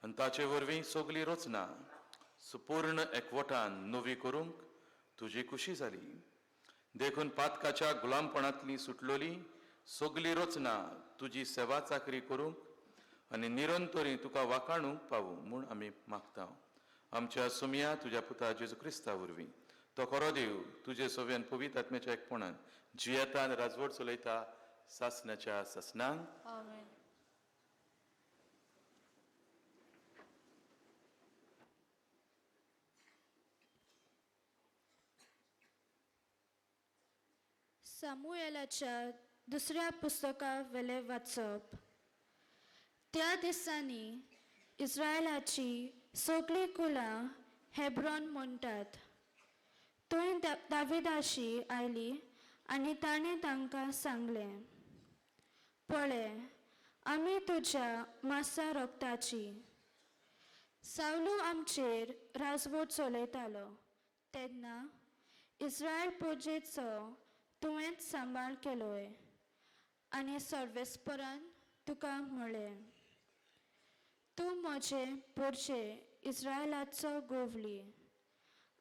आनी ताचे वरवीं सगळीं रचना सुपूर्ण एकवटान नवी करूंक तुजी खुशी जाली. देखून पातकाच्या गुलामपणांतली सुटलोली सगळी रचना तुजी सेवा चाकरी करूंक आनी निरंतरी तुका वाखाणूंक पावूं म्हूण आमी मागता. आमच्या सुमया तुज्या पुता जेजू क्रिस्ता वरवीं तो खरो देव तुजे सोव्यान पवित्र आत्म्याच्या एकपणान जियेता राजवट चलयता सासणाच्या सासणांक. आमेन. सामुएलाच्या दुसऱ्या पुस्तका वेले वाचप. त्या दिसांनी इस्रायलाची सगळी कुलां हेब्रोन म्हणटात. थंय दाविदाशी आयली आनी ताणें तांकां सांगलें, पळय, आमी तुज्या मासा रक्ताची. सावलू आमचेर राजवट चलयतालो तेन्ना इस्रायल प्रजेचो तुवें सांबाळ केलोय आनी सर्वेस्परान तुका म्हळें, तूं म्हजे प्रजे इस्रायलाचो गोवली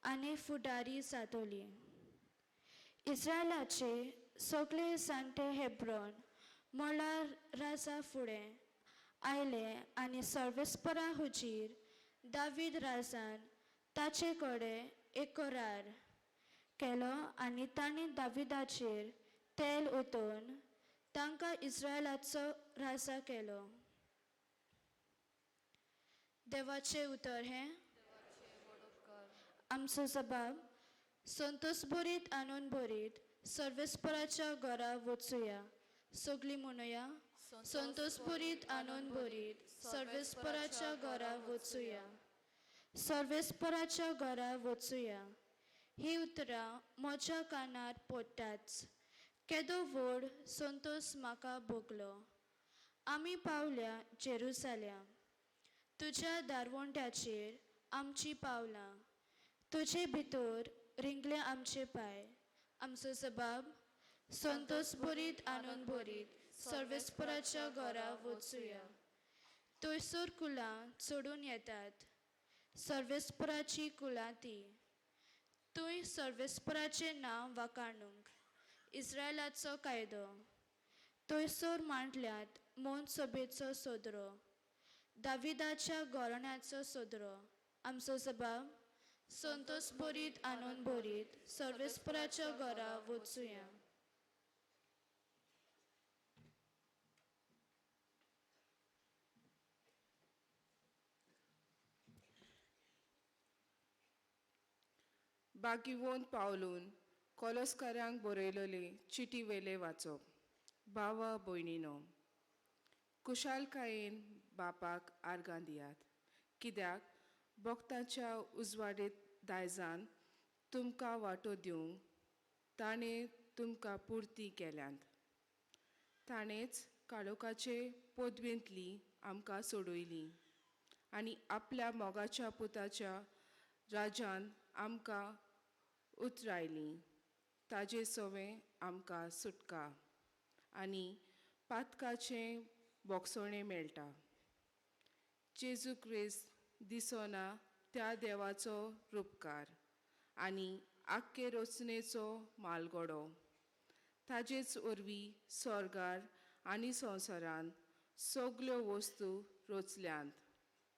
आनी फुडारी जातली. इस्रायलाचे सगळे जाणटे हेब्रोन म्हणल्यार राजा फुडें आयले आनी सर्वेस्परा हुजीर दावीद राजान ताचे कडेन एक करार केलो आनी ताणें दाविदाचेर तेल ओतून तांकां इस्रायलाचो राजा केलो. देवाचे उतर हें. आमचो जबाब, संतोष बरीत आनंद बरीत सर्वेस्पराच्या घरा वचुया. सगळीं म्हणुया, संतोष बरीत आनंद बरीत सर्वेस्पराच्या घरा वचुया. सर्वेस्पराच्या घरा वचुया. ही उतरां म्हज्या कानार पडटाच. केदो व्हड संतोष म्हाका भोगलो. आमी पावल्या जेरुसालेम. तुज्या दारवंट्याचेर आमची पावलां. तुजे भितर रिंगले आमचे पांय. आमचो जबाब, संतोष बरीत आनंद बरीत सर्वेस्पराच्या घरा वचुया. थंयसर कुलां चडून येतात. सर्वेस्पराची कुलां ती. थंय सर्वेस्पराचें नांव वाखाणूंक इस्रायलाचो कायदो. थंयसर मांडल्यात मोन सभेचो सोदरो, दाविदाच्या घराण्याचो सोदरो. आमचो जबाब, संतोष बरीत आनंद बरीत सर्वेस्पराच्या घरा वचुया. बागिवोन पावलून कोलोस्कारांक बरयलेले चिटी वेले वाचप. भावा भयणीनो, कुशालकायेन बापाक आर्गां दियात, कित्याक भक्तांच्या उजवाडीत दायजान तुमकां वांटो दिवंक ताणें तुमकां पुर्ती केल्यांत. ताणेंच काळोखाचे पदवेंतली आमकां सोडयली आनी आपल्या मोगाच्या पुताच्या राजान आमकां उतरायली. ताजे सोवें आमकां सुटका आनी पातकाचें बोगसणें मेळटा. जेजू क्रिस्त दिसोना त्या देवाचो रुपकार आनी आख्खे रचनेचो मालगडो. ताजेच वरवीं स्वर्गार आनी संवसारांत सगल्यो वस्तू रचल्यांत,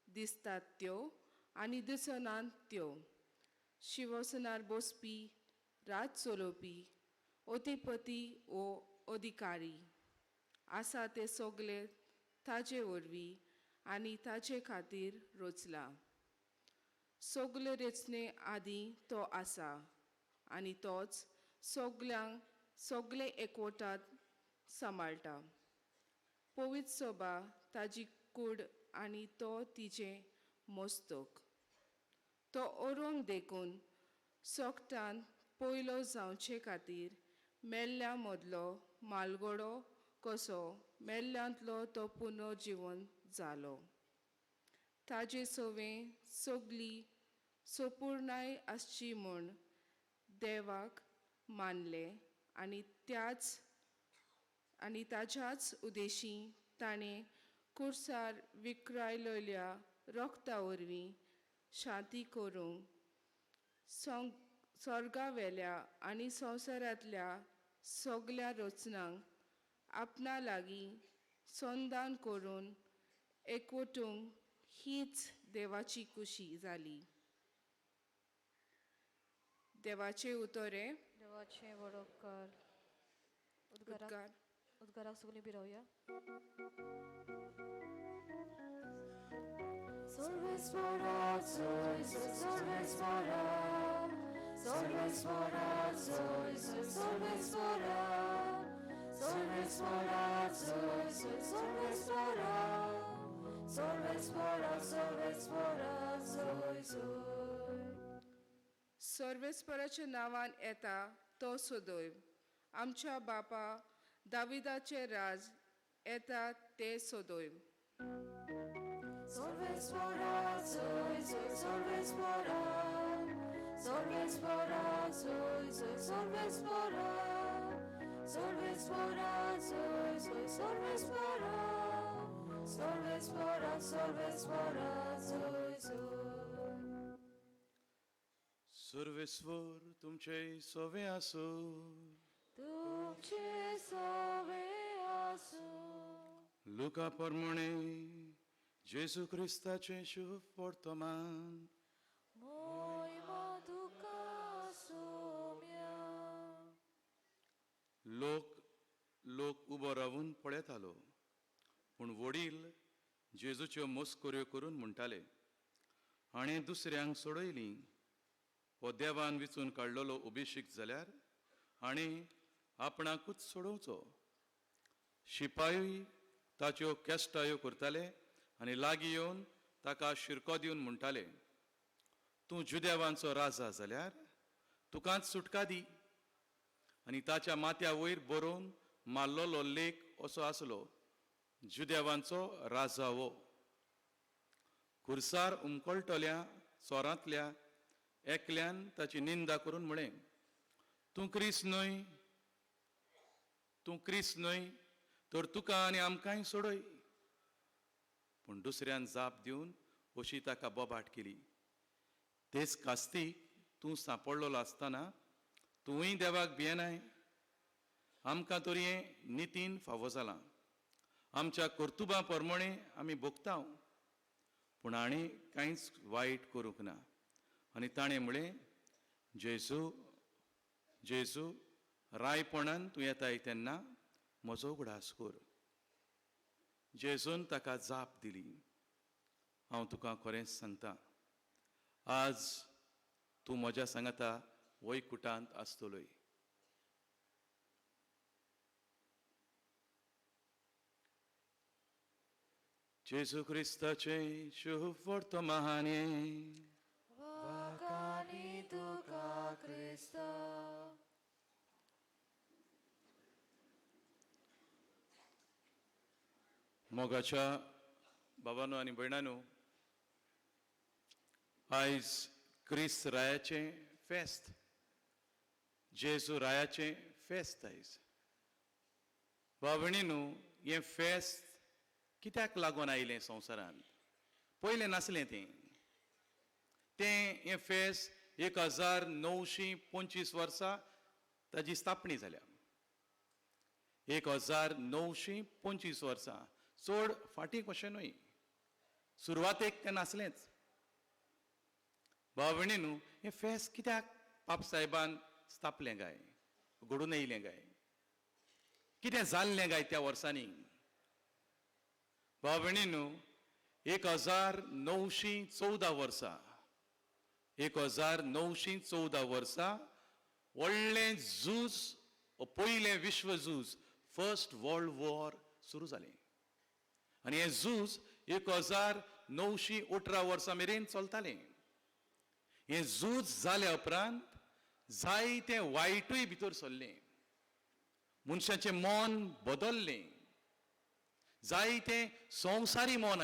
दिसतात त्यो आनी दिसनात त्यो. शिवसनार बसपी, राज चलोवपी, अधिपती वो अधिकारी आसा ते सगळे ताजे वरवीं आनी ताचे खातीर रचला. सगळे रचने आदीं तो आसा आनी तोच सगळ्यांक सगळे एकवटात सांबाळटा. पवित्र सभा ताजी कूड आनी तो तिचें मस्तक. तो ओरोंक देखून सोगटान पयलो जावचे खातीर मेल्ल्या मदलो मालगडो कसो मेल्ल्यांतलो तो पुनर्जीवन जालो. ताजे सोवें सगली संपूर्णाय आसची म्हूण देवाक मानले आनी ताच्याच उद्देशी ताणें कुर्सार विखरायलेल्या रोखता वरवीं शांती करूंक स्वर्गा वेल्या आनी संवसारांतल्या सगल्या रचनांक आपणा लागीं संधान करून एकवटूंक हीच देवाची कुशी जाली. देवाचे उतोरे देवाचे वडोवकार उद्गार उद्गाराक सगळीं बिरावया. Solves fora, solves fora, solves fora, solves fora, solves fora, solves fora, solves fora, solves fora, सर्वेस्पराच्या नांवान येता तो सदैव. आमच्या बापा दाविदाचे राज येता ते सदैव. Solves fora, solves fora, solves fora, solves fora, solves fora, solves fora, solves fora, solves fora, सर्वेस्वर तुमचे सोवे आसो. तुमचे सवे आसो. लुका प्रमाणे जेजू क्रिस्ताचे शुभ वर्तमान. Moima tuka somia. लोक उबो रावून पळयतालो, पूण वडील जेजूच्यो मस्कऱ्यो करून म्हणटाले. हाणें दुसऱ्यांक सोडयली. हो देवान विचून काडलेलो अभिषेक जाल्यार हाणें आपणाकूच सोडोवचो. शिपायूय ताच्यो केस्टायो करताले आनी लागीं येवन ताका शिरको दिवन म्हणटाले, तूं जुदेवांचो राजा जाल्यार तुकांच सुटका दी. आनी ताच्या माथ्या वयर बरोवन मारलेलो लेख असो आसलो, जुदेवांचो राजा वो. खुर्सार उमकळटल्या चोरांतल्या एकल्यान ताची निंदा करून म्हळें, तूं क्रिस्त न्हय, तर तुका आनी आमकांय सोडय. पूण दुसऱ्यान जाप दिवन अशी ताका बोबाट केली, तेच कास्तीक तूं सांपडलेलो आसतना तुंय देवाक भियेनाय. आमकां तरी हें नितीन फावो जालां. आमच्या कर्तुबां प्रमाणे आमी भोगतांव, पूण हाणें कांयच वायट करूंक ना. आनी ताणें म्हळें, जेजू रायपणान तूं येताय तेन्ना म्हजो उगडास कर. जेजून ताका जाप दिली, हांव तुका खरेंच सांगतां, आज तूं म्हज्या सांगाता वैकुटांत आसतलोय. जेजू क्रिस्ताचे शुभ वर्तमाने. Wakani tuka Krista. मोगाच्या बाबांनो आनी भयणांनो, आयज क्रिस्त रायाचें फेस्त, जेजू रायाचें फेस्त आयज. भयणींनो, हें फेस्त कित्याक लागून आयलें संवसारांत? पयलें नासलें तें हें फेस्त 1925 वर्सा ताची स्थापणी जाल्या. 1925 वर्सां, चड फाटीं कशें न्हय. सुरवातेक तें नासलेंच. भाव भयणींनो, हें फेस्त कित्याक पाप साहेबान स्थापलें गाय, घडून येयलें गाय, कितें जाल्लें गाय त्या वर्सांनी? भाव भयणींनो, 1914 वर्सा 1914 वर्सा व्हडलें झूज, पयलें विश्व झूज, फर्स्ट वर्ल्ड वॉर सुरू जालें. आनी हें झूज 1918 वर्सां मेरेन चलतालें. हें झूज जाल्या उपरांत जायतें वायटूय भितर सरलें. मनशाचें मन बदललें. जायतें संवसारी मन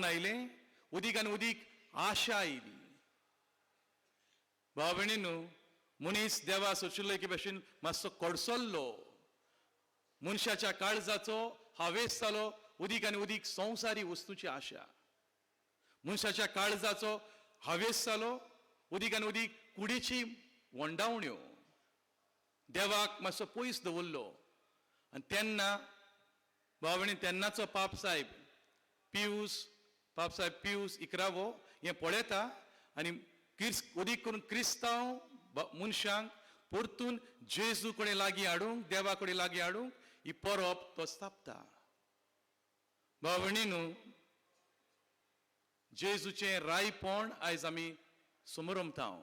आयलें. उदीकान उदीक आशा आयली. भाव भयणींनो, मनीस देवा सोशिल्लो की भाशेन मातसो कडसरलो. मनशाच्या काळजाचो हावेस जालो उदीक आनी उदीक संवसारी वस्तूची आशा. मनशाच्या काळजाचो हावेस जालो उदीक आनी उदीक कुडीची वंडावण्यो. देवाक मातसो पयस दवरलो आनी तेन्ना भावणी तेन्नाचो पाप साहेब पियूस 11वो हे पळयता आनी उदीक करून क्रिस्तांव मनशांक परतून जेजू कडेन लागीं हाडूंक देवा कडेन लागीं हाडूंक ही परब तो स्थापता. भावणीनू जेजूचें रायपण आयज आमी समरमताव.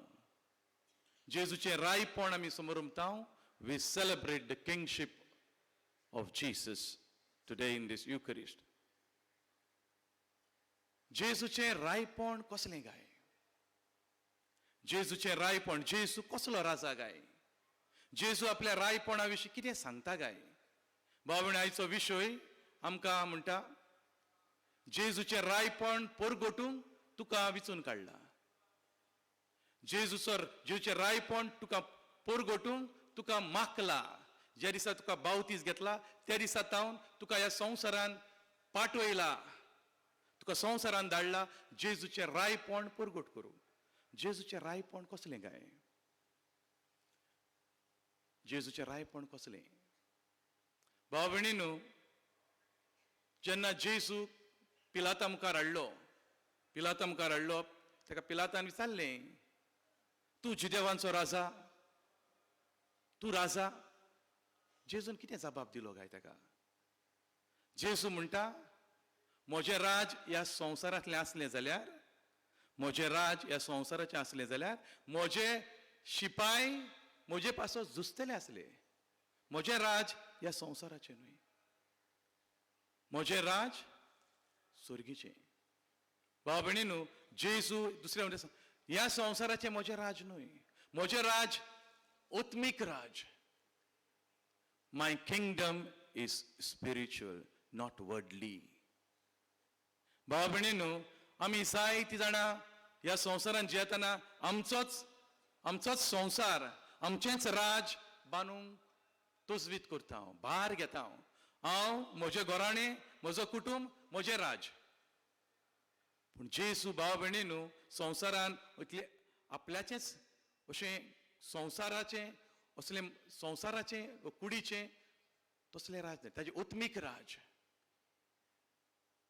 जेजूचें रायपण आमी समरमताव. We celebrate the kingship of Jesus today in this Eucharist. जेजूचें रायपण कसलें गाय? जेजूचें रायपण जेजू कसलो राजा गाय? जेजू आपल्या रायपणा विशीं कितें सांगता गाय? भावण आयचो विशय आमकां म्हणटा जेजूचें रायपण परगटूंक तुका विचून काडला. जेजूचें रायपण तुका परगटूंक तुका मागला. ज्या दिसा तुका बावतीज घेतला त्या दिसा तावन तुका ह्या संवसारान पाठवयला, तुका संवसारान धाडला जेजूचें रायपण परगट करूंक. जेजूचें रायपण कसलें गाय? जेजूचें रायपण कसलें? भाव भयणीनो, जेन्ना जेजू पिलाता मुखार हाडलो ताका पिलातान विचारलें, तूं जुदेवांचो राजा? तूं राजा? जेजून कितें जबाब दिलो गाय ताका? जेजू म्हणटा, म्हजें राज ह्या संवसारांतलें आसलें जाल्यार, म्हजें राज ह्या संवसाराचें आसलें जाल्यार म्हजे शिपाय म्हजे पासो झुजतले आसले. म्हजें राज ह्या संवसाराचें न्हय, म्हजें राज स्वर्गीचें. भाव भयणीनो, जेजू दुसऱ्या म्हणटा ह्या संवसाराचें म्हजें राज न्हय, म्हजें राज ओत्मीक राज. My kingdom is spiritual, not worldly. भाव भयणीनो, आमी जायतीं जाणां ह्या संवसारांत जियेतना आमचोच संवसार, आमचेंच राज बांदूंक तजवीज करता, भार घेता. हांव, म्हजें घराणें, म्हजो कुटुंब, म्हजें राज. पूण जेजू भाव भयणीनो संवसारान इतलें आपल्याचेंच अशें संवसाराचें असलें संवसाराचें कुडीचें तसलें राज न्हय, ताजें ओत्मीक राज.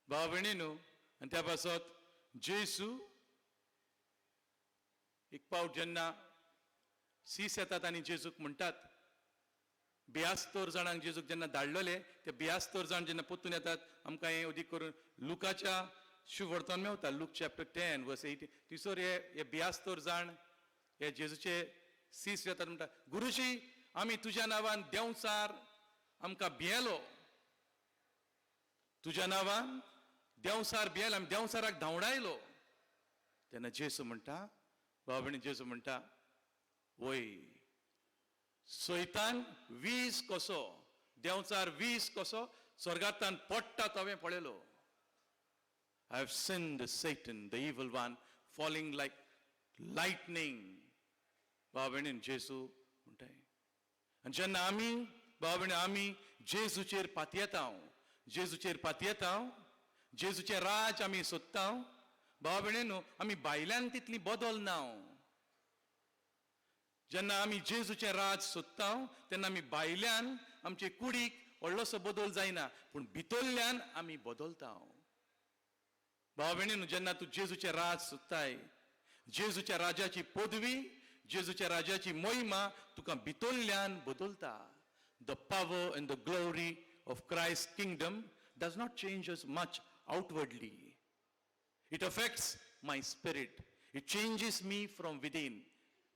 भाव भयणीनो, आनी त्या पासत जेजू एक पावट जेन्ना सीस येतात आनी जेजूक म्हणटात, 72 जाणांक जेजूक जेन्ना धाडलेले ते 72 जाण जेन्ना परतून येतात, आमकां हें अदीक करून लुकाच्या शुभ वर्तमान मेवता, लूक चॅप्टर 10 वर्स 18. थिसर हे 72 जाण हे जेजूचे सीस येतात म्हणटा, गुरुजी आमी तुज्या नांवान देंवचार आमकां भियेलो, तुज्या नांवान देंवचार भियेलो, आमी देंवचाराक धांवडायलो. तेन्ना जेजू म्हणटा, भाव भयणी, जेजू म्हणटा, वय सैतान 20 कसो, देंवचार 20 कसो स्वर्गांतल्यान पडटा तो हांवें पळयलो. I have seen the Satan, the evil one, falling like lightning. भाव भयणीन, जेजू म्हणटाय. आनी जेन्ना आमी भाव भयणी आमी जेजूचेर पातयेता, जेजूचें राज आमी सोदता, भाव भयणीनो, आमी भायल्यान तितली बदल ना. जेन्ना आमी जेजूचें राज सोदता तेन्ना आमी भायल्यान आमचे कुडीक व्हडलोसो बदल जायना, पूण भितरल्यान आमी बदलता. भाव भयणीनो, जेन्ना तूं जेजूचें राज सोदताय, जेजूच्या राजाची पदवी, जेजूच्या राजाची महिमा तुका भितरल्यान बदलता. The power and the glory of Christ's kingdom does not change us much outwardly. It affects my spirit. It changes me from within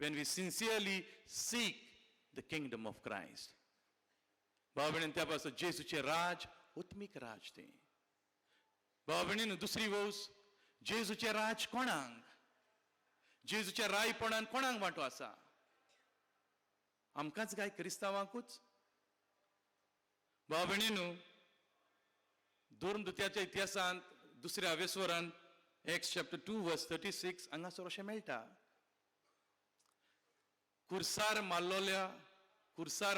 when we sincerely seek the kingdom of Christ. भाव भयणीन, त्या पासून जेजूचें राज ओत्मीक राज तें. भाव भयणीनो, दुसरी वोस, जेजूचें राज कोणाक? जेजूच्या रायपणान कोणाक वांटो आसा? आमकांच काय, क्रिस्तांवांकूच? भाव भयणीनो, दोरदुत्याच्या इतिहासांत दुसऱ्या वेसवरान Acts chapter 2 verse 36 हांगासर अशें मेळटा, कुर्सार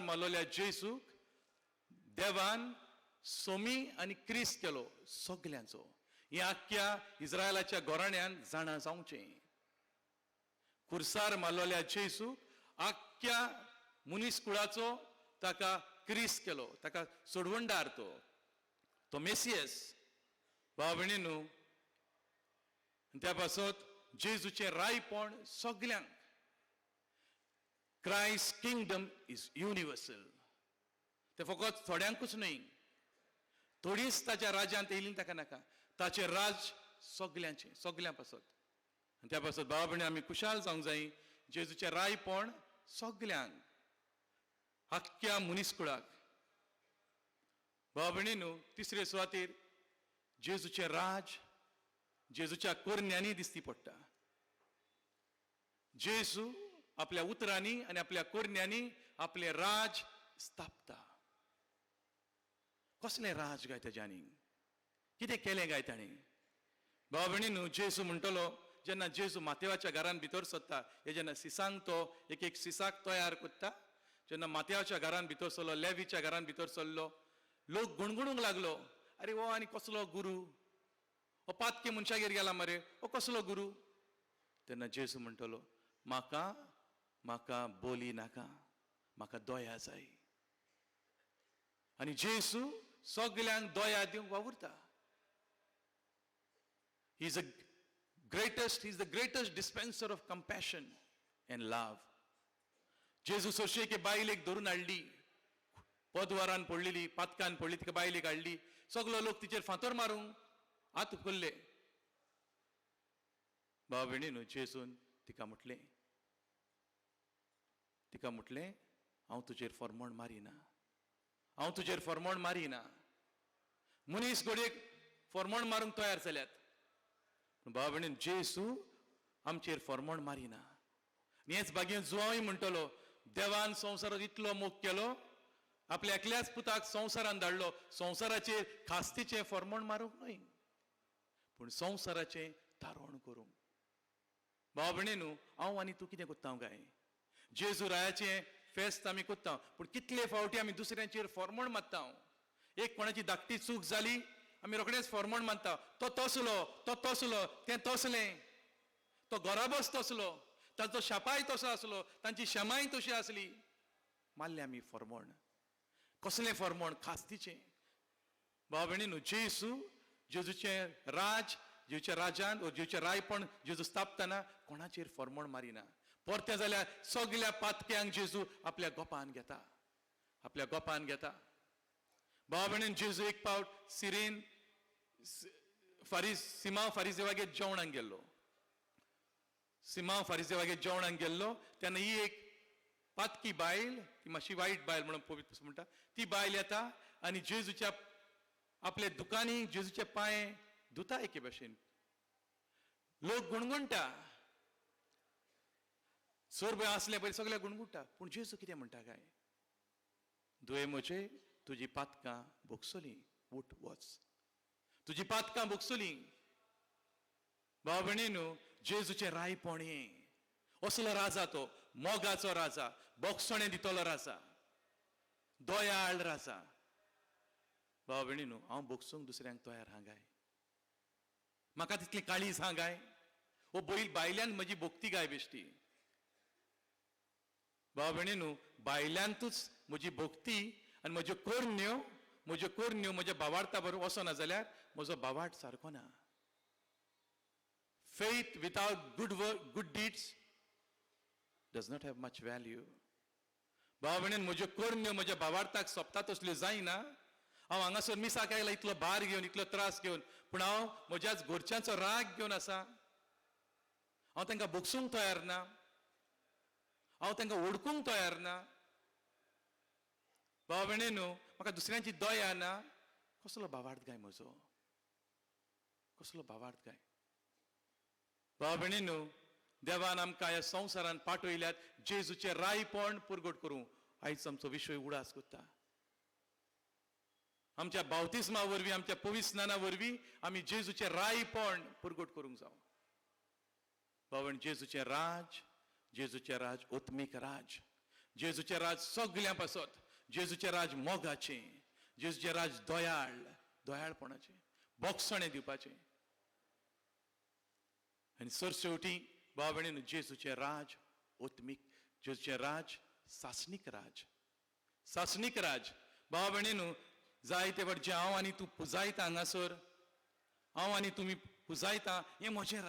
मारलोल्या जेजूक देवान सोमी आनी क्रिस्त केलो सगल्यांचो. हे आख्या इस्रायलाच्या गोराण्यान जाणा जावचें. कुर्सार मारलोल्या जेजू आख्या मुनीसकुळाचो ताका क्रिस्त केलो, ताका सोडवणदार तो मेसियस. भाव भयणीनो, त्या पासत जेजूचे रायपण सगल्यांक. Christ kingdom is universal. ते फकत थोड्यांकूच न्हय, थोडीच ताच्या राज्यांत येयली ताका नाका, ताचे राज सगल्यांचे, सगल्यां पासत. त्या पासत भाव भयणी आमी खुशाल जावंक जाय. जेजूचे रायपण सगल्यांक, आख्या मुनीसकुळाक. भाव भयणीनो, तिसरे सुवातेर जेजूचे राज जेजूच्या कोरण्यांनी दिसती पडटा. जेजू आपल्या उतरांनी आनी आपल्या कोरण्यांनी आपले राज स्थापता. कसले राज गाय तेज्यांनी, कितें केलें गाय ताणी. भाव भयणीनो, जेजू म्हणटलो, जेन्ना जेजू मातेवाच्या घरान भितर सरता, हे जेन्ना सिसांक तो एक सिसाक तयार करता, जेन्ना मातेवाच्या घरान भितर सरलो, लेवीच्या घरान भितर सरलो, लोक गुणगुणूंक लागलो, अरे हो आनी कसलो गुरू, हो पातके मनशागेर गेला मरे, हो कसलो गुरू. तेन्ना जेजू म्हणटलो, म्हाका बोली नाका, म्हाका दया जाय. आनी जेजू सगल्यांक दया दिवंक वावुरता. He is the greatest dispenser of compassion and love. जेजू सोशे के बायलेक धरून हाडली, पदवारान पडलेली, पातकान पडली, तिका बायलेक हाडली, सगलो लोक तिचेर फांतोर मारूंक हात उखल्ले. भाव भयणीनो, जेजून तिका म्हटलें, हांव तुजेर फर्मोण मारिना, हांव तुजेर फर्मोण मारिना. मनीस घडयेक फर्मोण मारूंक तयार जाल्यात, भाव भयणीन, जेजू आमचेर फर्मोण मारिना. हेच बागेन जुवांय म्हणटलो, देवान संवसारांत इतलो मोग केलो, आपल्या एकल्याच पुताक संवसारान धाडलो, संवसाराचेर खास्तीचें फर्मोण मारूंक न्हय, पूण संवसाराचें तारण करूंक. भाव भयणीनो, हांव आनी तूं कितें कोत्ता गाय. जेजू रायाचें फेस्त आमी कोत्ता, पूण कितले फावटी आमी दुसऱ्यांचेर फर्मोण मारता. एक कोणाची धाकटी चूक जाली, आमी रोखडेंच फर्मोण मानता, तो तसलो, तें तसलें, तो गराबस तसलो, ताचो शापाय तसो आसलो, तांची क्षमाय तशी आसली. मारले आमी फर्मोण. कसलें फर्मोण? खास्तीचें. भाव भयणीनो, जेजूचें राज, जेजूच्या राजान जेजूचें रायपण जेजू स्थापतना कोणाचेर फर्मोण मारिना. परते जाल्यार सगल्या पातक्यांक जेजू आपल्या गोपान घेता. भाव भयणीन, जेजू एक पावट सिरेन सिमांव फारिसेवागेर जेवणाक गेल्लो. तेन्ना ही एक पातकी बायल, ती मातशी वायट बायल म्हणून पवित्र म्हणटा, ती बायल येता आनी जेजूच्या आपले दुकानी जेजूचे पांय धुता. एके भाशेन लोक गुणगुणटा, सोरबे असले पळय सगळे गुणगुणटा, पूण जेजू कितें म्हणटा काय, दुये म्हजे तुजी पातकां भोगसली, उठ वच, तुजी पातकां भोगसली. भाव भयणीनो, जेजूचे रायपण असलो राजा, तो मोगाचो राजा, बोगसणें दितलो राजा, दयाळ राजा. भाव भयणीनो, हांव भोगसूंक दुसऱ्यांक तयार हा गाय. म्हाका तितली काळीज हा गाय. हो बायल्यान म्हजी भोगती गाय बेश्टी. भाव भयणीनो, बायल्यांतूच म्हजी भोगती आनी म्हज्यो कोरण्यो म्हज्या भावार्था बरोबर वचना जाल्यार म्हजो भावार्थ सारको ना. Faith without good deeds does not have much value. भाव भयणीन, म्हज्यो कोरण्यो म्हज्या भावार्थाक सोबता तसल्यो जायना. हांव हांगासर मिसाक आयला इतलो भार घेवन, इतलो त्रास घेवन, पूण हांव म्हज्याच घरच्यांचो राग घेवन आसा. हांव तांकां भोगसूंक तयार ना, हांव तांकां ओडकूंक तयार ना. भाव भयणीनो, म्हाका दुसऱ्यांची दया ना. कसलो भावार्थ गाय म्हजो, कसलो भावार्थ गाय. भाव भयणीनो, देवान आमकां ह्या संवसारान पाठयल्यात जेजूचे रायपण पुरगट करूं. आयज आमचो विशय उडास कोत्ता. आमच्या बावतिस्मा वरवीं, आमच्या पवित्र स्नाना वरवीं आमी जेजूचे रायपण पुरगट करूंक जाय. भावण, जेजूचे राज ओत्मीक राज, जेजूचे राज सगल्या पासत, जेजूचे राज मोगाचें, जेजूचे राज दोयाळपणाचे बोगसणे दिवपाचे आनी सरसेवटी भाव भयणीनो जेजूचे राज ओत्मीक जेजूचे राज सासणीक राज भाव भयणीनो जायते फावट हांव आनी तूं पुजायता हांगासर हांव आनी तुमी पुजायता हे म्हजे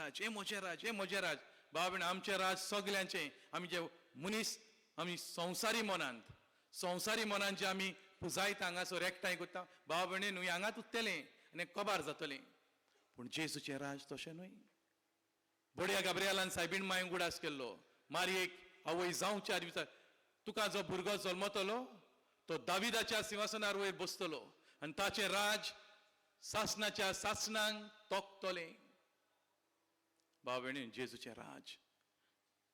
राज भाव भयण आमचे राज सगल्यांचे आमी जे मनीस आमी संवसारी मनान जे आमी पुजायता हांगासर एकठांय करता भाव भयणीनो हांगाच उरतलें आनी कबार जातलें पूण जेजूचें राज तशें न्हय बड्या गाब्रिएलान सायबीण मायंक उडास केल्लो मारयेक आवय जावच्या दिसा तुका जो भुरगो जल्मतलो तो दाविदाच्या सिंहासनार वयर बसतलो आनी ताचें राज सासनाच्या सासनांक तोंकतलें भाव भयणीन जेजूचें राज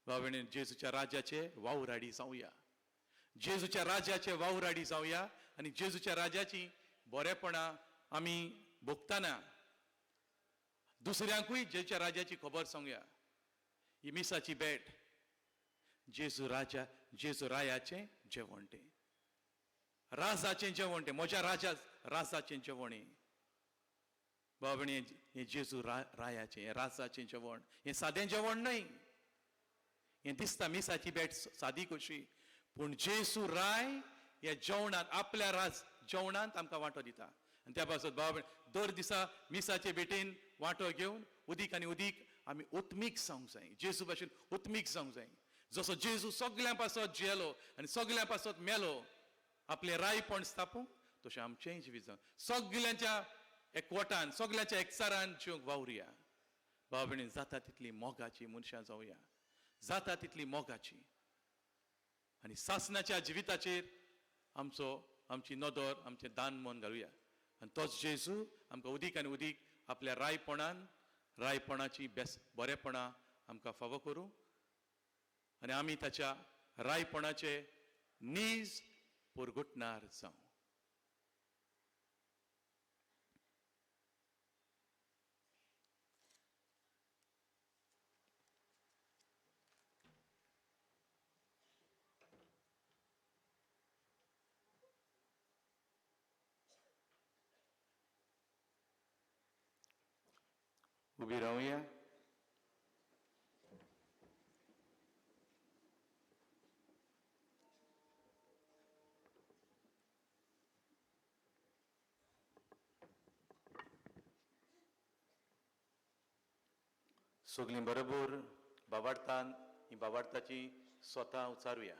भाव भयणीन जेजूच्या राजाचे वावराडी जावया जेजूच्या राजाचे वावराडी जावया आनी जेजूच्या राजाची बरेपणां आमी भोगतना दुसऱ्यांकूय जेजूच्या राजाची खबर सांगया ही मिसाची भेट जेजू रायाचें जेवण तें राजाचें जेवण तें म्हज्या राजाचें जेवण भाव भयणी हें जेजू रायाचें हें राजाचें जेवण हें सादें जेवण न्हय हें दिसता मिसाची भेट सादी कशी पूण जेजू राय ह्या जेवणांत आपल्या जेवणांत आमकां वांटो दिता आनी त्या पासत भाव भयण दर दिसा मिसाचे भेटेन वांटो घेवन उदीक आनी उदीक आमी उत्मीक जावंक जाय जेजू भाशेन उत्मीक जावंक जाय जसो जेजू सगळ्यां पासत जियेलो आनी सगळ्यां पासत मेलो आपलें रायपण स्थापूंक तशें आमचेंय जिवीत जावं सगल्यांच्या एकवटान सगल्यांच्या एकचारान जिवंक वावुरया भाव भयणी जाता तितली मोगाची मनशां जावया जाता तितली मोगाची आनी सासनाच्या जिविताचेर आमची नदर आमचें दान मन घालुया आनी तोच जेजू आमकां उदीक आनी उदीक आपल्या रायपणाची बरेपणां आमकां फावो करूं आनी आमी ताच्या रायपणाचे नीज पुरगुटणार जावं उबी रावया सगलीं बरोबर बाबार्थान ही बाबार्थाची स्वता उचारुया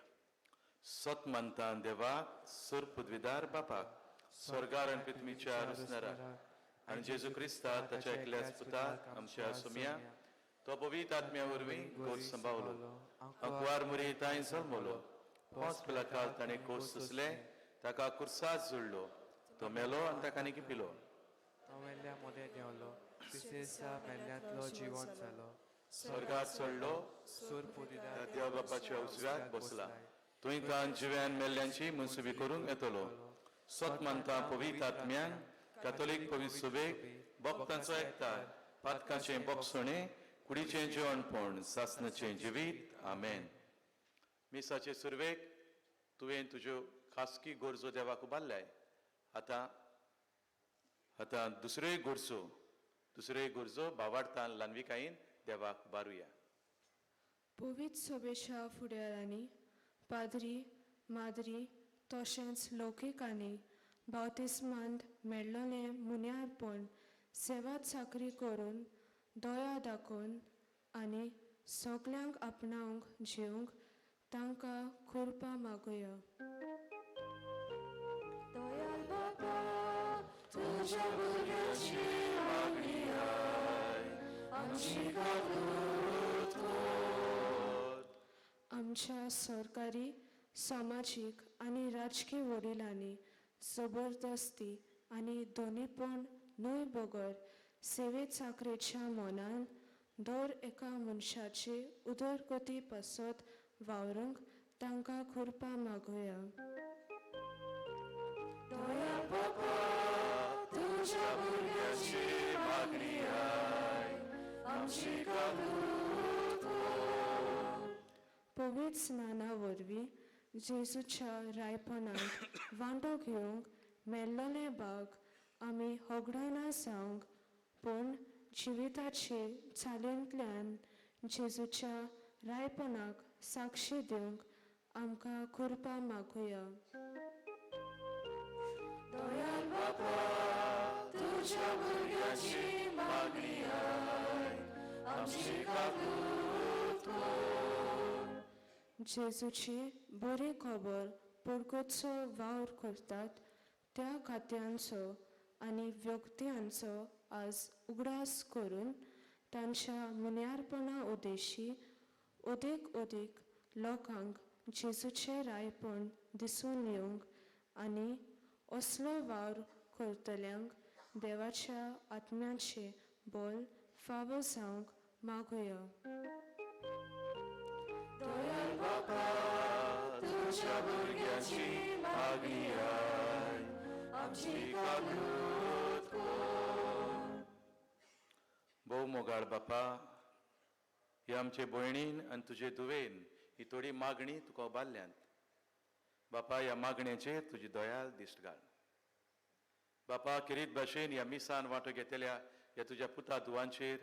सत मानता देवाक सर पदवीदार बापाक स्वर्गार आनी पृथ्वीच्या रुसणारा आनी जेजू क्रिस्ता ताच्या एकल्याच पुताक आमच्या सुम्या तो पवित्र आत्म्या वरवीं गोड सांबावलो अकवार मुरी तांय जल्मलो पांच पिलाकाल ताणें कोस सुसले ताका कुर्सात जुळलो तो मेलो आनी ताका आनी पिलो तो मेल्ल्या मोदें देंवलो तिसेसा मेल्ल्यांतलो जिवंत जालो स्वर्गात चडलो सूर पुदिदार देव बापाच्या उजव्याक बसला तुंय तान जिव्यान मेल्ल्यांची मनसुबी करूंक येतलो सत मानता पवित्र आत्म्यान कॅथोलीक पवित्र सुबेक भक्तांचो एकठांय पातकांचें बोगसणे कुडीचें जेवणपण सासणाचें जिवीत आमेन मिसाचे सुरवेक तुवें तुज्यो खासगी गरजो देवाक उबारल्याय आतां दुसऱ्योय गरजो भावार्थान लानविकायेन देवाक बारुया पवित्र सभेच्या फुडाऱ्यांनी पाद्री माद्री तशेंच लौकीक आनी बावतिस्मांत मेळ्ळोलें मुन्यारपण सेवा चाकरी करून दया दाखोवन आनी सगल्यांक आपणावंक जिवंक तांकां खुरपा मागुया दयाल बाबा तुझ्या भुरग्याची मागणी आय आमची काकूट कर आमच्या सरकारी सामाजीक आनी राजकीय वडिलांनी जबरदस्ती आनी दोनीपण न्हय बगर सेवे चाकरेच्या मनान दर एका मनशाची उदरगती पासत वावरूंक तांकां खुरपा मागुया दयाल बाबा तुझ्या भुरग्याची मागणी आय आमची काकूट कर पवित्र स्नाना वरवीं जेजूच्या रायपणांत वांटो घेवंक मेल्लोले बाग आमी होगडायना जावंक पूण जिविताचे चालींतल्यान जेजूच्या रायपणाक साक्षी दिवंक आमकां कृपा मागुया. दयाल बापा तुझ्या भुरग्याची मागणी आय आमची काकूट कर. जेजूची बरी खबर पडकोचो वावर करतात त्या खात्यांचो आनी व्यक्त्यांचो आज उगडास करून तांच्या मुन्यारपणा उद्देशी अदीक लोकांक जेजूचे रायपण दिसून येवंक आनी असलो वावर करतल्यांक देवाच्या आत्म्याचे बोल फावो जावंक मागुया. दयाल बापा तुझ्या भुरग्याची मागणी आय आमची काकूट कर. भोव मोगाळ बापा, हे आमचे भयणीन आनी तुजे दुवेन ही थोडी मागणी तुका ओबारल्यांत. बापा, ह्या मागणेचेर तुजी दयाल दिश्ट घाल. बापा, किरीत भाशेन ह्या मिसान वांटो घेतल्या ह्या तुज्या पुता दुवांचेर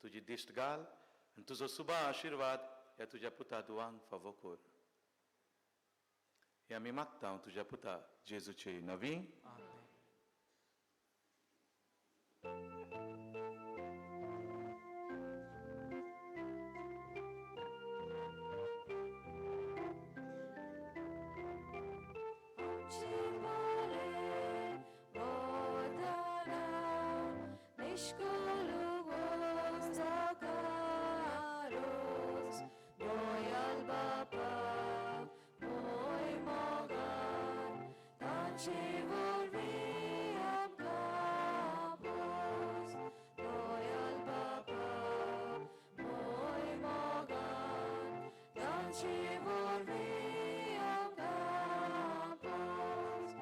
तुजी दिश्ट घाल आनी तुजो सुबा आशिर्वाद ह्या तुज्या पुता दुवांक फावो कर. हे आमी मागता तुज्या पुता जेजूचे नवी. आमची बोले बोधाना निष्कुल गोस्ताकारोस. दयाल बापा मोय मोगान तांचे वरवीं आमकां पोस. दयाल बापा मोय मोगान तांचे वरवीं आमकां पोस.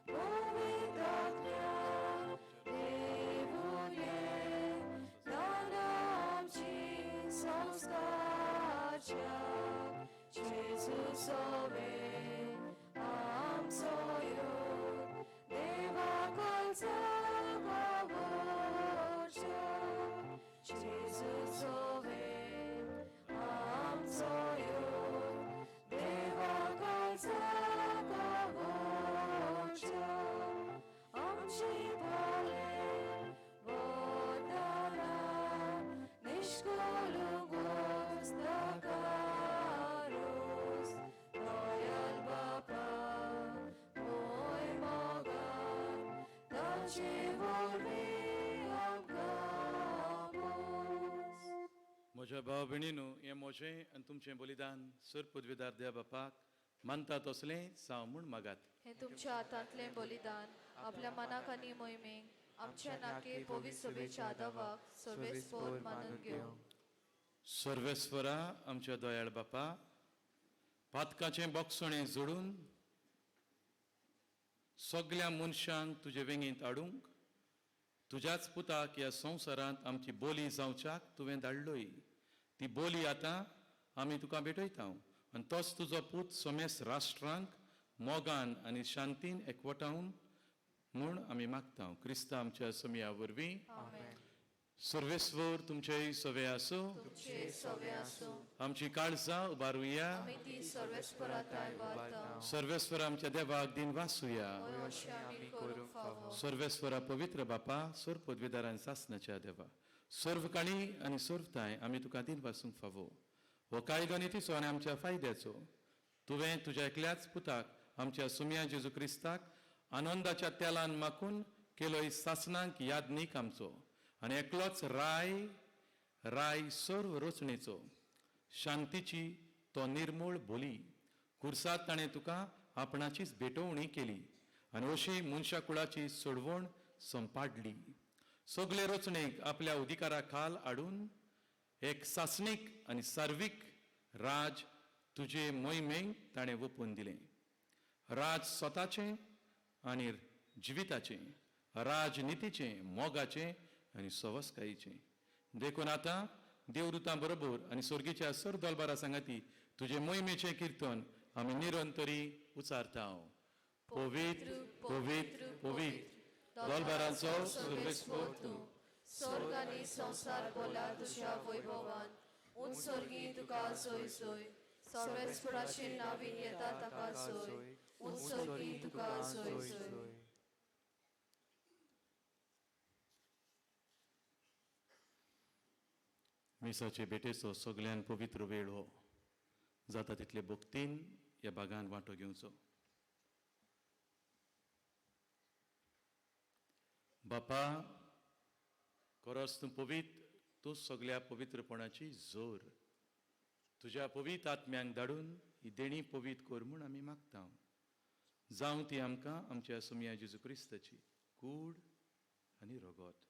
पवित्रात्म्या देवून ये दाना आमची संस्कारच्या. जेजू सोवे आमचो योग देवा कोलचा गावोच्या. जेजू सोवे आमचो योग देवा कोलचा गावोच्या. आमची बोले बोधाना निष्कुल गोस्ताकारोस. दयाल बापा मोय मोगान तांचे वरवीं आमकां पोस. म्हज्या भाव भयणीनो, हें म्हजें आनी तुमचें बलिदान सर पदवीदार देव बापाक मानता तसलें जावं म्हूण मागात. हे तुमच्या हातांतलें बलिदान आपल्या मनाक आनी मोहिमेक आमच्या नाके पवित्र सभेच्या आदावाक सर्वेस्पोर मानून घेवंक. सर्वेस्वरा आमच्या दयाळ बापा, पातकाचें बोगसणें जोडून सगळ्या मनशांक तुजे वेंगीत हाडूंक तुज्याच पुताक ह्या संवसारांत आमची बोली जावच्याक तुवें धाडलोय. ती बोली आतां आमी तुका भेटयता आनी तोच तुजो पूत सोमेस राष्ट्रांक मोगान आनी शांतीन एकवटावन म्हूण आमी मागता. क्रिस्ता आमच्या समिया वरवीं. सर्वेस्वर तुमचे सवे आसूं. तुमचे सवे आसूं. आमची काळजां उबारुया. आमी ती सर्वेस्पराताय वारता. सर्वेस्वर आमच्या देवाक दिन वासुया. अशें आमी करूंक फावो. सर्वेस्वरा पवित्र बापा, सर पदवीदारान सासनाच्या देवा, सर्वकाणी आनी सर्वताय आमी तुका दिन वासूंक फावो. हो कायगनितीचो आनी आमच्या फायद्याचो तुवें तुज्या एकल्याच पुताक आमच्या सुम्या जेजू क्रिस्ताक आनंदाच्या तेलान माखून केलो ही सासनांक यादनीक आमचो आनी एकलोच राय सर्व रचणेचो शांतीची तो निर्मूळ बोली. कुर्सात ताणें तुका आपणाचीच भेटवणी केली आनी अशी मनशा कुळाची सोडवण संपाडली. सगळे रचणेक आपल्या अधिकारा खाल हाडून एक सासणीक आनी सार्वीक राज तुजे मोहिमेक ताणें ओपून दिलें. राज स्वताचें आनी जिविताचें, राजनितीचें, मोगाचें आनी सवस्कायेचें. देखून आतां देवदूतां बरोबर आनी सर्गीच्या सर दोलबारा सांगाती तुजे मोहिमेचें किर्तन आमी निरंतरी उचारता. पवित्र पवित्र पवित्र दोलबारांचो सर्वेस्पोर तूं स्वर्ग आनी संसार बोला तुझ्या वैभवान उत्सर्गी तुका सोय सोय सर्वेस्पराची नावीन येता ताका सोय उत्सर्गी तुका सोय सोय मिसाचे बेटेचो सगळ्यान पवित्र वेळ हो जाता तितले भक्तीन ह्या बागान वांटो घेवचो. बापा खरोच तूं पवित्र, तूं सगळ्या पवित्रपणाची जोर. तुज्या पवित्र आत्म्यांक धाडून ही देणी पवित्र कर म्हूण आमी मागता. जावं ती आमकां आमच्या सुमया जेजू क्रिस्ताची कूड आनी रगत.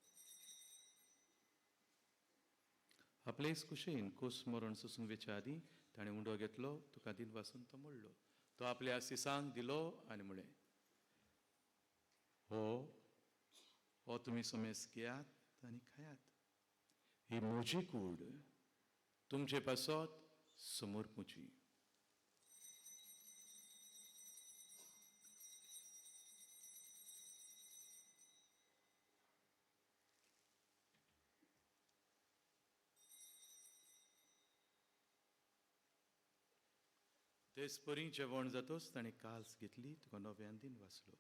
आपलेच कुशेन कोस मरण सोसूंक वेच्या आदी ताणें उंडो घेतलो, तुका दिन वासून तो मोडलो. तो आपल्या सिसांक दिलो आनी म्हळें, हो तुमी समेस घेयात आनी खायात. ही म्हजी कूड तुमचे पासत समर्पूची. तेच परी जेवण जातोच ताणें काल्स घेतली, तुका नव्यान दिन वाचलो.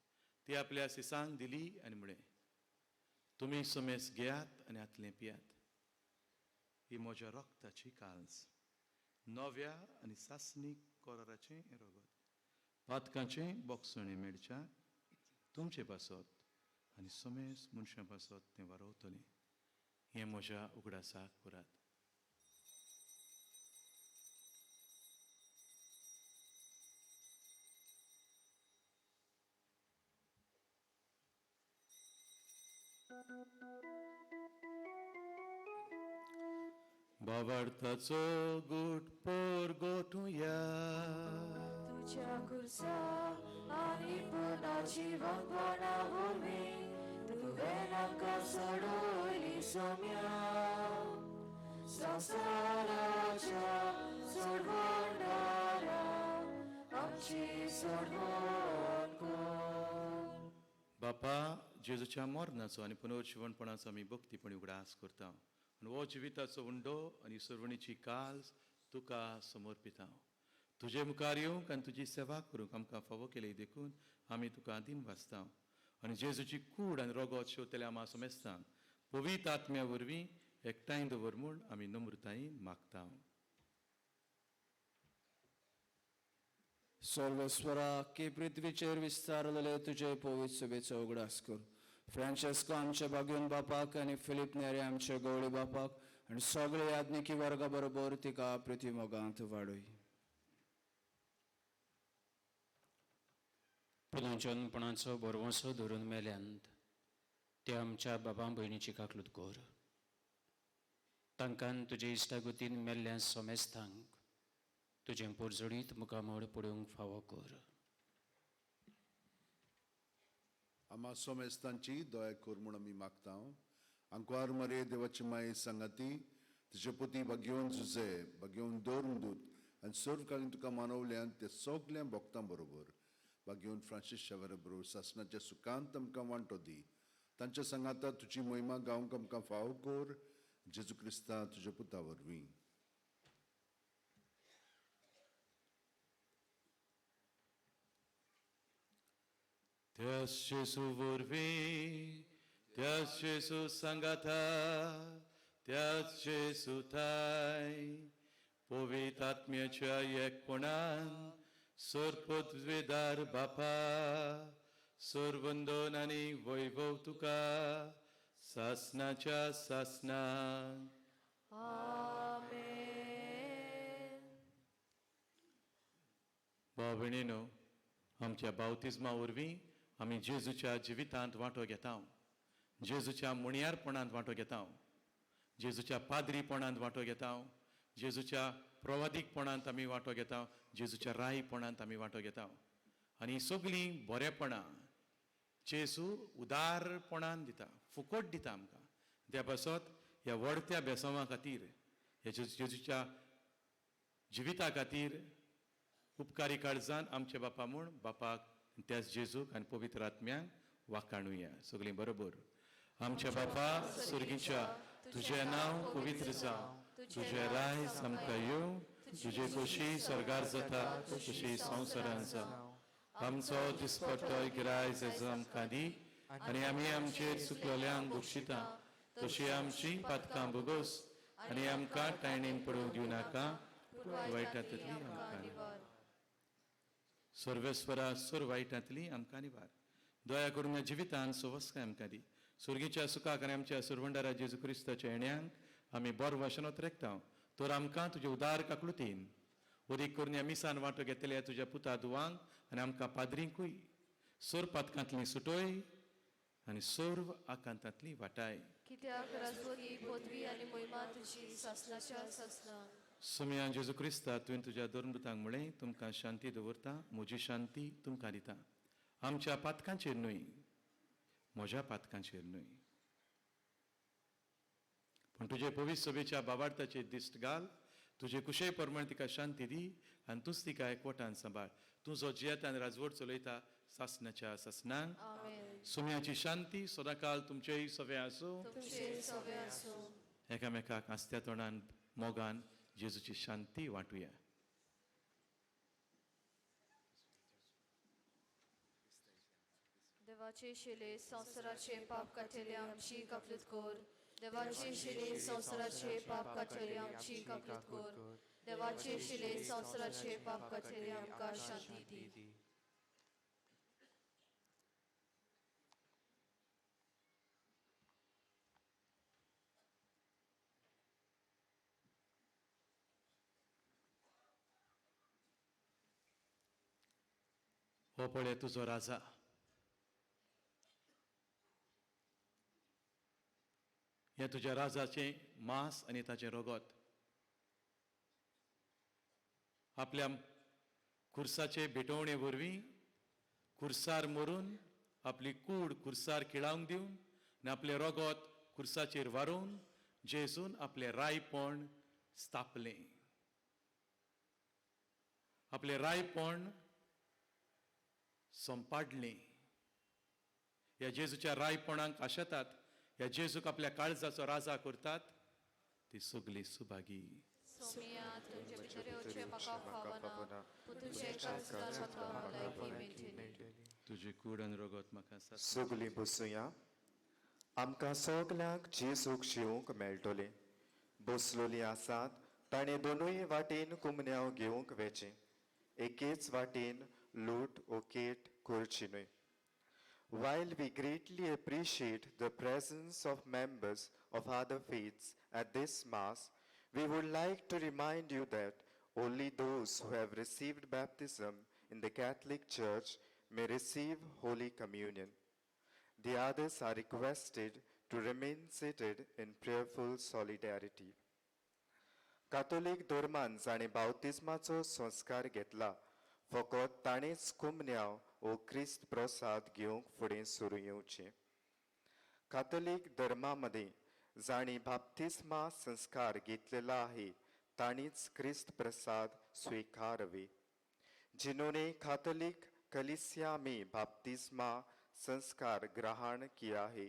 ती आपल्या सिसांक दिली आनी म्हळें, तुमी समेस घेयात आनी आतलें पियात. ही म्हज्या रक्ताची काल्स, नव्या आनी सासणीक कराराचें रगत. पातकाचें बोगसणें मेळच्या तुमचे पासत आनी समेस मनशां पासत तें वारवतलें. हें म्हज्या उगडासाक करात. बाबार्थाचो गुट पोर गोठूया. तुझ्या खुर्सा आणि पुनर्जीवनपणा वरवीं तुवें आमकां सोडवली सोम्या. संवसाराच्या सोडवणारा आमची सोडवण कर. बापा जेजूच्या मरणाचो आनी पुनर्जीवनपणाचो आमी भक्तीपणी उगडास करता. आनी हो जिविताचो उंडो आनी सर्वणीची काल्स तुका समर्पिता. तुजे मुखार येवंक आनी तुजी सेवा करूंक आमकां फावो केले देखून आमी तुका दिन वाचता. आनी जेजूची कूड आनी रगत शेवतले आमी समेस्तांक पवित्र आत्म्या वरवीं एकठांय दवर म्हूण आमी नम्रतायेन मागता. सर्वेस्वरा की पृथ्वीचेर विस्तारलेले तुजे पवित्र सभेचो उगडास कर. फ्रांचेस्को आमच्या बागेवन बापाक आनी फिलीप नेरे आमच्या गवळी बापाक आनी सगळे याज्ञिकी वर्गा बरोबर तिका पृथ्वीमोगांत वाडय. पुनर्जन्मपणाचो बरवंसो धरून मेल्यांत ते आमच्या बाबा भयणीची काकलूत कर. तांकां तुजे इश्टागतीन मेल्ल्या समेस्तांक तुजें पोरजोडीत मुखामोड पडूंक फावो कर. आम्हा सोमेस्तांची दया कर म्हूण आमी मागता. आंकवार मरे देवाची माय सांगाती तुजे पुती बागेवन झुजे बागेवन दोरमदूत आनी सर्व काळीन तुका मानवल्यान ते सगल्या भक्तां बरोबर बागेवन फ्रांसीस शावेरा बरोबर सासणाच्या सुखांत आमकां वांटो दी. तांच्या सांगाता तुजी महिमा गावंक आमकां फावो कर. जेजू क्रिस्ता तुज्या पुता वरवीं. त्याच जेजू वरवीं, त्याच जेजू सांगाता, त्याच जेजू थाय पवित्र आत्म्याच्या एकपणान सर्पद्वेदार बापा सर्वंदन आनी वैभव तुका सासणाच्या सासणाक. भाव भयणीनो, आमच्या बावतिजमा वरवीं आमी जेजूच्या जिवितांत वांटो घेता. जेजूच्या मुणयारपणांत वांटो घेता. जेजूच्या पाद्रीपणांत वांटो घेता. जेजूच्या प्रवादीकपणांत आमी वांटो घेता. जेजूच्या रायपणांत आमी वांटो घेता. आनी सगळीं बरेपणां जेजू उदारपणान दिता, फुकट दिता आमकां. त्या पासत ह्या व्हडत्या बेसवा खातीर, ह्या जेजूच्या जिविता खातीर उपकारी काळजान आमचे बापा म्हूण बापाक त्याच जेजूक आनी पवित्र आत्म्यांक वाखाणुया. सगळीं बरोबर. आमच्या बापा सुर्गीच्या, तुझें नांव पवित्र जावं, तुझें रायज आमकां येवं, तुजे खोशी स्वर्गार जाता तशी संवसारांत जावं. आमचो दिसपट्टो गिरायज आमकां दी, आनी आमी आमचेर चुकलोल्यांक बक्षिता, तशी आमची पातकां भोगोस, आनी आमकां टायणीन पडूंक दिवं नाका, वायटांतली आमकां निवार. सर्वेस्वरा सुर वायटांतली आमकां निवार. दया करून ह्या जिवितान सवस्काय आमकां दी. सुर्गीच्या सुखाक आनी आमच्या सुरवंडारा जेजू क्रिस्ताच्या येण्याक आमी बरो भाशेन रेखताव. तर आमकां तुजे उदार काकलुतीन उदीक करून ह्या मिसान वांटो घेतल्या तुज्या पुता दुवांक आनी आमकां पाद्रींकूय सोर पातकांतली सुटोय आनी सोर्व आकांतांतली वाटाय. कित्याक राजवटी पदवी आनी महिमा तुजी सासणाच्या सासणां. सुमया जेजू क्रिस्ता तुवें तुज्या दोरमृतांक म्हळें, तुमकां शांती दवरता, म्हजी शांती तुमकां दिता. आमच्या पातकांचेर न्हय, म्हज्या पातकांचेर न्हय, पण तुजे पवित्र सभेच्या बाबार्थाचेर दिश्ट घाल. तुजे कुशे प्रमाण तिका शांती दी आनी तूंच तिका एकवटान सांबाळ. तूं जो जियेता आनी राजवट चलयता सासणाच्या सासणांक. आमेन. सुमयाची शांती सदांकाळ तुमचेय सवे आसूं. तुमचे सवे आसूं. एकामेकाक आस्त्या तोंडान मोगान जेजूची शांती वांटुया. देवाचे शिले संवसाराचे पाप काटेले आमची कपलत कोर. देवाचे शिले संवसाराचे पाप काटेले आमची कपलत कोर. देवाचे शिले संवसाराचे पाप काटेले आमकां शांती दी. हो पळय तुजो राजा. हे तुज्या राजाचे मांस आनी ताचें रगत आपल्या खुर्साचे भेटोवणे वरवीं खुर्सार मरून आपली कूड खुर्सार किळावंक दिवन आनी आपलें रगत खुर्साचेर वारून जेजून आपलें रायपण स्थापलें. आपलें रायपण संपाडलें. ह्या जेजूच्या रायपणांक आशेतात, ह्या जेजूक आपल्या काळजाचो राजा करतात, ती सगळी सुभागी. सोमिया तुझे भितर येवचे म्हाका फावना, पूण तुजे काळजांत म्हाका भलायकी मेळटली. तुजी कूड आनी रगत म्हाका सगळीं बसूया. आमकां सगल्यांक जेजूक जिवंक मेळटलें. बसलोलीं आसात ताणें दोनूय वाटेन कुमन्याव घेवंक वेचें. एकेच वाटेन लूट ओकेट करची न्हय. While we greatly appreciate the presence of members of other faiths at this Mass, we would like to remind you that only those who have received baptism in the Catholic Church may receive Holy Communion. The others are requested to remain seated in prayerful solidarity. Catholic धर्मान जाणें बावतिस्माचो संस्कार घेतला, फकत ताणेंच कुमन्याव ओ क्रिस्त प्रसाद घेवंक फुडें सुरू येवचें. कातोलीक धर्मामध्ये जाणी बाप्तिस्मा संस्कार घेतलेला आहे ताणीच क्रिस्त प्रसाद स्वीकारावे. जिन्होंने कातोलिक कलीसिया में बाप्तिस्मा संस्कार ग्रहण किया है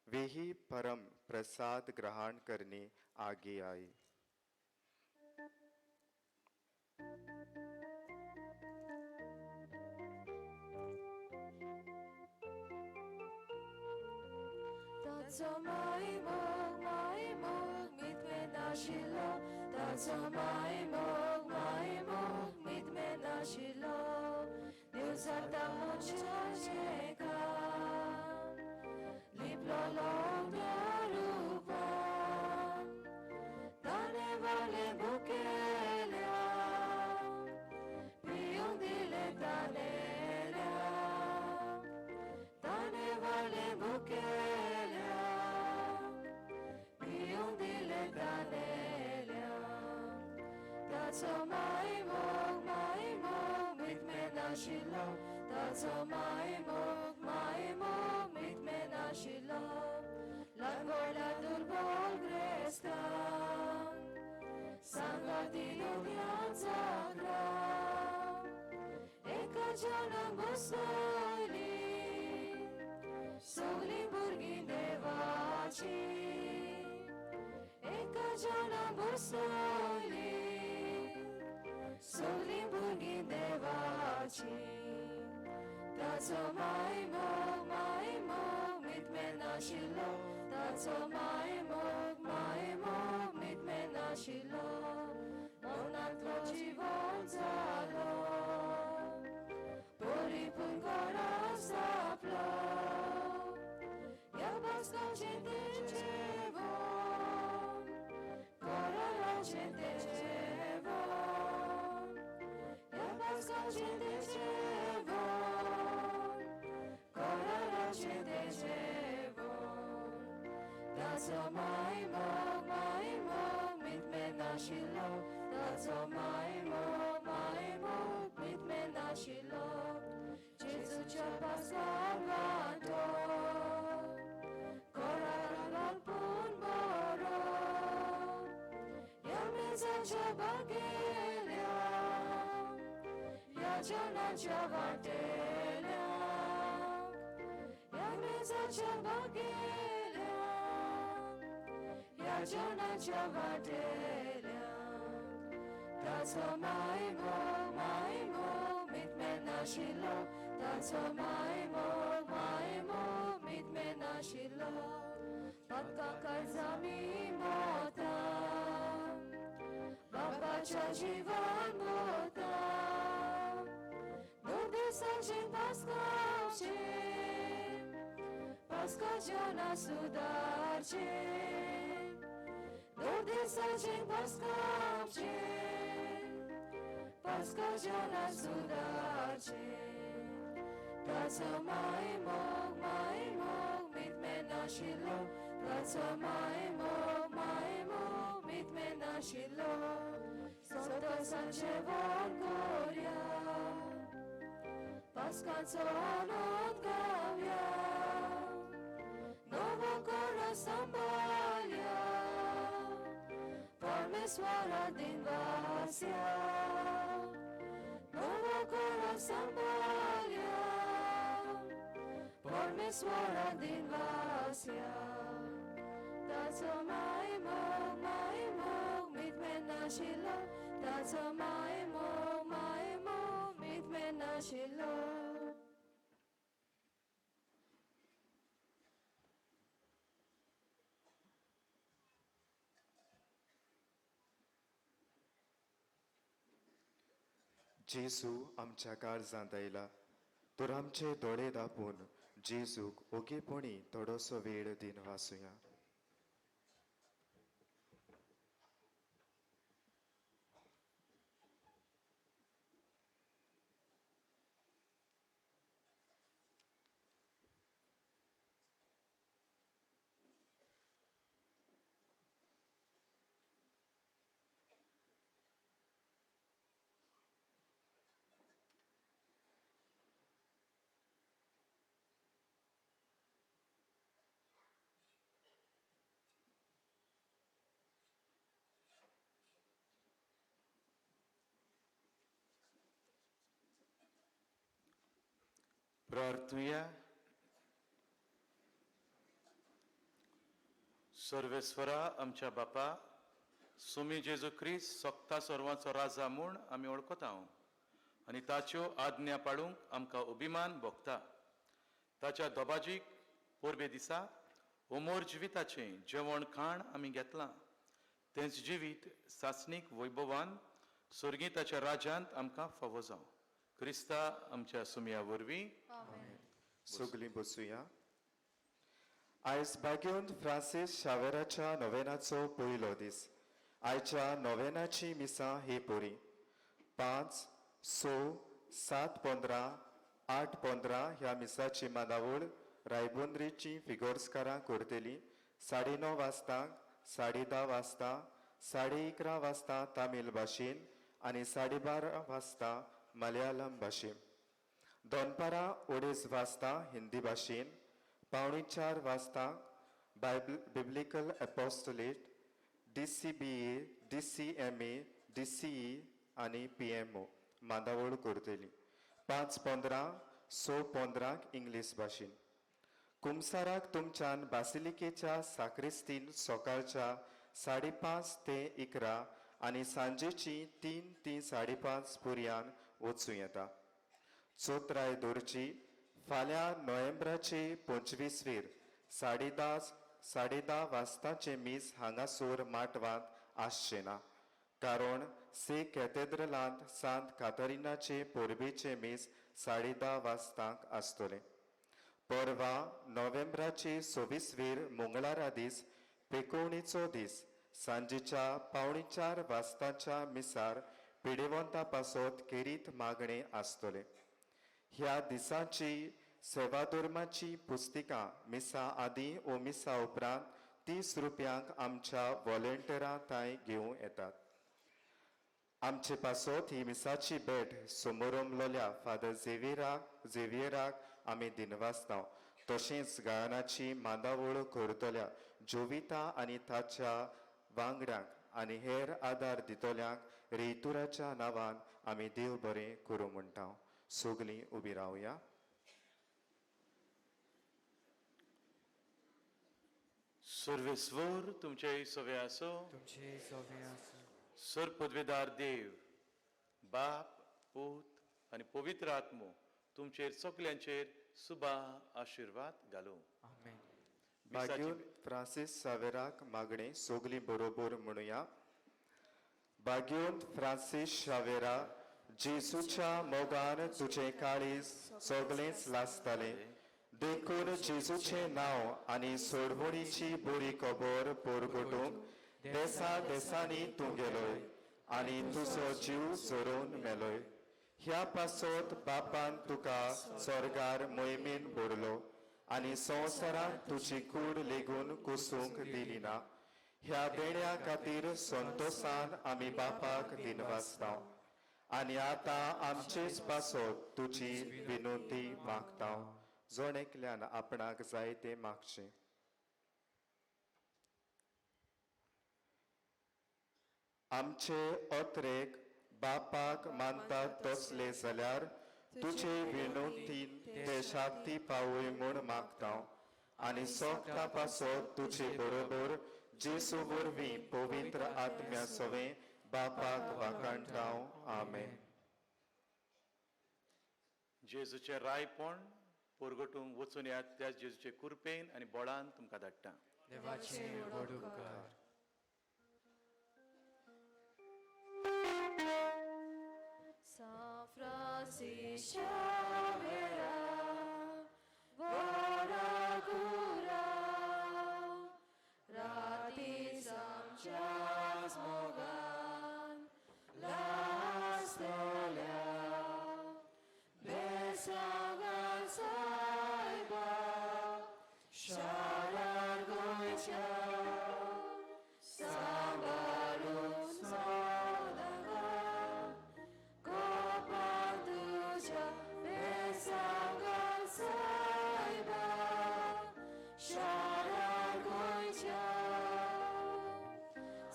वे ही परम प्रसाद ग्रहण करने आगे आए. Tazo maimog mitmenashilo. Tazo maimog mitmenashilo. Deus atamucheka. Liplolong darupa. Tane vale bukelea. Piung dile tanelea. Tane vale bukelea. Piung dile tanelea. Tazo maimog mitmenashilo. Tazo maimog mitmenashilo. Langola durbol gresta. Sangatino dianzagra. Eka janang gusto. बसलोली सगळी भुरगीं देवाची ताचो मायमोग मितमे नाशिल्लो ताचो मायमोग मितमे नाशिल्लो मौनांतलो जीवन जालो परिपूर्ण कोरास आपलो ह्या बास्काचें तें जेवण कोरालाचें तें जेवण ह्या बास्काचें तें जेवण कोरालाचें तें जेवण ताचो मायमोग मितमे नाशिल्लो ताचो मायमोग मितमे नाशिल्लो जेजूच्या पासार वांटो कोरालान पूण बरो ह्या मेजाच्या बागेल्या ह्या जेवणाच्या वाटेल्या ह्या मेजाच्या बागेल्या ह्या जेवणाच्या वाटेल्या ताचो मायमोग मितमे नाशिल्लो ताचो मायमोग मितमे नाशिल्लो पक्का काळजामी मोता बापाच्या जिवान मोता 2 दिसांचे पास्काचे पास्का जेवणा सुदारचे 2 दिसांचे पास्काचे पास्का जेवणा सुदारचे ताचो मायमोग मितमे नाशिल्लो ताचो मायमोग मितमे नाशिल्लो सोतोसांचे वन कोरया पास्काचो आनंद गावया नवो कोरो सांबाळया परमेश्वरा दिन वास्या नवो कोरो सांबाळया परमेश्वरा दिन वास्या ताचो मायमोग मितमे नाशिल्लो ताचो मायमोग मितमे नाशिल्लो जेजू आमच्या काळजांत आयला तर आमचे दोळे धापून जेजूक ओगेपणी थोडोसो वेळ दिन वाचुया. प्रार्थुया. सर्वेस्वरा आमच्या बापा, सुमी जेजू क्रिस्त सोगता सर्वांचो राजा म्हूण आमी वळखता आनी ताच्यो आज्ञा पाळूंक आमकां अभिमान भोगता. ताच्या दोबाजीक पोरबे दिसा अमोर जिविताचें जेवण खाण आमी घेतलां. तेंच जिवीत सासणीक वैभवान सर्गी ताच्या राज्यांत आमकां फावो जावं. क्रिस्ता आमच्या सुमया वरवीं सगळीं बसूया. आयज बागेंत फ्रांसीस शावेराच्या नोवेनाचो पयलो दीस. आयच्या नोवेनाची मिसां ही पोरी 5, 6, 7, 15, 8, 15 ह्या मिसाची मांदावळ रायबंद्रीची फिगोर्सकारां करतली. 9:30 वाजता, 10:30 वाजता, 11:30 वाजता तामील भाशेन आनी 12:30 वाजता मलयाळम भाशेन. दोनपारां 2:30 वाजता हिंदी भाशेन. 3:45 वाजता बिब्लिकल एपोस्टोलेट, DCBA, DCMA, DCE आनी PMO मांदावळ करतली. 5:15, 6:15 इंग्लीश भाशेन. कुमसाराक तुमच्यान बासिलिकेच्या साक्रिस्तीन सकाळच्या 5:30 ते 11 आनी सांजेची 3 ती 5:30 पर्यान वचूं येता. चोत्राय दोरची फाल्यां नोव्हेंब्राचे 25 10:30 वाजताचे मीस हांगासर माटवांत आसचे ना, कारण से कॅथेड्रलांत सांत कातरिनाचे पोरबेचे मीस 10:30 वाजतांक आसतले. परवा नोव्हेंब्राचे 26 मंगळारा दीस पेकोवणीचो दीस सांजेच्या 3:45 वाजताच्या मिसार पिडेवंता पासत केरीत मागणे आसतले. ह्या दिसाची सेवाधर्माची पुस्तिकां मिसा आदीं व मिसा उपरांत 30 रुपयांक आमच्या व्हॉलेंटियरां थंय घेवं येतात. आमचे पासत ही मिसाची भेट समोरंबलोल्या फादर झेवियराक आमी दिनवासतांव. तशेंच गायनाची मांदावळ करतल्या जोविता आनी ताच्या वांगड्यांक आनी हेर आदार दितल्यांक रेतुराच्या नांवान आमी देव बरें करूं म्हणटा. सगलीं उबी रावया. सर्वेस्वर तुमचे सवे आसो. तुमचे सोबे आसूं. सर पदवेदार देव, बाप, पूत आनी पवित्र आत्मो तुमचेर सगल्यांचेर सुबा आशिर्वाद घालूं. आमेन. भाग्यून फ्रांसीस सावेराक मागणे सगलीं बरोबर म्हणुया. भाग्यून फ्रांसीस शावेरा, जेजूच्या मोगान तुझे काळीज सगळेंच लासताले. देखून जेजूचे नांव आनी सोडवणीची बरी खबर परगटूंक देसांनी तूं गेलोय आनी तुजो जीव चोरून मेलोय. ह्या पासत बापान तुका स्वर्गार मोहिमेन भरलो आनी संवसारांत तुजी कूड लेगून कुसूंक दिली ना. ह्या बेड्या खातीर संतोषान आमी बापाक दिनवासता आनी आतां आमचेच पासत तुजी विनंती मागता. जोण एकल्यान आपणाक जाय ते मागचें. आमचे अत्रेक बापाक मानतात तसले जाल्यार तुजे विनंतीन ते शांती पावय म्हूण मागता आनी सोगता पासत तुजे बरोबर जेजू वरवीं पवित्र आत्म्या सवे बापाक वाखाणटा. आमेन. जेजूचे रायपण परगटूंक वचून येयात त्या जेजूचे कुरपेन आनी बळान तुमकां धाडटा. देवाचे व्हड उपकार. San Francisco Xaviera, Bora Cura, Ratis Amchas Mogan, Las Dolia, Besagan Saiba, Sharar Goitia, Sambalun Sodaga, Copanduja, Besagan Saiba, Sharar Goitia,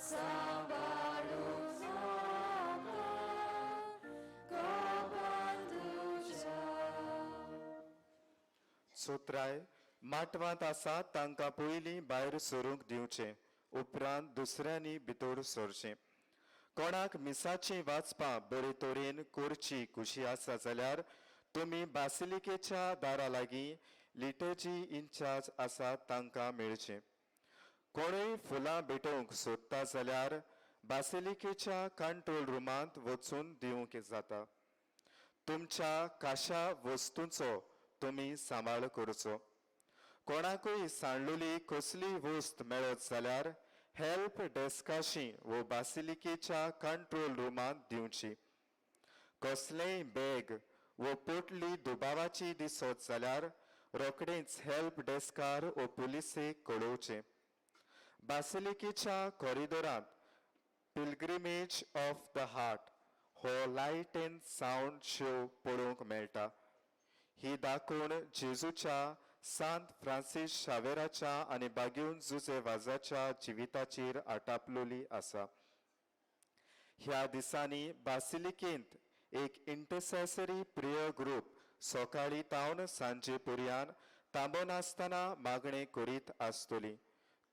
Sambalun Sodaga, Copanduja. सोत्राय माटवांत आसा तांकां पयलीं भायर सरूंक दिवचें, उपरांत दुसऱ्यांनी भितर सरचें. कोणाक मिसाची वाचपां बरे तरेन करची खुशी आसा जाल्यार तुमी बासिलिकेच्या दारा लागीं लिटर्जी इन्चार्ज आसा तांकां मेळचें. कोणूय फुलां भेटोवंक सोदता जाल्यार बासिलिकेच्या कंट्रोल रुमांत वचून दिवंक जाता. तुमच्या खाशा वस्तूंचो तुमी सांबाळ करचो. कोणाकूय सांडलेली कसली वस्त मेळत जाल्यार हेल्प डेस्काशी व बासिलिकेच्या कंट्रोल रुमांत दिवची. कसलेय बॅग व पोटली दुबावाची दिसत जाल्यार रोखडेंच हेल्प डेस्कार व पुलिसेक कळोवचें. बासिलिकेच्या कॉरिडोरांत पिलग्रिमेज ऑफ द हार्ट हो लायट एंड सावंड शो पळोवंक मेळटा. ही दाखोवन जेजूच्या सांत फ्रांसीस शावेराच्या आनी बाग्यून जुजे वाजाच्या जिविताचेर आटापलोली आसा. ह्या दिसांनी बासिलिकेंत एक इंटरसेसरी प्रेयर ग्रूप सकाळीं तावन सांजे पर्यान तांबो नासतना मागणे करीत आसतली.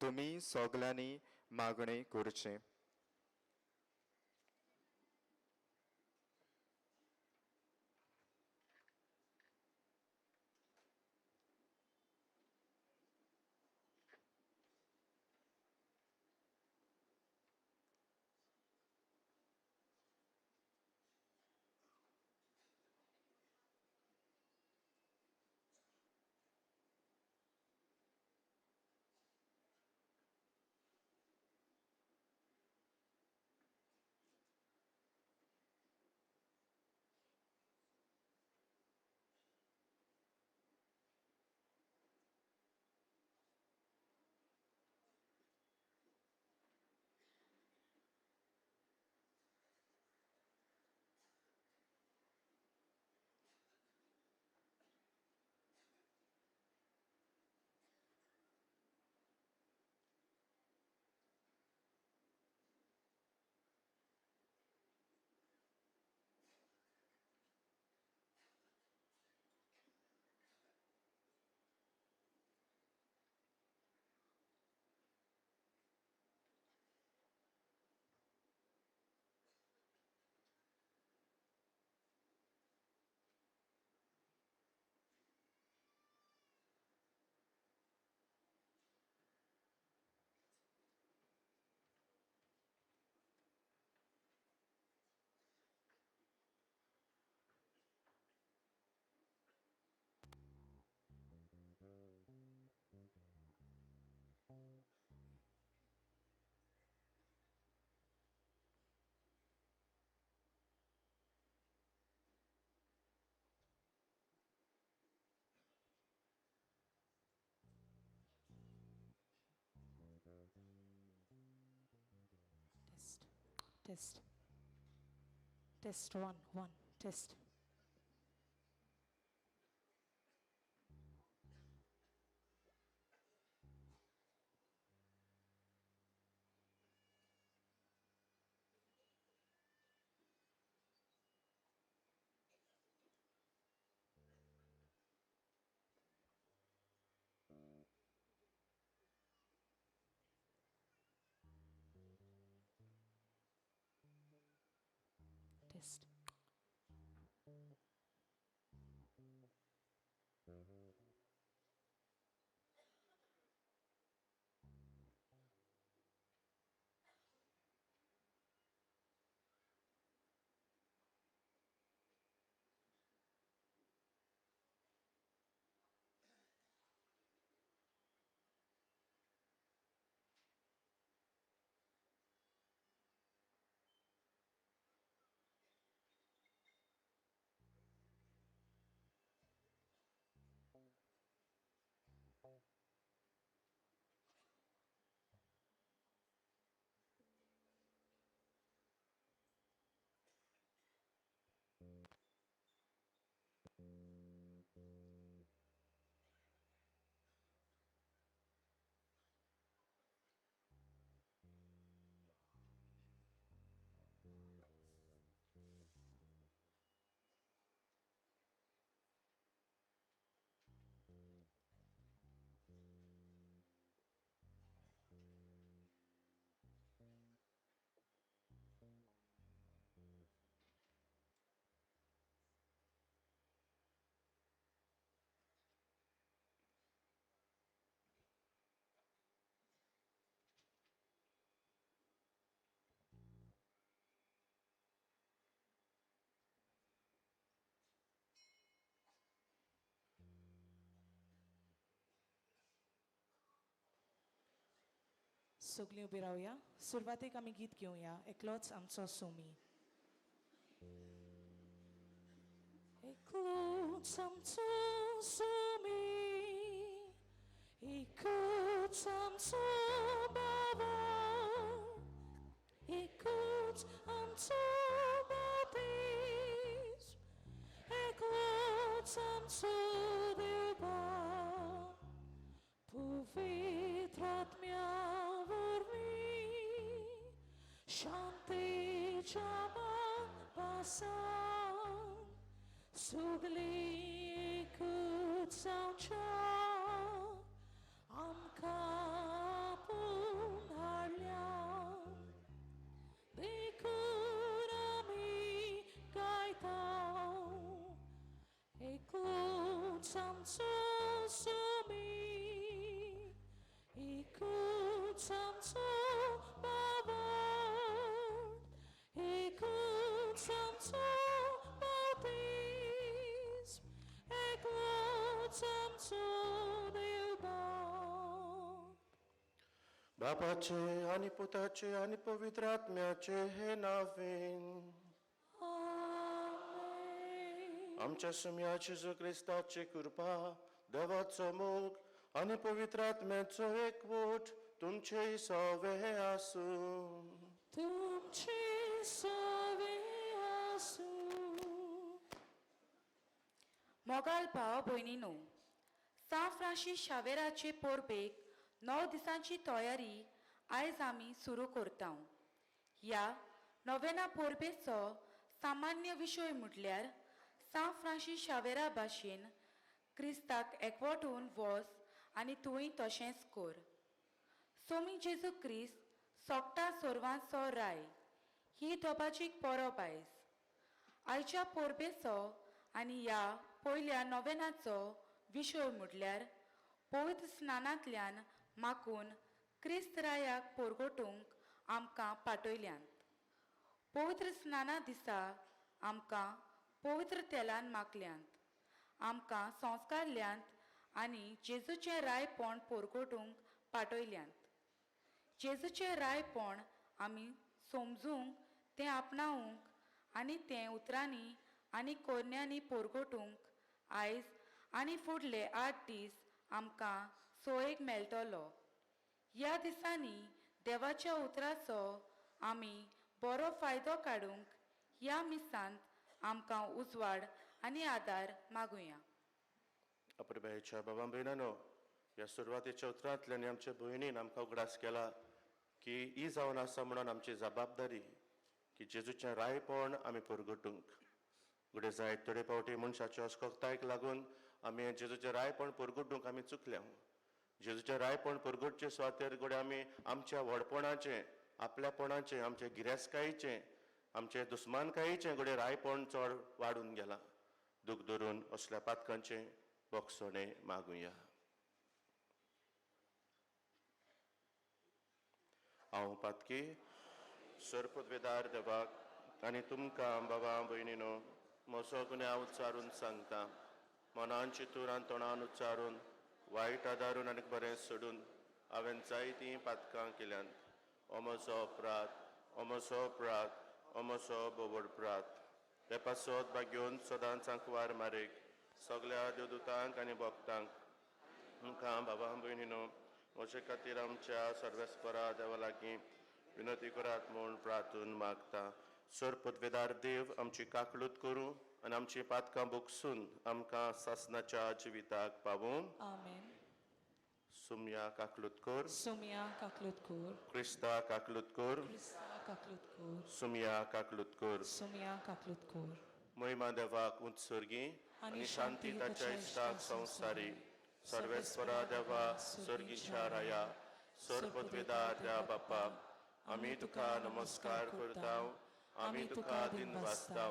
तुमी सगल्यांनी मागणें करचें. Test. Test. Test 1 1 test. Test. सगळीं उबी रावया. सुरवातेक आमी गीत घेवया एकलोच आमचो सोमी. एकलोच आमचो सोमी, एकूच आमचो बाबा, एकूच आमचो बापेस, एकलोच आमचो देवा, पवित्रात्म्या वरवीं शांतीच्या पासान सगळीं एकूच जावच्या आमकां आपूण हाडल्या. आमचो सोमी एकूच आमचो बावड एकूच आमचो बावतीस एकूच आमचो देवबाव बापाचे आणि पुताचे आणि पवित्र आत्म्याचे हे नावेन आमच्या सुम्या जेजू क्रिस्ताची कृपा देवाचो मोग आणि पवित्र आत्म्याचो एकवट तुमचे सवे आसूं तुमचे सवे आसूं मोगाल भाव भयणीनो सान फ्रांसीस शावेराचे पोरबेक 9 दिसांची तयारी आयज आमी सुरू करता. ह्या नोवेना पोरबेचो सामान्य विशय म्हटल्यार सान फ्रांसीस शावेरा भाशेन क्रिस्ताक एकवटून वच आनी तुवें तशेंच कर. सोमी जेजू क्रिस्त सोगटा सोरवांचो राय ही दोबाचीक परब आयज. आयच्या पोरबेचो आनी ह्या पयल्या नोवेनाचो विशय म्हटल्यार पवित्र स्नानांतल्यान माकून क्रिस्त रायाक पोरगोटूंक आमकां पाटयल्यांत. पवित्र स्नाना दिसा आमकां पवित्र तेलान माकल्यांत, आमकां संस्कारल्यांत आनी जेजूचें रायपण पोरगोटूंक पाटयल्यांत. जेजूचें रायपण आमी समजूंक तें आपणावंक आनी तें उतरांनी आनी कोरण्यांनी पोरगोटूंक आयज आनी फुडले 8 दीस आमकां सोयेक मेळटलो. ह्या दिसांनी देवाच्या उतराचो आमी बरो फायदो काडूंक ह्या मिसांत आमकां उजवाड आनी आदार मागुया. अप्रभेच्या बाबा भयणानो, ह्या सुरवातेच्या उतरांतल्यान आमच्या भयणीन आमकां उगडास केला की ही जावन आसा म्हणून आमची जबाबदारी की जेजूचें रायपण आमी परगटूंक. घडये जायत थोडे फावटी मनशाच्या अस्कोतायक लागून आमी जेजूचें रायपण परगटूंक आमी चुकल्या. जेजूचें रायपण परगटचे सुवातेर घडये आमी आमच्या व्हडपणाचें, आपल्यापणाचें, आमच्या गिरेस्कायेचें, आमचे दुस्मानकायेचें घडये रायपण चड वाडून गेलां. दूख धरून असल्या पातकांचें बोगसणें मागुया. हांव पातकी सरपदवेदार देवाक आनी तुमकां बाबा भयणीनो म्हजो गुन्यांव उच्चारून सांगता. मनान चिंतून आनी तोंडान उच्चारून वायट आदारून आनी बरें सोडून हांवें जायतीं पातकां केल्यांत. हो म्हजो अपराध, हो म्हजो अपराध, हो म्हजो बोबड अपराध. हे पासत भाग्योन सदांच वार मारेक सगल्या देवदूतांक आनी भक्तांक तुमकां बाबा भयणीनो म्हजे खातीर आमच्या सर्वेस्परा देवा लागीं विनंती करात म्हूण प्रार्थून मागता. सर पदवेदार देव आमची काकलूत करूं आनी आमची पातकां भोगसून आमकां सासणाच्या जिविताक पावूं. आमेन. सुम्या काकलूत कर, सोम्या काकलूत कर, क्रिस्ता काकलूत कर, क्रिस्ता काकलूत कर, सुम्या काकलूत कर. सोम्या काकलूत कर. महिमा देवाक उत्सर्गी आनी शांती ताच्या इश्टाक संवसारी. सर्वेस्परा देवा सर्गीच्या राया सर पदवेदार त्या बापा आमी तुका नमस्कार करता. आमी तुका दिन वाचता.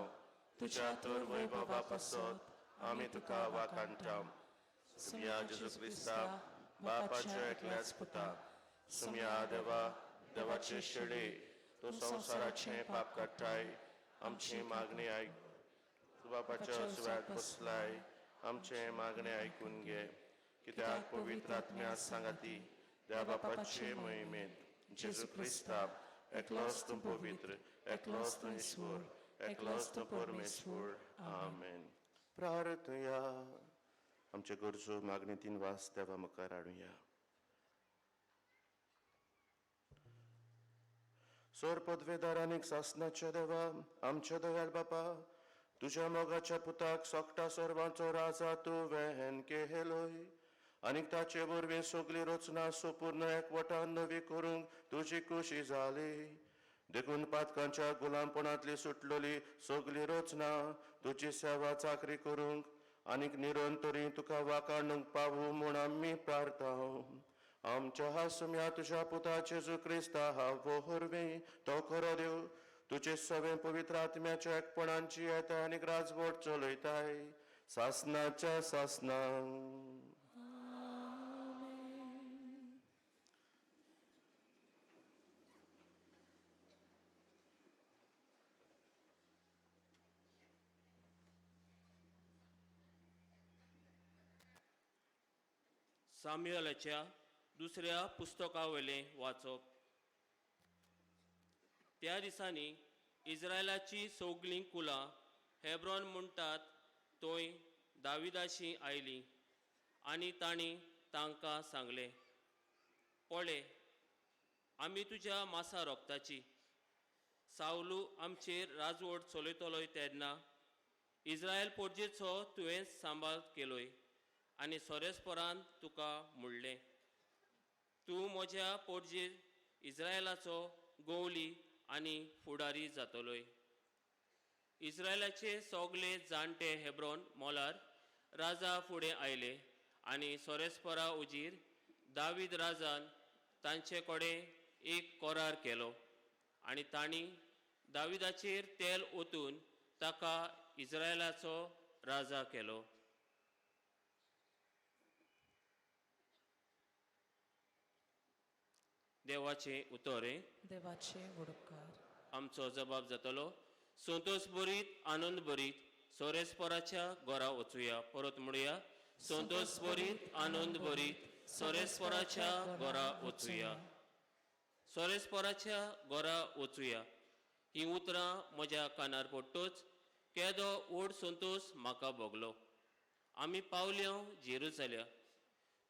तुज्या तर वैभवा पासत आमी तुका वाखाणटा. सुम्या जेजू क्रिस्ता बापाच्या एकल्याच पुता. सुम्या देवा देवाचे शेळे तो संवसाराचें पाप काडटाय. आमची मागणी आयक. बापाच्या सुवात बसलाय आमचे मागणे आयकून घे. कित्याक पवित्र आत्म्या सांगाती त्या बापाचे मोहिमेंत जेजू क्रिस्ता एकलोच तूं पवित्र, एकलोच तूं ईश्वर, एकलोच तूं परमेश्वर. आमेन. प्रार्थया. आमचे गरजो मागणी तीन वास देवा मुखार हाडुया. सर पदवेदार आनीक सासणाच्या देवा आमच्या दयाळ बापा तुज्या मोगाच्या पुताक सोगटा सर्वांचो राजा तूं वेहेन केलोय आनीक ताचे वरवीं सगळी रचना संपूर्ण एकवटान नवी करूंक तुजी खुशी जाली. देखून पातकांच्या गुलामपणांतली सुटलेली सगळी रचना तुजी सेवा चाकरी करूंक आनीक निरंतरी तुका वाखाणूंक पावूं म्हूण आमी प्रार्थाव. आमच्या हासम्या तुज्या पुता जेजू क्रिस्ता हांव वरवीं तो खरो देव तुजे सवे पवित्र आत्म्याच्या एकपणांची येताय आनीक राजवट चलयताय. सासनाच्या सासनां साम्युएलाच्या दुसऱ्या पुस्तकावयले वाचप. त्या दिसांनी इस्रायलाची सगळीं कुलां हेब्रोन म्हणटात थंय दाविदाशी आयली आनी तांणी तांकां सांगलें, पळय, आमी तुज्या मासा रोगताची. सावलू आमचेर राजवट चलयतलोय तेन्ना इस्रायल पोरजेचो तुवें सांबाळ केलोय आनी सोरेस्परान तुका म्हणलें, तूं म्हज्या पोरजे इस्रायलाचो गवली आनी फुडारी जातलोय. इस्रायलाचे सगळे जाणटे हेब्रोन मोलार राजा फुडें आयले आनी सोरेस्परा उजीर दावीद राजान तांचे कडेन एक करार केलो आनी तांणी दाविदाचेर तेल ओतून ताका इस्रायलाचो राजा केलो. देवाचे उतोरे. देवाचे उपकार. आमचो जबाब जातलो, संतोष बरीत आनंद बरीत सोरेस्पराच्या घरा वचूया. परत म्हणुया, संतोष बरीत आनंद बरीत सोरेस्पराच्या घरा वचूया. सोरेस्पराच्या घरा वचूया ही उतरां म्हज्या कानार पडटोच केदो व्हड संतोष म्हाका भोगलो. आमी पावल्यो जेरुसलेम.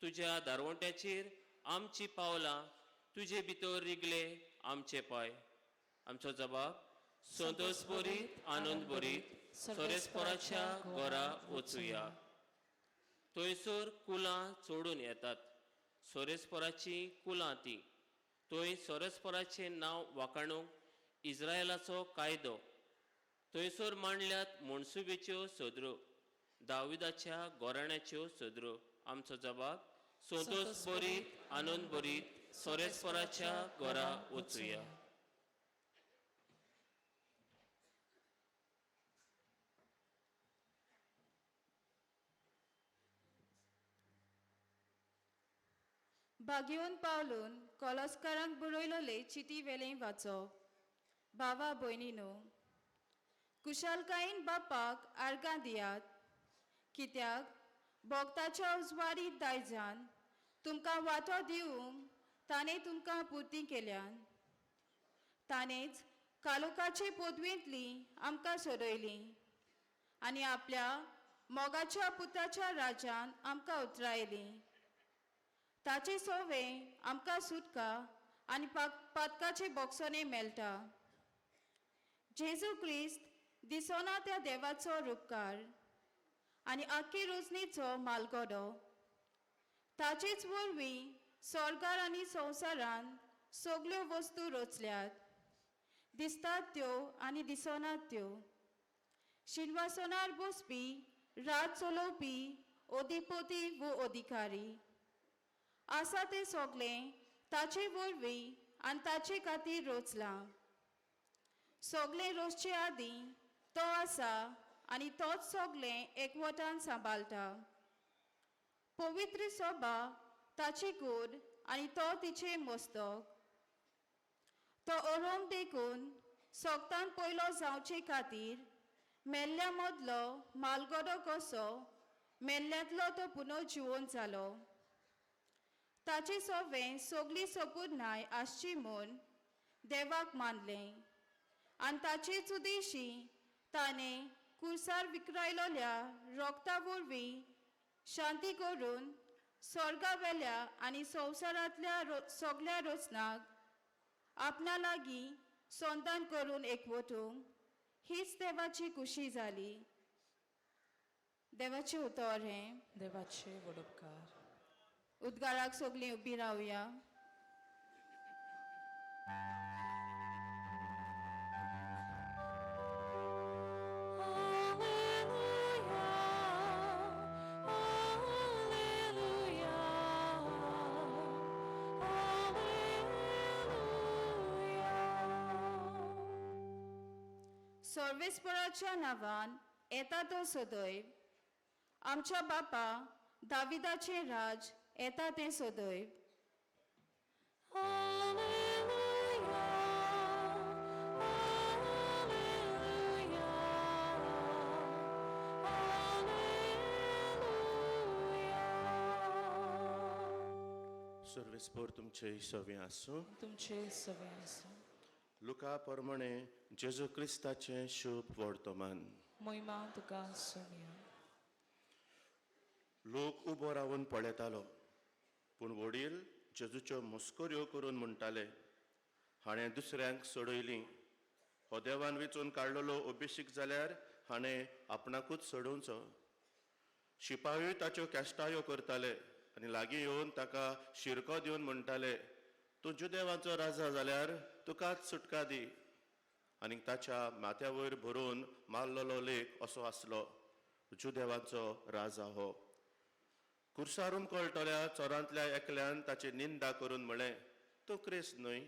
तुज्या दारवंट्याचेर आमची पावलां, तुजे भितर रिगले आमचे पाय. आमचो जबाब, संतोष बरीत आनंद बरीत सोरेस्पराच्या घरा वचूया. थंयसर कुलां चोडून येतात. सोरेस्पराची कुलां ती. थंय सोरेस्पराचें नांव वाखाणूंक इस्रायलाचो कायदो. थंयसर मांडल्यात म्हणसुबेच्यो सदरो, दाविदाच्या घोराण्याच्यो सदरो. आमचो जबाब, संतोष बरीत आनंद बरीत सोरेस्पराच्या घरा वचूया. बागेवन पावलून कॉलस्कारांक बरयलोले चिटी वेलें वाचप. भावा भयणीनो, कुशालकायेन बापाक आर्गां दियात, कित्याक भोगताच्या उजवाडीत दायजान तुमकां वांटो दिवंक ताणें तुमकां पुर्ती केल्यान. ताणेंच कालोकाचे पदवेंतली आमकां सोडयली आनी आपल्या मोगाच्या पुताच्या राज्यान आमकां उतरायली. ताचे सोवे आमकां सुटका आनी पातकाचे बोगसोने मेळटा. जेजू क्रिस्त दिसोना त्या देवाचो रुपकार आनी आख्खे रोजनीचो मालगोडो. ताचेच वरवीं स्वर्गार आनी संवसारान सगल्यो वस्तू रचल्यात, दिसतात त्यो आनी दिसनात त्यो. शिंवासनार बसपी, राज चलोवपी, ओदिपोती वो अधिकारी आसा ते सगळें ताचे वरवीं आनी ताचे खातीर रचलां. सगळें रचचे आदीं तो आसा आनी तोच सगळें एकवटान सांबाळटा. पवित्र सभा ताची कूड आनी तो तिचे मस्तक. तो ओरोंक देखून सोगतान पयलो जावचे खातीर मेल्ल्या मदलो मालगोडो कसो मेल्ल्यांतलो तो पुनो जिवोवन जालो. ताचे सोवें सगळी संपूर्णाय आसची म्हूण देवाक मानलें आनी ताचेच उदेशी ताणें कुर्सार विकरायलोल्या रोगता वरवीं शांती करून स्वर्गा वेल्या आनी संवसारांतल्या सगळ्या रचनाक आपणा लागीं सोंतान करून एकवटूंक हीच देवाची खुशी जाली. देवाचे उतर हें. देवाचे उपकार. उद्गाराक सगळीं उबी रावया. सर्वेस्पराच्या नांवान येता तो सदैव. आमच्या बापा दाविदाचे राज येता ते सदैव. सर्वेस्पोर तुमचे सवे आसूं. तुमचे सवे आसूं. लुका प्रमाणे जेजू क्रिस्ताचे शुभ वर्तमान. मोहिमा तुका सोनिया. लोक उबो रावन पळयतालो, पूण वडील जेजूच्यो मस्कऱ्यो करून म्हणटाले, हाणें दुसऱ्यांक सोडयली. हो देवान वेचून काडलेलो अभिषेक जाल्यार हाणें आपणाकूच सोडोवचो. शिपायूय ताच्यो केश्टायो करताले आनी लागीं येवन ताका शिरको दिवन म्हणटाले, तूं जुदेवाचो राजा जाल्यार तुकाच सुटका दी. आनी ताच्या माथ्या वयर भरून मारलेलो लेख असो आसलो, जुदेवाचो राजा हो. कुर्सारून कळटल्या चोरांतल्या एकल्यान ताची निंदा करून म्हळें, तूं क्रिस्त न्हय,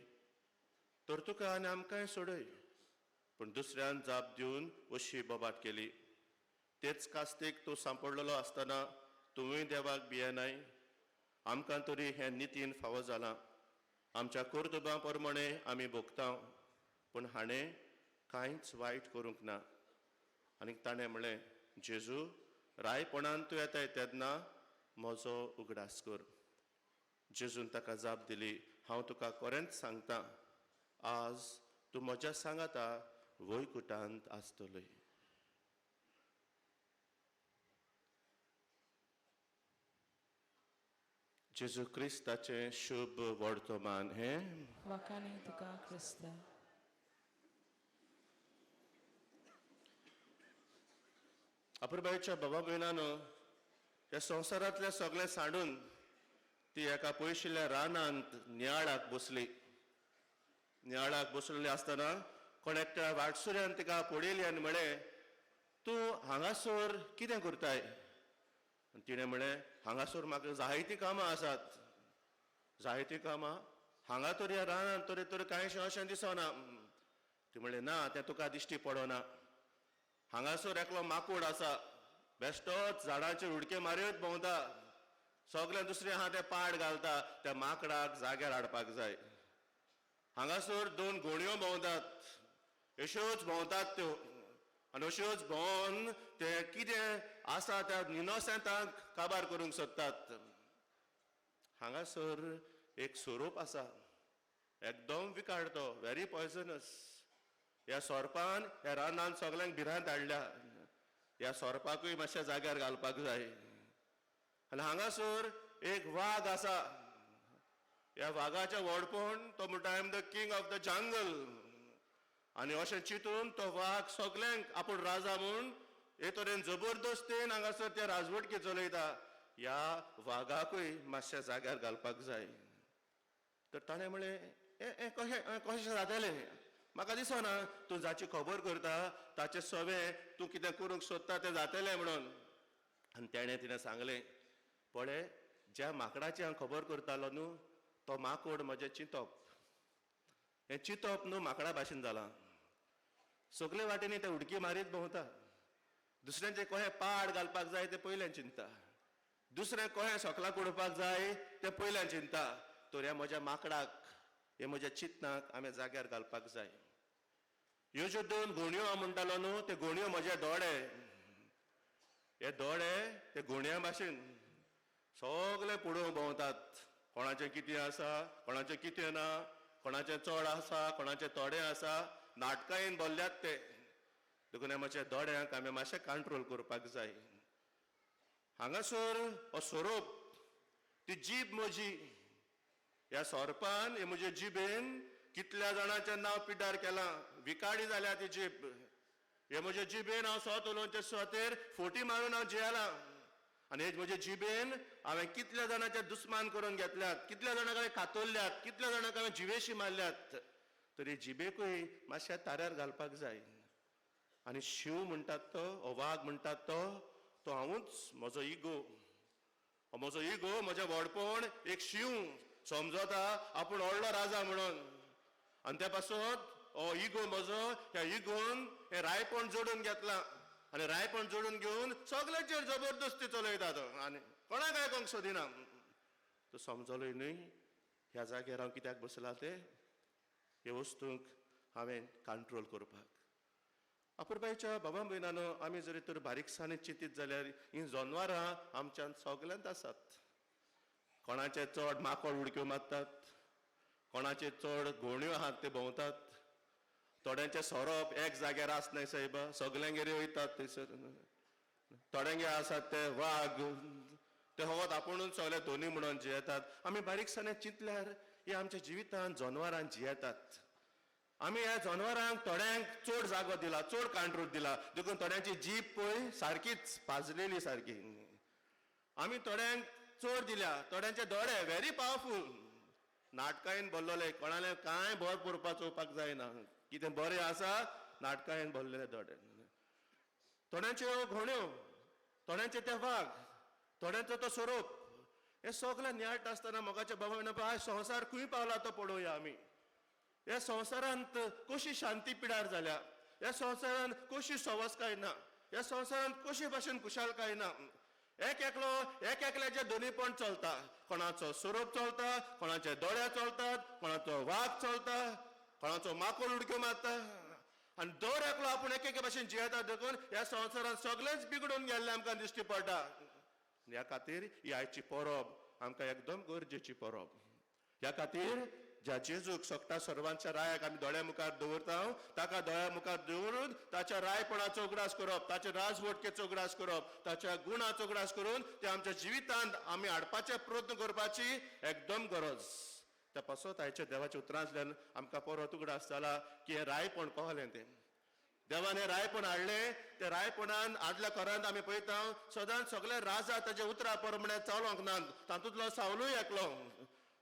तर तुका आनी आमकांय सोडय. पूण दुसऱ्यान जाप दिवन अशी बोबाट केली, तेच कास्तेक तूं सांपडलेलो आसतना तुवें देवाक भियेनाय. आमकां तरी हें नितीन फावो जालां. आमच्या कर्तुबां प्रमाणे आमी भोगता, पूण हाणें कांयच वायट करूंक ना. आनी ताणें म्हळें, जेजू, रायपणान तूं येताय तेन्ना म्हजो उगडास कर. जेजून ताका जाप दिली, हांव तुका खरेंच सांगतां, आज तूं म्हज्या सांगाता वैकुंठांत आसतलोय. जेजू क्रिस्ताचे शुभ वर्तमान हें. वाकानी तुका क्रिस्त. अपुरबाईच्या बाबा भयणानो, ह्या संवसारांतलें सगळें सांडून ती एका पयशिल्ल्या रानांत नियाळाक बसली. नियाळाक बसलेली आसतना कोण एकट्या वाटसुऱ्यान तिका पळयली आनी म्हळें, तूं हांगासर कितें करताय? तिणें म्हळें, हांगासर म्हाका जायतीं कामां आसात. जायतीं कामां? हांगा तर ह्या रानांत तरी तर कांयशें अशें दिसना. ती म्हणलें, ना, तें तुका दिश्टी पडना. हांगासर एकलो माकूड आसा, बेश्टोच झाडांचेर उडके मारयत भोंवता. सगळे दुसरे आहा ते पाड घालता, त्या माकडाक जाग्यार हाडपाक जाय. हांगासर 2 घोणयो भोंवतात, अश्योच भोंवतात त्यो. आनी अश्योच भोंवन ते कितें आसा त्या इनोसेंटांक काबार करूंक सोदतात. हांगासर एक सोरोप आसा, एकदम विकाड तो, व्हेरी पॉयझनस. ह्या सोरपान ह्या रानांत सगळ्यांक भिरांत हाडल्या. ह्या सोरपाकूय मातशें जाग्यार घालपाक जाय. आनी हांगासर एक वाग आसा. ह्या वागाचें व्हडपण तो म्हणटा, I am the king of the jungle. आनी अशें चिंतून तो वाग सगळ्यांक आपूण राजा म्हूण हे तरेन जबरदस्तीन हांगासर ते राजवटकी चलयता. ह्या वागाकूय मातशें जाग्यार घालपाक जाय. तर ताणें म्हळें, हें कशें जातलें? म्हाका दिसना तूं जाची खबर करता ताचें सवें तूं कितें करूंक सोदता तें जातलें म्हणून. आनी तिणें सांगलें, पळय, ज्या माकडाची हांव खबर करतालो न्हू, तो माकूड म्हजें चिंतप. हें चिंतप न्हू माकडा भाशेन जालां. सगळे वाटेनी ते उडकी मारीत भोंवता. दुसऱ्यांचे कशें पाड घालपाक जाय ते पयल्यान चिंता. दुसरें कशें सोकलाक उडोवपाक जाय ते पयल्यान चिंता. तर ह्या म्हज्या माकडाक, हे म्हज्या चिंतनाक हांवें जाग्यार घालपाक जाय. ह्यो ज्यो 2 घोणयो हांव म्हणटालो न्हू, ते घोणयो म्हजे दोळे. हे दोळे ते घोणया भाशेन सगळे पुढे भोंवतात. कोणाचें कितें आसा, कोणाचें कितें ना, कोणाचें चड आसा, कोणाचें थोडें आसा. नाटकायेन भरल्यात ते. देखून ह्या म्हज्या दोळ्यांक हांवें मातशें कंट्रोल करपाक जाय. हांगासर हो सोरोप, ती जीब म्हजी. ह्या सोरपान हे म्हजे जिबेन कितल्या जाणांचें नांव पिड्डार केलां. विकाडी जाल्या ती जीब. हे म्हजे जिबेन हांव स्वत उलोवचे सुवातेर फोटी मारून हांव जियेलां. आनी हे म्हजे जिबेन हांवें कितल्या जाणांचे दुस्मान करून घेतल्यात, कितल्या जाणांक हांवें खातोल्ल्यात, कितल्या जाणांक हांवें जिवेशी मारल्यात. तर हे जिबेकूय मातशें ताऱ्यार घालपाक जाय. आनी शिव म्हणटात तो, हो वाग म्हणटात तो हांवूच, म्हजो इगो. म्हजो इगो, म्हजें व्हडपण एक शिव समजता आपूण व्हडलो राजा म्हणून. आनी त्या पासून हो इगो म्हजो, ह्या इगोन हें रायपण जोडून घेतलां. आनी रायपण जोडून घेवन सगळ्यांचेर जबरदस्ती चलयतात आनी कोणाक आयकोंक सोदिना. तो समजलोय न्हय ह्या जाग्यार हांव कित्याक बसला ते हे वस्तूंक हांवें कंट्रोल करपाक. अपुरबायच्या बाबा भयणानो, आमी जरी तर बारीकसाणें चिंतीत जाल्यार हीं जनावरां आमच्यान सगळ्यांत आसात. कोणाचे चड माकड उडक्यो मारतात, कोणाचे चड घोण्यो आहात ते भोंवतात, थोड्यांचे सोरोप एक जाग्यार आसनाय सायबा सगल्यांगेर वयतात थंयसर, थोड्यांगे आसात ते वाग ते होवत आपुणूच सगळे धोनी म्हणून जियेतात. आमी बारीकसाणें चिंतल्यार हे आमच्या जिवितांत जनावरां जियेतात. आमी ह्या जनावरांक थोड्यांक चड जागो दिला, चड कंट्रोल दिला, देखून थोड्यांची जीब पळय सारकीच पाजलेली सारकी. आमी थोड्यांक चड दिल्या, थोड्यांचे दोळे व्हेरी पावरफूल, नाटकायेन भरलेले, कोणाले कांय भर पुरपा चोवपाक जायना, कितें बरें आसा नाटकायेन भरलेले दोळे. थोड्यांच्यो घोण्यो, थोड्यांचे ते वाग, थोड्यांचो तो सोरोप, हे सगळें नियाळटा आसतना मोगाच्या बाबा म्हणपा संवसार खंय पावला तो पळोवया आमी. ह्या संवसारांत कशी शांती पिडार जाल्या, ह्या संवसारांत कशी सवस्काय ना, ह्या संवसारांत कशी भाशेन खुशालकाय ना. एक एकल्याचे दोनीपण चलता, कोणाचो सोरोप चलता, कोणाचे दोळे चलतात, कोणाचो वाग चलता, कोणाचो माकड उडक्यो मारता, आनी दर एकलो आपूण एक भाशेन जियेता देखून ह्या संवसारांत सगळेंच बिगडून गेल्लें आमकां दिश्टी पडटा. ह्या खातीर ही आयची परब आमकां एकदम गरजेची परब. ह्या खातीर ज्या जेजूक सगळ्या सर्वांच्या रायाक आमी दोळ्या मुखार दवरता, ताका दोळ्या मुखार दवरून ताच्या रायपणाचो उगडास करप, ताच्या राजवटकेचो उगडास करप, ताच्या गुणाचो उगडास करून ते आमच्या जिवितांत आमी हाडपाचे प्रयत्न करपाची एकदम गरज. त्या पासत आयच्या देवाच्या उतरांतल्यान आमकां परत उगडास जाला की हें रायपण कहलें तें. देवान हें रायपण हाडलें, ते रायपणान आदल्या काळांत आमी पळयता सदांच सगळे राजा ताचे उतरा परमणे चालोंक ना, तातूंतलो सावलूय एकलो.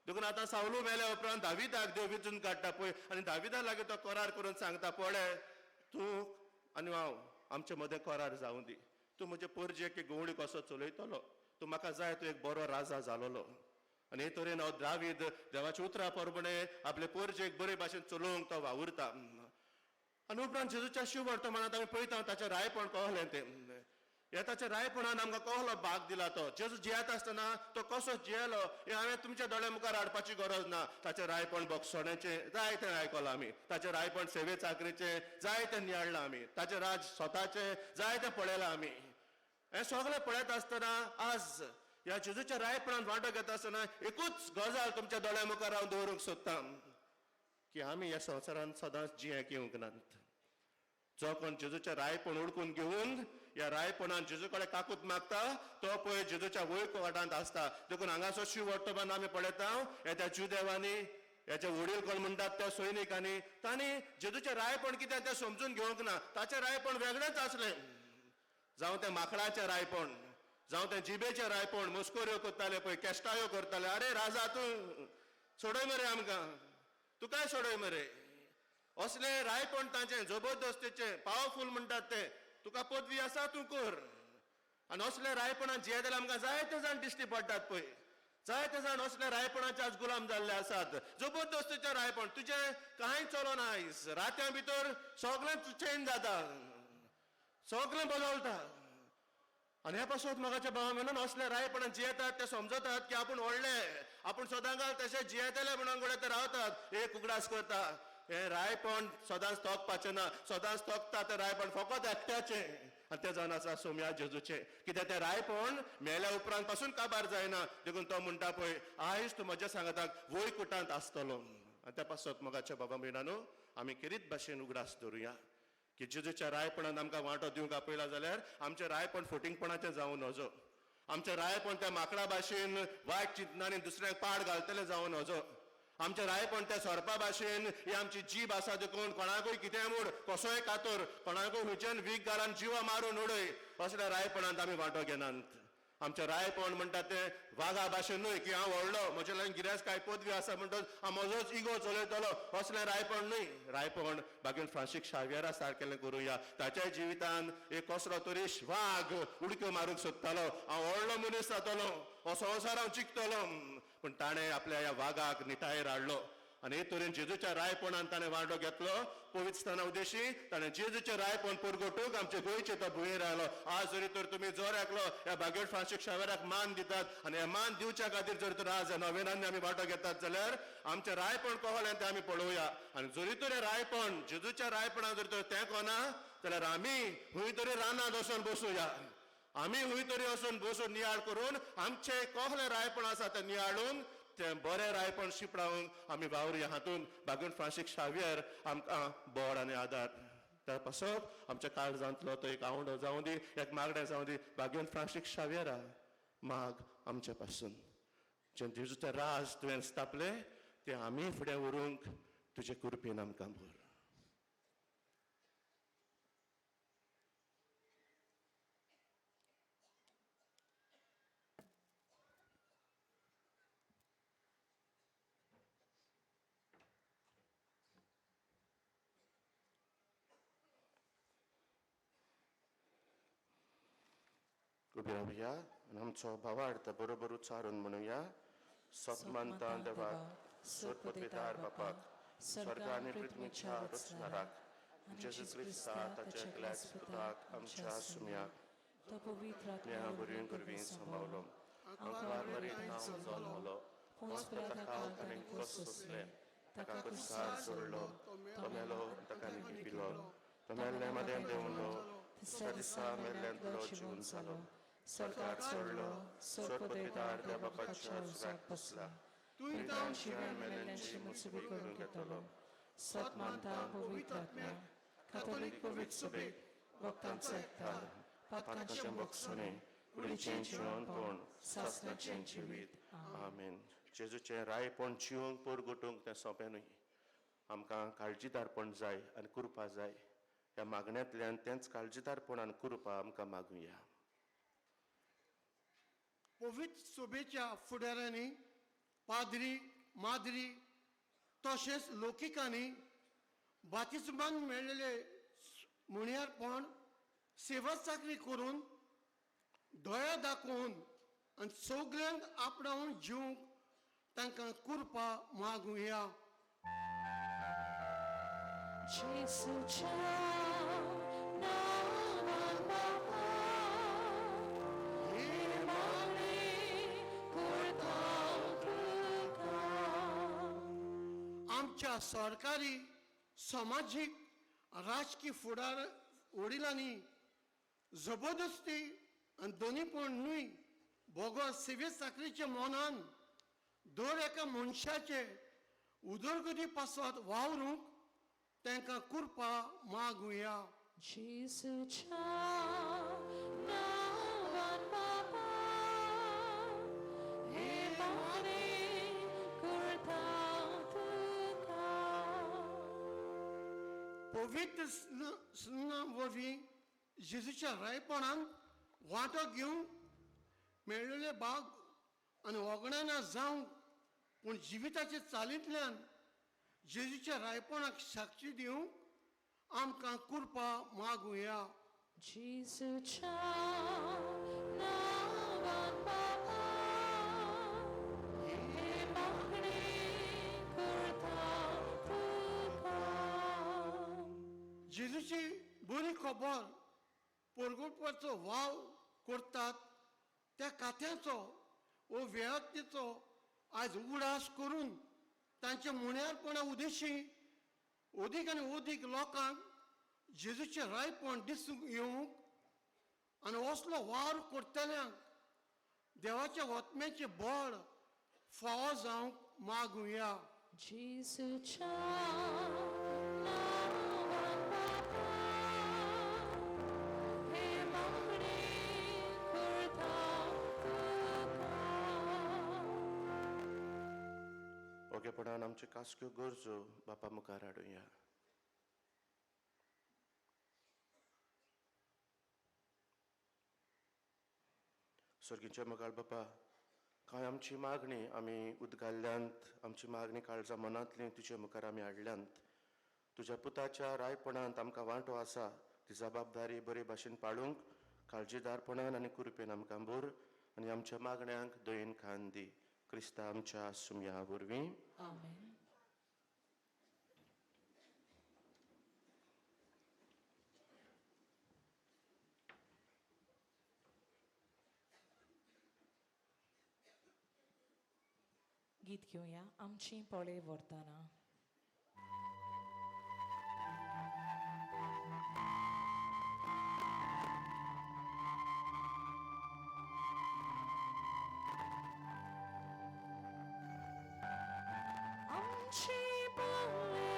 देखून आतां सावलू मेल्या उपरांत दाविदाक देव वेंचून काडटा पळय, आनी दाविदा लागीं तो करार करून सांगता, पळय तूं आनी हांव आमचे मदें करार जावं दी. तूं म्हजे परजेक एक गवळी कसो चलयतलो, तूं म्हाका जाय तूं एक बरो राजा जालोलो. आनी हे तरेन हांव दावीद देवाच्या उतरा परमणे आपले परजेक बरे भाशेन चलोवंक तो वावुरता. आनी उपरांत जेजूच्या शिव वर्तमानांत आमी पळयता ताचें रायपण कहलें तें. हे ताच्या रायपणान आमकां कहलो भाग दिला तो. जेजू जियेता आसतना तो कसो जियेलो हे हांवें तुमच्या दोळ्या मुखार हाडपाची गरज ना. ताचें रायपण भक्षणाचें जाय तें आयकलां आमी, ताचें रायपण सेवे चाकरेचें जाय तें नियाळ्ळां आमी, ताचें राज स्वताचें जाय तें पळयलां आमी. हें सगळें पळयत आसतना आज ह्या जेजूच्या रायपणान वांटो घेता आसतना एकूच गजाल तुमच्या दोळ्या मुखार हांव दवरूंक सोदतां की आमी ह्या संवसारांत सदांच जियेंक येवंक नात. जो कोण जेजूचें रायपण उडकून घेवन ह्या रायपणान जेजू कडेन काकूत मागता तो पळय जेजूच्या वयर वाटांत आसता. देखून हांगासर शिव वर्तमान आमी पळयता त्या जुदेवांनी हेचे वडील कोण म्हणटात त्या सैनिकांनी तांणी जेजूचें रायपण कितें तें समजून घेवंक ना. ताचें रायपण वेगळेंच आसलें. जावं तें माकडाचें रायपण, जावं तें जिबेचें रायपण, मस्कोऱ्यो करताले पळय, केस्टायो करताले. अरे राजा तूं सोडय मरे आमकां, तूं काय सोडय मरे. असले रायपण तांचें जबरदस्तीचें पावरफूल म्हणटात ते. तुका पदवी आसा तूं कर. आनी असले रायपणान जियेताले आमकां जायते जाण दिश्टी पडटात पळय. जायते जाण असले रायपणाचे आज गुलाम जाल्ले आसात. जबरदस्तीचें रायपण, तुजें कांय चलोना आयज. रात्यां भितर सगळें चेंज जाता, सगळें बदलता. आनी हे पासून मोगाच्या भावा म्हणून असले रायपणान जियेतात ते समजतात की आपूण व्हडले, आपूण सदांच तशें जियेतले म्हणून कडेन ते रावतात. एक उगडास करता, हे रायपण सदांच तोकपाचें ना. सदांच तोकता तें रायपण फकत एकट्याचें, आनी तें जावन आसा सोम्या जेजूचें. कित्याक तें रायपण मेल्या उपरांत पासून काबार जायना. देखून तो म्हणटा पळय आयज तूं म्हज्या सांगाताक वैकुंठांत आसतलो. आनी त्या पासत मोगाच्या बाबा भयणानो आमी किरीत भाशेन उगडास धरुया की जेजूच्या रायपणान आमकां वांटो दिवंक आपयला जाल्यार आमचें रायपण फटिंगपणाचें जावं नजो. आमचें रायपण त्या माकडा भाशेन वायट चिंतनांनी दुसऱ्यांक पाड घालतलें जावं नजो. आमचें रायपण त्या सोरपा भाशेन ही आमची जीब आसा देखून कोणाकूय कितें मूड, कसोय कातर, कोणाकूय हुंयच्यान वीख घालन जिवा मारून उडय, असल्या रायपणांत आमी वांटो घेनात. आमचें रायपण म्हणटा तें वागा भाशेन न्हय की हांव व्हडलो, म्हजे लागीं गिरेस्त काय पदवी आसा म्हणटच हांव म्हजोच इगो चलयतलो, असलें रायपण न्हय. रायपण बागेन फ्रांसीस शावेरा सारकेलें करुया. ताच्या जिवितान एक कसलो तरी वाग उडक्यो मारूंक सोदतालो. हांव व्हडलो मनीस जातलो, हो संवसार हांव जिखतलो. पूण ताणें आपल्या ह्या वागाक निटायेर हाडलो आनी हे तरेन जेजूच्या रायपणान ताणें वांटो घेतलो पवित्र स्थाना उदेशी ताणें जेजूचें रायपण परगटूंक आमचे गोंयचे तो भुंयेर आयलो. आज जरी तर तुमी जोर एकलो ह्या बागेट फ्रांसीस शावेराक मान दितात आनी हे मान दिवच्या खातीर जर तर आज ह्या नोवेनांनी आमी वांटो घेतात जाल्यार आमचें रायपण कोहलें तें आमी पळोवया. आनी जरी तर हें रायपण जेजूच्या रायपणान जर तर तें कोना जाल्यार आमी खंय तरी रानांत वचून बसूया. आमी खंय तरी वचून बसून नियाळ करून आमचें कोहलें रायपण आसा तें नियाळून तें बरें रायपण शिपडावंक आमी वावरया. हातूंत बागेट फ्रांसीस शावेर आमकां बळ आनी आदार त्या पासत आमच्या काळजांतलो तो एक आवंडो जावं दी, एक मागणें जावं दी. बागेट फ्रांसीस शावेरा माग आमचे पासून जें जेजूचें राज तुवें स्थापलें तें आमी फुडें व्हरूंक तुजे कृपेन आमकां भर. उबे रावया आनी आमचो भावार्थ बरोबर उच्चारून म्हणुया. सतमंता देवाक सोदपतविदार बापाक स्वर्ग आनी पृथ्वीच्या रचणाराक जेजू क्रिस्ता ताच्या एकल्याच पुताक आमच्या सुम्याक न्याय बरयन करवी सांबाळलो. अंकवार मरीत हांव जल्मलो पोंच पिलाताक आनी क्रॉस सोंसलें ताका क्रुसार सोडलो तो मेलो ताका न्हिपिलो तो मेल्ले मदें देंवलो तिसऱ्या दिसा मेल्ल्यांतलो जिवन जालो सरकार सोडलो सोदपतविदार त्या बापाच्या सुगाक बसला तुवें तावन जिवन मेल्ल्यांची मुसबी करून घेतलो. सत मानता पवित्र आत्म्या कातोलीक पवित्र सभेक भक्तांचो एकठार पातकांचे मोक्षणे कुडीचें जिवनपण सासणाचें जिवीत. आमेन. जेजूचें रायपण जिवंक परगटूंक तें सोंपें न्हय. आमकां काळजीदारपण जाय आनी कृपा जाय. ह्या मागण्यांतल्यान तेंच काळजीदारपण आनी कृपा आमकां मागुया. पवित्र सभेच्या फुडाऱ्यांनी पाद्री माद्री तशेंच लोकिकांनी बातिस्मान मेळिल्ले मुणयारपण सेवा चाकरी करून दोळ्या दाखोवन आनी सगल्यांक आपणावन जिवंक तांकां कृपा मागुया. आमच्या सरकारी सामाजीक राजकीय फुडार वडिलांनी जबरदस्ती आनी दोनीपण न्हय बोगोर सेवे चाकरीच्या मोनान दर एका मनशाचे उदरगती पासत वावरूंक तांकां कृपा मागुया. पवित्र स्नाना वरवीं जेजूच्या रायपणान वांटो घेवंक मेळिल्ले बाग आनी वगणांना जावंक पूण जिविताचे चालींतल्यान जेजूच्या रायपणाक साक्षी दिवंक आमकां कृपा मागुया. जेजूची बरी खबर परगटपाचो वाव करतात त्या खात्याचो वो व्यक्तीचो आज उगडास करून तांच्या मुण्यारपणा उद्देशी अदीक आनी अदीक लोकांक जेजूचें रायपण दिसूंक येवंक आनी असलो वार करतल्यांक देवाच्या वत्म्याचे बळ फावो जावंक मागुया. ओगेपणान आमचे कास्क्यो गरजो बापा मुखार हाडुया. स्वर्गीचे मोगाळ बापा कांय आमची मागणी आमी उदगाल्ल्यांत आमची मागणी काळजा मनांतली तुजे मुखार आमी हाडल्यांत तुज्या पुताच्या रायपणांत आमकां वांटो आसा ती जबाबदारी बरे भाशेन पाळूंक काळजीदारपणान आनी कृपेन आमकां भर आनी आमच्या मागण्यांक दयेन खाण दी. क्रिस्ता आमच्या सुमया वरवीं. गीत घेऊया आमची पोळे वर्ताना. आमची पोळे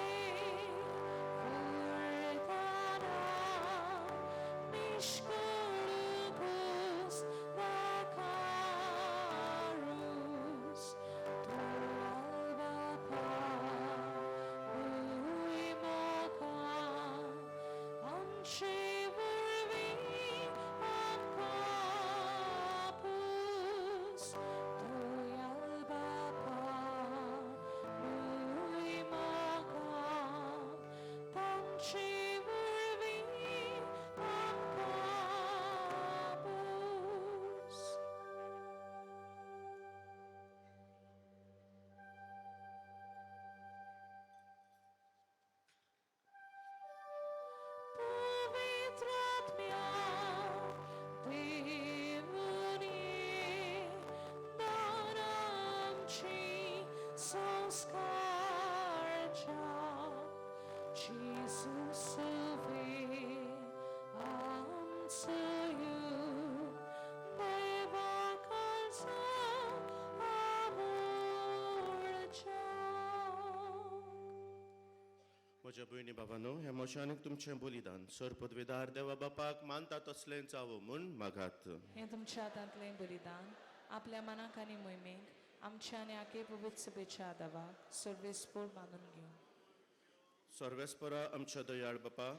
वर्ताना निष्कळुगुस दाखारुस तुआल बापा हुई मोका आमचे वरवी आमकापूस तुआल बापा हुई मोका आमचे वरवी आमकापूस. पवित्रात्म्या देवुनी दान आमची संस्कारच्या जिसूसवे आमचंयु दैवाकाचा आमोळच्या. म्हज्या भयणी बाबांनो, ह्या मोशानीक तुमचें बलिदान सर पदवीदार देवा बापाक मानता तसलें जावं म्हूण मागात. हे तुमच्या हातांतलें बलिदान आपल्या मनाक आनी मोहिमेक आमच्या आनी आखे पवित्र सभेच्या आदाराक सर्वेस्पोर मानून घेवन. सर्वेस्परा आमच्या दयाळ बापा,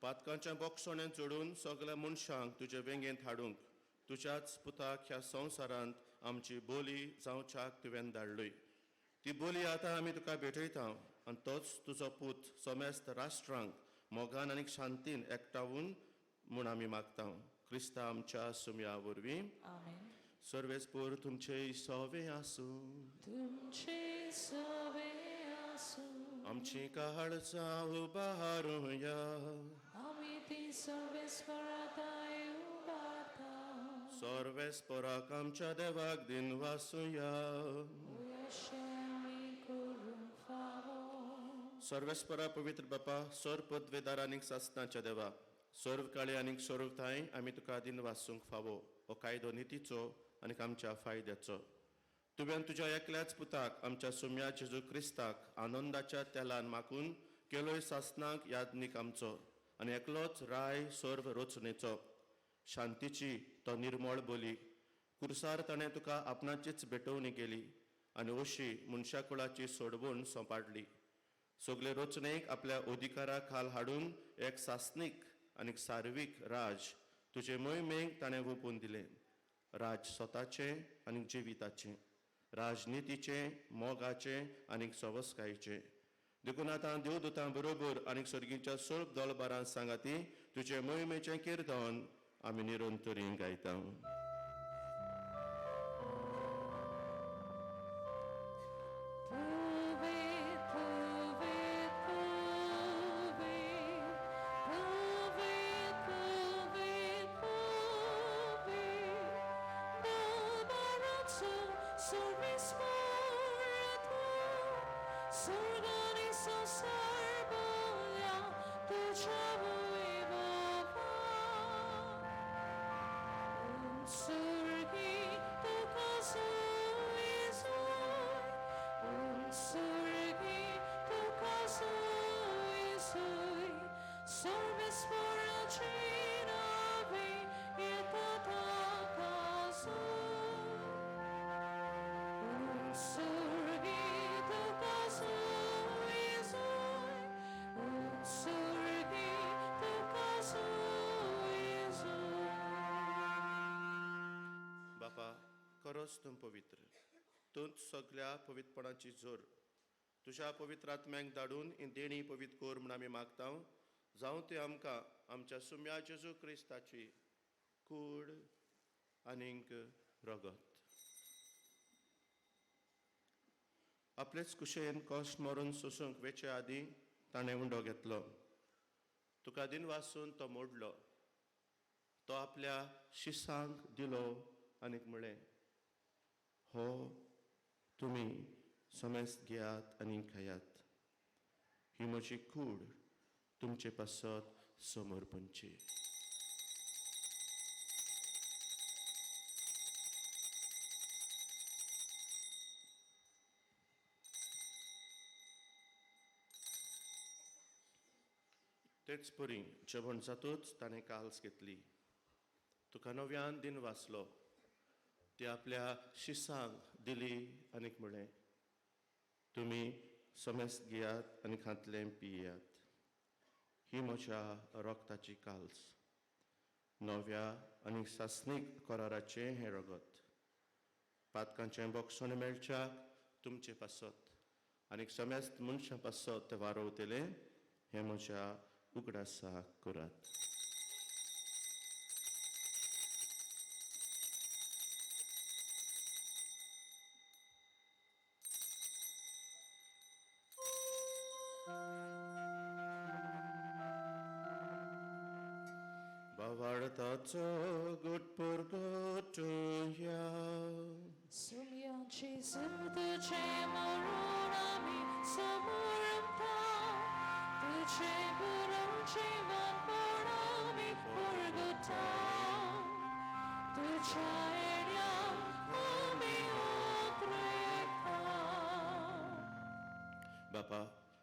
पातकांच्या बोगसोण्यांत जोडून सगळ्या मनशांक तुजे वेंगेंत हाडूंक तुज्याच पुताक ह्या संवसारांत आमची बोली जावच्याक तुवें धाडलोय. ती बोली आतां आमी तुका भेटयता आनी तोच तुजो पूत समेस्त राष्ट्रांक मोगान आनी शांतीन एकठांवून म्हूण आमी मागता. क्रिस्ता आमच्या सुमया वरवीं. आमेन. सर्वेस्पोर तुमचे सवे आसूं. तुमचे सवे आसूं. आमची काळजां उबारूया. आमी ती सर्वेस्पराताय उबारता. सर्वेस्पराक आमच्या देवाक दिन वासुया. अशें आमी करूंक फावो. सर्वेस्परा पवित्र बापा, सर पदवेदारांनीक सासणाच्या देवा, सर्व काळे आनीक सर्वताय आमी तुका दिन वासूंक फावो. हो कायदो नितीचो आनी आमच्या फायद्याचो. तुवें तुज्या एकल्याच पुताक आमच्या सुम्या जेजू क्रिस्ताक आनंदाच्या तेलान माकून केलोय सासणाक यादनीक आमचो आनी एकलोच राय सर्व रचनेचो. शांतीची तो निर्मळ बोली कुर्सार ताणें तुका आपणाचीच भेटवणी केली आनी अशी मनशा कुळाची सोडवण सोंपाडली. सगळे रचनेक आपल्या अधिकारा खाल हाडून एक सासनीक आनी सार्वीक राज तुजे मोहिमेक ताणें ओपून दिलें. राज स्वताचें आनी जिविताचें, राजनितीचें, मोगाचें आनी सवस्कायेचें. देखून आतां देवदूतां बरोबर आनी सर्गीच्या सर्व दळबारां सांगाती तुजे मोहिमेचें किर्तन आमी निरंतरी गायता. खरोच तूं पवित्र, तूंच सगळ्या पवित्रपणाची जोर. तुज्या पवित्र आत्म्याक धाडून ही देणी पवित्र कोर म्हूण आमी मागता. जावं ते आमकां आमच्या सुम्या जेजू क्रिस्ताची कूड आनीक रगत. आपलेच कुशेन कश्ट मरून सोसूंक वेचे आदीं ताणें उंडो घेतलो. तुका दिन वासून तो मोडलो. तो आपल्या शिसांक दिलो आनीक म्हळें, हो तुमी सोमेस्त घेयात आनी खायात. ही म्हजी कूड तुमचे पासत समोर पंची. तेच परी जेवण जातूच ताणें काल्स घेतली. तुका नव्यान दिन वाचलो. ती आपल्या शिसांक दिली आनीक म्हळें, तुमी सोमेस्त घेयात आनी खातलें पियात. ही म्हज्या रोगताची काल्स. नव्या आनी सासणीक कराराचें हें रगत. पातकांचें बोगसोन मेळच्याक तुमचे पासत आनीक सोमेस्त मनशां पासत तें वारोवतलें हें म्हज्या उगडासाक करात. Bawartaco gutpurgotuya. Sumiąci serducie morunami samurumta, Tuce burunci van porami purguta, Tuce eriam ami otreka. बापा,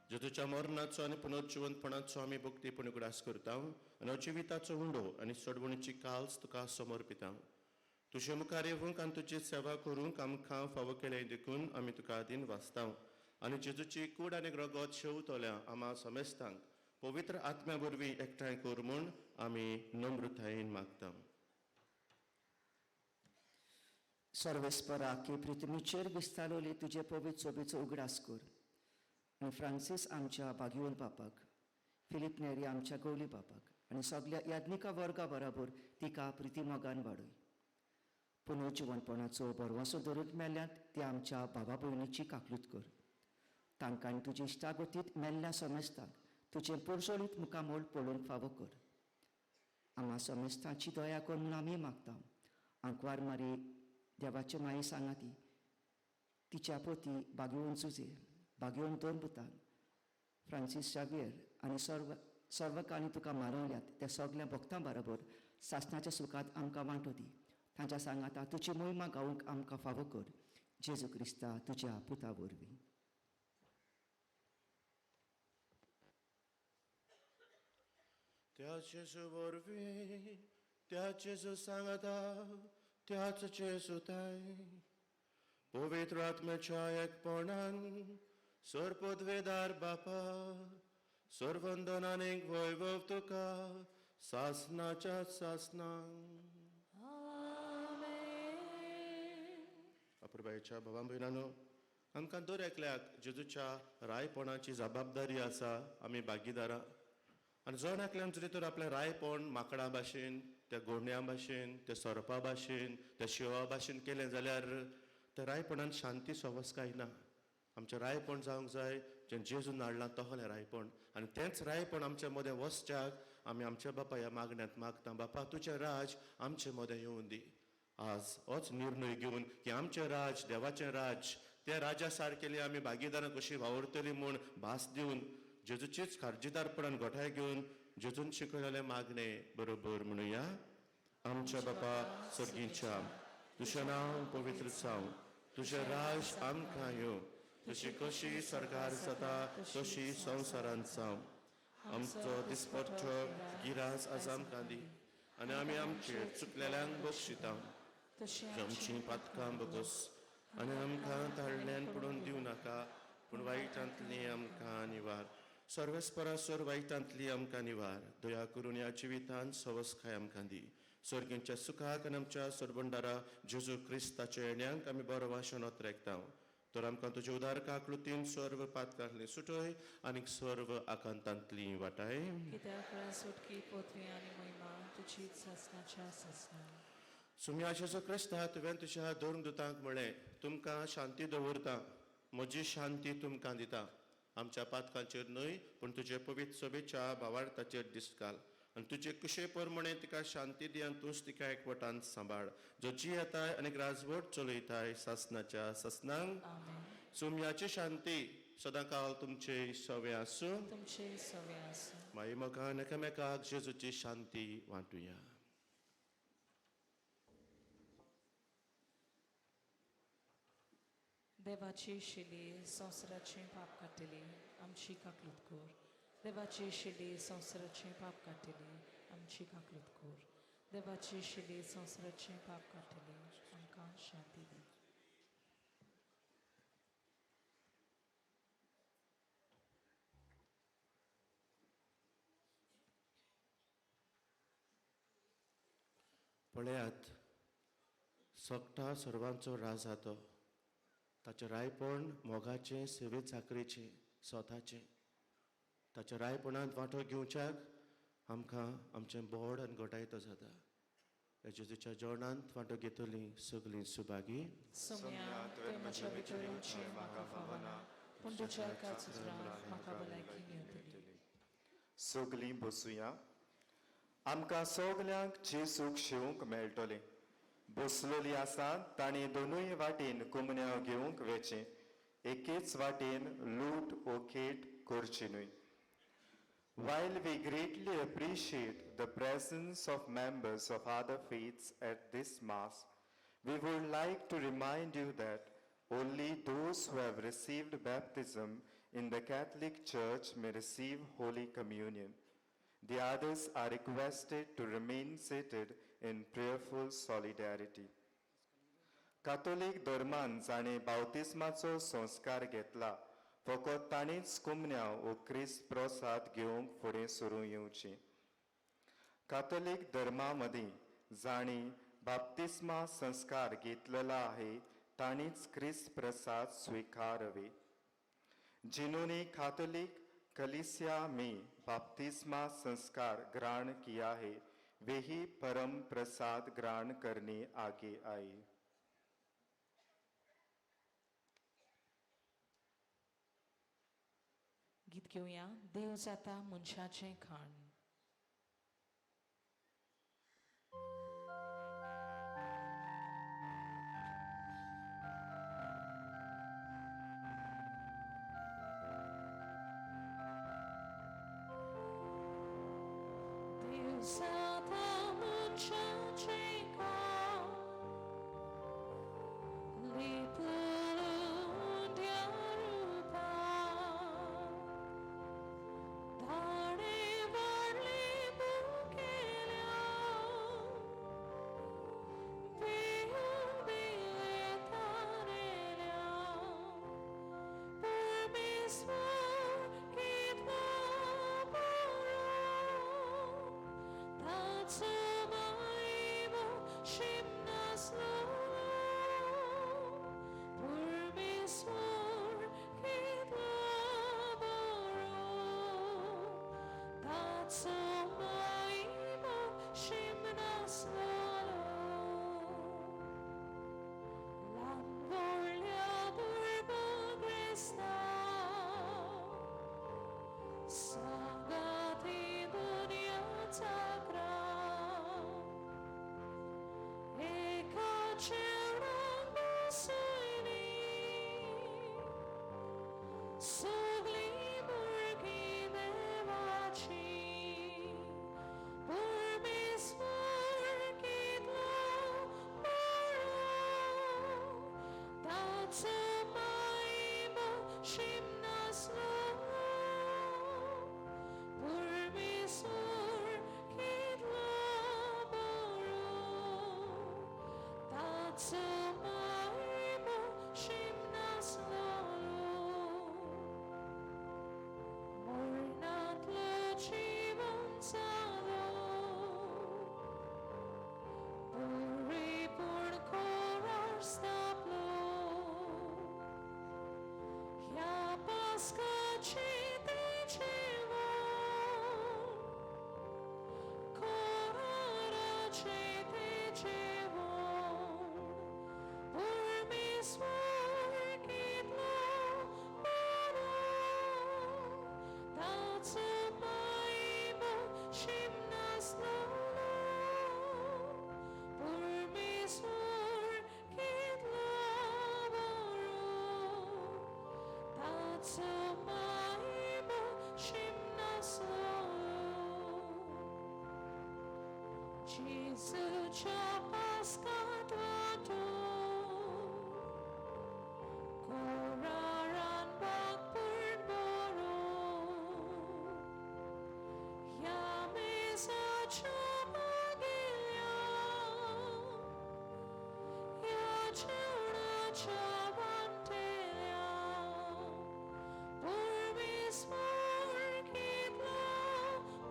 जेतुच्या मरणाचो आनी पुनर्जिवंतपणाचो आमी भक्तीपण उगडास करता आनी जिविताचो उंडो आनी सोडवणीची काल्स तुका समर्पिता. तुजे मुखार येवंक आनी तुजी सेवा करूंक आमकां फावो केले देखून आमी तुका आदीन वाचता आनी जेजूची कूड आनी रगत शेवतोल्या आम्हा समेस्तांक पवित्र आत्म्या वरवीं एकठांय कर म्हूण आमी नम्रतायेन मागता. सर्वेस्परा की पृथ्वीचेर विस्तारलोली तुजे पवित्र सोबेचो उगडास कर. आनी फ्रांसीस आमच्या बागियोन बापाक, फिलीप नेरी आमच्या गवली बापाक आनी सगळ्या याज्ञिका वर्गा बरोबर तिका प्रिती मोगान वाडय. पुनर्जिवनपणाचो बरवंसो धरून मेल्ल्यात ते आमच्या भावा भयणीची काकलूत कर. तांकां आनी तुजी इश्टागतीत मेल्ल्या समेस्ताक तुजे पुरसोळीत मुखामोल पळोवंक फावो कर. आम्हा समेस्तांची दया कर म्हूण आमी मागता. आंकवार मारी देवाचे माये सांगाती, तिच्या पोती बागियोन जुजे, बागियोन दोन पुताक, फ्रांसीस शावियर आनी सर्वकांनी तुका मारवल्यात त्या सगळ्या भक्तां बरोबर सासणाच्या सुखात आमकां वांटो दी. तांच्या सांगाता तुजी मोहिमा गावूंक आमकां फावो कर. जेजू क्रिस्ता तुज्या पुता वरवीं. त्या जेजू वरवीं, त्या जेजू सांगाता, त्याच जेजूताय पवित्र आत्म्याच्या एकपणान सर्वपदवेदार बापा, सर्वंदन आनीक वैभव तुका सासणाच्या सासणांक. अपुरबायेच्या भावां भयणांनो, आमकां दर एकल्याक जेजूच्या रायपणाची जबाबदारी आसा. आमी भागीदारां आनी जण एकल्यान जरी तर आपलें रायपण माकडां भाशेन, त्या गोंड्यां भाशेन, त्या सोरपा भाशेन, त्या शिवा भाशेन केलें जाल्यार त्या रायपणान शांती सवस काय ना. आमचें रायपण जावंक जाय जें जेजून हाडलां तहलें रायपण. आनी तेंच रायपण आमचे मदें वचच्याक आमी आमच्या बापा ह्या मागण्यांत मागता. बापा, तुजें राज आमचे मदें येवून दी. आज होच निर्णय घेवन की आमचें राज देवाचें राज, त्या राजा सारकेली आमी भागीदारां कशी वावरतली म्हूण भास दिवन जेजूचीच खारजीदारपणान घोटाय घेवन जेजून शिकयलेले मागणे बरोबर म्हणुया. आमच्या बापा सर्गीच्या, तुजें नांव पवित्र जावं, तुजें राज आमकां येवं, तुजी कशी सरकार जाता तशी संवसारांत जावं. आमचो दिसपट्टो गिरास आज आमकां दी आनी आमी आमचेर चुकलेल्यांक बक्षिता. आमचीं पातकां बगस आनी आमकां ताळ्यान पडून दिवं नाका, पूण वायटांतली आमकां निवार. सर्वेस्परासोर वायटांतली आमकां निवार. दया करून ह्या जिवितांत सवस्काय आमकां दी. सर्गींच्या सुखाक आनी आमच्या सोडबंडारा जेजू क्रिस्ताच्या येण्याक आमी बरो वाशेन ओतरेकता. तर आमकां तुज्या उदार काकलुतीन सर्व पातकांतली सुटय आनीक सर्व आकांतांतली वाटाय. कित्याक सुटकी पोथी आनी महिमा तुजीच सासणाच्या सासणां. सुम्या जेजू क्रिस्ता, तुवें तुज्या दोन दुतांक म्हळें, तुमकां शांती दवरता, म्हजी शांती तुमकां दिता. आमच्या पातकांचेर न्हय पूण तुजे पवित्र सोबेच्या भावार्थाचेर दिश्ट घाल आनी तुजे कुशे प्रमाणे तिका शांती दी आनी तूंच तिका एकवटान सांबाळ. जो जी येताय आनीक राजवट चलयताय सासणाच्या सासणांक. सुम्याची शांती सदांकाळ तुमचे सवे आसूं तुमचे सवे आसूं माई मोगान एकामेकाक जेजूची शांती वांटुया. देवाची शिली संवसाराचे पाप काडटली आमची काकलूत कर. देवाची शिली संवसाराचे पाप काडटली आमची काकलूत कर. देवाची शिली संवसाराचे पाप काडटली आमकां शांती दी. पळयात सोगटा सर्वांचो राज जातो. ताचें रायपण मोगाचें सेवे चाकरेचें स्वताचें. ताच्या रायपणांत वांटो घेवच्याक आमकां आमचें बोड आनी घोटायतो जाता. जेजूच्या जेवणांत वांटो घेतली सगळीं सुभागी. सोम्या तुवें म्हज्या भितर येवचें म्हाका फावना पूण तुज्या एकाच उतरांत म्हाका भलायकी मेळटली. सगलीं बसुया. आमकां सगल्यांक जेजूक शिवूंक मेळटलें. बसलेलीं आसात तांणी दोनूय वाटेन कुमन्याव घेवंक वेचें. एकेच वाटेन लूट वो खेट करची न्हय. While we greatly appreciate the presence of members of other faiths at this Mass, we would like to remind you that only those who have received baptism in the Catholic Church may receive Holy Communion. The others are requested to remain seated in prayerful solidarity. Catholic धर्मान जाणें बावतिस्माचो संस्कार घेतला फकत ताणीच कुमन्याव वो क्रिस्त प्रसाद घेवंक फुडें सरूं येवचें. कातोलीक धर्मा मदीं जाणी बाप्तिस्मा संस्कार घेतलेला आहे ताणीच क्रिस्त प्रसाद स्वीकारवे. जिन्होंने कैथोलिक कलीसिया में बपतिस्मा संस्कार ग्रहण किया है वे ही परम प्रसाद ग्रहण करने आगे आए. गीत घेवया देव जाता मनशाचें खाण. देव जाता मनशाचें खाण लिपलून त्या रूपान धाडे वाडले बुकेल्या बेहून बेले तारेल्या परमेश्वर कितलो बरो ताचो महिमा शिमनासलो परमेश्वर कितलो बरो ताचो महिमा शिमनासलो लांबोळ्या बुरबग्रेस्ता सांगाती दुनियाचा ग्राम एका जेवणाक बसयली सगळीं भुरगीं देवाची परमेश्वर कितलो बरो ताचो महिमा शिमनासलो परमेश्वर कितलो बरो ताचो महिमा शिमनासलो मरणांतलो जीवन जालो परिपूर्ण कोरार स्थापलो ह्या पास्काची ते जेवण कोराराचे ते जेवण परमेश्वर कितलो बरो ताचो महिमा शिमनासलो परमेश्वर कितलो बरो maimo shimnaslo Jesuच्या paskat wato Koraran bakpurn boro Yamisacha magilya Ya chilnacha vantelya Burmis morkitla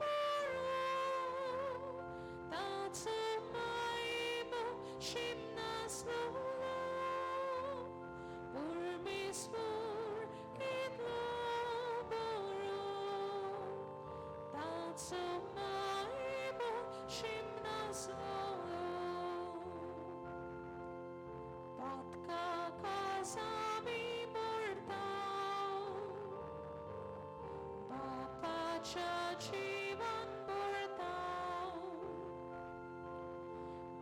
boro That's a maimo shimnaslo Burmis morkitla boro That's a maimo shimnaslo Patka kazami bortao Bapacha jivan bortao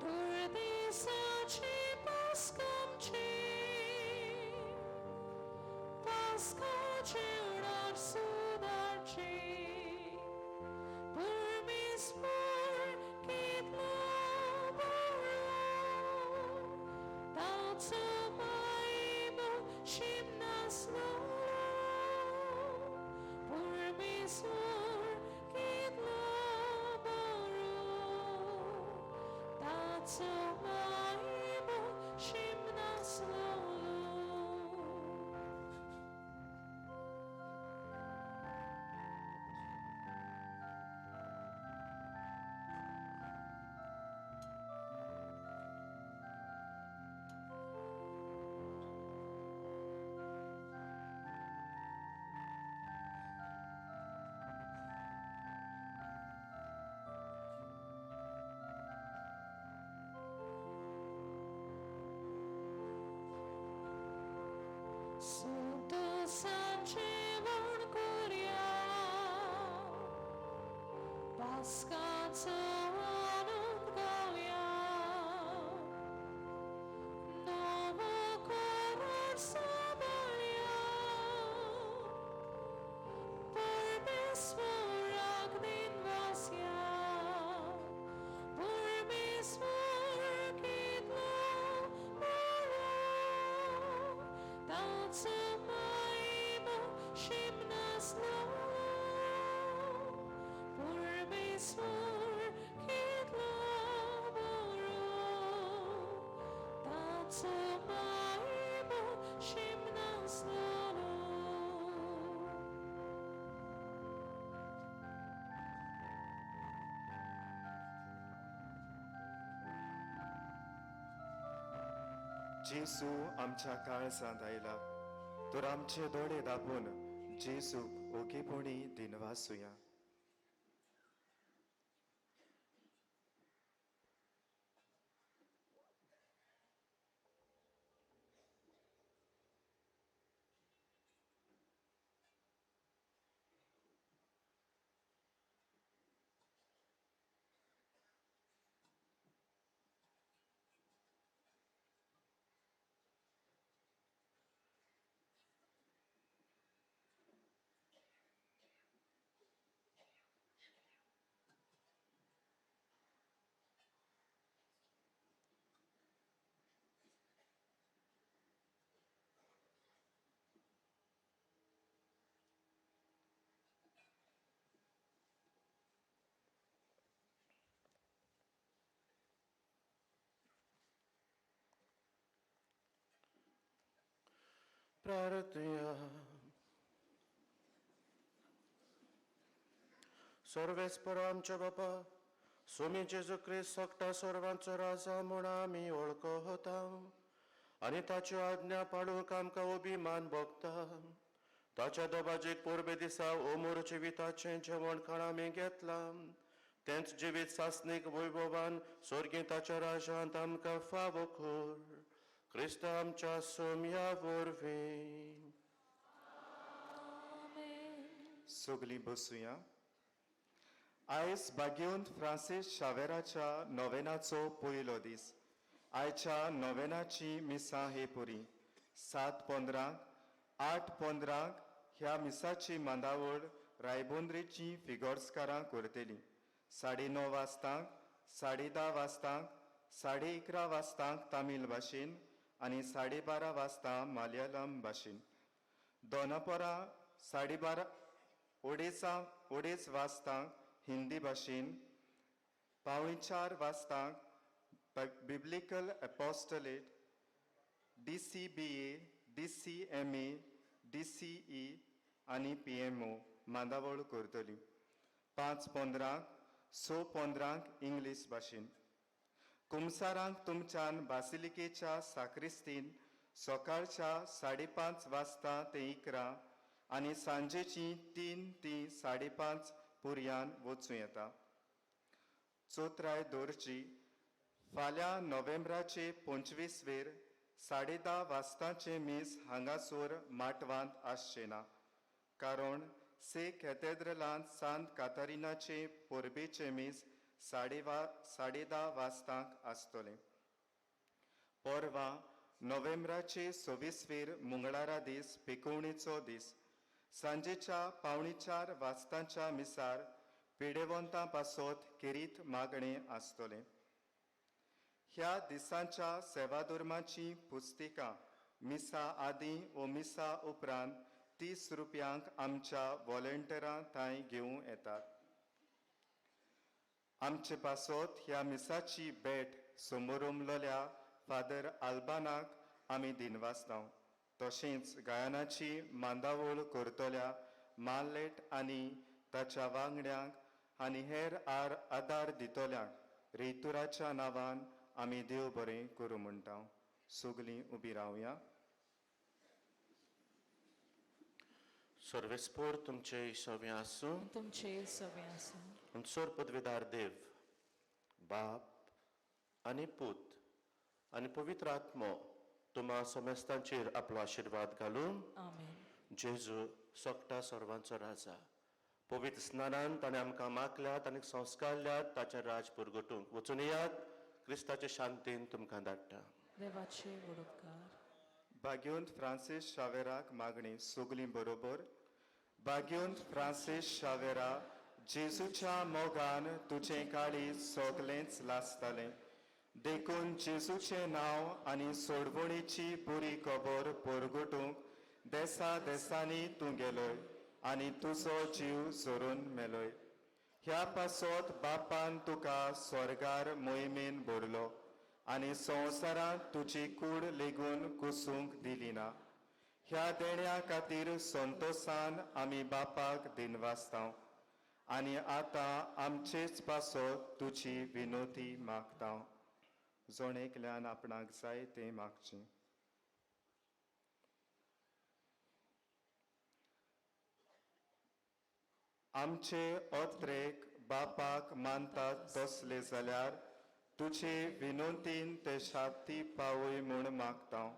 Durdisachi paskamchi Paskachi urar sudarchi Burmis morkitla boro That's a maimo shimnaslo Burmis morkitla boro That's a maimo shimnaslo Santo Sanchevan Korea Paskansa anund gauya Novo korar sabalya Burmis moragnin vasya Burmis morkitla boro That's a maimo shimnaslo Burmis morkitla boro That's a maimo shimnaslo जेसू आमच्या काळजांत आयला तर आमचे दोळे दापून जेसूक ओगेपणी दिनवासुया प्रार्थया सर्वेस्पर आमच्या बापा सोमी जेजू ख्रिस्त सकता सर्वांचो राजा म्हूण आमी वळखता आनी ताच्यो आज्ञा पाळूंक आमकां अभिमान भोगता ताच्या दोबाजेक पोरबे दिसा ओमूर जिविताचें जेवण खाण आमी घेतलां तेंच जिवीत सासणीक वैभवान स्वर्गीय ताच्या राजांत आमकां फावो कर क्रिस्त आमच्या सोम्या वरवीं सगलीं बसुया आयज बागेवंत फ्रांसीस शावेराच्या नोवेनाचो पयलो दीस आयच्या नोवेनाची मिसां हे पुरी 7:15 8:15 ह्या मिसाची मांदावळ रायबोंद्रेची फिगोर्सकारां करतली 9:30 वाजतांक 10:30 वाजतांक 11:30 वाजतांक तामील भाशेन आनी 12:30 वाजता मलयाळम भाशेन. दोनापरां 12:30 अडेच वाजतांक हिंदी भाशेन, 3:45 वाजतांक बिब्लिकल एपोस्टलेट, DCBA, DCMA, DCE आनी PMO मांदावळ करतली. 5:15 6:15 इंग्लीश भाशेन. कुमसारांक तुमच्यान बासिलिकेच्या साक्रिस्तीन सकाळच्या 5:30 वाजता ते 11 आनी सांजेची 3 ती 5:30 पर्यान वचूं येता. चोत्राय दोरची फाल्यां नोव्हेंब्राचे 25 10:30 वाजताचे मीस हांगासर माटवांत आसचे ना, कारण से कॅथेड्रलांत सांत कातारिनाचे पोरबेचे मीस 10:30 वाजतांक आसतले. परवा नोव्हेंब्राचे 26 मंगळारा दीस पिकोवणेचो दीस सांजेच्या 3:45 वाजताच्या मिसार पेडेवंतां पासत किरीत मागणे आसतले. ह्या दिसांच्या सेवाधर्माची पुस्तिकां मिसा आदीं व मिसा उपरांत 30 रुपयांक आमच्या व्हॉलंटियरां थंय घेवं येतात. आमचे पासत ह्या मिसाची भेट समोरुमलोल्या फादर आल्बानाक आमी दिनवासतांव. तशेंच गायनाची मांदावळ करतल्या मार्लेट आनी ताच्या वांगड्यांक आनी हेर आदार दितल्यांक रेतुराच्या नांवान आमी देव बरें करूं म्हणटा. सगलीं उबी रावया. सर्वेस्पोर तुमचे सवे आसूं. तुमचे सवे आसूं. उंचोर पदवीदार देव, बाप आनी पूत आनी पवित्र आत्मो तुम्हा समेस्तांचेर आपलो आशिर्वाद घालून आमेन. जेजू सोगटा सर्वांचो राजा पवित्र स्नानान ताणें आमकां मागल्यात आनी संस्कारल्यात ताचें राज पुरगटूंक वचून येयात. क्रिस्ताचे शांतीन तुमकां धाडटा. देवाचे वडोपकार. भाग्योंत फ्रांसीस शावेराक मागणी सगलीं बरोबर. भाग्योंत फ्रांसीस शावेरा, जेजूच्या मोगान तुजें काळीज सोगलेंच लासतलें. देखून जेजूचें नांव आनी सोडवणेची बरी खबर परगटूंक देसा देसांनी तूं गेलोय आनी तुजो जीव सोरून मेलोय. ह्या पासत बापान तुका स्वर्गार मोहिमेन भरलो आनी संवसारांत तुजी कूड लेगून कुसूंक दिली ना. ह्या देण्या खातीर संतोसान आमी बापाक दिनवासतांव आनी आतां आमचेच पासत तुजी विनोदी मागतांव. जोण एकल्यान आपणाक जाय तें मागचें. आमचे ओत्रेक बापाक मानतात तसले जाल्यार तुजे विनोदीन ते शांती पावय म्हूण मागतां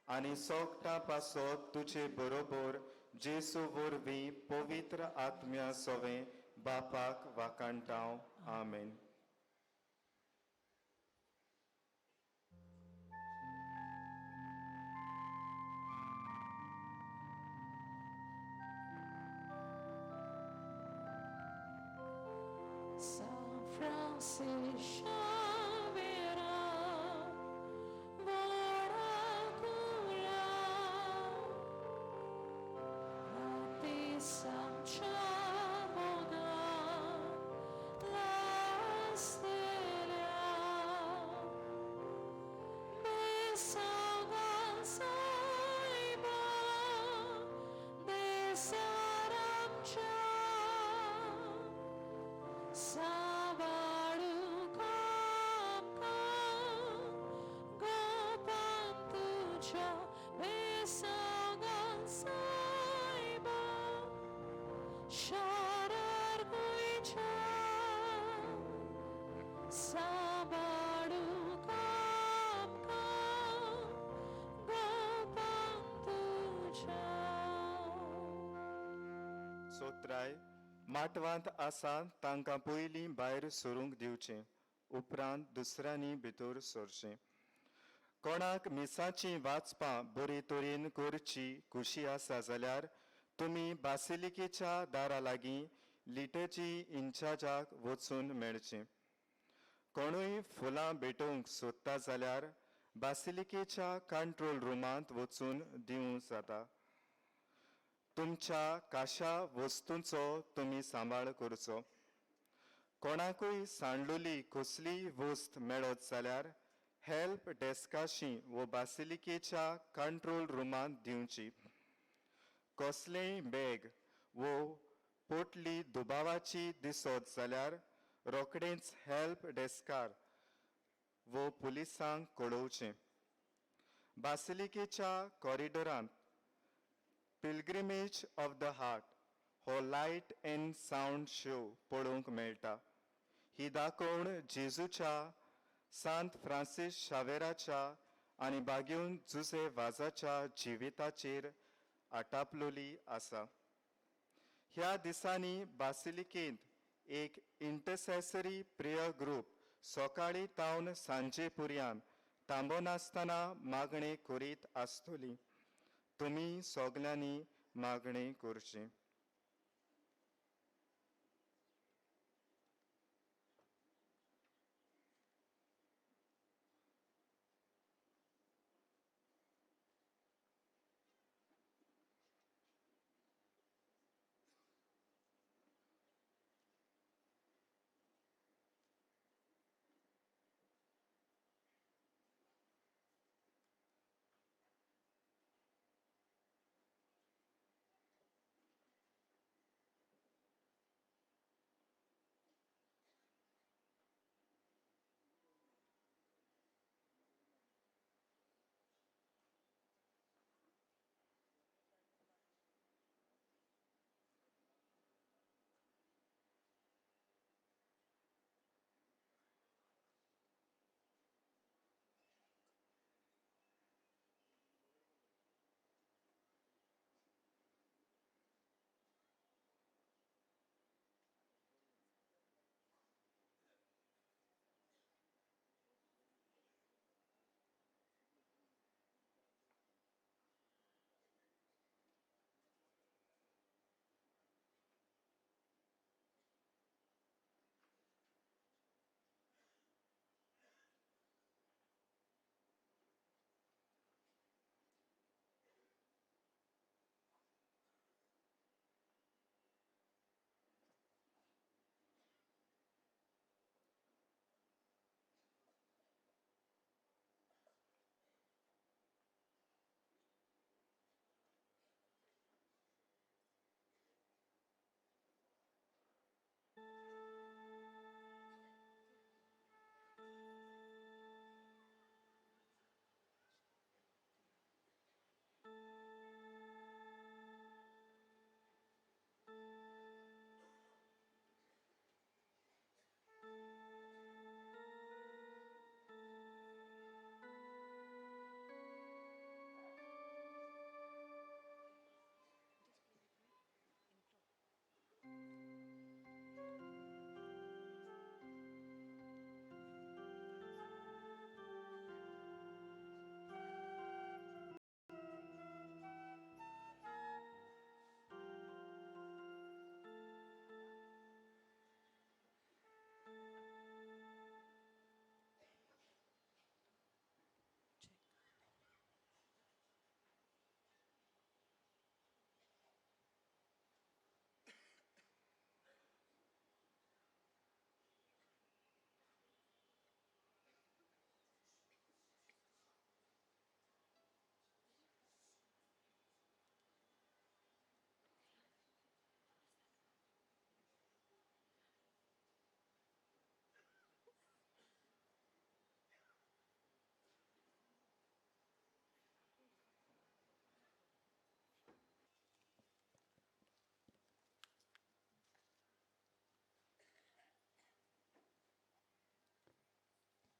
आनी सोगटा पासत तुजे बरोबर जेजू वरवीं पवित्र आत्म्या सवें बापाक वाकाणटां. आमेन. San Francis Xaviera, Voracula, Ratisam Chamoda, La Stella, Besalgan Saiba, Besaramcha. Sabaru kapka gopantucha besagan saiba sharar guicha sabaru kapka gopantucha. सोत्राय माटवांत आसा तांकां पयलीं भायर सरूंक दिवचें, उपरांत दुसऱ्यांनी भितर सरचें. कोणाक मिसाचीं वाचपां बरे तरेन करची खुशी आसा जाल्यार तुम्ही बासिलिकेच्या दारा लागीं लिटेची इंचार्जाक वचून मेळचें. कोणूय फुलां भेटोवंक सोदता जाल्यार बासिलिकेच्या कंट्रोल रुमांत वचून दिवं जाता. तुमच्या काशा वस्तूंचो तुमी सांबाळ करचो. कोणाकूय सांडलेली कसलीय वस्त मेळत जाल्यार हेल्प डेस्काशी वो बासिलिकेच्या कंट्रोल रुमांत दिवची. कसलेय बॅग वो पोटली दुबावाची दिसत जाल्यार रोखडेंच हेल्प डेस्कार वो पुलिसांक कळोवचें. बासिलिकेच्या कॉरिडॉरांत पिलग्रिमेज ऑफ द हार्ट हो लायट एंड सावंड शो पळोवंक मेळटा. ही दाखोवन जेजूच्या सांत फ्रांसीस शावेराच्या आनी बागेवन जुसे वाजाच्या जिविताचेर आटापलोली आसा. ह्या दिसांनी बासिलिकेंत एक इंटरसेसरी प्रेयर ग्रूप सकाळीं तावन सांजे पर्यंत थांबनासतना मागणी करीत आसतली. तुमी सगल्यांनी मागणी करची.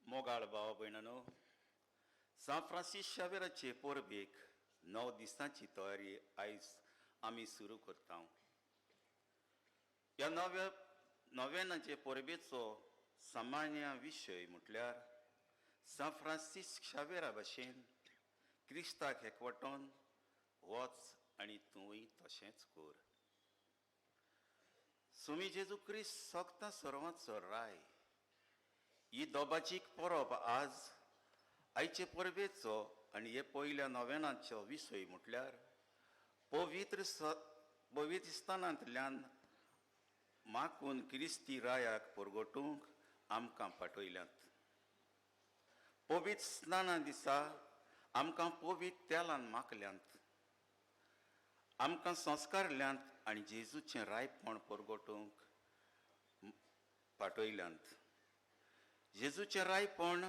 मोगाळ भाव भयणानो, सान फ्रांसीस शावेराचे परबेक 9 दिसांची तयारी आयज आमी सुरू करता. ह्या नव्यानाचे परबेचो सामान्य विशय म्हटल्यार सान फ्रांसीस शावेरा भाशेन क्रिस्ताक एकवटोन वच आनी तूंय तशेंच कर. सुमी जेजू क्रिस्त सोगता सर्वांचो राय ही दोबाची परब आज आयचे परबेचो आनी हे पयल्या नोवेनाचो विशय म्हटल्यार पवित्र स्थानांतल्यान माकून क्रिस्ती रायाक परगटूंक आमकां पाठयल्यात. पवित्र स्नाना दिसा आमकां पवित्र तेलान माकल्यांत, आमकां संस्कारल्यांत आनी जेजूचें रायपण परगटूंक पाठयल्यांत. जेजूचें रायपण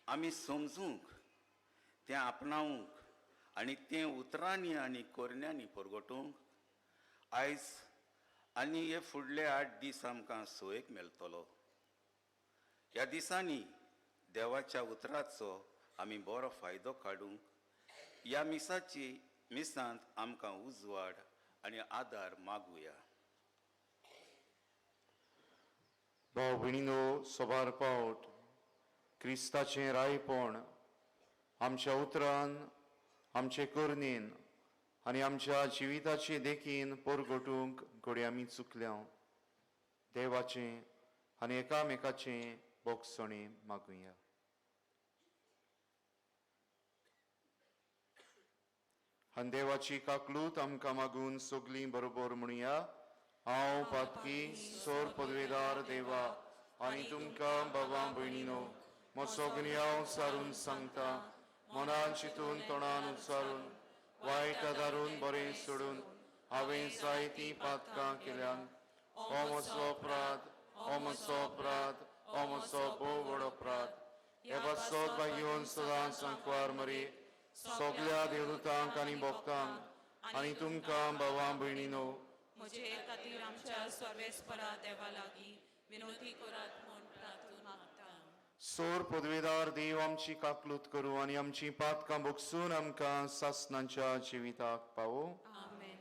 आमी समजूंक, तें आपणावंक आनी तें उतरांनी आनी कोरण्यांनी परगटूंक आयज आनी हे फुडले 8 दीस आमकां सोयेक मेळटलो. ह्या दिसांनी देवाच्या उतराचो आमी बरो फायदो काडूंक ह्या मिसांत आमकां उजवाड आनी आदार मागुया. भाव भयणीनो, सोबार पावट क्रिस्ताचें रायपण आमच्या उतरान, आमचे करणेन आनी आमच्या जिविताचे देखीन परगटूंक घडये आमी चुकल्या. देवाचें आनी एकामेकाचें बोगसणें मागुया. आनी देवाची काकलूत आमकां मागून सगलीं बरोबर म्हणुया. हांव पातकी सोर पदवेदार देवा आनी तुमकां बाबा भयणीनो म्हजो गुन्यांव सारून सांगता. मनान चिंतून तोंडान उच्चारून वायट आदारून बरें सोडून हांवें जायतीं पातकां केल्यान. हो म्हजो अपराध, हो म्हजो अपराध, हो म्हजो भोव व्हड अपराध. हे पासत भाग्योन सदांच अंकवार मरे सगल्या देवदूतांक आनी भक्तांक आनी तुमकां बाबा भयणीनो म्हजे खातीर आमच्या सर्वेस्परा देवा लागीं विनोदी करात म्हूण प्रार्थना मागता. सोर पदवेदार देव आमची काकलूत करूं आनी आमची पातकां भोगसून आमकां सासणांच्या जिविताक पावो. आमेन.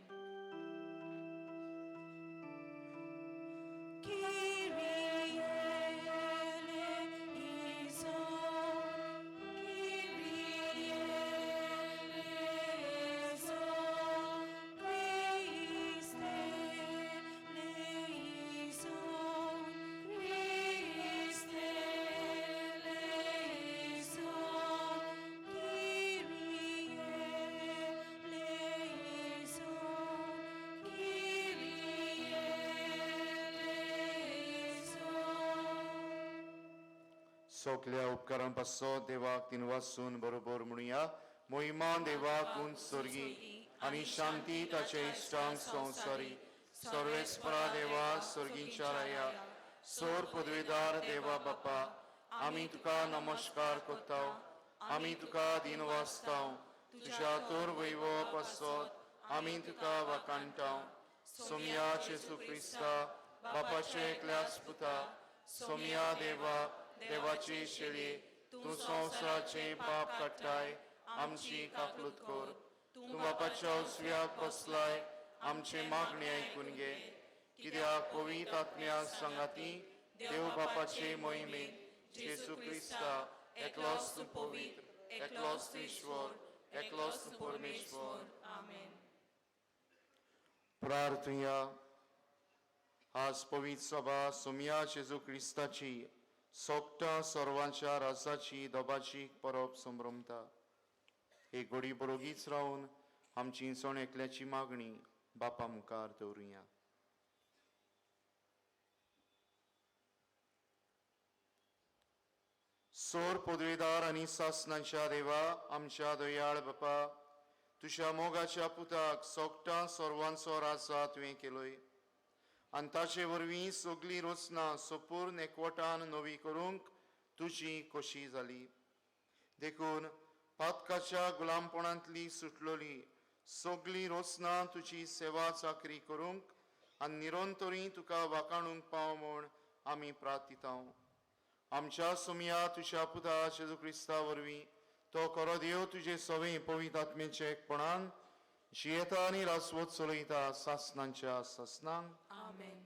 सगल्या उपकारां पासत देवाक तीन वासून बरोबर म्हणुया. मोहिमा देवाक उंच स्वर्गी आनी शांती ताचे इश्टांक संवसारी. सर्वेस्परा देवा स्वर्गींच्या राया सोर पदवेदार देवा बापा, आमी तुका नमस्कार करताव, आमी तुका दिन वाजताव. तुज्या तोर वैभव पासत आमी तुका वाकाणटाव. सोम्या जेजू क्रिस्ता बापाचे एकल्याच पुता, सोम्या देवा देवाची शेळी, तूं संवसाराचे पाप काडटाय, आमची काकलूत कर. तूं बापाच्या उजव्याक बसलाय, आमचे मागणी आयकून घे. कित्याक पवित्र आत्म्या सांगाती देव बापाचे मोहिमेन जेजू क्रिस्ता एकलोच तूं पवित्र, एकलोच तूं ईश्वर, एकलोच तूं परमेश्वर. आमेन. प्रार्थुया. आज पवित्र सभा सोम्या जेजू क्रिस्ताची सोगटा सर्वांच्या राजाची दोबाची परब संभ्रमता. एक घडी बरोगीच रावन आमची सण एकल्याची मागणी बापा मुखार दवरुया. सोर पदवेदार आनी सासणांच्या देवा, आमच्या दयाळ बापा, तुज्या मोगाच्या पुताक सोगटा सर्वांचो राजा तुवें केलोय आनी ताचे वरवीं सगलीं रचना संपूर्ण एकवटान नवी करूंक तुजी खोशी जाली. देखून पातकाच्या गुलामपणांतली सुटलोली सगलीं रचना तुजी सेवा चाकरी करूंक आनी निरंतरी तुका वाकाणूंक पाव म्हूण आमी प्रार्थितांव. आमच्या सोम्या तुज्या पुता जेजू क्रिस्ता वरवीं तो खरो देव तुजे सवे पवित्र आत्मेचे एकपणान जियेता आनी रासवत चलयता सासणांच्या सासणांक. आमेन.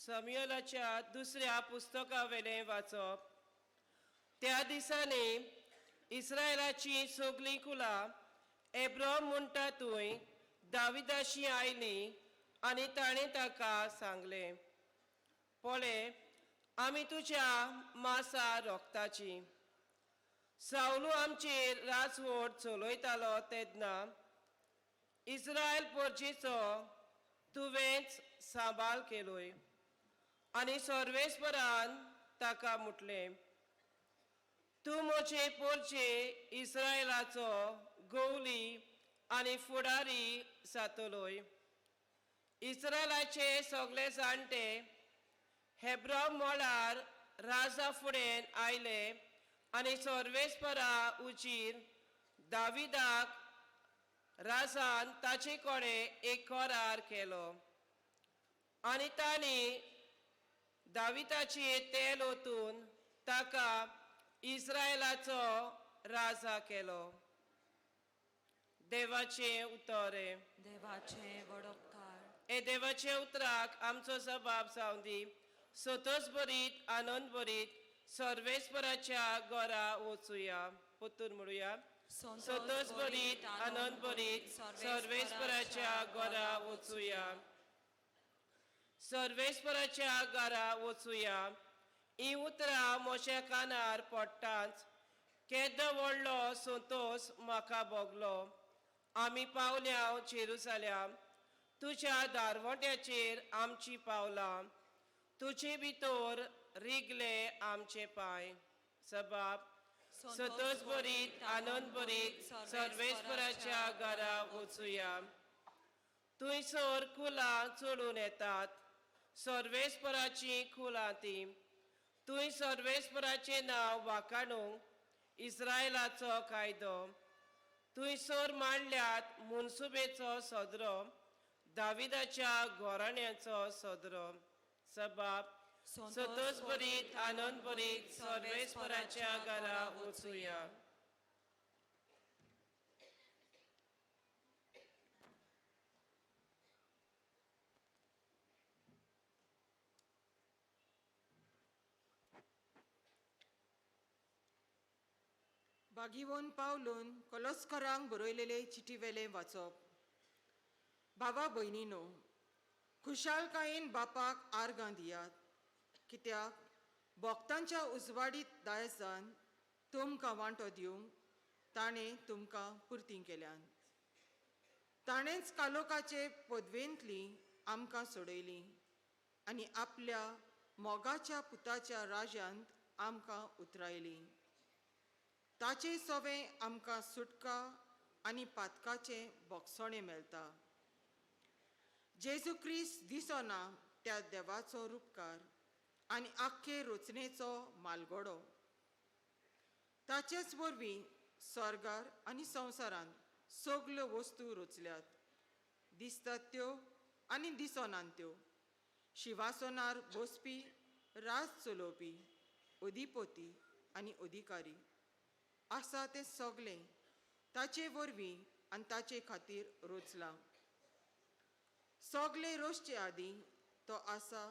समयोलाच्या दुसऱ्या पुस्तका वेलें वाचप. त्या दिसांनी इस्रायलाची सगळीं कुलां एब्रोम म्हणटा थंय दाविदाशी आयली आनी ताणें ताका सांगलें, पळय, आमी तुज्या मासा रोखताची. सावलू आमचेर राजवट चलयतालो तेन्ना इस्रायल परजेचो तुवेंच सांबाळ केलोय. आनी सर्वेस्परान ताका म्हटलें, तूं म्हजे परजे इस्रायलाचो गवली आनी फुडारी जातलोय. इस्रायलाचे सगळे जाणटे हेब्रोन मोळार राजा फुडें आयले आनी सर्वेस्परा उजीर दाविदाक राजान ताचे कडेन एक करार केलो. आनी तांणी दाविदाचेर तेल ओतून ताका इस्रायलाचो राजा केलो. देवाचे उतरे. देवाचे वडोपकार. हे देवाचे उतराक आमचो जबाब जावं दी. सतोच बरीत आनंद बरीत सर्वेस्पराच्या घरा वचुया. पोतून म्हणुया, सतोच बरीत आनंद बरीत सर्वेस्पराच्या घरा वचुया. सर्वेस्पराच्या घरा वचुया. ही उतरां म्हज्या कानार पडटाच केदो व्हडलो संतोष म्हाका भोगलो. आमी पावल्या जेरुसालेम. तुज्या दारवट्याचेर आमची पावलां. तुजे भितर रिगले आमचे पांय. जबाब. सतोच बरीत आनंद बरीत सर्वेस्पराच्या घरा वचुया. थंयसर कुलां चडून येतात. सर्वेस्पराची कुलां ती. थंय सर्वेस्पराचें नांव वाखाणूंक इस्रायलाचो कायदो. थंयसर मांडल्यात मुनसुबेचो सदरो, दाविदाच्या घोराण्याचो सदरो. जबाब. सतोच बरीत आनंद बरीत सर्वेस्पराच्या घरा वचुया. बागीवोन पावलून कोलोस्करांक बरयलेले चिटी वेले वाचप. भावा भयणीनो, खुशालकायेन बापाक आर्गां दियात, कित्याक भोगतांच्या उजवाडीत दायजान तुमकां वांटो दिवंक ताणें तुमकां पुर्ती केल्यान. ताणेंच कालोकाचे पदवेंतली आमकां सोडयली आनी आपल्या मोगाच्या पुताच्या राज्यांत आमकां उतरायली. ताचे सोवें आमकां सुटका आनी पातकाचें बोगसोणें मेळटा. जेजू क्रिस्त दिसना त्या देवाचो रूपकार आनी आख्खे रचनेचो मालगडो. ताचेच वरवीं स्वर्गार आनी संवसारांत सगल्यो वस्तू रचल्यात, दिसतात त्यो आनी दिसनात त्यो, शिवासनार बसपी, राज चलोवपी, अधिपती आनी अधिकारी. आसा तें सगलें ताचे वरवीं आनी ताचे खातीर रचलां. सगले रचचे आदीं तो आसा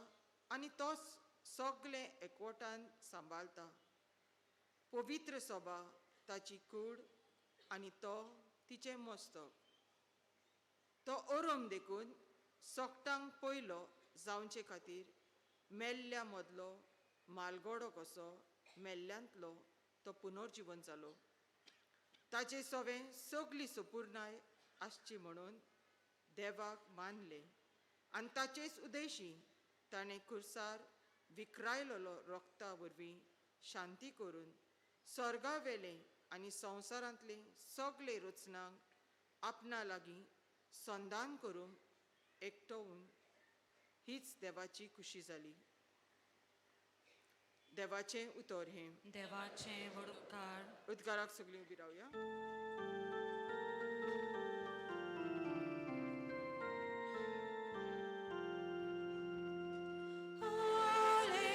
आनी तोच सगलें एकवटान सांबाळटा. पवित्र सभा ताची कूड आनी तो तिचें मस्तक. तो ओरोम देखून सोगटांक पयलो जावचे खातीर मेल्ल्या मदलो मालगडो कसो मेल्ल्यांतलो तो पुनर्जीवन जालो. ताचे सोवें सगली संपूर्णाय आसची म्हणून देवाक मानले आनी ताचेच उदेशी ताणें खुर्सार विखरायलोलो रोगता वरवीं शांती करून स्वर्गा वेले आनी संवसारांतले सगले रचनांक आपणा लागीं संधान करूंक एकटोवन हीच देवाची खुशी जाली. देवाचें उतर हें. देवाचें वडोपकार. उद्गाराक सगळीं उबी रावया.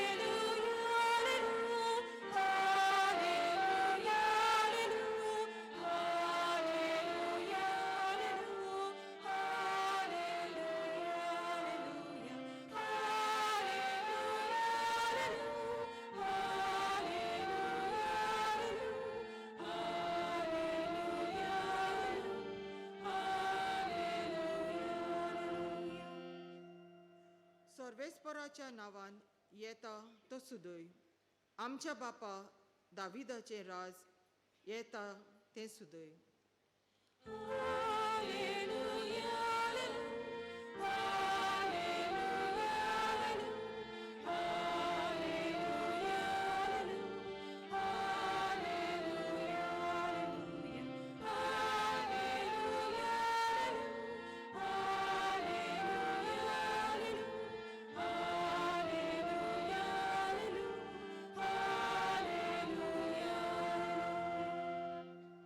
Hallelujah. परमेश्वराच्या नांवान येता तो सुदय. आमच्या बापा दाविदाचे राज येता ते सुदय.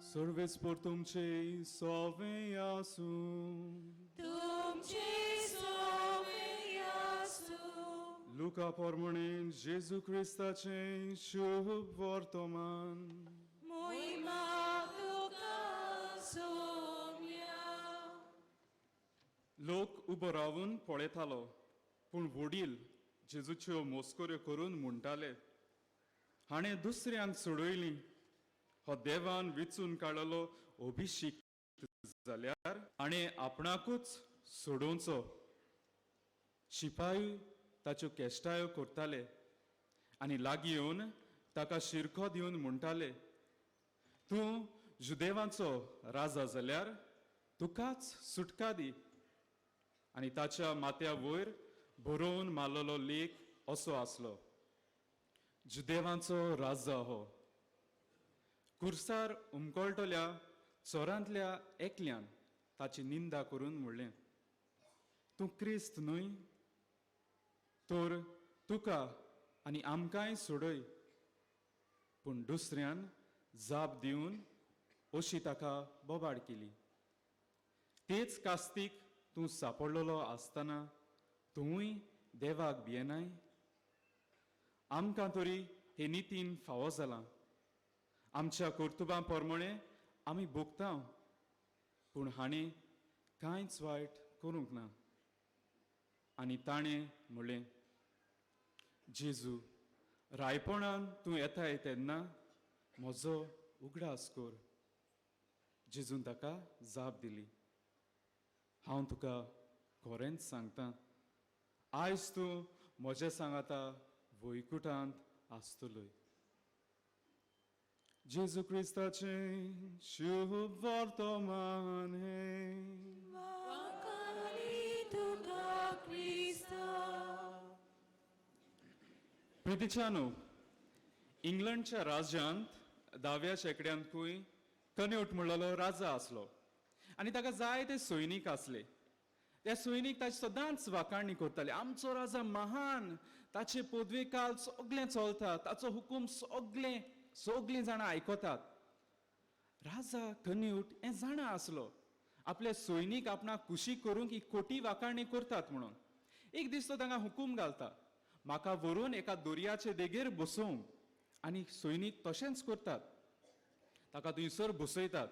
Serveți portumcei soveasun. Luca pormonin Jesu Christa cei शुभ वर्तमान. लोक उबो रावून पळयतालो पूण वडील जेजूच्यो मोस्कोऱ्यो करून म्हणटाले हाणें दुसऱ्यांक सोडयलीं हो देवान विचून काडलेलो अभिषेक जाल्यार हाणें आपणाकूच सोडोवचो. शिपाई ताच्यो केश्टायो करताले आनी लागीं येवन ताका शिरको दिवन म्हणटाले तूं जुदेवांचो राजा जाल्यार तुकाच सुटका दी. आनी ताच्या माथ्या वयर बरोवन मारलेलो लेख असो आसलो जुदेवांचो राजा हो. कुर्सार उमकळटल्या चोरांतल्या एकल्यान ताची निंदा करून म्हणलें तूं क्रिस्त न्हय तर तुका आनी आमकांय सोडय. पूण दुसऱ्यान जाप दिवन अशी ताका बोबाड केली. तेच कास्तीक तूं सांपडलेलो आसतना तूंय देवाक भियेनाय. आमकां तरी हे नितीन फावो जालां. आमच्या कर्तुबां प्रमाणे आमी भोगता पूण हाणें कांयच वायट करूंक ना. आनी ताणें म्हणलें जेजू रायपणान तूं येताय तेन्ना म्हजो उगडास कर. जेजून ताका जाप दिली हांव तुका खरेंच सांगतां आयज तूं म्हज्या सांगाता वैकुठांत आसतलोय. जेजू क्रिस्ताचे शुभ वर्तमान हे. प्रितीच्यानो इंग्लंडच्या राज्यांत 10व्या शेंकड्यांतूय कन्योट म्हणलेलो राजा आसलो आनी ताका जायते सैनीक आसले. त्या सैनीक ताची सदांच वाखाणणी करताले आमचो राजा महान ताचे पदवेकाल सगळें चलता ताचो हुकूम सगळीं जाणां आयकतात. राजा कन्यूट हें जाणा आसलो आपले सैनीक आपणाक खुशी करूंक ही खोटी वाखाणणी करतात म्हणून. एक दीस तो तांकां हुकूम घालता म्हाका व्हरून एका दर्याचे देगेर बसोवंक. आनी सैनीक तशेंच करतात ताका थंयसर बसयतात.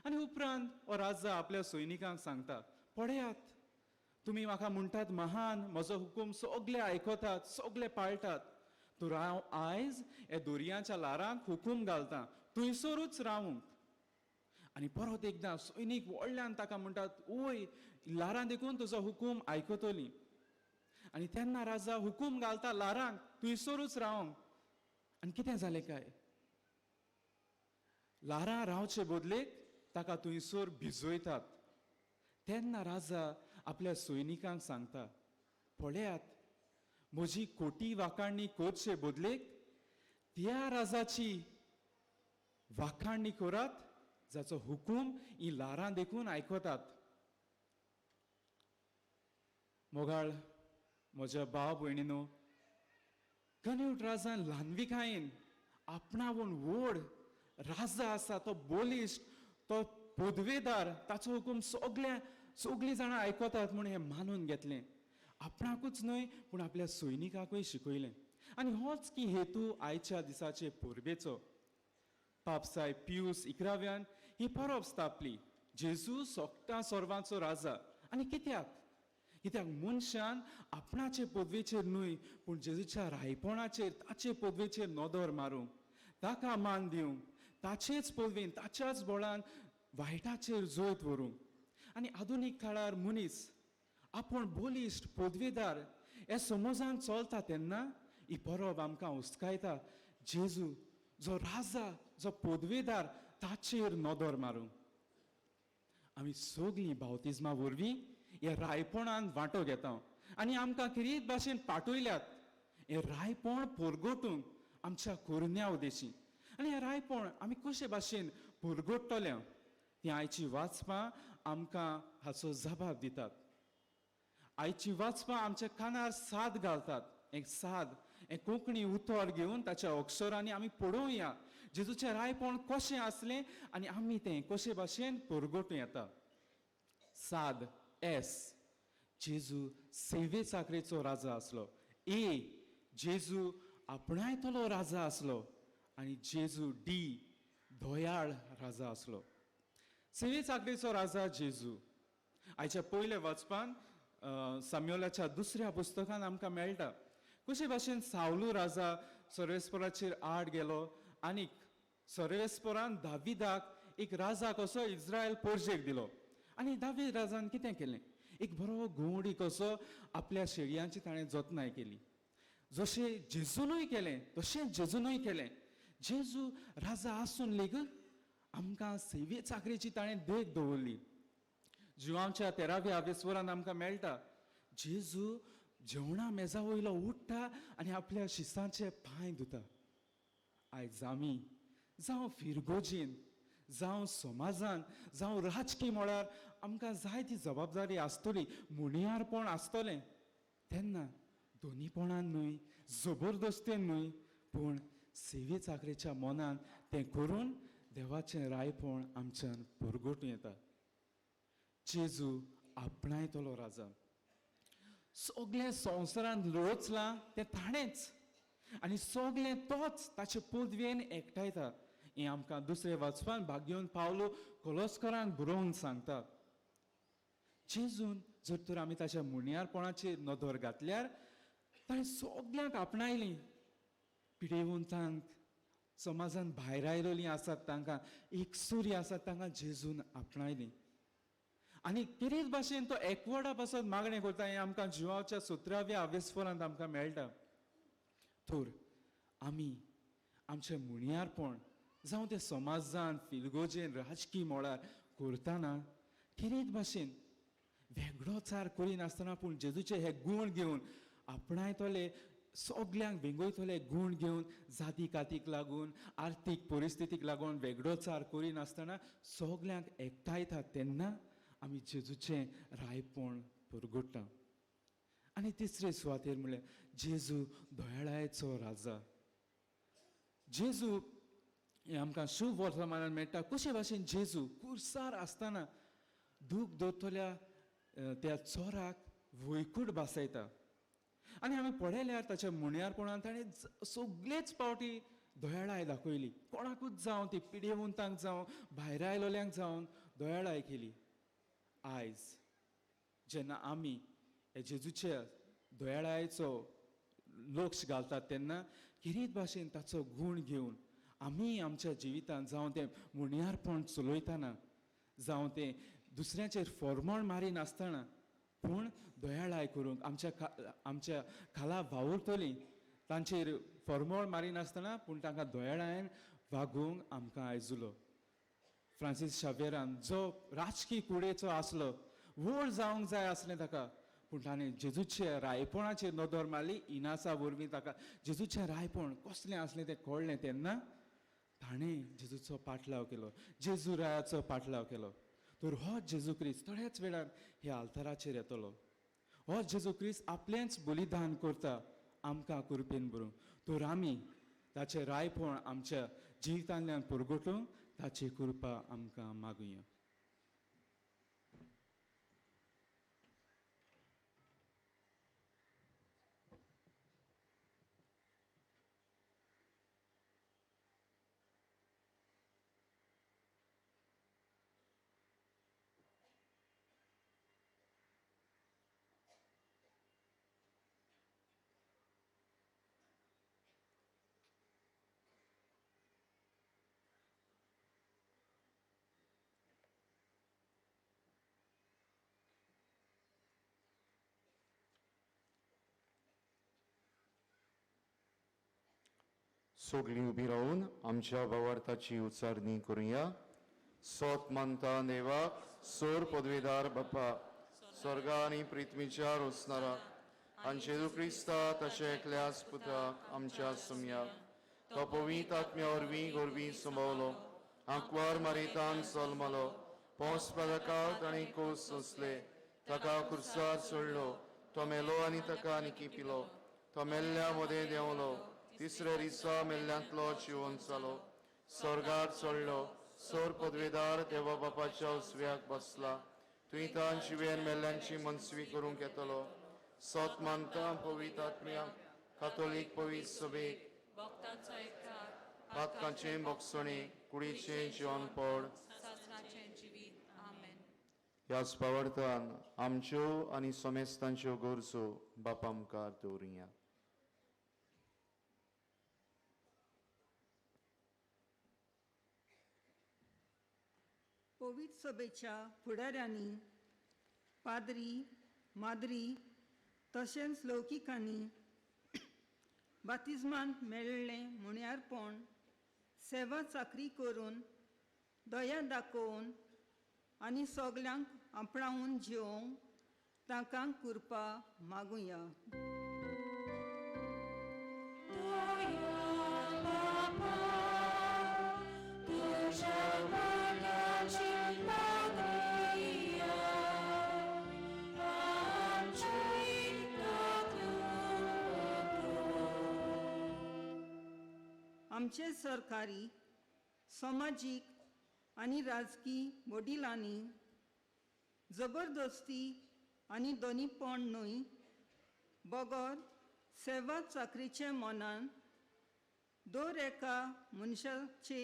आनी उपरांत हो राजा आपल्या सैनिकांक सांगता पळयात तुमी म्हाका म्हणटात महान म्हजो हुकूम सगळे आयकतात सगळे पाळटात तर हांव आयज हे दर्याच्या लारांक हुकूम घालता थंयसरूच रावूंक. आनी परत एकदां सैनीक व्हडल्यान ताका म्हणटात ओय लारां देखून तुजो हुकूम आयकतलीं. आनी तेन्ना राजा हुकूम घालता लारांक थंयसरूच रावंक. आनी कितें जालें काय लारां रावचे बदलेक ताका थंयसर भिजयतात. तेन्ना राजा आपल्या सैनिकांक सांगता पळयात म्हजी खोटी वाखाणणी करचे बदलेक त्या राजाची वाखाणणी करात जाचो हुकूम ही लारां देखून आयकतात. मोगाळ म्हज्या भाव भयणीनो कन्यूट राजान ल्हानविकायेन आपणावून व्हड राजा आसा तो बोलिश्ट तो पदवेदार ताचो हुकूम सगळीं जाणां आयकतात म्हूण हें मानून घेतलें. आपणाकूच न्हय पूण आपल्या सैनिकांकूय शिकयलें. आनी होच की हेतू आयच्या दिसाचे परबेचो. पापसाय पियूस 11व्यान ही परब स्थापली जेजू सोगटा सर्वांचो राजा. आनी कित्याक मनशान आपणाचे पदवेचेर न्हय पूण जेजूच्या रायपणाचेर ताचे पदवेचेर नदर मारूंक ताका मान दिवंक ताचेच पदवेन ताच्याच बळान वायटाचेर जैत व्हरूंक. आनी आधुनीक काळार मनीस आपूण बोलिश्ट पदवेदार हे समजान चलता तेन्ना ही परब आमकां उस्कायता जेजू जो राजा जो पदवेदार ताचेर नदर मारूंक आमी सगळीं बावतिजमा वरवीं हे रायपणान वांटो घेता आनी आमकां कितें भाशेन पाठयल्यात हे रायपण परगटूंक आमच्या कोरन्या उदेशी आनी हे रायपण आमी कशे भाशेन परगटतले ती आयची वाचपां आमकां हाचो जबाब दितात आयची वाचपां आमच्या कानार साद घालतात एक साद हे कोंकणी उतर घेवन ताच्या अक्षरांनी आमी पळोवया जेजूचें रायपण कशें आसलें आनी आमी तें कशे भाशेन परगटूं येता साद एस जेजू सेवे चाकरेचो राजा आसलो ए जेजू आपणायतलो राजा आसलो आनी जेजू डी दोयाळ राजा आसलो सेवे चाकरेचो राजा जेजू आयच्या पयले वाचपान साम्युएलाच्या दुसऱ्या पुस्तकान आमकां मेळटा कशे भाशेन सावलू राजा सर्वेस्पराचेर आड गेलो आनीक सर्वेस्परान दाविदाक एक राजा कसो इस्रायल पोरजेक दिलो आनी दावीद राजान कितें केलें एक बरो घुवडी कसो आपल्या शेळयांची ताणें जतनाय केली जशें जेजूनूय केलें तशेंच जेजूनूय केलें जेजू राजा आसून लेगीत आमकां सेवे चाकरेची ताणें देख दवरली जिवांच्या 13व्या आवेस्वरान आमकां मेळटा जेजू जेवणा मेजा वयलो उठ्ठा आनी आपल्या शिसांचे पांय धुता आयज आमी जावं फिरगोजीन जावं समाजान जावं राजकीय मळार आमकां जाय ती जबाबदारी आसतली मुणियारपण आसतलें तेन्ना दोनीपणान न्हय जबरदस्तेन न्हय पूण सेवे चाकरेच्या मनान तें करून देवाचें रायपण आमच्यान परगटूं येता जेजू आपणायतलो राजा सगळें संवसारांत लोचलां तें ताणेंच आनी सगळें तोच ताचे पदवेन एकठायता हें आमकां दुसरे वाचपान भाग्योन पावलो कोलोस्करांक बरोवन सांगता जेजून जर तर आमी ताच्या मुणियारपणाचेर नदर घातल्यार ताणें सगळ्यांक आपणायलीं पिडेवंतांक समाजान भायर आयलोलीं आसात तांकां एकसुरी आसात तांकां जेजून आपणायलीं आनी कितेंच भाशेन तो एकवटा पासत मागणें करता हें आमकां जिवाच्या 17व्या आवेस्वरांत आमकां मेळटा तर आमी आमचें मुणियारपण जावं तें समाजान फिलगोजेन राजकीय मळार करतना कितेंच भाशेन वेगळोचार करिनासतना पूण जेजूचे हे गूण घेवन आपणायतले सगळ्यांक वेंगयतले गूण घेवन जाती कातीक लागून आर्थीक परिस्थितीक लागून वेगळोचार करिनासतना सगळ्यांक एकठायतात तेन्ना आमी जेजूचें रायपण परगट्टा आनी तिसरे सुवातेर म्हळ्यार जेजू दोयाळायचो राजा जेजू हें आमकां शुभ वर्तमानान मेळटा कशे भाशेन जेजू कुर्सार आसतना दूख दोतोल्या त्या चोराक वैकूट बासयता आनी हांवें पळयल्यार ताच्या मुणियारपणान ताणें सगळेच पावटी दोयाळाय दाखयली कोणाकूच जावं ती पिडेवंतांक जावं भायर आयलोल्यांक जावन दोयाळाय केली आयज जेन्ना आमी हे जेजूच्या दोयाळायेचो लक्ष घालतात तेन्ना कितेंच भाशेन ताचो गूण घेवन आमी आमच्या जिवितांत जावं तें मुणियारपण चलयतना जावं तें दुसऱ्याचेर फॉर्मळ मारिनासतना पूण दोयाळाय करूंक आमच्या खाला वावुरतलीं तांचेर फॉर्मळ मारिनासतना पूण तांकां दोयाळायेन वागूंक आमकां आयजुलो फ्रांसीस शावेरान जो राजकीय कुडेचो आसलो व्हड जावंक जाय आसलें ताका पूण ताणें जेजूच्या रायपणाचेर नदर मारली इनासा वरवीं ताका जेजूचें रायपण कसलें आसलें तें कळ्ळें तेन्ना ताणें जेजूचो पाटलाव केलो जेजू रायाचो पाटलाव केलो तर हो जेजू क्रिस्त थोड्याच वेळार ह्या आल्ताराचेर येतलो हो जेजू क्रिस्त आपलेंच बलिदान करता आमकां कृपेन बरोवन तर आमी ताचें रायपण आमच्या जिवितांतल्यान परगटूंक ताची कृपा आमकां मागुया सगळीं उबी रावन आमच्या भावार्थाची उच्चारणी करुया. सोत मानता देवाक, सोर पदवेदार बाप्पा, स्वर्गा आनी पृथ्वीच्या रोसणारा, आनी जेजू क्रिस्ता ताचे एकल्याच पुताक आमच्या सुमयाक, तो पवित्र आत्म्या वरवीं गोरवीं संभवलो, आंकवार मारितान जल्मलो, पोंस पदकांत आनी कोस सोंसले, ताका खुर्सार सोडलो, तो मेलो आनी ताका निकिपिलो, तो मेल्ल्या मदें देंवलो, तिसऱ्या दिसा मेल्ल्यांतलो जिवन जालो, स्वर्गात चडलो, सोर पदवेदार देवा बापाच्या उजव्याक बसला, थंय तान जिवेन मेल्ल्यांची मनसवी करूंक येतलो. सोत मानता पवित्र आत्म्या, कातोलीक पवित्र सभेक, भक्तांचो एकठार, पातकांचे मोगसणे, कुडीचे जिवन पड, शास्त्राचें जिवीत. आमेन. ह्याच पावर्थान आमच्यो आनी सोमेस्तांच्यो गरजो बापा मुखार दवरुया. पवित्र सभेच्या फुडाऱ्यांनी, पाद्री, माद्री तशेंच लौकिकांनी बातिजमांत मेळ्ळें मुण्यारपण सेवा चाकरी करून दया दाखोवन आनी सगल्यांक आपणावून जेवंक तांकां कृपा मागुया. आमचे सरकारी, सामाजीक आनी राजकी वडिलांनी जबरदस्ती आनी दोनीपण न्हय, बगर सेवा चाकरीचे मनान दर एका मनशाचे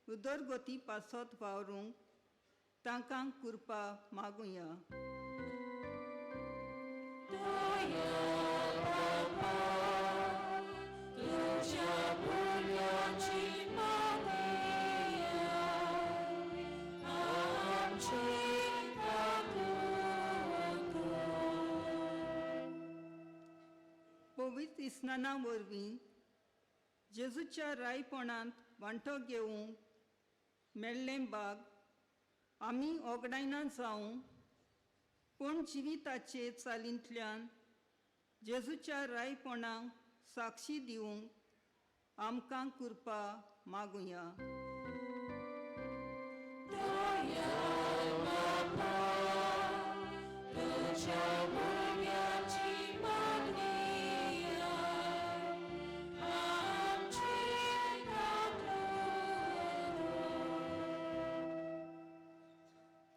उदरगती पासत वावरूंक तांकां कृपा मागुया. पवित्र इस्नाना वरवीं जेजूच्या रायपणांत वांटो घेवंक मेळ्ळें भाग आमी ओगडायना जावं, पूण जिविताचे चालींतल्यान जेजूच्या रायपणाक साक्षी दिवंक आमकां कृपा मागुया.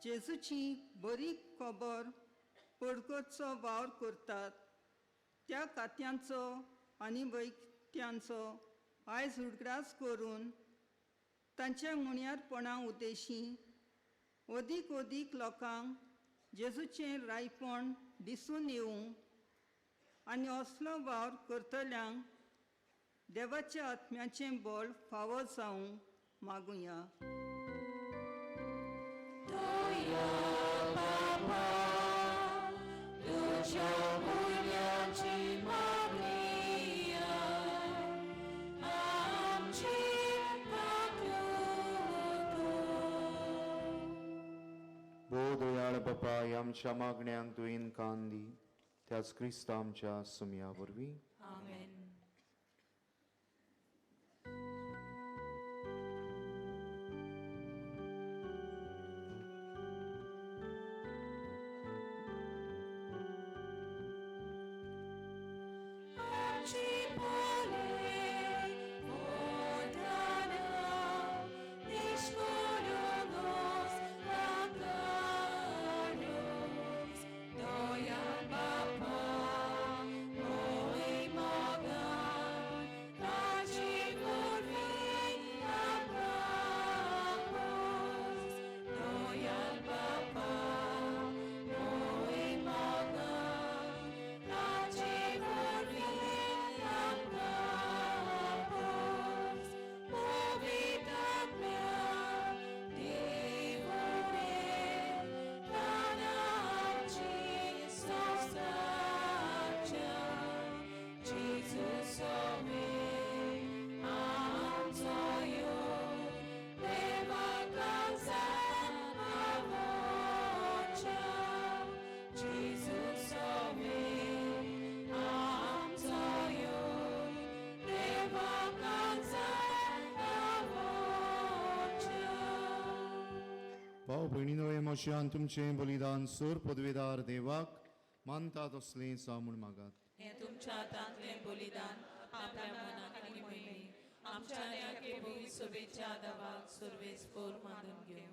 जेजूची बरी खबर पडकोचो वावर करतात त्या कात्यांचो आनी वैत्यांचो आयज उगडास करून तांच्या मुण्यारपणा उद्देशीं अदीक अदीक लोकांक जेजूचें रायपण दिसून येवंक आनी असलो वावर करतल्यांक देवाच्या आत्म्याचें बळ फावो जावंक मागुया. भो दयाळ बापा, आमच्या मागण्यांक तुवें कान दी, त्याच क्रिस्त आमच्या सुमया वरवीं. आमेन. Doya Bapa, Moi Maga. भाव भयणीनो हे मोशयान तुमचें बलिदान सोर पदवेदार देवाक मानता तसलें जावं म्हूण मागात. हे तुमच्या हातांतलें बलिदान आपल्या मनाक आनी मोहिमेक आमच्या न्यायकेबी सोबेच्या दावाक सर्वेस्पर मानून घेवं.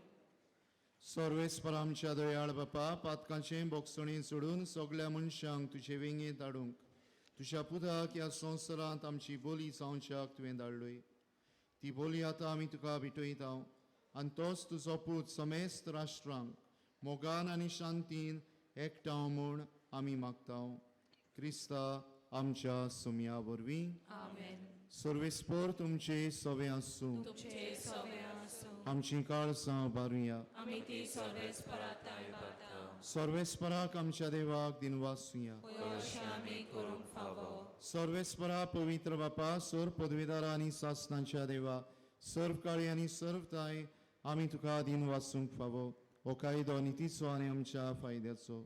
सर्वेस्पर आमच्या दयाळ बापा, पातकांचें बोगसणें सोडून सगळ्या मनशांक तुजे वेंगेंत धाडूंक तुज्या पुताक ह्या संवसारांत आमची बोली जावच्याक तुवें धाडलोय. ती बोली आतां आमी तुका भेटयता आनी तोच तुजो पूत समेस्त राष्ट्रांक मोगान आनी शांतीन एकठांव म्हूण आमी मागता. क्रिस्ता आमच्या सुमया वरवीं आमेन. सर्वेस्पर तुमचे सवे आसूं. तुमचे सवे आसूं. आमची काळजां बारुया. आमी ती सर्वेस्पराक ताळपाता. सर्वेस्पराक आमच्या देवाक दिनवासुया. अशें आमी करूंक फावो. सर्वेस्परा पवित्र बापा, सर पदवेदारा आनी सासणांच्या देवा, सर्व काळी आनी सर्वताय आमी तुका दिन वाचूंक फावो. हो कायदो नितीचो आनी आमच्या फायद्याचो.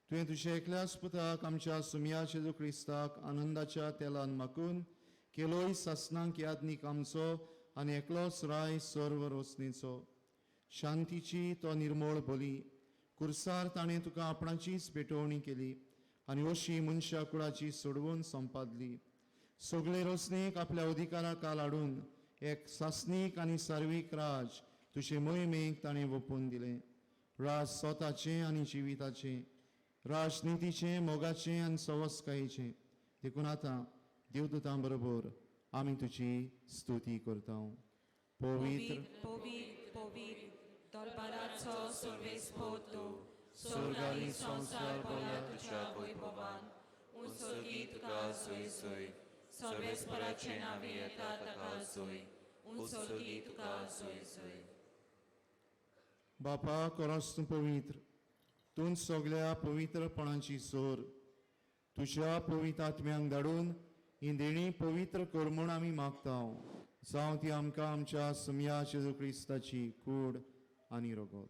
तुवें तुज्या एकल्याच पुताक आमच्या सुमया जेजू क्रिस्ताक आनंदाच्या तेलान माकून केलोय सासणांक यादनीक आमचो आनी एकलोच राय सर्व रोसणेचो. शांतीची तो निर्मळ बोली कुर्सार ताणें तुका आपणाचीच पेटोवणी केली आनी अशी मनशा कुळाची सोडवून संपादली. सगळे रोसणेक आपल्या अधिकारा काल हाडून एक सासनीक आनी सार्वीक राज तुजे मोहिमेक ताणें ओपून दिलें. राज स्वताचें आनी जिविताचें, राजनितीचें, मोगाचें आनी सवस्कायेचें. देखून आतां देवदूतां बरोबर आमी तुजी स्तुती करता. पवित्र पवित्र पवित्र दरबाराचो सर्वेस्पर तूं, स्वर्गारी संसार बोला तुज्या वैभवान. उत्सर्गी तुका सोय सोय. सर्वेस्पराचें नांवे येता ताका सोय. उत्सर्गी तुका सोय सोय. बापा कोरोस तूं पवित्र, तूं सगळ्या पवित्रपणाची सोर. तुज्या पवित्र आत्म्यांक धाडून ही देणी पवित्र कर म्हूण आमी मागता. जावं ती आमकां आमच्या सुमया जेजू क्रिस्ताची कूड आनी रगत.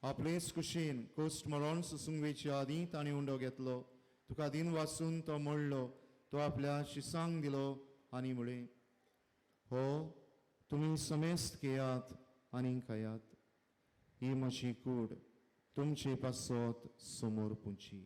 आपलेच कुशीन कोस्ट मरण सुसूंक वेच्या आदीं ताणें उंडो घेतलो. तुका दिन वाचून तो मोडलो. तो आपल्या शिसांक दिलो आनी म्हळें, हो तुमी समेस्त घेयात आनी खायात. ही म्हजी कूड तुमचे पासत समोर पुंची.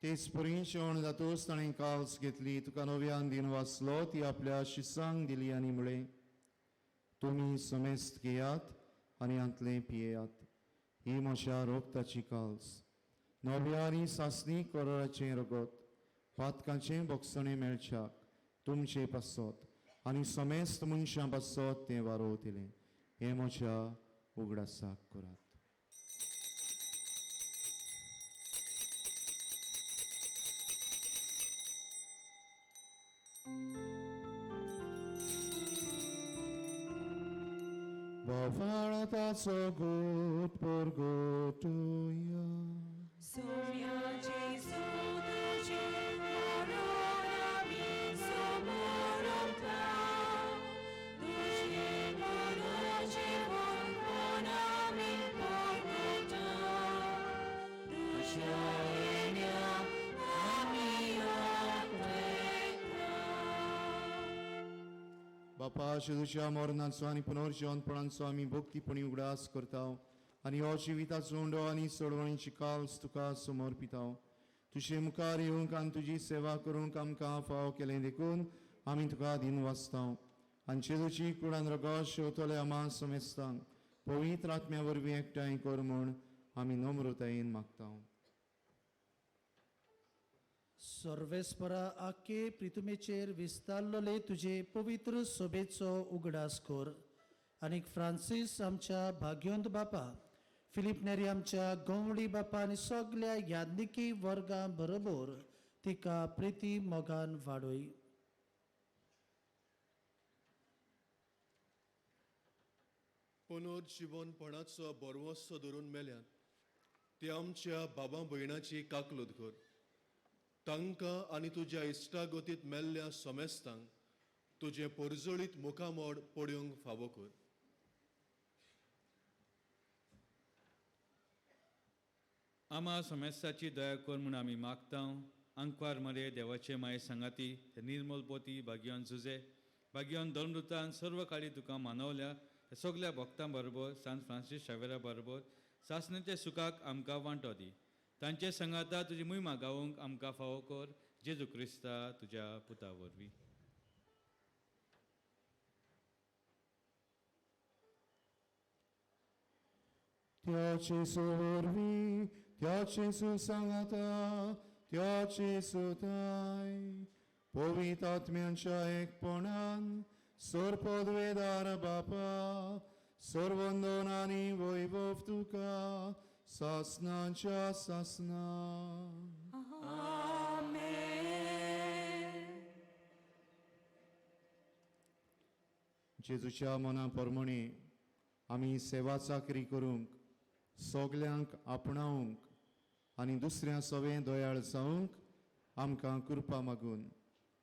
तेच परी जेवण जातोच ताणें काल्स घेतली. तुका नव्यान दिन वाचलो. ती आपल्या शिसांक दिली आनी म्हळें, तुमी समेस्त घेयात आनी हातलें पियेयात. ही म्हज्या रोगताची काल्स. नव्या आनी सासणीक कोराचें रगत पातकाचें बोगसणें मेळच्याक तुमचे पासत आनी समेस्त मनशां पासत तें वारोवतलें. हें म्हज्या उगडासाक करात. Bafara tazo gut por gotuya. Soumya Jesu tuji marorami somorota. Tuji moroji vonami porgota. Tuji enya amiya kwekra. बापा जेजूच्या मरणाचो आनी पुनर्जीवनपणाचो आमी भक्तीपणी उगडास करता आनी हो जिविताचो उंडो आनी सोडवणीची काल्स तुका समर्पिता. तुजे मुखार येवंक आनी तुजी सेवा करूंक आमकां फाव केलें देखून आमी तुका दिन वाचता. आनी जेजूची कुडान रगत शेवतले आमा समेस्तांक पवित्र आत्म्या वरवीं एकठांय कर म्हूण आमी नम्रतायेन मागता. सर्वेस्परा आखे प्रितुमेचेर विस्तारलोले तुजे पवित्र सोबेचो उगडास कर. आनीक फ्रांसीस आमच्या भाग्योंत बापा, फिलीप नेरी आमच्या गवळी बापा आनी सगळ्या यादनिकी वर्गां बरोबर तिका प्रिती मोगान वाडोय. पुनर्जीवनपणाचो बरवंसो धरून मेल्यात ते आमच्या बाबा भयणाची काकलूद कर. तांकां आनी तुज्या इश्टागतीत मेल्ल्या समेस्तांक तुजें परजळीत मुखामोड पड्योंक फावो कर. आमा समेस्ताची दया कर म्हूण आमी मागता अंकवार मरे देवाचे माये सांगाती ते निर्मल पोती भाग्यान झुजे भाग्यान धर्मदुतान सर्व काळी तुका मानवल्या सगळ्या भक्तां बरोबर सांत फ्रांसीस शावेरा बरोबर सासणाच्या सुखाक आमकां वांटो दी तांचे संगाता तुजी महिमा गावूंक आमकां फावो कर जेजू क्रिस्ता तुज्या पुता वरवीं. Tioce sorvi, tioce su sangata, tioce su tai, povit atmiancha ekponan, sorpodvedar bapa, sorvondonani voivovtuka, sasnancha sasna. जेजूच्या मना परमणी आमी सेवा चाकरी करूंक सगल्यांक आपणावंक आनी दुसऱ्या सवें दोयाळ जावंक आमकां कृपा मागून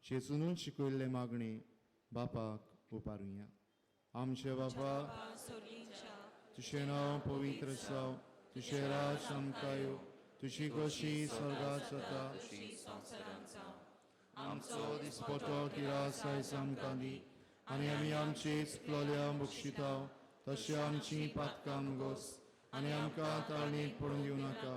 जेजून शिकयल्ले मागणी बापाक उबारुया. आमचे बापा तुजें नांव पवित्र जावं, तुजें राज आमकां येवं, तुजी कशी स्वर्गांत जाता आमचो दिसपतो किरास आयज आमकां दी आनी आमी आमची चुकलोल्या बक्षितांव तशें आमची पातकां गोस आनी आमकां ताळणीत पडूंक दिवं नाका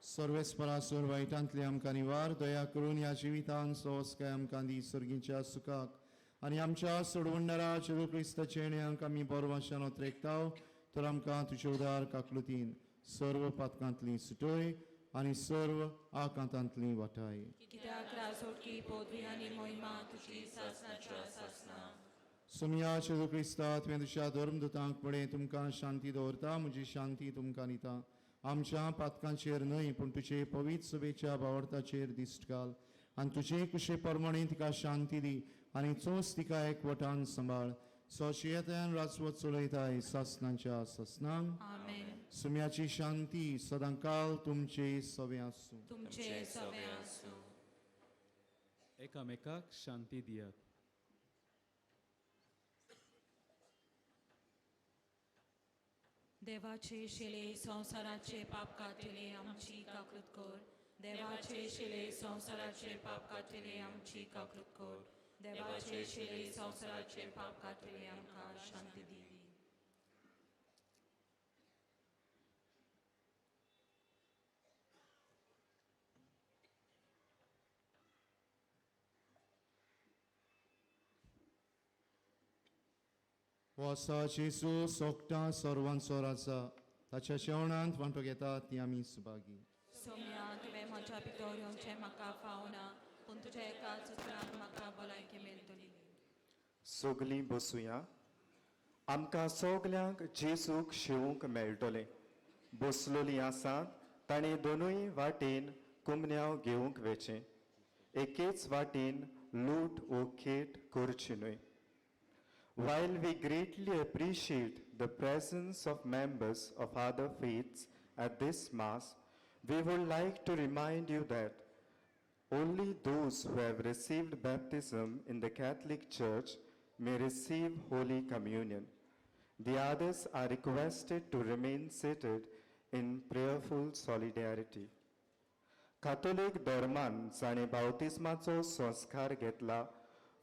सर्वेस्परासूर वायटांतली आमकां निवार दया करून ह्या जिवितान सोस काय आमकां दी सर्गीच्या सुखाक आनी आमच्या सोडवणारा जेजू क्रिस्ताचे नेयांक आमी बरवाशान ओतरेकताव तर आमकां तुजे उदार काकलुतीन सर्व पातकांतली सुटय आनी सर्व आकांतांतली वाटाय. सुमया जेजू क्रिस्ता तुवें तुज्या धर्मदुतांक पळय तुमकां शांती दवरता म्हजी शांती तुमकां दिता. आमच्या पातकांचेर न्हय पूण तुजे पवित्र सभेच्या भावार्थाचेर दिश्ट घाल आनी तुजे कुशे परमणी तिका शांती दी आनी चोच तिका एकवटान सांबाळ सोशियेतान राजवट चलयताय सासनांच्या सासनांक. सुम्याची शांती सदांकाल तुमचे सवे आसूं. एकामेकाक शांती दियात. देवाचे शिले संसाराचे पाप काटिले आमची काकृत कर. देवाचे शिले संसाराचे पाप काटिले आमची काकृत कर. देवाचे शिले संसाराचे पाप काटिले आमकां शांती दी. वसा जेजू सोगटा सर्वांचो राजा ताच्या जेवणांत वांटो घेतात ती आमी सुभागी. सोम्या तुवें म्हज्या भितर येवचें म्हाका फावना पूण तुज्या एकाच उतरान म्हाका भलायकी मेळटली. सगलीं बसुया. आमकां सगल्यांक जेजूक शिवूंक मेळटलें. बसलोलीं आसात ताणें दोनूय वाटेन कुमन्याव घेवंक वेचें. एकेच वाटेन लूट वो खेट करची न्हय. While we greatly appreciate the presence of members of other faiths at this Mass, we would like to remind you that only those who have received baptism in the Catholic Church may receive Holy Communion. The others are requested to remain seated in prayerful solidarity. Catholic धर्मान जाणें बावतिस्माचो संस्कार घेतला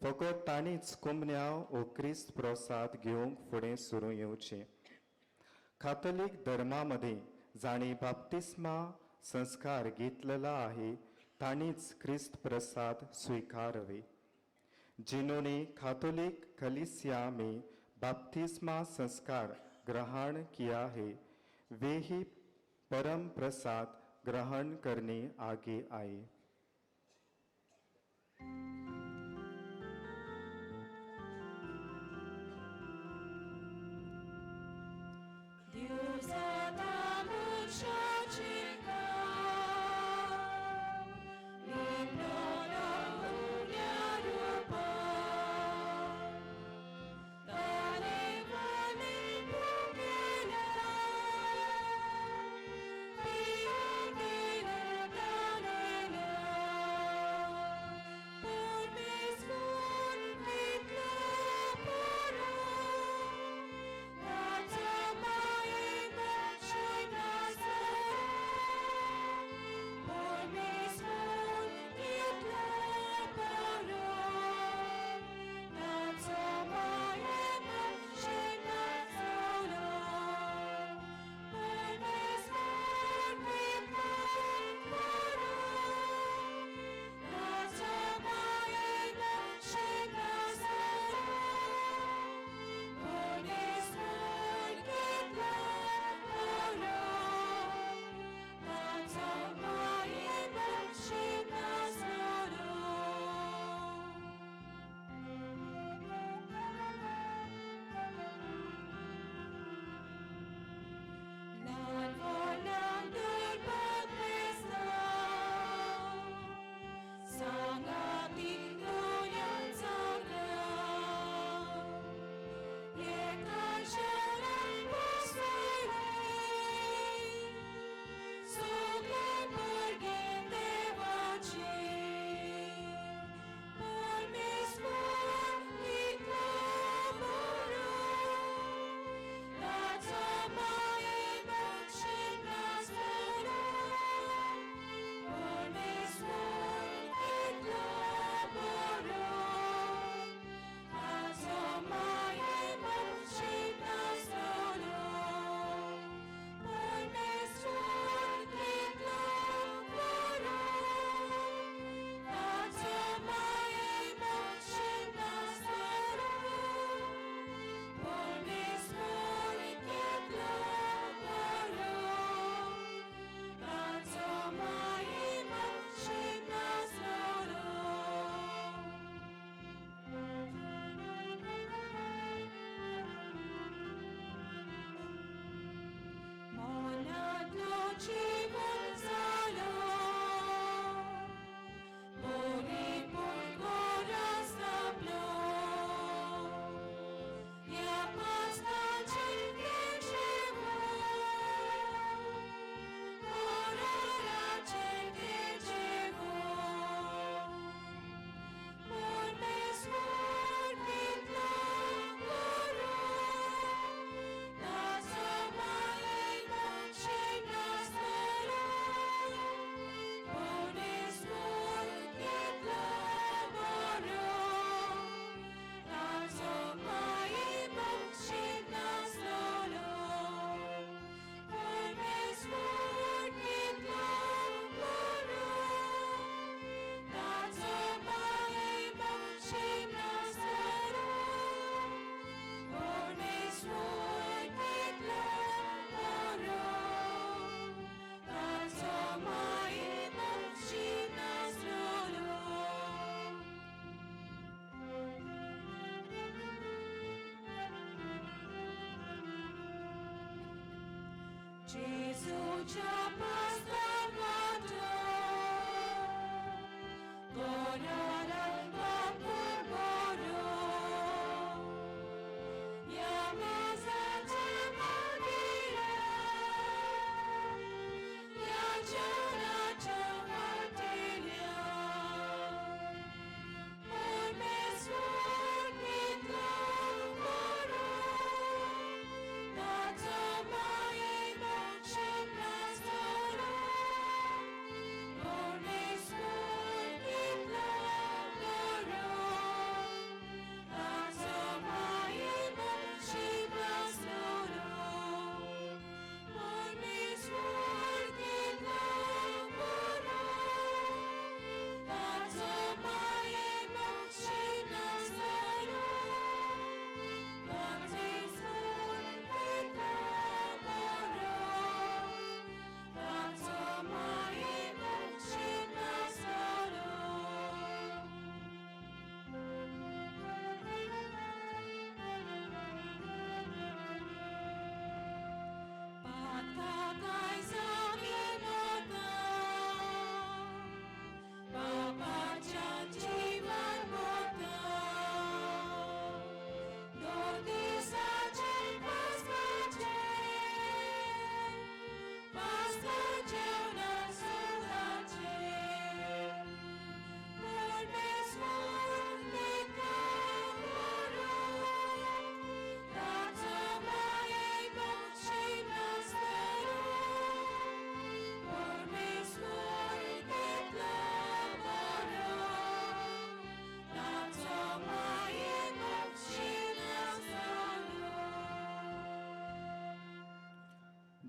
फकत तांणीच कुमन्याव ओ क्रिस्त प्रसाद घेवंक फुडें सुरू येवचें. कातोलीक धर्मा मध्य जाणी बाप्तिस्मा संस्कार घेतलेला आहे तांणीच क्रिस्त प्रसाद स्वीकारावे. जिन्होंने कैथोलिक कलीसिया में बपतिस्मा संस्कार ग्रहण किया है वे ही परम प्रसाद ग्रहण करने आगे आए.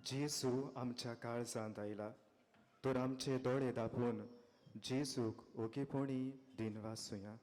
जेसू आमच्या काळजांत आयला तर आमचे दोळे धापून जेसूक ओगेपणी दिन वाचुया.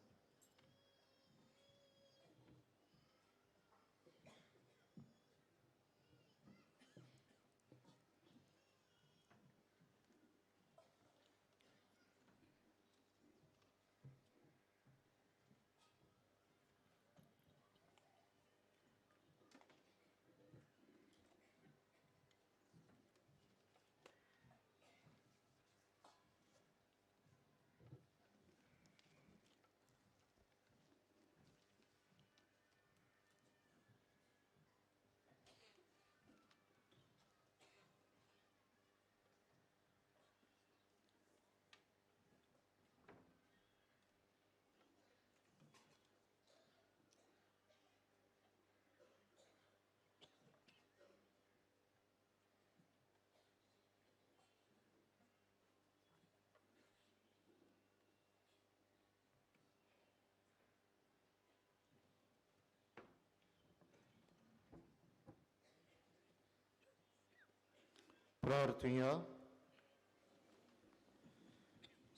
प्रार्थुया.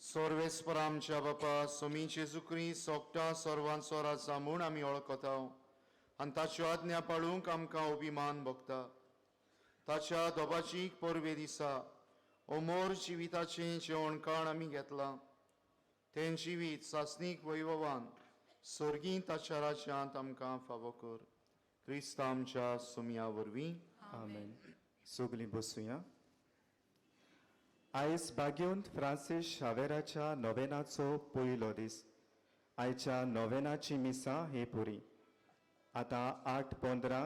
सर्वेस्पर आमच्या बापा सोमी जेजू क्रिस्त सोगटा सर्वांचो राजा म्हूण आमी वळखता आनी ताच्यो आज्ञा पाळूंक आमकां अभिमान भोगता. ताच्या दोबाचीक परबे दिसा अमोर जिविताचें जेवणखाण आमी घेतलां. तें जिवीत सासणीक वैभवान सर्गीं ताच्या राज्यांत आमकां फावो कर. क्रिस्त आमच्या सुमया वरवीं. आमेन. सगलीं बसुया. आयज बाग्योंत फ्रांसीस शावेराच्या नोवेनाचो पयलो दीस. आयच्या नोवेनाची मिसां हे पुरी. आतां 8:15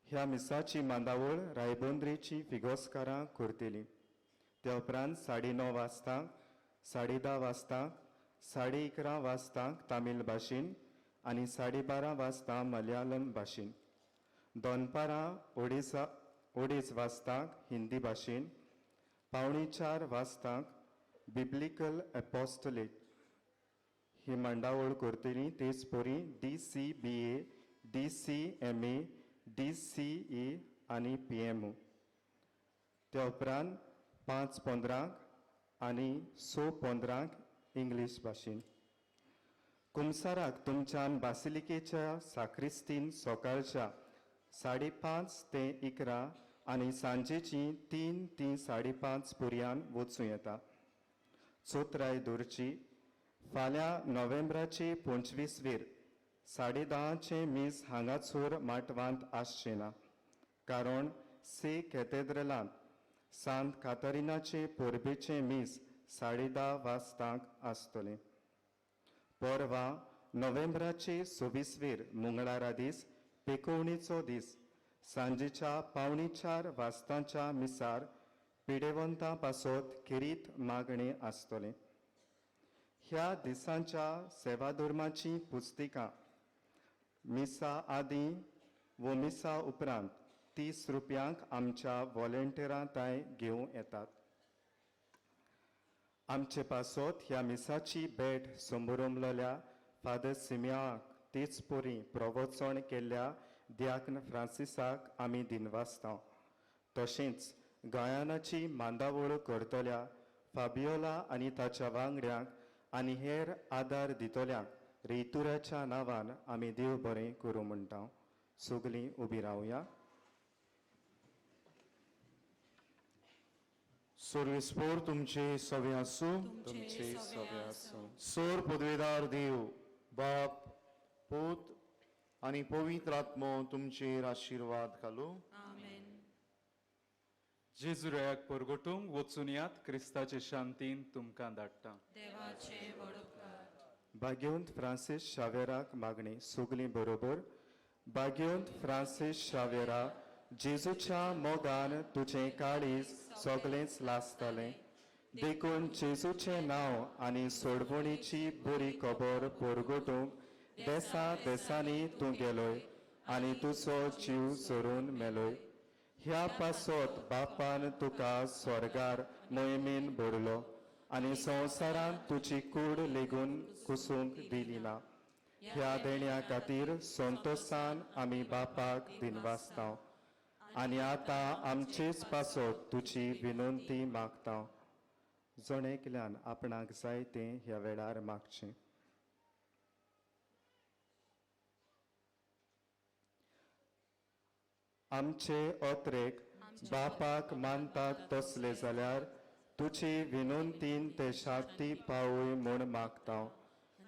ह्या मिसाची मांदावळ रायबंद्रेची फिगोस्कारां करतलीं. त्या उपरांत 9:30 वाजतांक, 10:30 वाजतांक, 11:30 वाजतांक तामील भाशेन आनी 12:30 वाजता मलयाळम भाशेन. दोनपारां 2:30 वाजतांक हिंदी भाशेन. 3:45 वाजतांक बिब्लिकल एपोस्टोलेट ही मंडावळ करतली. तेच परी DCBA, DCMA, DCE आनी PMO. त्या उपरांत 5:15 आनी 6:15 इंग्लीश भाशेन. कुमसाराक तुमच्यान बासिलिकेच्या साक्रिस्तीन सकाळच्या 5:30 ते 11 आनी सांजेची 3 ते 5:30 पर्यान वचूं येता. चोत्राय दोरची फाल्यां नोव्हेंब्राचे 25 10:30 मीस हांगासर माटवांत आसचें ना, कारण से कॅथेड्रलांत सांत कातरिनाचे पोरबेचे मीस 10:30 वाजतांक आसतलें. परवा नोव्हेंबराचे 26 मंगळारा दीस पेकोवणेचो दीस सांजेच्या 3:45 वाजतांच्या मिसार पिडेवंतां पासत किरीत मागणे आसतलें. ह्या दिसांच्या सेवाधर्माची पुस्तिकां मिसा आदीं व मिसा उपरांत 30 रुपयांक आमच्या व्हॉलेंटियरां ताय घेवं येतात. आमचे पासत ह्या मिसाची भेट संबरमलेल्या फादर सिमियाक तेच पोरी प्रवचन केल्ल्या दियाकन फ्रांसिसाक आमी दिनवासता. तशेंच गायनाची मांदावळ करतल्या फाबियोला आनी ताच्या वांगड्यांक आनी हेर आदार दितल्यांक रेतुराच्या नांवान आमी देव बरें करूं म्हणटा. सगलीं उबी रावया. सर्वेस्पोर तुमचे सवे आसूं. तुमचे सवे आसूं. सोर पदवेदार देव बाप पूत आनी पवित्र आत्मो तुमचेर आशिर्वाद घालूं. जेजुरायाक परगटूंक वचून यात, क्रिस्ताचे शांतीन तुमकां धाडटा. भाग्यवंत फ्रांसीस शावेराक मागणी सगलीं बरोबर. भाग्यवंत फ्रांसीस शावेरा, जेजूच्या मोगान तुजें काळीज सगळेंच लासतलें. देखून जेजूचें नांव आनी सोडवणेची बरी खबर परगटूंक देसा देसांनी तूं गेलोय आनी तुजो जीव सोडून मेलोय. ह्या पासत बापान तुका स्वर्गार मोहिमेन भरलो आनी संवसारांत तुजी कूड लेगून कुसूंक दिली ना. ह्या देण्या खातीर संतोशान आमी बापाक दिनवासता आनी आतां आमचेच पासत तुजी विनंती मागता. जणेकल्यान आपणाक जाय तें ह्या वेळार मागचें. आमचे ओत्रेक बापाक मानतात तसले जाल्यार तुजी विनंतीन ते शांती पावय म्हूण मागता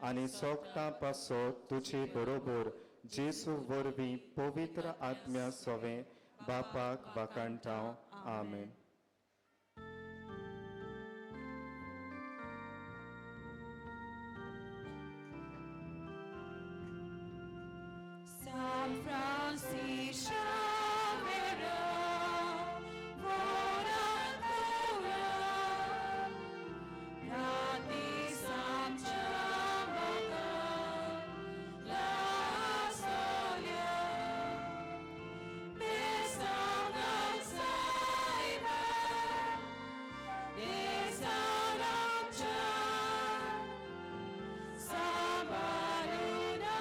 आनी सोगता पासत तुजे बरोबर जेजू वरवीं पवित्र आत्म्या सवें बापाक वाकाणटा. आमेन. San Francis Xaviera, Voradora, Radis Amchamaga, La Solia, Besangam Saiba, Besangam Chan, Sabaruna.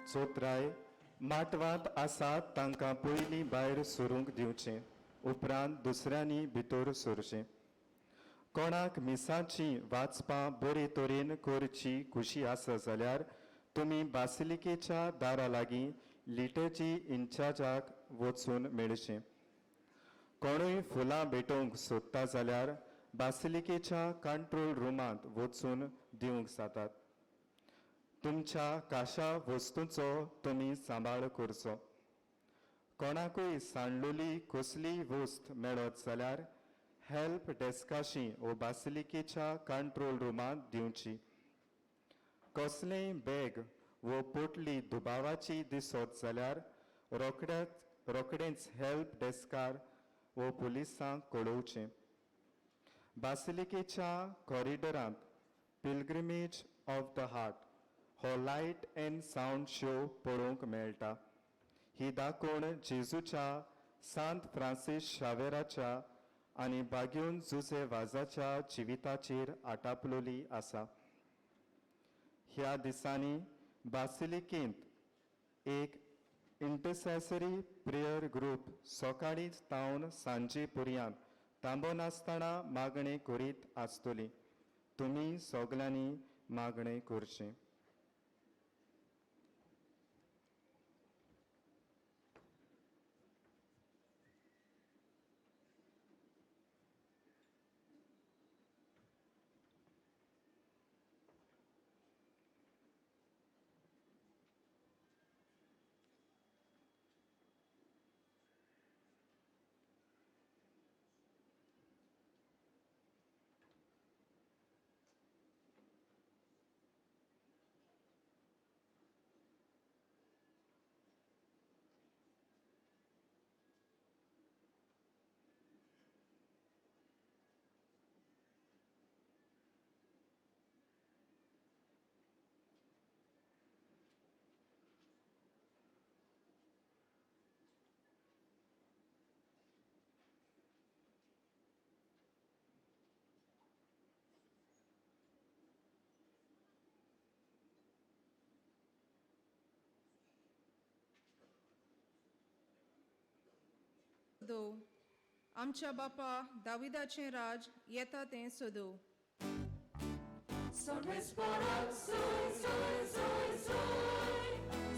चोत्राय माटवांत आसात तांकां पयलीं भायर सरूंक दिवचें, उपरांत दुसऱ्यांनी भितर सरचें. कोणाक मिसाची वाचपां बरे तरेन करची खुशी आसा जाल्यार तुमी बासिलिकेच्या दारा लागीं लिटरची इन्चार्जाक वचून मेळचें. कोणूय फुलां भेटोवंक सोदता जाल्यार बासिलिकेच्या कंट्रोल रुमांत वचून दिवंक जातात. तुमच्या काशा वस्तूंचो तुमी सांबाळ करचो. कोणाकूय सांडलेली कसलीय वस्त मेळत जाल्यार हेल्प डेस्काशी वो बासिलिकेच्या कंट्रोल रुमांत दिवची. कसलेय बॅग वो पोटली दुबावाची दिसत जाल्यार रोखडेंच हेल्प डेस्कार वो पुलिसांक कळोवचें. बासिलिकेच्या कॉरिडरांत पिलग्रिमेज ऑफ द हार्ट हो लायट एंड सावंड शो पळोवंक मेळटा. ही दाखोवन जेजूच्या सांत फ्रांसीस शावेराच्या आनी भाग्योन जुजे वाजाच्या जिविताचेर आटापलोली आसा. ह्या दिसांनी बासिलिकेंत एक इंटरसेसरी प्रेयर ग्रूप सकाळीं तावन सांजे पर्यंत थांबोनासतना मागणी करीत आसतली. तुमी सगल्यांनी मागणें करचें. सदो आमच्या बापा दाविदाचें राज येता तें सदो. सर्वेस्पराक सोय सोय सोय सोय.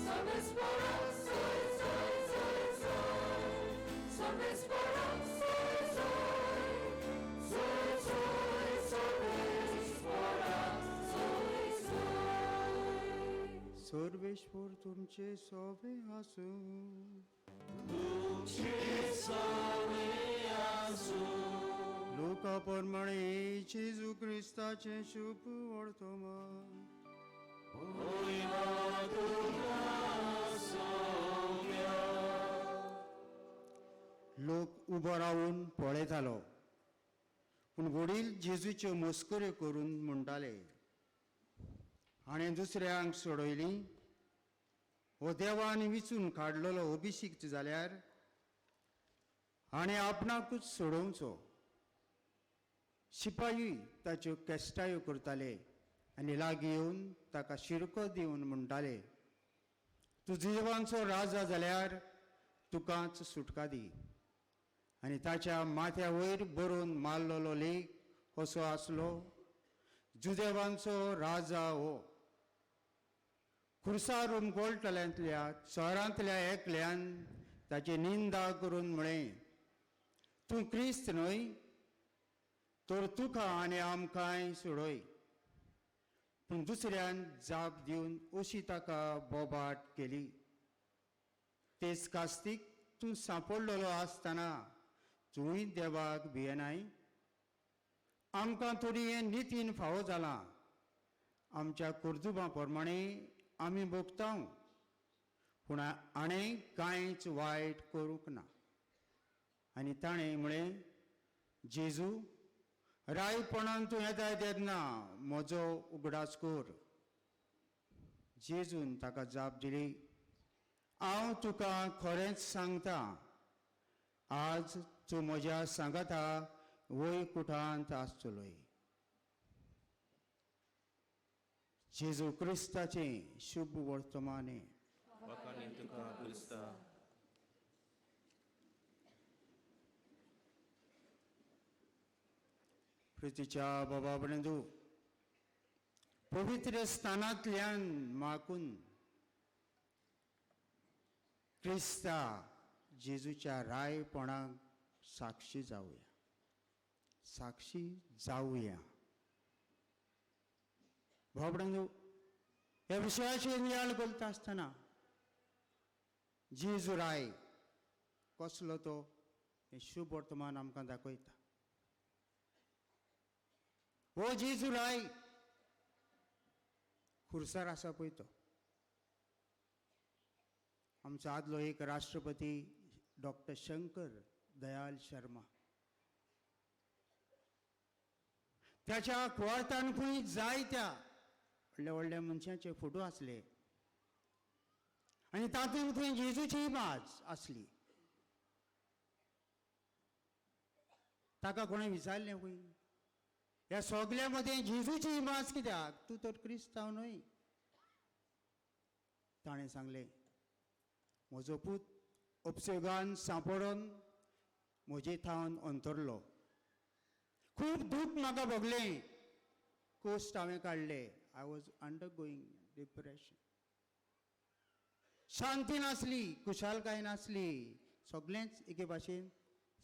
सर्वेस्पराक सोय सोय सोय सोय. सर्वेस्पराक सोय सोय. सोय सोय सर्वेस्पराक सोय सोय. सर्वेश्वर तुमचे सोबे आसूं. लोका प्रमाणे जेजू क्रिस्ताचे शुभ वर्तमान. लोक उबो रावून पळयतालो पूण वडील जेजूच्यो मस्कऱ्यो करून म्हणटाले. हाणें दुसऱ्यांक सोडयली. हो देवान विचून काडलेलो अभिशिक्त जाल्यार हाणें आपणाकूच सोडोवचो. शिपाई ताच्यो केस्टायो करताले आनी लागीं येवन ताका शिरको दिवन म्हणटाले, तूं देवांचो राजा जाल्यार तुकाच सुटका दी. आनी ताच्या माथ्या वयर बरोवन मारलेलो लेख असो आसलो, जुदेवांचो राजा हो. खुर्सार उमगोळटल्यांतल्या शहरांतल्या एकल्यान ताची निंदा करून म्हळें, तूं क्रिस्त न्हय, तर तुका आनी आमकांय सोडय. पूण दुसऱ्यान जाप दिवन अशी ताका बोबाट केली. तेच कास्तीक तूं सांपडलेलो आसतना तुंय देवाक भियेनाय. आमकां तरी हें नितीन फावो जालां. आमच्या कर्तुबां प्रमाणे आमी भोगता, पूण हाणें कांयच वायट करूंक ना. आनी ताणें म्हळें, जेजू, रायपणान तूं येता तेन्ना म्हजो उगडास कर. जेजून ताका जाप दिली, हांव तुका खरेंच सांगता, आज तूं म्हज्या सांगाता वैकुठांत आसतलोय. जेजू क्रिस्ताचें शुभ वर्तमान. प्रितीच्या बाबा बंधू, पवित्र स्थानांतल्यान मागून क्रिस्ता जेजूच्या रायपणाक साक्षी जावया. साक्षी जावया. भावबंधू, ह्या विशयाचेर नियाळ करता आसतना जेजू राय कसलो तो हें शुभ वर्तमान आमकां दाखयता. हो जेजू राय खुर्सार आसा पळय तो. आमचो आदलो एक राष्ट्रपती डॉक्टर शंकर दयाल शर्मा, त्याच्या कुवार्थान खंय जायत्या व्हडल्या व्हडल्या मनशांचे फोटो आसले आनी तातूंत खंय जेजूची इमाज आसली. ताका कोणें विचारलें, खंय ह्या सगल्या मदें जेजूची इमाज कित्याक? तूं तर क्रिस्तांव न्हय. ताणें सांगलें, म्हजो पूत उपसेगान सांपडून म्हजे थावन अंतरलो. खूब दूख म्हाका भोगलें, कश्ट हांवें काडले, आय वॉज अंडरगोईंग डिप्रेशन. शांती नासली, खुशालकाय नासली, सगळेंच एके भाशेन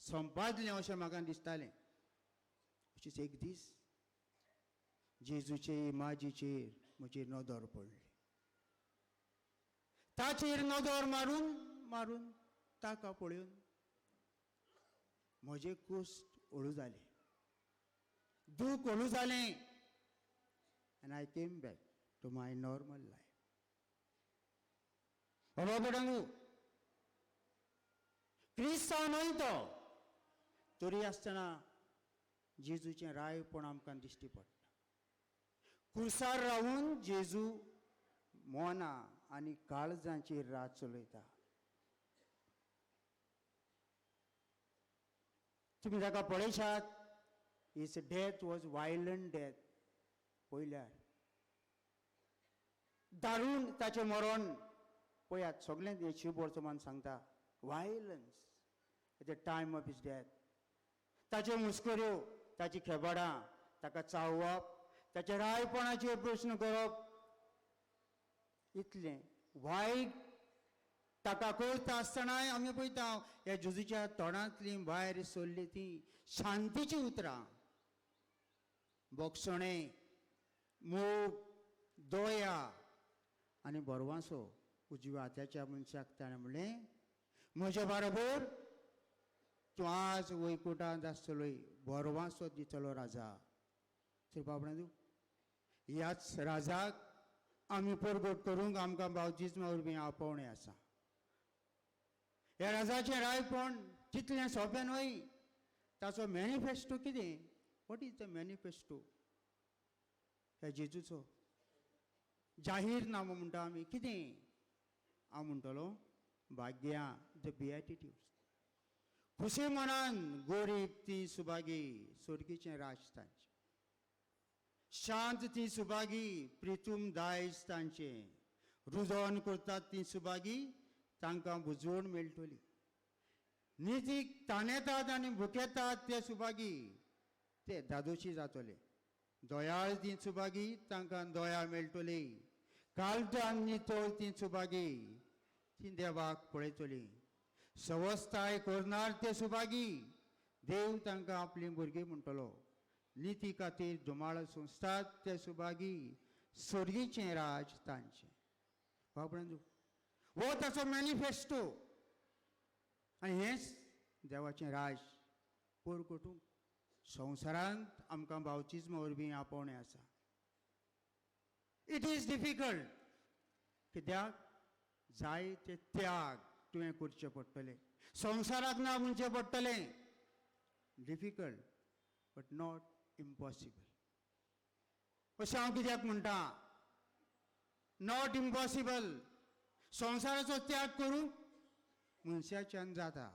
संपादलें अशें म्हाका दिसतालें. अशीच एक दीस जेजूचे इमाजीचेर म्हजी नदर पडली. ताचेर नदर मारून मारून ताका पळोवन म्हजें कुस्ट हळू जालें, दूख हळू जालें, and I came back to my normal life. बाबा क्रिस्तांव न्हय तो, तरी आसतना जेजूचें रायपण आमकां दिश्टी पडटा. कुर्सार रावून जेजू मोना आनी काळजांचेर राज चलयता. तुमी ताका पळयशात, his death was violent death. पळयल्यार दारूण ताचें मरण पळयात. सगळें शुभ वर्तमान सांगता violence at the time of his death. ताच्यो मुस्कऱ्यो, ताची खेबाडां, ताका चावप, ताच्या रायपणाचेर प्रश्न करप, इतलें वायट ताका करता आसतनाय आमी पळयता ह्या जेजूच्या तोंडांतलीं भायर सरली ती शांतीची उतरां. बोगसणें, मोग, दया आनी बोरवांसो उजव्या हाताच्या मनशाक ताणें म्हणलें, म्हजे बरोबर तूं आज वैकुंठांत आसतलोय, बोरवांसो दितलो राजा. तर बाबणादू ह्याच राजाक आमी परगट करूंक आमकां बावजिजमा वरवीं आपोवणें आसा. ह्या राजाचें रायपण तितलें सोंपें न्हय. ताचो मॅनिफेस्टो कितें? वॉट इज द मॅनिफेस्टो ह्या जेजूचो? जाहीरनामो म्हणटा आमी कितें? हांव म्हणटलो भाग्यां, द बिएटिट्यूड्स. खुशी मनान गोरीब ती सुभागी, स्वर्गीचें राज तांचें. शांत ती सुभागी, प्रितूम दायज तांचें. रुजोन करतात ती सुभागी, तांकां बुजवण मेळटली. नितीक ताणेतात आनी भुकेतात ते सुभागी, ते दादोशी जातले. दोयाळ ती सुभागी, तांकां दोया मेळटली. कालटान नितळ ती सुभागी, ती देवाक पळयतली. सवस्थाय करनार ते सुभागी, देव तांकां आपली भुरगीं म्हणटलो. निती खातीर धुमाळ सोंसतात ते सुभागी, स्वर्गीचें राज तांचें. बाबणांदू हो ताचो मॅनिफेस्टो. आनी हेंच देवाचें राज परगटूंक संवसारांत आमकां बावजिजमा वरवीं आपोवणें आसा. इट इज डिफिकल्ट, कित्याक जाय ते त्याग तुवें करचे पडटले, संवसाराक ना म्हणचें पडटलें. Difficult but not impossible. अशें हांव कित्याक म्हणटा? Not impossible. संवसाराचो त्याग करूंक मनशाच्यान जाता.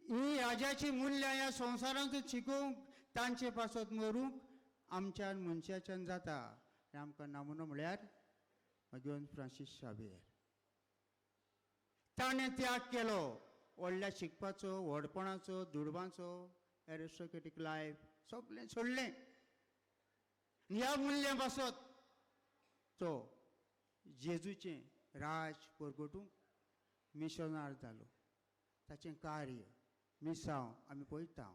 ही राजाची मुल्यां ह्या संवसारांत शिकोवंक, तांचे पासत मरूंक आमच्यान मनशाच्यान जाता. आमकां नामनो म्हळ्यार भगवान फ्रांसीस शावेर. ताणें त्याग केलो. व्हडल्या शिकपाचो, व्हडपणाचो, दुडवांचो, एरिस्टोक्रेटीक लायफ सगळें सोडलें. ह्या मुल्यां पासत तो जेजूचें राज परगटूंक मिशनार जालो. ताचें कार्य मिसांव आमी पळयता.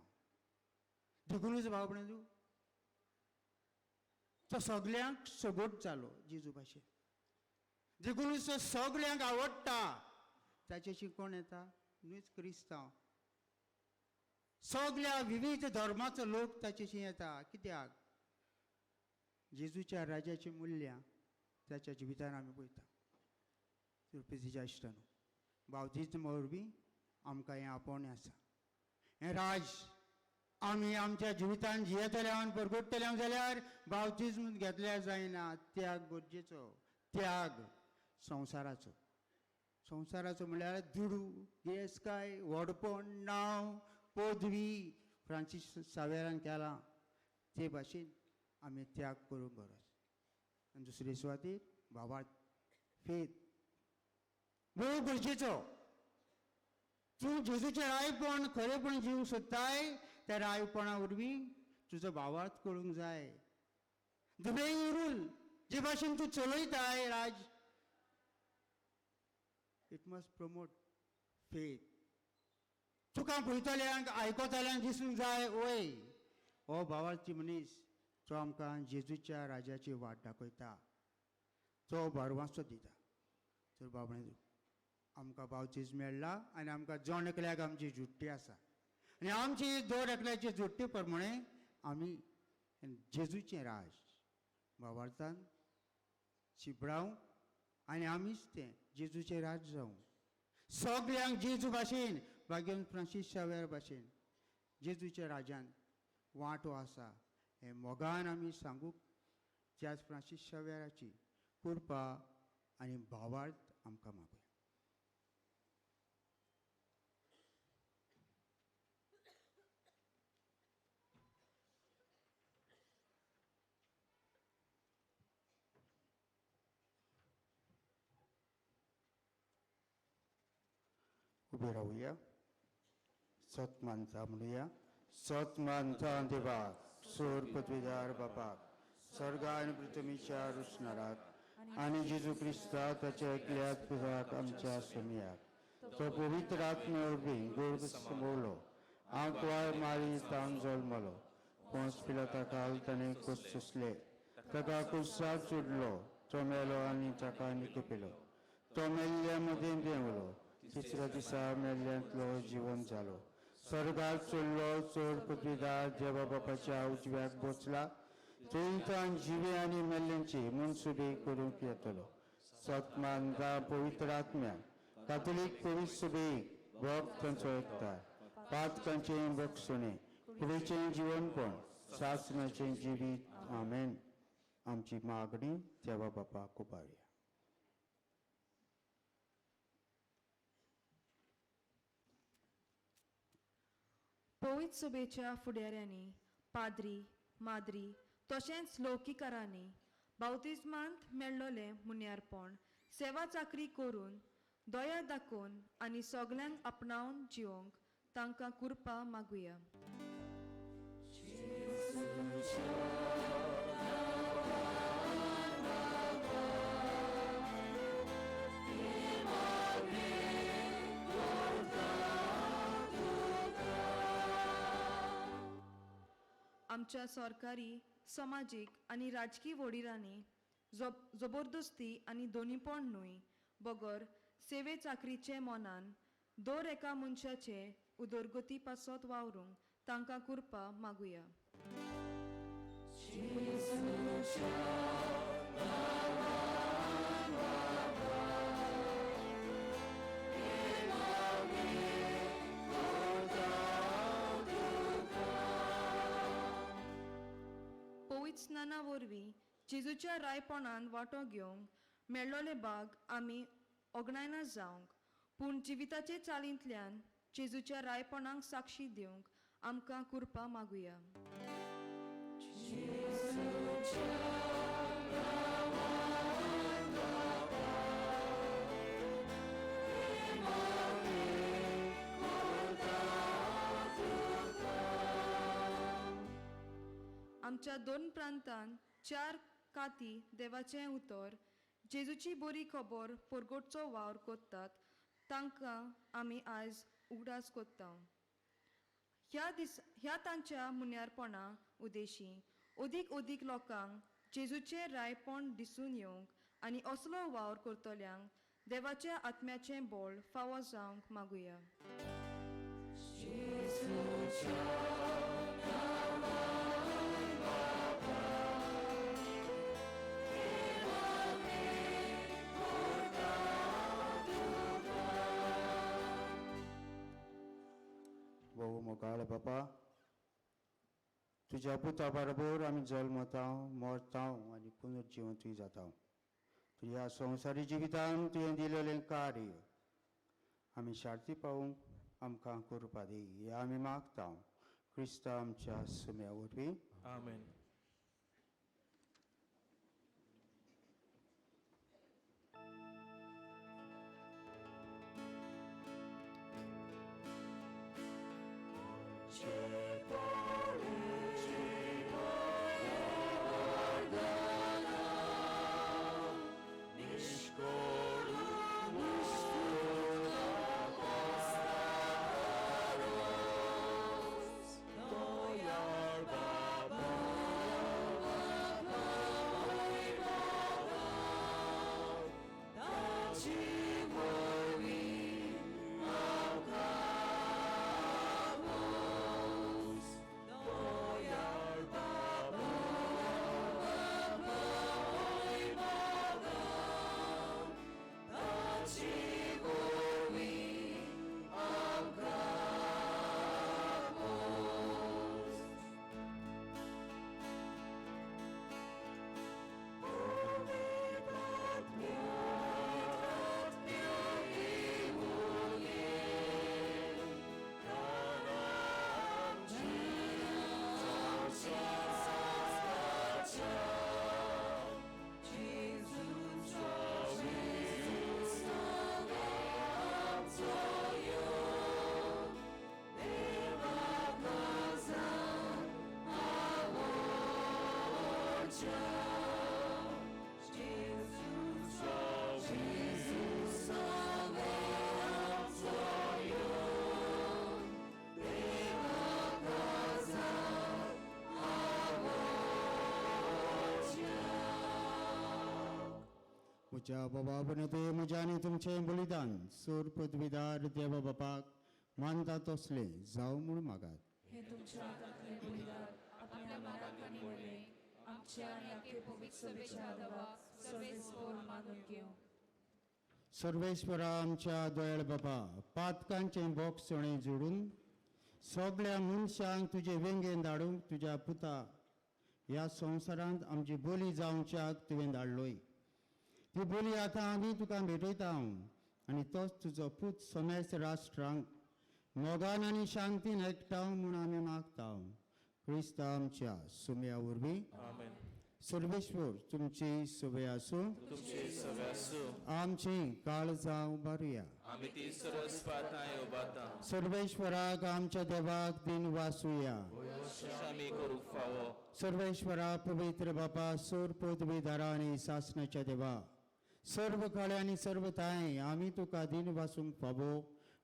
देखूनच भावबणेजू तो सगळ्यांक सगोट जालो जेजू भाशेन. देखूनच तो सगळ्यांक आवडटा. ताचेशी कोण येता? न्हूच क्रिस्तांव. सगळ्या विविध धर्माचो लोक ताचेशी येता. कित्याक? जेजूच्या राजाची मुल्यां ताच्या जिवितान आमी पळयता. तिरुपतीच्या इश्टानो, बावजिजमा वरवीं आमकां हें आपोवणें आसा. हें राज आमी आमच्या जिवितान जियेतल्या आनी परगटतल्या जाल्यार बावजिजम घेतल्यार जायना. त्याग गरजेचो. त्याग संवसाराचो. संवसाराचो म्हळ्यार दुडू, येसकाय, व्हडपण, नांव, पदवी फ्रांसीस सावेरान केलां ते भाशेन आमी त्याग करूंक गरज. आनी दुसरे सुवातेर भावार्थ, फेथ भोव गरजेचो. तूं जेजूचें रायपण खरेपण जीवंक सोदताय, त्या रायपणा वरवीं तुजो भावार्थ कळूंक जाय. The way you rule, जे भाशेन तूं चलयताय राज, it must promote faith. तुका पळयतल्यांक आयकतल्यांक दिसूंक जाय वय हो भावाची मनीस तो आमकां जेजूच्या राजाची वाट दाखयता, तो भरवंसो दिता. तर बाबणे आमकां बावतीज मेळ्ळा आनी आमकां दोन एकल्याक आमची जुट्टी आसा आनी आमची दोन एकल्याची जुट्टी प्रमाणे आमी जेजूचें राज भावार्थान शिबराव आनी आमीच तें जेजूचें राज जावं. सगळ्यांक जेजू भाशेन भाग्यवंत फ्रांसीस शावेर भाशेन जेजूच्या राजान वांटो आसा हें मोगान आमी सांगूक त्याच फ्रांसीस शावेराची कृपा आनी भावार्थ आमकां मागूया. उबे रावया. सतमानता म्हणुया. सतमानता देवाक, सोर पदवीदार बापाक, स्वर्गा आनी पृथ्वीच्या रुसणाराक आनी जेजू क्रिस्ता ताच्या एकल्याच पुजाक आमच्या सुमयाक तो पवित्र आत्म्यावरवी गोड समोवलो. आंकवार मारी तावन जल्मलो. पोंस पिलाता काल ताणें कुस सुसले. ताका कुसाक चुडलो. तो मेलो आनी ताका निकपिलो. तो मेल्ल्या मदें देंवलो. तिसऱ्या दिसा मेल्ल्यांतलो जिवन जालो. स्वर्गाक चडलो. चड पदवीदार देवा बापाच्या उजव्याक बसला. थंय ताण जिवे आनी मेल्ल्यांची मनसुबे करूंक येतलो. सतमानता पवित्र आत्म्याक, कातोलीक पवित्र सभेक भक्तांचो एकठांय, पातकांचें बक्षुणें, फुडेचें जिवनपण, सासणाचें जिवीत. आमेन. आमची मागणी देवा बापाक उबारया. पवित्र सभेच्या फुडाऱ्यांनी, पाद्री, माद्री तशेंच लौकिकारांनी बावतिस्मांत मेळ्ळोले मुन्यारपण सेवा चाकरी करून दया दाखोवन आनी सगल्यांक आपणावन जिवंक तांकां कृपा मागुया. आमच्या सरकारी, समाजीक आनी राजकीय वडिरांनी जबरदस्ती आनी दोनीपण न्हय बगर सेवे चाकरीचे मोनान दर एका मनशाचे उदरगती पासत वावरूंक तांकां कृपा मागुया. स्नाना वरवीं जेजूच्या रायपणान वांटो घेवंक मेळ्ळोले भाग आमी ओगणायना जावंक पूण जिविताचे चालींतल्यान जेजूच्या रायपणाक साक्षी दिवंक आमकां कृपा मागुया. आमच्या दोन प्रांतांत 4 काती देवाचें उतर जेजूची बरी खबर परगटचो वावर कोत्तात तांकां आमी आयज उगडास कोत्ता. ह्या तांच्या मुन्यारपणा उद्देशी अदीक लोकांक जेजूचें रायपण दिसून येवंक आनी असलो वावर करतल्यांक देवाच्या आत्म्याचें बळ फावो जावंक मागुया. भाऊ मोगाळ बापा, तुज्या पुता बरोबर आमी जल्मता, मरता आनी पुनर्जिवंतूय जाता. तुज्या संवसारी जिवितान तुवें दिलेलें कार्य आमी शार्ती पावूंक आमकां कृपा दी. हें आमी मागता क्रिस्ता आमच्या सुम्या वरवीं. आमेन. Ciepło, म्हज्या बाबा ते म्हज्या आनी तुमचें बलिदान सोर पदवीदार देवा बापाक मानता तसलें जावं म्हूण मागात. हे तुमच्या हातांतलें बलिदान आपल्या मनात आनी वडले आमच्या आनी आख्खे पवित्र सभेच्या आदाराक सर्वेस्वर मानून घेवं. सर्वेश्वरा आमच्या दयाळ बाबा, पातकांचें बोगसणें जोडून सगळ्या मनशांक तुजे वेंगेन धाडूंक तुज्या पुता ह्या संवसारांत आमची बोली जावच्याक तुवें धाडलोय. ती बोली आतां आमी तुका भेटयता आनी तोच तुजो पूत समेस्त राष्ट्रांक मोगान आनी शांतीन एकठांव म्हूण आमी मागता. क्रिस्ता आमच्या सुम्या वरवीं सर्वेश्वर तुमची सवय आसूं, तुमची सवय आसूं, आमची काळजां उबारुया. आमी ती सरस पाताय उबारता. सर्वेश्वराक आमच्या देवाक दिन वासुया. आमी करूंक फावो. सर्वेश्वरा पवित्र बापा, सोर पदवीदारा आनी सासणाच्या देवा, सर्व काळे आनी सर्व ताय आमी तुका दिन वासूंक फावो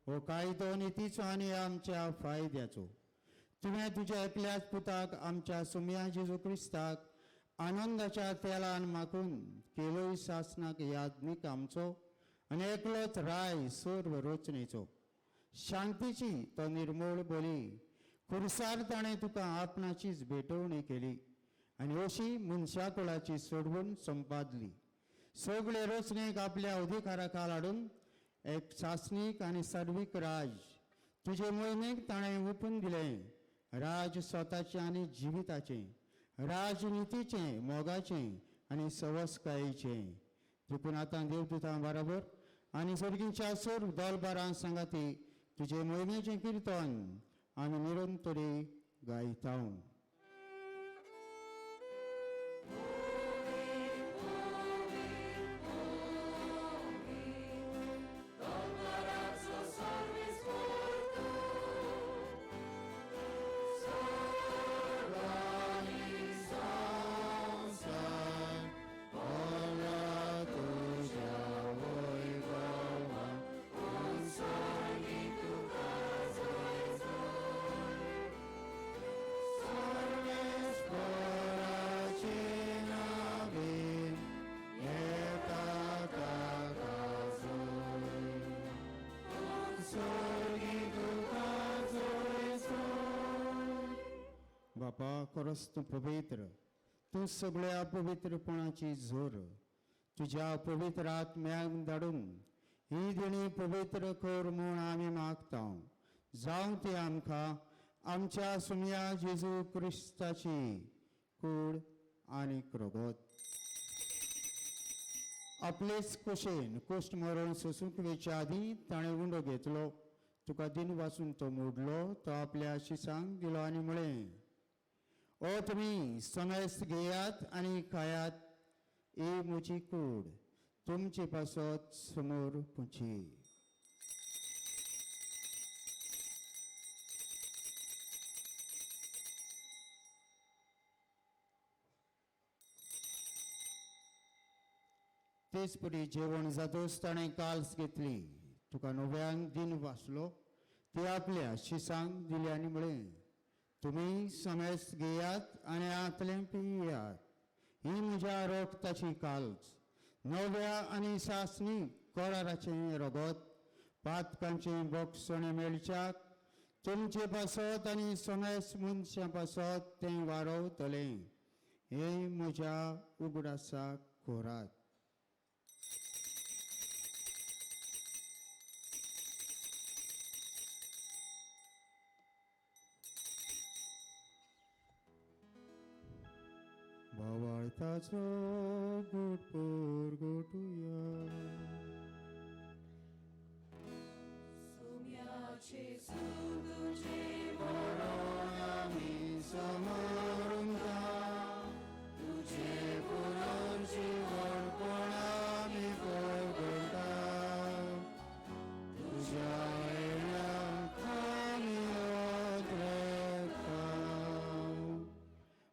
हो कायदो नितीचो आनी आमच्या फायद्याचो. तुवें तुज्या एकल्याच पुताक आमच्या सुम्या जेजू क्रिस्ताक आनंदाच्या तेलान माखून केलोय सासनाक याज्ञीक आमचो आनी एकलोच राय सर्व रचनेचो. शांतीची तो निर्मळ बोली खुर्सार ताणें तुका आपणाचीच भेटवणी केली आनी अशी मनशा कुळाची सोडवून संपादली. सगळे रचनेक आपल्या अधिकारा खाल हाडून एक शासनीक आनी सर्वीक राज तुजे मोहिमेक ताणें ओपून दिलें. राज स्वताचें आनी जिविताचें, राजनितीचें, मोगाचें आनी सवस्कायेचें. देखून आतां देवदूतां बरोबर आनी सर्गींच्या सर्व दलबारां सांगाती तुजे मोहिमेचें किर्तन आमी निरंतरी गायता. बापा, खरोच तूं पवित्र, तूं सगळ्या पवित्रपणाची झोर. तुज्या पवित्र आत्म्याक धाडून ही देणी पवित्र कर म्हूण आमी मागता. जावं ती आमकां आमच्या सुम्या जेजू क्रिस्ताची कूड आनी रगत. आपलेच कुशेन कुश्ट मरण सोसूंक वेच्या आदी ताणें उंडो घेतलो. तुका दिन वाचून तो मोडलो, तो आपल्या शिसांक दिलो आनी म्हळें, ओ तुमी समेस्त घेयात आनी खायात, ही म्हजी कूड, तुमचे पासत समोर पुंची. तेच परी जेवण जातोच ताणें काल्स घेतली. तुका नव्यान दिन वाचलो, ती आपल्या शिसांक दिली आनी म्हळें, तुमी समेस्त घेयात आनी आतलें पियात, ही म्हज्या रोगताची काल्स, नव्या आनी सासणीक कोराराचें रगत पातकांचें बोगसणें मेळच्याक तुमचे पासत आनी समेस मनशां पासत तें वारवतलें हे म्हज्या उगडासाक कोरात. भावार्थाचो गुटपूर गोटुया. आमी समोरुंगा तुझे पुनर्जीवनपण आमी पळयता तुझ्या येण्याक आमी अद्रेता.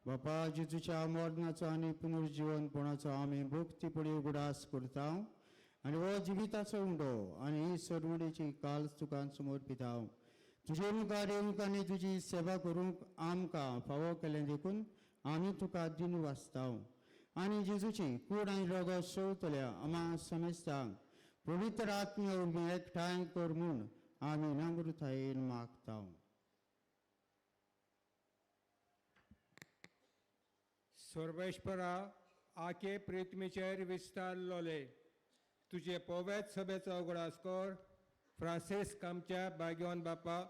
बापा जेजूच्या मरणाचो आनी पुनर्जीवनपणाचो आमी भक्तीपणी उगडास करता आनी हो जिविताचो उंडो आनी ही सरवडीची काल तुकां समर्पिता. तुजे मुखार येवंक आनी तुजी सेवा करूंक आमकां फावो केलें देखून आमी तुका दिन वाचता आनी जेजूची कूड आनी रगत शेवतल्या आम्हा समेस्तांक पवित्र आत्म्य उर्मी एकठांय कर म्हूण आमी नम्रतायेन मागता. सर्वेश्वरा आखे प्रितमेचेर विस्तारलोले तुझे पवित्र सभेचो उगडास कर. फ्रांसीस आमच्या भाग्यवान बापा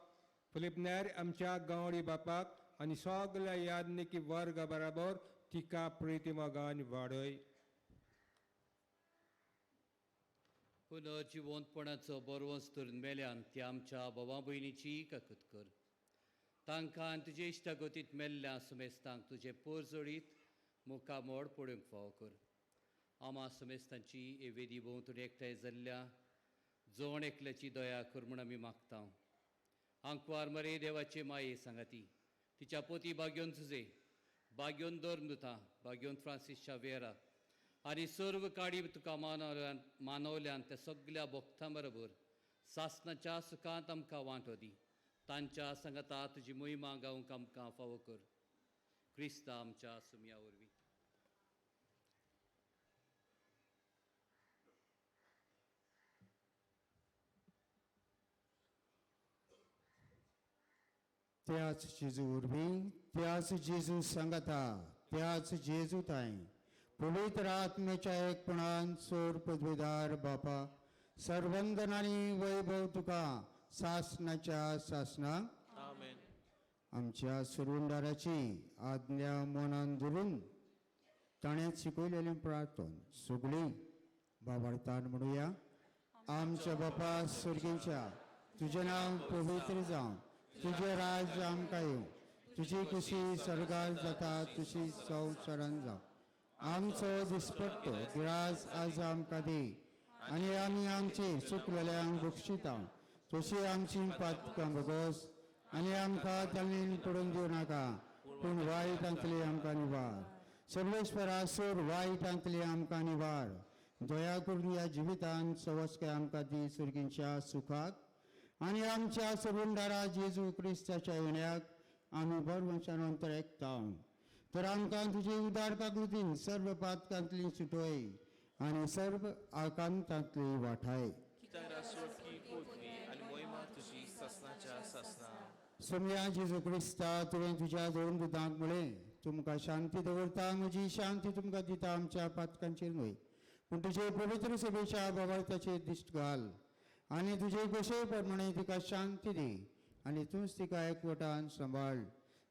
फिलिपनेर आमच्या गांवडी बापाक आनी सगल्या यादनिकी वर्ग बराबर तिका प्रितीमोगान वाडय. पुनर्जीवनपणाचो बरवंस धरून मेल्यान ते आमच्या भावा भयणीची काकूत कर. तांकां तुजे इश्टागतींत मेल्ल्या समेस्तांक तुजे पोरजोडीत मुखामोड पडूंक फावो कर. आमा समेस्तांची हे वेदी भोंवतणी एकठांय जाल्ल्या जोण एकल्याची दया कर म्हूण आमी मागता. आंकवार मरे देवाचे माये सांगाती तिच्या पोती भाग्योन झुजे भाग्योन दोर्मदुतां भाग्योन फ्रांसीस शावेरा आनी सर्व काडी तुका मानवल्यान त्या सगळ्या भक्तां बरोबर सासणाच्या सुखांत आमकां वांटो दी. तांच्या सांगाता तुजी मोहिमा गावंक आमकां फावो कर. क्रिस्ता आमच्या सुमया वरवीं. त्याच जेजू उर्वी त्याच जेजू सांगाता त्याच जेजू ताई पवित्र आत्म्याच्या एकपणान चोर पदवीदार बापा सर्वंदन आनी वैभव तुका सासणाच्या सासनाक आमेन. आमच्या सुरवंदाराची आज्ञा मनान धरून ताणें शिकयलेलें प्रार्थन सगळीं बाबार्थान म्हणुया. आमच्या बापा सुर्गेच्या तुजें नांव पवित्र जावं तुझे राज आमकां येवं तुजी खुशी स्वर्गांत जाता तुजी संवसारांत जावं. आमचो दिसपट्टो गिरास आज आमकां दी आनी आमी आमचे चुकलेल्यांक बक्षिता तशी आमची पातकां भोगोस आनी आमकां तांणीन पडून दिवं नाका पूण वायटांतली आमकां निवार. सर्वेश्वरा सोर वायटांतली आमकां निवार. दया करून ह्या जिवितान सवस्काय आमकां दी सुर्गींच्या सुखाक आनी आमच्या सुरवंदारा जेजू क्रिस्ताच्या येण्याक आमी बरवंशान अंतर एकता. तर आमकां तुजी उदार काकुतीन सर्व पातकांतली सुटोय आनी सर्व आकांतांतली वाठाय. सोम्या जेजू क्रिस्ता तुवें तुज्या दोन दुदांक म्हळें तुमकां शांती दवरता म्हजी शांती तुमकां दिता आमच्या पातकांचेर न्हय पूण तुजे पवित्र सभेच्या बाबार्थाचेर दिश्ट घाल आनी तुजे गोशे प्रमाणे तिका शांती दी आनी तूंच तिका एकवटान सांबाळ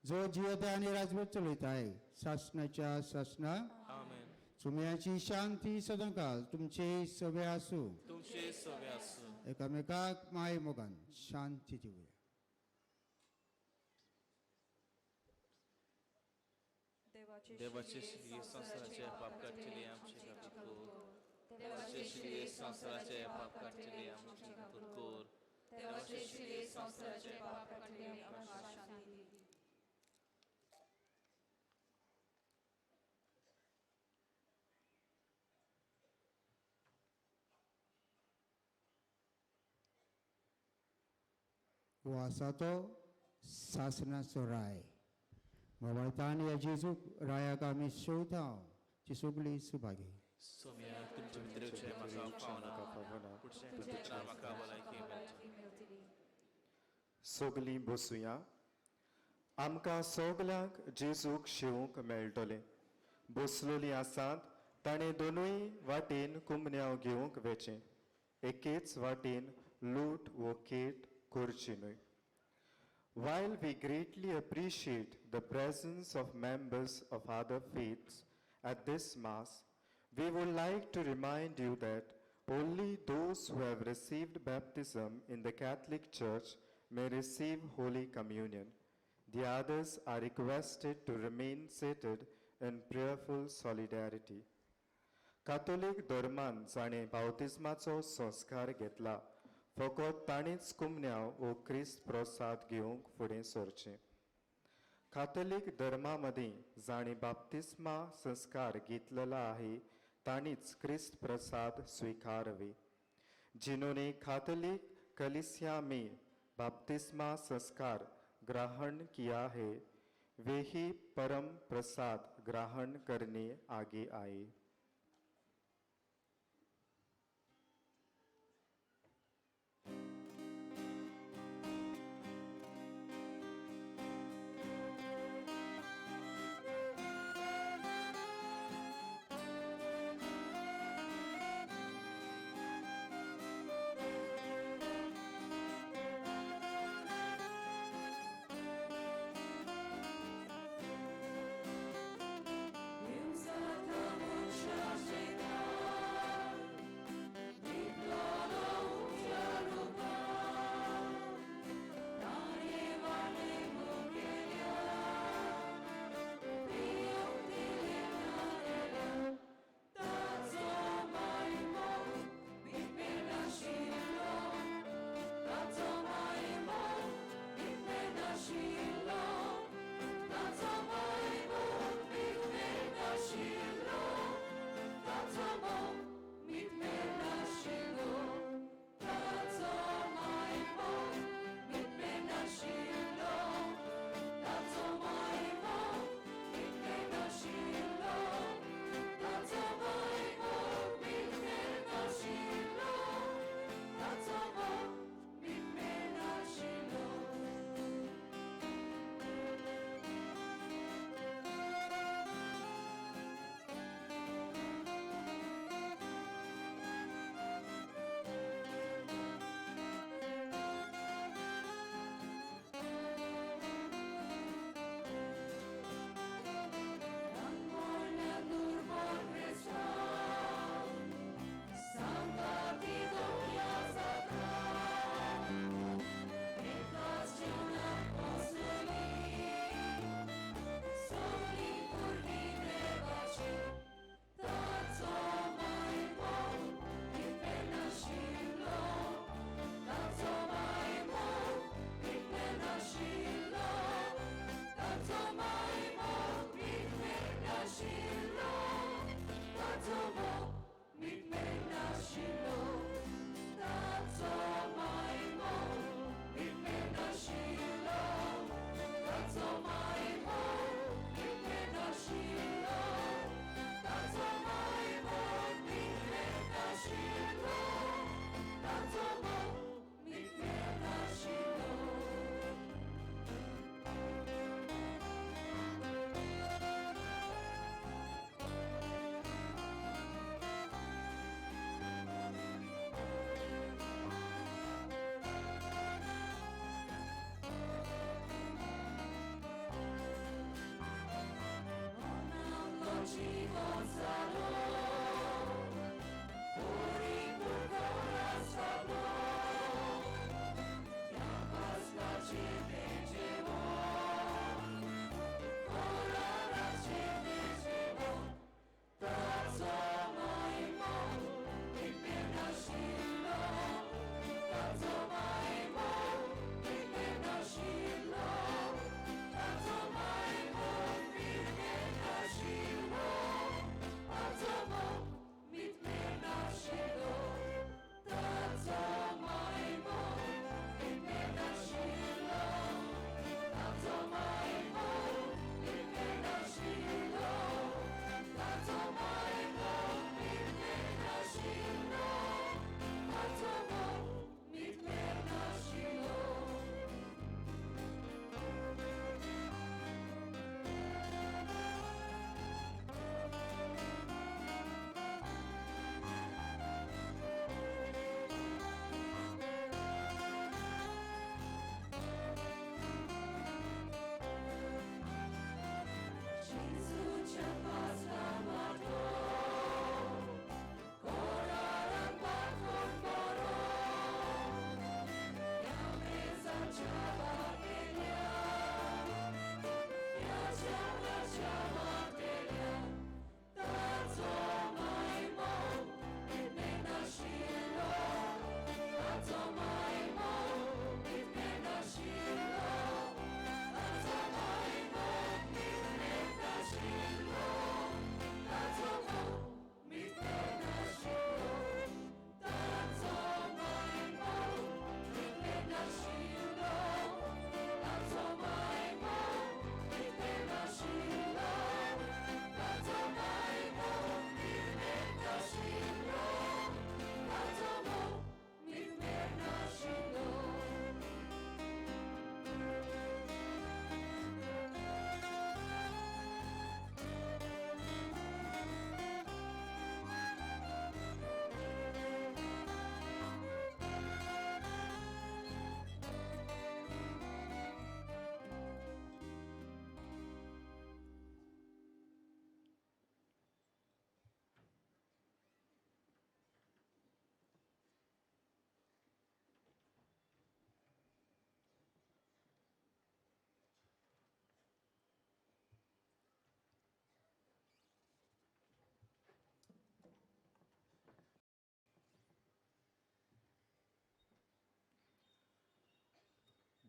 जो जियता आनी राजवट चलयताय सासणाच्या सासना. सुम्याची शांती सदांकाल तुमचे सवे आसूं. एकामेकाक माय मोगान शांती दिवया. देवाचे श्री संसाराचे पाप काढले आमचे देवाचे श्री संसाराचे पाप काढले आमचे कोर. देवाचे श्री संसाराचे पाप काढले आमकां शांती दी. वासाचो सासनाचो राय बाबार्थान या जेजूक रायाक आमी शेवता ती सगळी सुभागी. सोम्याक तुमचे मित्रचे म्हाका पावना पुढचे पुत्रां म्हाका भलायकी मेळटली. सोगलीं बसूया. आमकां सोगल्यांक जेजूक शिवूंक मेळटलें. बसलोलीं आसात ताणें दोनूय वाटेन कुमन्याव घेवंक वेचें. एकेच वाटेन लूट वो केट करची न्हय. While we greatly appreciate the presence of members of other faiths at this Mass, we would like to remind you that only those who have received baptism in the Catholic Church may receive Holy Communion. The others are requested to remain seated in prayerful solidarity. Catholic धर्मान जाणें बावतिस्माचो संस्कार घेतला, फकत ताणीच कुमन्याव वो क्रिस्त प्रसाद घेवंक फुडें सरचें. Catholic धर्मा मदीं जाणें बाप्तिस्मा संस्कार घेतलेला आहे ताणीच क्रिस्त प्रसाद स्वीकारवे. जिन्होंने कैथोलिक कलीसिया में बपतिस्मा संस्कार ग्रहण किया है वे ही परम प्रसाद ग्रहण करने आगे आए. Deus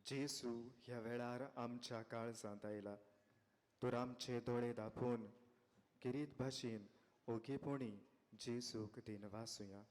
जेसू ह्या वेळार आमच्या काळजांत आयला. तर आमचे दोळे धापून किरीत भाशेन ओगेपणी जेसूक दिन वासुया.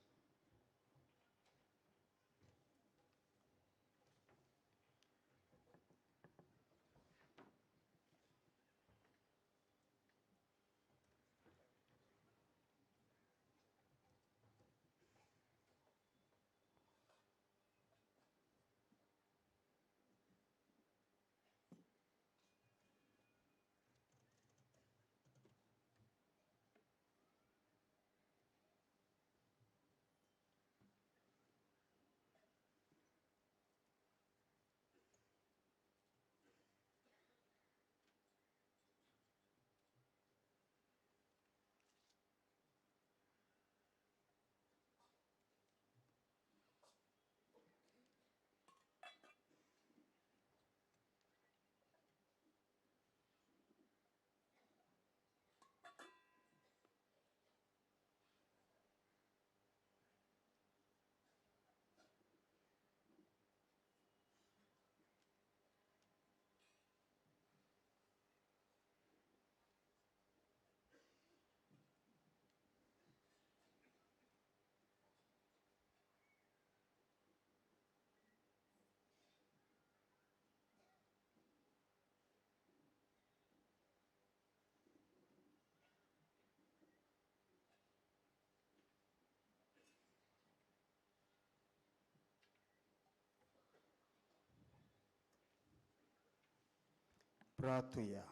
प्रार्थया.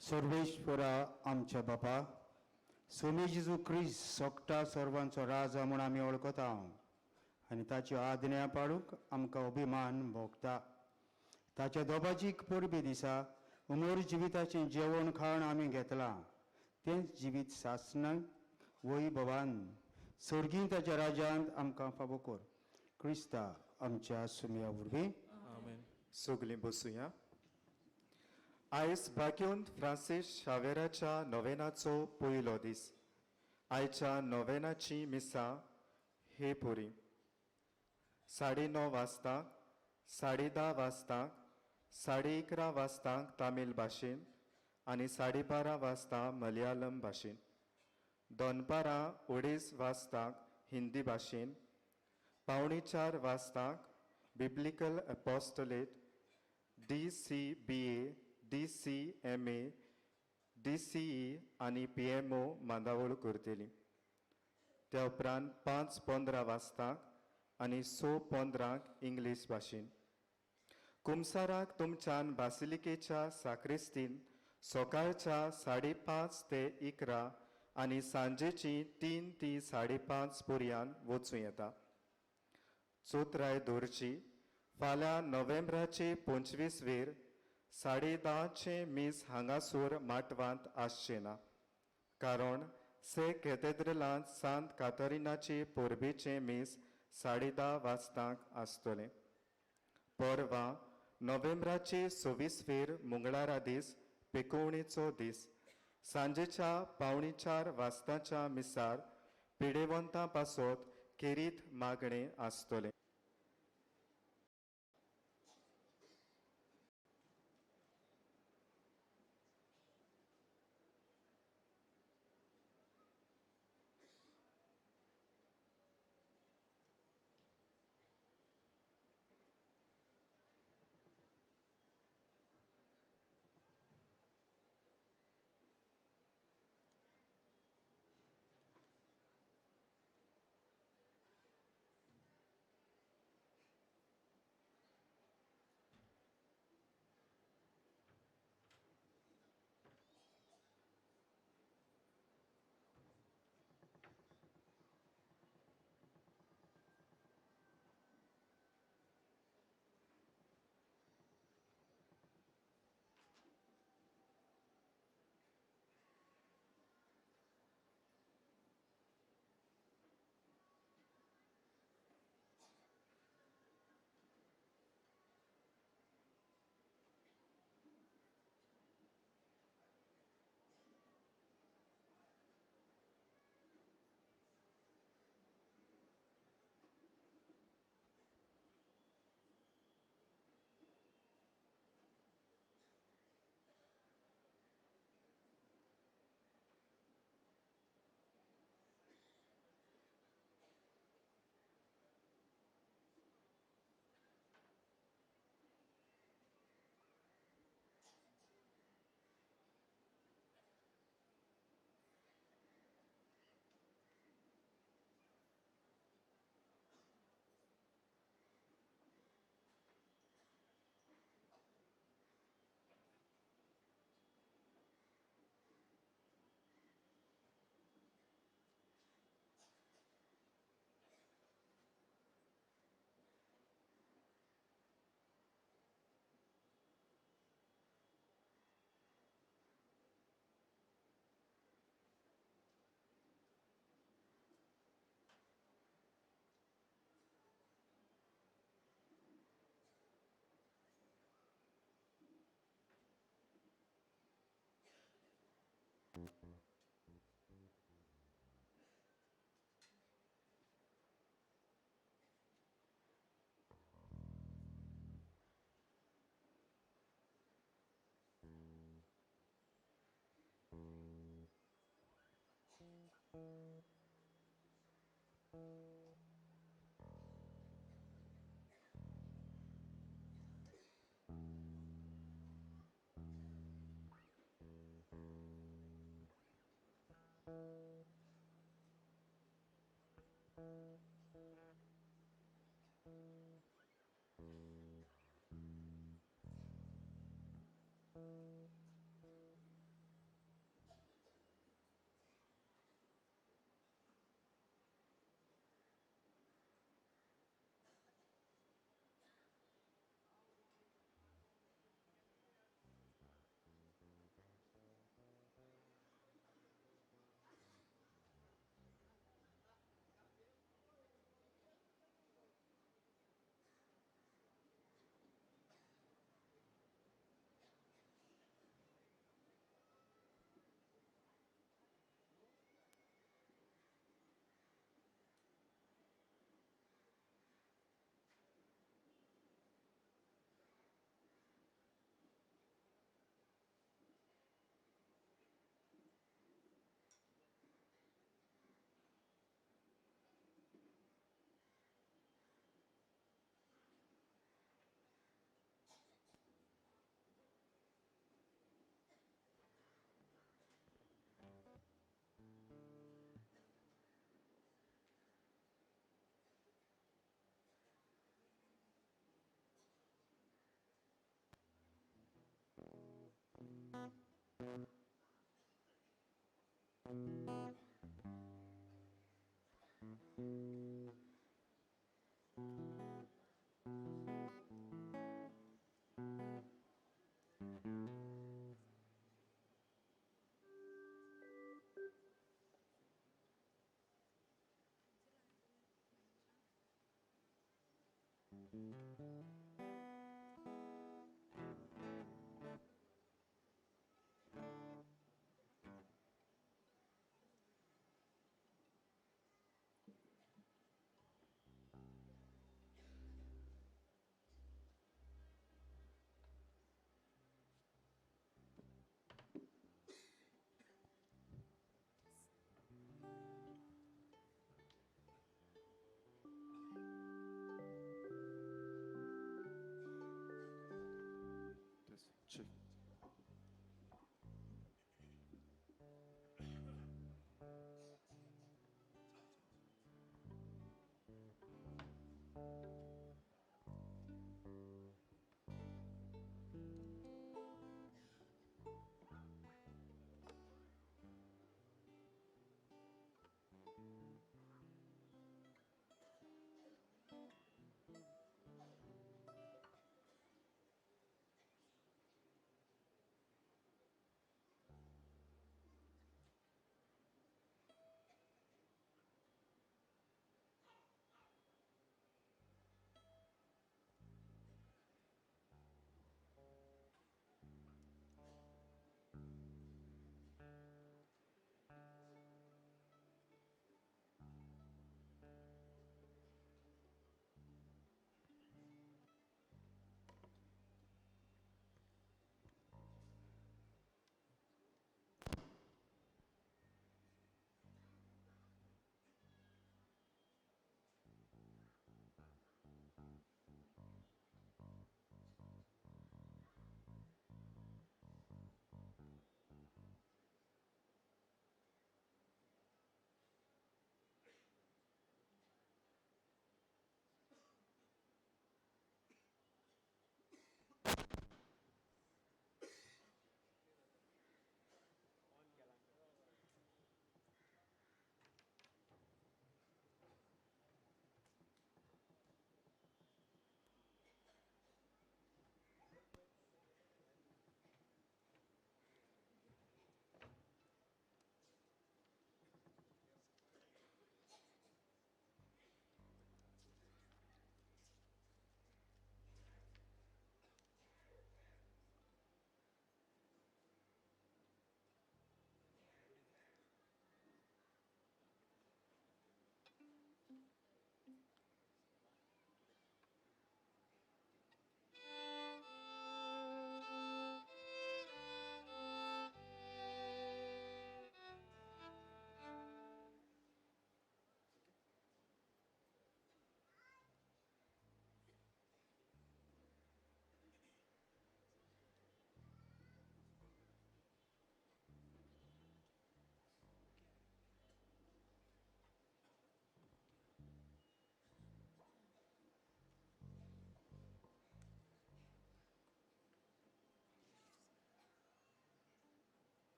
सर्वेश्वरा आमच्या बापा, सोमी जेजू क्रिस्त सोगटा सर्वांचो राजा म्हूण आमी वळखता आनी ताच्यो आज्ञा पाळूंक आमकां अभिमान भोगता. ताच्या दोबाजीक परबे दिसा उमर जिविताचें जेवण खाण आमी घेतलां. तेंच जिवीत सासणाक वैभवान सर्गीं ताच्या राज्यांत आमकां फावो कर. क्रिस्ता आमच्या सुमया वरवीं. सगलीं बसूया. आयज भाग्योंत फ्रांसीस शावेराच्या नोवेनाचो पयलो दीस. आयच्या नोवेनाची मिसां हे पुरी 9:30 वाजता, 10:30 वाजता, 11:30 वाजतांक तामील भाशेन आनी 12:30 वाजता मलयाळम भाशेन. दनपारां 2:30 वाजतांक हिंदी भाशेन. 3:45 वाजतांक बिब्लिकल अपॉस्टोलेट, DCBA, DCMA, DCE आनी PMO मांदावळ करतली. त्या उपरांत 5:15 वाजतांक आनी 6:15 इंग्लीश भाशेन. कुमसाराक तुमच्यान बासिलिकेच्या साक्रिस्तीन सकाळच्या 5:30 ते 11 आनी सांजेची 3 ती 5:30 पर्यान वचूं येता. चोत्राय दोरची फाल्यां नोव्हेंब्राचे 25 10:30 मीस हांगासर माटवांत आसचें ना, कारण से कॅथेड्रलांत सांत कातरिनाचे परबेचें मीस 10:30 वाजतांक आसतलें. परवां नोव्हेंब्राचे 26 मंगळारा दीस पेकोवणेचो दीस सांजेच्या 3:45 वाजताच्या मिसार पिडेवंतां पासत केरीत मागणें आसतलें.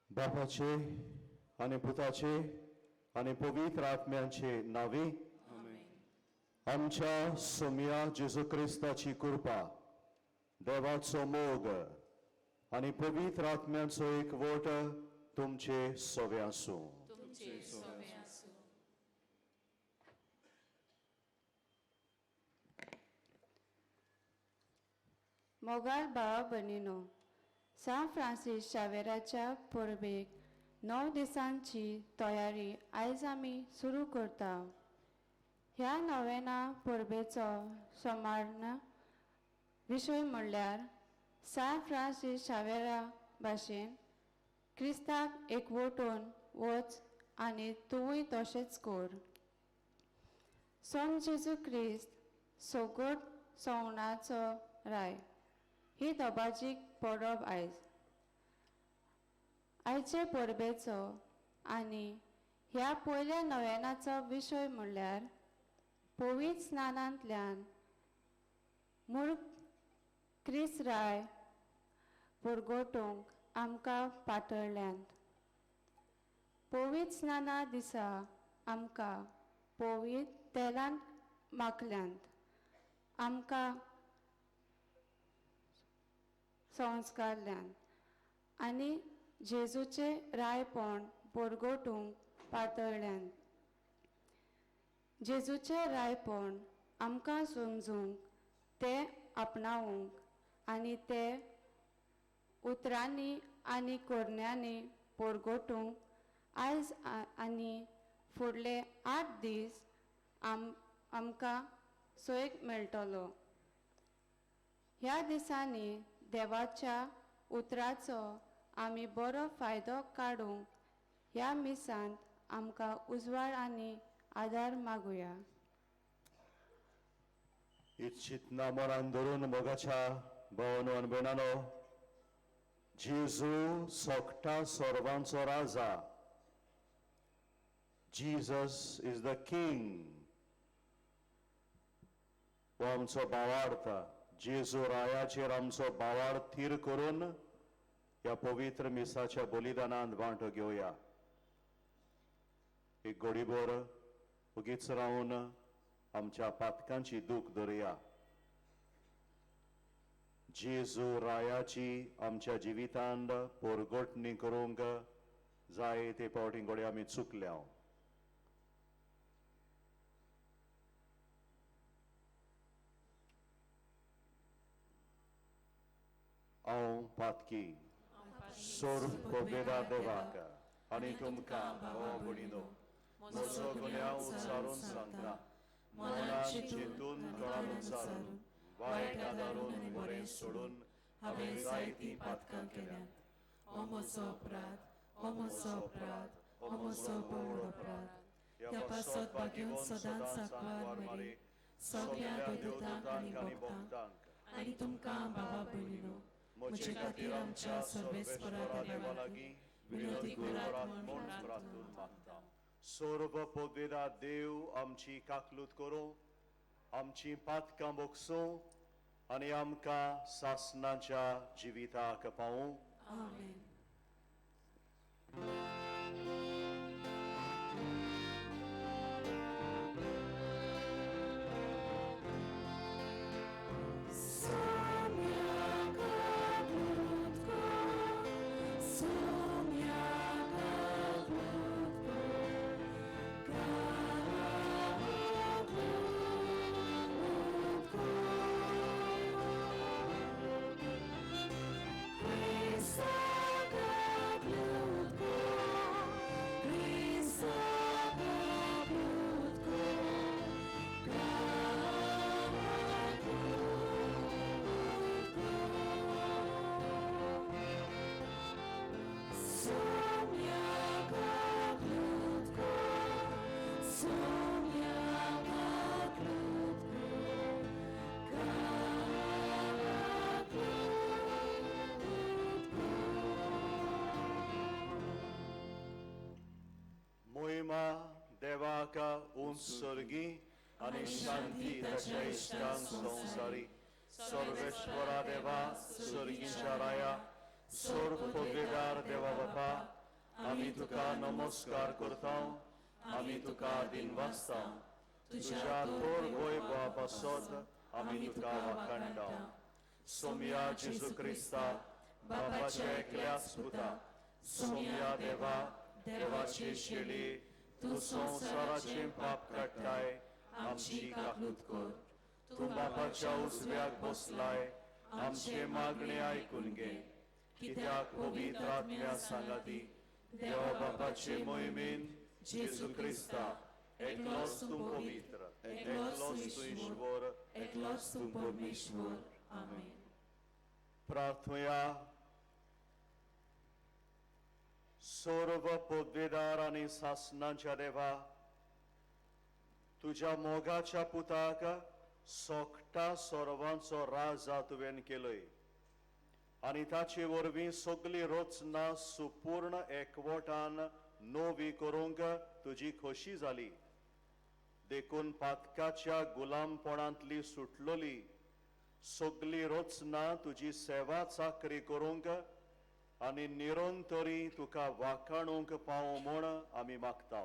बापाचे आणि पुताचे आणि पवित्र आत्म्यांचे नावे आमच्या सोम्या जेजू क्रिस्ताची कृपा देवाचो मोग आणि पवित्र आत्म्यांचो एकवट तुमचे सोवे आसूं. मोगाल भावा भयणीनो, सान फ्रांसीस शावेराच्या परबेक 9 दिसांची तयारी आयज आमी सुरू करता. ह्या नोवेना परबेचो समार्ण विशय म्हणल्यार सान फ्रांसीस शावेरा भाशेन क्रिस्ताक एकवटून वच आनी तूंय तशेंच कर. सोम जेजू क्रिस्त सोगोट सवनाचो राय ही दोबाजीक परब आयचे परबेचो आनी ह्या पयल्या नोवेनाचो विशय म्हणल्यार पवित्र स्नानांतल्यान मूळ क्रिस्त राय परगटूंक आमकां पातळल्यांत. पवित्र स्नाना दिसा आमकां पवित्र तेलान माखल्यांत. आमकां संस्कारल्यान आनी जेजूचे रायपण परगटूंक पातळल्यान. जेजूचे रायपण आमकां समजूंक ते आपणावंक आनी ते उतरांनी आनी कोरण्यांनी परगटूंक आयज आनी फुडले 8 दीस आमकां सोयेक मेळटलो. ह्या दिसांनी देवाच्या उतराचो आमी बरो फायदो काडूंक ह्या मिसांत आमकां उजवाड आनी आदार मागुया. इच्छितना मनान धरून मोगाच्या भावानो आनी भयणानो, जेजू सोगटा सोर्वांचो राजा. Jesus is the king. हो आमचो भावार्थ. जेजू रायाचेर आमचो भावार्थ थीर करून ह्या पवित्र मिसाच्या बलिदानांत वांटो घेवया. एक घडीभर उगीच रावन आमच्या पातकांची दूख धरया. जेजू रायाची आमच्या जिवितांत परगटणी करूंक जाय ते फावटी घडये आमी चुकल्या. हांव पातकी सोर पोबेदा देवाक आनी तुमकां भावा भयणीनो म्हजो गुन्यांव उच्चारून सांगता. मनान चिंतून कळान उच्चारून वायट आदारून बरें सोडून हांवें जायतीं पातकां केल्यात. हो म्हजो अपराध, हो म्हजो अपराध, हो म्हजो व्हड अपराध. ह्या पासत भाग्योन सदांच सांकवार मारी सगळ्या देवदूतांक आनी भक्तांक आनी तुमकां भावा भयणीनो म्हजे खातीर आमच्या सर्वेस्परा देवा लागीं विनोदी करात म्हूण प्रार्थून मागता. सर्व पोगेदा देव आमची काकलूत करूं, आमची पातकां बोगसूं आनी आमकां सासणाच्या जिविताक पावूं. आमेन. Saga, महिमा देवाक उंचर्गी आनी शांती ताच्या इश्टांक संवसारी सर्वेश्वरा देवा सर्गीच्या राया सोर पदवीदार देवा बापा आमी तुका नमस्कार करता आमी तुका दिनवासता तुझ्या थोर वैभवा पासत आमी तुका वाखाणटा सोम्या जेजू क्रिस्ता बापाच्या एकल्याच पुता सोम्या देवा देवाची शेळी तू संसाराचे पाप काडटाय आमची काकूत कर तू बापाच्या उजव्याक बसलाय आमचे मागणे आयकून घे कित्याक पवित्र आत्म्या सांगाती देवा बापाचे मोहिमेन जेजू क्रिस्ता एकलोच तू पवित्र एकलोच तू ईश्वर एकलोच तू परमेश्वर आमेन. प्रार्थया सर्व पदवीदार आणि शासनाच्या देवा तुझ्या मोगाच्या पुताक सोखटा सर्वांचो राजा तुवें केलय आनी ताचे वरवीं सगळी रचना सुपूर्ण एकवटान नवी करूंक तुजी खोशी जाली देखून पातकाच्या गुलामपणांतली सुटलोली सगळी रचना तुजी सेवा चाकरी करूंक आनी निरंतरी तुका वाखाणूंक पावो म्हूण आमी मागता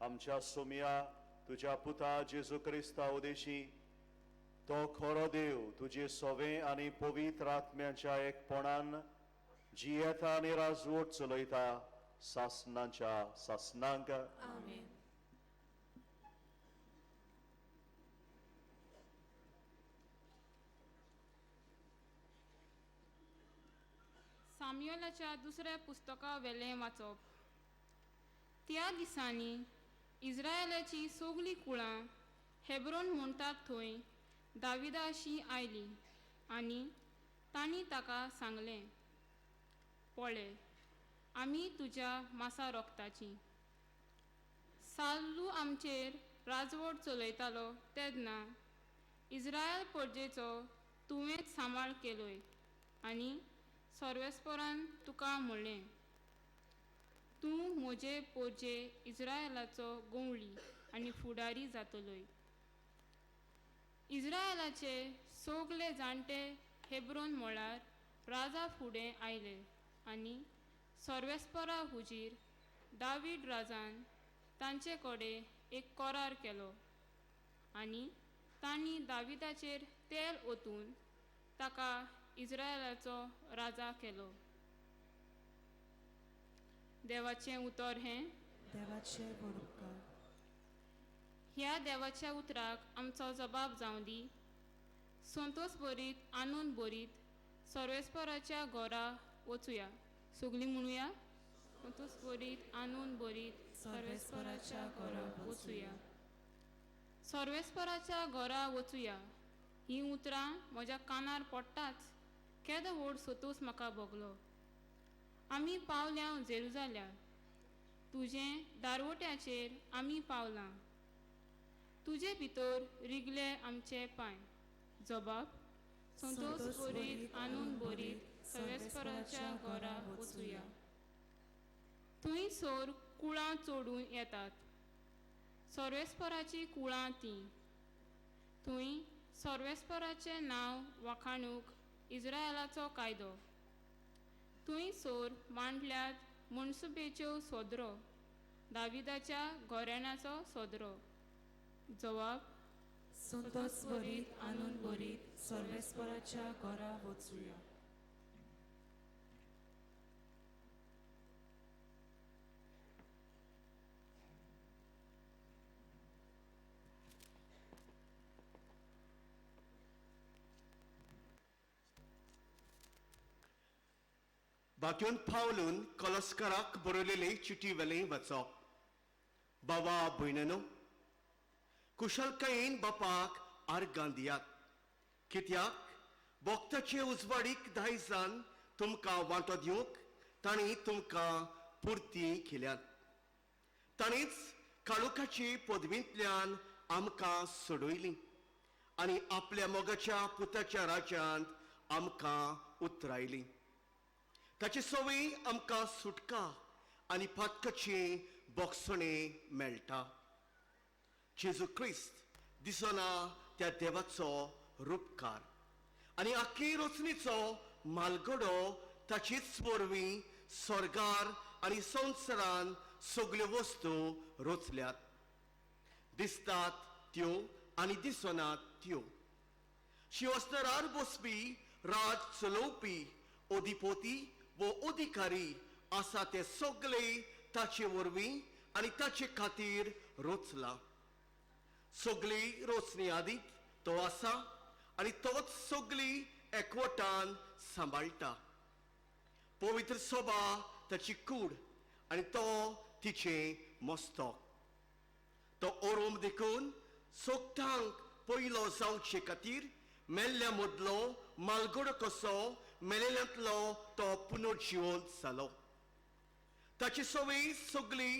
आमच्या सोम्या तुझ्या पुता जेजू क्रिस्ता उदेशी तो खरो देव तुजे सोवे आनी पवित्र आत्म्याच्या एकपणान जियेता आनी राजवट चलयता सासनाच्या सासनांक आमेन. साम्युएलाच्या दुसऱ्या पुस्तका वेलें वाचप. त्या दिसांनी इस्रायेलाची सगळी कुळां हेब्रोन म्हणटात थंय दाविदाशी आयली आनी तांणी ताका सांगलें पळय आमी तुज्या मासा रोगताची साल्लू आमचेर राजवट चलयतालो तेन्ना इस्रायल परजेचो तुवेंच सांबाळ केलोय आनी सर्वेस्परान तुका म्हणलें तूं म्हजे पोरजे इस्रायेलाचो गवळी आनी फुडारी जातलोय. इस्रायेलाचे सगळे जाणटे हेब्रोन म्हळ्यार राजा फुडें आयले आनी सर्वेस्परा हुजीर दावीद राजान तांचे कडेन एक करार केलो आनी तांणी दाविदाचेर तेल ओतून ताका इस्रायेलाचो राजा केलो. देवाचें उतर हें देवाचे बरोबर. ह्या देवाच्या उतराक आमचो जबाब जावं दी. संतोष बरीत आनंद बरीत सर्वेस्पराच्या घरा वचुया. सगळीं म्हणुया संतोष बरीत आनंद बरीत सर्वेस्पराच्या घरा वचुया. सर्वेस्पराच्या घरा वचुया ही उतरां म्हज्या कानार पडटाच केदो व्हड सोतोस म्हाका भोगलो. आमी पावल्या जेरुजाल्या तुजें दारवट्याचेर आमी पावलां तुजे भितर रिगले आमचे पांय. जबाब संतोष बरीत आनंद बरीत सर्वेस्पराच्या घरा वचुया. थंय सोर कुळां चोडून येतात सर्वेस्पराची कुळां तीं. थंय सर्वेस्पराचें नांव वाखाणूक इस्रायेलाचो कायदो. थंय सोर मांडल्यात मनसुबेच्यो सोदरो दाविदाच्या घोरेणाचो सोदरो. जबाब संतोष बरीत आनंद बरीत सर्वेस्पराच्या घरा वचुया. बाक्योन पावलून कॉलस्कराक बरयलेले चिटी वेलें वचप. बाबा भयणनो कुशलकायेन बापाक आर्गां दियात कित्याक भक्ताचे उजवाडीक दायजान तुमकां वांटो दिवंक तांणी तुमकां पुर्ती केल्यात. तांणीच काळुकाची पदवींतल्यान आमकां सोडयलीं आनी आपल्या मोगाच्या पुताच्या राज्यांत आमकां उतरायलीं. ताची सवय आमकां सुटका आनी पातकाची बोगसणें मेळटा जेजू क्रिस्त दिसना त्या देवाचो रूपकार आनी आख्खी रचणेचो मालगडो ताचीच वरवीं स्वर्गार आनी संवसारान सगल्यो वस्तू रचल्यात दिसतात त्यो आनी दिसनात त्यो शिवस्तरार बसपी राज चलोवपी अधिपती वो अधिकारी आसा ते सगळे ताचे वरवीं आनी ताचे खातीर रचला सगळी रचणी आदीक तो आसा आनी तोच सगळी एकवटान सांबाळटा पवित्र सभा ताची कूड आनी तो तिचें मस्तक तो ओरोम देखून सोगठांक पयलो जावचे खातीर मेल्ल्या मदलो मालगडो कसो मेलेल्यांतलो तो पुनर्जिवंत जालो ताची सवय सगळी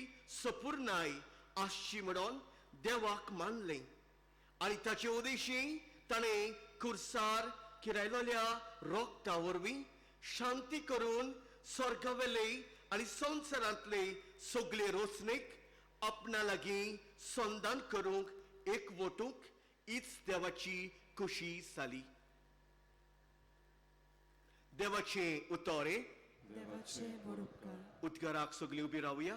सपूर्णाय आसची म्हणून देवाक मानलें आनी ताचे उदेशी ताणें कुर्सार किरायलोल्या रोगता वरवीं शांती करून स्वर्गावेले आनी संवसारांतले सगळे रचणेक आपणा लागीं संधान करूंक एकवटूंक हीच देवाची खुशी जाली देवाचें उतोरे उद्गाराक सगळीं उबी रावया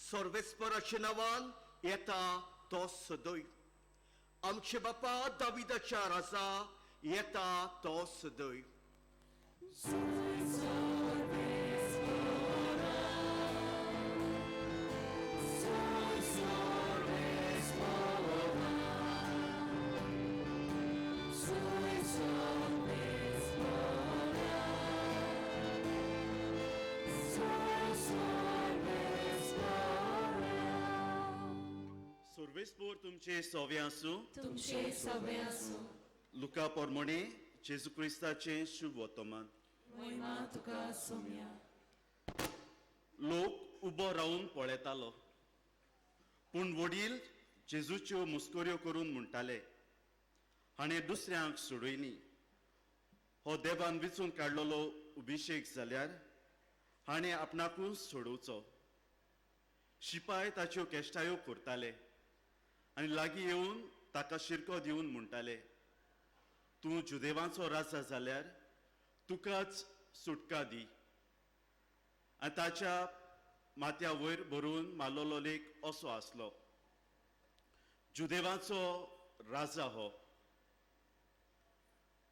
सर्वेस्पराच्या नांवान येता तो सदय आमचे बापा दाविदाच्या राजा येता तो सदय सर्वेस्पोर तुमचे सोवे आसूं तुमचे सवे आसूं लुका पोरमोणे जेजू क्रिस्ताचें शुभ वर्तमान महिमा तुका सोम्या लोक उबो रावन पळयतालो पूण वडील जेजूच्यो मुस्कोऱ्यो करून म्हणटाले हाणें दुसऱ्यांक सोडयली हो देवान विचून काडलेलो अभिशेक जाल्यार हाणें आपणाकूच सोडोवचो शिपाय ताच्यो केश्टायो करताले आनी लागीं येवन ताका शिरको दिवन म्हणटाले तूं जुदेवांचो राजा जाल्यार तुकाच सुटका दी आनी ताच्या माथ्या वयर भरून मारलेलो लेख असो आसलो जुदेवांचो राजा हो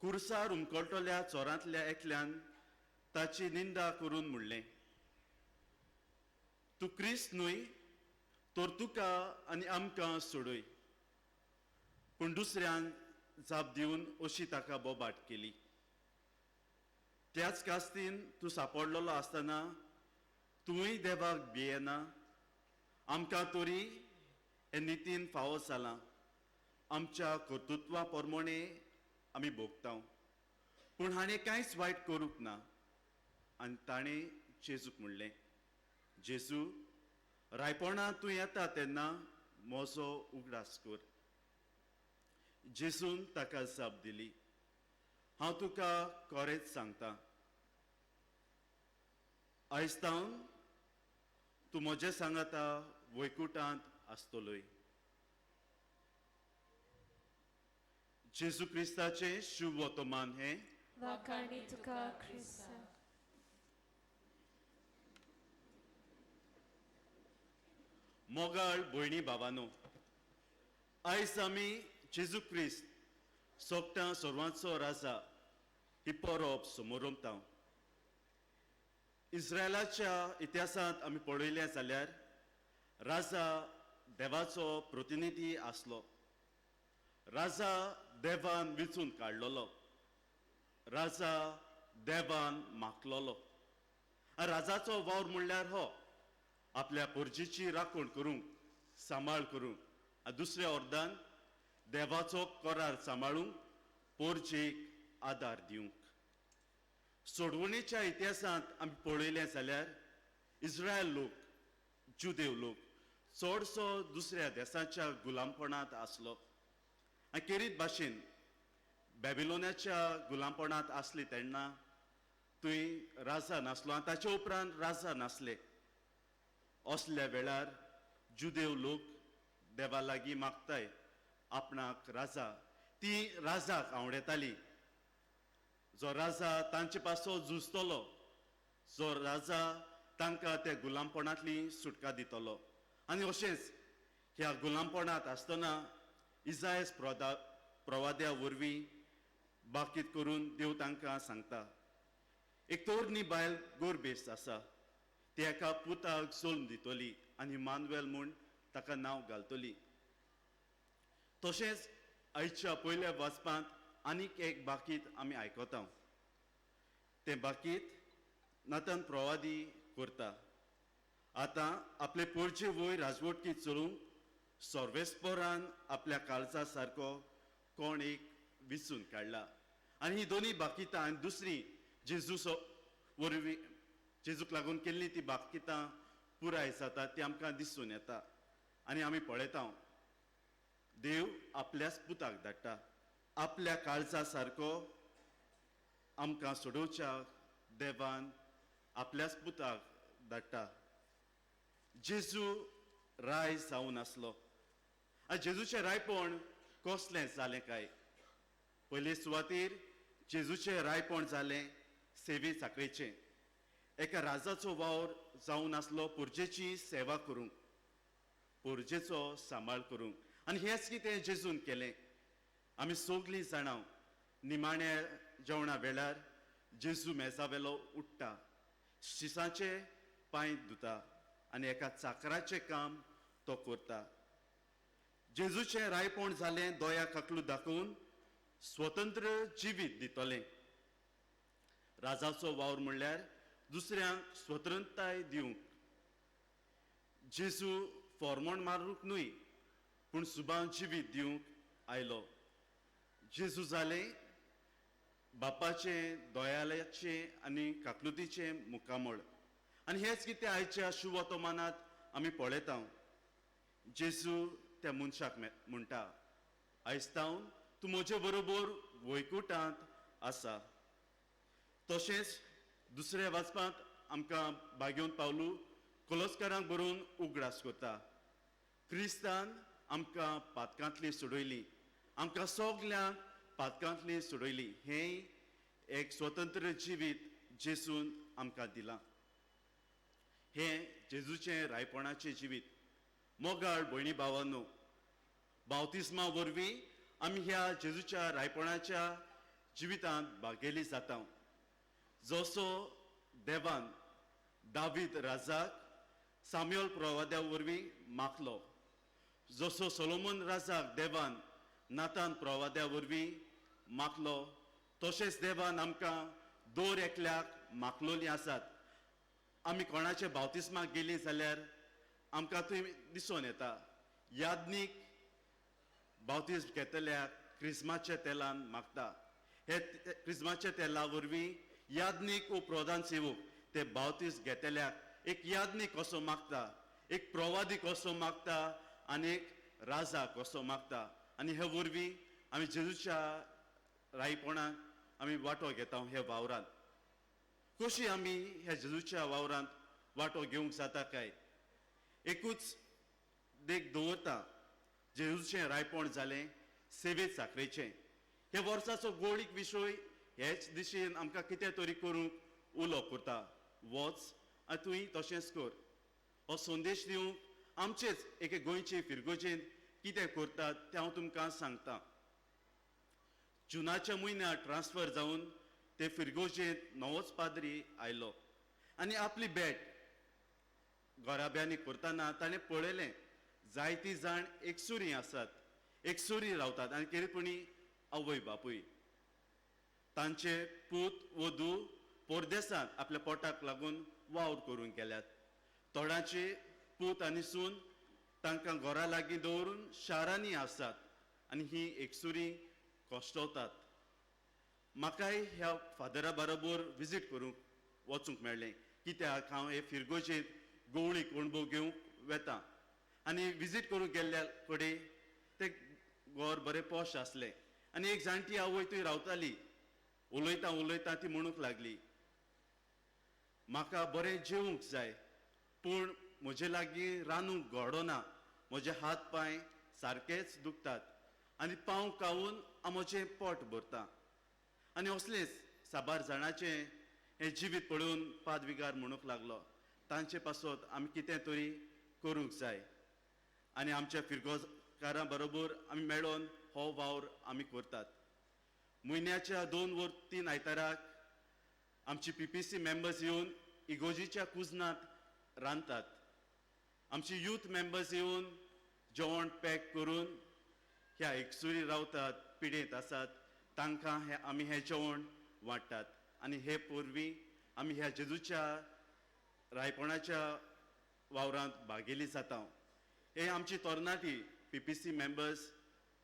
कुर्सार उमकळटल्या चोरांतल्या एकल्यान ताची निंदा करून म्हणलें तूं क्रिस्त न्हय तर तुका आनी आमकां सोडय पूण दुसऱ्यान जाप दिवन अशी ताका बोबाट केली त्याच कास्तीन तूं सांपडलेलो आसतना तुंय देवाक भियेना आमकां तरी हे नितीन फावो जालां आमच्या कर्तृत्वा प्रमाणे आमी भोगता पूण हाणें कांयच वायट करूंक ना आनी ताणें जेजूक म्हणलें जेजू रायपणां तूं येता तेन्ना म्हजो उगडास कर जेजून ताका जाप दिली हांव तुका खरेंच सांगता आयजतावन तूं म्हजे सांगाता वैकुंठांत आसतलोय जेजू क्रिस्ताचें शुभ वर्तमान हें वाखाणी तुका क्रिस्ता मोगाळ भयणी भावानो आयज आमी जेजू क्रिस्त सोगटा सर्वांचो राजा ही परब समोर रोमता इस्रायलाच्या इतिहासांत आमी पळयलें जाल्यार राजा देवाचो प्रतिनिधी आसलो राजा देवान विचून काडलेलो राजा देवान मागलोलो. राजाचो वावर म्हणल्यार हो आपल्या पोरजेची राखण करूंक, सांबाळ करूंक. दुसऱ्या अर्दान देवाचो करार सांबाळूंक, पोरजेक आदार दिवंक. सोडवणेच्या इतिहासांत आमी पळयलें जाल्यार इस्रायल लोक, जुदेव लोक चडसो दुसऱ्या देशाच्या गुलामपणांत आसलो. आनी खेरीत भाशेन बॅबिलोनाच्या गुलामपणांत आसले तेन्ना थंय राजा नासलो आनी ताचे उपरांत राजा नासले. असल्या वेळार जुदेव लोक देवा लागीं मागताय आपणाक राजा. ती राजाक आवडटाली, जो राजा तांचे पासो झुजतलो, जो राजा तांकां त्या गुलामपणांतली सुटका दितलो. आनी अशेंच ह्या गुलामपणांत आसतना इसायास प्रवाद्या वरवीं बाकीत करून देव तांकां सांगता. एक तोरणी बायल गोरबेस आसा, ती एका पुताक जल्म दितली आनी मानुएल म्हूण ताका नांव घालतली. तशेंच आयच्या पयल्या वाचपांत आनीक एक बाकीत आमी आयकता. तें बाकीत नातान प्रवादी करता. आतां आपले पोरचे वयर राजवटकी चलोवंक सर्वेस्परान आपल्या काळजा सारको कोण एक विचून काडला. आनी ही दोनी बाकितां आनी दुसरी जेजू वरवीं जेजूक लागून केल्ली ती बाकितां पुराय जाता ती आमकां दिसून येता. आनी आमी पळयता देव आपल्याच पुताक धाडटा. आपल्या काळजा सारको आमकां सोडोवच्या देवान आपल्याच पुताक धाडटा. जेजू राय जावन आसलो. जेजूचें रायपण कसलें जालें काय? पयले सुवातेर जेजूचें रायपण जालें सेवे साखळेचें. एका राजाचो वावर जावन आसलो पोरजेची सेवा करूंक, पोरजेचो सांबाळ करूंक. आनी हेंच कितें जेजून केलें. आमी सगळीं जाणां निमाण्या जेवणा वेळार जेजू मेजावेलो उठ्ठा, शिसाचे पांय धुता आनी एका चाकराचें काम तो करता. जेजूचें रायपण जालें दोया काकलू दाखोवन स्वतंत्र जिवीत दितलें. राजाचो वावर म्हणल्यार दुसऱ्यांक स्वतंत्रताय दिवंक. जेजू फॉर्मोण मारूंक न्हय पूण सुबान जिवीत दिवंक आयलो. जेजू जालें बापाचें, दोयाल्याचें आनी काकलुतीचें मुखामळ. आनी हेंच कितें आयच्या शुभ वर्तमानांत आमी पळयता. जेजू त्या मनशाक म्हणटा, आयजतावन तूं म्हजे बरोबर वैकुंठांत आसा. तशेंच दुसऱ्या वाचपांत आमकां भाग्योन पावलू कोलोस्कारांक बरोवन उगडास करता. क्रिस्तान आमकां पातकांतली सोडयली, आमकां सगल्यांक पातकांतली सोडयली. हें एक स्वतंत्र जिवीत जेजून आमकां दिलां. हें जेजूचें रायपणाचें जिवीत. मोगाळ भयणी भावांनो, बावतिस्मा वरवीं आमी ह्या जेजूच्या रायपणाच्या जिवितांत भागेली जाता. जसो देवान दावीद राजाक साम्युएल प्रवाद्या वरवीं मागलो, जसो सोलोमन राजाक देवान नातान प्रवाद्या वरवीं मागलो, तशेंच देवान आमकां दोर एकल्याक मागलोलीं आसात. आमी कोणाच्या बावतिस्माक गेलीं जाल्यार आमकां थंय दिसून येता यादनीक बावतिस्म घेतल्याक क्रिस्माच्या तेलान मागता. हे क्रिस्माच्या तेला वरवीं यादनीक वो प्रधान सेवक ते बावतिस्म घेतल्याक एक यादनीक कसो मागता, एक प्रवादी कसो मागता आनी एक राजा कसो मागता. आनी हे वरवीं आमी जेजूच्या रायपणाक आमी वांटो घेता. हे वावरांत कशी आमी ह्या जेजूच्या वावरांत वांटो घेवंक जाता काय? एकूच देख दवरता. जेजूचें रायपण जालें सेवे साखरेचें. हे वर्साचो गोडीक विशय हेच दिशेन आमकां कितें तरी करूंक उलो करता. वच आनी तुवें तशेंच कर. हो संदेश दिवंक आमचेच एके गोंयचे फिरगोजेन कितें करतात तें हांव तुमकां सांगता. जुनाच्या म्हयन्यांत ट्रान्सफर जावन ते फिरगोजेंत नवोच पाद्री आयलो आनी आपली भेट घोराब्यांनी करतना ताणें पळयलें जायतीं जाण एकसुरी आसात, एकसुरी रावतात आनी केरीपणी आवय बापूय. तांचे पूत वधू परदेसांत आपल्या पोटाक लागून वावर करून गेल्यात. थोड्यांचे पूत आनी सून तांकां घरा लागीं दवरून शारांनी आसात आनी ही एकसुरी कोश्टवतात. म्हाकाय ह्या फादरा बरोबर विजीट करूंक वचूंक मेळ्ळें, कित्याक हांव हे फिरगोजेंत गवळीक अणभव घेवंक वेता. आनी विजीट करूंक गेल्ल्या कडेन तें घर बरें पॉश आसलें आनी एक जाणटी आवय थंय रावताली. उलयतां उलयतां ती म्हणूंक लागली, म्हाका बरें जेवंक जाय पूण म्हजे लागीं रांदूंक घोडो ना. म्हजे हात पांय सारकेच दुखतात आनी पांव कावून म्हजें पोट भरता. आनी असलेंच साबार जाणांचें हें जिवीत पळोवन पादविकार म्हणूंक लागलो, तांचे पासत आमी कितें तरी करूंक जाय. आनी आमच्या फिरगोकारां बरोबर आमी मेळोन हो वावर आमी करतात. म्हयन्याच्या 2 वा 3 आयताराक आमची PPC मेंबर्स येवन इगोजीच्या कुजनांत रांदतात. आमची यूथ मेंबर्स येवन जेवण पॅक करून ह्या एकसुरी रावतात, पिडेंत आसात, तांकां आमी हें जेवण वाडटात. आनी हे पोरवीं आमी ह्या जेजूच्या रायपणाच्या वावरांत भागेली जाता. हे आमची तरणाटी PPC मेंबर्स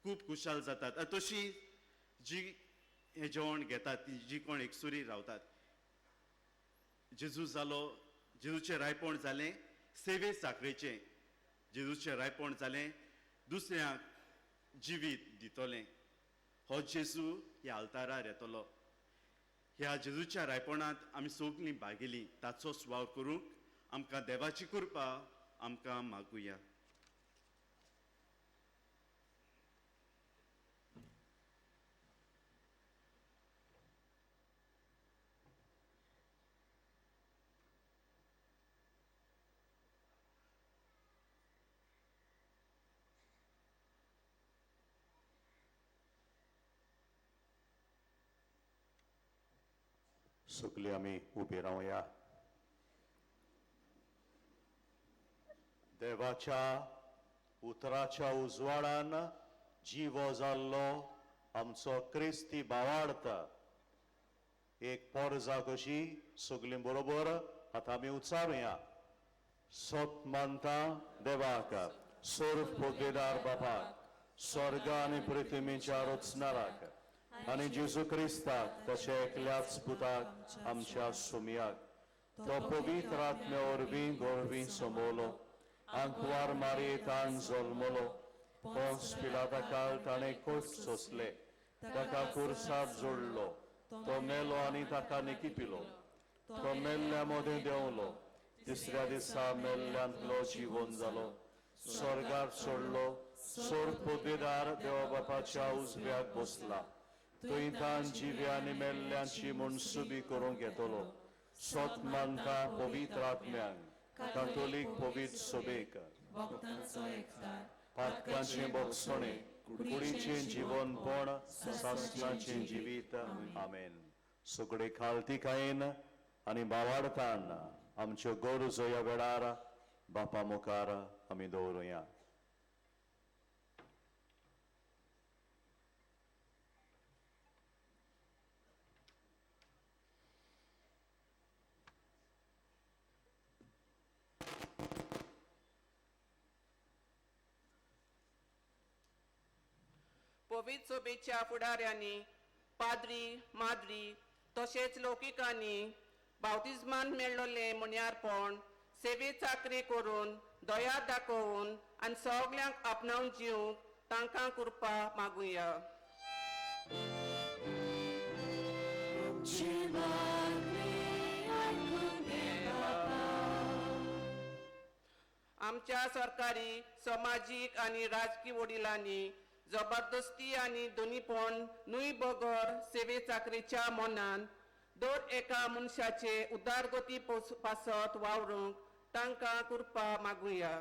खूब खुशाल जातात. तशी जी हे जेवण घेतात ती जी कोण एकसुरी रावतात. जेजू जालो, जेजूचें रायपण जालें सेवे साखरेचें. जेजूचें रायपण जालें दुसऱ्यांक जिवीत दितलें. हो जेजू ह्या आल्तारार येतलो. ह्या जेजूच्या रायपणांत आमी सगळीं भागेलीं ताचो स्वाव करूंक आमकां देवाची कृपा आमकां मागुया. सगळीं आमी उबे रावया. देवाच्या उतराच्या उजवाडान जिवो जाल्लो आमचो क्रिस्ती भावार्थ एक पोरजा कशी सगळीं बरोबर आतां आमी उच्चारुया. सोत मानता देवाक, सोर्ग पोगेदार बापाक, स्वर्ग आनी पृथ्वीच्या रचणाराक आनी जेजू क्रिस्ताक ताचे एकल्याच पुताक आमच्या सुमयाक तो पवित्र आत्म्या वरवीं गोरवीं सोंबवलो, आंकवार मारयेंतान जल्मलो, पोंस पिलाताकाल ताणें कोश्ट सोंसले, ताका कुर्सार जोडलो, तो मेलो आनी ताका निकिपिलो, तो मेल्ल्या मदें देंवलो, तिसऱ्या दिसा मेल्ल्यांतलो जिवोन जालो, स्वर्गार चडलो, सोर्ग पोगेदार देवा बापाच्या उजव्याक बसला, थंय तान जिव्या आनी मेल्ल्यांची मुनसुबी करूंक येतलो. सोत मानता पवित्र आत्म्याक, कातोलीक पवित्र सभेक, पातकांचें बोगसणें, कुडीचें जिवनपण, सासणाचें जिवीत. आमेन. सगळे खालतिकायेन आनी भावार्थान आमच्यो गरजो ह्या वेळार बापा मुखार आमी दवरुया. पवित्र सभेच्या फुडाऱ्यांनी, पाद्री, माद्री तशेंच लौकिकांनी बावतिजमान मेळ्ळोले मण्यारपण सेवे चाकरी करून दया दाखोवन आनी सगल्यांक आपणावन जिवंक तांकां कृपा मागुया. आमच्या सरकारी, समाजीक आनी राजकीय वडिलांनी जबरदस्ती आनी दोनीपण न्हय बगर सेवे चाकरेच्या मनान दर एका मनशाचे उदारगती पासत वावरूंक तांकां कृपा मागुया.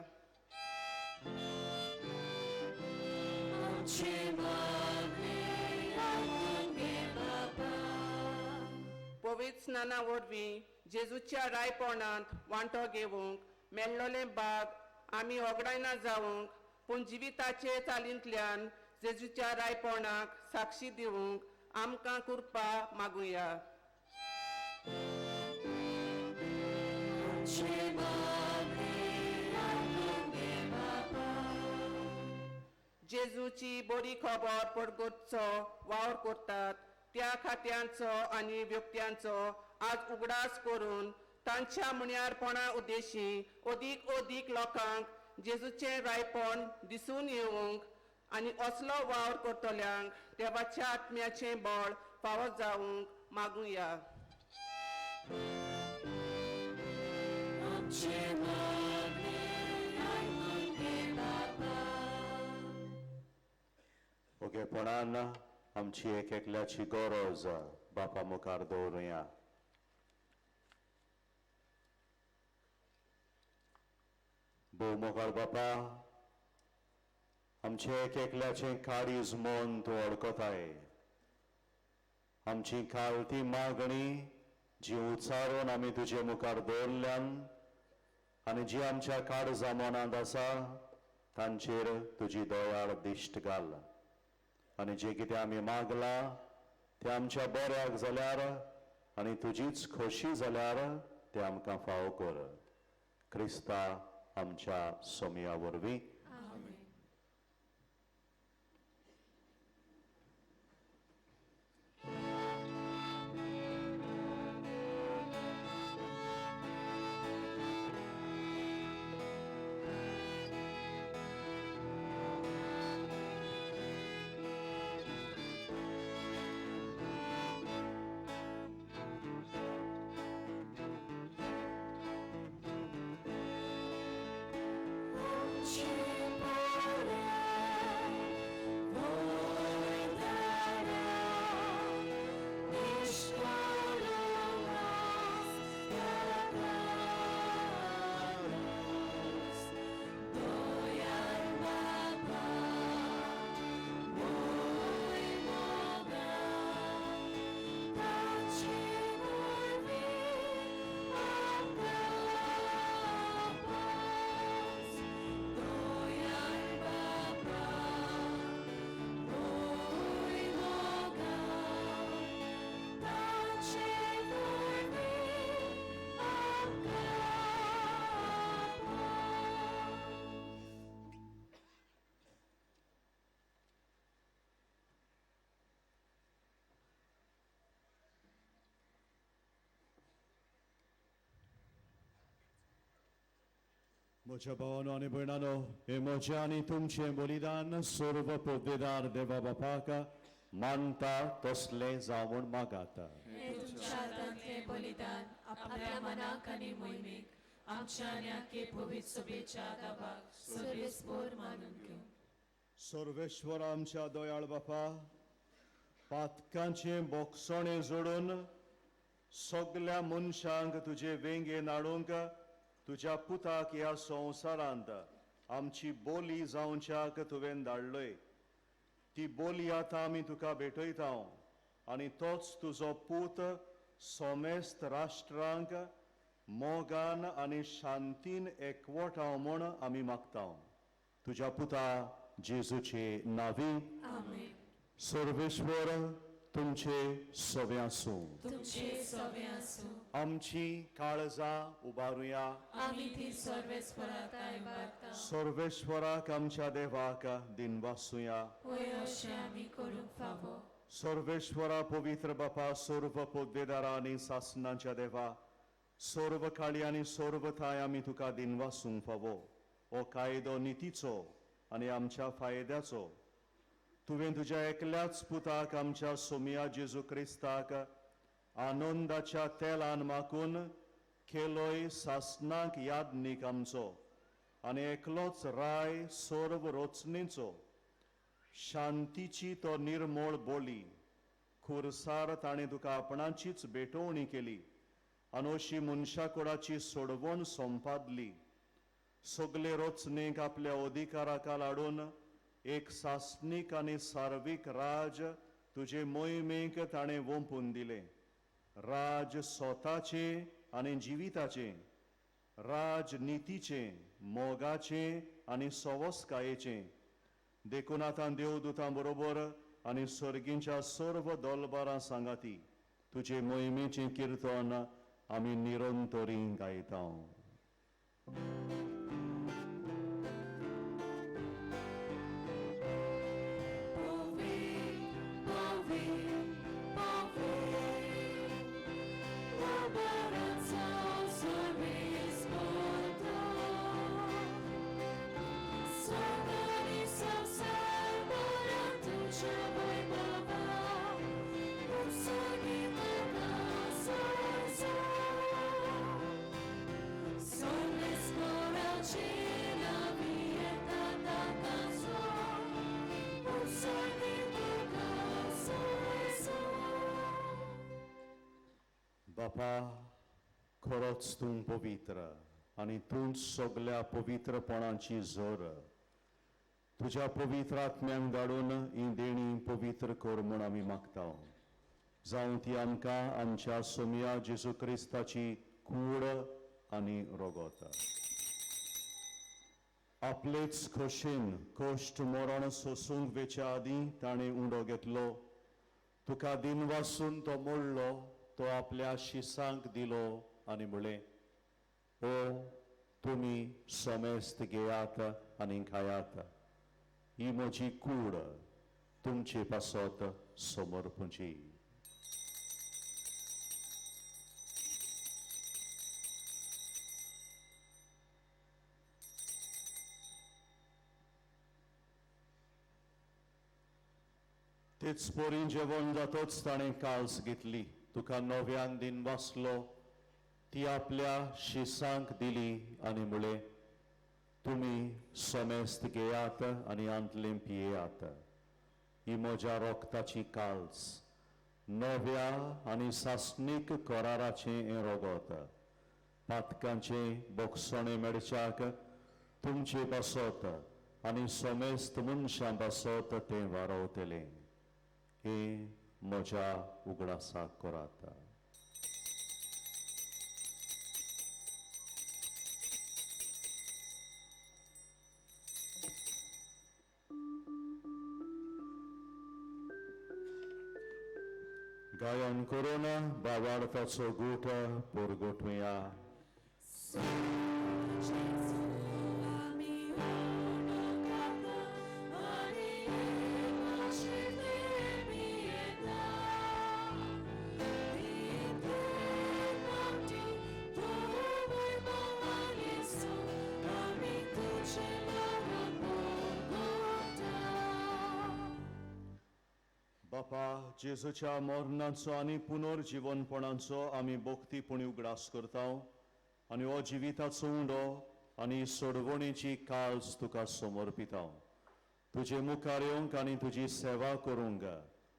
पवित्र स्नाना वरवीं जेजूच्या रायपणांत वांटो घेवंक मेळ्ळोले भाग आमी ओगडायना जावंक पूण जिविताचे चालींतल्यान जेजूच्या रायपणाक साक्षी दिवंक आमकां करपा मागुया. जेजूची बरी खबर परगटचो वावर करतात त्या खात्यांचो आनी व्यक्त्यांचो आज उगडास करून तांच्या मुण्यारपणा उद्देशी अदीक लोकांक जेजूचें रायपण दिसून येवंक आनी असलो वावर करतल्यांक देवाच्या आत्म्याचें बळ फावो जावंक मागुया. ओगेपणान आमची एक एकल्याची गरज बापा मुखार दवरुया. भोव मोगाळ बापा, आमचे एक एकल्याचे काळीज मन तूं अडकताय. आमची खालती मागणी जी उचारून आमी तुजे मुखार दवरल्यान आनी जी आमच्या काळजा मनांत आसा तांचेर तुजी दयाळ दिश्ट घाल. आनी जे कितें आमी मागलां तें आमच्या बऱ्याक जाल्यार आनी तुजीच खोशी जाल्यार तें आमकां फावो कर. क्रिस्ता आमच्या सोमया वरवीं. म्हज्या भावानो आनी भयणानो, हे म्हजें आनी तुमचें बलिदान सर्व पोद्देदार देवा बापाक मानता तसलें जावून मागात. हे तुमच्या हातांतलें बलिदान आपल्या मनाक आनी मोहिमेक आमच्या आनी आख्खे पवित्र सभेच्या दाबाक सर्वेस्पोर मानून घेवं. सर्वेश्वर आमच्या दयाळ बापा, पातकांचें बोगसणें जोडून सगल्या मनशांक तुजे वेंगेन हाडूंक तुज्या पुताक ह्या संवसारांत आमची बोली जावच्याक तुवें धाडलय. ती बोली आतां आमी तुका भेटयता आनी तोच तुजो पूत सोमेस्त राष्ट्रांक मोगान आनी शांतीन एकवटाव म्हूण आमी मागता. तुज्या पुता जेजूचे नांवी. सर्वेश्वर तुमचे सवे आसूं. तुमचे सवे आसूं. आमची काळजां उबारुया. आमी ती सर्वेस्पराक इबारता. सर्वेश्वराक आमच्या देवाक दिनवासुया. होय अशें आमी करूंक फावो. सर्वेश्वरा पवित्र बापा, सर्व पोद्देदारा आनी सासणांच्या देवा, सर्व काळी आनी सर्व थाय आमी तुका दिनवासूंक फावो. हो कायदो नितीचो आनी आमच्या फायद्याचो. तुवें तुज्या एकल्याच पुताक आमच्या सोमिया जेजू क्रिस्ताक आनंदाच्या तेलान माकून केलोय सासणाक यादनीक आमचो आनी एकलोच राय सर्व रोचणेचो. शांतीची तो निर्मळ बोली खुरसार ताणें तुका आपणाचीच भेटोवणी केली आनी अशी मनशा कुळाची सोडवण संपादली. सगले रोचणेक आपल्या अधिकाराका लाडून एक सासनीक आनी सार्वीक राज तुजे मोहिमेक ताणें वंपून दिलें. राज स्वताचें आनी जिविताचें, राज नितीचें, मोगाचें आनी सवस्कायेचें. देखून आतां देवदूतां बरोबर आनी सर्गींच्या सर्व दोलबारां सांगाती तुजे मोहिमेचें किर्तन आमी निरंतरी गायता. बापा, खरोच तूं पवित्र आनी तूंच सगळ्या पवित्रपणाची जोर. तुज्या पवित्र आत्म्यांक धाडून ही देणी पवित्र कर म्हूण आमी मागता. जावं ती आमकां आमच्या सोमया जेजू क्रिस्ताची कूड आनी रगत. आपलेच खोशेन कश्ट मरण सोसूंक वेच्या आदीं ताणें उंडो घेतलो. तुका दिनवासून तो मोडलो, तो आपल्या शिसांक दिलो आनी म्हळें, ओ तुमी समेस्त घेयात आनी खायात. ही म्हजी कूड तुमचे पासत समर्पची. तेच पोरी जेवण जातोच ताणें काल्स घेतली. तुका नव्यान दिन वाचलो, ती आपल्या शिसांक दिली आनी म्हळें, तुमी समेस्त घेयात आनी आंतलें पियेयात. ही म्हज्या रोगताची काल्स, नव्या आनी सासणीक कराराचें हें रगत. पातकांचें बोगसणें मेडच्याक तुमचे पासत आनी समेस्त मनशां पासत तें वारवतलें. हे म्हज्या उगडासाक करात. गायन करून भावार्थाचो गूट परगोटुया. बापा, जेजूच्या मरणाचो आनी पुनर्जीवनपणाचो आमी भोक्तीपणी उगडास करता आनी हो जिविताचो उंडो आनी सोडवणेची काल्स तुका समर्पिता. तुजे मुखार येवंक आनी तुजी सेवा करूंक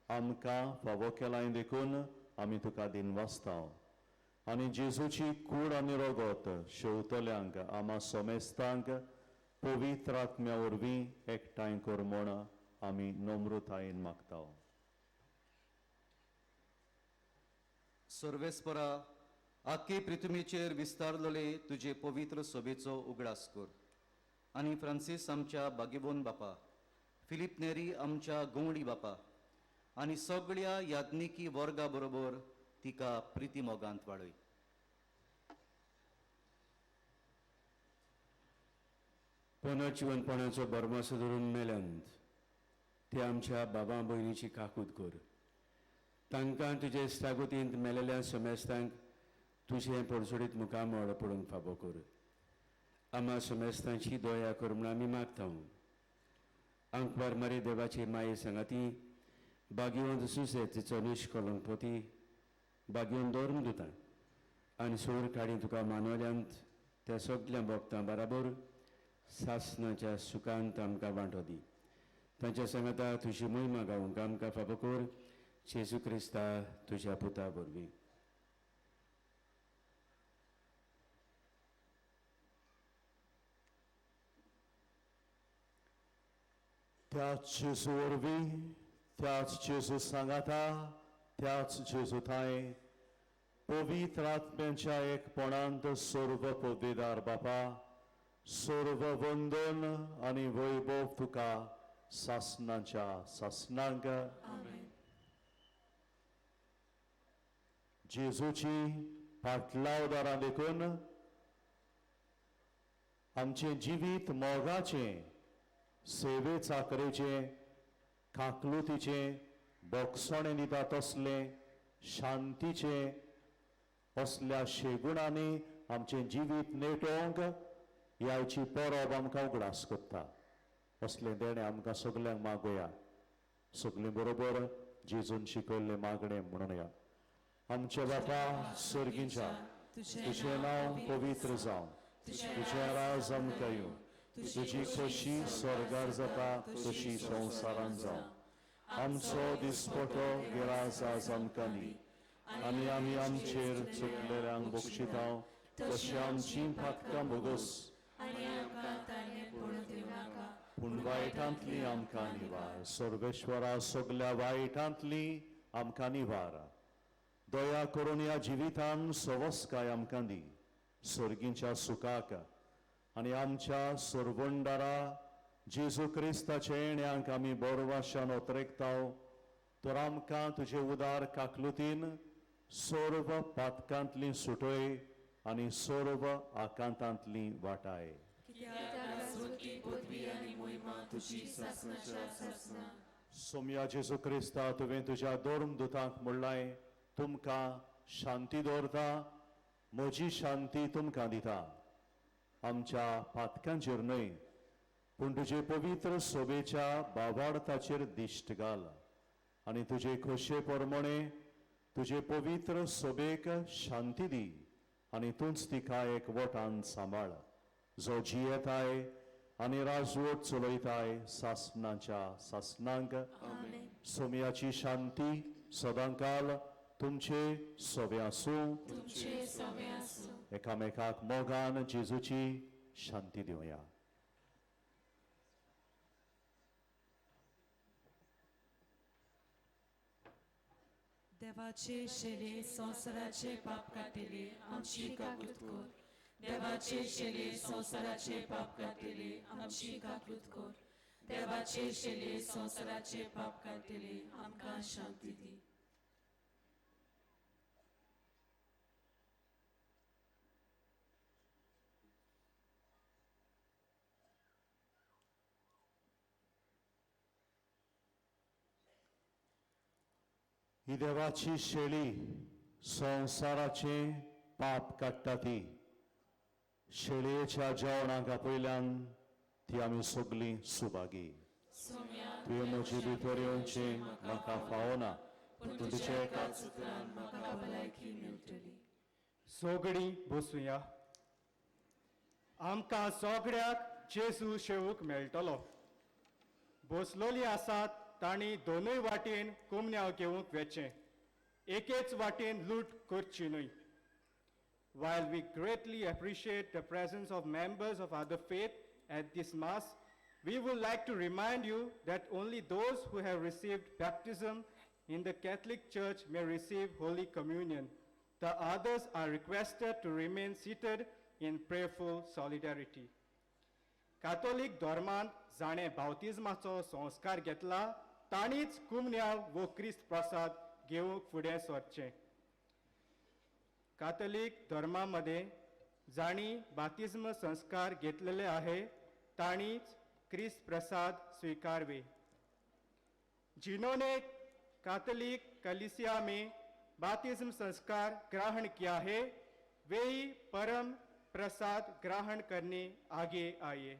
आमकां फावो केलाय देखून आमी तुका दिनवासता. आनी जेजूची कूड आनी रगत शेवतल्यांक आमा समेस्तांक पवित्र आत्म्या वरवीं एकठांय कर म्हूण आमी नम्रतायेन मागता. सर्वेस्परा, आख्खे पृथ्वीचेर विस्तारलेले तुजे पवित्र सभेचो उगडास कर. आनी फ्रांसीस आमच्या बागेबोन बापा, फिलीप नेरी आमच्या गोंगडी बापा आनी सगळ्या याज्ञिकी वर्गा बरोबर तिका प्रिती मोगांत वाडय. पुनर्जीवनपणाचो बरमासो धरून मेल्यांत ते आमच्या बाबा भयणीची काकूट कर. तांकां तुजे इश्टागतींत मेलेल्या समेस्तांक तुजें परसुडीत मुखामळ पडूंक फावो कर. आमा समेस्तांची दया कर म्हूण आमी मागता. आंकवार मारी देवाची माये सांगाती बागीवंत सुसेतीचो निश्कलंकपती बागीवन दवरून दिता आनी सोर काडी तुका मानवल्यांत त्या सगळ्या भक्तां बराबर सासणाच्या सुखांत आमकां वांटो दी. तांच्या सांगाता तुजी महिमा गावूंक आमकां फावो कर. जेजू क्रिस्ता तुज्या पुता वरवीं. त्याच जेजू वरवीं, त्याच जेजू सांगाता, त्याच जेजू थाय पवित्र आत्म्याच्या एकपणांत सर्व पदवीदार बापा, सर्व वंदन आनी वैभव तुका सासनांच्या सासनांक जेजूची फाटलाव दारां देखून आमचे जिवीत मोगाचे सेवे चाकरेचे काकलुतीचे बोगसणे दिता तसले शांतीचे असल्या शेगुणांनी आमचे जिवीत नेटोवंक ह्याची परब आमकां उगडास करता. असले देणे आमकां सगल्यांक मागुया. सगळी बरोबर जेजून शिकयल्ले मागणे म्हणूया. आमचे बापा सर्गींच्या तुझे नांव पवित्र जावं, तुझे राज आमकां येवं, तुजी खोशी स्वर्गार जाता तशी संवसारांत जावं. आमचो दिसपटो गिराज आज आमकां दी आनी आमी आमचेर चुकलेल्यांक बक्षितांव तशी आमची फाटकां बोगोस पूण वायटांतली आमकां निवार. सर्वेश्वरा सगल्या वायटांतली आमकां निवार. दया करून ह्या जिवितान सवस्काय आमकां दी सर्गींच्या सुखाक आनी आमच्या सर्वंडारा जेजू क्रिस्ताच्या येण्याक आमी बोरवाशान ओतरेकताव तर आमकां तुजे उदार काकलुतीन सर्व पातकांतली सुटय आनी सर्व आकांतांतली वाटाय. सोम्या जेजू क्रिस्ता तुवें तुज्या धर्म दुतांक म्हणलाय तुमकां शांती दवरता, म्हजी शांती तुमकां दिता. आमच्या पातकांचेर न्हय पूण तुजे पवित्र सोबेच्या बाबार्थाचेर दिश्ट घाल आनी तुजे खोशे प्रमाणे तुजे पवित्र सोबेक शांती दी आनी तूंच तिका एकवटान सांबाळ जो जियेताय आनी राजवट चलयताय सासनाच्या सासनांक. सोम्याची शांती सदांकाल तुमचे सोबे आसूं. एकामेकाक मोगान जेजूची शांती दिवया. देवाचे शेले संसाराचे पाप काटिले आमची काकूत कोर. देवाचे शेले संसाराचे पाप काटिले आमची काकूत कोर. देवाचे शेले संसाराचे पाप काटिले आमकां शांती दी. ही देवाची शेळी संसाराचे पाप काडटा ती. शेळयेच्या जेवणाक पयल्यान ती आमी सगळीं सुभागी. तुवें म्हजे भितर येवचें म्हाका फावना पूण तुजे एकाच सुत्रान म्हाका भलायकी मेळटली. सोगडीं बसूया. आमकां सगळ्याक जेजू शेवूक मेळटलो. बसलोली आसात तांणी दोनूय वाटेन कुमन्याव घेवंक वेचें. एकेच वाटेन लूट करची न्हय. While we greatly appreciate the presence of members of other faith at this Mass, we would like to remind you that only those who have received baptism in the Catholic Church may receive Holy Communion. The others are requested to remain seated in prayerful solidarity. Catholic धर्मांत जाणे बावतिजमाचो संस्कार घेतला ताणीच कुमन्याव वो क्रिस्त प्रसाद घेवंक फुडें सरचें. Catholic धर्मामध्ये जाणी बातिस्म संस्कार घेतलेले आहे ताणीच क्रिस्त प्रसाद स्वीकारवे. जिन्होंने कैथोलिक कलीसिया में बातिस्म संस्कार ग्रहण किया है वे ही परम प्रसाद ग्रहण करने आगे आइए.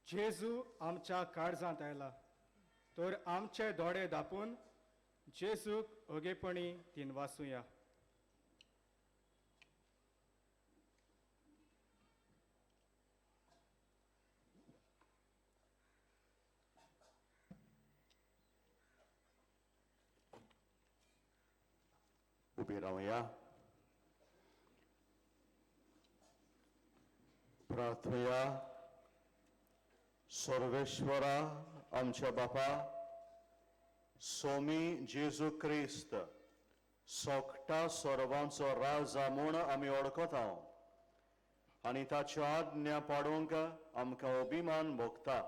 जेजू आमच्या काळजांत आयला तर आमचे दोळे धापून जेजूक ओगेपणी तीन वाचूया. उबे रावया. प्रार्थया. सर्वेश्वरा आमच्या बापा, स्वामी जेजू क्रिस्त सोखटा सर्वांचो राजा म्हूण आमी ओळखता आनी ताच्यो आज्ञा पाडूंक आमकां अभिमान भोगता.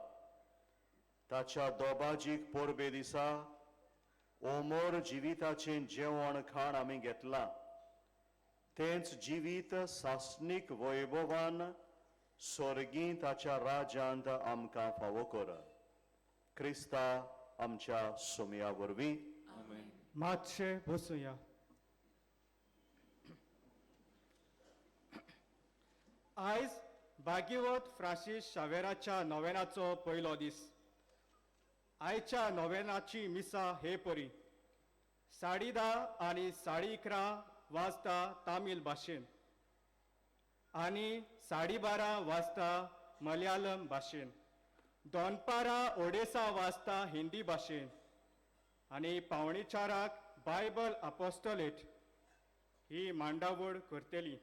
ताच्या दोबाजीक पोरबे दिसा ओमोर जिविताचें जेवण खाण आमी घेतलां. तेंच जिवीत सासणीक वैभवान स्वर्गी ताच्या राज्यांत आमकां फावो कर. क्रिस्ता आमच्या सोमया वरवीं. मातशे बसूया. आयज भागीवत फ्रांसीस शावेराच्या नोवेनाचो पयलो दीस. आयच्या नोवेनाची मिसा हे परी 10:30 आनी 11:30 वाजता तामील भाशेन. आनी 12:30 वाजता मलयालम भाशेन, 2:15 ओडेसा वाजता हिंदी भाशेन आनी 3:45 बायबल अपोस्टोलेट ही मांडावळ करतली.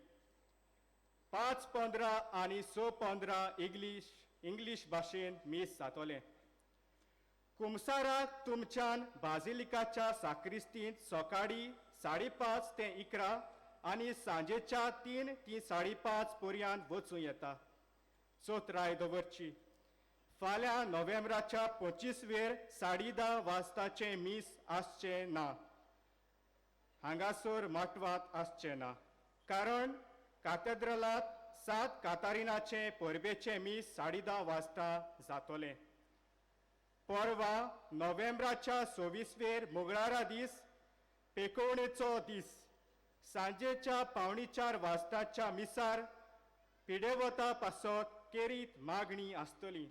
5:15 आनी 6:15 इंग्लीश भाशेन मीस जातोलें. कुमसाराक तुमच्यान बाजिलिकाच्या साक्रिस्तींत सकाळी 5:30 ते 11 आनी सांजेच्या 3 ते 5:30 पर्यंत वचूं येता. चोतराय दवरची. फाल्यां नोव्हेंबराच्या 25 10:30 वाजताचें मीस आसचें ना. हांगासर माटवांत आसचें ना, कारण कातेद्रलांत 7 कातारिनाचें परबेचें मीस 10:30 वाजता जातोलें. परवा नोव्हेंबराच्या 26 मंगळारा दीस पेकोवणेचो दीस सांजेच्या 3:45 वाजताच्या मिसार पिडेवता पासत केरीत मागणी आसतली.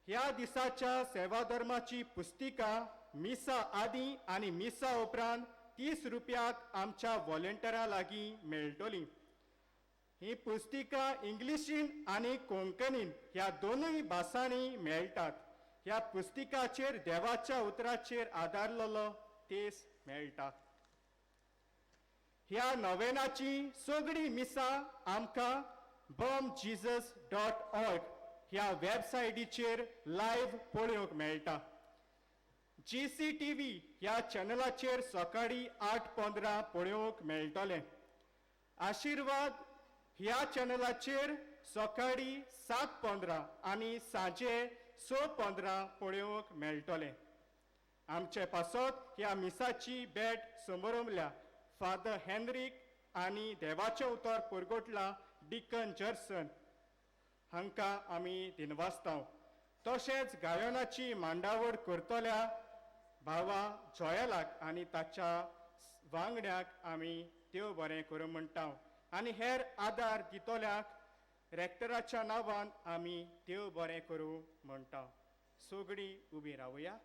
ह्या दिसाच्या सेवाधर्माची पुस्तिका मिसा आदीं आनी मिसा उपरांत 30 रुपयाक आमच्या व्हॉलेंटियरां लागीं मेळटली. ही पुस्तिका इंग्लिशीन आनी कोंकणीन ह्या दोनूय भासांनी मेळटात. ह्या पुस्तिकाचेर देवाच्या उतराचेर आदारलेलो तेस मेळटा. ह्या नोवेनाची सगळी मिसां आमकां bomjesus.org ह्या वेबसायटीचेर लायव्ह पळोवंक मेळटा. GCTV ह्या चॅनलाचेर सकाळी 8:15 पळोवंक मेळटलें. आशिर्वाद ह्या चॅनलाचेर सकाळी 7:15 आनी सांजे 6:15 पळोवंक मेळटलें. आमचे पासत ह्या मिसाची भेट समारंभल्या फादर हेनरीक आनी देवाचें उतर परगोटला डिकन जर्सन हांकां आमी दिनवासतांव. तशेंच गायनाची मांडावळ करतल्या भावा जोयलाक आनी ताच्या वांगड्याक आमी देव बरें करूं म्हणटाव. आनी हेर आदार दितोल्याक रेक्टराच्या नांवान आमी देव बरें करूं म्हणटाव. सगळीं उबीं रावया.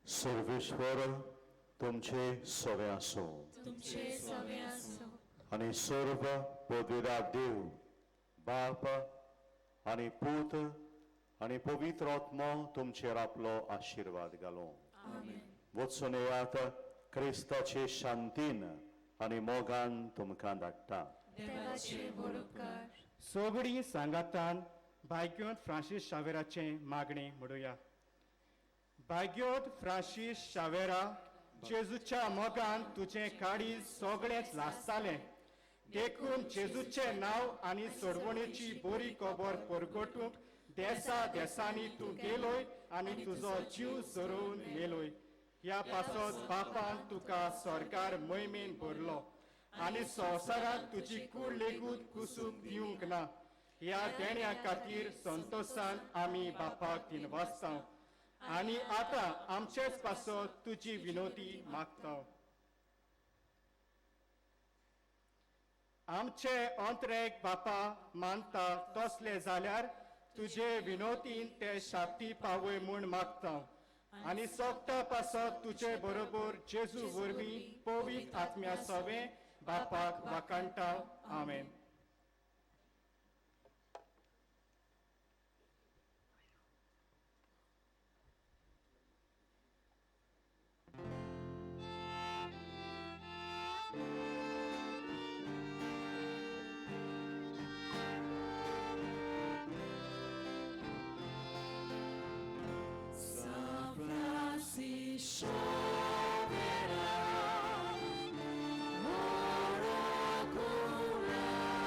सर्वेश्वर तुमचे सवे आसो. तुमचे सवे आसो. आनी सर्व पदवीदार देव बाप आनी पूत आनी पवित्र आत्मा तुमचेर आपलो आशिर्वाद घालो. वचून येयात. क्रिस्ताचे शांतीन आनी मोगान तुमकां धाडटा. देवाचे बरोबर. सगळीं सांगातान भाग्योत फ्रांसीस शावेराचें मागणें म्हणुया. भाग्योत फ्रांसीस शावेरा, जेजूच्या मोगान तुजें काळीज सगळेंच लासतालें. देखून जेजूचें नांव आनी सोडवणेची बरी खबर परगटूंक देसा देसांनी तूं गेलोय आनी तुजो जीव सोडून मेलोय. ह्या पासत बापान तुका स्वर्गार मोहिमेन भरलो आनी संवसारांत तुजी कूड लेगूत कुसूक दिवंक ना. ह्या देण्या खातीर संतोशान आमी बापाक दिनवासतांव आनी आतां आमचेच पासत तुजी विनोदी मागतांव. आमचे अंतरेक बापा मानता तसले जाल्यार तुजे विनोदीन ते शाप्ती पावय म्हूण मागतांव. आनी सोगता पासत तुजे बरोबर जेजू वरवीं पवित्र आत्म्या सवें बापाक वाकाणटाव. आमेन. Shavera, Mora Kura.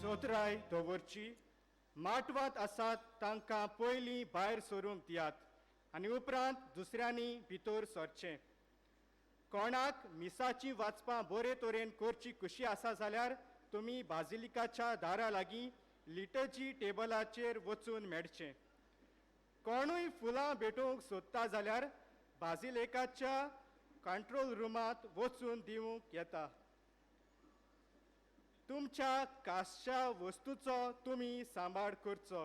जोतराय दवरची माटवात आसात तांकां पयलीं भायर सरूंक दियात आनी उपरांत दुसऱ्यांनी भितर सरचें. कोणाक मिसाची वाचपां बरे तरेन करची कशी आसा जाल्यार तुमी बाजिलिकाच्या दारा लागीं लिटरजी टेबलाचेर वचून मेळचें. कोणूय फुलां भेटोवंक सोदता जाल्यार बाजिलिकाच्या कंट्रोल रुमांत वचून दिवंक येता. तुमच्या काशच्या वस्तूचो तुमी सांबाळ करचो.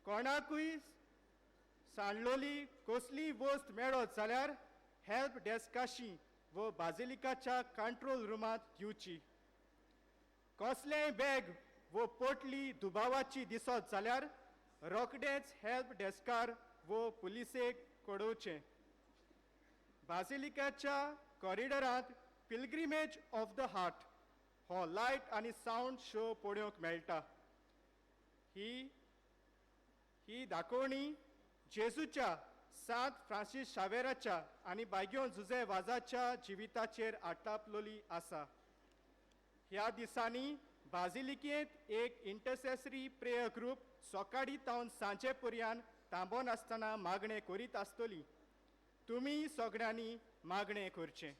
कोणाकूय सांडलोली कसली वस्त मेळत जाल्यार हेल्प डेस्काशी व बाजिलिकाच्या कंट्रोल रुमांत दिवची. कसलेय बॅग व पोटली दुबावाची दिसत जाल्यार रोखडेंच हेल्प डेस्कार व पुलिसेक कळोवचें. बाजिलिकाच्या कॉरिडरांत पिलग्रिमेज ऑफ द हार्ट हो लायट आनी सावंड शो पळोवंक मेळटा. ही दाखोवणी जेजूच्या सांत फ्रांसीस शावेराच्या आनी बाग्योन जुजे वाजाच्या जिविताचेर आटापलोली आसा. ह्या दिसांनी बाजिलिकेंत एक इंटरसेसरी प्रेयर ग्रूप सकाळीं तावन सांजे पर्यान थांबोन आसतना मागणें करीत आसतली. तुमी सगळ्यांनी मागणें करचें.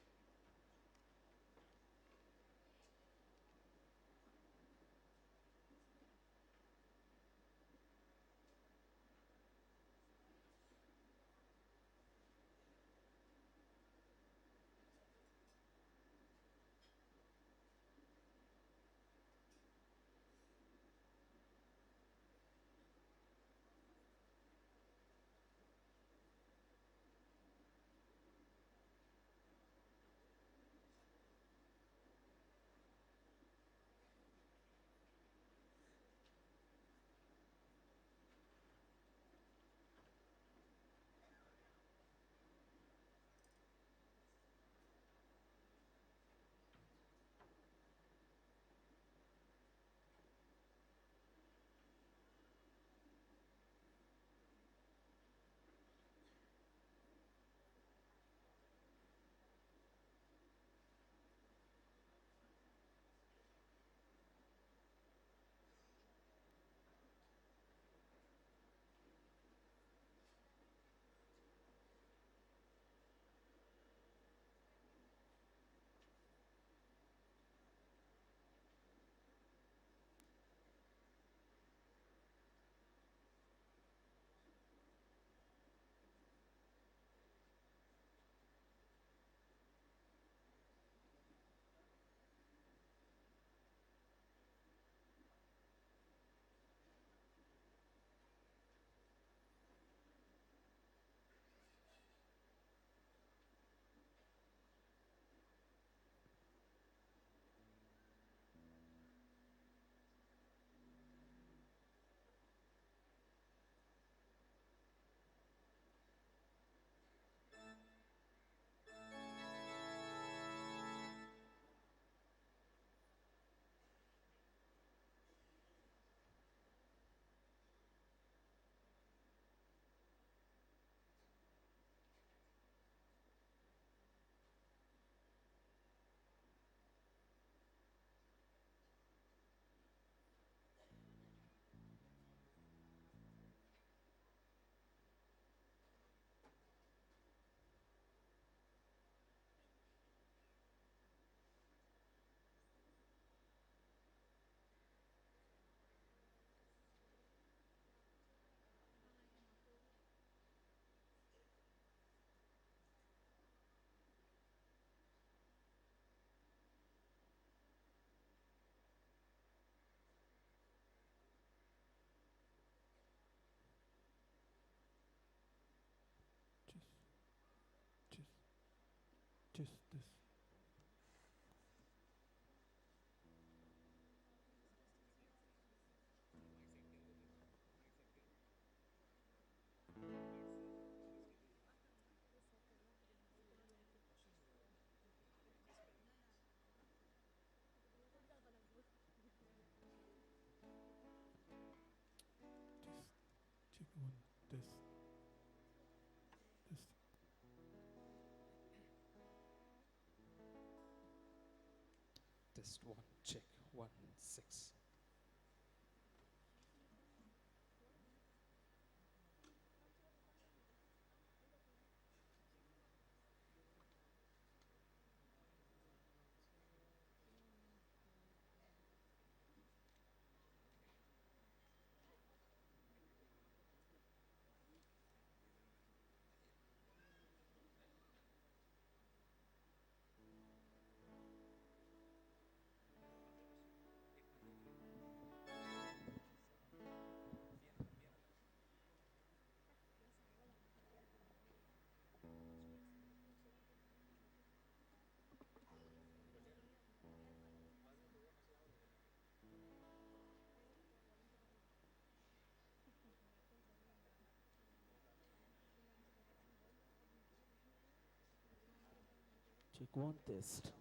Just this. Check one, this. Test one, check one, 6. Check one test.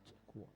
Check one.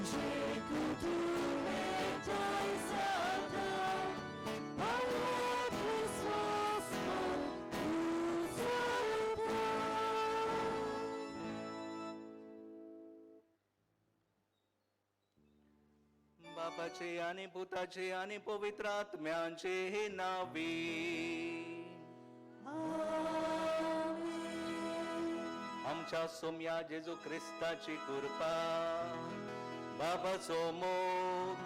Ujhe kutu me बापाचे आणि पुताचे आणि पवित्र आत्म्यांचे हे नावी आमच्या सोम्या जेजू ख्रिस्ताची कृपा बाबाचो मोग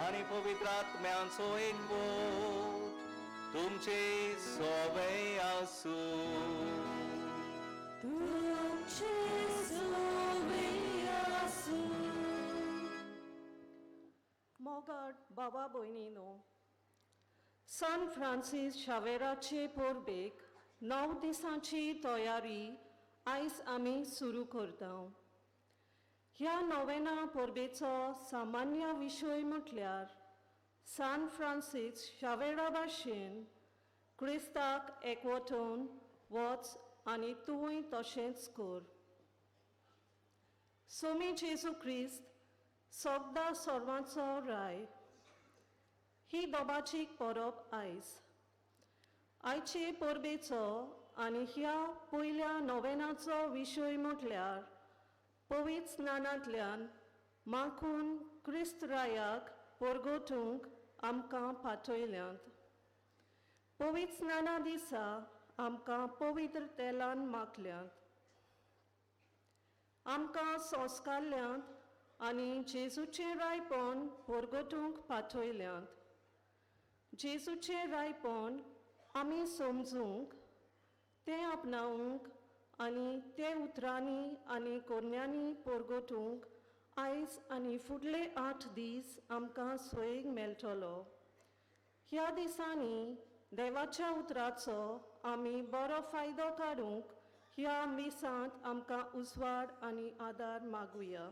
आणि पवित्र आत्म्यांचो एकवोट तुमचे सोबे आसू मोगाट बाबा भयणीनो, सान फ्रांसीस शावेराचे पोरबेक 9 दिसांची तयारी आयज आमी सुरू करता. ह्या नोवेना पोरबेचो सामान्य विशय म्हटल्यार सान फ्रांसीस शावेरा भाशेन क्रिस्ताक एकवटून वच आनी तूंय तशेंच कर. सोमी जेजू क्रिस्त सगदा सर्वांचो राय ही दोबाची परब आयज. आयचे परबेचो आनी ह्या पयल्या नोवेनाचो विशय म्हटल्यार पवित्र स्नानांतल्यान माखून क्रिस्त रायाक परगोटूंक आमकां पातयल्यांत. पवित्र स्नाना दिसा आमकां पवित्र तेलान माखल्यांत. आमकां संस्कारल्यांत आनी जेजूचें रायपण परगोटूंक पातयल्यांत. जेजूचें रायपण आमी समजूंक, तें आपणावंक आनी ते उतरांनी आनी कोरण्यांनी परगोटूंक आयज आनी फुडले 8 दीस आमकां सोयेग मेळटलो. ह्या दिसांनी देवाच्या उतराचो आमी बरो फायदो काडूंक ह्या मिसांत आमकां उजवाड आनी आदार मागुया.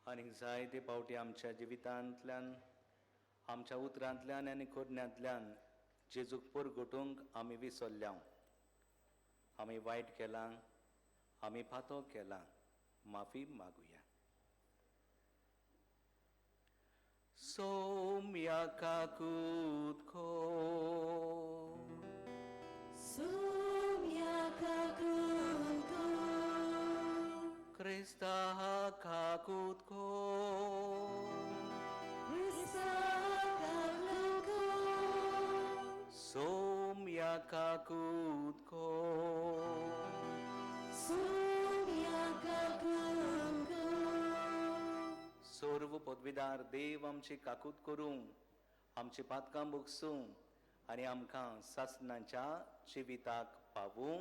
आनी जायते पावटी आमच्या जिवितांतल्यान आमच्या उतरांतल्यान आनी कोरण्यांतल्यान जेजूक परगोटूंक आमी विसरल्या. आमी वायट केलां, आमी फातो केलां, माफी मागुया. सोम्या काकूत खो सोम्या काकूत खो क्रिस्ता काकूत खो सोम्या काकूत खो सर्व पदवीदार देव आमची काकूत करूं, आमची पातकां भोगसूं आनी आमकां सासणांच्या जिविताक पावूं.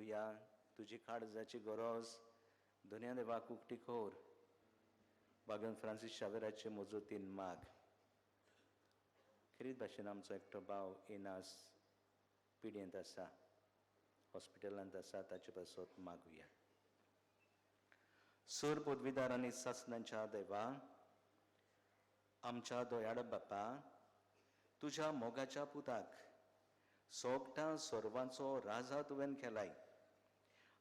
तुया तुजी काळजाची गरज दुनिया देवाक उक्ती खोर बागन फ्रांसीस शावेराचे मोजोतीन माग खरीत भाशेन आमचो एकटो भाव इनास पिड्येंत आसा हॉस्पिटलांत आसा ताचे पासत मागुया. सर पदवीदार आनी सासणांच्या देवा आमच्या दोयाड बापा तुझ्या मोगाच्या पुताक सोगटा सर्वांचो राजा तुवें केलाय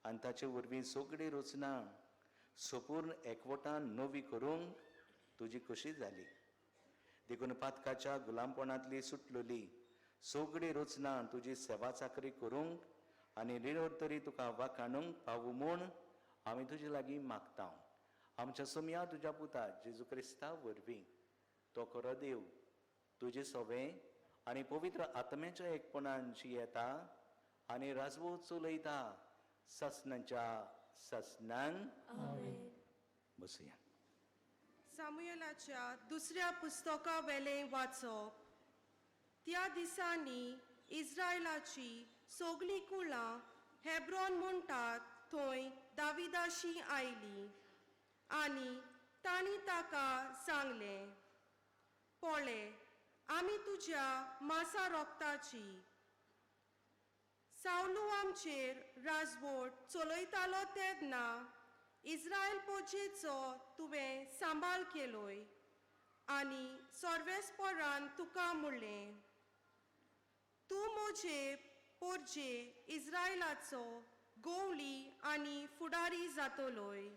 आनी ताचे वरवीं सगळीं रचना संपूर्ण एकवटान नवी करूंक तुजी कशी जाली. देखून पातकाच्या गुलामपणांतली सुटलेली सगळी रचना तुजी सेवा चाकरी करूंक आनी रिणोर तरी तुका वाखाणूंक पावू म्हूण आमी तुजे लागीं मागता. आमच्या सोम्या तुज्या पुता जेजू क्रिस्ता वरवीं तो खरो देव तुजे सोवे आनी पवित्र आत्म्याच्या एकपणान येता आनी राजवो चलयता ससनांच्या ससनांक. बसुया. सामुएलाच्या दुसऱ्या पुस्तका वेले वाचप. त्या दिसांनी इस्रायलाची सगळी कुळां हेब्रोन म्हणटात थंय दाविदाशी आयली आनी तांणी ताका सांगलें पळय आमी तुज्या मासा रोगताची सावलू आमचेर राजवट चलयतालो तेन्ना इस्रायल पोचेचो तुवें सांबाळ केलोय आनी सर्वेस्परान तुका म्हणलें तूं म्हजे पोरजे इस्रायलाचो गोवली आनी फुडारी जातलोय.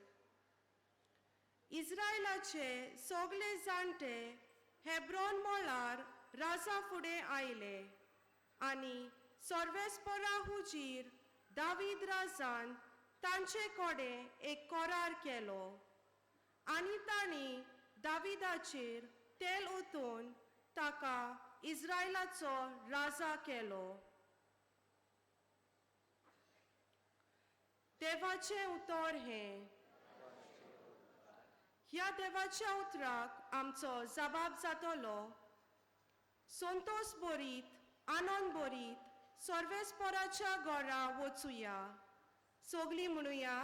इस्रायलाचे सगळे जाणटे हेब्रोन मोळार राजा फुडें आयले आनी सर्वेस्परा हुजीर दावीद राजान तांचे कडेन एक करार केलो आनी तांणी दाविदाचेर तेल ओतून ताका इस्रायलाचो राजा केलो. देवाचे उतर हे. ह्या देवाच्या उतराक आमचो जबाब जातलो संतोष बोरीत आनंद बोरीत सर्वेस्पराच्या घरा वचुया. सगळीं म्हणुया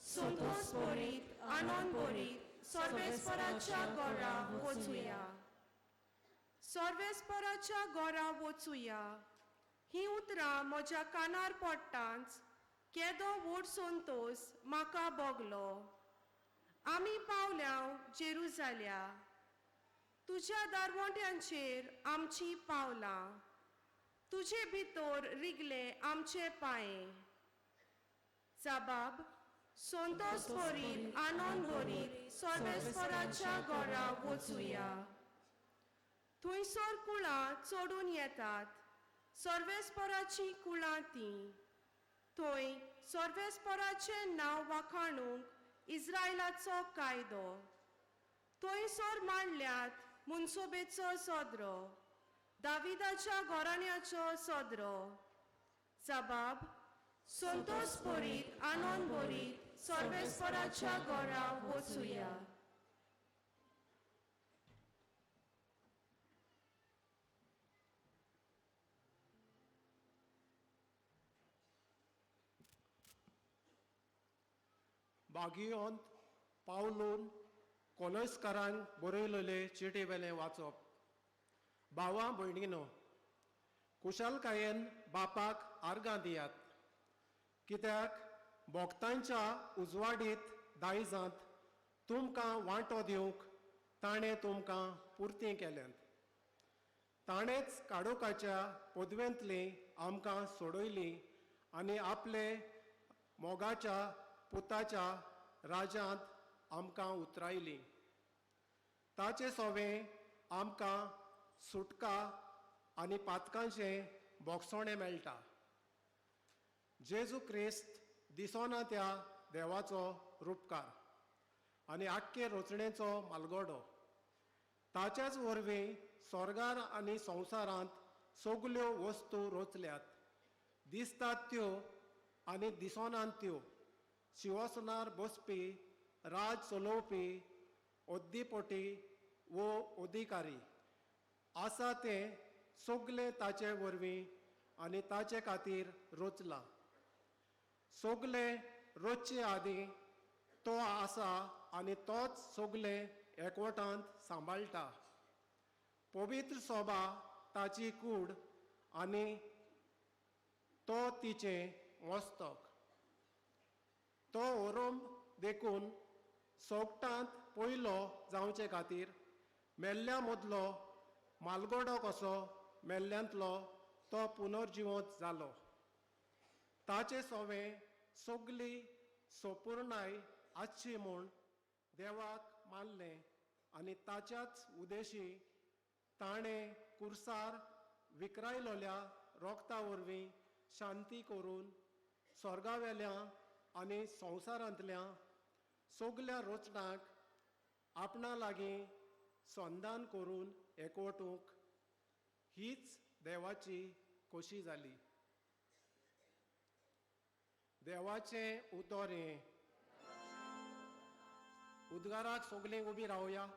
संतोष बोरीत आनंद बोरीत सर्वेस्पराच्या घरा वचुया. सर्वेस्पराच्या घरा वचुया ही उतरां म्हज्या कानार पडटाच केदो व्हड संतोष म्हाका भोगलो. आमी पावल्याव जेरुजाल्या तुज्या दारवंट्यांचेर आमची पावलां तुजे भितर रिगले आमचे पांये. जबाब संतोष बोरीत आनंद बोरीत सर्वेस्पराच्या घरा वचुया. थंयसर कुळां चडून येतात सर्वेस्पराची कुळां तीं. थंय सर्वेस्पराचें नांव वाखाणूंक इस्रायलाचो कायदो. थंयसर मांडल्यात मुनसोबेचो सदरो दाविदाच्या घराण्याचो सदरो. जबाब संतोष बोरीत आनंद बोरीत सर्वेस्पराच्या घरा वचुया. बागियोंत पावलून कोलोस्कारांक बरयलेले चिटे वेलें वाचप. भावां भयणीनो कुशलकायेन बापाक आर्गां दियात कित्याक भोगतांच्या उजवाडीत दायजांत तुमकां वांटो दिवंक ताणें तुमकां पुर्ती केल्यात. ताणेंच काडोकाच्या पदवेंतलीं आमकां सोडयलीं आनी आपले मोगाच्या पुताच्या राजांत आमकां उतरायलीं. ताचे सोवें आमकां सुटका आनी पातकांचें बोगसोणें मेळटा. जेजू क्रिस्त दिसोना त्या देवाचो रूपकार आनी आख्खे रचणेचो मालगोडो. ताच्याच वरवीं स्वर्गार आनी संवसारांत सगल्यो वस्तू रचल्यात दिसतात त्यो आनी दिसोनात त्यो. शिवासनार बसपी राज चलोवपी ओद्दीपोटी वो अधिकारी आसा ते सगळे ताचे वरवीं आनी ताचे खातीर रचला. सोगले रोजचे आदी तो आसा आनी तोच सोगले एकवटांत सांबाळटा. पवित्र सोबा ताची कूड आनी तो तिचे मस्तक. तो ओरोम देखून सोगटांत पयलो जावचे खातीर मेल्ल्या मदलो मालगोडो कसो मेल्ल्यांतलो तो पुनर्जिवंत जालो. ताचे सोवे सगली सोपुर्णाय आसची म्हूण देवाक मानलें आनी ताच्याच उदेशी ताणें कुर्सार विकरायलोल्या रोगता वरवीं शांती करून स्वर्गावेल्या आनी संवसारांतल्या सगल्या रोचणाक आपणा लागीं संधान करून एकवटूंक हीच देवाची खोशी जाली. देवाचें उतोरें. उद्गाराक सगलीं उबी रावया.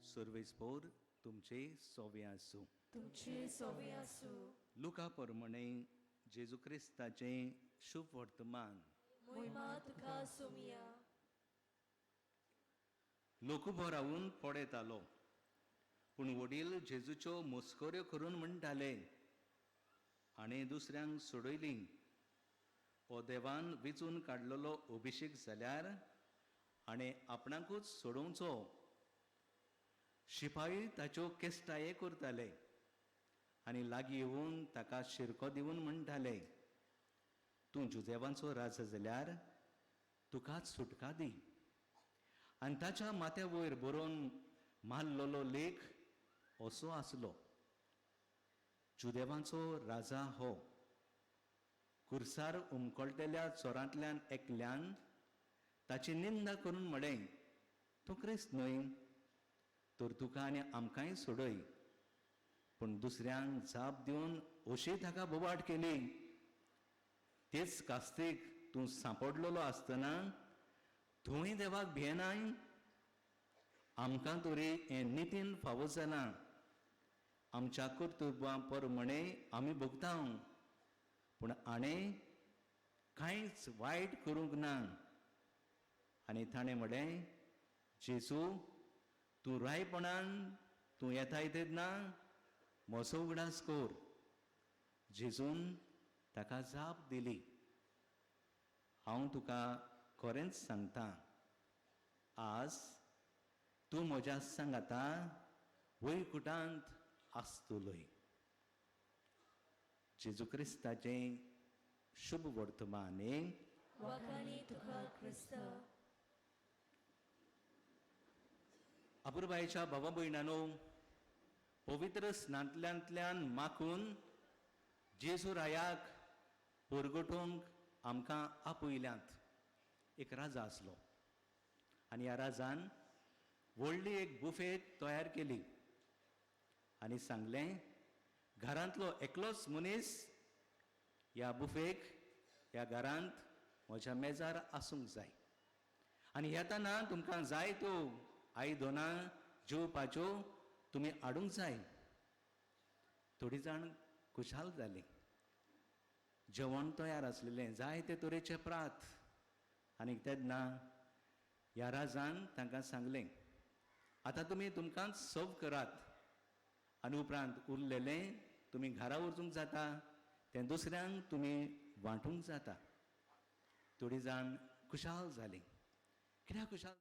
सर्वेस्पोर तुमचे सोवे आसूं. तुमचे सोवे आसूं. लुका प्रमाणे जेजू क्रिस्ताचें शुभ वर्तमान. महिमा तुका सोमिया. लोकूभर रावून पडयतालो, पूण वडील जेजूच्यो मस्कऱ्यो करून म्हणटाले, आनी दुसऱ्यांक सोडयली. हो देवान वेचून काडलेलो अभिषेक जाल्यार आणे आपणाकूच सोडोवचो. शिपाई ताच्यो केस्टाये करताले आनी लागीं येवन ताका शिरको दिवन म्हणटाले, तूं जुदेवांचो राजा जाल्यार तुकाच सुटका दी. आनी ताच्या माथ्या वयर बरोवन मारलेलो लेख असो आसलो, जुदेवांचो राजा हो. कुर्सार उमकळटेल्या चोरांतल्यान एकल्यान ताची निंदा करून म्हळें, तूं क्रिस्त न्हय, तर तुका आनी आमकांय सोडय. पूण दुसऱ्यांक जाप दिवन अशी ताका बोबाट केली. तेच कास्तीक तूं सांपडलेलो आसतना थंय देवाक भियेनाय. आमकां तरी हें नितीन फावो जालां. आमच्या कर्तुत्वां प्रमाणे आमी भोगता, पूण आणे कांयच वायट करूंक ना. आनी ताणें म्हळें, जेजू, तूं रायपणान तूं येताय तेन्ना म्हजो उगडास कर. जेजून ताका जाप दिली, हांव तुका खरेंच सांगतां, आज तूं म्हज्या सांगाता वैकुठांत आसतलोय. जेजू क्रिस्ताचें शुभ वर्तमान. वखाणी तुका क्रिस्त. अपुरबायेच्या भावा भयणांनो, पवित्र स्नांतल्यांतल्यान माखून जेजू रायाक परगटूंक आमकां आपयल्यांत एक राजा आसलो. आनी ह्या राजान व्हडली एक बुफे तयार केली आनी सांगलें, घरांतलो एकलोच मनीस ह्या बुफेक ह्या घरांत म्हज्या मेजार आसूंक जाय. आनी येताना तुमकां जाय त्यो आयदनां जेवपाच्यो तुमी हाडूंक जाय. थोडी जाण खुशाल जालीं. जेवण तयार आसलेलें, जायते तरेचे प्रात. आनी तेन्ना ह्या राजान तांकां सांगलें, आतां तुमी तुमकांच सर्व करात. आनी उपरांत उरलेलें तुमी घरा वचूंक जाता तें दुसऱ्यांक तुमी वांटूंक जाता. थोडीं जाण खुशाल जालीं. कित्याक खुशाल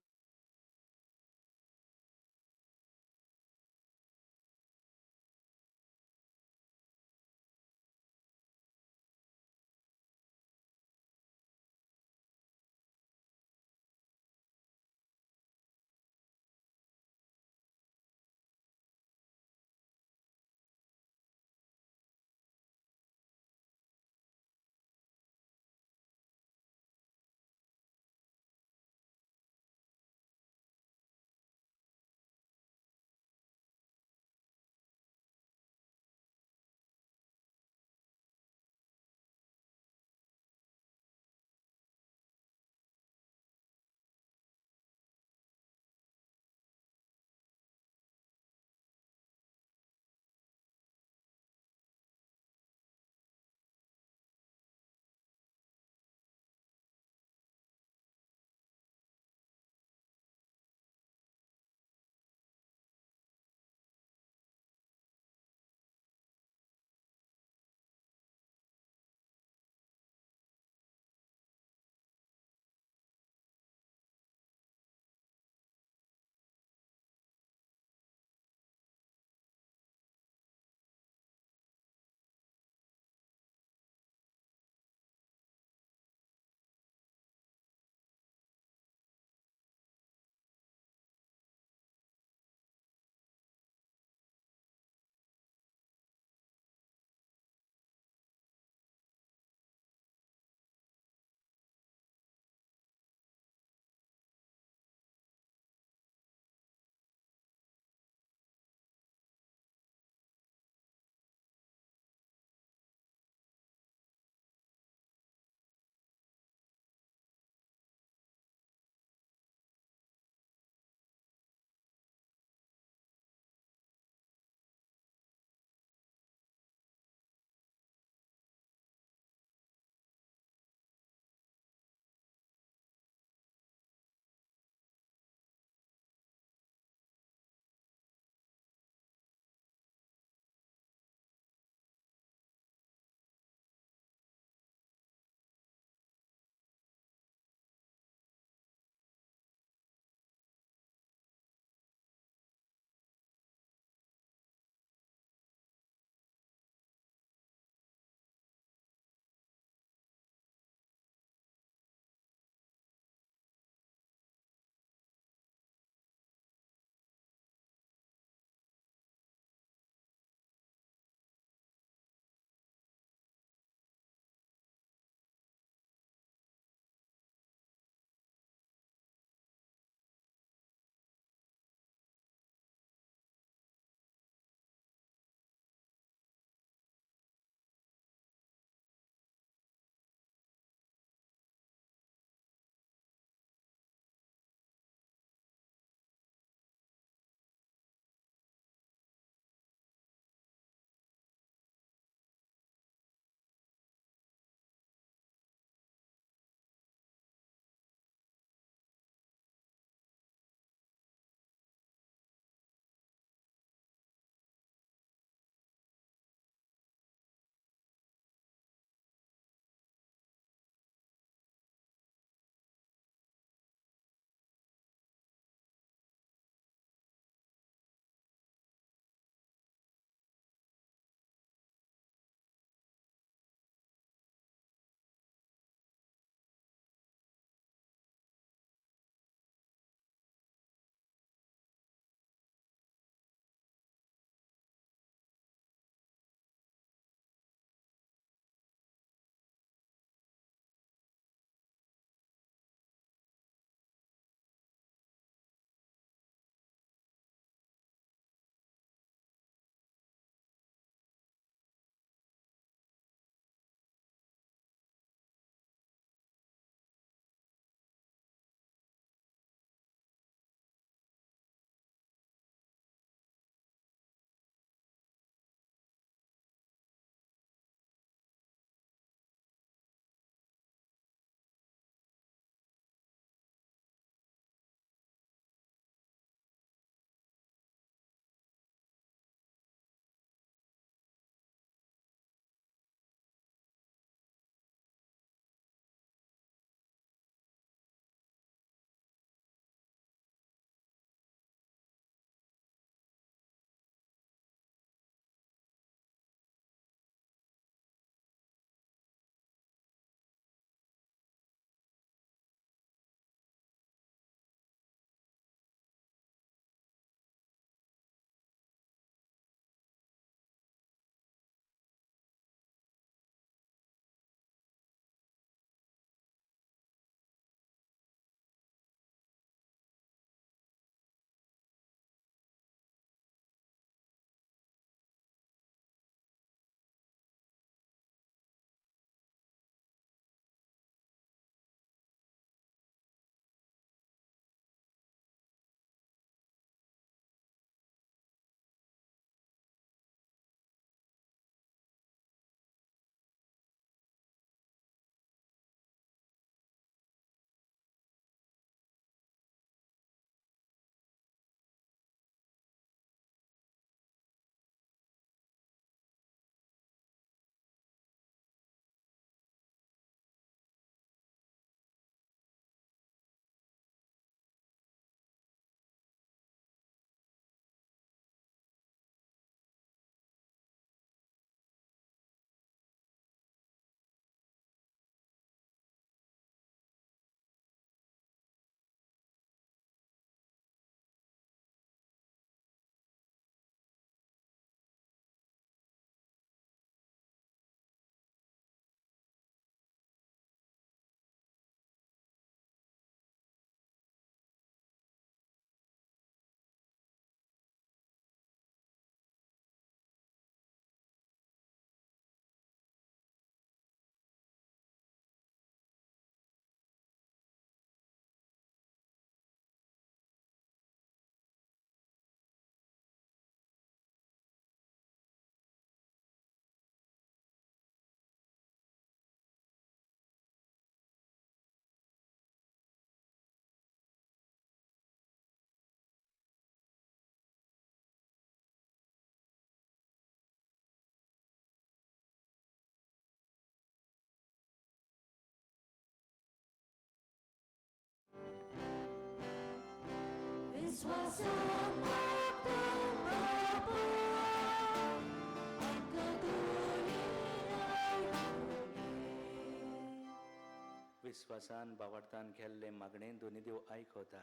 विश्वासान बावडतान केल्ले मागणे दोनी देव आयकता.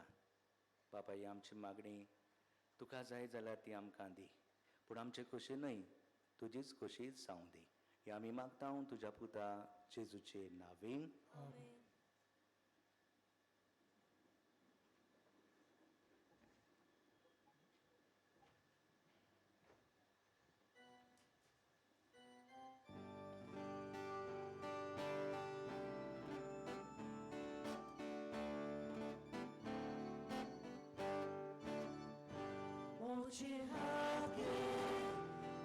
बाबा ही आमची मागणी तुका जाय जाल्यार ती आमकां दी, पूण आमचे खोशे न्हय तुजीच खोशी जावं दी. हे आमी मागता तुज्या पुता जेजूचे नांवेन. Moci hake,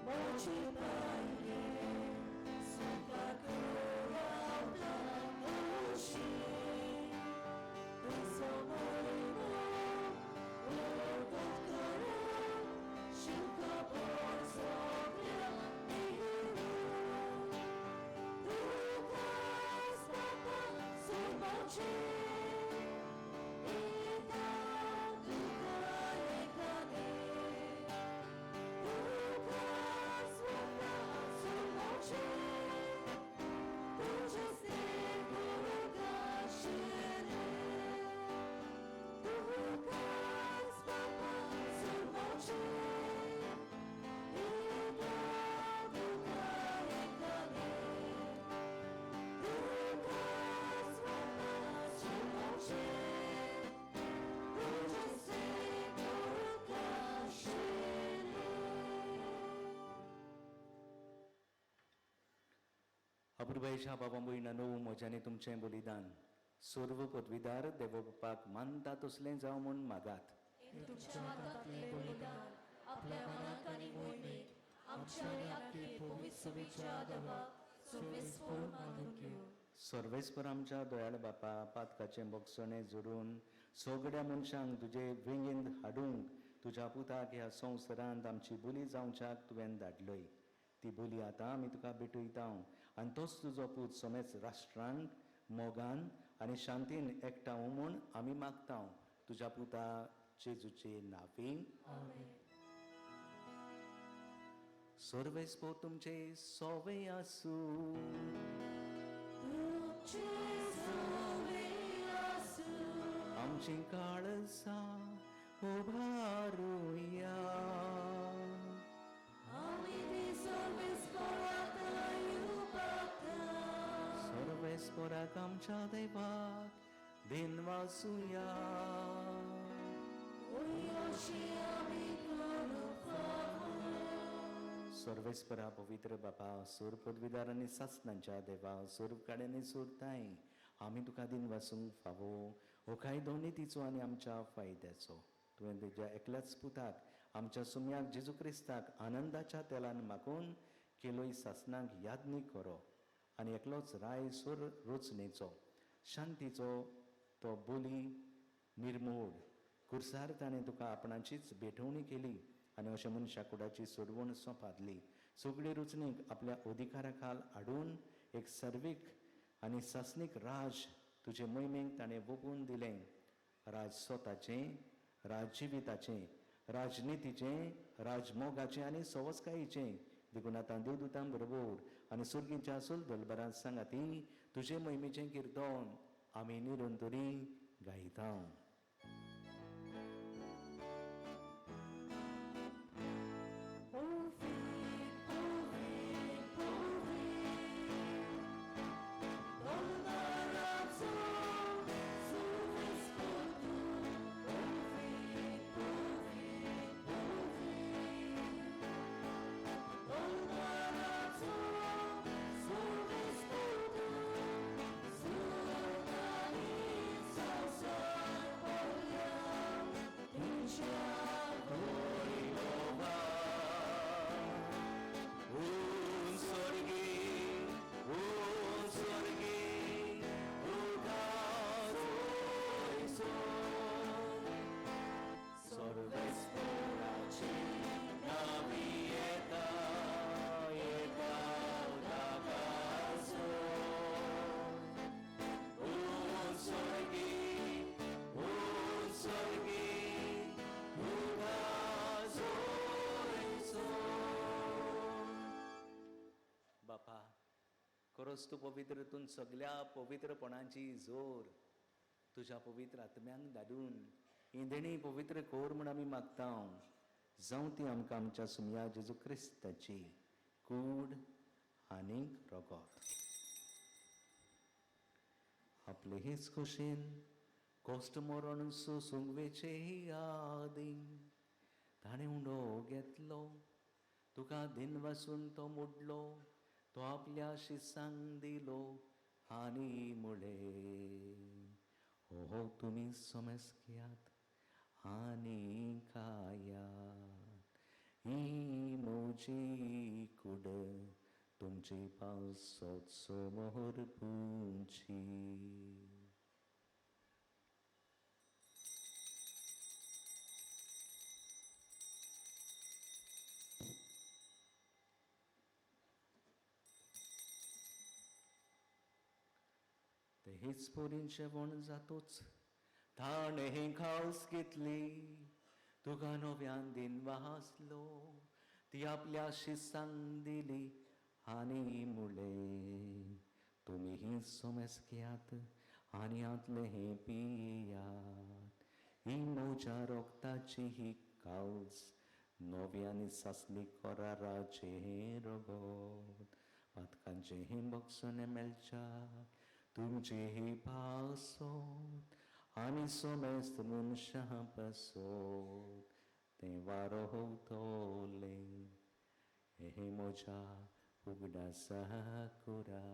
moci paine, suka kurauta ushi. Penso morimo, doktora, shinka porzo pia miru. Dukas papa subachi. अपुर्बायेच्या बाबा भयणानो, म्हज्यानी तुमचें बलिदान सर्व पदवीदार देवबापाक मानता तसलें जावं म्हूण मागात. तुमच्या हातांतलें बलिदान आपल्या मनांत आनी मोहिमेंत आमच्या आनी आपली पवित्र सभेच्या आदाराक सर्वेस्पर मानून घेवं. सर्वेस्पर आमच्या दयाळ बापा, पातकाचें बगसणें जोडून सगळ्या मनशांक तुजे वेंगेंत हाडूंक तुज्या पुताक ह्या संवसारांत आमची बोली जावच्याक तुवें धाडलय. ती बोली आतां आमी तुका भेटयता आनी तोच तुजो पूत समेज राष्ट्रांत मोगान आनी शांतीन एकठांव म्हूण आमी मागता तुज्या पुता जेजूचे नांवेन. सर्वेस्पर तुमचे सोवे आसूं. आमची काळजां उबारुया. सर्वेस्पराक आमच्या देवाक दिनवासुया. सर्वेस्परा पवित्र बापा, सूर पदवीदार आनी सासणांच्या देवा, सूर काड्यांनी सुरताय आमी तुका दिनवासूंक फावो. हो कायदो नितीचो आनी आमच्या फायद्याचो. तुवें तुज्या एकल्याच पुताक आमच्या सुम्याक जेजू क्रिस्ताक आनंदाच्या तेलान मागून केलोय सासणांक यादनी करो आनी एकलोच राय सूर रोचणेचो शांतीचो तो बोली निर्मूळ कुर्सार ताणें तुका आपणाचीच भेटवणी केली आनी अशें मनशा कुडाची सोडवण सोंपातली. सगळी रुचणीक आपल्या अधिकारा खाल हाडून एक सर्वीक आनी सासनीक राज तुजे मोहिमेक ताणें वगून दिलें. राज स्वताचें, राज जिविताचें, राजनितीचें, राजमोगाचें आनी सवस्कायेचें देखून आतां देवदूतां बरोबर आनी सुर्गीच्या आसूल दलबरां सांगाती तुजे मोहिमेचें किर्तन आमी निरंतरी गायता. वस्तू पवित्रतून सगळ्या पवित्रपणाची जोर तुझ्या पवित्र आत्म्यांक धाडून ही देणी पवित्र कोर म्हूण आमी मागता जावं ती आमकां आमच्या सुमया जेजू क्रिस्ताची कूड आनीक रगत. आपले हेच खोशेन कोश्ट मरण सोसूंक वेचे यादी ताणें उंडो घेतलो तुका दिन वासून तो मोडलो तो आपल्या शिसांक दिलो आनी मुळे हो तुमी समज घेयात आनी खायात ही म्हजी कूड तुमची पावसाचो मोहर पुंची. हेच पोरीन जेवण जातोच ताणे हे खास घेतली तुका नव्यान दिन वाचलो ती आपल्या शिसांक दिली आनी मुळे तुमी ही समज घेयात आनी आतले हे पियात ही म्हज्या रोगताची ही कावज नव्यानी सासली कराराचे हे रगत पातकांचे हे बक्षणे मेलच्या तुमचे हे पासोत आनी सोमेस्त मनशां पासोत ते वारो होतोले हे म्हज्या उगडासा कुरा.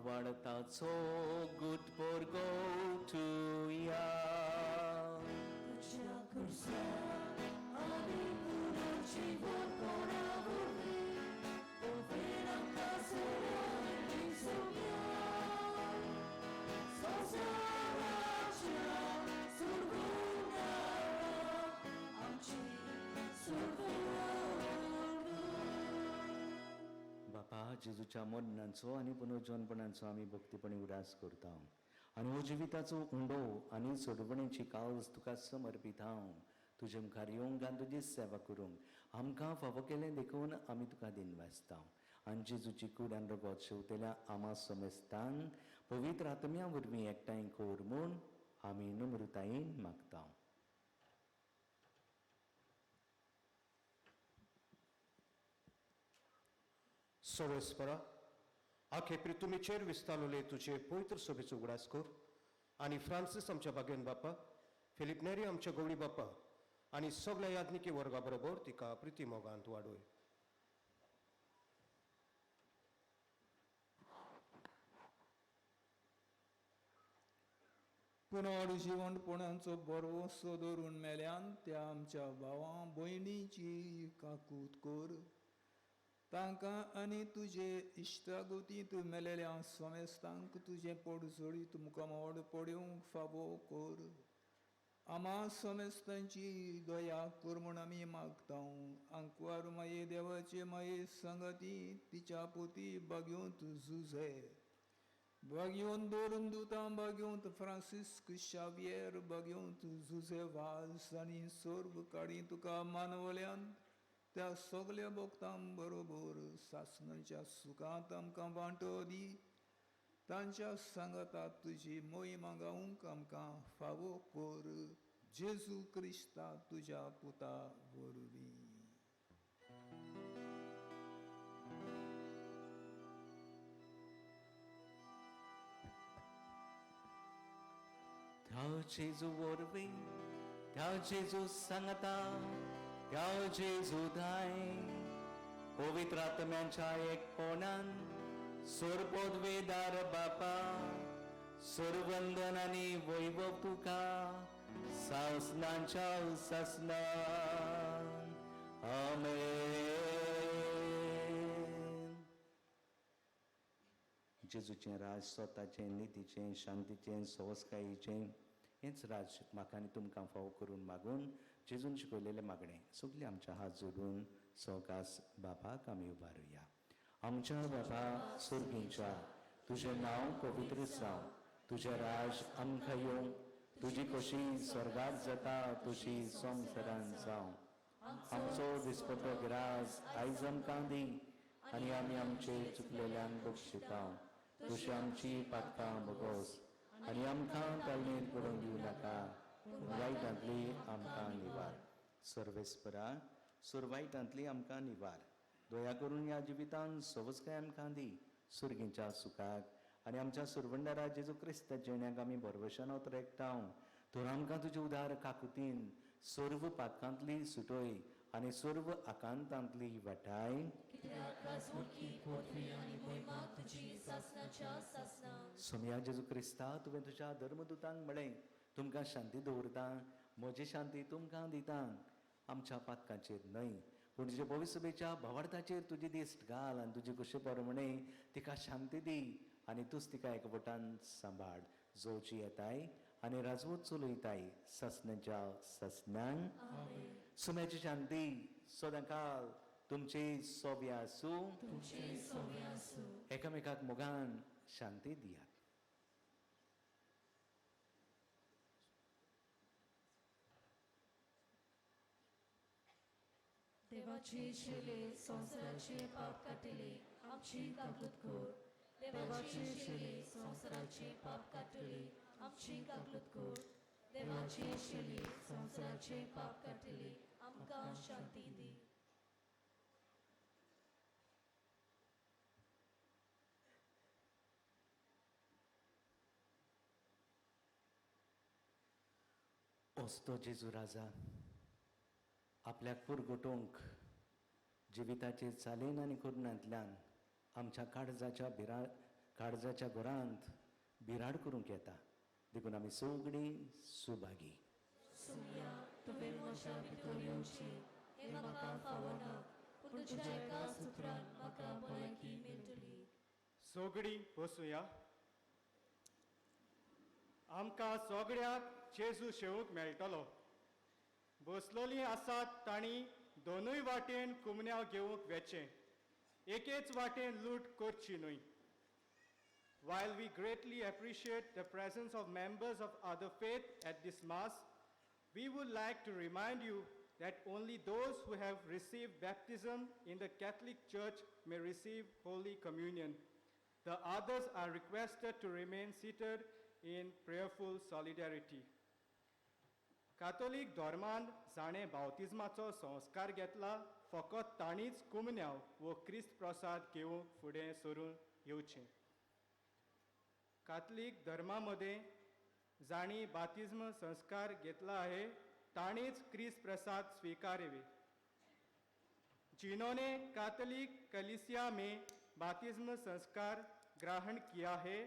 वाडताचो गुट पोरगो तुया तुझ्या खुर्सा आनी पुरो जीवन कोणावरवी ओफेर आमकां सोडून सोम्या संसाराच्या सुरगुणाक आमची बापा जेजूच्या मरणाचो आनी पुनर्जन्मपणाचो आमी भक्तीपणी उडास करता आनी हो जिविताचो उंडो आनी सोडवणेची कावज तुका समर्पीत हांव तुजे मुखार येवंक आनी तुजी सेवा करूंक आमकां फावो केलें देखून आमी तुका दिन वाजता आनी जेजूची कूड आनी रगत शेवतेल्या आमा समेस्तांक पवित्र आत्म्या वरवीं एकठांय कोर म्हूण आमी नम्रतायेन मागता. सर्वेस्परा आखे प्रितुमीचेर विस्तारलेले तुझे पवित्र सभेचो उगडास कर आनी फ्रांसीस आमच्या बागेन बापा फिलिप नेरी आमच्या गवळी बापा आनी सगळ्या याज्ञिकी वर्गा बरोबर तिका प्रिती मोगांत वाडोय. पुनर्जीवनपणाचो बरो सोदरून मेल्यान त्या आमच्या भावां भयणीची काकूत कर तांकां आनी तुजे इश्टागतींत मेलेल्या समेस्तांक तुजे पडसळीत मुखामोड पड्योंक फावो कर. आमा समेस्तांची दया कर म्हूण आमी मागता. आंकवार माये देवाचे माये संगती तिच्या पोती बाग्योंत झुजे बाग्योंत दोन दुतां बाग्योंत फ्रांसिस्क शावियर बाग्योंत झुजे वाल्स आनी सोर्ग काडी तुका मानवल्यान त्या सगळ्या भक्तां बरोबर सासणाच्या सुखांत आमकां वांटो दी. तांच्या सांगाताक तुजी मोहिमा गावूंक आमकां फावो कर. जेजू क्रिस्ता तुज्या पुता वरवीं. त्या जेजू वरवीं त्या जेजू सांगता त्या जेजू दाय पवित्र आत्म्याच्या एकपणान सोरपोदवेदार बापा सोरवंदन आनी वैभव तुका सासनांच्या सासनान आमेन. जेजूचें राज स्वताचें नितीचें शांतीचें सवस्कायेचें हेंच राज म्हाका आनी तुमकां फावो करून मागून जेजून शिकयलेलें मागणें सगळीं आमच्या हात जोडून सवकास बापाक आमी उबारुया. आमच्या बाबा सुर्गीच्या तुझें नांव पवित्र जावं, तुझें राज आमकां येवं, तुजी कशी स्वर्गात जाता तुजी संवसारांत जावं. आमचो दिसपटो गिरास आयज आमकां दी, आनी आमी आमचे चुकलेल्यांक बक्षितांव. तुजी आमची पातकां बगोस, आनी आमकां ताळणेर पडूंक दिवं नाका, वायटांतली आमकां निवार. सर्वेस्परा सुरवाईटांतली आमकां निवार. दया करून ह्या जिवितांत सवस्काय आमकां दी, सुरगीच्या सुखाक आनी आमच्या सुरवंडरा जेजू क्रिस्त जिण्याक आमी भरवशान रेखटाव. तर आमकां तुजे उदार काकुतीन सर्व पातकांतली सुटोय आनी सर्व आकांतांतली वाटाय. सोम्या जेजू क्रिस्ता तुवें तुज्या धर्मदुतांक म्हळें, तुमकां शांती दवरता, म्हजी शांती तुमकां दिता. आमच्या पातकांचेर न्हय पूण तुजे पवित्र सभेच्या भावार्थाचेर तुजी दिश्ट घाल, आनी तुजे कुशे प्रमाणे तिका शांती दी, आनी तूच तिका एकवटान सांबाळ. जोची येताय आनी राजवत चलयताय ससण्याच्या ससन्यांक. सुम्याची शांती सदां काल तुमचे सोबे आसूं. एकामेकाक मोगान शांती दियात. देवाची शिले संसाराचे पाप काटिले, आमची काकूत कोर. देवाची शिले संसाराचे पाप काटिले, आमची काकूत कोर. देवाची शिले संसाराचे पाप काटिले, आमकां शांती दी. ओस्तो जेजू राजा आपल्याक पुरगटोवंक जिविताचे चालीन आनी करुणांतल्यान आमच्या काळजाच्या घरांत बिराड करूंक येता. देखून आमी सगळीं सुभागी. सुमया तुवें म्हज्या भितर येवचें हें म्हाका फावना, पूण तुज्या एका सुत्रान म्हाका भलायकी मेळटली. सगळीं बसूया. आमकां सगळ्याक जेजू शेवूंक मेळटलो. बसलोलीं आसात तांणी दोनूय वाटेन कुमन्याव घेवंक वेचें, एकेच वाटेन लूट करची न्हय. While we greatly appreciate the presence of members of other faith at this Mass, we would like to remind you that only those who have received baptism in the Catholic Church may receive Holy Communion. The others are requested to remain seated in prayerful solidarity. कातोलीक धर्मान जाणें बावतिजमाचो संस्कार घेतला, फकत तांणीच कुमन्याव वो क्रिस्त प्रसाद घेवंक फुडें सरून येवचें. कातलीक धर्मामध्ये जाणी बातिज्म संस्कार घेतला आहे, ताणीच क्रिस्त प्रसाद स्वीकारावे. जिन्होंने कैथोलिक कलीसिया में बातिज्म संस्कार ग्रहण किया है,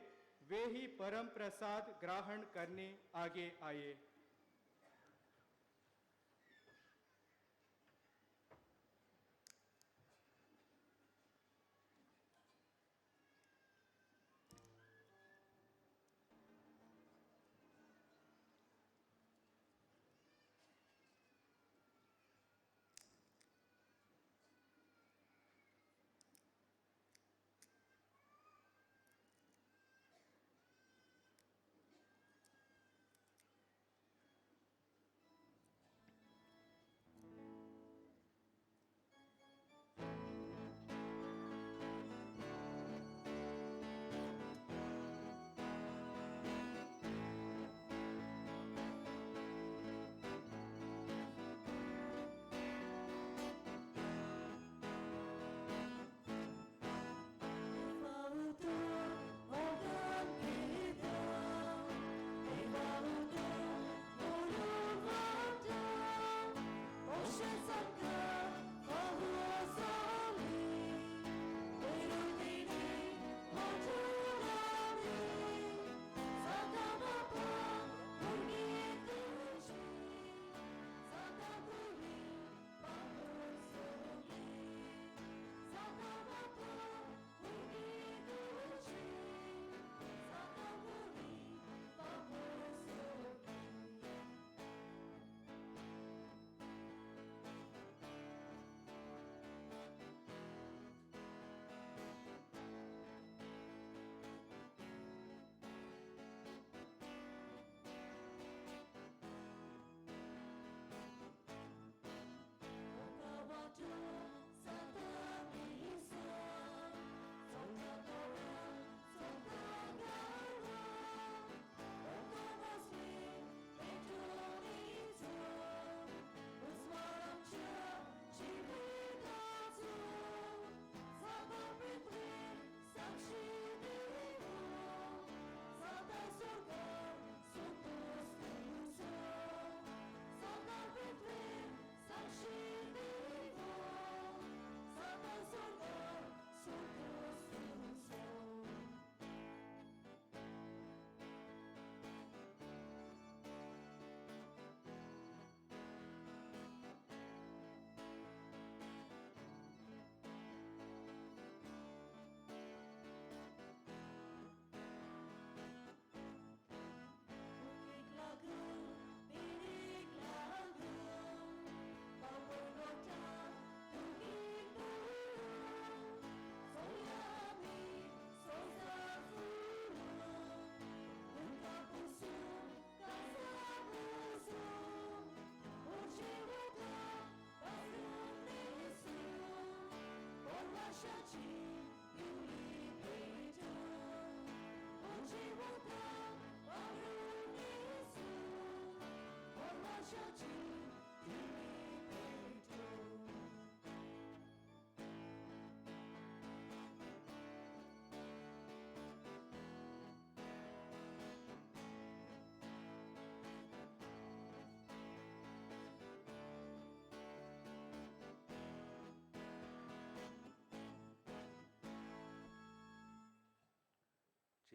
वे ही परम प्रसाद ग्रहण करने आगे आए.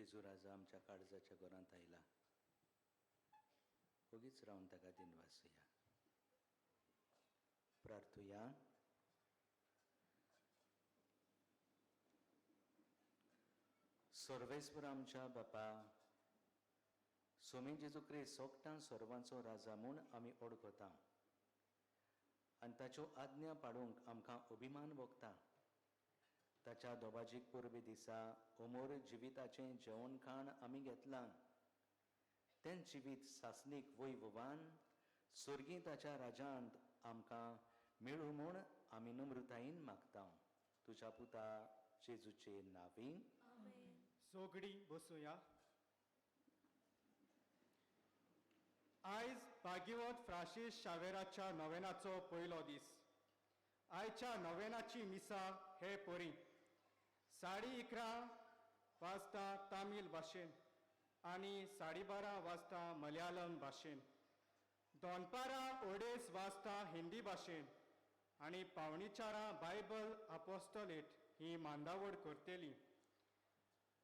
जेजू राजा आमच्या काळजाच्या घरांत आयला. उगीच रावन ताका दिनवासुया. प्रार्थुया. सर्वेस्वर आमच्या बापा, सोमी जेजू क्रिस्त सोगटां सर्वांचो राजा म्हूण आमी ओळखता आनी ताच्यो आज्ञा पाळूंक आमकां अभिमान भोगता. ताच्या दोबाजीक पुर्वी दिसा अमोर जिविताचें जेवण खाण आमी घेतलां. तें जिवीत सासणीक वैभवान स्वर्गी ताच्या राजांत आमकां मेळूं म्हूण आमी नम्रतायेन मागता. तुज्या पुता जेजूचे नांवीं. सोगडी बसूया. आयज भाग्यवंत फ्रांसीस शावेराच्या नोवेनाचो पयलो दीस. आयच्या नोवेनाची मिसा हे परी 11:30 वाजता तामील भाशेन आनी 12:30 वाजता मलयाळम भाशेन, दोनपारां 2:30 वाजता हिंदी भाशेन आनी 3:45 बायबल अपोस्टोलेट ही मांडावळ करतली.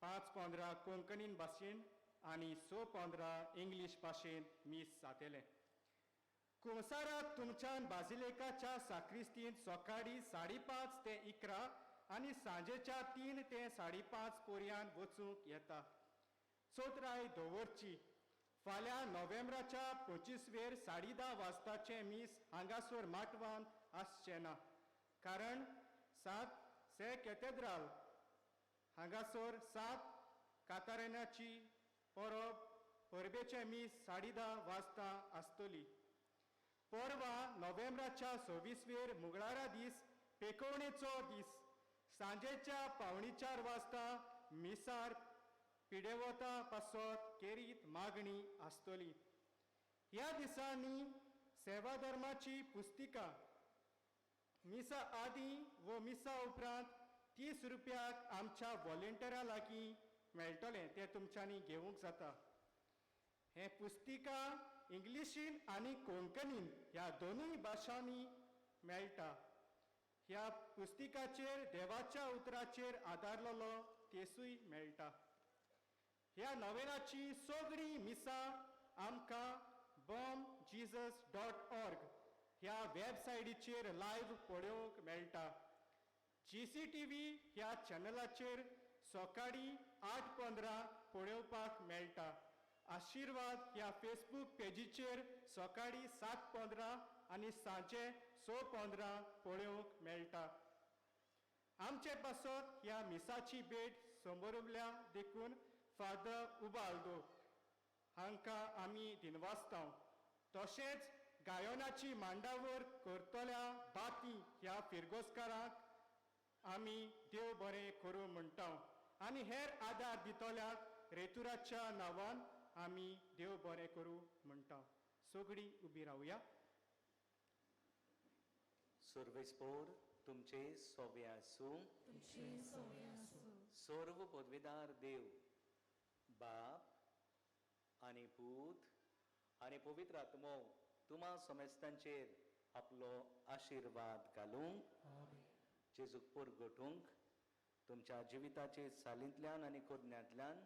5:15 कोंकणीन भाशेन आनी 6:15 इंग्लीश भाशेन मीस जातले. कुंवसारात तुमच्यान बाजिलेकाच्या साक्रिस्तीन सकाळी 5:30 ते 11 आनी सांजेच्या 3 ते 5:30 पर्यान वचूंक येता. चोतराय दवरची. फाल्यां नोव्हेंबराच्या 25वेर 10:30 वाजताचे मीस हांगासर माटवान आसचें ना, कारण 7 से कॅथेड्रल हांगासर 7 कातारानाची परबेचे मीस 10:30 वाजता आसतली. परवा नोव्हेंबराच्या 26वेर मुगळारा दीस पेकवणेचो दीस सांजेच्या 3:45 वाजता मिसार पिडेवता पासत केरीत मागणी आसतली. ह्या दिसांनी सेवाधर्माची पुस्तिका मिसा आदीं व मिसा उपरांत 30 रुपयाक आमच्या व्हॉलेंटियरां लागीं मेळटलें. तें तुमच्यांनी घेवंक जाता. हें पुस्तिका इंग्लिशीन आनी कोंकणीन ह्या दोनूय भाशांनी मेळटा. ह्या पुस्तिकाचेर देवाच्या उतराचेर आदारलेलो तेसूय मेळटा. ह्या नोवेनाची सगळी मिसा आमकां bombjesus.org ह्या वेबसायटीचेर लायव्ह पळोवंक मेळटा. GCTV ह्या चॅनलाचेर सकाळीं 8:15 पळोवपाक मेळटा. आशिर्वाद ह्या फेसबूक पेजीचेर सकाळीं 7:15 आनी सांजे 6:15 पळोवंक मेळटा. आमचे पासत ह्या मिसाची भेट समोरल्या देखून फादर उबाल्दो हांकां आमी दिनवासता. तशेंच गायनाची मांडावळ करतल्या बाती ह्या फिरगोस्कारांक आमी देव बरें करूं म्हणटा आनी हेर आदार दितल्याक रेतुराच्या नांवान आमी देव बरें करूं म्हणटा. सगळीं उबी रावया. सर्वेस्पोर तुमचे सोबे आसूं. सर्व पदवीदार देव बाप आनी पूत आनी पवित्र आत्मो तुम्हा समेस्तांचेर आपलो आशिर्वाद घालूंक जेजूक परगटूंक तुमच्या जिविताचे सालींतल्यान आनी कोदण्यांतल्यान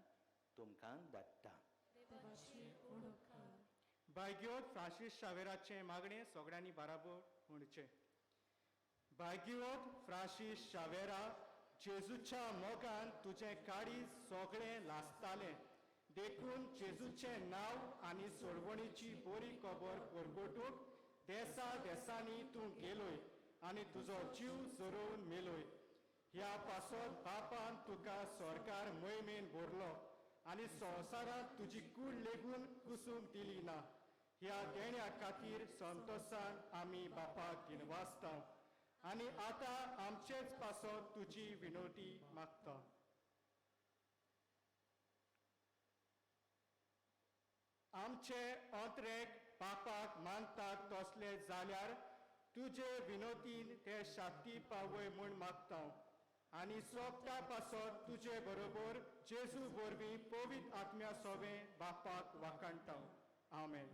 तुमकां धाडटा. भाग्यवंत फ्रांसीस शावेराचे मागणें सगळ्यांनी बराबर म्हणचें. भाग्यवंत फ्रांसीस शावेरा, जेजूच्या मोगान तुजें काळीज सगळें लासतालें देखून जेजूचें नांव आनी सोडवणेची बरी खबर परगटूंक देसा देसांनी तूं गेलोय आनी तुजो जीव जरोवन मेलोय. ह्या पासत बापान तुका सरकार मोहिमेन भरलो आनी संवसारांत तुजी कूड लेगून कुसूंक दिली ना. ह्या देण्या खातीर संतोशान आमी बापाक दिनवासता आनी आतां आमचेच पासत तुजी विनोटी मागता. आमचे अंतरेक बापाक मानतात तसले जाल्यार तुजे विनोतीन ते शाक्ती पावय म्हूण मागता आनी सोगटा पासत तुजे बरोबर जेजू वरवीं पवित्र आत्म्या सोबें बापाक वाखाणटा. आमेन.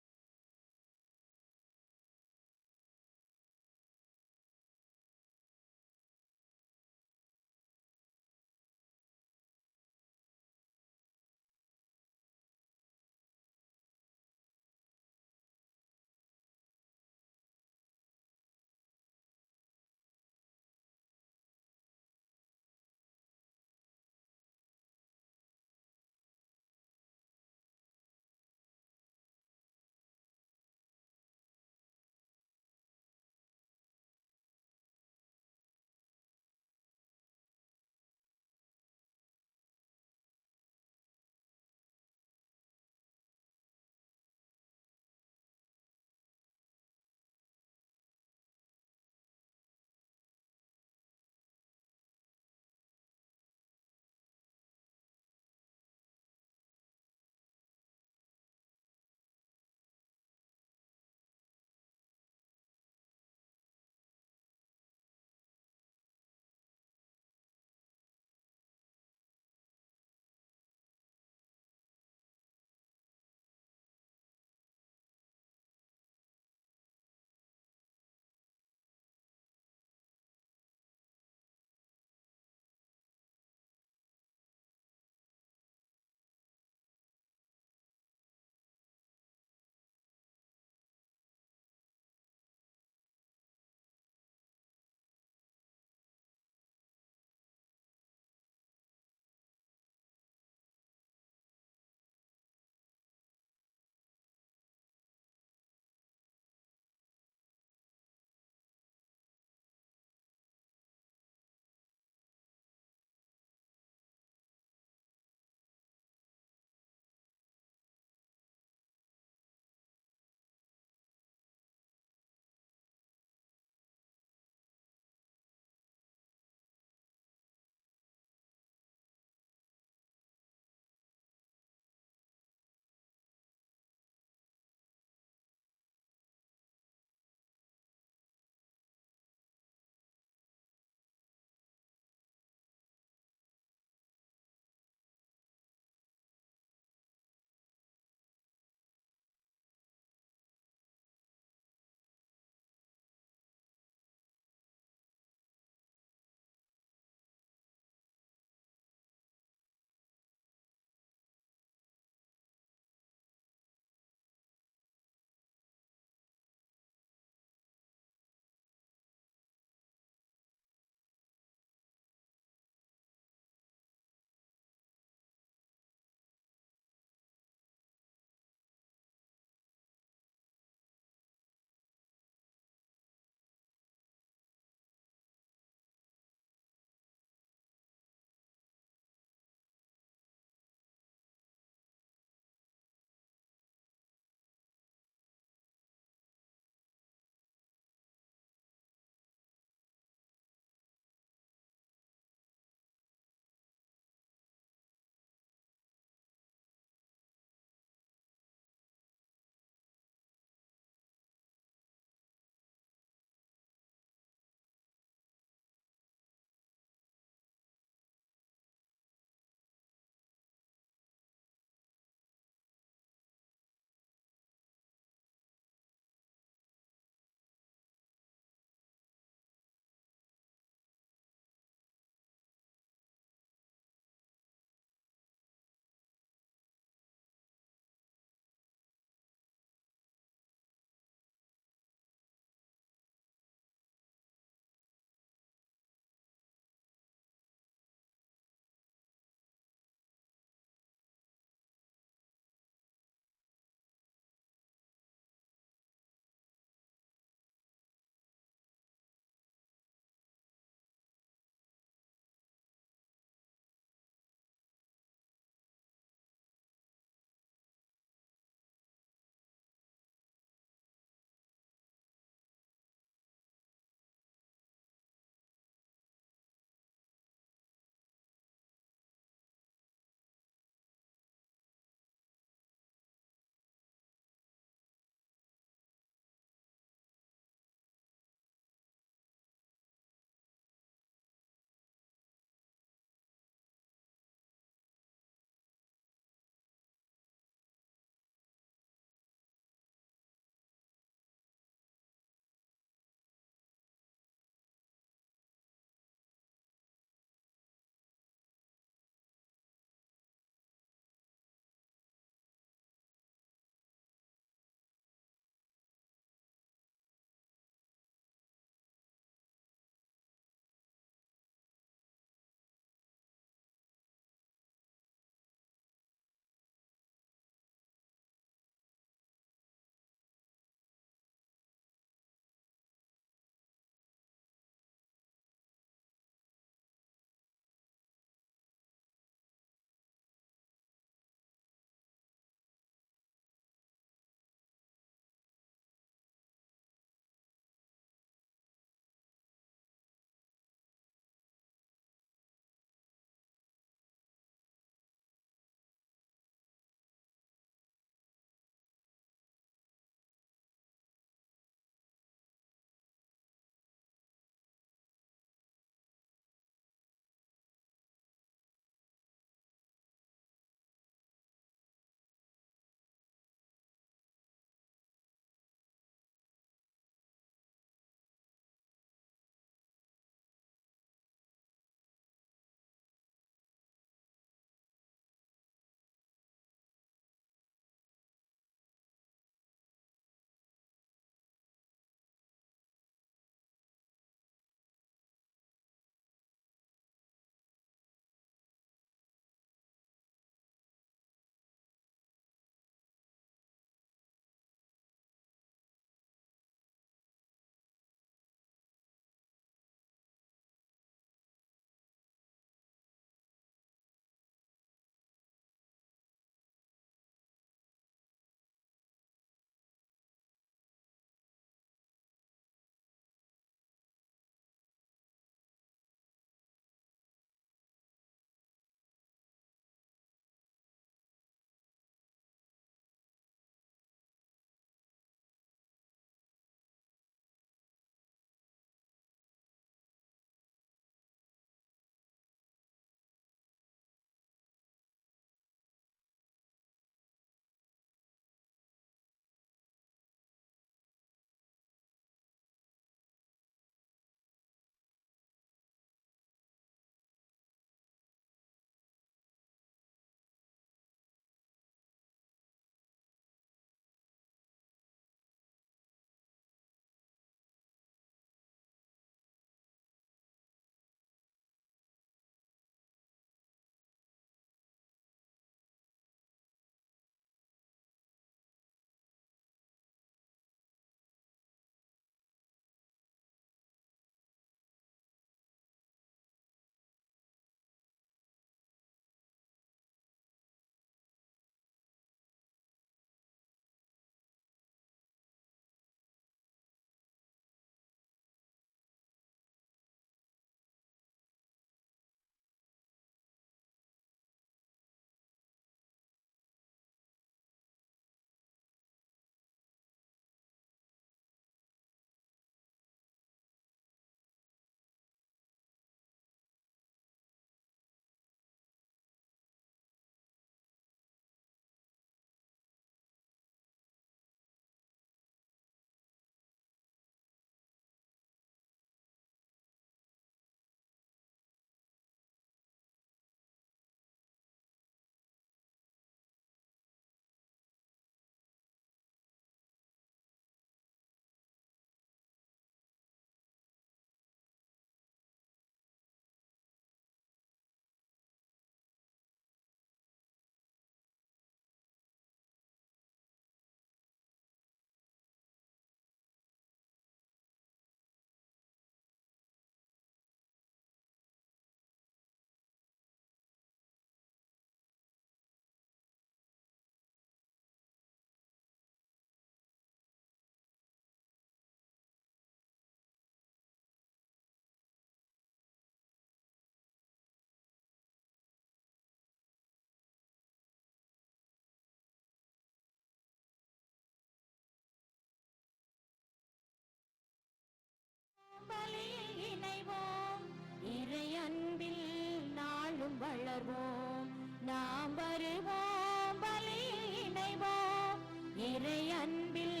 வளர்வோம் நாம் வருவோம் பலியில் இணைவோம் இறை அன்பில்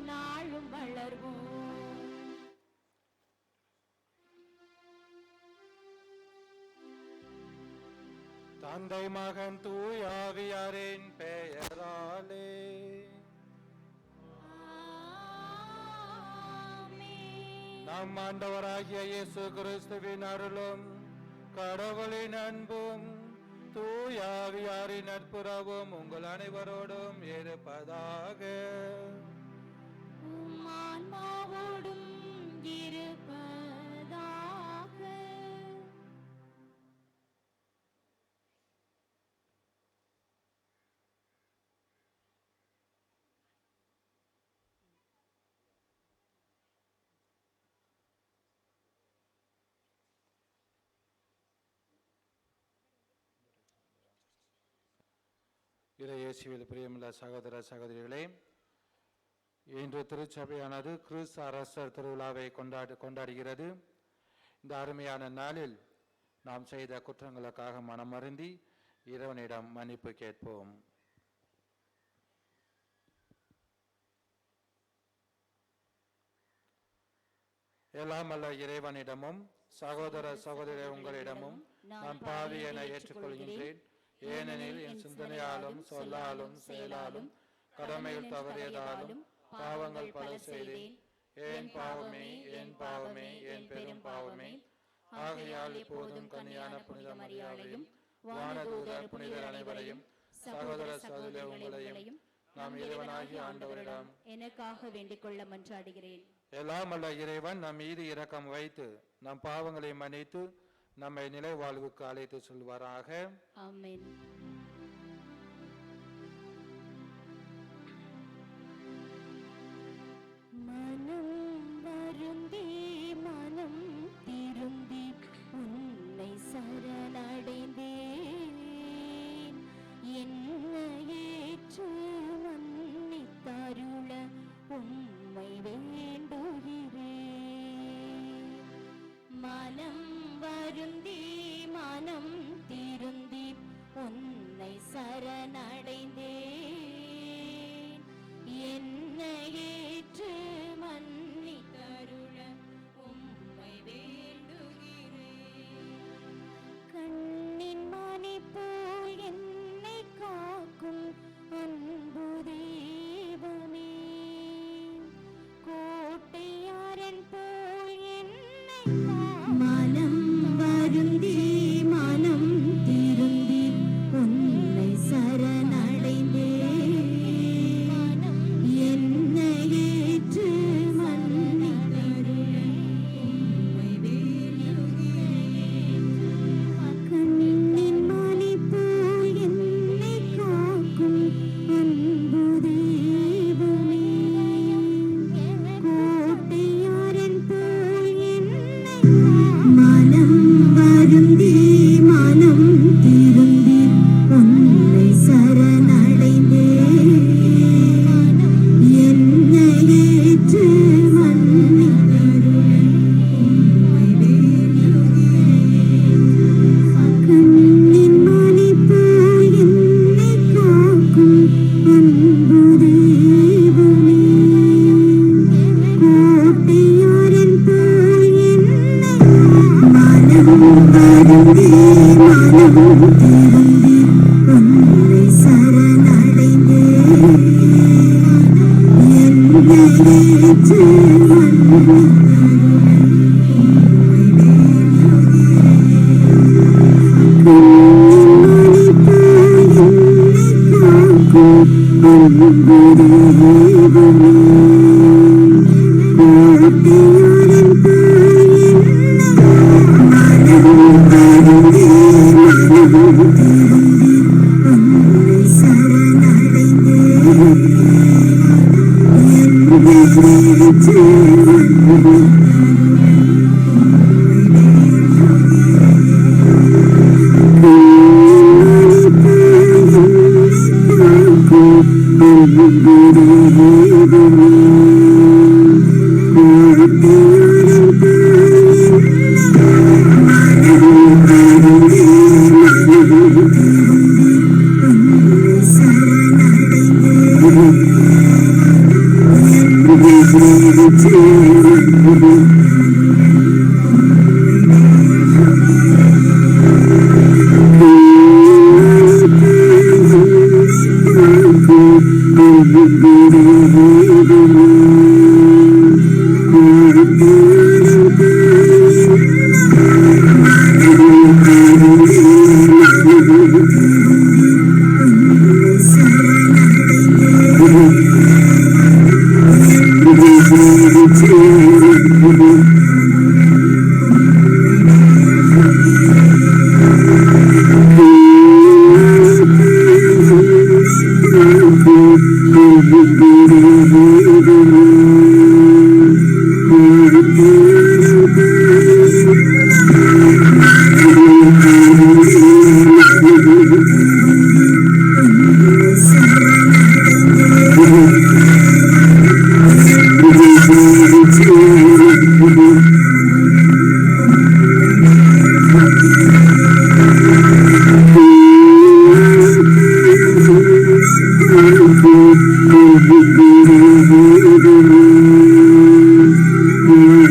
நாளும் வளர்வோம். தந்தை மகன் தூய் ஆவியாரின் பெயராலே நம் ஆண்டவராகிய இயேசு கிறிஸ்துவின் அருளும் கடவுளின் அன்பும் தூய் ஆவியாரின் நட்புறவும் உங்கள் அனைவரோடும் இருப்பதாக. ஆன்மாவோடும் இருப்பதாக. இயேசுவில் பிரியமுள்ள சகோதர சகோதரிகளே, இன்று திருச்சபையானது கிறிஸ்து அரசர் திருவிழாவை கொண்டாடுகிறது. இந்த அருமையான நாளில் நாம் செய்த குற்றங்களுக்காக மனமருந்தி இறைவனிடம் மன்னிப்பு கேட்போம். எல்லாம் அல்ல இறைவனிடமும் சகோதர சகோதரி உங்களிடமும் நான் பாவி என ஏற்றுக்கொள்கின்றேன். ஏனெனில் என் சிந்தனையாலும் சொல்லாலும் செயலாலும் கடமைகள் தவறியதாலும் பாவங்கள் பல செய்தேன். ஏன் பாவமே என் பாவமே என் பெரும் பாவமே. ஆகையால் இப்போதும் கன்னியான புனித மரியாதையும் வானதூதர் புனிதர் அனைவரையும் சகோதர சகோதரி உங்களையும் நாம் இறைவனாகிய ஆண்டவரிடம் எனக்காக வேண்டிக் கொள்ள மன்றாடுகிறேன். எல்லாம் அல்ல இறைவன் நம் மீது இரக்கம் வைத்து நம் பாவங்களை மன்னித்து நம்மை நிலை வாழ்வுக்கு அழைத்து செல்வாராக. ஆமென். மனம் வருந்தி மனம் திருந்தி உன்னை சரணடைந்தேன். என்னை ஏற்று மன்னித்தருள உம்மை வேண்டுகிறேன். மனம் வருந்தி மனம் திருந்தி உன்னை சரணடைந்தேன். என்னை ஏற்று மன்னித்தருள உம்மை வேண்டுகிறேன். கண்ணின் மணி போல் என்னை காக்கும் அன்பு தெய்வமே, கோட்டையாரன் போல் என்னை மனம் வருந்தி மனம் திருந்தி உன்னை சரணடைந்தேன். என்னை ஏற்று மன்னித்தருள உம்மை வேண்டுகிறேன். கண்ணின் மணி போல் என்னை காக்கும் அன்பு தெய்வமே, கோட்டையாரன் போல் என்னை மனம் வருந்தி மனம் திருந்தி உன்னை சரணடைந்தேன். என்னை ஏற்று மன்னித்தருள உம்மை வேண்டுகிறேன். கண்ணின் மணி போல் என்னை காக்கும் அன்பு தெய்வமே, கோட்டையாரன் போல் என்னை மனம் வருந்தி மனம் திருந்தி உன்னை சரணடைந்தேன். என்னை ஏற்று மன்னித்தருள உம்மை வேண்டுகிறேன். கண்ணின் மணி போல் என்னை காக்கும் அன்பு தெய்வமே, கோட்டையாரன் போல் என்னை மனம் வருந்தி மனம் திருந்தி உன்னை சரணடைந்தேன். என்னை ஏற்று மனம் வருந்தி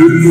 Thank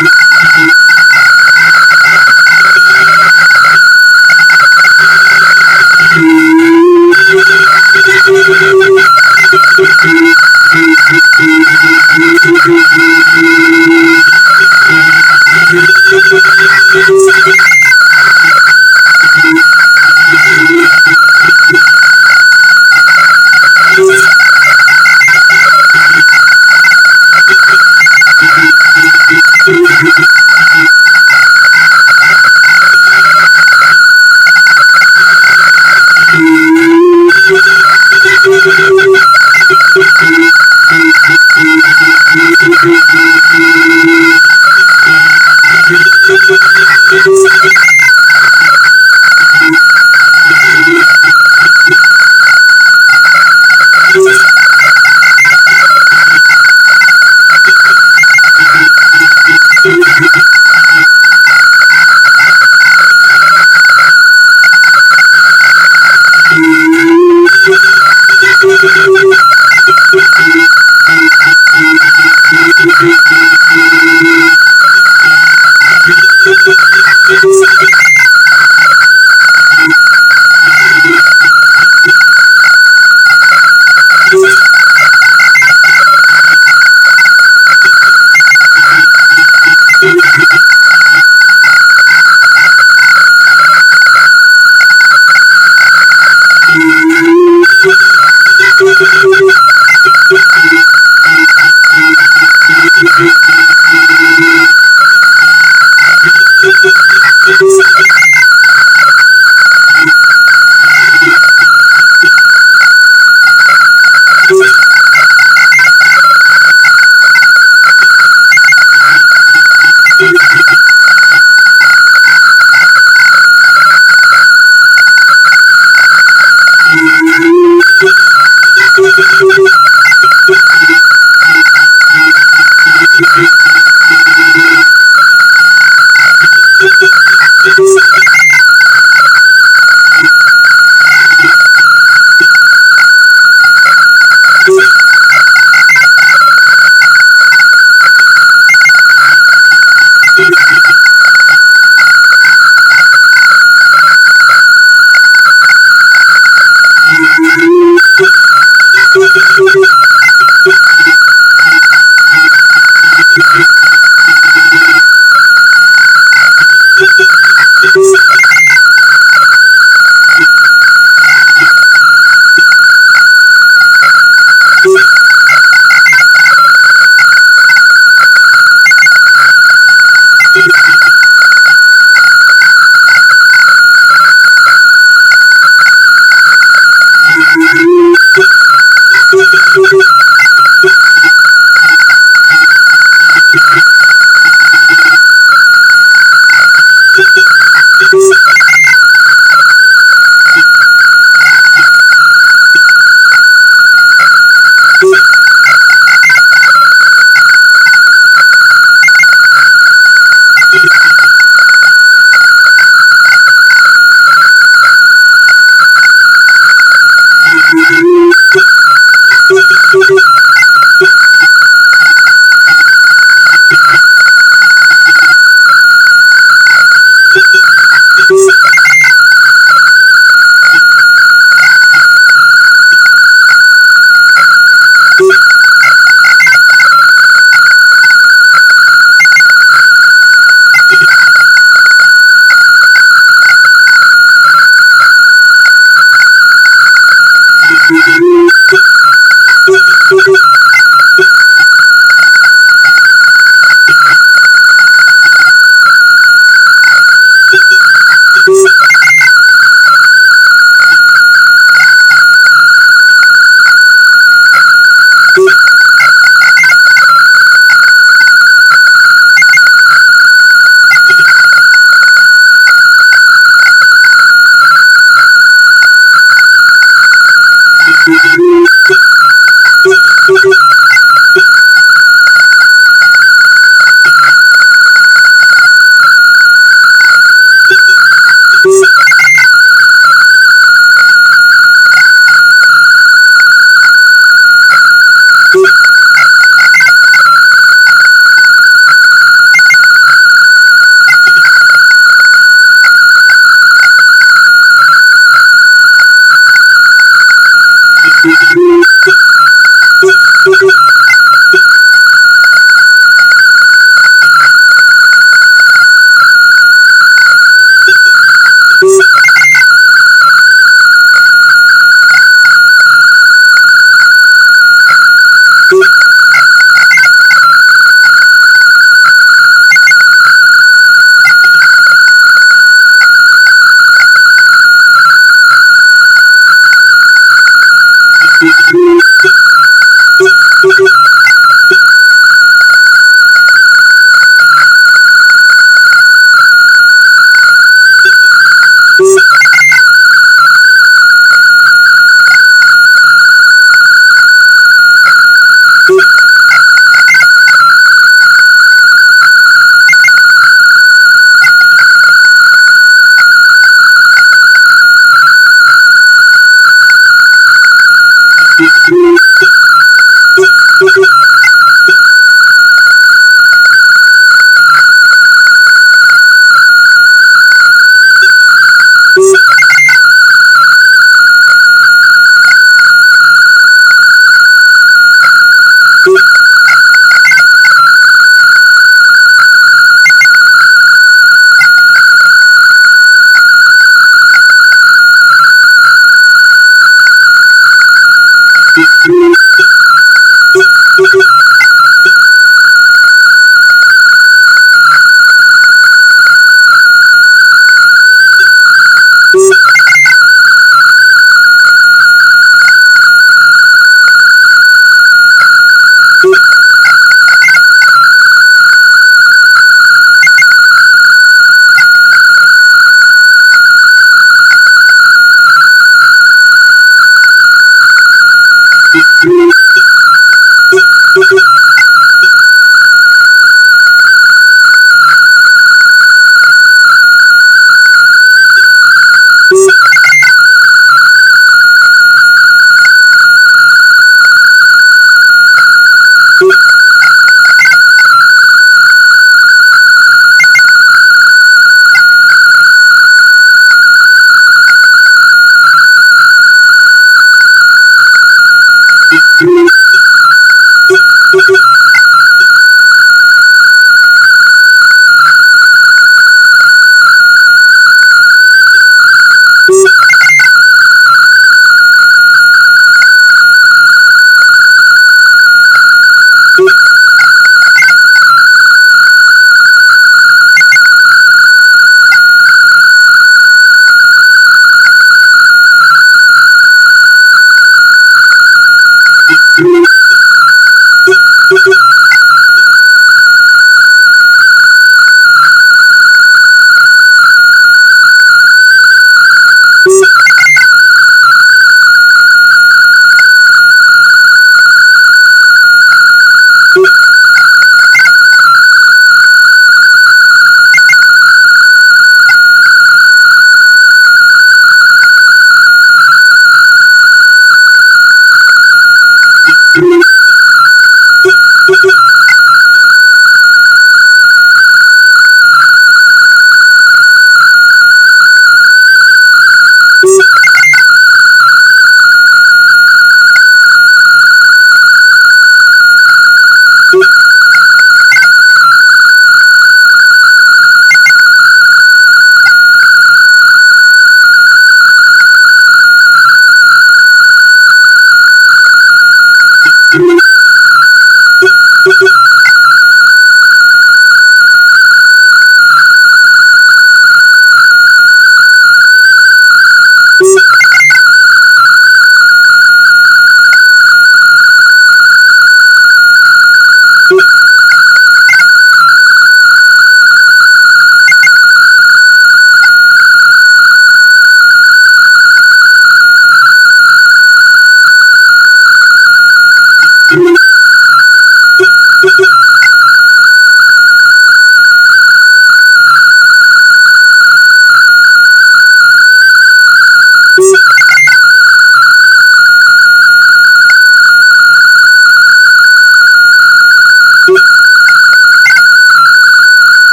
you. Thank you.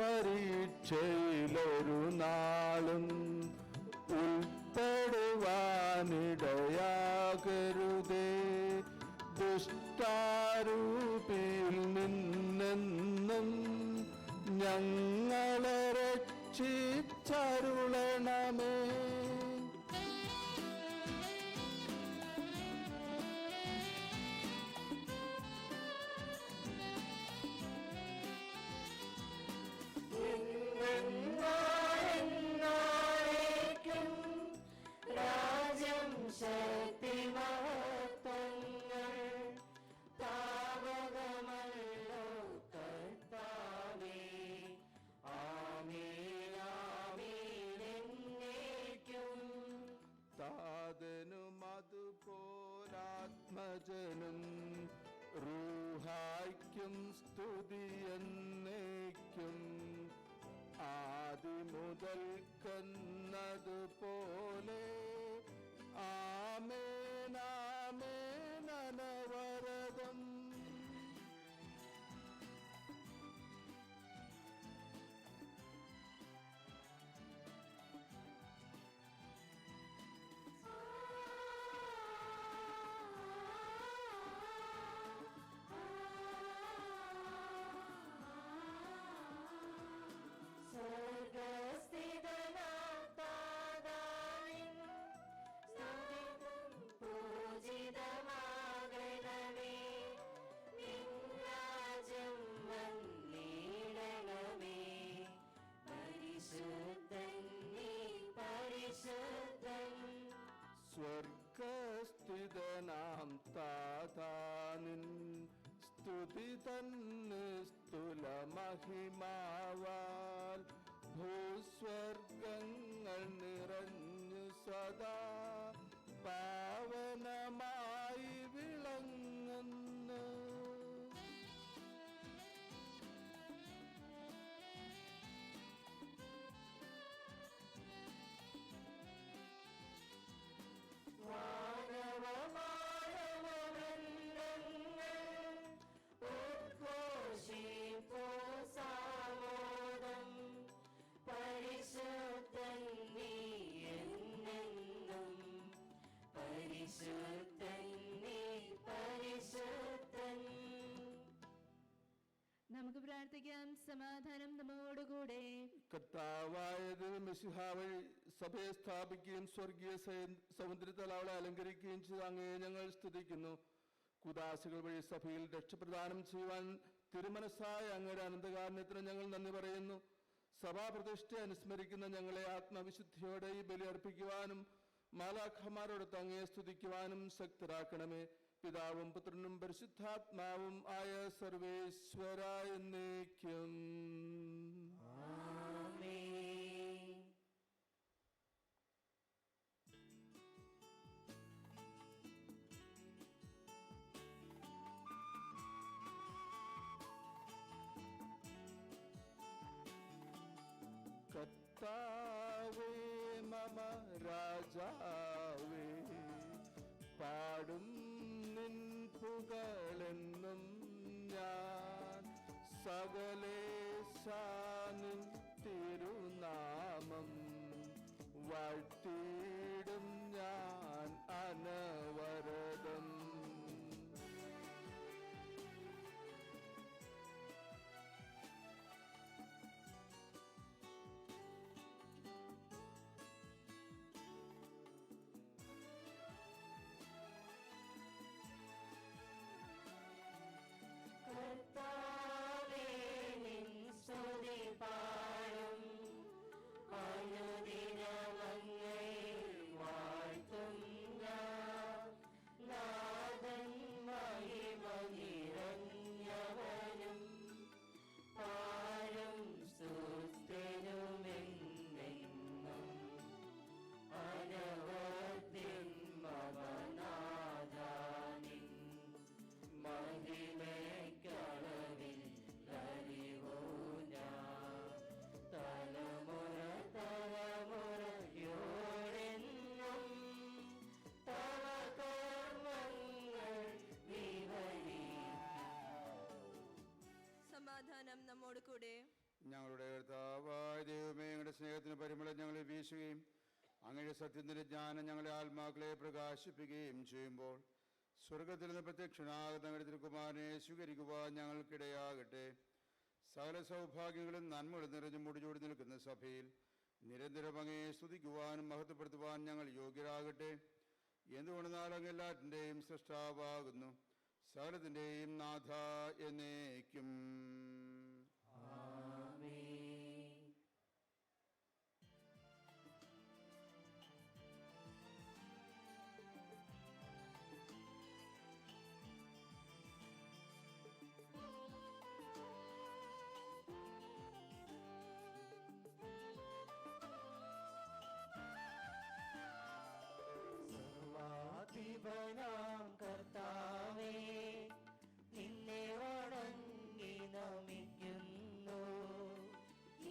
പരീക്ഷയിലൊരു നാളും ഉൾപ്പെടുവാനിടയാകരുതേ. ദുഷ്ടാരൂപിയിൽ നിന്നെന്നും ഞങ്ങളെ രക്ഷിച്ചരുളണമേ. രാജ്യം ശക്തി മഹത്വങ്ങൾ താവകമല്ലോ കർത്താവേ. ആമേൻ ആമേൻ എന്നേക്കും. താതനും അതുപോലാത്മജനും റൂഹായ്ക്കും സ്തുതിയെന്നേക്കും. ആദിമുതൽക്കുന്നതുപോലെ ആമേൻ ആമേൻ അനവരതം. സ്വർഗസ്ഥിതനാം താതാവിൻ സ്തുതിക്കും പൂജിതമാകണമേ. നിൻ രാജ്യം വന്നിടണമേ. പരിശുദ്ധൻ നീ പരിശുദ്ധൻ. സ്വർഗസ്ഥിതനാം താതാനിൻ സ്തുതി തന്നെ സ്തുല മഹിമാവാൽ ഭൂസ്വർഗങ്ങൾ നിറഞ്ഞു സദാ പാവനമായി വിളങ്ങുന്നു. വാനവമാനവവൃന്ദങ്ങൾ ഉദ്ഘോഷിപ്പൂ സാമോദം. പരിശുദ്ധൻ നീ എന്നെന്നും. പരിശുദ്ധൻ നീ പരിശുദ്ധൻ. നമുക്ക് പ്രാർത്ഥിക്കാം. സമാധാനം നമ്മോടുകൂടെ. കർത്താവായത് മിശിഹാ വഴി സഭയെ സ്ഥാപിക്കുകയും സ്വർഗീയ സൗന്ദര്യത്താൽ അവളെ അലങ്കരിക്കുകയും ചെയ്ത അങ്ങയെ ഞങ്ങൾ സ്തുതിക്കുന്നു. കുദാശകൾ വഴി സഭയിൽ രക്ഷപ്രദാനം ചെയ്യുവാൻ തിരുമനസ്സായ അങ്ങയുടെ അനന്തകാരുണ്യത്തിന് ഞങ്ങൾ നന്ദി പറയുന്നു. സഭാപ്രതിഷ്ഠ അനുസ്മരിക്കുന്ന ഞങ്ങളെ ആത്മവിശുദ്ധിയോടെ ഈ ബലി അർപ്പിക്കുവാനും മാലാഖമാരോടൊത്ത് അങ്ങയെ സ്തുതിക്കുവാനും ശക്തരാക്കണമേ. പിതാവും പുത്രനും പരിശുദ്ധാത്മാവും ആയ സർവേശ്വര എന്നേക്കും. കർത്താവേ മമ രാജാവേ, പാടും നിൻ പുകളെന്നും ഞാൻ. സകലേശാനിൻ തിരുനാമം വാഴ്ത്തിയിടും ഞാൻ അനവരതം. കർത്താവേ നിൻ സ്തുതി പാടും. അനുദിനം അങ്ങയെ ഞങ്ങളുടെ കർത്താവായ ദൈവമേ, ഞങ്ങളുടെ സ്നേഹത്തിന് പരിമളം ഞങ്ങളെ വീശുകയും അങ്ങയുടെ സത്യത്തിന്റെ ജ്ഞാനം ഞങ്ങളുടെ ആത്മാക്കളെ പ്രകാശിപ്പിക്കുകയും ചെയ്യുമ്പോൾ സ്വർഗത്തിൽ നിന്ന് പ്രത്യക്ഷനാകുന്ന ഞങ്ങളുടെ തിരുക്കുമാരനെ സ്വീകരിക്കുവാൻ ഞങ്ങൾക്കിടയാകട്ടെ. സകല സൗഭാഗ്യങ്ങളും നന്മകളും നിറഞ്ഞു മുടിചൂടി നിൽക്കുന്ന സഭയിൽ നിരന്തരം അങ്ങയെ സ്തുതിക്കുവാനും മഹത്വപ്പെടുത്തുവാൻ ഞങ്ങൾ യോഗ്യരാകട്ടെ. എന്തുകൊണ്ടെന്നാൽ അങ്ങ് എല്ലാറ്റിൻ്റെയും സൃഷ്ടാവാകുന്നു, സകലത്തിൻ്റെയും നാഥ എന്നേക്കും. സർവാധിപനാം കർത്താവേ, നിന്നെ വണങ്ങി നമിക്കുന്നു.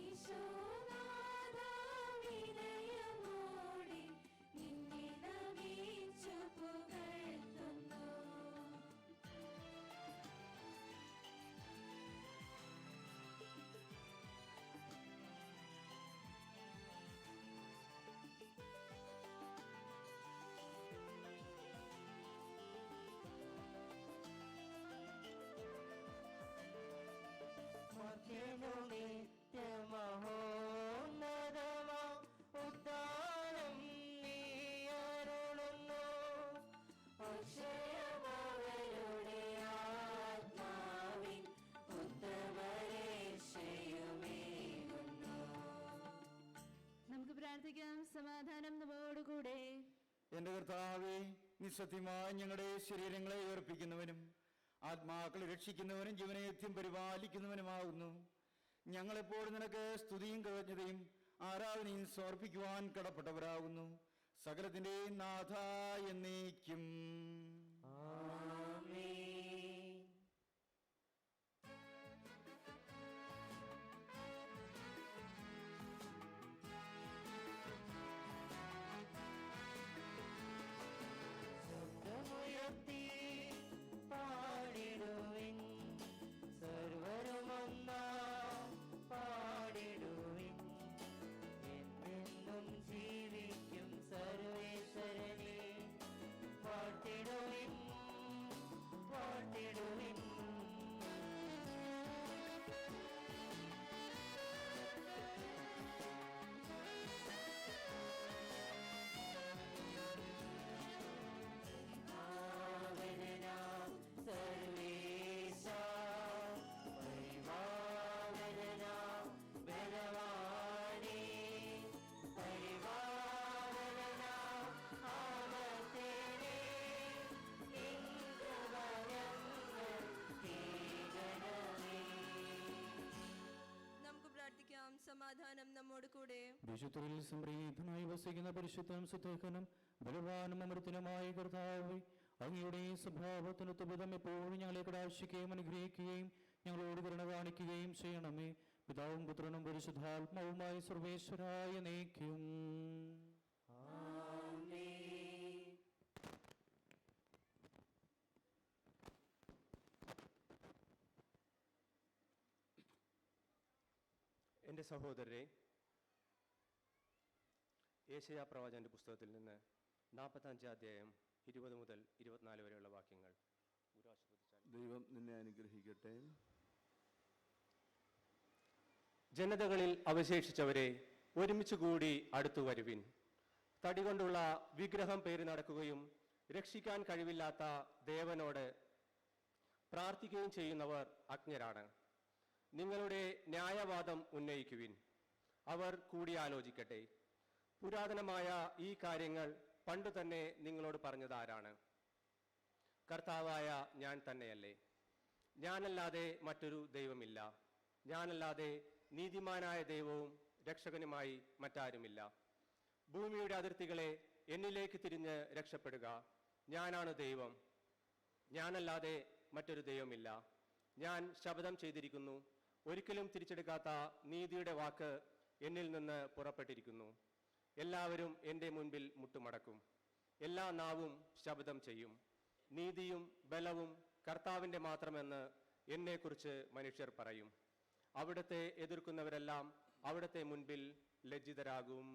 ഈശോനാഥാ, വിനയമോടെ നിന്നെ നമിച്ചു പുകഴ്ത്തുന്നു. മർത്യനു നിത്യമഹോന്നതമാം ഉദ്ധാനം നീ അരുളുന്നു. അക്ഷയമവരുടെ ആത്മാവിൻ ഉത്തമരക്ഷയുമേകുന്നു. നമുക്ക് പ്രാർത്ഥിക്കാം. സമാധാനം നമ്മോടുകൂടെ. എന്റെ കർത്താവേ, നിസ്സത്യമായി ഞങ്ങളുടെ ശരീരങ്ങളെ ഉയർപ്പിക്കുന്നവനും ആത്മാക്കളെ രക്ഷിക്കുന്നവനും ജീവനേത്യം പരിപാലിക്കുന്നവനുമാകുന്നു. ഞങ്ങളെപ്പോഴും നിനക്ക് സ്തുതിയും കൃതജ്ഞതയും ആരാധനയും സമർപ്പിക്കുവാൻ കടപ്പെട്ടവരാകുന്നു. സകലത്തിന്റെയും നാഥ എന്നേക്കും. ശബ്ദമുയർത്തി പാടിടുവിൻ, സർവരുമൊന്നാം പാടിടുവിൻ. എന്നെന്നും ജീവിക്കും സർവേശ്വരനെ വാഴ്ത്തിടുവിൻ, വാഴ്ത്തിടുവിൻ. പരിപാവനാം സർവേശ, പരിപാവനാം ബലവാനേ, പരിപാവനാം ആമത്തേനേ, നിൻ കൃപ ഞങ്ങൾക്കേകണമേ. നമുക്ക് പ്രാർത്ഥിക്കാം. സമാധാനം നമ്മോട് കൂടെ. വിശുദ്ധരിൽ സംപ്രീതനായി വസിക്കുന്ന പരിശുദ്ധനും സുത്തേക്കനും ബലവാനും അമൃതനുമായ കർത്താവേ, അങ്ങയുടെ സ്വഭാവത്തിനൊത്ത വിധം എപ്പോഴും ഞങ്ങളെ കടാക്ഷിക്കുകയും അനുഗ്രഹിക്കുകയും ഞങ്ങളോട് കരുണ കാണിക്കുകയും ചെയ്യണമേ. പിതാവും പുത്രനും പരിശുദ്ധാത്മാവുമായി സർവേശ്വരായ നയിക്കും. എൻ്റെ സഹോദരരെ, ഏശയ്യാ പ്രവാചകന്റെ പുസ്തകത്തിൽ നിന്ന് 45 അധ്യായം 20 മുതൽ 24 വരെയുള്ള വാക്യങ്ങൾ ദൈവം നിന്നെ അനുഗ്രഹിക്കട്ടെ. ജനതകളിൽ അവശേഷിച്ചവരെ ഒരുമിച്ച് കൂടി അടുത്തു വരുവിൻ. തടികൊണ്ടുള്ള വിഗ്രഹം പേറി നടക്കുകയും രക്ഷിക്കാൻ കഴിവില്ലാത്ത ദേവനോട് പ്രാർത്ഥിക്കുകയും ചെയ്യുന്നവർ അജ്ഞരാണ്. നിങ്ങളുടെ ന്യായവാദം ഉന്നയിക്കുവിൻ, അവർ കൂടിയാലോചിക്കട്ടെ. പുരാതനമായ ഈ കാര്യങ്ങൾ പണ്ടു തന്നെ നിങ്ങളോട് പറഞ്ഞത് ആരാണ്? കർത്താവായ ഞാൻ തന്നെയല്ലേ? ഞാനല്ലാതെ മറ്റൊരു ദൈവമില്ല. ഞാനല്ലാതെ നീതിമാനായ ദൈവവും രക്ഷകനുമായി മറ്റാരുമില്ല. ഭൂമിയുടെ അതിർത്തികളെ എന്നിലേക്ക് തിരിഞ്ഞ് രക്ഷപ്പെടുക. ഞാനാണ് ദൈവം, ഞാനല്ലാതെ മറ്റൊരു ദൈവമില്ല. ഞാൻ ശപഥം ചെയ്തിരിക്കുന്നു, ഒരിക്കലും തിരിച്ചെടുക്കാത്ത നീതിയുടെ വാക്ക് എന്നിൽ നിന്ന് പുറപ്പെട്ടിരിക്കുന്നു. എല്ലാവരും എൻ്റെ മുൻപിൽ മുട്ടുമടക്കും, എല്ലാ നാവും ശപഥം ചെയ്യും. നീതിയും ബലവും കർത്താവിൻ്റെ മാത്രമെന്ന് എന്നെക്കുറിച്ച് മനുഷ്യർ പറയും. അവിടുത്തെ എതിർക്കുന്നവരെല്ലാം അവിടുത്തെ മുൻപിൽ ലജ്ജിതരാകും.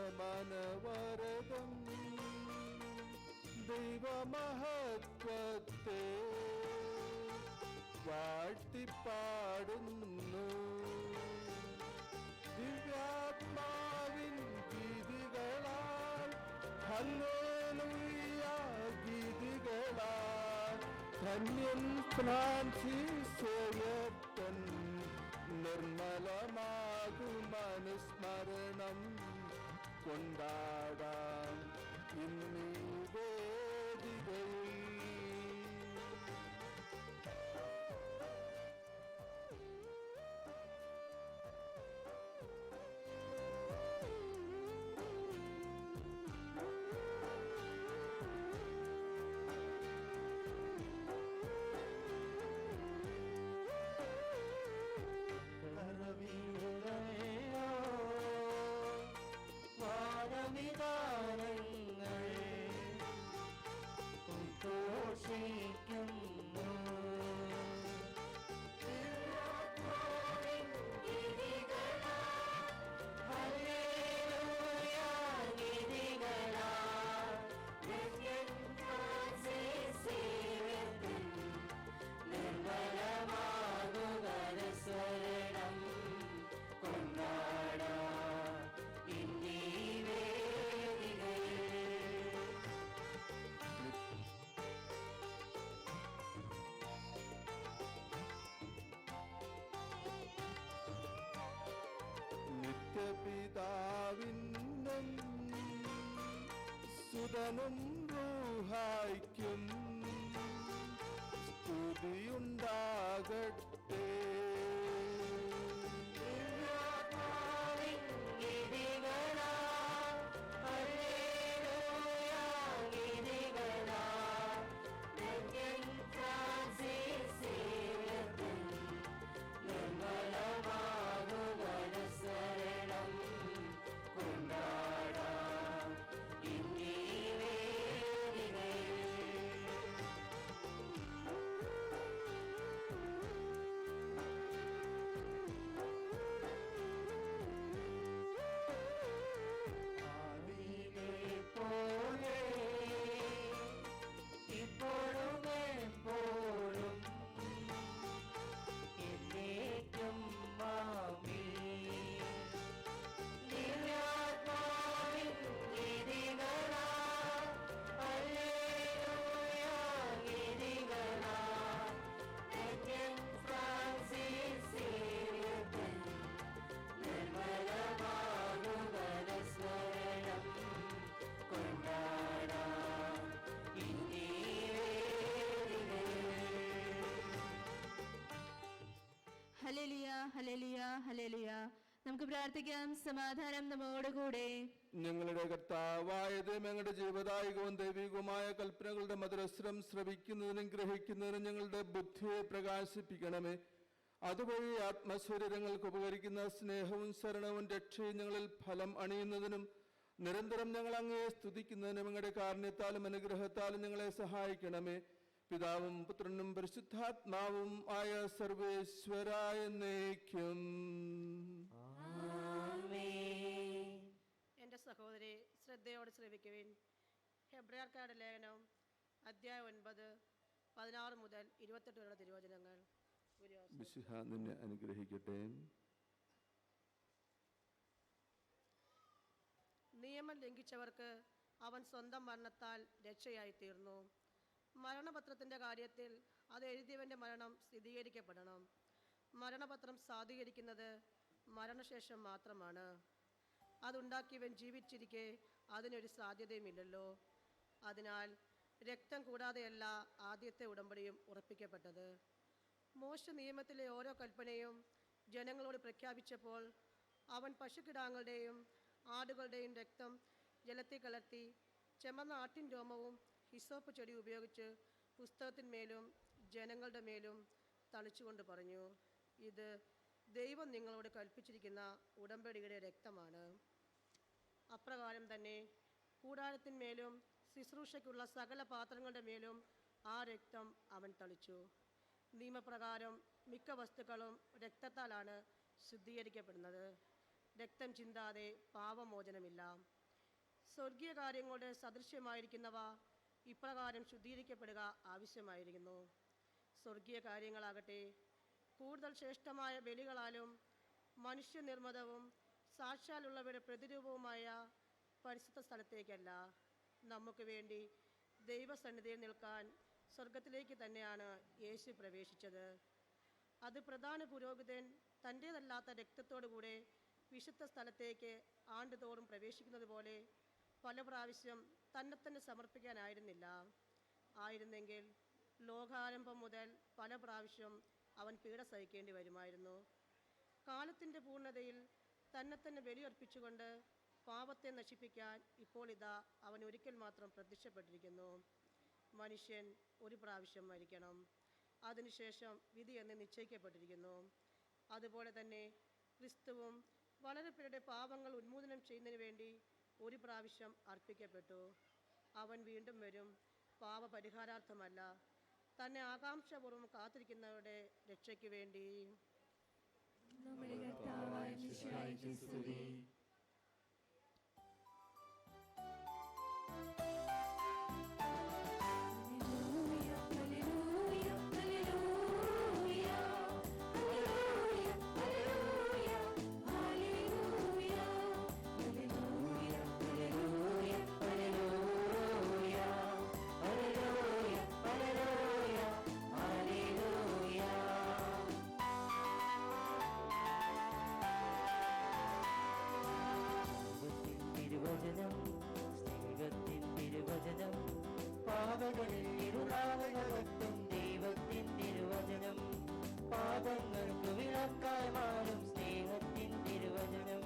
അംബരമനവരദം ദൈവമഹത്വത്തെ വാഴ്ത്തിപ്പാടുന്നു. ദിവ്യാത്മാവിൻ ഗീതികളാൽ ഹല്ലേലൂയ ഗീതികളാൽ ധന്യൻ ഫ്രാൻസിസേയപ്പൻ നിർമ്മലമാകും അനുസ്മരണം കൊണ്ടാടാം ഇന്നീ വേദികയിൽ. നിത്യപിതാവിനും സുതനും റൂഹായ്ക്കും സ്തുതിയുണ്ടാകട്ടെ. ഹല്ലേലൂയ ഹല്ലേലൂയ ഹല്ലേലൂയ. നമുക്ക് പ്രാർത്ഥിക്കാം. സമാധാനം നമ്മോടുകൂടെ. ഞങ്ങളുടെ കർത്താവായതും ഞങ്ങളുടെ ജീവദായകവും ദൈവികവുമായ കൽപ്പനകളുടെ മധുരസ്വരം ശ്രവിക്കുന്നതിനും ഗ്രഹിക്കുന്നതിനും ഞങ്ങളുടെ ബുദ്ധിയെ പ്രകാശിപ്പിക്കണമേ. അതുവഴി ആത്മശരീരങ്ങൾക്ക് ഉപകരിക്കുന്ന സ്നേഹവും ശരണവും രക്ഷയും ഞങ്ങളിൽ ഫലം അണിയുന്നതിനും നിരന്തരം ഞങ്ങൾ അങ്ങയെ സ്തുതിക്കുന്നതിനും ഞങ്ങളുടെ കാരുണ്യത്താലും അനുഗ്രഹത്താലും ഞങ്ങളെ സഹായിക്കണമേ. പിതാവും പുത്രനും പരിശുദ്ധാത്മാവും ആയ സർവേശ്വരായ എന്നേക്കും. എൻ്റെ സഹോദരി ശ്രദ്ധയോടെ ശ്രവിക്കുവിൻ. ഹെബ്രായർക്കാരുടെ ലേഖനം അധ്യായം 9 16 മുതൽ 28 വരെയുള്ള തിരുവചനങ്ങൾ. മിശിഹ നിന്നെ അനുഗ്രഹിക്കട്ടെ. നിയമം ലംഘിച്ചവർക്ക് അവൻ സ്വന്തം മരണത്താൽ രക്ഷയായി തീർന്നു. മരണപത്രത്തിൻ്റെ കാര്യത്തിൽ അത് എഴുതിയവൻ്റെ മരണം സ്ഥിരീകരിക്കപ്പെടണം. മരണപത്രം സാധൂകരിക്കുന്നത് മരണശേഷം മാത്രമാണ്. അതുണ്ടാക്കിയവൻ ജീവിച്ചിരിക്കെ അതിനൊരു സാധ്യതയുമില്ലല്ലോ. അതിനാൽ രക്തം കൂടാതെയല്ല ആദ്യത്തെ ഉടമ്പടിയും ഉറപ്പിക്കപ്പെട്ടത്. മോശ നിയമത്തിലെ ഓരോ കൽപ്പനയും ജനങ്ങളോട് പ്രഖ്യാപിച്ചപ്പോൾ അവൻ പശുക്കിടാങ്ങളുടെയും ആടുകളുടെയും രക്തം ജലത്തിൽ കലർത്തി ചെമന്ന ആട്ടിൻ രോമവും ഹിസോപ്പ് ചെടി ഉപയോഗിച്ച് പുസ്തകത്തിന്മേലും ജനങ്ങളുടെ മേലും തളിച്ചുകൊണ്ട് പറഞ്ഞു, ഇത് ദൈവം നിങ്ങളോട് കൽപ്പിച്ചിരിക്കുന്ന ഉടമ്പടിയുടെ രക്തമാണ്. അപ്രകാരം തന്നെ കൂടാരത്തിന്മേലും ശുശ്രൂഷയ്ക്കുള്ള സകല പാത്രങ്ങളുടെ മേലും ആ രക്തം അവൻ തളിച്ചു. നിയമപ്രകാരം മിക്ക വസ്തുക്കളും രക്തത്താലാണ് ശുദ്ധീകരിക്കപ്പെടുന്നത്. രക്തം ചിന്താതെ പാപമോചനമില്ല. സ്വർഗീയ കാര്യങ്ങളുടെ സദൃശ്യമായിരിക്കുന്നവ ഇപ്രകാരം ശുദ്ധീകരിക്കപ്പെടുക ആവശ്യമായിരിക്കുന്നു. സ്വർഗീയ കാര്യങ്ങളാകട്ടെ കൂടുതൽ ശ്രേഷ്ഠമായ ബലികളാലും മനുഷ്യനിർമ്മിതവും സാക്ഷാലുള്ളവയുടെ പ്രതിരൂപവുമായ പരിശുദ്ധ സ്ഥലത്തേക്കല്ല, നമുക്ക് വേണ്ടി ദൈവസന്നിധിയിൽ നിൽക്കാൻ സ്വർഗത്തിലേക്ക് തന്നെയാണ് യേശു പ്രവേശിച്ചത്. അത് പ്രധാന പുരോഹിതൻ തൻ്റേതല്ലാത്ത രക്തത്തോടുകൂടെ വിശുദ്ധ സ്ഥലത്തേക്ക് ആണ്ടുതോറും പ്രവേശിക്കുന്നത് പോലെ പല പ്രാവശ്യം തന്നെ സമർപ്പിക്കാനായിരുന്നില്ല. ആയിരുന്നെങ്കിൽ ലോകാരംഭം മുതൽ പല പ്രാവശ്യം അവൻ പീഡ സഹിക്കേണ്ടി വരുമായിരുന്നു. കാലത്തിൻ്റെ പൂർണ്ണതയിൽ തന്നെ ബലിയർപ്പിച്ചുകൊണ്ട് പാപത്തെ നശിപ്പിക്കാൻ ഇപ്പോൾ ഇതാ അവൻ ഒരിക്കൽ മാത്രം പ്രത്യക്ഷപ്പെട്ടിരിക്കുന്നു. മനുഷ്യൻ ഒരു പ്രാവശ്യം മരിക്കണം, അതിനുശേഷം വിധി എന്ന് നിശ്ചയിക്കപ്പെട്ടിരിക്കുന്നു. അതുപോലെ തന്നെ ക്രിസ്തുവും വളരെ പേരുടെ പാപങ്ങൾ ഉന്മൂലനം ചെയ്യുന്നതിന് വേണ്ടി ഒരു പ്രാവശ്യം അർപ്പിക്കപ്പെട്ടു. അവൻ വീണ്ടും വരും, പാപപരിഹാരാർത്ഥമല്ല, തന്നെ ആകാംക്ഷപൂർവ്വം കാത്തിരിക്കുന്നവരുടെ രക്ഷയ്ക്ക് വേണ്ടി. നമ്മുടെ കർത്താവായ മിശിഹായ്ക്ക് സ്തുതി. പാവകളിൽ ഇരുനാവുകളെത്തും ദൈവത്തിൻ തിരുവചനം, പാപങ്ങൾക്ക് വിളക്കായി മാറും സ്നേഹത്തിൻ തിരുവചനം.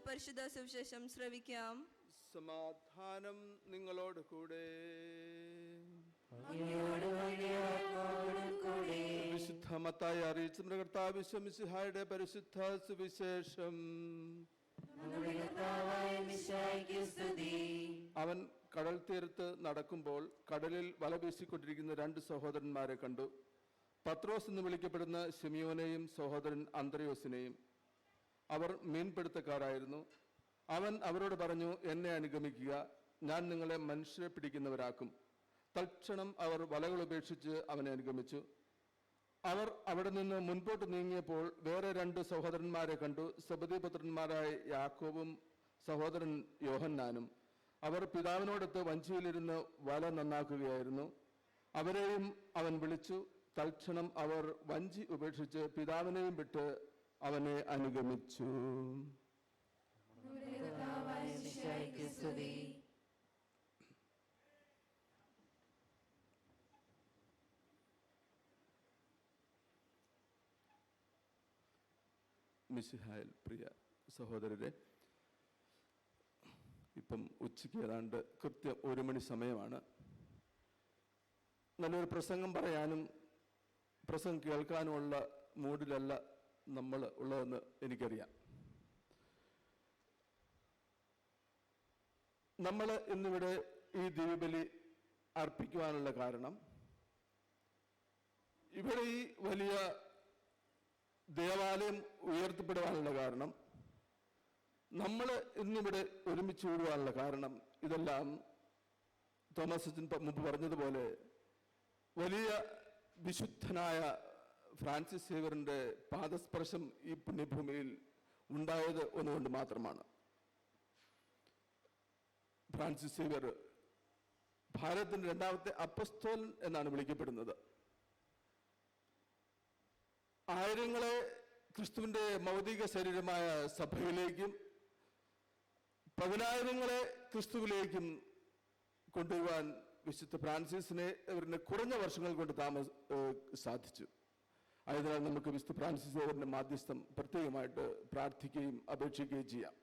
പരിശുദ്ധ സുവിശേഷം ശ്രവിക്കാം. സമാധാനം നിങ്ങളോട് കൂടെ. വിശുദ്ധ മത്തായി അറിയിച്ച കർത്താവ് മിശിഹായുടെ പരിശുദ്ധ സുവിശേഷം. അവൻ കടൽ തീരത്ത് നടക്കുമ്പോൾ കടലിൽ വല വീശിക്കൊണ്ടിരിക്കുന്ന രണ്ട് സഹോദരന്മാരെ കണ്ടു. പത്രോസ് എന്ന് വിളിക്കപ്പെടുന്ന ശിമിയോനെയും സഹോദരൻ അന്ത്രയോസിനെയും. അവർ മീൻപിടുത്തക്കാരായിരുന്നു. അവൻ അവരോട് പറഞ്ഞു, എന്നെ അനുഗമിക്കുക, ഞാൻ നിങ്ങളെ മനുഷ്യരെ പിടിക്കുന്നവരാക്കും. തൽക്ഷണം അവർ വലകൾ ഉപേക്ഷിച്ച് അവനെ അനുഗമിച്ചു. അവർ അവിടെ നിന്ന് മുൻപോട്ട് നീങ്ങിയപ്പോൾ വേറെ രണ്ട് സഹോദരന്മാരെ കണ്ടു, സെബെദീപുത്രന്മാരായ യാക്കോബും സഹോദരൻ യോഹന്നാനും. അവർ പിതാവിനോടൊത്ത് വഞ്ചിയിലിരുന്ന് വല നന്നാക്കുകയായിരുന്നു. അവരെയും അവൻ വിളിച്ചു. തൽക്ഷണം അവർ വഞ്ചി ഉപേക്ഷിച്ച് പിതാവിനെയും വിട്ട് അവനെ അനുഗമിച്ചു. മിശിഹായിൽ പ്രിയ സഹോദരരെ, ഇപ്പം ഉച്ചയ്ക്ക് ഏതാണ്ട് കൃത്യം 1 മണി സമയമാണ്. നല്ലൊരു പ്രസംഗം പറയാനും പ്രസംഗം കേൾക്കാനുമുള്ള മൂഡിലല്ല നമ്മൾ ഉള്ളതെന്ന് എനിക്കറിയാം. നമ്മൾ ഇന്നിവിടെ ഈ ദിവ്യബലി അർപ്പിക്കുവാനുള്ള കാരണം, ഇവിടെ ഈ വലിയ ദേവാലയം ഉയർത്തപ്പെടുവാനുള്ള കാരണം, നമ്മൾ ഇന്നിവിടെ ഒരുമിച്ച് കൂടുവാനുള്ള കാരണം, ഇതെല്ലാം തോമസ് അച്ഛൻ മുമ്പ് പറഞ്ഞതുപോലെ വലിയ വിശുദ്ധനായ ഫ്രാൻസിസ് സേവ്യറിൻ്റെ പാദസ്പർശം ഈ പുണ്യഭൂമിയിൽ ഉണ്ടായത് ഒന്നുകൊണ്ട് മാത്രമാണ്. ഫ്രാൻസിസ് സേവ്യർ ഭാരതത്തിൻ്റെ രണ്ടാമത്തെ അപ്പസ്തോലൻ എന്നാണ് വിളിക്കപ്പെടുന്നത്. ആയിരങ്ങളെ ക്രിസ്തുവിൻ്റെ മൗതിക ശരീരമായ സഭയിലേക്കും 10,000-ങ്ങളെ ക്രിസ്തുവിലേക്കും കൊണ്ടുപോകാൻ വിശുദ്ധ ഫ്രാൻസിസിനെ അവരുടെ കുറഞ്ഞ വർഷങ്ങൾ കൊണ്ട് സാധിച്ചു. ആയതിനാൽ നമുക്ക് വിശുദ്ധ ഫ്രാൻസിസ് അവരുടെ മാധ്യസ്ഥം പ്രത്യേകമായിട്ട് പ്രാർത്ഥിക്കുകയും അപേക്ഷിക്കുകയും ചെയ്യാം.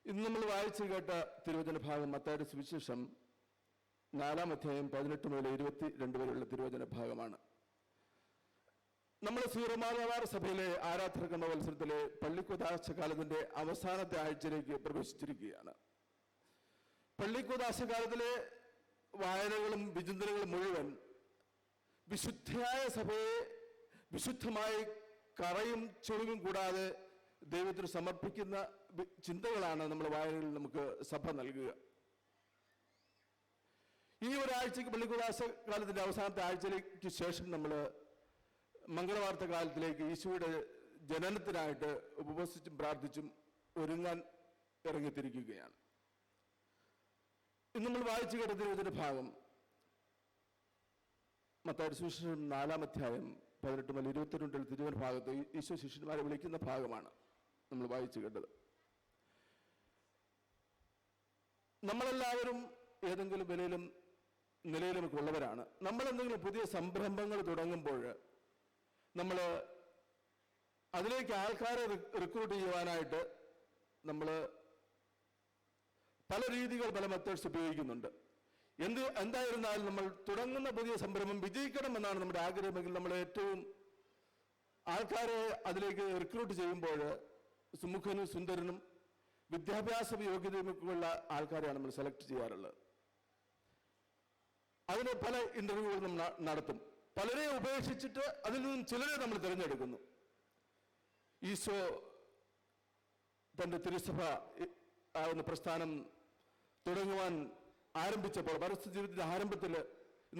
ഇന്ന് നമ്മൾ വായിച്ചു കേട്ട തിരുവചന ഭാഗം മത്തായിയുടെ സുവിശേഷം 4-ാം അധ്യായം 18 മുതൽ 22 വരെയുള്ള തിരുവചന ഭാഗമാണ്. നമ്മൾ സീറോ മലബാർ സഭയിലെ ആരാധന മത്സരത്തിലെ പള്ളിക്കുദാശകാലത്തിന്റെ അവസാനത്തെ ആഴ്ചയിലേക്ക് പ്രവേശിച്ചിരിക്കുകയാണ്. പള്ളിക്കുദാശകാലത്തിലെ വായനകളും വിചിന്തനങ്ങളും മുഴുവൻ വിശുദ്ധയായ സഭയെ വിശുദ്ധമായി കറയും ചുളിവും കൂടാതെ ദൈവത്തിന് സമർപ്പിക്കുന്ന ചിന്തകളാണ് നമ്മൾ വായനകളിൽ നമുക്ക് സഭ നൽകുക. ഈ ഒരാഴ്ചക്ക് പള്ളിക്കുദാശ കാലത്തിന്റെ അവസാനത്തെ ആഴ്ചയിലേക്ക് ശേഷം നമ്മൾ മംഗളവാർത്ത കാലത്തിലേക്ക് ഈശോയുടെ ജനനത്തിനായിട്ട് ഉപവസിച്ചും പ്രാർത്ഥിച്ചും ഒരുങ്ങാൻ ഇറങ്ങിത്തിരിക്കുകയാണ്. ഇന്ന് നമ്മൾ വായിച്ചു കേട്ട തിരുവചന ഭാഗം മത്തായിയുടെ സുവിശേഷം 4-ാം അധ്യായം 18 മുതൽ 22 തിരുവചന ഭാഗത്ത് ഈശോ ശിഷ്യന്മാരെ വിളിക്കുന്ന ഭാഗമാണ് നമ്മൾ വായിച്ചു കേട്ടത്. നമ്മളെല്ലാവരും ഏതെങ്കിലും വിലയിലും നിലയിലുമൊക്കെ ഉള്ളവരാണ്. നമ്മളെന്തെങ്കിലും പുതിയ സംരംഭങ്ങൾ തുടങ്ങുമ്പോൾ നമ്മൾ അതിലേക്ക് ആൾക്കാരെ റിക്രൂട്ട് ചെയ്യുവാനായിട്ട് നമ്മൾ പല രീതികൾ, പല മെത്തേഡ്സ് ഉപയോഗിക്കുന്നുണ്ട്. എന്തായിരുന്നാലും നമ്മൾ തുടങ്ങുന്ന പുതിയ സംരംഭം വിജയിക്കണമെന്നാണ് നമ്മുടെ ആഗ്രഹമെങ്കിൽ നമ്മൾ ഏറ്റവും ആൾക്കാരെ അതിലേക്ക് റിക്രൂട്ട് ചെയ്യുമ്പോൾ സുമുഖനും സുന്ദരനും വിദ്യാഭ്യാസ യോഗ്യതയുമൊക്കെയുള്ള ആൾക്കാരെയാണ് നമ്മൾ സെലക്ട് ചെയ്യാറുള്ളത്. അതിന് പല ഇന്റർവ്യൂകളും നമ്മൾ നടത്തും. പലരെ ഉപേക്ഷിച്ചിട്ട് അതിൽ നിന്നും ചിലരെ നമ്മൾ തിരഞ്ഞെടുക്കുന്നു. ഈശോ തൻ്റെ തിരുസഭ ആവുന്ന പ്രസ്ഥാനം തുടങ്ങുവാൻ ആരംഭിച്ചപ്പോൾ, പരസ്യ ജീവിതത്തിന്റെ ആരംഭത്തിൽ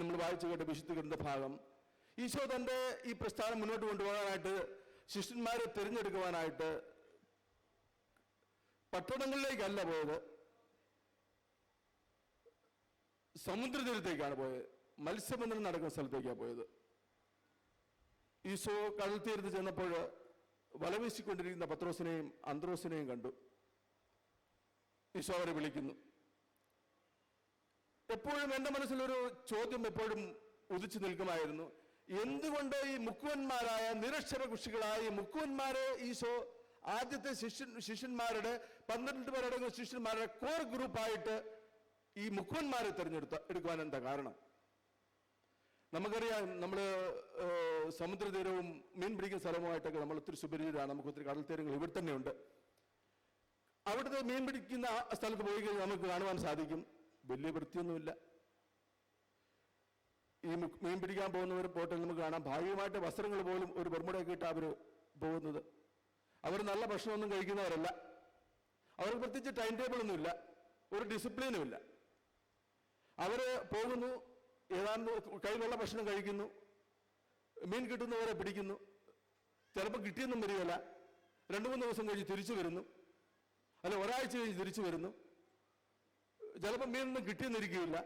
നമ്മൾ വായിച്ചു കേട്ട വിശുദ്ധ ഗ്രന്ഥഭാഗം, ഈശോ തൻ്റെ ഈ പ്രസ്ഥാനം മുന്നോട്ട് കൊണ്ടുപോകാനായിട്ട് ശിഷ്യന്മാരെ തിരഞ്ഞെടുക്കുവാനായിട്ട് പട്ടണങ്ങളിലേക്കല്ല പോയത്, സമുദ്രതീരത്തേക്കാണ് പോയത്. മത്സ്യബന്ധനം നടക്കുന്ന സ്ഥലത്തേക്കാണ് പോയത്. ഈശോ കടൽ തീരത്ത് ചെന്നപ്പോൾ വലവീശിക്കൊണ്ടിരിക്കുന്ന പത്രോസിനെയും അന്ത്രോസിനെയും കണ്ടു. ഈശോ അവരെ വിളിക്കുന്നു. എപ്പോഴും എൻ്റെ മനസ്സിലൊരു ചോദ്യം എപ്പോഴും ഉദിച്ചു നിൽക്കുമായിരുന്നു. എന്തുകൊണ്ട് ഈ മുക്കുവന്മാരായ നിരക്ഷര കുഷികളായ ഈ മുക്കുവന്മാരെ ഈശോ ആദ്യത്തെ ശിഷ്യന്മാരുടെ 12 പേരടങ്ങുന്ന ശിഷ്യന്മാരുടെ കോർ ഗ്രൂപ്പായിട്ട് ഈ മുക്കുവന്മാരെ എടുക്കുവാൻ എന്താ കാരണം? നമുക്കറിയാം, നമ്മൾ സമുദ്രതീരവും മീൻ പിടിക്കുന്ന സ്ഥലവുമായിട്ടൊക്കെ നമ്മൾ ഒത്തിരി സുപരിചിതരാണ്. നമുക്ക് ഒത്തിരി കടൽ തീരങ്ങൾ ഇവിടെ തന്നെയുണ്ട്. അവിടുത്തെ മീൻ പിടിക്കുന്ന സ്ഥലത്ത് പോയി കഴിഞ്ഞാൽ നമുക്ക് കാണുവാൻ സാധിക്കും, വലിയ വൃത്തിയൊന്നുമില്ല. ഈ മീൻ പിടിക്കാൻ പോകുന്നവർ പോട്ടെ, നമുക്ക് കാണാം ഭാഗികമായിട്ട് വസ്ത്രങ്ങൾ പോലും ഒരു ബർമുടയൊക്കെ ഇട്ട് അവർ പോകുന്നത്. അവർ നല്ല ഭക്ഷണമൊന്നും കഴിക്കുന്നവരല്ല. അവർക്ക് പ്രത്യേകിച്ച് ടൈം ടേബിളൊന്നുമില്ല, ഒരു ഡിസിപ്ലിനും ഇല്ല. അവർ പോകുന്നു, ഏതാണ്ട് കയ്യിലുള്ള ഭക്ഷണം കഴിക്കുന്നു, മീൻ കിട്ടുന്നവരെ പിടിക്കുന്നു, ചിലപ്പോൾ കിട്ടിയെന്നും വരികയില്ല, 2-3 ദിവസം കഴിഞ്ഞ് തിരിച്ചു വരുന്നു, അല്ല ഒരാഴ്ച കഴിഞ്ഞ് തിരിച്ചു വരുന്നു. ചിലപ്പോൾ മീനൊന്നും കിട്ടിയെന്നിരിക്കുകയില്ല.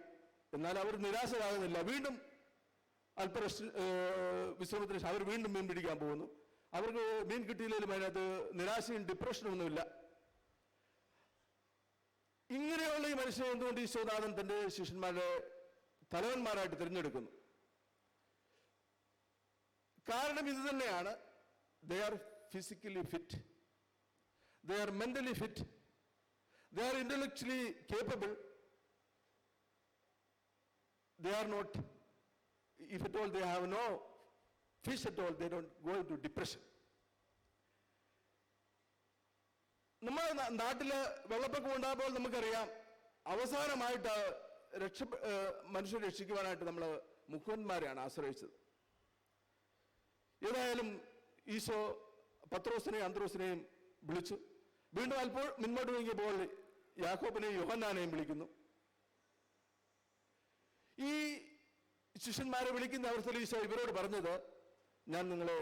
എന്നാൽ അവർ നിരാശരാകുന്നില്ല. വീണ്ടും അല്പ വിശ്രമത്തിന് അവർ വീണ്ടും മീൻ പിടിക്കാൻ പോകുന്നു. അവർക്ക് മീൻ കിട്ടിയില്ലെങ്കിലും അതിനകത്ത് നിരാശയും ഡിപ്രഷനും ഒന്നുമില്ല. ഇങ്ങനെയുള്ള ഈ മനുഷ്യനെ എന്തുകൊണ്ട് ഈശോനാഥൻ തൻ്റെ ശിഷ്യന്മാരുടെ തലവന്മാരായിട്ട് തിരഞ്ഞെടുക്കുന്നു? കാരണം ഇത് തന്നെയാണ്. They are physically fit, they are mentally fit, they are intellectually capable, they are not, if at all they have no fish at all, they don't go into depression. നമ്മുടെ നാട്ടില് വെള്ളപ്പൊക്കം ഉണ്ടാകുമ്പോൾ നമുക്കറിയാം, അവസാനമായിട്ട് മനുഷ്യരെ രക്ഷിക്കുവാനായിട്ട് നമ്മൾ മുക്കുവന്മാരെയാണ് ആശ്രയിച്ചത്. ഏതായാലും ഈശോ പത്രോസിനെയും അന്ത്രോസിനെയും വിളിച്ചു. വീണ്ടും അല്പം മുൻപോട്ട് നീങ്ങിയപ്പോൾ യാക്കോബിനെയും യോഹന്നാനെയും വിളിക്കുന്നു. ഈ ശിഷ്യന്മാരെ വിളിക്കുന്ന അവസരം ഈശോ ഇവരോട് പറഞ്ഞത്, ഞാൻ നിങ്ങളെ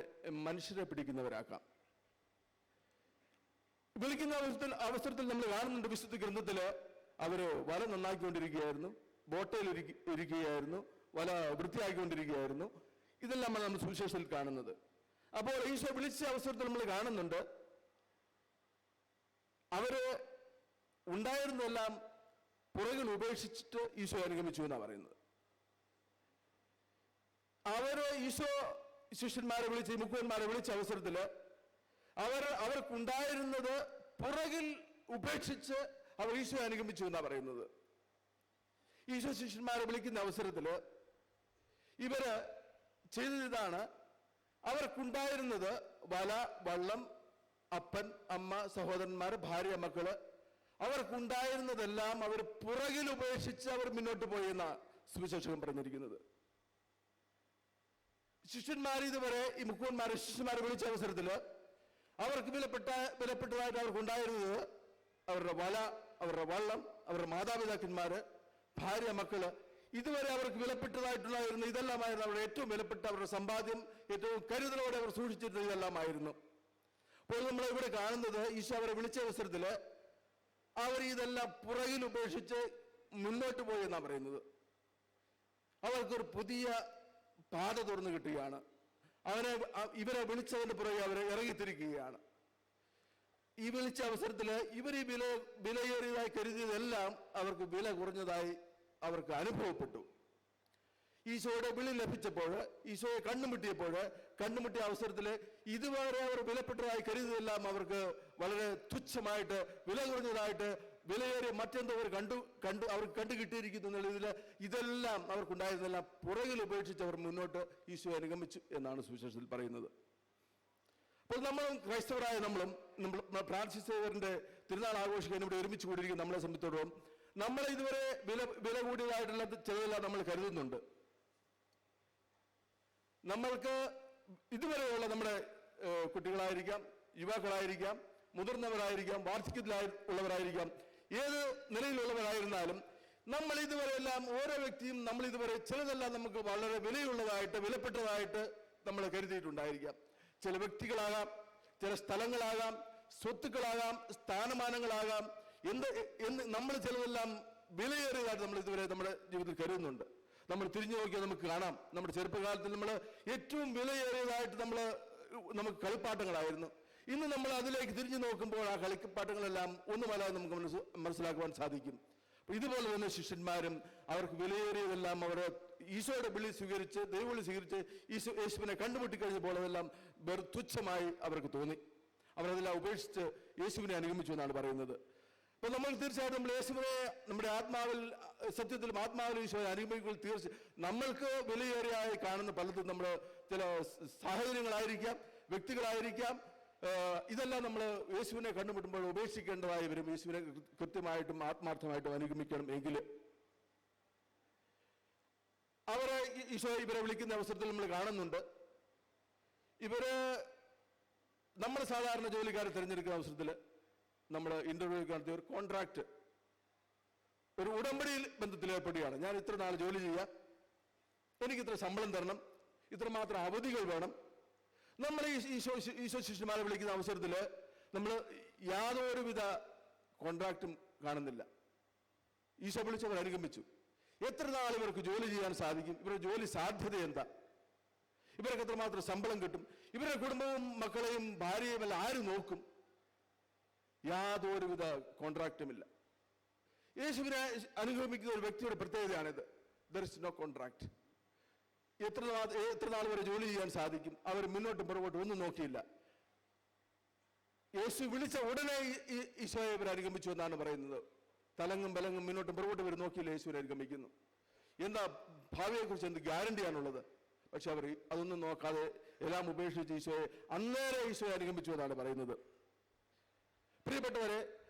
മനുഷ്യരെ പിടിക്കുന്നവരാക്കാം. വിളിക്കുന്ന അവസരത്തിൽ നമ്മൾ കാണുന്നുണ്ട് വിശുദ്ധ ഗ്രന്ഥത്തിൽ അവര് വല നന്നാക്കിക്കൊണ്ടിരിക്കുകയായിരുന്നു, ബോട്ടയിൽ ഇരിക്കുകയായിരുന്നു, വല വൃത്തിയാക്കിക്കൊണ്ടിരിക്കുകയായിരുന്നു. ഇതെല്ലാം നമ്മൾ സുവിശേഷത്തിൽ കാണുന്നത്. അപ്പോൾ ഈശോ വിളിച്ച അവസരത്തിൽ നമ്മൾ കാണുന്നുണ്ട് അവര് ഉണ്ടായിരുന്നെല്ലാം പുറകിൽ ഉപേക്ഷിച്ചിട്ട് ഈശോ അനുഗമിച്ചു എന്നാണ് പറയുന്നത്. അവര് ഈശോ ശിഷ്യന്മാരെ വിളിച്ച് മുക്കുവന്മാരെ വിളിച്ച അവസരത്തിൽ അവർക്കുണ്ടായിരുന്നത് പുറകിൽ ഉപേക്ഷിച്ച് അവർ ഈശോ അനുഗമിച്ചു എന്നാണ് പറയുന്നത്. ഈശോ ശിഷ്യന്മാരെ വിളിക്കുന്ന അവസരത്തിൽ ഇവര് ചെയ്തതാണ്, അവർക്കുണ്ടായിരുന്നത് വല, വള്ളം, അപ്പൻ, അമ്മ, സഹോദരന്മാർ, ഭാര്യ, മക്കള്, അവർക്കുണ്ടായിരുന്നതെല്ലാം അവർ പുറകിൽ ഉപേക്ഷിച്ച് അവർ മുന്നോട്ട് പോയി എന്നാണ് സുവിശേഷകൻ പറഞ്ഞിരിക്കുന്നത്. ശിഷ്യന്മാർ ഇതുവരെ ഈ മുക്കുവന്മാരെ ശിഷ്യന്മാരെ വിളിച്ച അവസരത്തിൽ അവർക്ക് വിലപ്പെട്ടതായിട്ട് അവർക്കുണ്ടായിരുന്നത് അവരുടെ വല, അവരുടെ വള്ളം, അവരുടെ മാതാപിതാക്കന്മാര്, ഭാര്യ, മക്കള്, ഇതുവരെ അവർക്ക് വിലപ്പെട്ടതായിട്ടുണ്ടായിരുന്നു. ഇതെല്ലാമായിരുന്നു അവരുടെ ഏറ്റവും വിലപ്പെട്ട അവരുടെ സമ്പാദ്യം, ഏറ്റവും കരുതലോടെ അവർ സൂക്ഷിച്ചിരുന്നത് ഇതെല്ലാമായിരുന്നു. അപ്പോൾ നമ്മൾ ഇവിടെ കാണുന്നത് ഈശോ അവരെ വിളിച്ച അവസരത്തിൽ അവർ ഇതെല്ലാം പുറകിൽ ഉപേക്ഷിച്ച് മുന്നോട്ട് പോയി എന്നാണ് പറയുന്നത്. അവർക്കൊരു പുതിയ പാത തുറന്നു കിട്ടുകയാണ്. ഇവരെ വിളിച്ചതിന്റെ പുറകെ അവരെ ഇറങ്ങിത്തിരിക്കുകയാണ്. ഈ വിളിച്ച അവസരത്തിൽ ഇവർ ഈ വിലയേറിയതായി കരുതിയതെല്ലാം അവർക്ക് വില കുറഞ്ഞതായി അവർക്ക് അനുഭവപ്പെട്ടു. ഈശോയുടെ വിളി ലഭിച്ചപ്പോൾ, ഈശോയെ കണ്ടുമുട്ടിയ അവസരത്തിൽ ഇതുവരെ അവർ വിലപ്പെട്ടതായി കരുതിയതെല്ലാം അവർക്ക് വളരെ തുച്ഛമായിട്ട്, വില കുറഞ്ഞതായിട്ട്, വിലയേറിയ മറ്റെന്തോ അവർ അവർക്ക് കണ്ടുകിട്ടിയിരിക്കുന്നു എന്നുള്ളതിൽ ഇതെല്ലാം അവർക്കുണ്ടായിരുന്നെല്ലാം പുറകിൽ ഉപേക്ഷിച്ച് അവർ മുന്നോട്ട് ഈശോയെ അനുഗമിച്ചു എന്നാണ് സുവിശേഷത്തിൽ പറയുന്നത്. അപ്പോൾ നമ്മളും ക്രൈസ്തവരായ നമ്മളും ഫ്രാൻസിസ് സേവ്യറിന്റെ തിരുനാൾ ആഘോഷിക്കാൻ ഇവിടെ ഒരുമിച്ച് കൂടിയിരിക്കും നമ്മളെ സംബന്ധിച്ചിടത്തോളം നമ്മൾ ഇതുവരെ വില കൂടിയതായിട്ടുള്ള ചിലതെല്ലാം നമ്മൾ കരുതുന്നുണ്ട്. നമ്മൾക്ക് ഇതുവരെയുള്ള നമ്മുടെ കുട്ടികളായിരിക്കാം, യുവാക്കളായിരിക്കാം, മുതിർന്നവരായിരിക്കാം, വാർദ്ധക്യത്തിലുള്ളവരായിരിക്കാം, ഏത് നിലയിലുള്ളവരായിരുന്നാലും നമ്മൾ ഇതുവരെയെല്ലാം ഓരോ വ്യക്തിയും നമ്മൾ ഇതുവരെ ചിലതെല്ലാം നമുക്ക് വളരെ വിലയുള്ളതായിട്ട്, വിലപ്പെട്ടതായിട്ട് നമ്മൾ കരുതിയിട്ടുണ്ടായിരിക്കാം. ചില വ്യക്തികളാകാം, ചില സ്ഥലങ്ങളാകാം, സ്വത്തുക്കളാകാം, സ്ഥാനമാനങ്ങളാകാം, നമ്മൾ ചിലതെല്ലാം വിലയേറിയതായിട്ട് നമ്മൾ ഇതുവരെ നമ്മുടെ ജീവിതത്തിൽ കരുതുന്നുണ്ട്. നമ്മൾ തിരിഞ്ഞു നോക്കിയാൽ നമുക്ക് കാണാം, നമ്മുടെ ചെറുപ്പകാലത്തിൽ നമ്മൾ ഏറ്റവും വിലയേറിയതായിട്ട് നമുക്ക് കളിപ്പാട്ടങ്ങളായിരുന്നു. ഇന്ന് നമ്മൾ അതിലേക്ക് തിരിഞ്ഞു നോക്കുമ്പോൾ ആ കളിപ്പാട്ടങ്ങളെല്ലാം ഒന്നുമല്ലാതെ നമുക്ക് മനസ്സിലാക്കുവാൻ സാധിക്കും. ഇതുപോലെ തന്നെ ശിഷ്യന്മാരും അവർക്ക് വിലയേറിയതെല്ലാം അവർ ഈശോയുടെ വിളി സ്വീകരിച്ച്, ദൈവവിളി സ്വീകരിച്ച് യേശുവിനെ കണ്ടുമുട്ടിക്കഴിഞ്ഞപ്പോൾ അതെല്ലാം തുച്ഛമായി അവർക്ക് തോന്നി. അവരതെല്ലാം ഉപേക്ഷിച്ച് യേശുവിനെ അനുഗമിച്ചു എന്നാണ് പറയുന്നത്. അപ്പൊ നമ്മൾ തീർച്ചയായിട്ടും നമ്മൾ യേശുവിനെ നമ്മുടെ ആത്മാവിൽ, സത്യത്തിലും ആത്മാവിൽ ഈശോയെ അനുഗമിക്കുമ്പോൾ തീർച്ചയായും നമ്മൾക്ക് വിലയേറിയായി കാണുന്ന പലതും നമ്മൾ ചില സാഹചര്യങ്ങളായിരിക്കാം, വ്യക്തികളായിരിക്കാം, ഇതെല്ലാം നമ്മൾ യേശുവിനെ കണ്ടുമുട്ടുമ്പോൾ ഉപേക്ഷിക്കേണ്ടതായി വരും. യേശുവിനെ കൃത്യമായിട്ടും ആത്മാർത്ഥമായിട്ടും അനുഗമിക്കണം എങ്കിൽ ഇവരെ വിളിക്കുന്ന അവസരത്തിൽ നമ്മൾ കാണുന്നുണ്ട്. നമ്മൾ സാധാരണ ജോലിക്കാരെ തിരഞ്ഞെടുക്കുന്ന അവസരത്തിൽ നമ്മൾ ഇന്റർവ്യൂ നടത്തിയ ഒരു കോൺട്രാക്ട്, ഒരു ഉടമ്പടിയിൽ ബന്ധത്തിൽ ഏർപ്പെടുകയാണ്. ഞാൻ ഇത്ര നാൾ ജോലി ചെയ്യാം, എനിക്ക് ഇത്ര ശമ്പളം തരണം, ഇത്രമാത്രം അവധികൾ വേണം. നമ്മൾ ഈശോ ശിഷ്യന്മാരെ വിളിക്കുന്ന അവസരത്തിൽ നമ്മൾ യാതൊരുവിധ കോൺട്രാക്റ്റും കാണുന്നില്ല. ഈശോ വിളിച്ചവർ അനുഗമിച്ചു. എത്ര നാൾ ഇവർക്ക് ജോലി ചെയ്യാൻ സാധിക്കും? ഇവരുടെ ജോലി സാധ്യത എന്താ? ഇവർക്ക് എത്രമാത്രം ശമ്പളം കിട്ടും? ഇവരുടെ കുടുംബവും മക്കളെയും ഭാര്യയും എല്ലാം ആര് നോക്കും? യാതൊരുവിധ കോൺട്രാക്റ്റുമില്ല. യേശുവിനെ അനുഗമിക്കുന്ന ഒരു വ്യക്തിയുടെ പ്രത്യേകതയാണിത്. There is no contract. എത്ര നാൾ വരെ ജോലി ചെയ്യാൻ സാധിക്കും? അവർ മുന്നോട്ടും പുറകോട്ടും ഒന്നും നോക്കിയില്ല. യേശു വിളിച്ച ഉടനെ ഈശോയെ ഇവർ അനുഗമിച്ചു എന്നാണ് പറയുന്നത്. തലങ്ങും ബലങ്ങും മുന്നോട്ടും പുറകോട്ടും ഇവർ നോക്കിയില്ല, യേശുവിനെ അനുഗമിക്കുന്നു. എന്താ ഭാവിയെക്കുറിച്ച് എന്ത് ഗ്യാരണ്ടിയാണുള്ളത്? പക്ഷെ അവർ അതൊന്നും നോക്കാതെ എല്ലാം ഉപേക്ഷിച്ച് അന്നേരം ഈശോയെ അനുഗമിച്ചു എന്നാണ് പറയുന്നത്. പ്രിയപ്പെട്ടവരെ,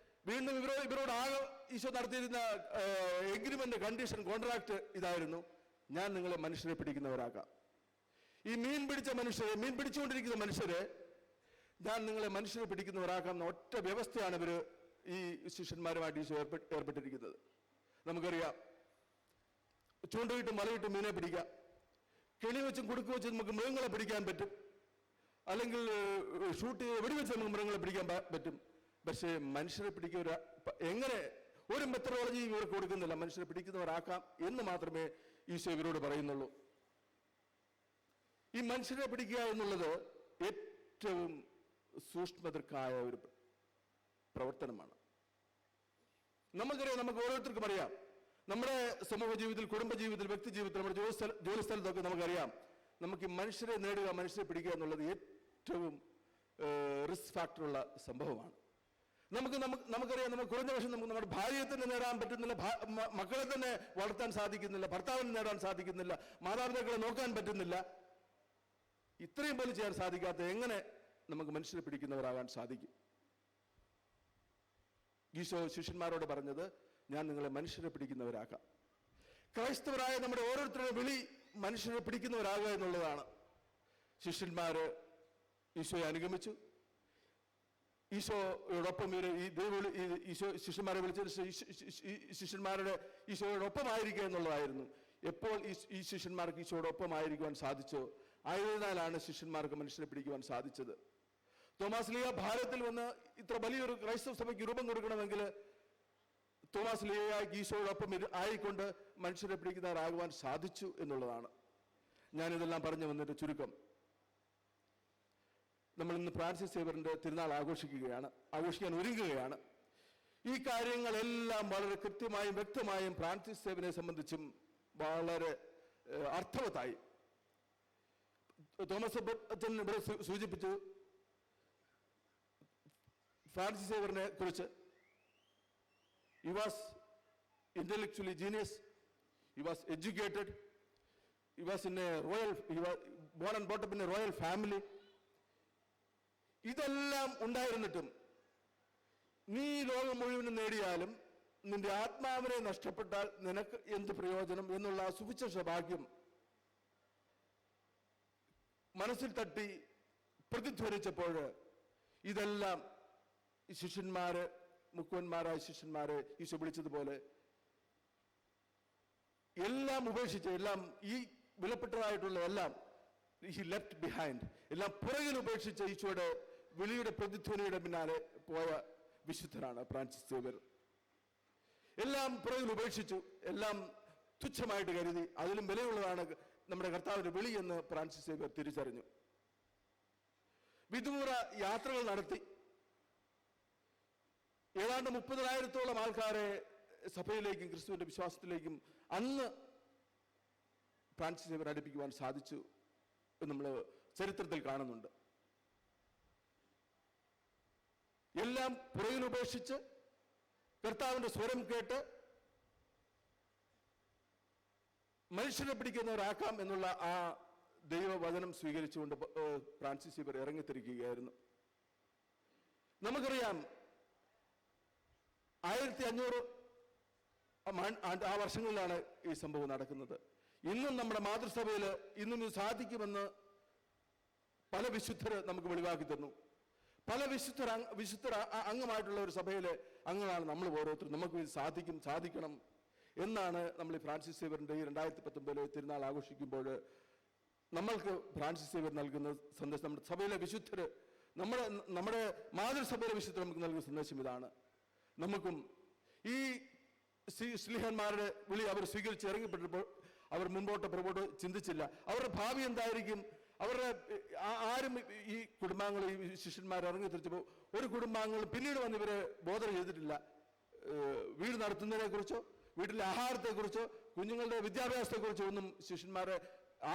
വീണ്ടും ഇവരോട് ആകെ ഈശോ നടത്തിയിരുന്ന എഗ്രിമെന്റ്, കണ്ടീഷൻ, കോൺട്രാക്ട് ഇതായിരുന്നു: ഞാൻ നിങ്ങളെ മനുഷ്യരെ പിടിക്കുന്നവരാക്കാം. ഈ മീൻ പിടിച്ചുകൊണ്ടിരിക്കുന്ന മനുഷ്യരെ ഞാൻ നിങ്ങളെ മനുഷ്യരെ പിടിക്കുന്നവരാക്കാം എന്ന ഒറ്റ വ്യവസ്ഥയാണ് ഇവര് ഈ ശിഷ്യന്മാരുമായിട്ട് ഈശോ ഏർപ്പെട്ടിരിക്കുന്നത്. നമുക്കറിയാം, ചൂണ്ടയിട്ടും വലയിട്ടും മീനെ പിടിക്കാം, കെണി വെച്ചും കുടുക്ക് വെച്ചും നമുക്ക് മൃഗങ്ങളെ പിടിക്കാൻ പറ്റും. അല്ലെങ്കിൽ ഷൂട്ട് ചെയ്ത് വെടിവെച്ച് നമുക്ക് മൃഗങ്ങളെ പിടിക്കാൻ പറ്റും. പക്ഷേ മനുഷ്യരെ പിടിക്കുക എങ്ങനെ ഒരു മെത്തഡോളജി ഇവർക്ക് കൊടുക്കുന്നില്ല. മനുഷ്യരെ പിടിക്കുന്നവരാക്കാം എന്ന് മാത്രമേ ഈശോ ഇവരോട് പറയുന്നുള്ളൂ. ഈ മനുഷ്യരെ പിടിക്കുക എന്നുള്ളത് ഏറ്റവും സൂക്ഷ്മതർക്കായ ഒരു പ്രവർത്തനമാണ്. നമുക്കറിയാം, നമുക്ക് ഓരോരുത്തർക്കും അറിയാം, നമ്മുടെ സമൂഹ ജീവിതത്തിൽ, കുടുംബ ജീവിതത്തിൽ, വ്യക്തി ജീവിതത്തിൽ, നമ്മുടെ ജോലി സ്ഥലത്തൊക്കെ നമുക്കറിയാം, നമുക്ക് മനുഷ്യരെ നേടുക, മനുഷ്യരെ പിടിക്കുക എന്നുള്ളത് ഏറ്റവും റിസ്ക് ഫാക്ടറുള്ള സംഭവമാണ്. നമുക്കറിയാം, നമുക്ക് കുറഞ്ഞ പക്ഷം നമുക്ക് നമ്മുടെ ഭാര്യയെ തന്നെ നേടാൻ പറ്റുന്നില്ല, മക്കളെ തന്നെ വളർത്താൻ സാധിക്കുന്നില്ല, ഭർത്താവിനെ നേടാൻ സാധിക്കുന്നില്ല, മാതാപിതാക്കളെ നോക്കാൻ പറ്റുന്നില്ല. ഇത്രയും പോലും ചെയ്യാൻ സാധിക്കാത്ത എങ്ങനെ നമുക്ക് മനുഷ്യരെ പിടിക്കുന്നവരാകാൻ സാധിക്കും? ഈശോ ശിഷ്യന്മാരോട് പറഞ്ഞത്, ഞാൻ നിങ്ങളെ മനുഷ്യരെ പിടിക്കുന്നവരാക്കാം. ക്രൈസ്തവരായ നമ്മുടെ ഓരോരുത്തരുടെ വിളി മനുഷ്യരെ പിടിക്കുന്നവരാകുക എന്നുള്ളതാണ്. ശിഷ്യന്മാര് ഈശോയെ അനുഗമിച്ചു. ഈശോയോടൊപ്പം ഈശോ ശിഷ്യന്മാരെ വിളിച്ചത് ഈശോയോടൊപ്പമായിരിക്കുക എന്നുള്ളതായിരുന്നു. എപ്പോൾ ഈ ശിഷ്യന്മാർക്ക് ഈശോയോടൊപ്പമായിരിക്കുവാൻ സാധിച്ചോ ആയതിനാലാണ് ശിഷ്യന്മാർക്ക് മനുഷ്യരെ പിടിക്കുവാൻ സാധിച്ചത്. തോമാസ് ലീഗ ഭാരതത്തിൽ വന്ന് ഇത്ര വലിയൊരു ക്രൈസ്തവ സഭയ്ക്ക് രൂപം കൊടുക്കണമെങ്കിൽ തോമാസ് ലീഗയ്ക്ക് ഈശോയോടൊപ്പം ആയിക്കൊണ്ട് മനുഷ്യരെ പിടിക്കുന്നവരാകുവാൻ സാധിച്ചു എന്നുള്ളതാണ്. ഞാനിതെല്ലാം പറഞ്ഞു വന്നിട്ട് ചുരുക്കം, നമ്മൾ ഇന്ന് ഫ്രാൻസിസ് സേവ്യറിന്റെ തിരുനാൾ ആഘോഷിക്കാൻ ഒരുങ്ങുകയാണ്. ഈ കാര്യങ്ങളെല്ലാം വളരെ കൃത്യമായും വ്യക്തമായും ഫ്രാൻസിസ് സേവ്യറിനെ സംബന്ധിച്ചും വളരെ അർത്ഥവത്തായി. തോമസ് അച്ഛൻ ഇവിടെ സൂചിപ്പിച്ചു ഫ്രാൻസിസ് സേവ്യറിനെ കുറിച്ച്. He was intellectually genius. He was educated. He was born and brought up in a royal family. ഇതെല്ലാം ഉണ്ടായിരുന്നിട്ടും നീ ലോകം മുഴുവനും നേടിയാലും നിന്റെ ആത്മാവിനെ നഷ്ടപ്പെട്ടാൽ നിനക്ക് എന്ത് പ്രയോജനം എന്നുള്ള സുവിശേഷ ഭാഗ്യം മനസ്സിൽ തട്ടി പ്രതിധ്വനിച്ചപ്പോൾ ഇതെല്ലാം ശിഷ്യന്മാര്, മുക്കുവന്മാരായ ശിഷ്യന്മാരെ ഈശോ വിളിച്ചതുപോലെ എല്ലാം ഉപേക്ഷിച്ച്, എല്ലാം ഈ വിലപ്പെട്ടതായിട്ടുള്ള എല്ലാം ഹി ലെഫ്റ്റ് ബിഹൈൻഡ്, എല്ലാം പുറകിൽ ഉപേക്ഷിച്ച് ഈശോയുടെ വിളിയുടെ പ്രതിധ്വനിയുടെ പിന്നാലെ പോയ വിശുദ്ധനാണ് ഫ്രാൻസിസ് സേവ്യർ. എല്ലാം പുറകിൽ ഉപേക്ഷിച്ചു, എല്ലാം തുച്ഛമായിട്ട് കരുതി അതിലും വിലയുള്ളതാണ് നമ്മുടെ കർത്താവിന്റെ വിളി എന്ന് ഫ്രാൻസിസ് സേവ്യർ തിരിച്ചറിഞ്ഞു. വിദൂര യാത്രകൾ നടത്തി ഏതാണ്ട് 30,000-ഓളം ആൾക്കാരെ സഭയിലേക്കും ക്രിസ്തുവിന്റെ വിശ്വാസത്തിലേക്കും അന്ന് ഫ്രാൻസിസ് സേവ്യർ അടുപ്പിക്കുവാൻ സാധിച്ചു എന്ന് നമ്മൾ ചരിത്രത്തിൽ കാണുന്നുണ്ട്. എല്ലാം പുറകിൽ ഉപേക്ഷിച്ച് കർത്താവിന്റെ സ്വരം കേട്ട് മനുഷ്യരെ പിടിക്കുന്നവരാക്കാം എന്നുള്ള ആ ദൈവവചനം സ്വീകരിച്ചുകൊണ്ട് ഫ്രാൻസിസ് സേവ്യർ ഇറങ്ങിത്തിരിക്കുകയായിരുന്നു. നമുക്കറിയാം 1500 ആ വർഷങ്ങളിലാണ് ഈ സംഭവം നടക്കുന്നത്. ഇന്നും നമ്മുടെ മാതൃസഭയിൽ ഇന്നും ഇത് സാധിക്കുമെന്ന് പല വിശുദ്ധര് നമുക്ക് വെളിവാക്കി തന്നു. പല വിശുദ്ധർ അംഗമായിട്ടുള്ള ഒരു സഭയിലെ അംഗങ്ങളാണ് നമ്മൾ ഓരോരുത്തരും. നമുക്ക് ഇത് സാധിക്കണം എന്നാണ് നമ്മൾ ഈ ഫ്രാൻസിസ് സേവ്യറിന്റെ ഈ 2019 തിരുനാൾ ആഘോഷിക്കുമ്പോൾ നമ്മൾക്ക് ഫ്രാൻസിസ് സേവ്യർ നൽകുന്ന സന്ദേശം, നമ്മുടെ സഭയിലെ വിശുദ്ധര്, നമ്മുടെ മാതൃസഭയിലെ വിശുദ്ധർ നമുക്ക് നൽകുന്ന സന്ദേശം ഇതാണ്. നമുക്കും ഈ ശ്ലീഹന്മാരുടെ വിളി അവർ സ്വീകരിച്ച് ഇറങ്ങിപ്പെട്ടപ്പോൾ അവർ മുമ്പോട്ട് ചിന്തിച്ചില്ല. അവരുടെ ഭാവി എന്തായിരിക്കും, അവരുടെ ആരും ഈ കുടുംബാംഗങ്ങൾ, ഈ ശിഷ്യന്മാർ ഇറങ്ങി തിരിച്ചപ്പോൾ ഒരു കുടുംബാംഗങ്ങളും പിന്നീട് വന്ന് ഇവരെ ബോധന ചെയ്തിട്ടില്ല. വീട് നടത്തുന്നതിനെ കുറിച്ചോ വീട്ടിലെ ആഹാരത്തെക്കുറിച്ചോ കുഞ്ഞുങ്ങളുടെ വിദ്യാഭ്യാസത്തെക്കുറിച്ചോ ഒന്നും ശിഷ്യന്മാരെ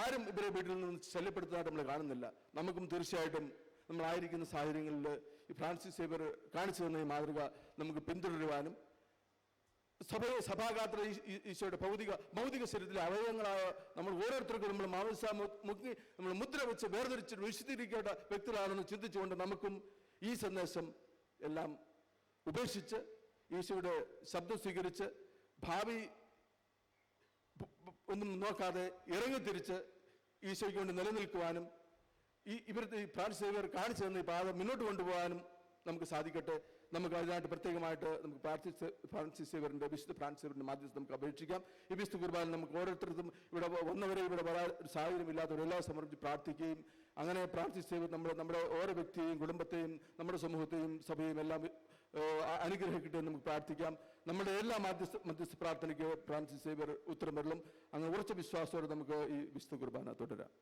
ആരും ഇവരെ വീട്ടിൽ നിന്ന് ശല്യപ്പെടുത്തുന്നതായിട്ട് നമ്മൾ കാണുന്നില്ല. നമുക്കും തീർച്ചയായിട്ടും നമ്മളായിരിക്കുന്ന സാഹചര്യങ്ങളിൽ ഈ ഫ്രാൻസിസ് സേവ്യർ കാണിച്ചു തന്ന ഈ മാതൃക നമുക്ക് പിന്തുടരുവാനും സഭാഗാത്ര ഈശോയുടെ ഭൗതിക ശരീരത്തിലെ അവയവങ്ങളായ നമ്മൾ ഓരോരുത്തർക്കും നമ്മൾ മുക്കി നമ്മൾ മുദ്ര വെച്ച് വേർതിരിച്ചിട്ട് വിശുദ്ധീകരിക്കേണ്ട വ്യക്തികളാണെന്ന് ചിന്തിച്ചുകൊണ്ട് നമുക്കും ഈ സന്ദേശം എല്ലാം ഉപേക്ഷിച്ച് ഈശോയുടെ ശബ്ദം സ്വീകരിച്ച് ഭാവി ഒന്നും നോക്കാതെ ഇറങ്ങിത്തിരിച്ച് ഈശോയ്ക്ക് കൊണ്ട് നിലനിൽക്കുവാനും ഇവരുടെ ഫ്രാൻസിസ് സേവ്യർ കാണിച്ചു തന്ന ഈ പാത മുന്നോട്ട് കൊണ്ടുപോകാനും നമുക്ക് സാധിക്കട്ടെ. നമുക്ക് അതിനായിട്ട് പ്രത്യേകമായിട്ട് നമുക്ക് ഫ്രാൻസിസ് സേവ്യറിന്റെ വിശുദ്ധ ഫ്രാൻസിസ് സേവ്യറിന്റെ മാധ്യസ്ഥം നമുക്ക് അപേക്ഷിക്കാം. ഈ വിശുദ്ധ കുർബാന നമുക്ക് ഓരോരുത്തർക്കും ഇവിടെ വന്നവരെ ഇവിടെ വരാൻ സാഹചര്യമില്ലാത്തവരെല്ലാം സമർപ്പിച്ച് പ്രാർത്ഥിക്കുകയും അങ്ങനെ പ്രാർത്ഥിച്ച് നമ്മുടെ ഓരോ വ്യക്തിയെയും കുടുംബത്തെയും നമ്മുടെ സമൂഹത്തെയും സഭയും എല്ലാം അനുഗ്രഹിക്കട്ടെ എന്ന് നമുക്ക് പ്രാർത്ഥിക്കാം. നമ്മുടെ എല്ലാ മധ്യസ്ഥ പ്രാർത്ഥനയ്ക്ക് ഫ്രാൻസിസ് സേവ്യർ ഉത്തരം വരലും. അങ്ങനെ ഉറച്ച വിശ്വാസത്തോടെ നമുക്ക് ഈ വിശുദ്ധ കുർബാന തുടരാം.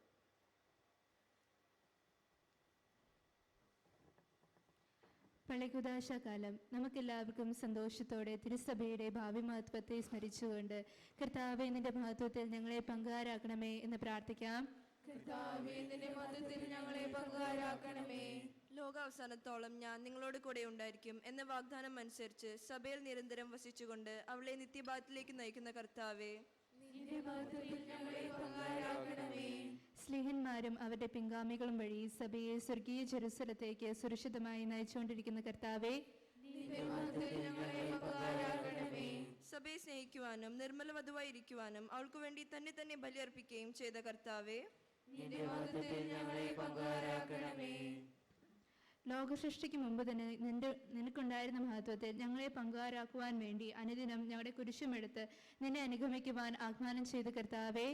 പള്ളിക്കുദാശ കാലം നമുക്കെല്ലാവർക്കും സന്തോഷത്തോടെ തിരുസഭയുടെ ഭാവി മഹത്വത്തെ സ്മരിച്ചുകൊണ്ട് കർത്താവേ നിന്റെ മഹത്വത്തിൽ ഞങ്ങളെ പങ്കുകാരാക്കണമേ എന്ന് പ്രാർത്ഥിക്കാം. ലോകാവസാനത്തോളം ഞാൻ നിങ്ങളോട് കൂടെ ഉണ്ടായിരിക്കും എന്ന വാഗ്ദാനം അനുസരിച്ച് സഭയിൽ നിരന്തരം വസിച്ചുകൊണ്ട് അവളെ നിത്യഭാഗത്തിലേക്ക് നയിക്കുന്ന കർത്താവേ, സ്നേഹന്മാരും അവരുടെ പിൻഗാമികളും വഴി സഭയെ സ്വർഗീയ ജെറുസലത്തേക്ക് സുരക്ഷിതമായി നയിച്ചുകൊണ്ടിരിക്കുന്ന കർത്താവേ, സഭയെ സ്നേഹിക്കുവാനും നിർമ്മല വധുവായി ഇരിക്കുവാനും അവൾക്ക് വേണ്ടി തന്നെ തന്നെ ബലിയർപ്പിക്കുകയും ചെയ്ത കർത്താവേ, ലോകസൃഷ്ടിക്ക് മുമ്പ് തന്നെ നിനക്കുണ്ടായിരുന്ന മഹത്വത്തിൽ ഞങ്ങളെ പങ്കുകാരാക്കുവാൻ വേണ്ടി അനുദിനം ഞങ്ങളുടെ കുരിശുമെടുത്ത് നിന്നെ അനുഗമിക്കുവാൻ ആഹ്വാനം ചെയ്ത കർത്താവേ,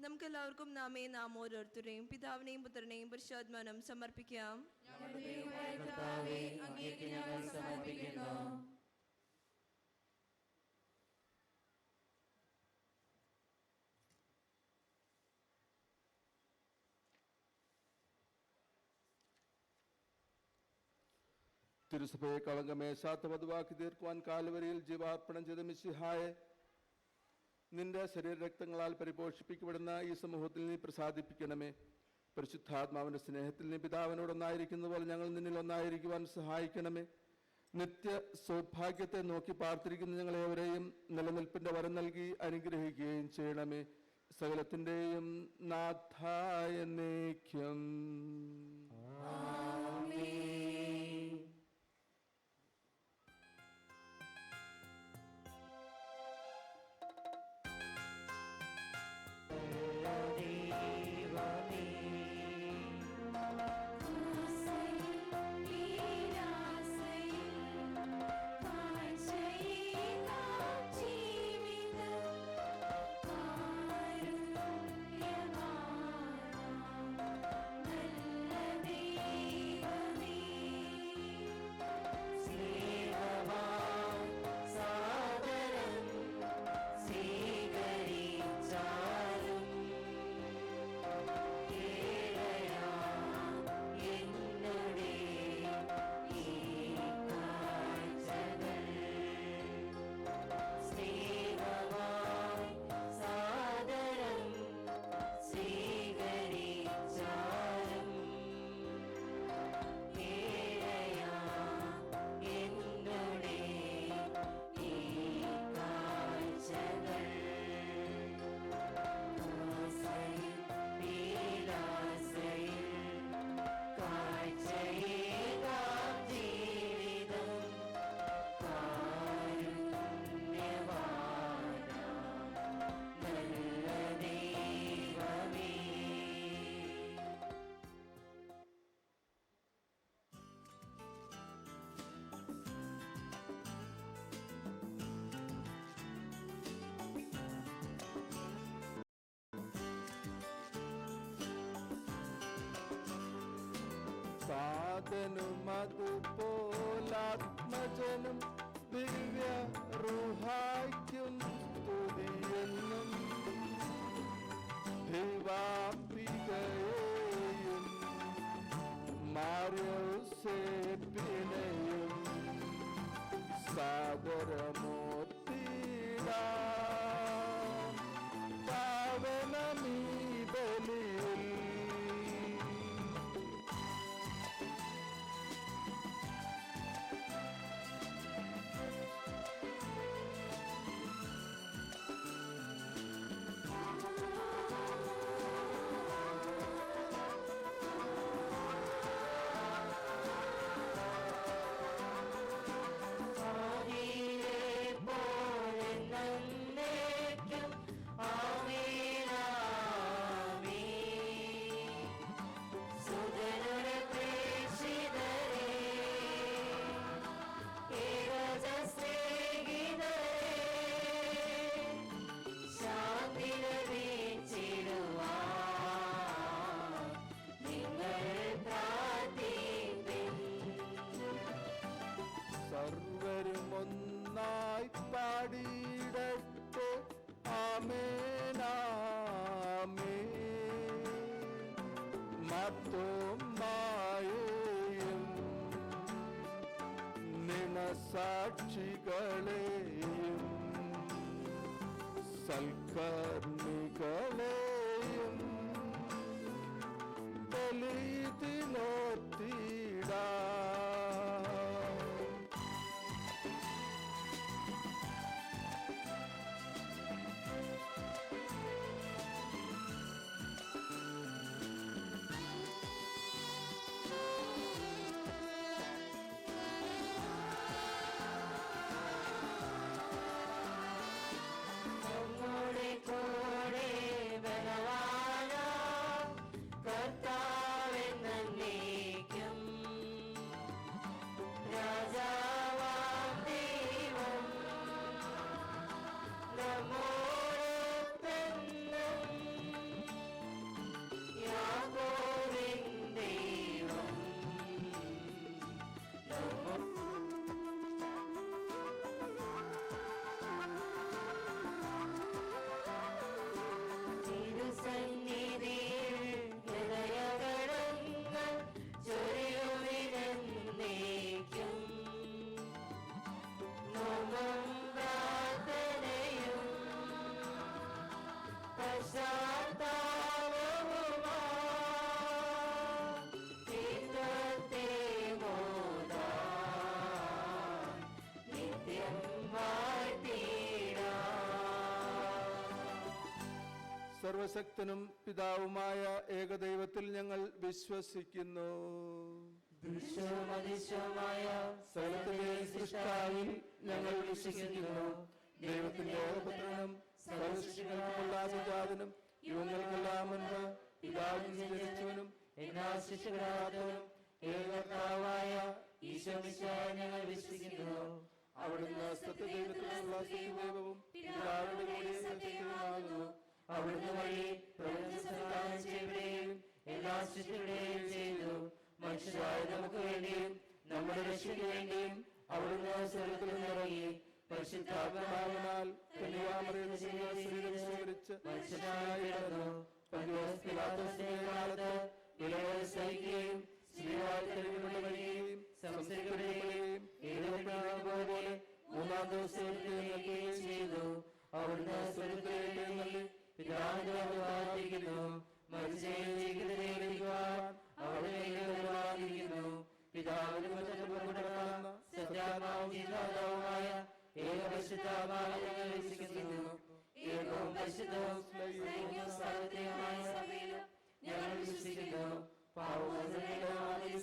നമുക്കെല്ലാവർക്കും നാം ഓരോരുത്തരെയും പിതാവിനെയും പുത്രനെയും പരിശുദ്ധാത്മാവിനെയും സമർപ്പിക്കാം. തിരുസഭയെ കളങ്കമേശാത്ത വധുവാക്കി തീർക്കുവാൻ കാൽവരിയിൽ ജീവാർപ്പണം ചെയ്ത മിശിഹായെ, നിന്റെ ശരീരരക്തങ്ങളാൽ പരിപോഷിപ്പിക്കപ്പെടുന്ന ഈ സമൂഹത്തിൽ നീ പ്രസാദിപ്പിക്കണമേ. പരിശുദ്ധാത്മാവിന്റെ സ്നേഹത്തിൽ നീ പിതാവിനോടൊന്നായിരിക്കുന്ന പോലെ ഞങ്ങൾ നിന്നിൽ ഒന്നായിരിക്കുവാൻ സഹായിക്കണമേ. നിത്യ സൗഭാഗ്യത്തെ നോക്കി പാർത്തിരിക്കുന്ന ഞങ്ങളെവരെയും നിലനിൽപ്പിന്റെ വരം നൽകി അനുഗ്രഹിക്കുകയും ചെയ്യണമേ. സകലത്തിന്റെയും നാഥായ എന്നേക്കും. അതുപോലാത്മജനും ദിവ്യ റുഹായ്ക്കും സ്തുതിയെന്നും ദൈവാംബികയെയും മാർയോസേപ്പിനെയും സാദരമൂർത്തിയിടാം. പാവനമീ ബലിയിൽ പോലെ നന്ദി മായേയും നിണസാക്ഷികളെയും സൽക്കർമ്മികളെയും ബലിതിനോത്തിടാ. നമ്മുടെ കൂടെ ബലവാനാം കർത്താവെന്നേക്കും. രാജാവാം ദൈവം നമ്മോടൊപ്പെന്നും. യാക്കോബിൻ ദൈവം തിരുസന്നിധിയിൽ ഹൃദയകടങ്ങൾ ചൊരിയുവിനെന്നേക്കും. നോമ്പും പ്രാർത്ഥനയും പശ്ചാത്താപവുമായി ചിത്തത്തെ മോദാൻ നിത്യം വാഴ്ത്തിടാം. സർവശക്തനും പിതാവുമായ ഏകദൈവത്തിൽ ഞങ്ങൾ വിശ്വസിക്കുന്നു. ദൃശ്യവും അദൃശ്യവുമായ സകലത്തിന്റെ സൃഷ്ടാവിൽ ഞങ്ങൾ വിശ്വസിക്കുന്നു. ദൈവത്തിന്റെ ഏകപുത്രനും സർവസൃഷ്ടികൾക്കുമുള്ള സുജാതനും യുഗങ്ങൾക്കെല്ലാം മുൻപ് പിതാവിൽ ജനിച്ചവനും എല്ലാ സൃഷ്ടികളാത്തവനും ഏകകർത്താവായ ഈശോമിശിഹായെ ഞങ്ങൾ വിശ്വസിക്കുന്നു. അവിടുന്ന് സത്യദൈവത്തിലുള്ള സത്യദൈവവും പിതാവിന്റെ കൂടെ സത്യവുമാകുന്നു. അവിടുന്ന് വഴി പ്രപഞ്ചം സംവിധാനം ചെയ്യപ്പെടുകയും എല്ലാ സൃഷ്ടികളെയും ചെയ്തു. മനുഷ്യരായ നമുക്ക് വേണ്ടിയും നമ്മുടെ രക്ഷയ്ക്ക് വേണ്ടിയും അവിടുന്ന് സ്വർഗ്ഗത്തിൽ നിന്നിറങ്ങി പരിശുദ്ധാത്മാവിനാൽ കന്യകാമറിയിൽ നിന്ന് ശരീരം സ്വീകരിച്ച് മനുഷ്യനായി പിറന്നു. പന്തിയോസ് പിലാത്തോസിന്റെ കാലത്ത് വിലകൾ സഹിക്കുകയും സ്ത്രീവായി തെരുവിലുള്ള വരികയും സംസ്കരിക്കപ്പെടുകയും എഴുതപ്പെടുന്നതുപോലെ മൂന്നാം ദിവസം എഴുന്നേൽക്കുകയും ചെയ്തു. അവിടുന്ന് സ്വർഗ്ഗത്തിലേക്ക് എഴുന്നള്ളി പിതാവിന്റെ വലത്തുഭാഗത്തിരിക്കുന്നു. മരിച്ചവരെയും ജീവിക്കുന്നവരെയും വിധിക്കുവാൻ അവിടുന്ന് വരുവാനിരിക്കുന്നു. പിതാവിന്റെ വചനത്തിൽ പുറപ്പെടുന്ന സത്യാത്മാവും ജീവദാതാവുമായ ഏകപരിശുദ്ധാത്മാവിൽ ഞങ്ങൾ വിശ്വസിക്കുന്നു. ഏകവും പരിശുദ്ധവും സ്നേഹവും സാർവത്രികവുമായ സഭയിലും ഞങ്ങൾ വിശ്വസിക്കുന്നു. പാപമോചനവും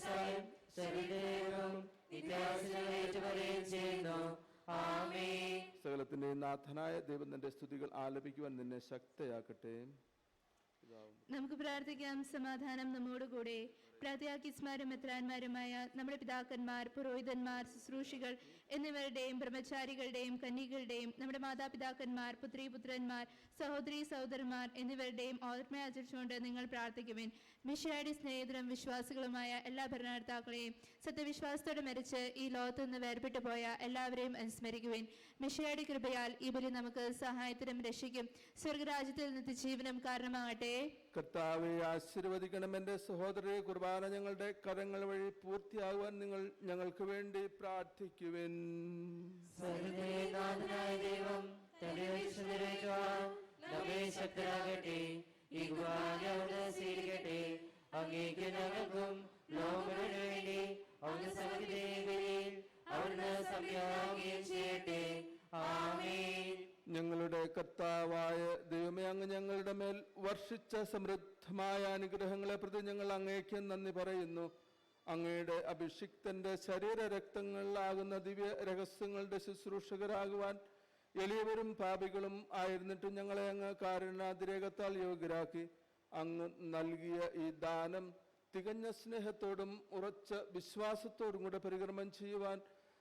ശരീരവും നിത്യാവശ്യങ്ങൾ ഏറ്റുപറയുകയും ചെയ്യുന്നു. ആമേൻ. സകലത്തിന്റെ നാഥനായ ദൈവം തന്റെ സ്തുതികൾ ആലപിക്കുവാൻ നിന്നെ ശക്തയാക്കട്ടെ. നമുക്ക് പ്രാർത്ഥിക്കാം. സമാധാനം നമ്മോടുകൂടെ. പ്രാർത്ഥയാക്കിസ്മാരും മെത്രാന്മാരുമായ നമ്മുടെ പിതാക്കന്മാർ, പുരോഹിതന്മാർ, ശുശ്രൂഷികൾ എന്നിവരുടെയും ബ്രഹ്മചാരികളുടെയും കന്യകളുടെയും നമ്മുടെ മാതാപിതാക്കന്മാർ, പുത്രീപുത്രന്മാർ, സഹോദരീ സഹോദരന്മാർ എന്നിവരുടെയും ഓർമ്മയാചരിച്ചുകൊണ്ട് നിങ്ങൾ പ്രാർത്ഥിക്കുവിൻ. മിശിഹായുടെ സ്നേഹിതരും വിശ്വാസികളുമായ എല്ലാ ഭരണകർത്താക്കളെയും സത്യവിശ്വാസത്തോടെ മരിച്ച് ഈ ലോകത്തു നിന്ന് വേർപെട്ടു പോയ എല്ലാവരെയും അനുസ്മരിക്കുവിൻ. മിശിഹായുടെ കൃപയാൽ ഈ ബലി നമുക്ക് സഹായത്തിനും രക്ഷയ്ക്കും സ്വർഗരാജ്യത്തിൽ നിത്യജീവനും കാരണമാകട്ടെ. കർത്താവെ ആശീർവദിക്കണം. എൻ്റെ സഹോദരരെ, കുർബാന ഞങ്ങളുടെ കരങ്ങൾ വഴി പൂർത്തിയാകുവാൻ നിങ്ങൾ ഞങ്ങൾക്ക് വേണ്ടി പ്രാർത്ഥിക്കുവിൻ. സർവ്വനാഥനായ ദൈവം തന്റെ വിശ്വം നിറവേറ്റുവാൻ നമ്മെ ശക്തരാകട്ടെ. ഈ കുർബാന അവിടുന്ന് സ്വീകരിക്കട്ടെ. അങ്ങേക്ക് ഞങ്ങൾക്കും ലോകത്തിനു വേണ്ടി അവിടുന്ന് സമർപ്പിക്കുന്ന ബലിയിൽ അവിടുന്ന് സംയാഗം ചെയ്യട്ടെ. ആമേൻ. ഞങ്ങളുടെ കർത്താവായ ദൈവമേ, അങ്ങ് ഞങ്ങളുടെ മേൽ വർഷിച്ച സമൃദ്ധമായ അനുഗ്രഹങ്ങളെ പ്രതി ഞങ്ങൾ അങ്ങേക്ക് നന്ദി പറയുന്നു. അങ്ങയുടെ അഭിഷിക്തന്റെ ശരീരരക്തങ്ങളിലാകുന്ന ദിവ്യ രഹസ്യങ്ങളുടെ ശുശ്രൂഷകരാകുവാൻ എളിയവരും പാപികളും ആയിരുന്നിട്ടും ഞങ്ങളെ അങ്ങ് കാരുണ്യാതിരേകത്താൽ യോഗ്യരാക്കി. അങ്ങ് നൽകിയ ഈ ദാനം തികഞ്ഞ സ്നേഹത്തോടും ഉറച്ച വിശ്വാസത്തോടും കൂടെ പരികർമ്മം ചെയ്യുവാൻ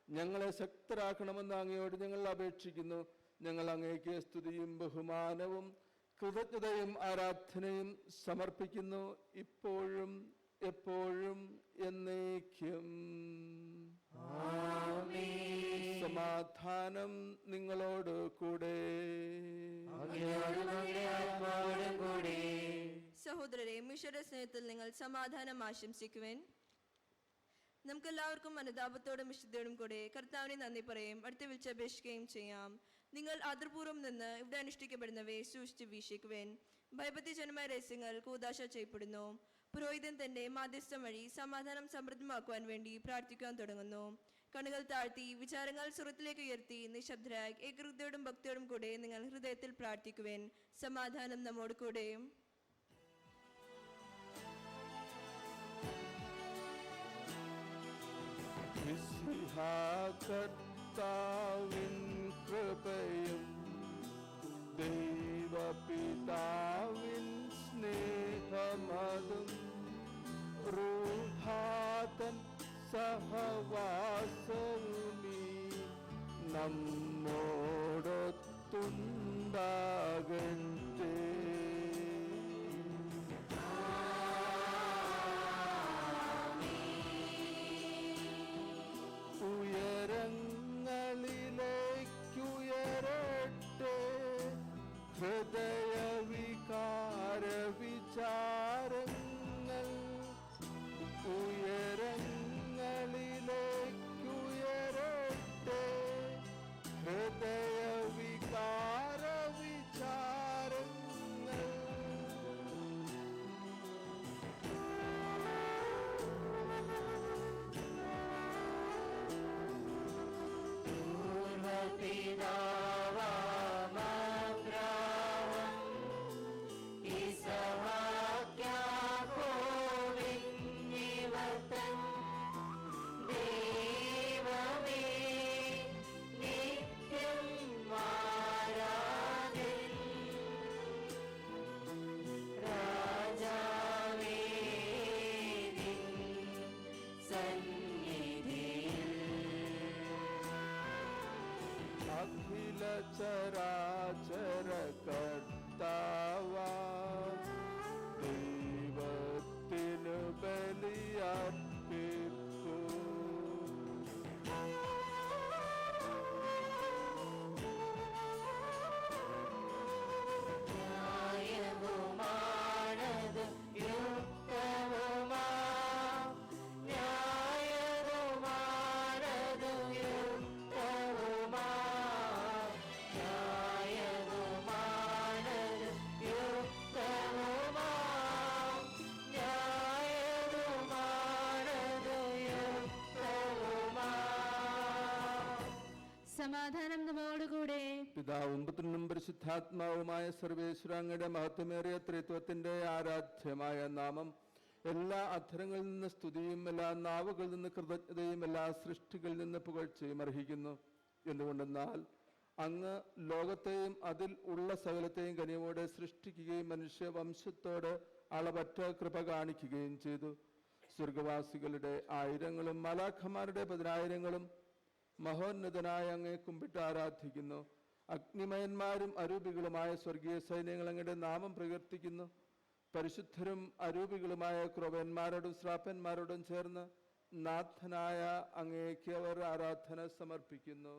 ഞങ്ങളെ ശക്തരാക്കണമെന്ന് അങ്ങയോട് ഞങ്ങൾ അപേക്ഷിക്കുന്നു. ഞങ്ങൾ അങ്ങേക്ക് സ്തുതിയും ബഹുമാനവും കൃതജ്ഞതയും ആരാധനയും സമർപ്പിക്കുന്നു, ഇപ്പോഴും എപ്പോഴും എന്നേക്കും. സമാധാനം നിങ്ങളോട് കൂടെ. സഹോദരരെ, മിശയുടെ സ്നേഹത്തിൽ നിങ്ങൾ സമാധാനം ആശംസിക്കുവാൻ. നമുക്കെല്ലാവർക്കും അനുതാപത്തോടും വിശുദ്ധയോടും കൂടെ കർത്താവിനെ നന്ദി പറയും അടുത്ത് വിളിച്ചപേക്ഷിക്കുകയും ചെയ്യാം. നിങ്ങൾ ആദരപൂർവ്വം നിന്ന് ഇവിടെ അനുഷ്ഠിക്കപ്പെടുന്നവയെ സൂക്ഷിച്ച് വീക്ഷിക്കുവാൻ. ഭയഭക്തിജനമായ രഹസ്യങ്ങൾ കൂദാശ ചെയ്യപ്പെടുന്നു. പുരോഹിതൻ തന്റെ മാധ്യസ്ഥം വഴി സമാധാനം സമൃദ്ധമാക്കുവാൻ വേണ്ടി പ്രാർത്ഥിക്കുവാൻ തുടങ്ങുന്നു. കണ്ണുകൾ താഴ്ത്തി വിചാരങ്ങൾ സ്വർഗത്തിലേക്ക് ഉയർത്തി നിശബ്ദരായി ഏകൃതയോടും ഭക്തിയോടും കൂടെ നിങ്ങൾ ഹൃദയത്തിൽ പ്രാർത്ഥിക്കുവാൻ. സമാധാനം നമ്മോട് കൂടെയും. കർത്താവിൻ കൃപയും ദൈവപിതാവിൻ സ്നേഹമതും റൂഹാതൻ സഹവാസവുമീ നമ്മോടൊത്തുണ്ടാകട്ടെ. ഉയരങ്ങളിലേക്കുയരട്ടെ ഹൃദയവികാര വിചാരങ്ങൾ. ഉയരങ്ങളിലേക്കുയരട്ടെ ഹൃദയവികാര വിചാരങ്ങൾ. അഖില ചരാചര കർത്താവാ ദൈവത്തിനു ബലിയർപ്പിപ്പൂ. സമാധാനം നമ്മോടുകൂടെ. പിതാവും പുത്രനും പരിശുദ്ധാത്മാവുമായ സർവേശ്വരങ്ങയുടെ മഹത്വമേറിയ ത്രിത്വത്തിന്റെ ആരാധ്യമായ നാമം എല്ലാ അധരങ്ങളിൽ നിന്ന് സ്തുതിയും എല്ലാ നാവുകളിൽ നിന്ന് കൃതജ്ഞതയും എല്ലാ സൃഷ്ടികളിൽ നിന്ന് പുകഴ്ചയും അർഹിക്കുന്നു. എന്തുകൊണ്ടെന്നാൽ അങ്ങ് ലോകത്തെയും അതിൽ ഉള്ള സകലത്തെയും കനിവോടെ സൃഷ്ടിക്കുകയും മനുഷ്യവംശത്തോട് അളവറ്റ കൃപ കാണിക്കുകയും ചെയ്തു. സ്വർഗവാസികളുടെ ആയിരങ്ങളും മലാഖമാരുടെ 10,000ങ്ങളും മഹോന്നതനായ അങ്ങയെ കുമ്പിട്ട് ആരാധിക്കുന്നു. അഗ്നിമയന്മാരും അരൂപികളുമായ സ്വർഗീയ സൈന്യങ്ങൾ അങ്ങയുടെ നാമം പ്രകീർത്തിക്കുന്നു. പരിശുദ്ധരും അരൂപികളുമായ ക്രോവന്മാരോടും ശ്രാപ്പന്മാരോടും ചേർന്ന് നാഥനായ അങ്ങേക്ക് അവർ ആരാധന സമർപ്പിക്കുന്നു.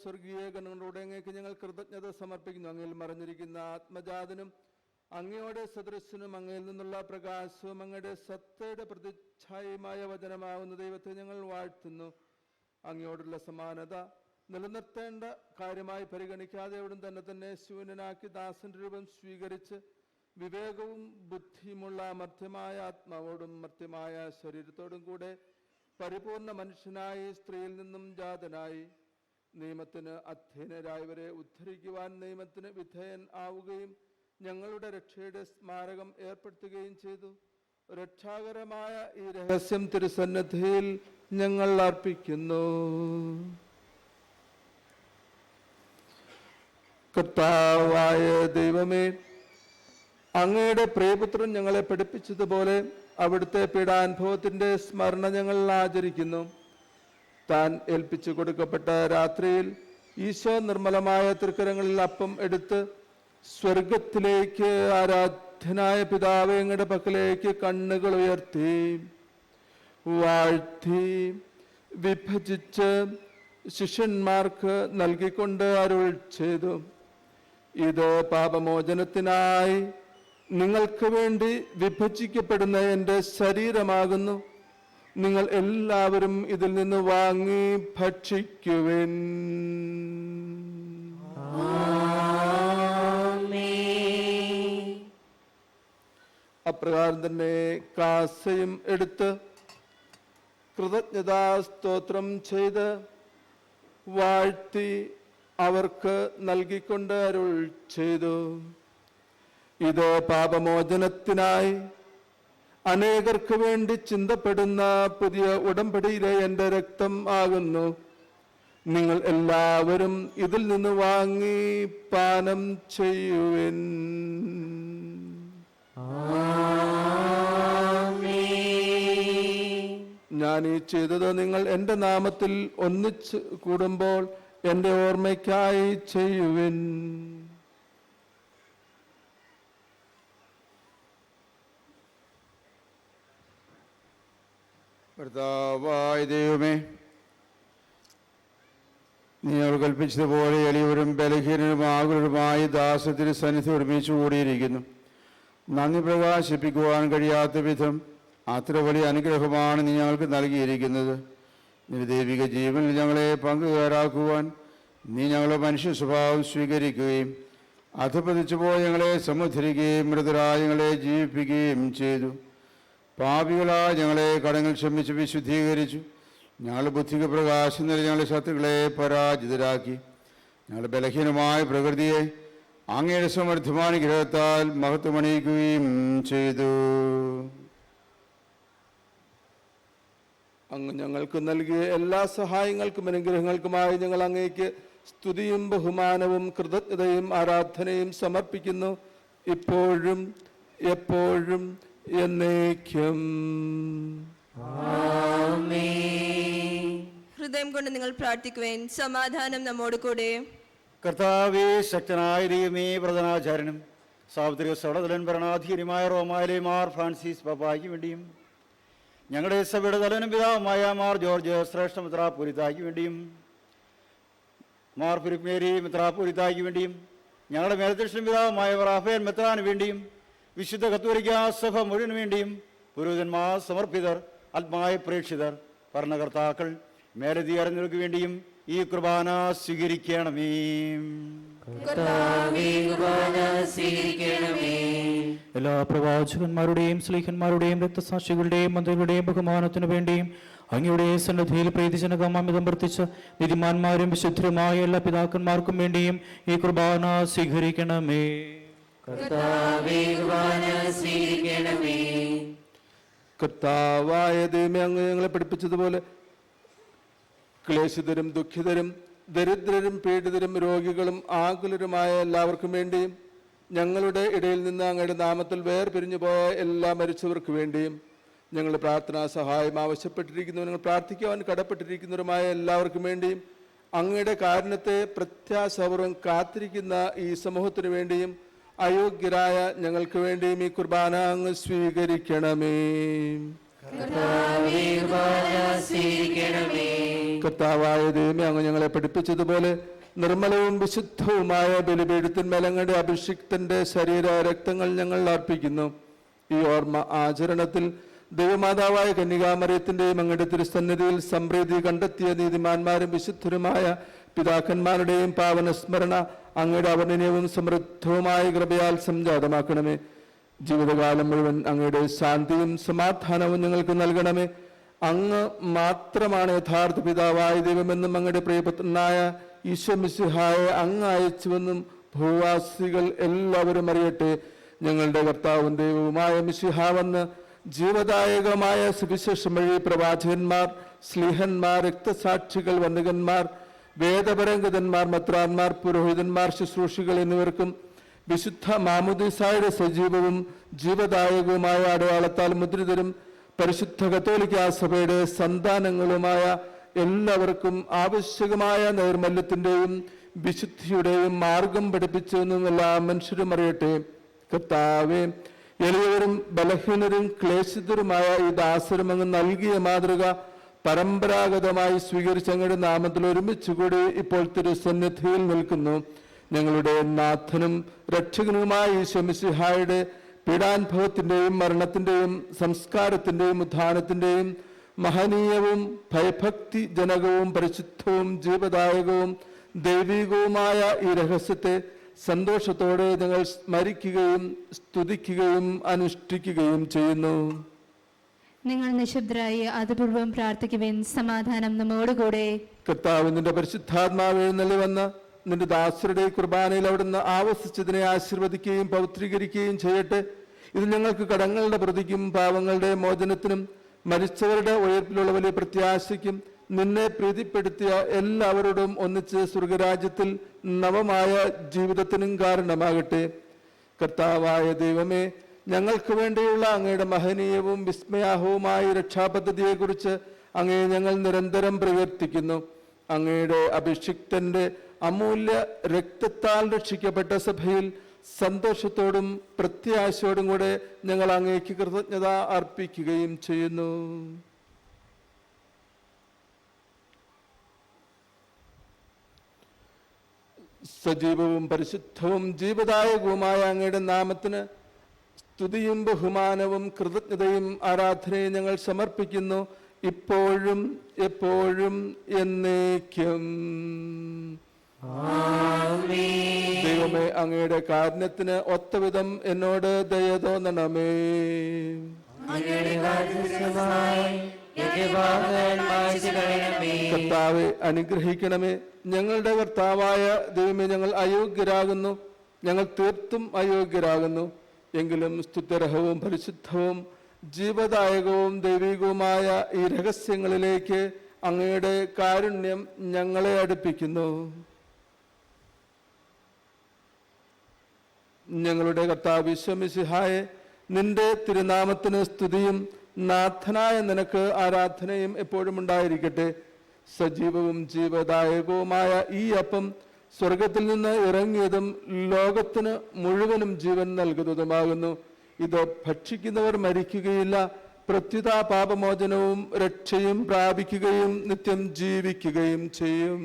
സ്വർഗീയ ഗണങ്ങളോടെ അങ്ങേക്ക് ഞങ്ങൾ കൃതജ്ഞത സമർപ്പിക്കുന്നു. അങ്ങയിൽ മറഞ്ഞിരിക്കുന്ന ആത്മജാതനും അങ്ങയുടെ സദൃശനും അങ്ങയിൽ നിന്നുള്ള പ്രകാശവും അങ്ങയുടെ സത്തയുടെ പ്രതിച്ഛായമായ വചനമാവുന്ന ദൈവത്തെ ഞങ്ങൾ വാഴ്ത്തുന്നു. അങ്ങയോടുള്ള സമാനത നിലനിർത്തേണ്ട കാര്യമായി പരിഗണിക്കാതെ അവിടുന്ന് തന്നെ ശൂന്യനാക്കി ദാസന്റെ രൂപം സ്വീകരിച്ച് വിവേകവും ബുദ്ധിയുമുള്ള മർത്യമായ ആത്മാവോടും മർത്യമായ ശരീരത്തോടും കൂടെ പരിപൂർണ മനുഷ്യനായി സ്ത്രീയിൽ നിന്നും ജാതനായി നിയമത്തിന് അധീനരായവരെ ഉദ്ധരിക്കുവാൻ നിയമത്തിന് വിധേയൻ ആവുകയും ഞങ്ങളുടെ രക്ഷയുടെ സ്മാരകം ഏർപ്പെടുത്തുകയും ചെയ്തു. രക്ഷാകരമായ ഈ രഹസ്യം തിരുസന്നിധിയിൽ ഞങ്ങൾ അർപ്പിക്കുന്നു. കർത്താവായ ദൈവമേ, അങ്ങയുടെ പ്രിയപുത്രൻ ഞങ്ങളെ പഠിപ്പിച്ചതുപോലെ അവിടുത്തെ പീഡാനുഭവത്തിന്റെ സ്മരണ ഞങ്ങൾ ആചരിക്കുന്നു. താൻ ഏൽപ്പിച്ചു കൊടുക്കപ്പെട്ട രാത്രിയിൽ ഈശോ നിർമ്മലമായ തൃക്കരങ്ങളിൽ അപ്പം എടുത്ത് സ്വർഗത്തിലേക്ക് ആരാധ്യനായ പിതാവേ അങ്ങയുടെ പക്കലേക്ക് കണ്ണുകൾ ഉയർത്തി വാഴ്ത്തി വിഭജിച്ച് ശിഷ്യന്മാർക്ക് നൽകിക്കൊണ്ട് അരുൾ ചെയ്തു, ഇത് പാപമോചനത്തിനായി നിങ്ങൾക്ക് വേണ്ടി വിഭജിക്കപ്പെടുന്ന എൻ്റെ ശരീരമാകുന്നു. നിങ്ങൾ എല്ലാവരും ഇതിൽ നിന്ന് വാങ്ങി ഭക്ഷിക്കുവിൻ. അപ്രകാരം തന്നെ കാസയും എടുത്ത് കൃതജ്ഞതാ സ്തോത്രം ചെയ്ത് വാഴ്ത്തി അവർക്ക് നൽകിക്കൊണ്ട് അരുൾ ചെയ്തു, ഇത് പാപമോചനത്തിനായി അനേകർക്ക് വേണ്ടി ചിന്തപ്പെടുന്ന പുതിയ ഉടമ്പടിയിലെ എൻ്റെ രക്തം ആകുന്നു. നിങ്ങൾ എല്ലാവരും ഇതിൽ നിന്ന് വാങ്ങി പാനം ചെയ്യുവിൻ. ഞാൻ ഈ ചെയ്തത് നിങ്ങൾ എൻ്റെ നാമത്തിൽ ഒന്നിച്ച് കൂടുമ്പോൾ എൻ്റെ ഓർമ്മയ്ക്കായി ചെയ്യുവിൻ. കർത്താവായ ദൈവമേ, നീ അവർ കൽപ്പിച്ചതുപോലെ എളിയവരും ബലഹീനരും ആകുലരുമായി ദാസത്തിന് സന്നിധി ഒരുമിച്ച് കൂടിയിരിക്കുന്നു. നന്ദി പ്രകാശിപ്പിക്കുവാൻ കഴിയാത്ത വിധം അത്ര വലിയ അനുഗ്രഹമാണ് നീ ഞങ്ങൾക്ക് നൽകിയിരിക്കുന്നത്. ദൈവിക ജീവനിൽ ഞങ്ങളെ പങ്കുകാരാക്കുവാൻ നീ ഞങ്ങളുടെ മനുഷ്യ സ്വഭാവം സ്വീകരിക്കുകയും അധപതിച്ചു പോയ ഞങ്ങളെ സമുദ്ധരിക്കുകയും മൃതരായ ഞങ്ങളെ ജീവിപ്പിക്കുകയും ചെയ്തു. പാപികളായ ഞങ്ങളെ കടങ്ങൾ ക്ഷമിച്ച് വിശുദ്ധീകരിച്ചു. ഞങ്ങളുടെ ബുദ്ധിക്ക് പ്രകാശം നൽകി ഞങ്ങളുടെ ശത്രുക്കളെ പരാജിതരാക്കി. ഞങ്ങളുടെ ബലഹീനമായ പ്രകൃതിയെ അങ്ങയുടെ സമൃദ്ധമാനുഗ്രഹത്താൽ മഹത്വമണിയിക്കുകയും ചെയ്തു. അങ്ങ് ഞങ്ങൾക്ക് നൽകിയ എല്ലാ സഹായങ്ങൾക്കും അനുഗ്രഹങ്ങൾക്കുമായി ഞങ്ങൾ അങ്ങേക്ക് സ്തുതിയും ബഹുമാനവും കൃതജ്ഞതയും ആരാധനയും സമർപ്പിക്കുന്നു, ഇപ്പോഴും എപ്പോഴും എന്നേക്കും. ഹൃദയം കൊണ്ട് നിങ്ങൾ പ്രാർത്ഥിക്കുവേൻ. സമാധാനം നമ്മോട് കൂടെ. കർത്താവേ, ശക്തനായ ദൈവമേ, പ്രധാനാചാര്യനും സാർവത്രിക സടതലൻ ഭരണാധികാരിയുമായ റോമായിലെ മാർ ഫ്രാൻസിസ് പാപ്പായ്ക്ക് വേണ്ടിയും ഞങ്ങളുടെ സഭയുടെ തലവനും പിതാവുമായ മാർ ജോർജ് ശ്രേഷ്ഠ മെത്രാപ്പൊലീത്തായ്ക്ക് വേണ്ടിയും മാർ ഫിലിപ്പ് നേരി മെത്രാപ്പൊലീത്തായ്ക്ക് വേണ്ടിയും ഞങ്ങളുടെ മേലധ്യക്ഷൻ പിതാവുമായ റാഫേൽ മെത്രാന് വേണ്ടിയും വിശുദ്ധ കത്തോലിക്കാ സഭ മുഴുവന് വേണ്ടിയും പുരോഹിതന്മാർ, സമർപ്പിതർ, ആത്മായ പ്രേക്ഷിതർ, ഭരണകർത്താക്കൾ, മേലധികാരികൾക്ക് വേണ്ടിയും ഈ കുർബാന സ്വീകരിക്കണമേ. എല്ലാ പ്രവാചകന്മാരുടെയും സ്ലീഹന്മാരുടെയും രക്തസാക്ഷികളുടെയും മന്ത്രികളുടെയും ബഹുമാനത്തിനു വേണ്ടിയും അങ്ങയുടെ സന്നിധിയിൽ പ്രീതിജനകം അമിതം വർത്തിച്ച് നീതിമാന്മാരും വിശുദ്ധരുമായ എല്ലാ പിതാക്കന്മാർക്കും വേണ്ടിയും ഈ കുർബാന സ്വീകരിക്കണമേ. കർത്താവായ ദൈവമേ, അങ്ങ് ഞങ്ങളെ പഠിപ്പിച്ചതുപോലെ ക്ലേശിതരും ദുഃഖിതരും ദരിദ്രരും പീഡിതരും രോഗികളും ആകുലരുമായ എല്ലാവർക്കും വേണ്ടിയും ഞങ്ങളുടെ ഇടയിൽ നിന്ന് അങ്ങയുടെ നാമത്തിൽ വേർപിരിഞ്ഞു പോയ എല്ലാ മരിച്ചവർക്ക് വേണ്ടിയും ഞങ്ങൾ പ്രാർത്ഥനാ സഹായം ആവശ്യപ്പെട്ടിരിക്കുന്നു, ഞങ്ങൾ പ്രാർത്ഥിക്കുവാൻ കടപ്പെട്ടിരിക്കുന്നവരുമായ എല്ലാവർക്കും വേണ്ടിയും അങ്ങയുടെ കാരുണ്യത്തെ പ്രത്യാശപൂർവ്വം കാത്തിരിക്കുന്ന ഈ സമൂഹത്തിനു വേണ്ടിയും അയോഗ്യരായ ഞങ്ങൾക്ക് വേണ്ടിയും ഈ കുർബാന അങ്ങ് സ്വീകരിക്കണമേ. കർത്താവായ ദൈവമേ, അങ്ങ് ഞങ്ങളെ പഠിപ്പിച്ചതുപോലെ നിർമ്മലവും വിശുദ്ധവുമായ ബലിപീഠത്തിന്മേൽ അങ്ങയുടെ അഭിഷിക്തന്റെ ശരീര രക്തങ്ങൾ ഞങ്ങൾ അർപ്പിക്കുന്നു. ഈ ഓർമ്മ ആചരണത്തിൽ ദൈവമാതാവായ കന്യകാമറിയത്തിന്റെയും അങ്ങയുടെ തിരുസന്നിധിയിൽ സംപ്രീതി കണ്ടെത്തിയ നീതിമാന്മാരും വിശുദ്ധരുമായ പിതാക്കന്മാരുടെയും പാവനസ്മരണ അങ്ങയുടെ അവർണ്ണനീയവും സമൃദ്ധവുമായ കൃപയാൽ സംജാതമാക്കണമേ. ജീവിതകാലം മുഴുവൻ അങ്ങയുടെ ശാന്തിയും സമാധാനവും ഞങ്ങൾക്ക് നൽകണമേ. അങ്ങ് മാത്രമാണ് യഥാർത്ഥ പിതാവായ ദൈവമെന്നും അങ്ങയുടെ പ്രിയപുത്രനായ ഈശോ മിശിഹായെ അങ്ങ് അയച്ചുവെന്നും ഭൂവാസികൾ എല്ലാവരും അറിയട്ടെ. ഞങ്ങളുടെ കർത്താവും ദൈവവുമായ മിശിഹാവെന്ന് ജീവദായകമായ സുവിശേഷം വഴി പ്രവാചകന്മാർ, സ്ലീഹന്മാർ, രക്തസാക്ഷികൾ, വന്ദികന്മാർ, വേദപരംഗതന്മാർ, മെത്രാന്മാർ, പുരോഹിതന്മാർ, ശുശ്രൂഷികൾ എന്നിവർക്കും വിശുദ്ധ മാമുദീസായുടെ സജീവവും ജീവദായകവുമായ അടയാളത്താൽ മുദ്രിതരും പരിശുദ്ധ കത്തോലിക്കാ സഭയുടെ സന്താനങ്ങളുമായ എല്ലാവർക്കും ആവശ്യകമായ നൈർമല്യത്തിൻ്റെയും വിശുദ്ധിയുടെയും മാർഗം പഠിപ്പിച്ചെന്നും എല്ലാ മനുഷ്യരും അറിയട്ടെ. കർത്താവേ, എളിയവരും ബലഹീനരും ക്ലേശിതരുമായ ഈ ദാസരും അങ്ങ് നൽകിയ മാതൃക പരമ്പരാഗതമായി സ്വീകരിച്ച് അങ്ങയുടെ നാമത്തിൽ ഒരുമിച്ചുകൂടി ഇപ്പോൾ തിരുസന്നിധിയിൽ നിൽക്കുന്നു. ഞങ്ങളുടെ നാഥനും രക്ഷകനുമായ ഈശോ മിശിഹായുടെ പീഡാനുഭവത്തിൻ്റെയും മരണത്തിൻ്റെയും സംസ്കാരത്തിൻ്റെയും ഉത്ഥാനത്തിൻ്റെയും മഹനീയവും ഭയഭക്തി ജനകവും പരിശുദ്ധവും ജീവദായകവും ദൈവികവുമായ ഈ രഹസ്യത്തെ സന്തോഷത്തോടെ ഞങ്ങൾ സ്മരിക്കുകയും സ്തുതിക്കുകയും അനുഷ്ഠിക്കുകയും ചെയ്യുന്നു. നിങ്ങൾ നിശബ്ദരായി അതുപൂർവം പ്രാർത്ഥിക്കുവിൻ. സമാധാനം നമ്മോടുകൂടെ. കർത്താവ് നിന്റെ പരിശുദ്ധാത്മാവ് എഴുന്നള്ളി വന്ന് നിന്റെ ദാസരുടെ കുർബാനയിൽ അവിടുന്ന് ആവസിച്ചതിനെ ആശീർവദിക്കുകയും പവിത്രീകരിക്കുകയും ചെയ്യട്ടെ. ഇത് ഞങ്ങൾക്ക് കടങ്ങളുടെ പ്രതിക്കും പാവങ്ങളുടെ മോചനത്തിനും മരിച്ചവരുടെ ഉയർപ്പിലുള്ള വലിയ പ്രത്യാശയ്ക്കും നിന്നെ പ്രീതിപ്പെടുത്തിയ എല്ലാവരോടും ഒന്നിച്ച് സ്വർഗരാജ്യത്തിൽ നവമായ ജീവിതത്തിനും കാരണമാകട്ടെ. കർത്താവായ ദൈവമേ, ഞങ്ങൾക്ക് വേണ്ടിയുള്ള അങ്ങയുടെ മഹനീയവും വിസ്മയാഹവുമായ രക്ഷാപദ്ധതിയെക്കുറിച്ച് അങ്ങേ ഞങ്ങൾ നിരന്തരം പ്രകീർത്തിക്കുന്നു. അങ്ങയുടെ അഭിഷിക്തന്റെ അമൂല്യ രക്തത്താൽ രക്ഷിക്കപ്പെട്ട സഭയിൽ സന്തോഷത്തോടും പ്രത്യാശയോടും കൂടെ ഞങ്ങൾ അങ്ങേക്ക് കൃതജ്ഞത അർപ്പിക്കുകയും ചെയ്യുന്നു. സജീവവും പരിശുദ്ധവും ജീവദായകവുമായ അങ്ങയുടെ നാമത്തിന് സ്തുതിയും ബഹുമാനവും കൃതജ്ഞതയും ആരാധനയും ഞങ്ങൾ സമർപ്പിക്കുന്നു, ഇപ്പോഴും എപ്പോഴും എന്നേക്കും. ദൈവമേ, അങ്ങയുടെ കാരുണ്യത്തിന് ഒത്തവിധം എന്നോട് ദയ തോന്നണമേ. കർത്താവെ, അനുഗ്രഹിക്കണമേ. ഞങ്ങളുടെ കർത്താവായ ദൈവമേ, ഞങ്ങൾ അയോഗ്യരാകുന്നു, ഞങ്ങൾ തീർത്തും അയോഗ്യരാകുന്നു. എങ്കിലും സ്തുത്യർഹവും പരിശുദ്ധവും ജീവദായകവും ദൈവികവുമായ ഈ രഹസ്യങ്ങളിലേക്ക് അങ്ങയുടെ കാരുണ്യം ഞങ്ങളെ അടുപ്പിക്കുന്നു. ഞങ്ങളുടെ കർത്താവ് ഈശോ മിശിഹായെ, നിന്റെ തിരുനാമത്തിന് സ്തുതിയും നാഥനായ നിനക്ക് ആരാധനയും എപ്പോഴും ഉണ്ടായിരിക്കട്ടെ. സജീവവും ജീവദായകവുമായ ഈ അപ്പം സ്വർഗത്തിൽ നിന്ന് ഇറങ്ങിയതും ലോകത്തിന് മുഴുവനും ജീവൻ നൽകുന്നതുമാകുന്നു. ഇത് ഭക്ഷിക്കുന്നവർ മരിക്കുകയില്ല, പ്രത്യുത പാപമോചനവും രക്ഷയും പ്രാപിക്കുകയും നിത്യം ജീവിക്കുകയും ചെയ്യും.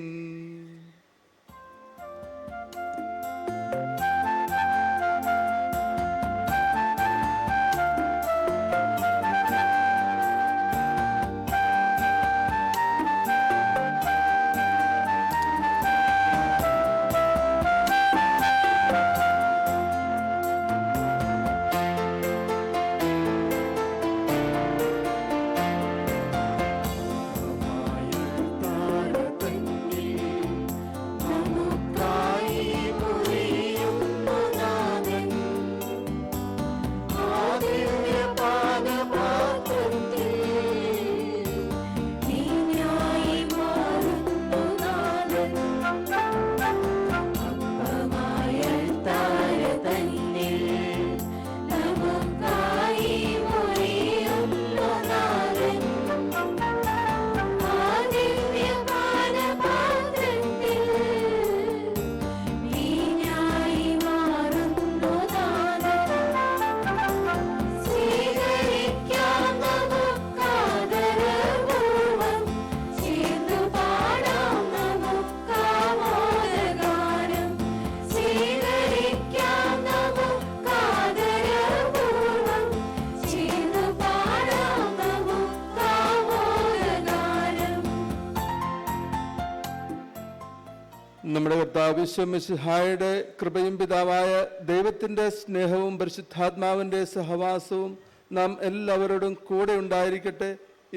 നമ്മുടെ കർത്താവ് മിശിഹായുടെ കൃപയും പിതാവായ ദൈവത്തിൻ്റെ സ്നേഹവും പരിശുദ്ധാത്മാവിൻ്റെ സഹവാസവും നാം എല്ലാവരോടും കൂടെ ഉണ്ടായിരിക്കട്ടെ,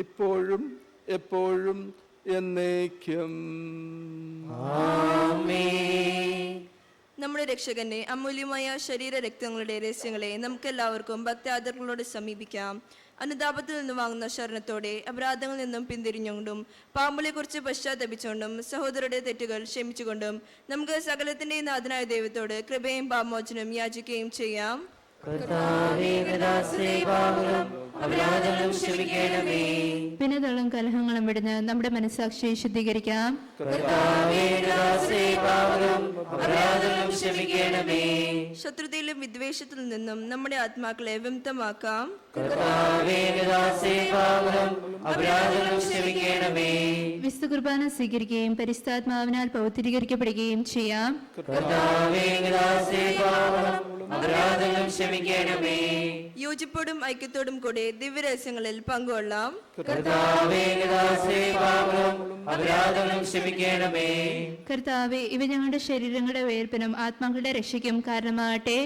ഇപ്പോഴും എപ്പോഴും എന്നേക്കും. നമ്മുടെ രക്ഷകന്റെ അമൂല്യമായ ശരീര രക്തങ്ങളുടെ രഹസ്യങ്ങളെ നമുക്കെല്ലാവർക്കും ഭക്താദരങ്ങളോട് സമീപിക്കാം. അനുതാപത്തിൽ നിന്ന് വാങ്ങുന്ന ശരണത്തോടെ അപരാധങ്ങളിൽ നിന്നും പിന്തിരിഞ്ഞുകൊണ്ടും പാമ്പുകളെക്കുറിച്ച് പശ്ചാത്തപിച്ചുകൊണ്ടും സഹോദരരുടെ തെറ്റുകൾ ക്ഷമിച്ചുകൊണ്ടും നമുക്ക് സകലത്തിന്റെ നാഥനായ ദൈവത്തോട് കൃപയും പാപമോചനം യാചിക്കുകയും ചെയ്യാം. പിന്നതളും കലഹങ്ങളും വിടുന്ന് നമ്മുടെ മനസ്സാക്ഷിയെ ശുദ്ധീകരിക്കാം. ശത്രുതയിലും വിദ്വേഷത്തിൽ നിന്നും നമ്മുടെ ആത്മാക്കളെ വിമുക്തമാക്കാം. വിശുദ്ധ കുർബാന സ്വീകരിക്കുകയും പരിശുദ്ധാത്മാവിനാൽ പൗത്രീകരിക്കപ്പെടുകയും ചെയ്യാം. യോജിപ്പോടും ഐക്യത്തോടും കൂടെ ദിവ്യരഹസ്യങ്ങളിൽ പങ്കുകൊള്ളാം. കർത്താവേ, ഇവ ഞങ്ങളുടെ ശരീരങ്ങളുടെ ഉയർപ്പിനും ആത്മാക്കളുടെ രക്ഷയ്ക്കും കാരണമാകട്ടെ.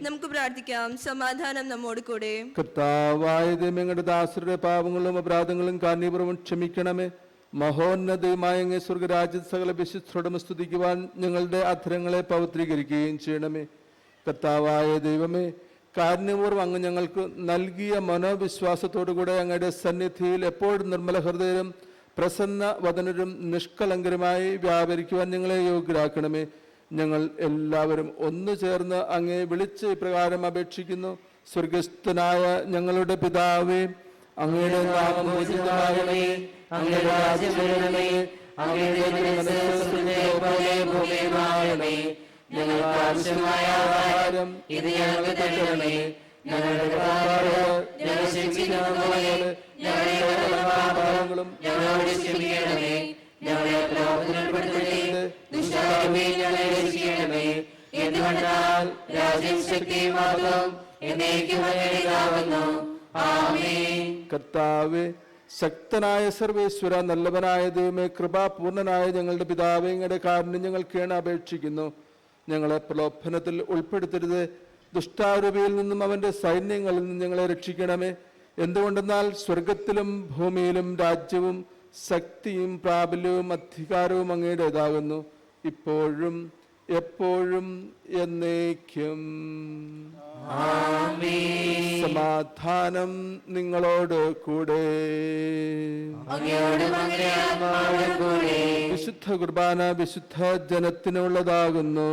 നമുക്ക് പ്രാർത്ഥിക്കാം. സമാധാനം നമ്മോട് കൂടെ. കർത്താവായ ദൈവങ്ങളുടെ ദാസരുടെ പാപങ്ങളും അപരാധങ്ങളും കാരണീപൂർവ്വം ക്ഷമിക്കണമേ. മഹോന്നതമായ അങ്ങേ സ്വർഗരാജ്യ സകല വിശുദ്ധരോടും സ്തുതിക്കുവാൻ ഞങ്ങളുടെ അധരങ്ങളെ പവിത്രീകരിക്കുകയും ചെയ്യണമേ. കർത്താവായ ദൈവമേ, കാരുണ്യപൂർവ്വം അങ്ങ് ഞങ്ങൾക്ക് നൽകിയ മനോവിശ്വാസത്തോടുകൂടെ അങ്ങയുടെ സന്നിധിയിൽ എപ്പോഴും നിർമ്മല ഹൃദയരും പ്രസന്ന വദനരും നിഷ്കളങ്കരുമായി വ്യാപരിക്കുവാൻ ഞങ്ങളെ യോഗ്യരാക്കണമേ. ഞങ്ങൾ എല്ലാവരും ഒന്നു ചേർന്ന് അങ്ങേ വിളിച്ച് ഇപ്രകാരം അപേക്ഷിക്കുന്നു. സ്വർഗസ്ഥനായ ഞങ്ങളുടെ പിതാവേ, അങ്ങയുടെ നാമം പൂജിതമാകണമേ, അങ്ങയുടെ രാജ്യം വരണമേ, അങ്ങയുടെ മനസ്സുപോലെ ഭൂമിയിലുമാകണമേ. ഞങ്ങൾക്ക് ആവശ്യമായ ആഹാരം ഇത് ഞങ്ങൾക്ക് തരണമേ. ഞങ്ങളുടെ കടക്കാരോട് ഞങ്ങൾ ക്ഷമിക്കുന്നതുപോലെ ഞങ്ങളുടെ പാപങ്ങളും ഞങ്ങളോട് ക്ഷമിക്കണമേ. ഞങ്ങളെ പ്രലോഭനത്തിൽ ഉൾപ്പെടുത്തരുതേ, ദുഷ്ടാരൂപേ ഞങ്ങളെ രക്ഷിക്കണമേ. എന്തുകൊണ്ടാൽ രാജ്യം ശക്തിയും മഹത്വവും എന്നേക്കും അങ്ങയുടേതാകുന്നു. ആമേൻ. കർത്താവേ, ശക്തനായ സർവേശ്വര, നല്ലവനായ ദൈവമേ, കൃപാപൂർണനായ ഞങ്ങളുടെ പിതാവേ, അങ്ങയുടെ കാരുണ്യം ഞങ്ങൾ കേണപേക്ഷിക്കുന്നു. ഞങ്ങളെ പ്രലോഭനത്തിൽ ഉൾപ്പെടുത്തരുത്, ദുഷ്ടാരൂപിയിൽ നിന്നും അവൻ്റെ സൈന്യങ്ങളിൽ നിന്നും ഞങ്ങളെ രക്ഷിക്കണമേ. എന്തുകൊണ്ടെന്നാൽ സ്വർഗത്തിലും ഭൂമിയിലും രാജ്യവും ശക്തിയും പ്രാബല്യവും അധികാരവും അങ്ങയുടേതാകുന്നു, ഇപ്പോഴും എപ്പോഴും എന്നേക്കും. സമാധാനം നിങ്ങളോട് കൂടെ. വിശുദ്ധ കുർബാന വിശുദ്ധ ജനത്തിനുള്ളതാകുന്നു.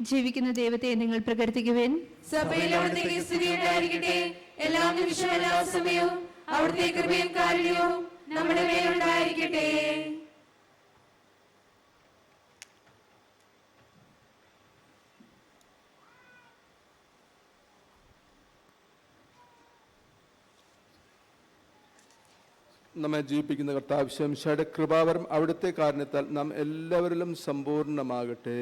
ജീവിക്കുന്ന ദൈവത്തെ നിങ്ങൾ പ്രകീർത്തിക്കുവിൻ. സഭയിൽ അവിടുത്തെ സ്തുതി ഉണ്ടായിരിക്കട്ടെ. എല്ലാ നിമിഷവും എല്ലാ സമയവും അവിടുത്തെ കൃപയും കാരുണ്യവും നമ്മുടെ മേലുണ്ടായിരിക്കട്ടെ. നമ്മെ ജീവിപ്പിക്കുന്ന കർത്താവ് ശംശയുടെ കൃപാവരം അവിടുത്തെ കാരണത്താൽ നാം എല്ലാവരിലും സമ്പൂർണ്ണമാകട്ടെ.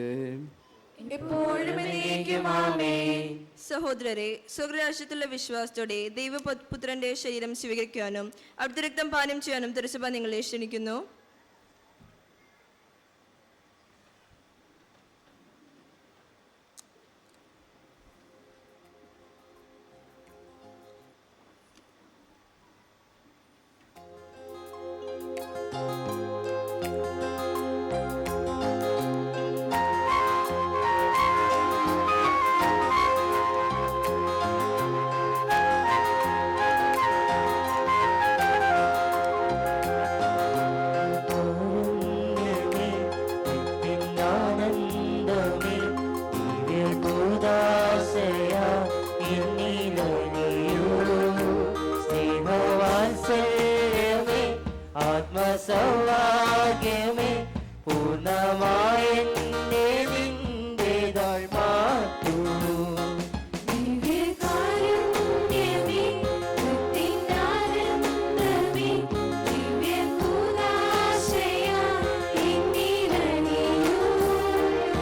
സഹോദരരെ, സ്വർഗരാജ്യത്തുള്ള വിശ്വാസത്തോടെ ദൈവപുത്രന്റെ ശരീരം സ്വീകരിക്കുവാനും അവിടുത്തെ രക്തം പാനം ചെയ്യാനും തിരുസഭ നിങ്ങളെ ക്ഷണിക്കുന്നു. സൗഭാഗ്യമേ പൂർണ്ണമായ നിന്റേതായി മാറ്റൂ. ും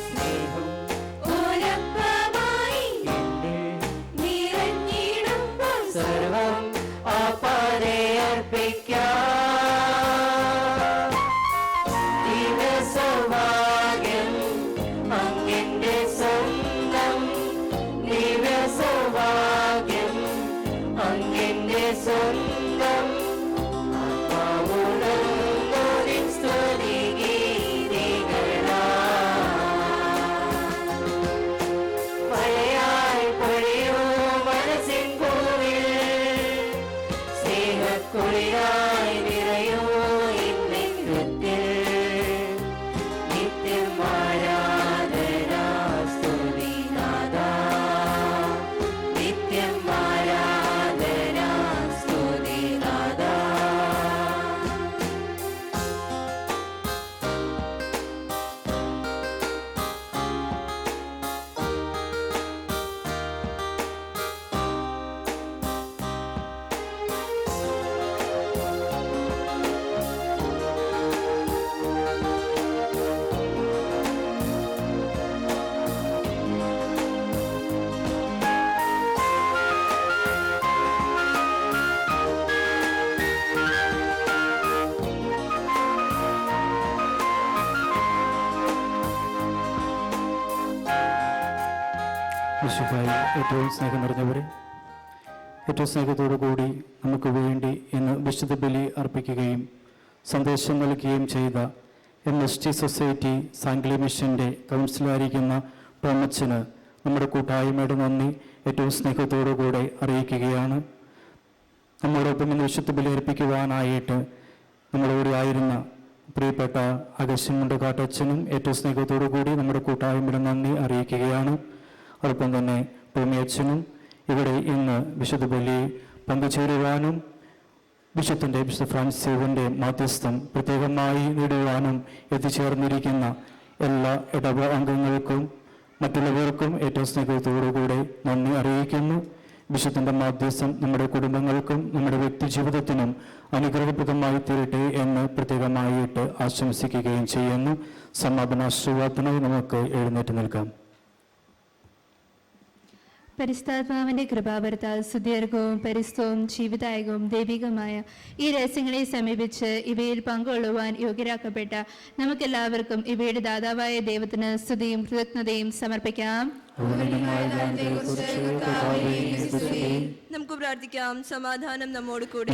സ്നേഹം ഉരപ്പമായി നിറഞ്ഞിടുമ്പോൾ സർവം ആപാരെ അർപ്പിക്കാം. ദിവ്യസൗഭാഗ്യം അങ്ങെന്റെ സ്വന്തം, ദിവ്യസൗഭാഗ്യം അങ്ങെന്റെ സ്വന്തം. ആത്മാവുണർന്നോരിൻ സ്തുതിഗീതികളാൽ മഴയായി പൊഴിയൂ മനസ്സിൻ പൂവിൽ, സ്നേഹക്കുളിരായി നിറയൂ ഇന്നെൻ ഹൃത്തിൽ. നിത്യം ആരാധന സ്തുതിനാഥാ, നിത്യം ആരാധന സ്തുതിനാഥാ. യേശുവായി ഏറ്റവും സ്നേഹം നിറഞ്ഞവരെ, ഏറ്റവും സ്നേഹത്തോടു കൂടി നമുക്ക് വേണ്ടി ഇന്ന് വിശുദ്ധ ബലി അർപ്പിക്കുകയും സന്ദേശം നൽകുകയും ചെയ്ത MST സൊസൈറ്റി സാംഗ്ലി മിഷൻ്റെ കൗൺസിലായിരിക്കുന്ന ടോമച്ചന് നമ്മുടെ കൂട്ടായ്മയുടെ നന്ദി ഏറ്റവും സ്നേഹത്തോടു കൂടെ അറിയിക്കുകയാണ്. നമ്മോടൊപ്പം ഇന്ന് വിശുദ്ധ ബലി അർപ്പിക്കുവാനായിട്ട് നമ്മളോട് ആയിരുന്ന പ്രിയപ്പെട്ട അഗസ്റ്റിൻ മുണ്ടക്കാട്ടച്ചനും ഏറ്റവും സ്നേഹത്തോടു കൂടി നമ്മുടെ കൂട്ടായ്മയുടെ നന്ദി അറിയിക്കുകയാണ്. അതോടൊപ്പം തന്നെ ടോമി അച്ഛനും ഇവിടെ ഇന്ന് വിശുദ്ധ ബലി പങ്കുചേരുവാനും വിശുദ്ധ ഫ്രാൻസിസിന്റെ മാധ്യസ്ഥം പ്രത്യേകമായി നേടുവാനും എത്തിച്ചേർന്നിരിക്കുന്ന എല്ലാ ഇടവ അംഗങ്ങൾക്കും മറ്റുള്ളവർക്കും ഏറ്റവും സ്നേഹത്തോടുകൂടെ നന്ദി അറിയിക്കുന്നു. വിശുദ്ധന്റെ മാധ്യസ്ഥം നമ്മുടെ കുടുംബങ്ങൾക്കും നമ്മുടെ വ്യക്തി ജീവിതത്തിനും അനുഗ്രഹപ്രദമായി തീരട്ടെ എന്ന് പ്രത്യേകമായിട്ട് ആശംസിക്കുകയും ചെയ്യുന്നു. സമാപനാശീർവാദത്തിനായി നമുക്ക് എഴുന്നേറ്റ് നിൽക്കാം. പരിശുദ്ധാത്മാവിന്റെ കൃപാവരത്താൽ സുദീർഘവും പരിസ്ഥവും ജീവിതായകവും ദൈവികമായ ഈ രഹസ്യങ്ങളെ സമീപിച്ച് ഇവയിൽ പങ്കുകൊള്ളുവാൻ യോഗ്യരാക്കപ്പെട്ട നമുക്കെല്ലാവർക്കും ഇവയുടെ ദാതാവായ ദൈവത്തിന് സ്തുതിയും കൃതജ്ഞതയും സമർപ്പിക്കാം. നമുക്ക് പ്രാർത്ഥിക്കാം. സമാധാനം നമ്മോട് കൂടെ.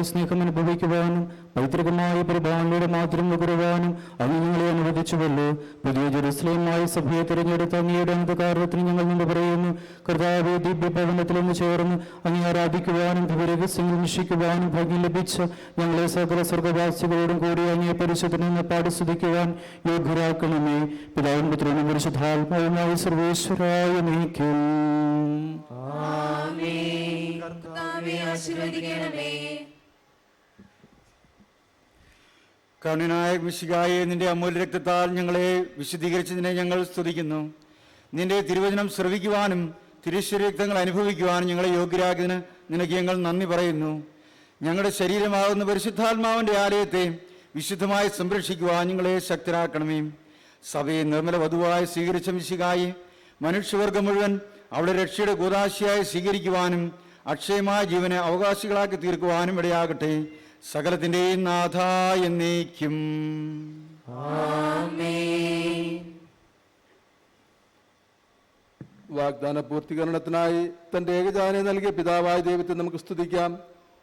സ്നേഹം അനുഭവിക്കുവാനും പൈതൃകമായ പരിപാലനയുടെ മാതൃം നുകരുവാനും അങ്ങ് ഞങ്ങളെ അനുവദിച്ചുവല്ലോ. പുതിയ ജെറുസലേമായ സഭയെ തിരഞ്ഞെടുത്ത അങ്ങയുടെ അന്ധകാരത്തിന് ഞങ്ങൾ നിന്ന് പറയുന്നു. കർത്താവേ, ദിവ്യഭവനത്തിൽ ഒന്ന് ചേർന്ന് അങ്ങ് ആരാധിക്കുവാനും ദിവ്യരഹസ്യങ്ങൾ നിശ്ചയിക്കുവാനും ഭാഗ്യം ലഭിച്ച ഞങ്ങളെ സകല സ്വർഗവാസികളോടും കൂടി അങ്ങയെ പരിശുദ്ധനെന്ന് പാടി സ്തുതിക്കുവാൻ യോഗ്യരാക്കണമേ. പിതാവും പുത്രനും പരിശുദ്ധാത്മാവുമായി സർവേശ്വരായ നീക്കും. കരുണനായ മിശിഹായേ, നിന്റെ അമൂല്യ രക്തത്താൽ ഞങ്ങളെ വിശുദ്ധീകരിച്ചതിനെ ഞങ്ങൾ സ്തുതിക്കുന്നു. നിന്റെ തിരുവചനം ശ്രവിക്കുവാനും തിരുശരീരക്തങ്ങൾ അനുഭവിക്കുവാനും ഞങ്ങളെ യോഗ്യരാക്കിയതിന് നിനക്ക് ഞങ്ങൾ നന്ദി പറയുന്നു. ഞങ്ങളുടെ ശരീരമാകുന്ന പരിശുദ്ധാത്മാവിൻ്റെ ആലയത്തെ വിശുദ്ധമായി സംരക്ഷിക്കുവാൻ ഞങ്ങളെ ശക്തരാക്കണമേ. സഭയെ നിർമ്മല വധുവായി സ്വീകരിച്ച മിശിഹായെ, മനുഷ്യവർഗം മുഴുവൻ അവളുടെ രക്ഷയുടെ കൂദാശിയായി സ്വീകരിക്കുവാനും അക്ഷയമായ ജീവനെ അവകാശികളാക്കി തീർക്കുവാനും ഇടയാകട്ടെ. സകലത്തിൻ്റെയും നാഥ എന്നേക്കും. വാഗ്ദാന പൂർത്തീകരണത്തിനായി തന്റെ ഏകജാനെ നൽകിയ പിതാവായ ദൈവത്തെ നമുക്ക് സ്തുതിക്കാം.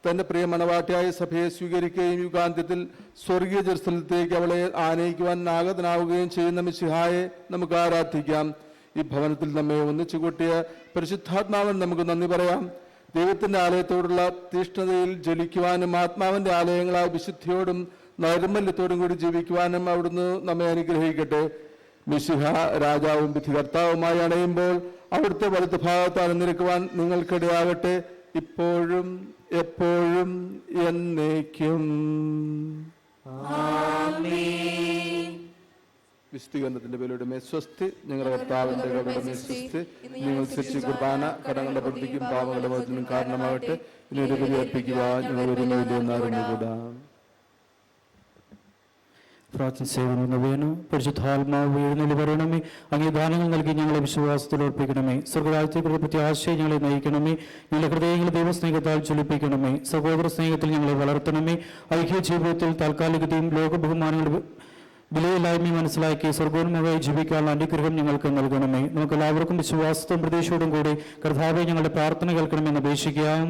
തന്റെ പ്രിയ മണവാട്ടിയായ സഭയെ സ്വീകരിക്കുകയും യുഗാന്ത്യത്തിൽ സ്വർഗീയ ജെറുസലേമിലേക്ക് അവളെ ആനയിക്കുവാൻ നാഗതനാവുകയും ചെയ്യുന്ന മിശിഹായെ നമുക്ക് ആരാധിക്കാം. ഈ ഭവനത്തിൽ നമ്മെ ഒന്നിച്ചു കൂട്ടിയ പരിശുദ്ധാത്മാവൻ നമുക്ക് നന്ദി പറയാം. ദൈവത്തിന്റെ ആലയത്തോടുള്ള തീഷ്ണതയിൽ ജ്വലിക്കുവാനും ആത്മാവിന്റെ ആലയങ്ങളായ വിശുദ്ധിയോടും നൈർമല്യത്തോടും കൂടി ജീവിക്കുവാനും അവിടുന്ന് നമ്മെ അനുഗ്രഹിക്കട്ടെ. മിശിഹ രാജാവും വിധികർത്താവുമായി അണയുമ്പോൾ അവിടുത്തെ വലത്ത് ഭാഗത്ത് അണിനിരക്കുവാൻ നിങ്ങൾക്കിടയാകട്ടെ, ഇപ്പോഴും എപ്പോഴും എന്നേക്കും. വിശുദ്ധീകരണത്തിന്റെ പേരുടെ സ്വസ്തി. ഞങ്ങളുടെ കർത്താവിന്റെ കടമേ സ്വസ്തി. നിങ്ങൾ ശിക്ഷി കുർബാന കടങ്ങളുടെ പ്രവൃത്തിക്കും പാവങ്ങളുടെ മോചനം കാരണമാകട്ടെ. ഇനി ഒരു ബലി അർപ്പിക്കുക. ഞങ്ങൾ ഒരു അറിഞ്ഞുകൂടാ. പ്രാർത്ഥിച്ചേവനും പരിശുദ്ധാത്മാവ് എഴുന്നള്ളി വരണമേ. അങ്ങേ ദാനങ്ങൾ നൽകി ഞങ്ങളെ വിശ്വാസത്തിൽ ഉറപ്പിക്കണമേ. സ്വർഗരാജ്യത്തെക്കുറിച്ച് പ്രത്യാശയെ ഞങ്ങളെ നയിക്കണമേ. ഞങ്ങളുടെ ഹൃദയങ്ങളെ ദൈവസ്നേഹത്താൽ ജ്വലിപ്പിക്കണമേ. സഹോദര സ്നേഹത്തിൽ ഞങ്ങളെ വളർത്തണമേ. ഐക്യ ജീവിതത്തിൽ താൽക്കാലികതയും ലോകബഹുമാനങ്ങളുടെ വിലയില്ലായ്മയും മനസ്സിലാക്കി സ്വർഗോന്മുഖമായി ജീവിക്കാനുള്ള അനുഗ്രഹം ഞങ്ങൾക്ക് നൽകണമേ. നമുക്ക് എല്ലാവർക്കും വിശ്വാസത്തോടും പ്രതീക്ഷയോടും കൂടി കർത്താവെ ഞങ്ങളുടെ പ്രാർത്ഥന കേൾക്കണമെന്ന് അപേക്ഷിക്കാം.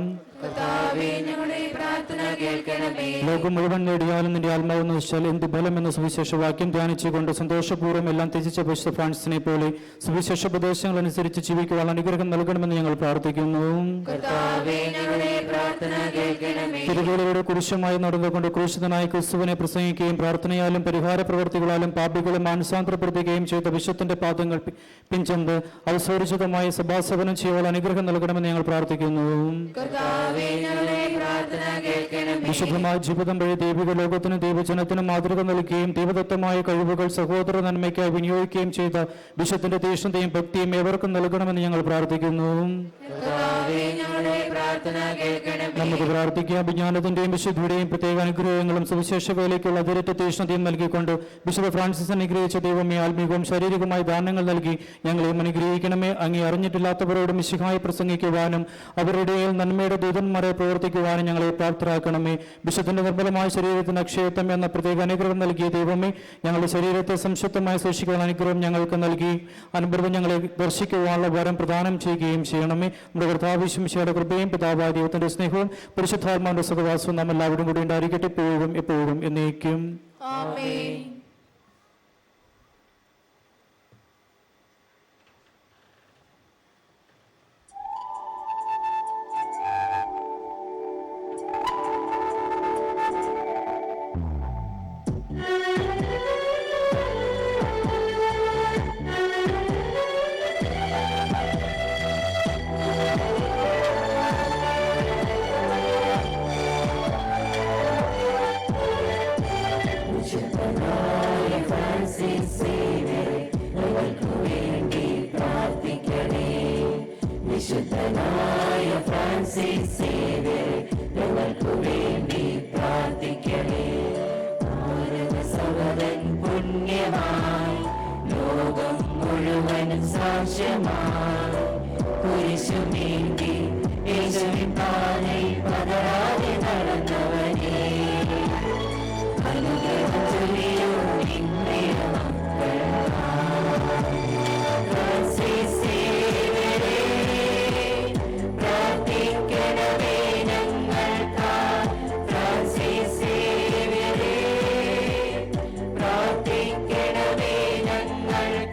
ലോകം മുഴുവൻ നേടിയാലും നിന്റെ ആത്മാവെന്ന് വെച്ചാൽ എന്ത് ബലം എന്ന സുവിശേഷ വാക്യം ധ്യാനിച്ചുകൊണ്ട് സന്തോഷപൂർവ്വം എല്ലാം ത്യജിച്ച വിശുദ്ധ ഫ്രാൻസിനെ പോലെ സുവിശേഷ ഉപദേശങ്ങൾ അനുസരിച്ച് ജീവിക്കുവാൻ അനുഗ്രഹം നൽകണമെന്ന് ഞങ്ങൾ പ്രാർത്ഥിക്കുന്നു. തിരുവേലയുടെ കുരിശുമായി നടന്നുകൊണ്ട് ക്രൂശിതനായ ക്രിസ്തുവിനെ പ്രസംഗിക്കുകയും പ്രാർത്ഥനയാലും പരിഹാര പ്രവർത്തികളാലും പാപികളെ മാനസാന്തരപ്പെടുത്തുകയും ചെയ്ത വിശുദ്ധന്റെ പാദങ്ങൾ പിഞ്ചെന്ന് അവസോരിചിതമായ സഭാസവനം ചെയ്യുവാൻ അനുഗ്രഹം നൽകണമെന്ന് ഞങ്ങൾ പ്രാർത്ഥിക്കുന്നു. വിശുദ്ധമായ ജീവിതം വഴി ദൈവിക ലോകത്തിനും ദൈവജനത്തിനും മാതൃക നൽകുകയും ദൈവദത്തമായ കഴിവുകൾ സഹോദര നന്മയ്ക്കായി വിനിയോഗിക്കുകയും ചെയ്ത വിശുദ്ധന്റെ തീഷ്ണതയും ഭക്തിയും ഏവർക്കും നൽകണമെന്ന് ഞങ്ങൾ പ്രാർത്ഥിക്കുന്നു. നമുക്ക് പ്രാർത്ഥിക്കാം. വിജ്ഞാനത്തിന്റെയും വിശുദ്ധിയുടെയും പ്രത്യേക അനുഗ്രഹങ്ങളും സുവിശേഷ വേലയ്ക്കുള്ള അതിരറ്റ തീഷ്ണതയും നൽകിക്കൊണ്ട് വിശുദ്ധ ഫ്രാൻസിസ് അനുഗ്രഹിച്ച ദൈവമേ, ആത്മീകവും ശാരീരികമായ ദാനങ്ങൾ നൽകി ഞങ്ങളെയും അനുഗ്രഹിക്കണമേ. അങ്ങേ അറിഞ്ഞിട്ടില്ലാത്തവരോട് മിശിഹായി പ്രസംഗിക്കുവാനും അവരുടെ നന്മയുടെ ദൂതന്മാരെ പ്രവർത്തിക്കുവാനും ഞങ്ങളെ പ്രാപ്തരാക്കണമേ. വിശുദ്ധന്റെ നിർമ്മലമായ ശരീരത്തിന് അക്ഷയത്വം എന്ന പ്രത്യേക അനുഗ്രഹം നൽകിയ ദൈവമേ, ഞങ്ങളുടെ ശരീരത്തെ സംശുദ്ധമായി സൂക്ഷിക്കാൻ അനുഗ്രഹം ഞങ്ങൾക്ക് നൽകി അനുഗ്രഹം ഞങ്ങളെ ദർശിക്കുവാനുള്ള വരം പ്രദാനം ചെയ്യുകയും ചെയ്യണമേ. നമ്മുടെ കർത്താവിശ്വമിശിഹായുടെ കൃപയും പിതാവായ ദൈവത്തിന്റെ സ്നേഹവും പരിശുദ്ധാത്മാവിന്റെ സഹവാസവും നാം എല്ലാവരും കൂടി ഉണ്ടായിരിക്കട്ടെ എപ്പോഴും എപ്പോഴും എന്നേക്കും. വിശുദ്ധനായ ഫ്രാൻസിസ് സേവ്യർ ഞങ്ങൾക്ക് വേണ്ടി പ്രാർത്ഥിക്കണേ. സഹോദരൻ പുണ്യമായി ലോകം മുഴുവനും സാക്ഷ്യമായി കുരിശുമേന്തി യേശുവിൻ പാതയിൽ പതറാതെ നടന്നവനെ അനുഗ്രഹം ചൊല്ലിയോ നിന്റെ മക്കൾ. ഫ്രാൻസിസ് സേവ്യരേ, പ്രാർത്ഥിക്കണമേ ഞങ്ങൾക്കായി. ഫ്രാൻസിസ് സേവ്യരേ, പ്രാർത്ഥിക്കണമേ ഞങ്ങൾക്കായി.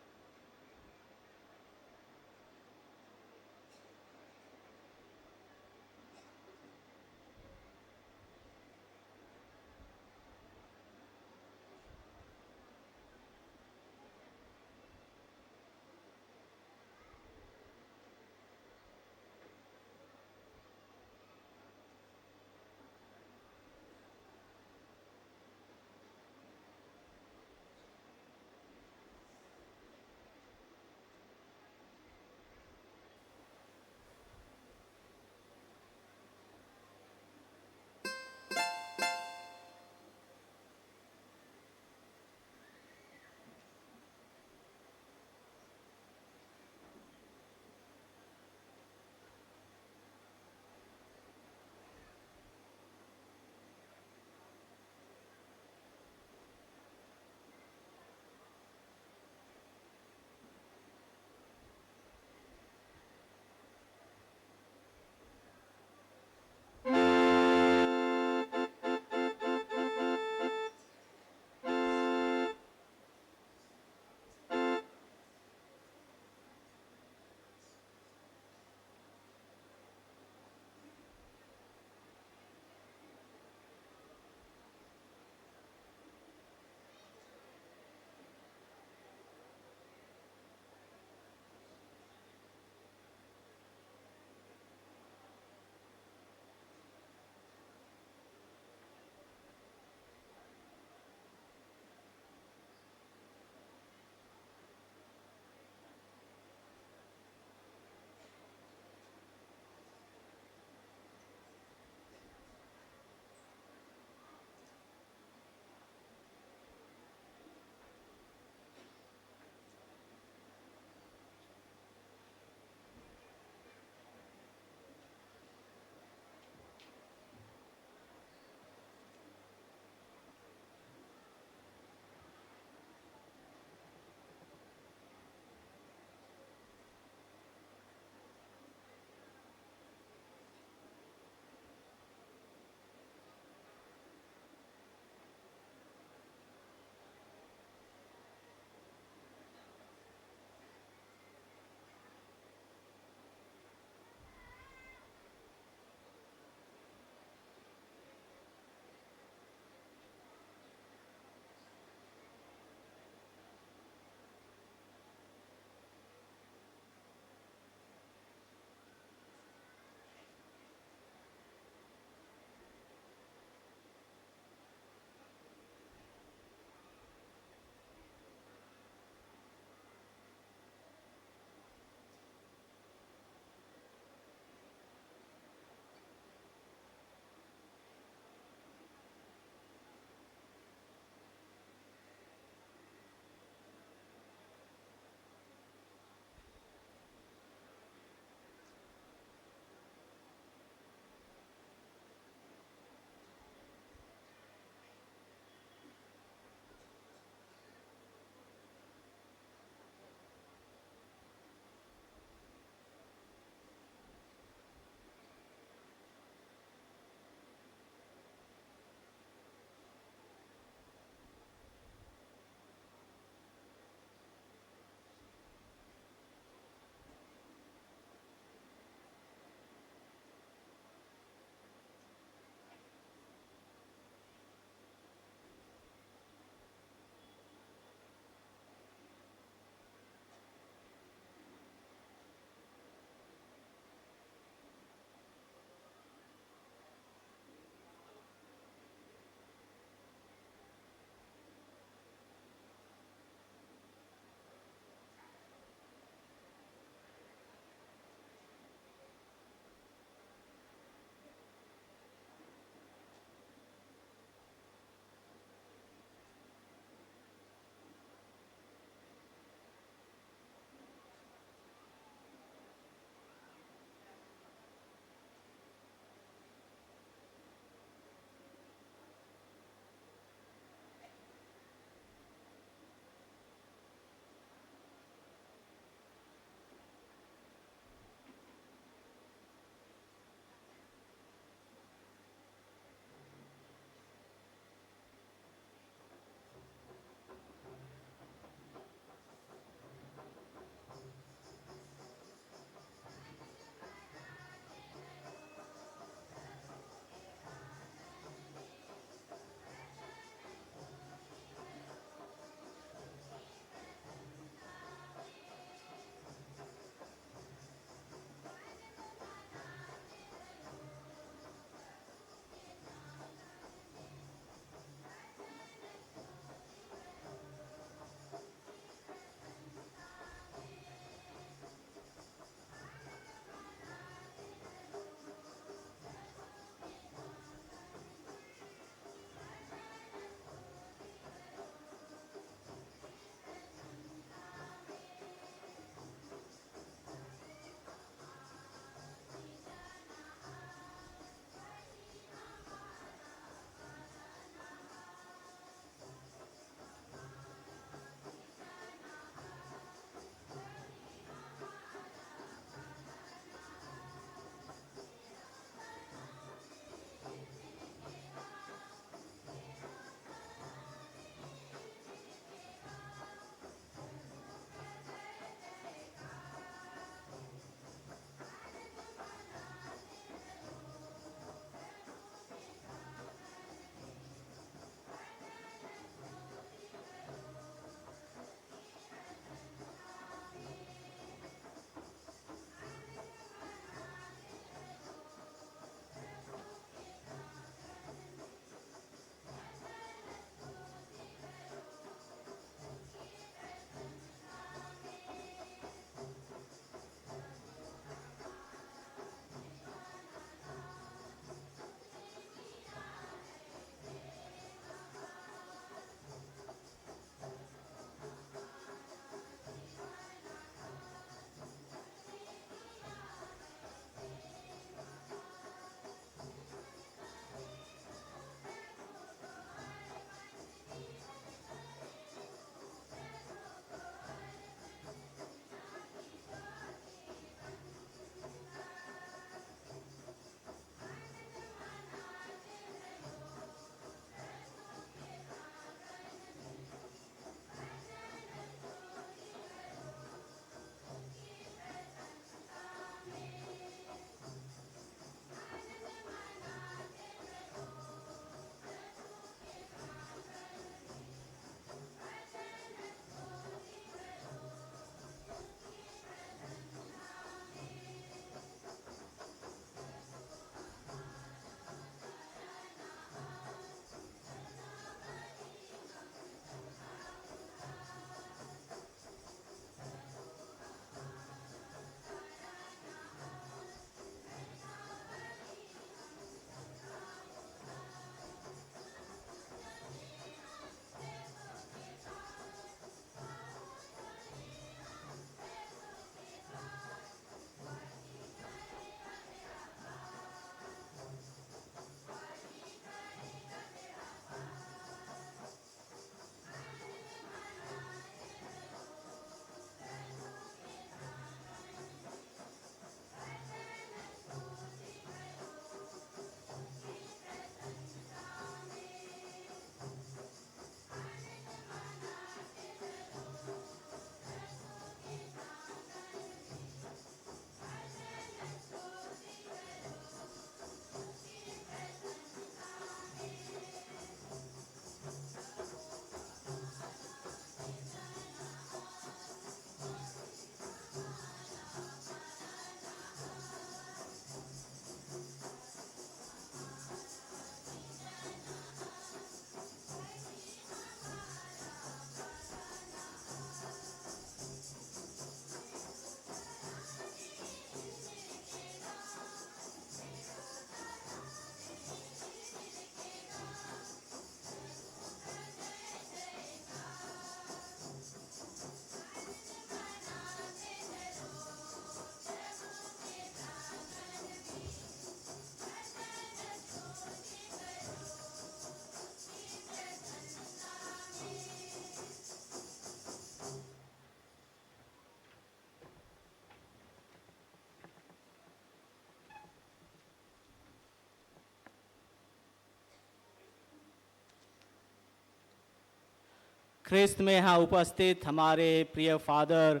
ख्रिस्त में यहाँ उपस्थित हमारे प्रिय फादर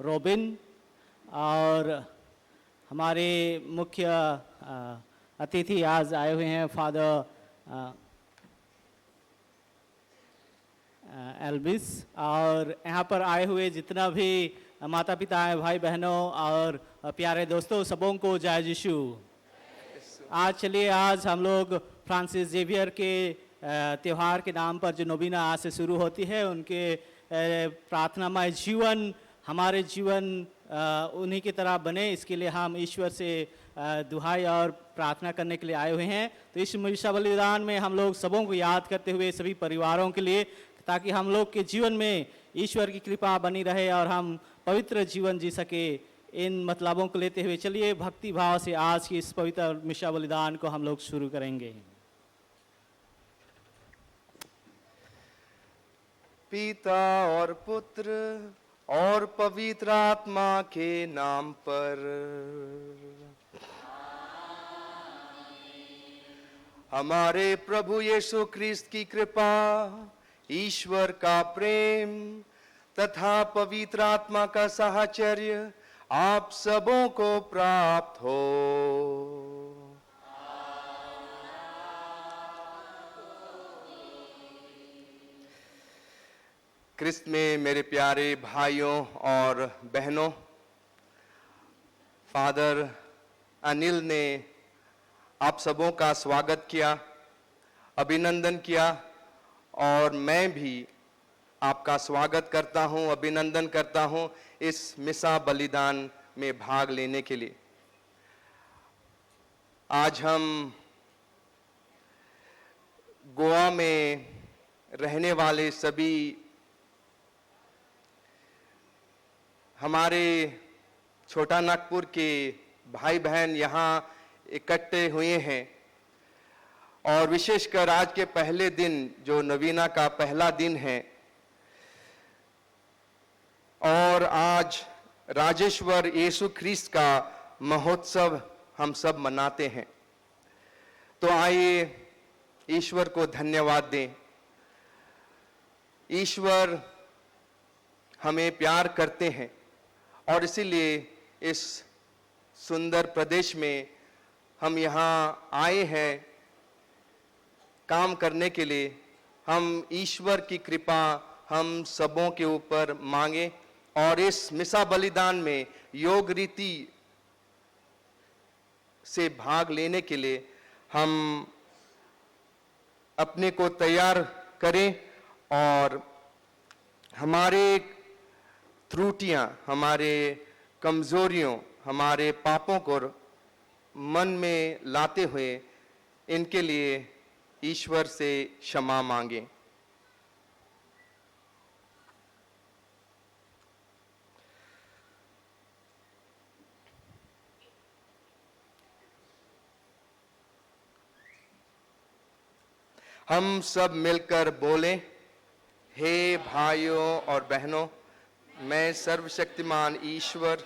रॉबिन और हमारे मुख्य अतिथि आज आए हुए हैं फादर एल्विस, और यहाँ पर आए हुए जितना भी माता पिता हैं, भाई बहनों और प्यारे दोस्तों, सबों को जय यीशु। आज हम लोग फ्रांसिस जेवियर के त्यौहार के नाम पर जो नोबिना आज से शुरू होती है, उनके प्रार्थनामय जीवन, हमारे जीवन उन्हीं की तरह बने, इसके लिए हम ईश्वर से दुहाई और प्रार्थना करने के लिए आए हुए हैं। तो इस मिशा बलिदान में हम लोग सबों को याद करते हुए सभी परिवारों के लिए, ताकि हम लोग के जीवन में ईश्वर की कृपा बनी रहे और हम पवित्र जीवन जी सके, इन मतलबों को लेते हुए चलिए भक्ति भाव से आज की इस पवित्र मिशा बलिदान को हम लोग शुरू करेंगे। पिता और पुत्र और पवित्र आत्मा के नाम पर। हमारे प्रभु यीशु ख्रिस्त की कृपा, ईश्वर का प्रेम तथा पवित्र आत्मा का साहचर्य आप सबों को प्राप्त हो। ख्रिस्त में मेरे प्यारे भाइयों और बहनों, फादर अनिल ने आप सबों का स्वागत किया, अभिनंदन किया, और मैं भी आपका स्वागत करता हूं, अभिनंदन करता हूं इस मिसा बलिदान में भाग लेने के लिए। आज हम गोवा में रहने वाले सभी हमारे छोटा नागपुर के भाई बहन यहाँ इकट्ठे हुए हैं, और विशेषकर आज के पहले दिन जो नवीना का पहला दिन है, और आज राजेश्वर यीशु ख्रिस्त का महोत्सव हम सब मनाते हैं। तो आइए ईश्वर को धन्यवाद दें। ईश्वर हमें प्यार करते हैं, और इसीलिए इस सुंदर प्रदेश में हम यहाँ आए हैं काम करने के लिए। हम ईश्वर की कृपा हम सबों के ऊपर मांगे, और इस मिसा बलिदान में योग रीति से भाग लेने के लिए हम अपने को तैयार करें, और हमारे त्रुटियां, हमारे कमजोरियों, हमारे पापों को मन में लाते हुए इनके लिए ईश्वर से क्षमा मांगे। हम सब मिलकर बोलें, हे भाइयों और बहनों, मैं सर्वशक्तिमान ईश्वर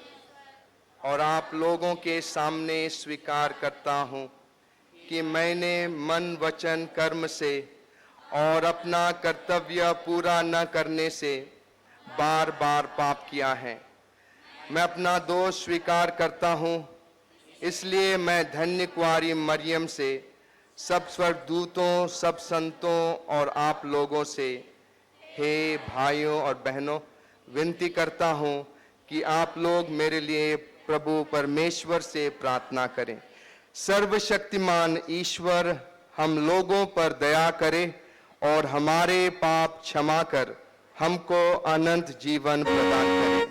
और आप लोगों के सामने स्वीकार करता हूँ कि मैंने मन वचन कर्म से और अपना कर्तव्य पूरा न करने से बार बार पाप किया है। मैं अपना दोष स्वीकार करता हूँ, इसलिए मैं धन्य कुंवारी मरियम से, सब स्वर्गदूतों, सब संतों और आप लोगों से, हे भाइयों और बहनों, विनती करता हूँ कि आप लोग मेरे लिए प्रभु परमेश्वर से प्रार्थना करें। सर्वशक्तिमान ईश्वर हम लोगों पर दया करे और हमारे पाप क्षमा कर हमको अनंत जीवन प्रदान करे।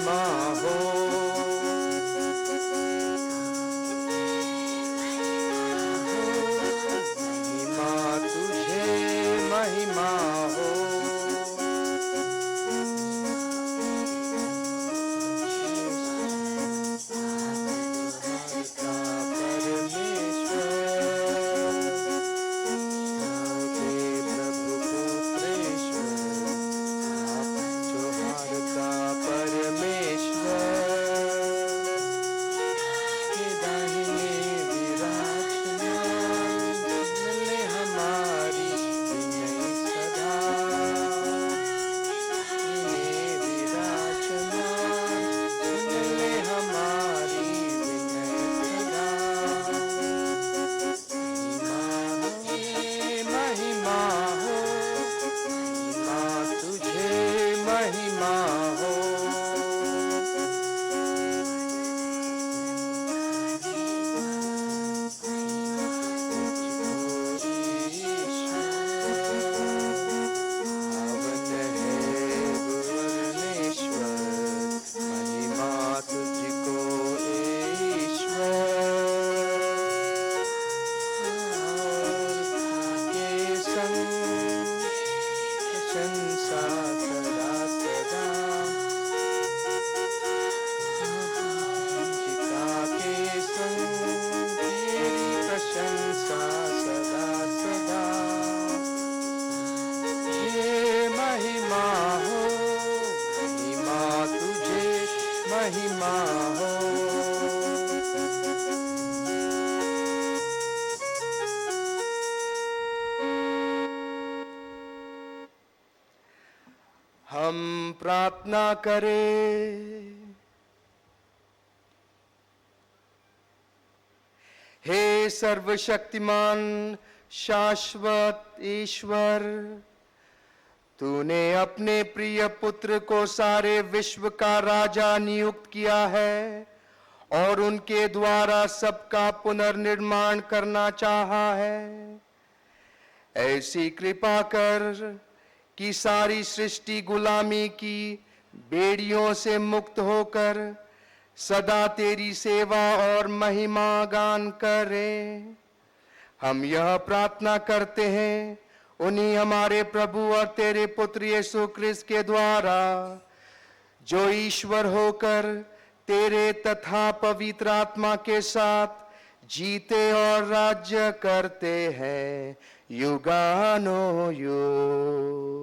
महिमा हो। महिमा तुझे महिमा हो। महिमा हो। हम प्रार्थना करें। हे सर्वशक्तिमान शाश्वत ईश्वर, तूने अपने प्रिय पुत्र को सारे विश्व का राजा नियुक्त किया है और उनके द्वारा सबका पुनर्निर्माण करना चाहा है। ऐसी कृपा कर कि सारी सृष्टि गुलामी की बेड़ियों से मुक्त होकर सदा तेरी सेवा और महिमा गान करें। हम यह प्रार्थना करते हैं उन्हीं हमारे प्रभु और तेरे पुत्र यीशु क्रिस्त के द्वारा, जो ईश्वर होकर तेरे तथा पवित्र आत्मा के साथ जीते और राज्य करते हैं युगानो युग।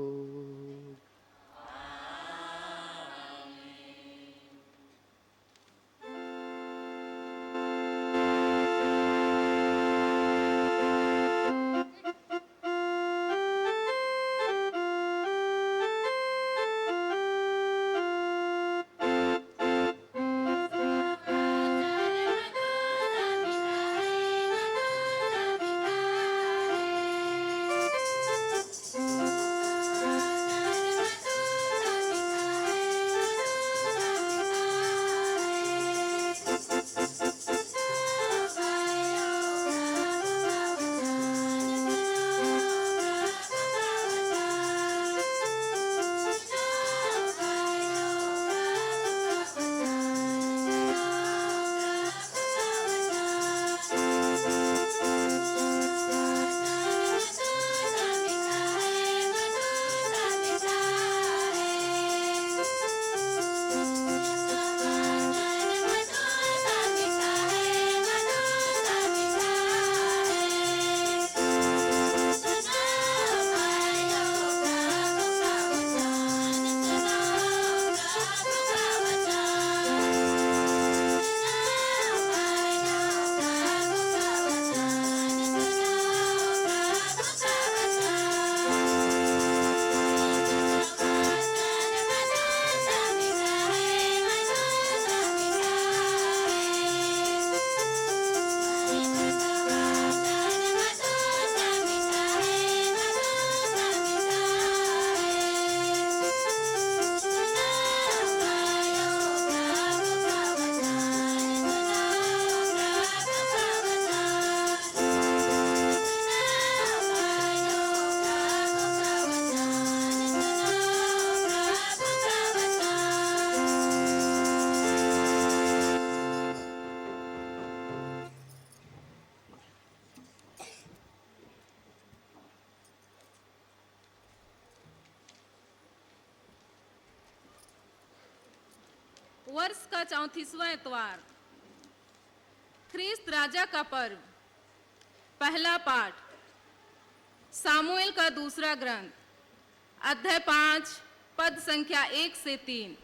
वर्ष का 34वां इतवार। ख्रीस्त राजा का पर्व। पहला पाठ सामुएल का दूसरा ग्रंथ, अध्याय 5, पद संख्या 1 से 3।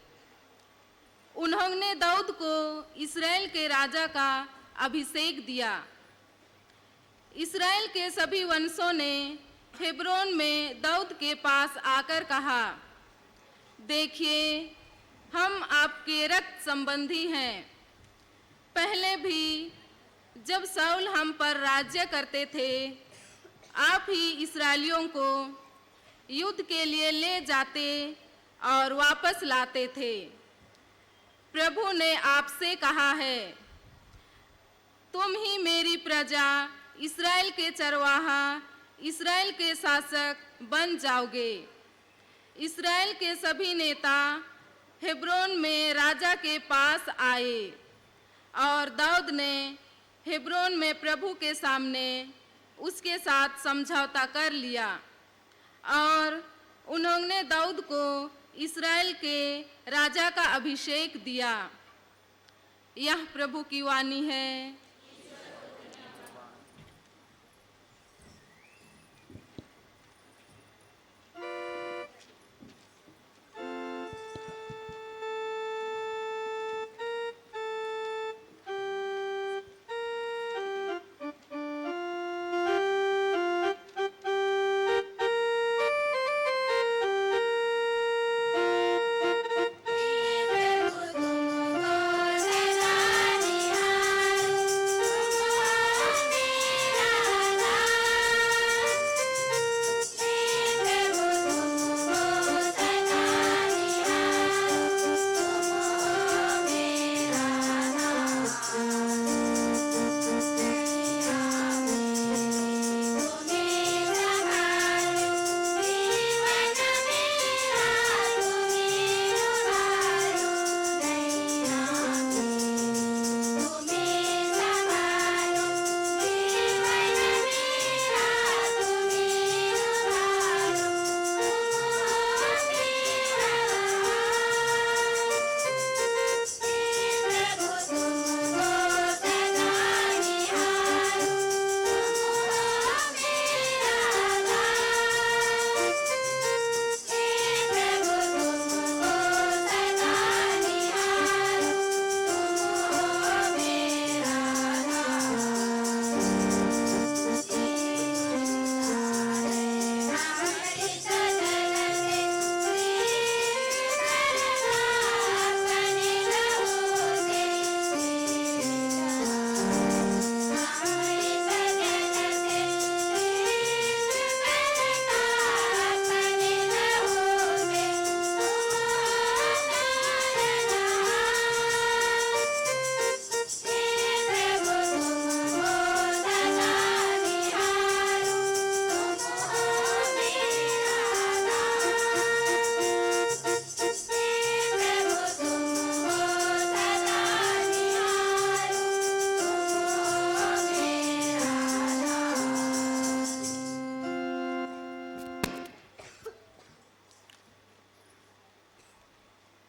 उन्होंने दाऊद को इस्राएल के राजा का अभिषेक दिया। इस्राएल के सभी वंशों ने हेब्रोन में दाऊद के पास आकर कहा, देखिए, हम आपके रक्त संबंधी हैं। पहले भी जब शाऊल हम पर राज्य करते थे, आप ही इस्राएलियों को युद्ध के लिए ले जाते और वापस लाते थे। प्रभु ने आपसे कहा है, तुम ही मेरी प्रजा, इस्राएल के चरवाहा, इस्राएल के शासक बन जाओगे। इस्राएल के सभी नेता हेब्रोन में राजा के पास आए और दाऊद ने हेब्रोन में प्रभु के सामने उसके साथ समझौता कर लिया और उन्होंने दाऊद को इस्राएल के राजा का अभिषेक दिया। यह प्रभु की वाणी है।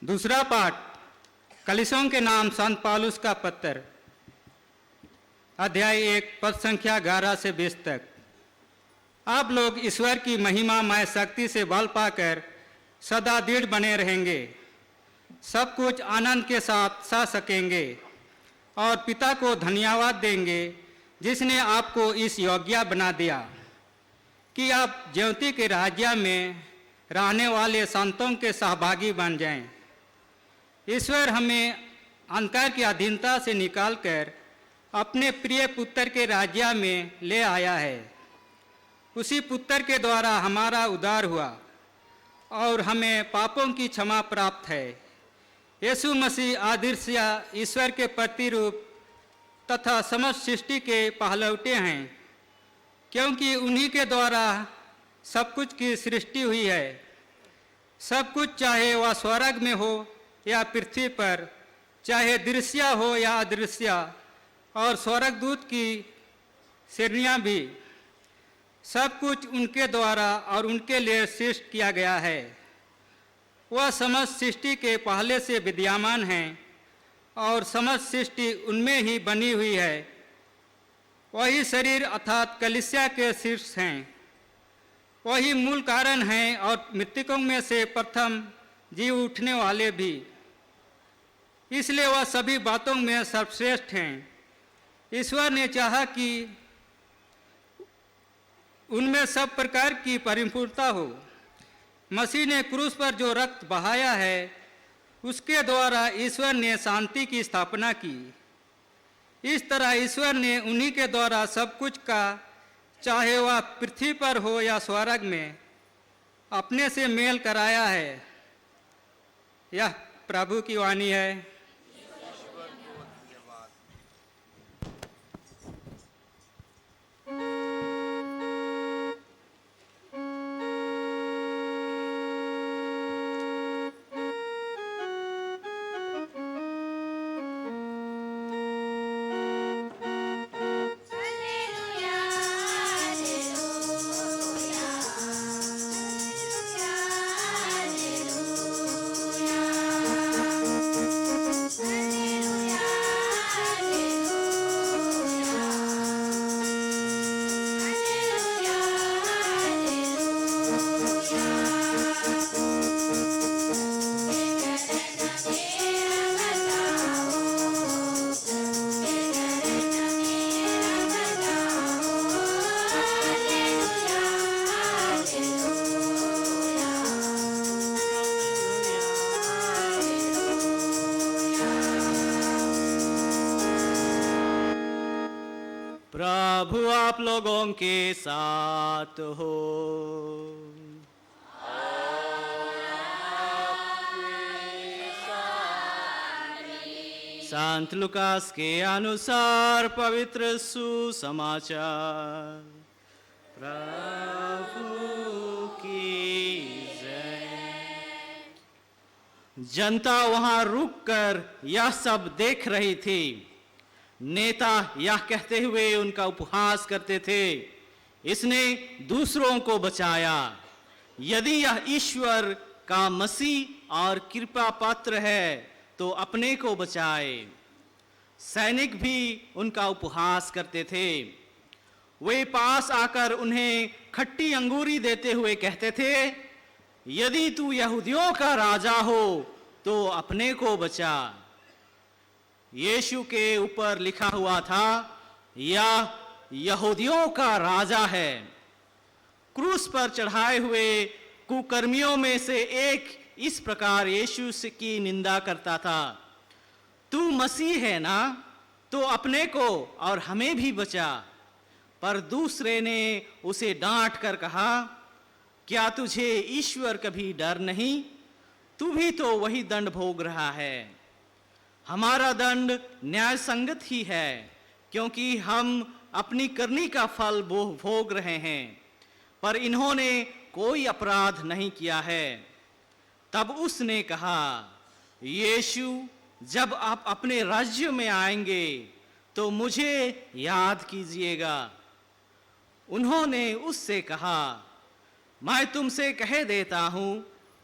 दूसरा पाठ कलीसियों के नाम संत पौलुस का पत्र, अध्याय 1, पद संख्या 11 से 20 तक। आप लोग ईश्वर की महिमामय शक्ति से बल पाकर सदा दृढ़ बने रहेंगे, सब कुछ आनंद के साथ सह सकेंगे और पिता को धन्यवाद देंगे जिसने आपको इस योग्य बना दिया कि आप ज्योति के राज्य में रहने वाले संतों के सहभागी बन जाएं। ईश्वर हमें अंधकार की अधीनता से निकालकर अपने प्रिय पुत्र के राज्य में ले आया है। उसी पुत्र के द्वारा हमारा उद्धार हुआ और हमें पापों की क्षमा प्राप्त है। यीशु मसीह आदर्श ईश्वर के प्रतिरूप तथा समस्त सृष्टि के पहलौटे हैं, क्योंकि उन्हीं के द्वारा सब कुछ की सृष्टि हुई है। सब कुछ, चाहे वह स्वर्ग में हो या पृथ्वी पर, चाहे दृश्य हो या अदृश्य, और स्वर्गदूत की श्रेणियाँ भी, सब कुछ उनके द्वारा और उनके लिए सृष्टि किया गया है। वह समस्त सृष्टि के पहले से विद्यमान हैं और समस्त सृष्टि उनमें ही बनी हुई है। वही शरीर अर्थात कलीसिया के शीर्ष हैं। वही मूल कारण हैं और मृतकों में से प्रथम जी उठने वाले भी। इसलिए वह सभी बातों में सर्वश्रेष्ठ हैं। ईश्वर ने चाहा कि उनमें सब प्रकार की परिपूर्णता हो। मसीह ने क्रूस पर जो रक्त बहाया है उसके द्वारा ईश्वर ने शांति की स्थापना की। इस तरह ईश्वर ने उन्हीं के द्वारा सब कुछ का, चाहे वह पृथ्वी पर हो या स्वर्ग में, अपने से मेल कराया है। यह प्रभु की वाणी है। प्रभु आप लोगों के साथ हो। संत लुकास के अनुसार पवित्र सुसमाचार। प्रभु की जय। जनता वहां रुककर यह सब देख रही थी। नेता यह कहते हुए उनका उपहास करते थे, इसने दूसरों को बचाया। यदि यह ईश्वर का मसीह और कृपा पात्र है तो अपने को बचाए। सैनिक भी उनका उपहास करते थे। वे पास आकर उन्हें खट्टी अंगूरी देते हुए कहते थे, यदि तू यहूदियों का राजा हो तो अपने को बचा। यीशु के ऊपर लिखा हुआ था, यह यहूदियों का राजा है। क्रूस पर चढ़ाए हुए कुकर्मियों में से एक इस प्रकार यीशु की निंदा करता था, तू मसीह है ना, तो अपने को और हमें भी बचा। पर दूसरे ने उसे डांट कर कहा, क्या तुझे ईश्वर कभी डर नहीं? तू भी तो वही दंड भोग रहा है। हमारा दंड न्याय संगत ही है, क्योंकि हम अपनी करनी का फल भोग रहे हैं, पर इन्होंने कोई अपराध नहीं किया है। तब उसने कहा, यीशु जब आप अपने राज्य में आएंगे तो मुझे याद कीजिएगा। उन्होंने उससे कहा, मैं तुमसे कह देता हूं,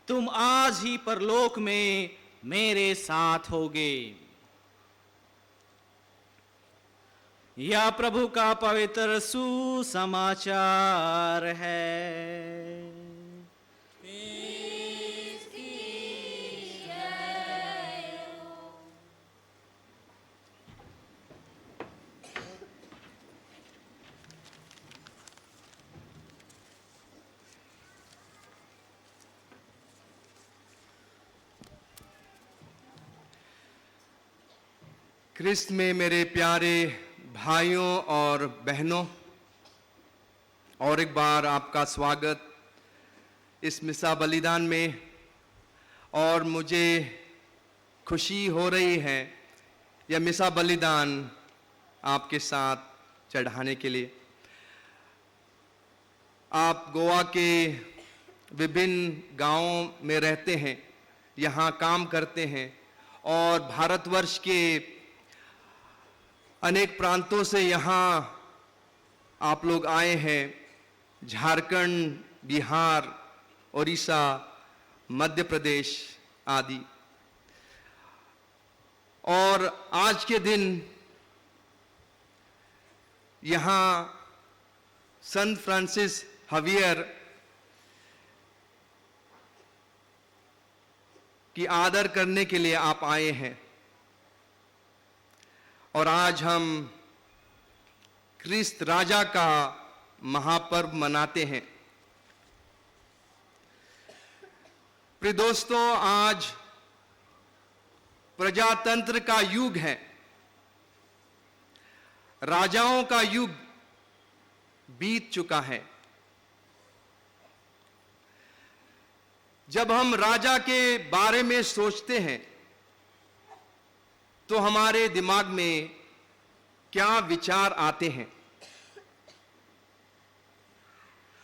तुम आज ही परलोक में मेरे साथ होगे। यह प्रभु का पवित्र सुसमाचार है। ख्रिस्त में मेरे प्यारे भाइयों और बहनों, और एक बार आपका स्वागत इस मिसा बलिदान में। और मुझे खुशी हो रही है यह मिसा बलिदान आपके साथ चढ़ाने के लिए। आप गोवा के विभिन्न गांवों में रहते हैं, यहाँ काम करते हैं, और भारतवर्ष के अनेक प्रांतों से यहाँ आप लोग आए हैं। झारखंड, बिहार, उड़ीसा, मध्य प्रदेश आदि। और आज के दिन यहाँ संत फ्रांसिस हवियर की आदर करने के लिए आप आए हैं। और आज हम क्रिस्त राजा का महापर्व मनाते हैं। प्रिय दोस्तों, आज प्रजातंत्र का युग है, राजाओं का युग बीत चुका है। जब हम राजा के बारे में सोचते हैं तो हमारे दिमाग में क्या विचार आते हैं?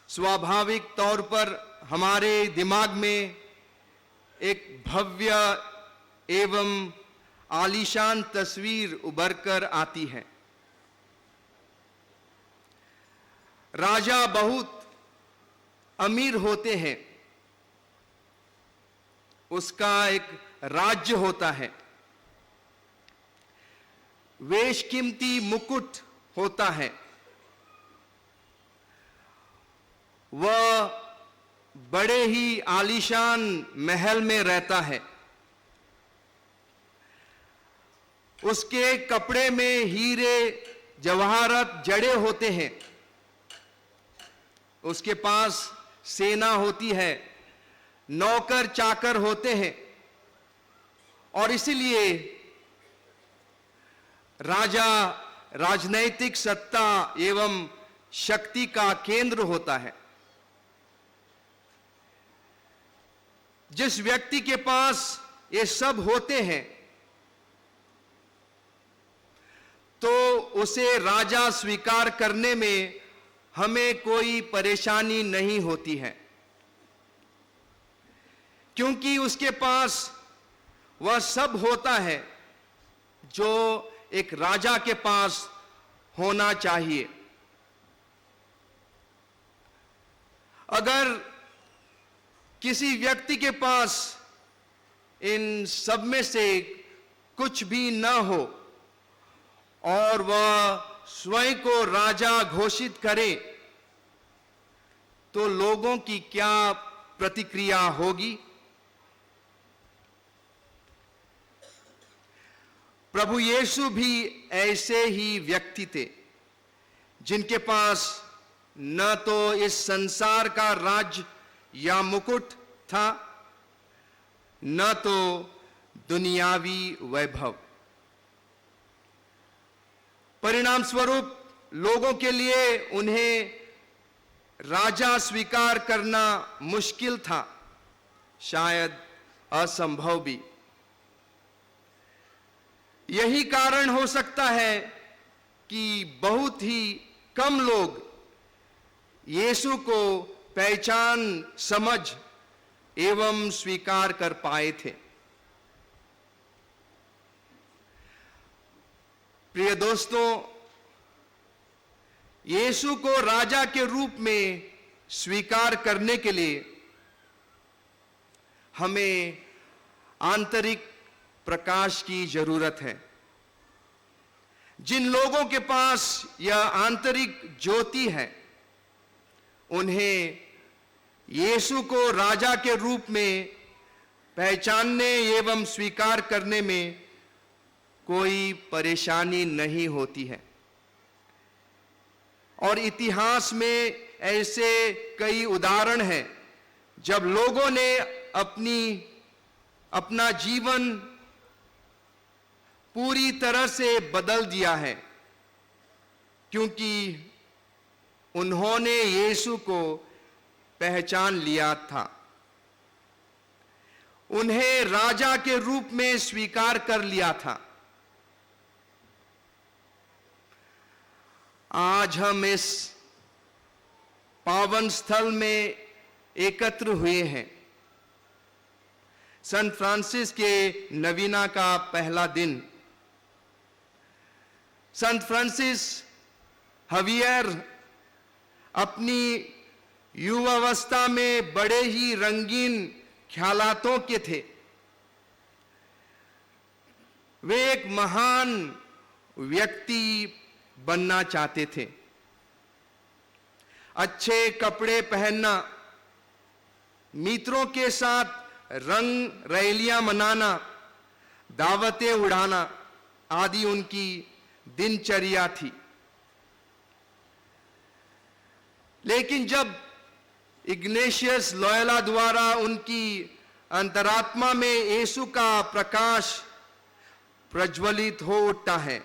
स्वाभाविक तौर पर हमारे दिमाग में एक भव्य एवं आलीशान तस्वीर उभर कर आती है। राजा बहुत अमीर होते हैं, उसका एक राज्य होता है, बेशकीमती मुकुट होता है, वह बड़े ही आलीशान महल में रहता है, उसके कपड़े में हीरे जवाहरात जड़े होते हैं, उसके पास सेना होती है, नौकर चाकर होते हैं, और इसलिए राजा राजनैतिक सत्ता एवं शक्ति का केंद्र होता है। जिस व्यक्ति के पास ये सब होते हैं तो उसे राजा स्वीकार करने में हमें कोई परेशानी नहीं होती है, क्योंकि उसके पास वह सब होता है जो एक राजा के पास होना चाहिए। अगर किसी व्यक्ति के पास इन सब में से कुछ भी न हो और वह स्वयं को राजा घोषित करे तो लोगों की क्या प्रतिक्रिया होगी? प्रभु यीशु भी ऐसे ही व्यक्ति थे, जिनके पास न तो इस संसार का राज्य या मुकुट था, न तो दुनियावी वैभव। परिणाम स्वरूप लोगों के लिए उन्हें राजा स्वीकार करना मुश्किल था, शायद असंभव भी। यही कारण हो सकता है कि बहुत ही कम लोग यीशु को पहचान, समझ एवं स्वीकार कर पाए थे। प्रिय दोस्तों, यीशु को राजा के रूप में स्वीकार करने के लिए हमें आंतरिक प्रकाश की जरूरत है। जिन लोगों के पास यह आंतरिक ज्योति है, उन्हें यीशु को राजा के रूप में पहचानने एवं स्वीकार करने में कोई परेशानी नहीं होती है। और इतिहास में ऐसे कई उदाहरण हैं जब लोगों ने अपना जीवन पूरी तरह से बदल दिया है, क्योंकि उन्होंने यीशु को पहचान लिया था, उन्हें राजा के रूप में स्वीकार कर लिया था। आज हम इस पावन स्थल में एकत्र हुए हैं। संत फ्रांसिस के नवीना का पहला दिन। संत फ्रांसिस हवियर अपनी युवावस्था में बड़े ही रंगीन ख्यालातों के थे। वे एक महान व्यक्ति बनना चाहते थे। अच्छे कपड़े पहनना, मित्रों के साथ रंग रैलियां मनाना, दावतें उड़ाना आदि उनकी दिनचर्या थी। लेकिन जब इग्नेशियस लोयोला द्वारा उनकी अंतरात्मा में यीशु का प्रकाश प्रज्वलित हो उठता है,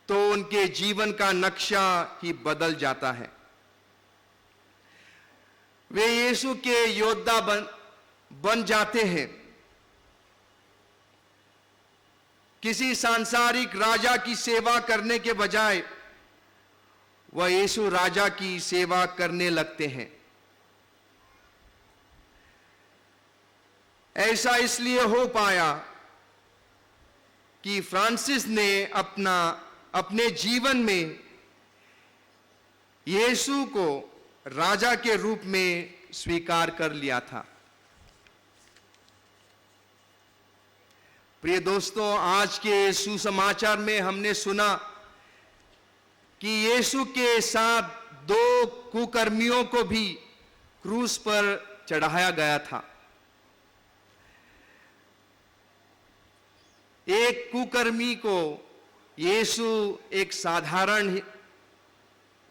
तो उनके जीवन का नक्शा ही बदल जाता है। वे यीशु के योद्धा बन जाते हैं। किसी सांसारिक राजा की सेवा करने के बजाय वह यीशु राजा की सेवा करने लगते हैं। ऐसा इसलिए हो पाया कि फ्रांसिस ने अपने जीवन में यीशु को राजा के रूप में स्वीकार कर लिया था। प्रिय दोस्तों, आज के सुसमाचार में हमने सुना कि यीशु के साथ दो कुकर्मियों को भी क्रूस पर चढ़ाया गया था। एक कुकर्मी को यीशु एक साधारण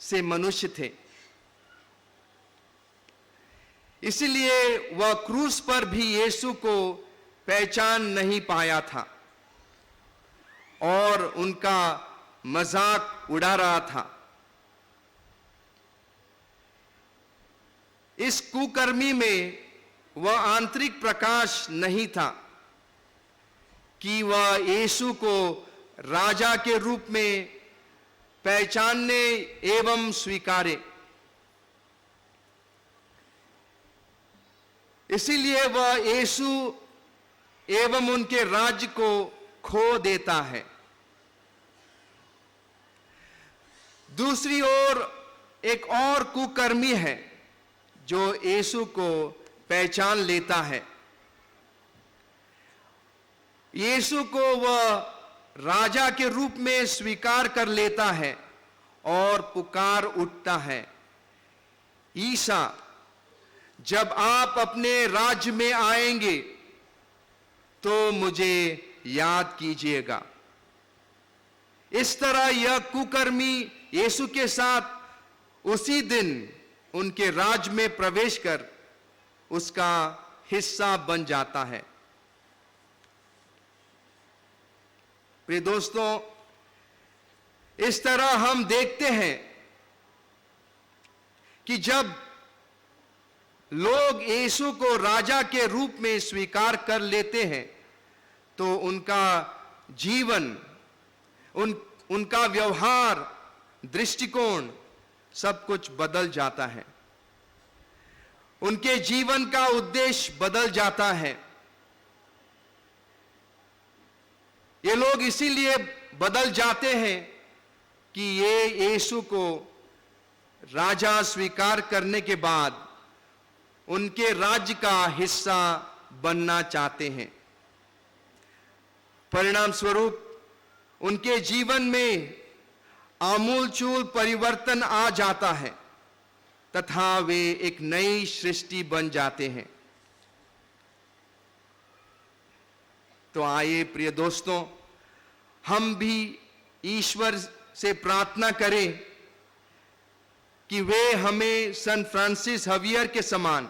से मनुष्य थे, इसलिए वह क्रूस पर भी यीशु को पहचान नहीं पाया था और उनका मजाक उड़ा रहा था। इस कुकर्मी में वह आंतरिक प्रकाश नहीं था कि वह यीशु को राजा के रूप में पहचानने एवं स्वीकारे। इसीलिए वह यीशु एवं उनके राज्य को खो देता है। दूसरी ओर एक और कुकर्मी है जो यीशु को पहचान लेता है। यीशु को वह राजा के रूप में स्वीकार कर लेता है और पुकार उठता है, ईसा, जब आप अपने राज्य में आएंगे तो मुझे याद कीजिएगा। इस तरह यह कुकर्मी यीशु के साथ उसी दिन उनके राज्य में प्रवेश कर उसका हिस्सा बन जाता है। प्रिय दोस्तों, इस तरह हम देखते हैं कि जब लोग यीशु को राजा के रूप में स्वीकार कर लेते हैं तो उनका जीवन, उनका व्यवहार, दृष्टिकोण सब कुछ बदल जाता है। उनके जीवन का उद्देश्य बदल जाता है। ये लोग इसीलिए बदल जाते हैं कि ये यीशु को राजा स्वीकार करने के बाद उनके राज्य का हिस्सा बनना चाहते हैं। परिणाम स्वरूप उनके जीवन में आमूलचूल परिवर्तन आ जाता है तथा वे एक नई सृष्टि बन जाते हैं। तो आइए प्रिय दोस्तों, हम भी ईश्वर से प्रार्थना करें कि वे हमें सन फ्रांसिस हवियर के समान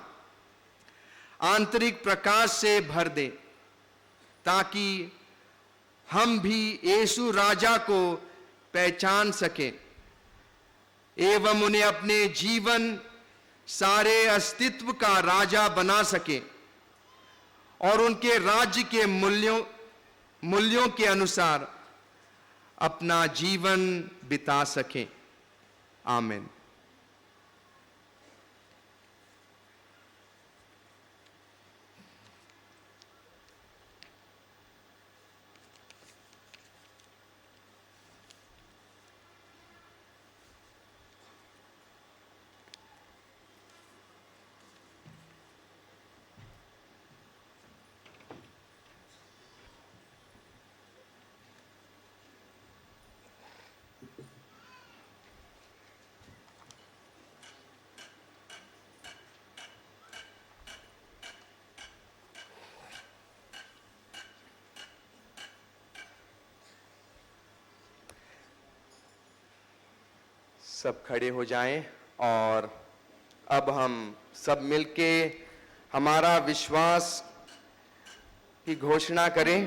आंतरिक प्रकाश से भर दे, ताकि हम भी यीशु राजा को पहचान सकें एवं उन्हें अपने जीवन सारे अस्तित्व का राजा बना सकें और उनके राज्य के मूल्यों के अनुसार अपना जीवन बिता सकें। आमीन। सब खड़े हो जाएं और अब हम सब मिलके हमारा विश्वास की घोषणा करें।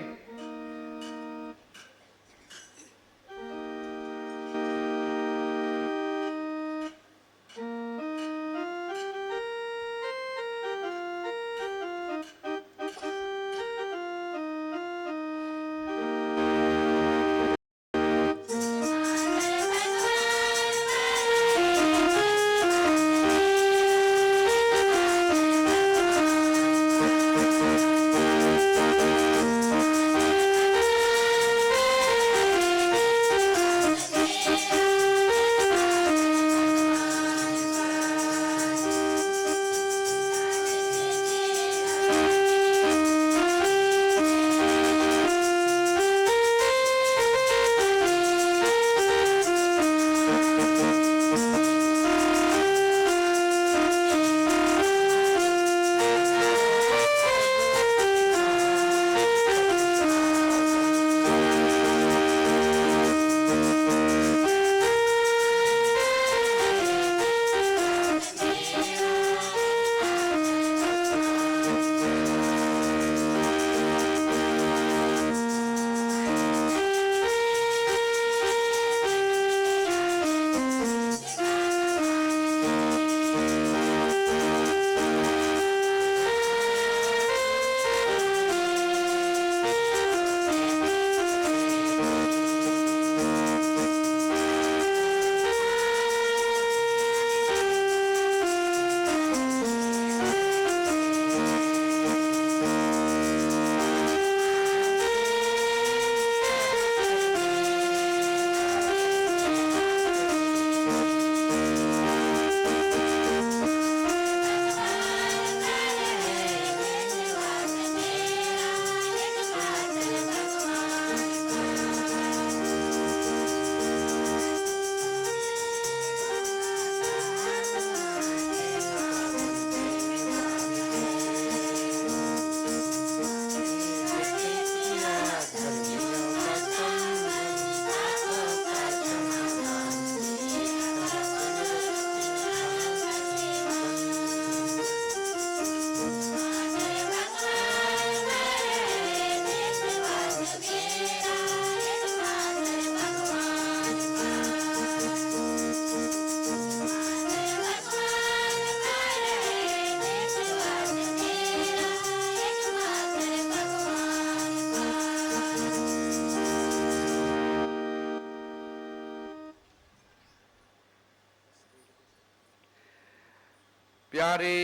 प्यारे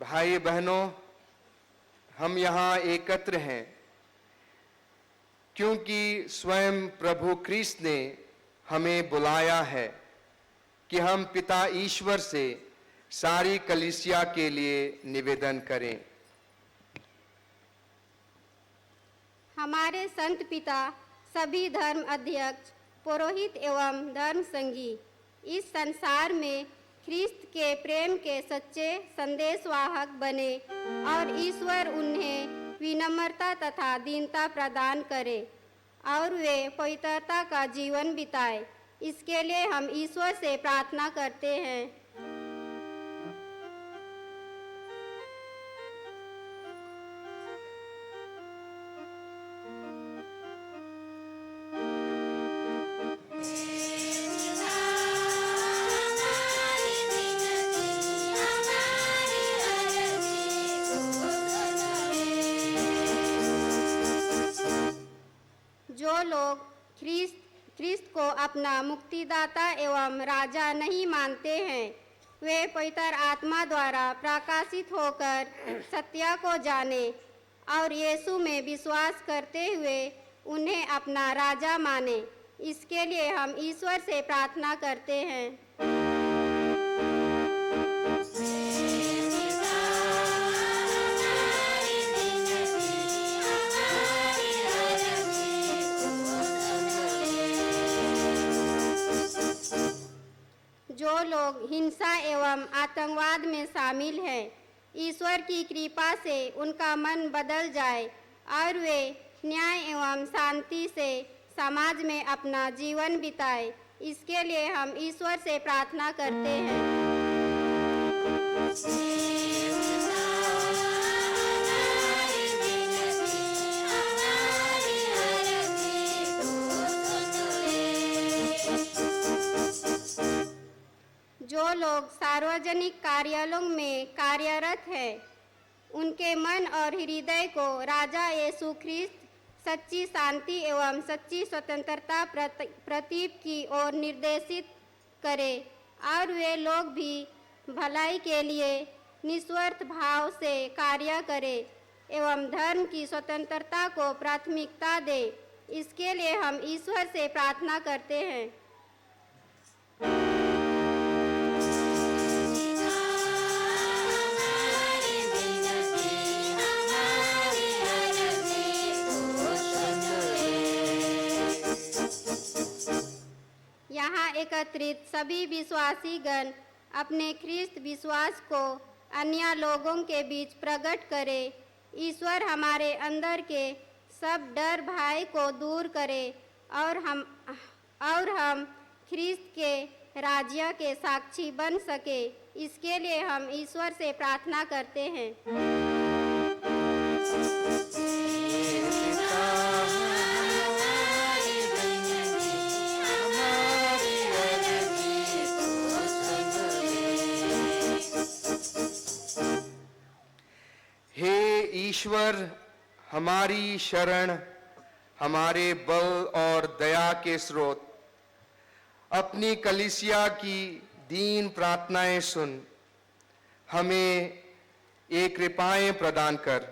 भाई बहनों, हम यहाँ एकत्र हैं क्योंकि स्वयं प्रभु क्रिस्त ने हमें बुलाया है कि हम पिता ईश्वर से सारी कलीसिया के लिए निवेदन करें। हमारे संत पिता, सभी धर्म अध्यक्ष, पुरोहित एवं धर्म संगी इस संसार में ख्रिस्त के प्रेम के सच्चे संदेशवाहक बने और ईश्वर उन्हें विनम्रता तथा दीनता प्रदान करे और वे पवित्रता का जीवन बिताए। इसके लिए हम ईश्वर से प्रार्थना करते हैं। जो लोग ख्रिस्त को अपना मुक्तिदाता एवं राजा नहीं मानते हैं, वे पवित्र आत्मा द्वारा प्रकाशित होकर सत्य को जाने और यीशु में विश्वास करते हुए उन्हें अपना राजा माने। इसके लिए हम ईश्वर से प्रार्थना करते हैं। जो लोग हिंसा एवं आतंकवाद में शामिल हैं, ईश्वर की कृपा से उनका मन बदल जाए और वे न्याय एवं शांति से समाज में अपना जीवन बिताए। इसके लिए हम ईश्वर से प्रार्थना करते हैं। जो लोग सार्वजनिक कार्यालयों में कार्यरत हैं, उनके मन और हृदय को राजा यीशु ख्रिस्त सच्ची शांति एवं सच्ची स्वतंत्रता प्रतीप की ओर निर्देशित करें और वे लोग भी भलाई के लिए निस्वार्थ भाव से कार्य करें एवं धर्म की स्वतंत्रता को प्राथमिकता दें। इसके लिए हम ईश्वर से प्रार्थना करते हैं। यहाँ एकत्रित सभी विश्वासीगण अपने ख्रिस्त विश्वास को अन्य लोगों के बीच प्रकट करें। ईश्वर हमारे अंदर के सब डर भय को दूर करे और हम ख्रिस्त के राज्य के साक्षी बन सके। इसके लिए हम ईश्वर से प्रार्थना करते हैं। हे ईश्वर, हमारी शरण, हमारे बल और दया के स्रोत, अपनी कलीसिया की दीन प्रार्थनाएं सुन, हमें ये कृपाएं प्रदान कर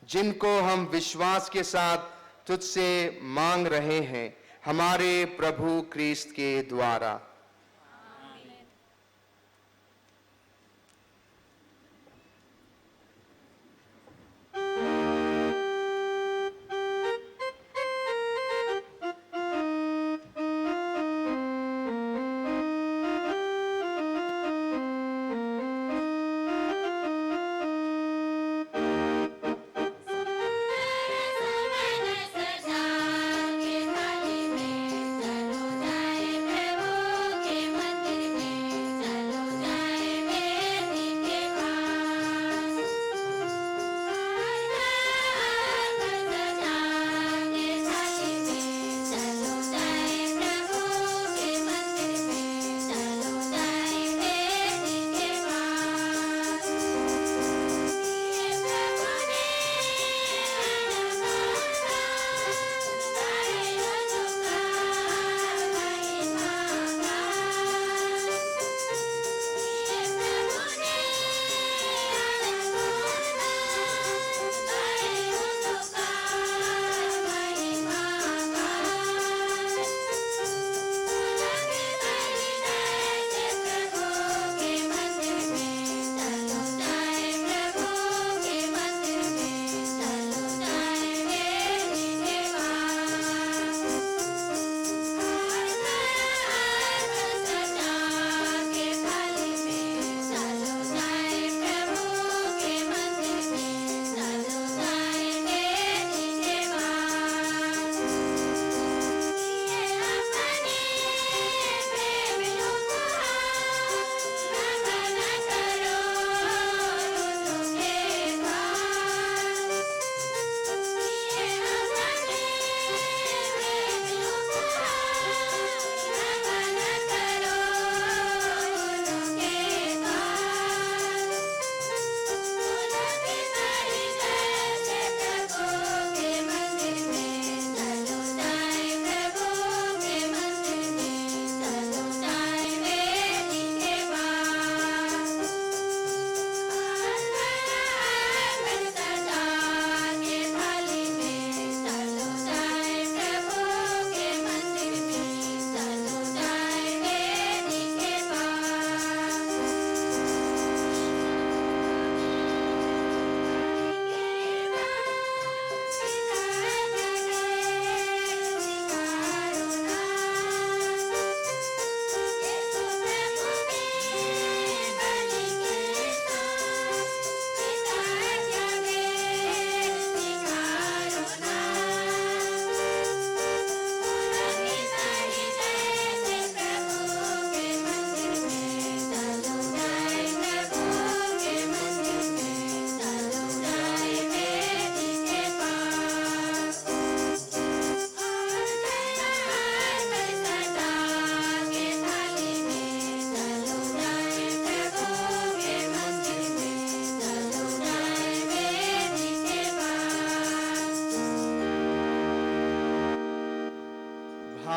जिनको हम विश्वास के साथ तुझसे मांग रहे हैं, हमारे प्रभु क्रिस्त के द्वारा। प्रभु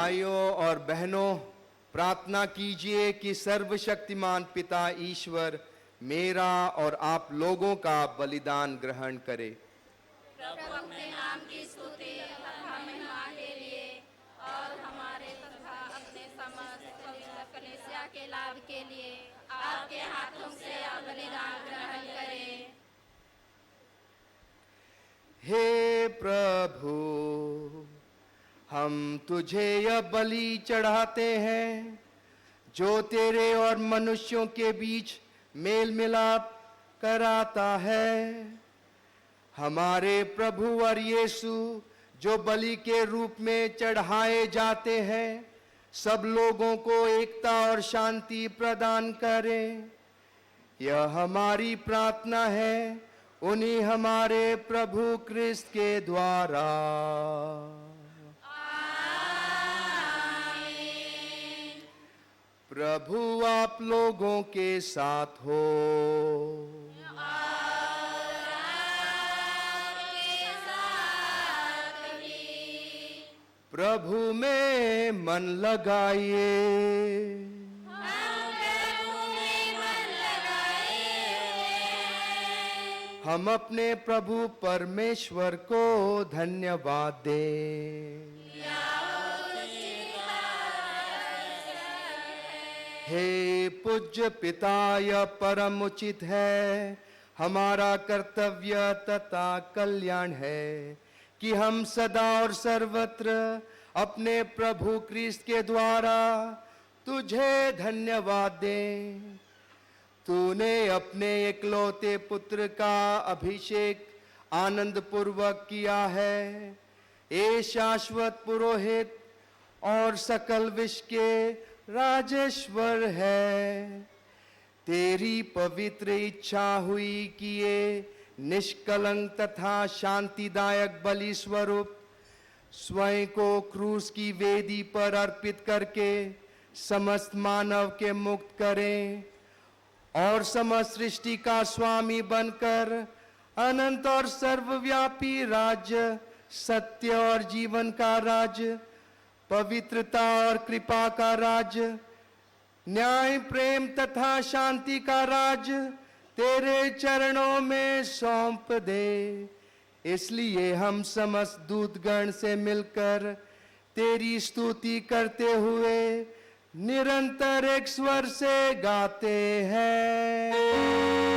भाइयों और बहनों, प्रार्थना कीजिए कि सर्वशक्तिमान पिता ईश्वर मेरा और आप लोगों का बलिदान ग्रहण करे। प्रभु अपने नाम की स्तुति तथा महिमा के लिए और हमारे तथा अपने समस्त पवित्र कलीसिया के लाभ के लिए आपके हाथों से यह बलिदान ग्रहण करें। हे प्रभु, हम तुझे यह बलि चढ़ाते हैं जो तेरे और मनुष्यों के बीच मेल मिलाप कराता है। हमारे प्रभु और यीशु जो बलि के रूप में चढ़ाए जाते हैं, सब लोगों को एकता और शांति प्रदान करें। यह हमारी प्रार्थना है उन्हीं हमारे प्रभु क्रिस्त के द्वारा। प्रभु आप लोगों के साथ हो। प्रभु में मन लगाइए। हम अपने प्रभु परमेश्वर को धन्यवाद दें। हे पूज्य पिता, यह परम उचित है, हमारा कर्तव्य तथा कल्याण है कि हम सदा और सर्वत्र अपने प्रभु क्रिस्त के द्वारा तुझे धन्यवाद दें। तूने अपने इकलौते पुत्र का अभिषेक आनंद पूर्वक किया है। ए शाश्वत पुरोहित और सकल विश्व के राजेश्वर है, तेरी पवित्र इच्छा हुई कि ये निष्कलंक तथा शांतिदायक बलि स्वरूप स्वयं को क्रूस की वेदी पर अर्पित करके समस्त मानव के मुक्त करें और समस्त सृष्टि का स्वामी बनकर अनंत और सर्वव्यापी राज्य, सत्य और जीवन का राज्य, पवित्रता और कृपा का राज्य, न्याय, प्रेम तथा शांति का राज्य तेरे चरणों में सौंप दे। इसलिए हम समस्त दूतगण से मिलकर तेरी स्तुति करते हुए निरंतर एक स्वर से गाते हैं।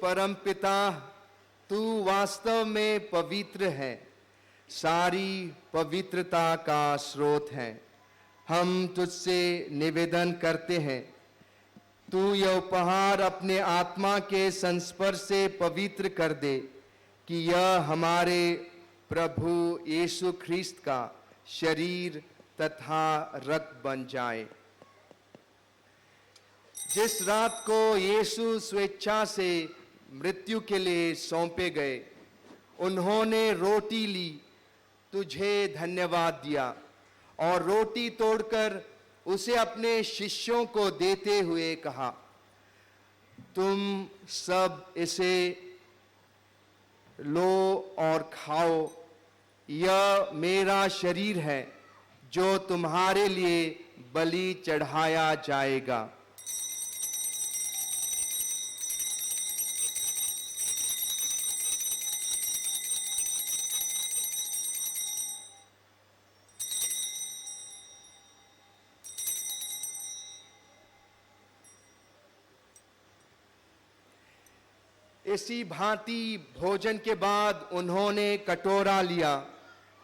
परम पिता, तू वास्तव में पवित्र है, सारी पवित्रता का स्रोत है। हम तुझसे निवेदन करते हैं, तू यह उपहार अपने आत्मा के संस्पर्श से पवित्र कर दे, कि यह हमारे प्रभु यीशु ख्रिस्त का शरीर तथा रक्त बन जाए। जिस रात को यीशु स्वेच्छा से मृत्यु के लिए सौंपे गए, उन्होंने रोटी ली, तुझे धन्यवाद दिया और रोटी तोड़कर उसे अपने शिष्यों को देते हुए कहा, तुम सब इसे लो और खाओ, यह मेरा शरीर है जो तुम्हारे लिए बलि चढ़ाया जाएगा। इसी भांति भोजन के बाद उन्होंने कटोरा लिया,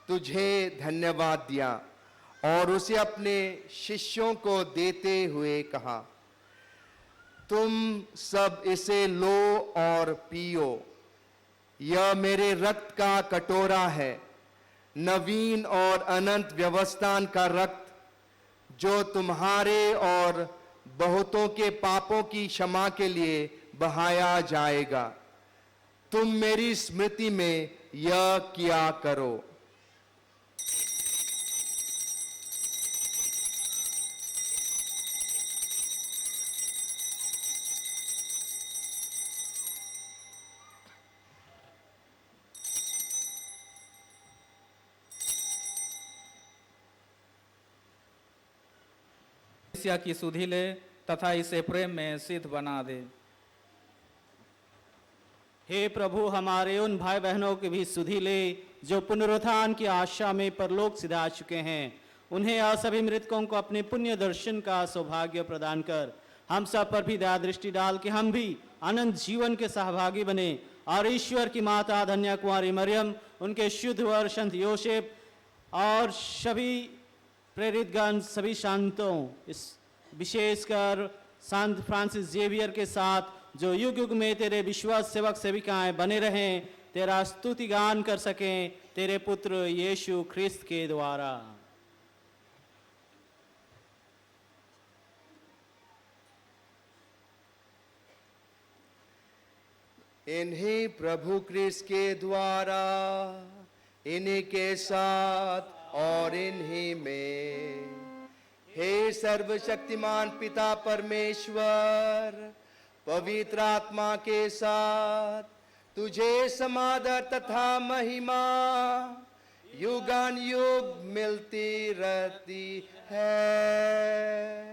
तुझे धन्यवाद दिया और उसे अपने शिष्यों को देते हुए कहा, तुम सब इसे लो और पियो, यह मेरे रक्त का कटोरा है, नवीन और अनंत व्यवस्थान का रक्त, जो तुम्हारे और बहुतों के पापों की क्षमा के लिए बहाया जाएगा। तुम मेरी स्मृति में यह किया करो। कलीसिया की सुधि ले तथा इसे प्रेम में सिद्ध बना दे। हे प्रभु, हमारे उन भाई बहनों की भी सुधि ले जो पुनरुत्थान की आशा में परलोक सिधा चुके हैं, उन्हें और सभी मृतकों को अपने पुण्य दर्शन का सौभाग्य प्रदान कर हम सब पर भी दया दृष्टि डाल के हम भी अनंत जीवन के सहभागी बने और ईश्वर की माता धन्य कुमारी मरियम, उनके शुद्ध वर संत योसेफ और सभी प्रेरितगण, सभी शांतों, इस विशेषकर संत फ्रांसिस जेवियर के साथ जो युग युग में तेरे विश्वास सेवक सेविकाएं बने रहें, तेरा स्तुति गान कर सकें तेरे पुत्र यीशु ख्रिस्त के द्वारा। इन्हीं प्रभु ख्रिस्त के द्वारा, इन्हीं के साथ और इन्हीं में, हे सर्वशक्तिमान पिता परमेश्वर, पवित्र आत्मा के साथ तुझे समादर तथा महिमा युगान युग मिलती रहती है।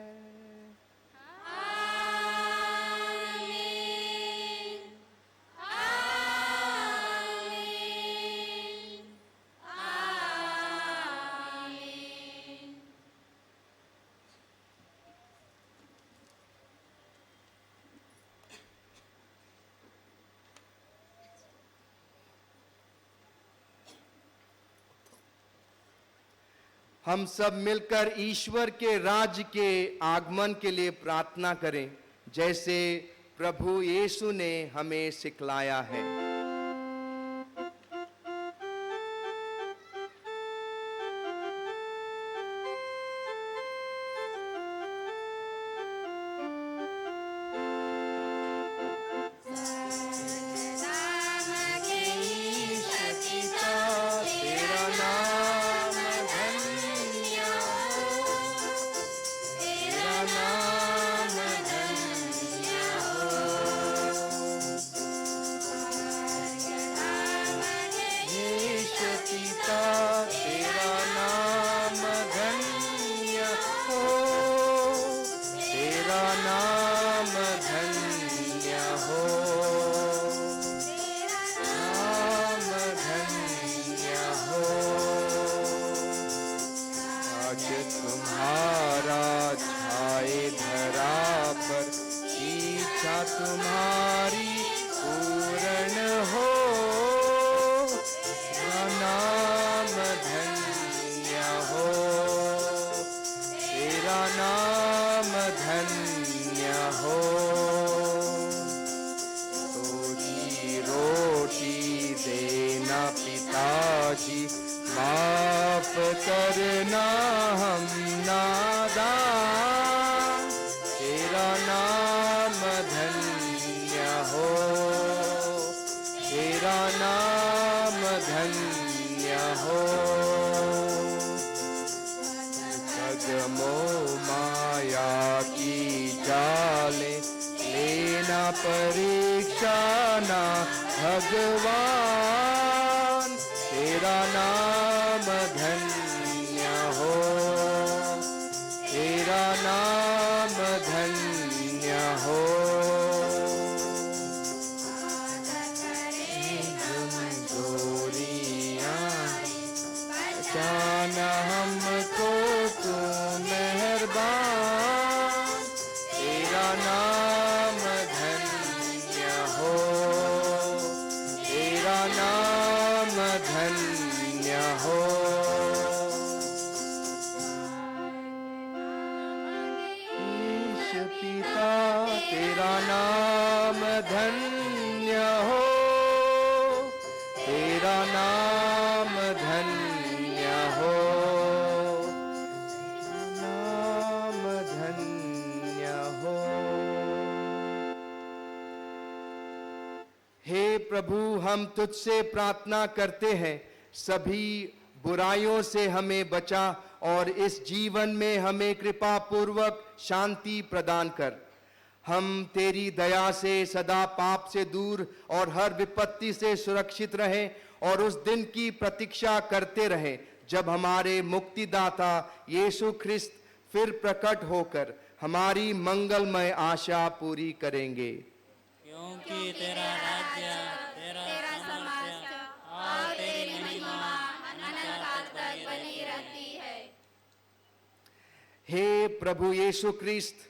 हम सब मिलकर ईश्वर के राज्य के आगमन के लिए प्रार्थना करें, जैसे प्रभु यीशु ने हमें सिखलाया है। रोटी दे तेरा नाम धन्य हो। कदमो माया की जाले लेना परीक्षा ना भगवान, तेरा नाम धन्य हो, तेरा नाम धन्य हो। पहचाना हमको तू मेहरबान, तेरा नाम धन्य हो, तेरा नाम धन्य हो। ईश पिता तेरा नाम धन्य हो, तेरा नाम धन्य हो, नाम धन्य हो। हे प्रभु, हम तुझसे प्रार्थना करते हैं, सभी बुराइयों से हमें बचा और इस जीवन में हमें कृपा पूर्वक शांति प्रदान कर। हम तेरी दया से सदा पाप से दूर और हर विपत्ति से सुरक्षित रहें और उस दिन की प्रतीक्षा करते रहें जब हमारे मुक्तिदाता यीशु ख्रिस्त फिर प्रकट होकर हमारी मंगलमय आशा पूरी करेंगे। क्योंकि तेरा राज्य, तेरा सामर्थ्य और तेरी महिमा अनंत तक बनी रहती है। हे प्रभु यीशु ख्रिस्त,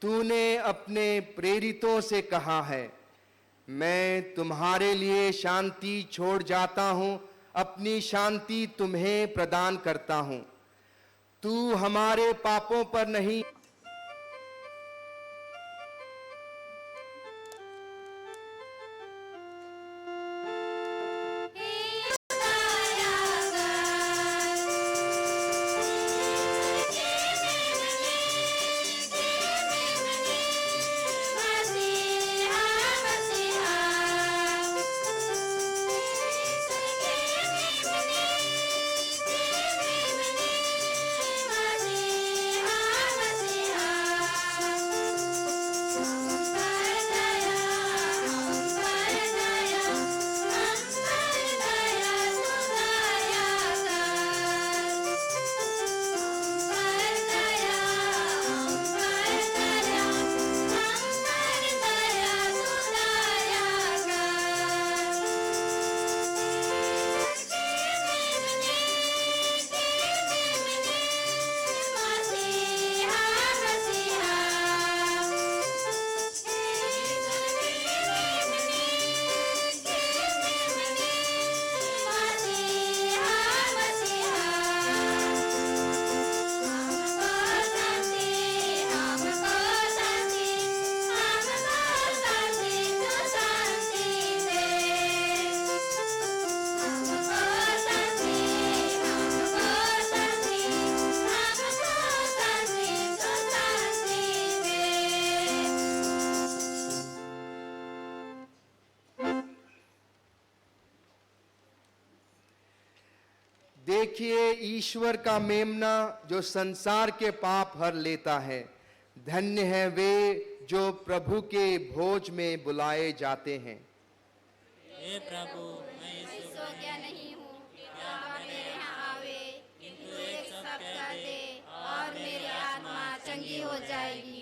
तूने अपने प्रेरितों से कहा है, मैं तुम्हारे लिए शांति छोड़ जाता हूं, अपनी शांति तुम्हें प्रदान करता हूं। तू हमारे पापों पर नहीं देखिए ईश्वर का मेमना जो संसार के पाप हर लेता है। धन्य है वे जो प्रभु के भोज में बुलाए जाते हैं। हे प्रभु, मैं इस योग्य नहीं हूँ कि आप मेरे यहाँ आवे, किंतु एक शब्द कह दे और मेरी आत्मा चंगी हो जाएगी।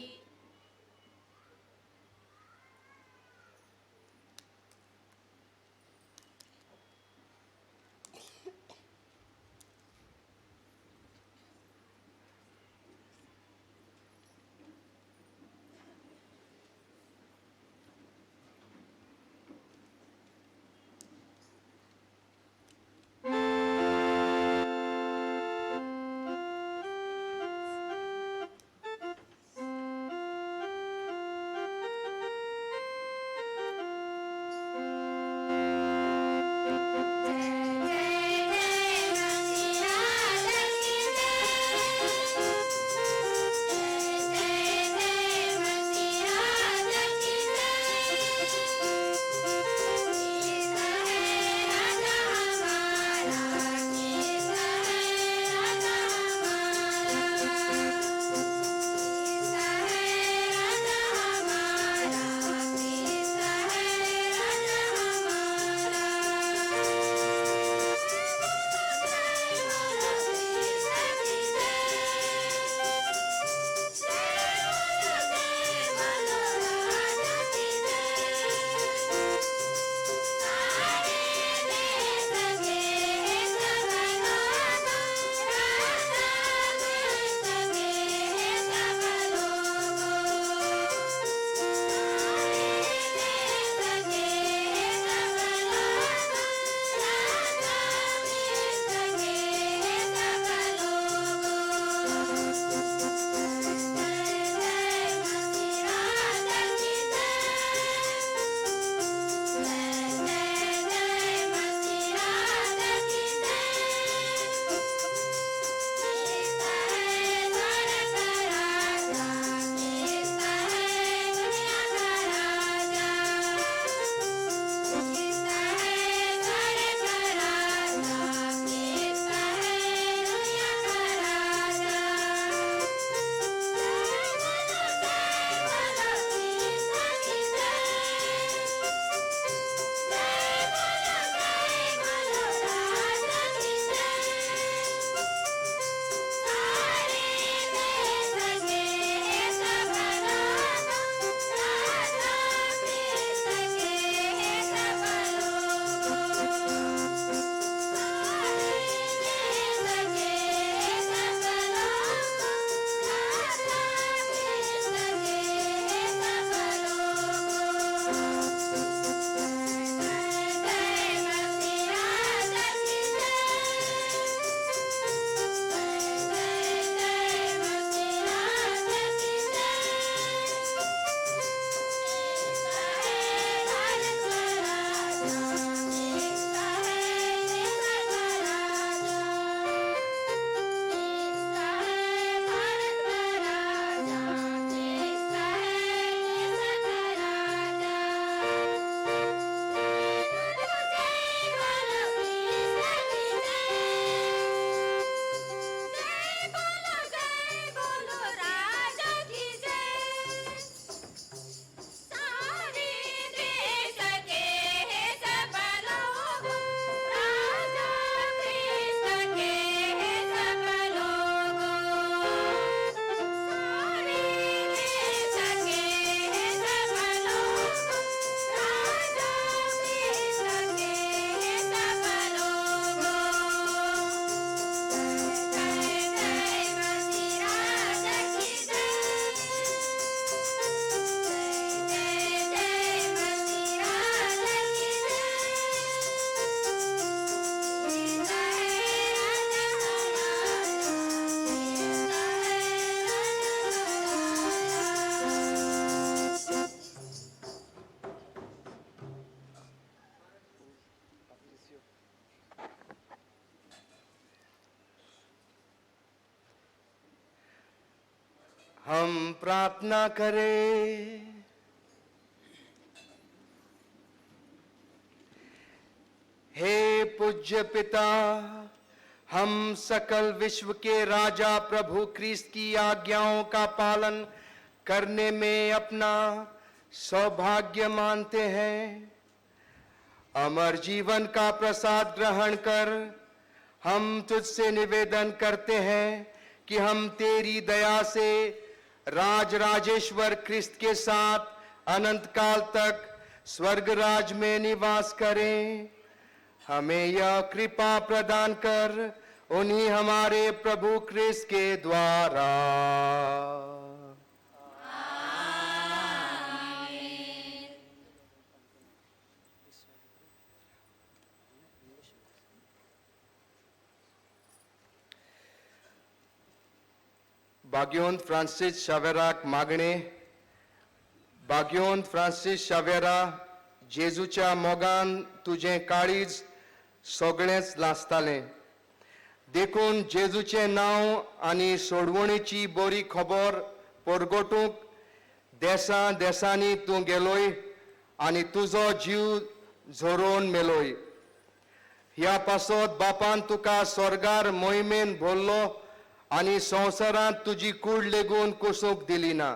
हम प्रार्थना करें। हे पूज्य पिता, हम सकल विश्व के राजा प्रभु क्रिस्त की आज्ञाओं का पालन करने में अपना सौभाग्य मानते हैं। अमर जीवन का प्रसाद ग्रहण कर हम तुझसे निवेदन करते हैं कि हम तेरी दया से राज राजेश्वर क्रिस्त के साथ अनंत काल तक स्वर्ग राज में निवास करें। हमें यह कृपा प्रदान कर उन्हीं हमारे प्रभु क्रिस्त के द्वारा। बाग्योंत फ्रांसिस शावेराक मागणे। बाग्योंत फ्रांसिस शावेरा, जेजूच्या मोगान तुझे काळीज सगळेंच लासतालें। देखून जेजूचे नांव आनी सोडवणेची बरी खबर परगटूंक देशां देशांनी तूं गेलोय आनी तुजो जीव झरोवन मेलोय। ह्या पासत बापान तुका स्वर्गार मोहिमेन भरलो आनी संवसारांत तुजी कूड लेगून कुसूंक दिली ना।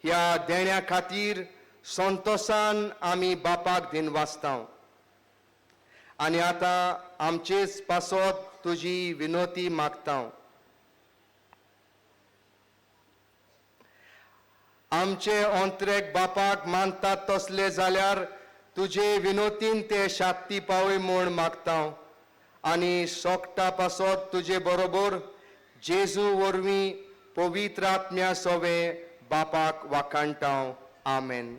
ह्या देण्या खातीर संतोशान आमी बापाक दिनवासतांव। आनी आतां आमचेच पासत तुजी विनोती मागतांव। आमचे अंतरेक बापाक मानतात तसले जाल्यार तुजे विनोतीन ते शाक्ती पावय म्हूण मागतांव। आनी सोगटा पासत तुजे बरोबर जेजू वरवीं पवित्र आत्म्या सोवे बापाक वाखाणटांव। आमेन।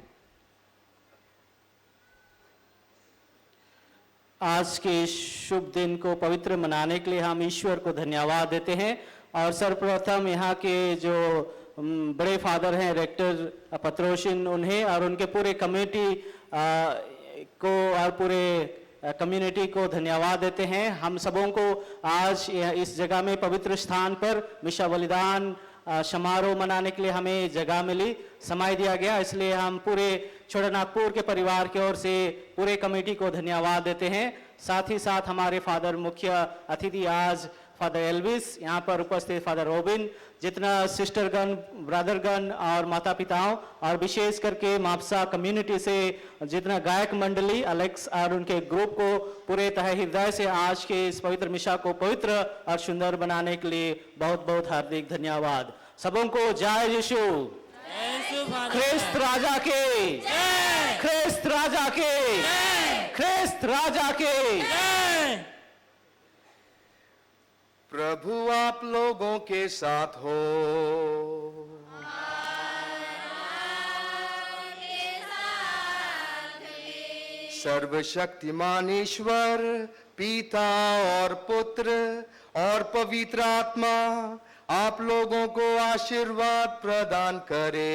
आज के शुभ दिन को पवित्र मनाने के लिए हम ईश्वर को धन्यवाद देते हैं। और सर्वप्रथम यहाँ के जो बड़े फादर हैं रेक्टर पत्रोशिन, उन्हें और उनके पूरे कमेटी को और पूरे कम्युनिटी को धन्यवाद देते हैं। हम सबों को आज इस जगह में पवित्र स्थान पर मिशा बलिदान समारोह मनाने के लिए हमें जगह मिली, समय दिया गया, इसलिए हम पूरे छोटा नागपुर के परिवार की ओर से पूरे कमेटी को धन्यवाद देते हैं। साथ ही साथ हमारे फादर मुख्य अतिथि आज फादर एल्विस, यहाँ पर उपस्थित फादर रोबिन, जितना सिस्टरगण, ब्रदरगण और माता पिताओं और विशेष करके मापसा कम्युनिटी से जितना गायक मंडली अलेक्स और उनके ग्रुप को पूरे तहे हृदय से आज के इस पवित्र मिशा को पवित्र और सुंदर बनाने के लिए बहुत बहुत हार्दिक धन्यवाद। सबों को जय यीशु। ख्रिस्त राजा के, ख्रिस्त राजा के, ख्रिस्त राजा के। प्रभु आप लोगों के साथ हो। सर्वशक्तिमान ईश्वर पिता और पुत्र और पवित्र आत्मा आप लोगों को आशीर्वाद प्रदान करे।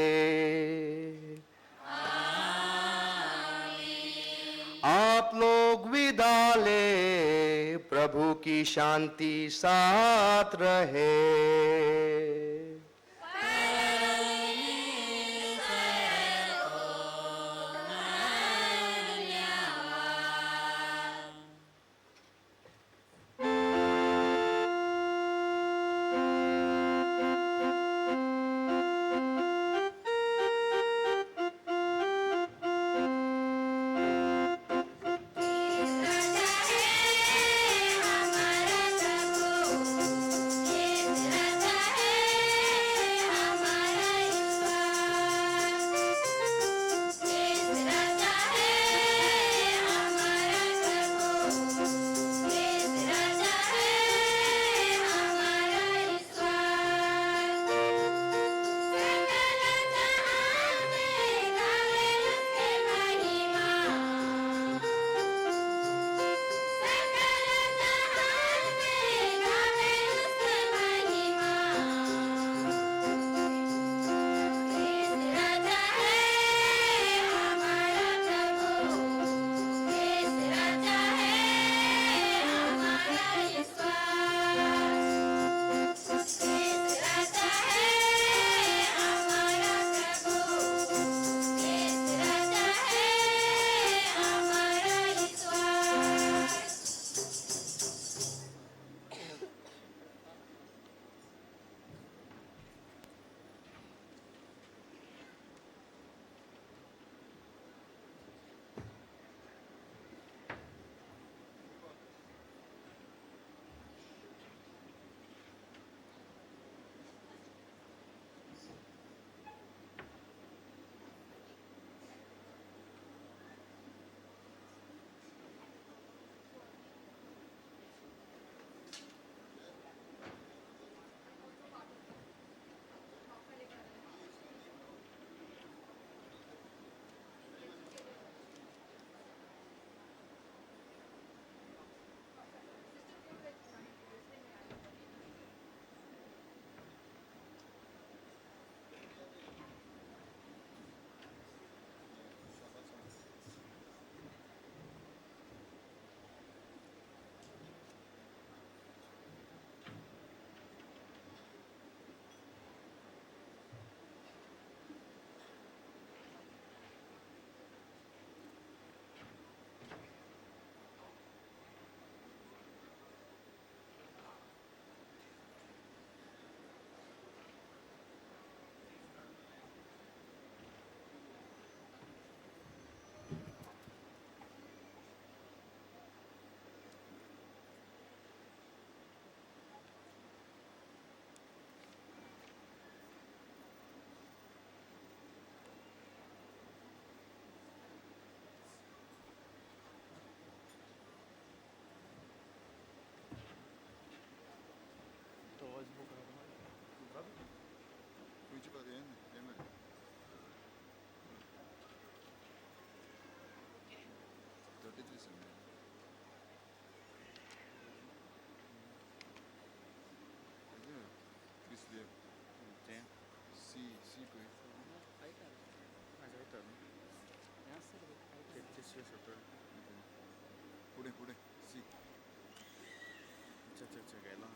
आप लोग विदा ले, प्रभु की शांति साथ रहे। हमारा प्रभु, ये राजा है। पुढे सी अच्छा अच्छा अच्छा गेला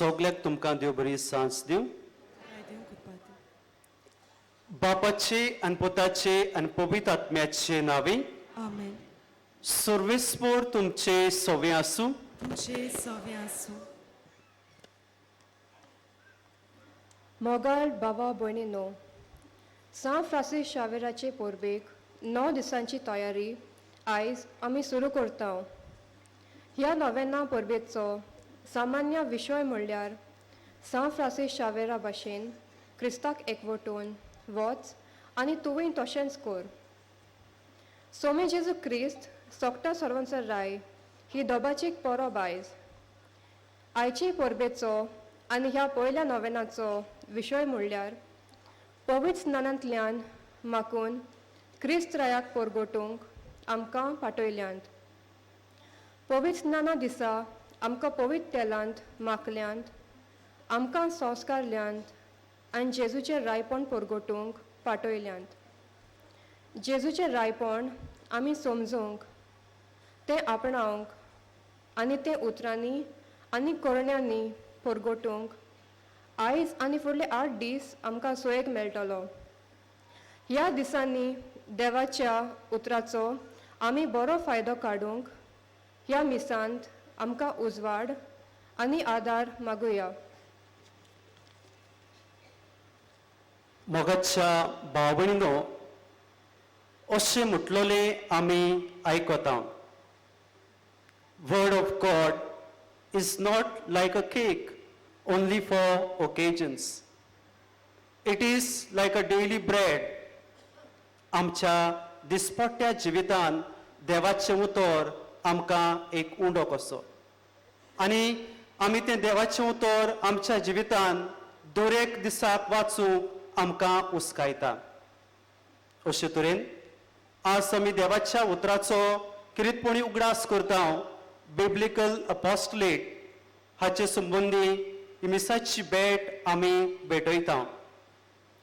सगळ्याक तुमकां देव बरी सांज दिवं. बापाचे आनी पुताचे आनी पवित्र आत्म्याचे नावे आमेन. सर्वेस्पर तुमचे सवे आसूं. तुमचे सवे आसूं. मोगाळ बाबा भयणीनो, सान फ्रांसीस शावेराचे पोरबेक 9 दिसांची तयारी आयज आमी सुरू करता. ह्या नव्याना परबेचो सामान्य विशय म्हणल्यार सान फ्रांसीस शावेरा भाशेन क्रिस्ताक एकवटून वच आनी तुवें तशेंच कर. सोमे जेजू क्रिस्त सोगटा सर्वांचो राय ही दोबाची परब आयज. आयचे परबेचो आनी ह्या पयल्या नव्यानाचो विशय म्हणल्यार पवित्र स्नानांतल्यान माकून क्रिस्त रायाक परगोटूंक आमकां पाटयल्यांत. पवित्र स्नाना दिसा आमकां पवित्र तेलांत माकल्यांत, आमकां संस्कारल्यांत आनी जेजूचें रायपण परगोटूंक पाटयल्यांत. जेजूचें रायपण आमी समजूंक, तें आपणावंक आनी तें उतरांनी आनी कोरण्यांनी परगोटूंक आयज आनी फुडले 8 दीस आमकां सोयेक मेळटलो. ह्या दिसांनी देवाच्या उतराचो आमी बरो फायदो काडूंक ह्या मिसांत आमकां उजवाड आनी आदार मागुया. मोगाच्या भाव भयणीनो, अशें म्हटलोलें आमी आयकता. Word of God is not like a cake only for occasions. It is like a daily bread. आमच्या दिसपट्ट्या जिवितान देवाचें उतर आमकां एक उंडो कसो, आनी आमी तें देवाचें उतर आमच्या जिवितान दर एक दिसाक वाचूंक आमकां उस्कायता. अशे तरेन आज आमी देवाच्या उतराचो किरीतपणी उगडास करता. बिब्लिकल अपॉस्टलेट हाचे संबंदी मिसाची भेट आमी भेटयता.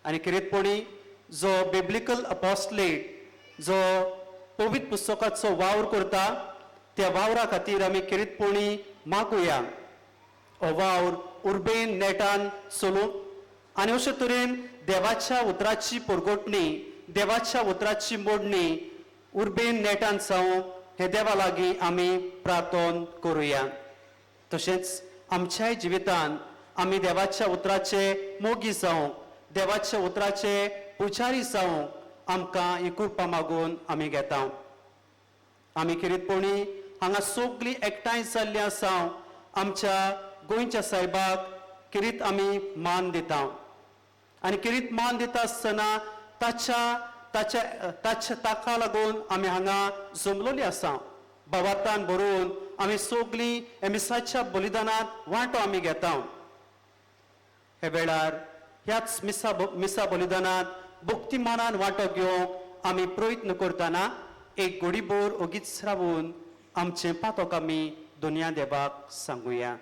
आनी किरीतपणी जो बिब्लिकल अपॉस्टलेट जो पवित्र पुस्तकाचो वावर करता, त्या वावरा खातीर आमी किरीतपणी मागुया हो वावर उर्बेन नेटान चलूं. आनी अशे तरेन देवाच्या उतराची परगोटणी, देवाच्या उतराची मोडणी उर्बेन नेटान जावं हे देवा लागीं आमी प्रार्थना करुया. तशेंच आमच्याय जिवितान आमी देवाच्या उतराचे मोगी जावं, देवाच्या उतराचे पुजारी जावं आमकां ही कृपा मागून आमी घेता. आमी किरीतपणी हांगा सगळीं एकठांय जाल्लीं आसा. आमच्या गोंयच्या सायबाक किरीत आमी मान दिता. आनी किरीत मान दिता आसतना ताका लागून आमी हांगा जमलोलीं आसा. भावार्थान भरून आमी सगळीं एमिसाच्या बलिदानांत वांटो आमी घेता. हे वेळार ह्याच मिसा बलिदानांत भक्तिमानान वांटो घेवंक आमी प्रयत्न करतना एक घडीभर ओगीच रावून आमचें पातोक आमी दुनिया देवाक सांगुया.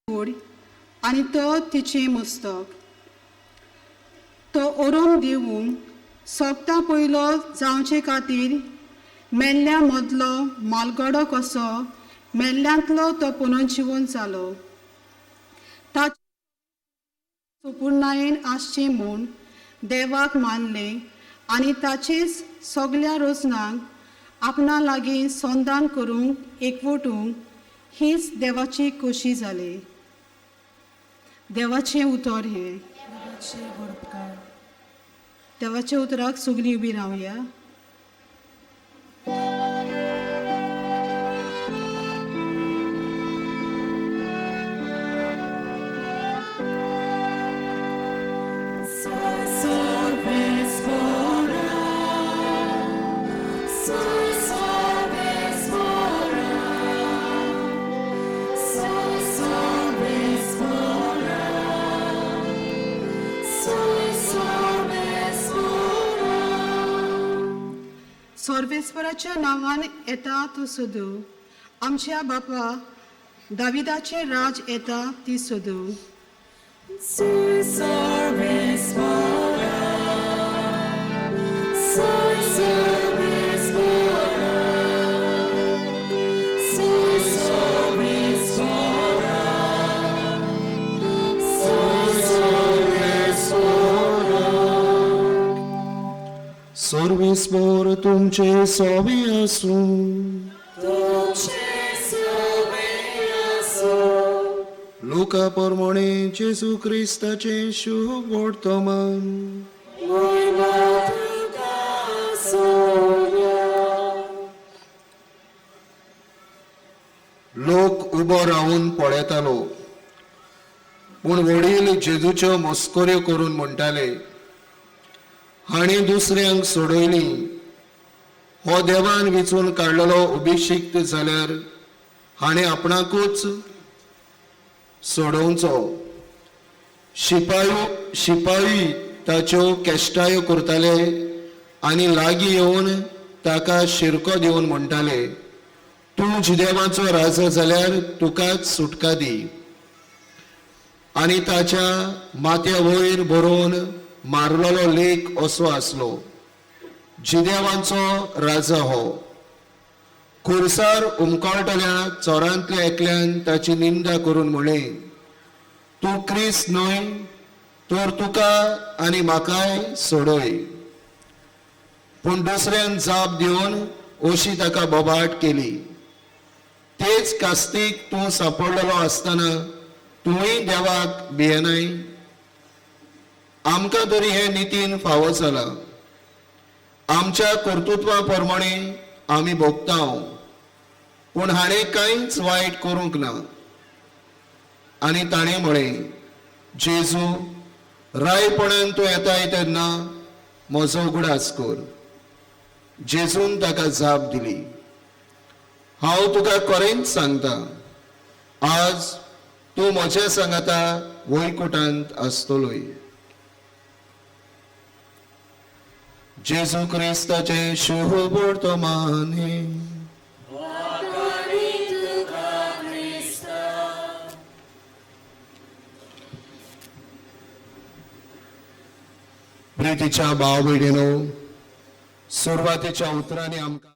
कूड आनी तो तिचें मस्तक. तो ओरोम दिवून सोगता पयलो जावचे खातीर मेल्ल्या मदलो मालगडो कसो मेल्ल्यांतलो तो पुनर्जिवन जालो. ताचे संपूर्णायेन आसचे म्हूण देवाक मानले आनी ताचेच सगल्या रोजनांक आपणा लागीं संधान करूंक एकवटूंक हीच देवाची खोशी जाली. देवाचें उतर हें. देवाच्या उतराक सगळीं उबी रावया. सर्वेस्पराच्या नांवान येता तो सोदू. आमच्या बापा दाविदाचे राज येता ती सोदू. सर्वेस्पर तुमचे सोबे आसूं. लोका परमणे जेजू क्रिस्ताचे शुभ वर्तमान. लोक उबो रावून पळयतालो पूण वडील जेजूच्यो मस्कऱ्यो करून म्हणटाले, हाणें दुसऱ्यांक सोडयली. हो देवान वेचून काडलेलो अभिशिक्त जाल्यार हाणें आपणाकूच सोडोवचो. शिपाई ताच्यो केश्टायो करताले आनी लागीं येवन ताका शिरको दिवन म्हणटाले, तूं जिदेवाचो राजो जाल्यार तुकाच सुटका दी. आनी ताच्या माथ्या वयर बरोवन मारलेलो लेख असो आसलो, जिदेवांचो राजा हो. खुर्सार उमकळटल्या चोरांतल्या एकल्यान ताची निंदा करून म्हणलें, तूं क्रिस्त न्हय तर तुका आनी म्हाकाय सोडय. पूण दुसऱ्यान जाप दिवन अशी ताका बोबाट केली. तेच कास्तीक तूं सांपडलेलो आसतना तुवें देवाक भियेनाय. आमकां तरी हे नितीन फावो जाला. आमच्या कर्तृत्वा प्रमाणे आमी भोगता, पूण हाणें कांयच वायट करूंक ना. आनी ताणें म्हळें, जेजू रायपणान तूं येताय तेन्ना म्हजो उगडास कर. जेजून ताका जाप दिली, हांव तुका खरेंच सांगता, आज तूं म्हज्या सांगाता वैकुंठांत आसतलोय. जेजू क्रिस्ताचे शुभ वर्तमान हे. प्रितीच्या भाव भयणीनो, सुरवातीच्या उतरांनी आमकां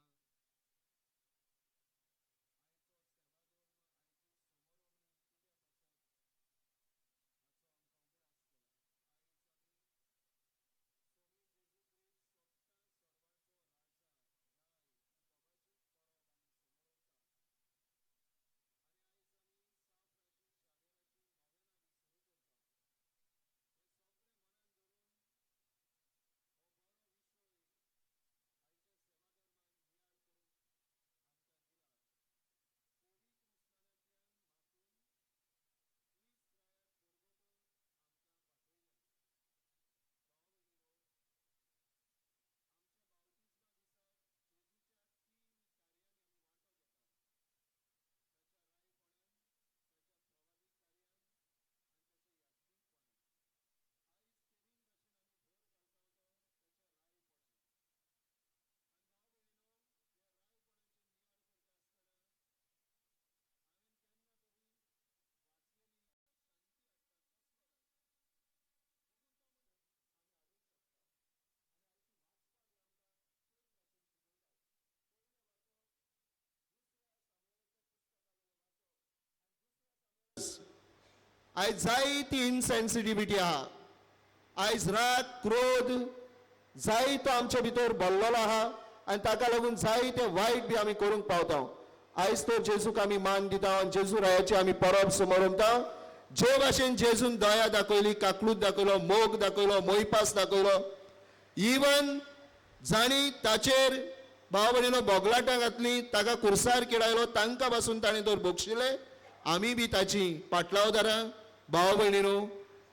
आयज जायती इनसेन्सिटिव्हिटी आहा, आयज राग क्रोध जायतो आमचे भितर भरलेलो आहा आनी ताका लागून जायते वायट बी आमी करूंक पावता. आयज तर जेजूक आमी मान दिता आनी जेजू रायाची आमी परब समोरता. जे भाशेन जेजून दया दाखयली, काकलूत दाखयलो, मोग दाखयलो, मोयपास दाखयलो, इवन जाणी ताचेर भाव भयणीनो बोगलाटां घातली, ताका कुर्सार किडायलो, तांकां पासून ताणें तर बोगशिले. आमी बी ताची पाटलावदारां भाव भयणीनो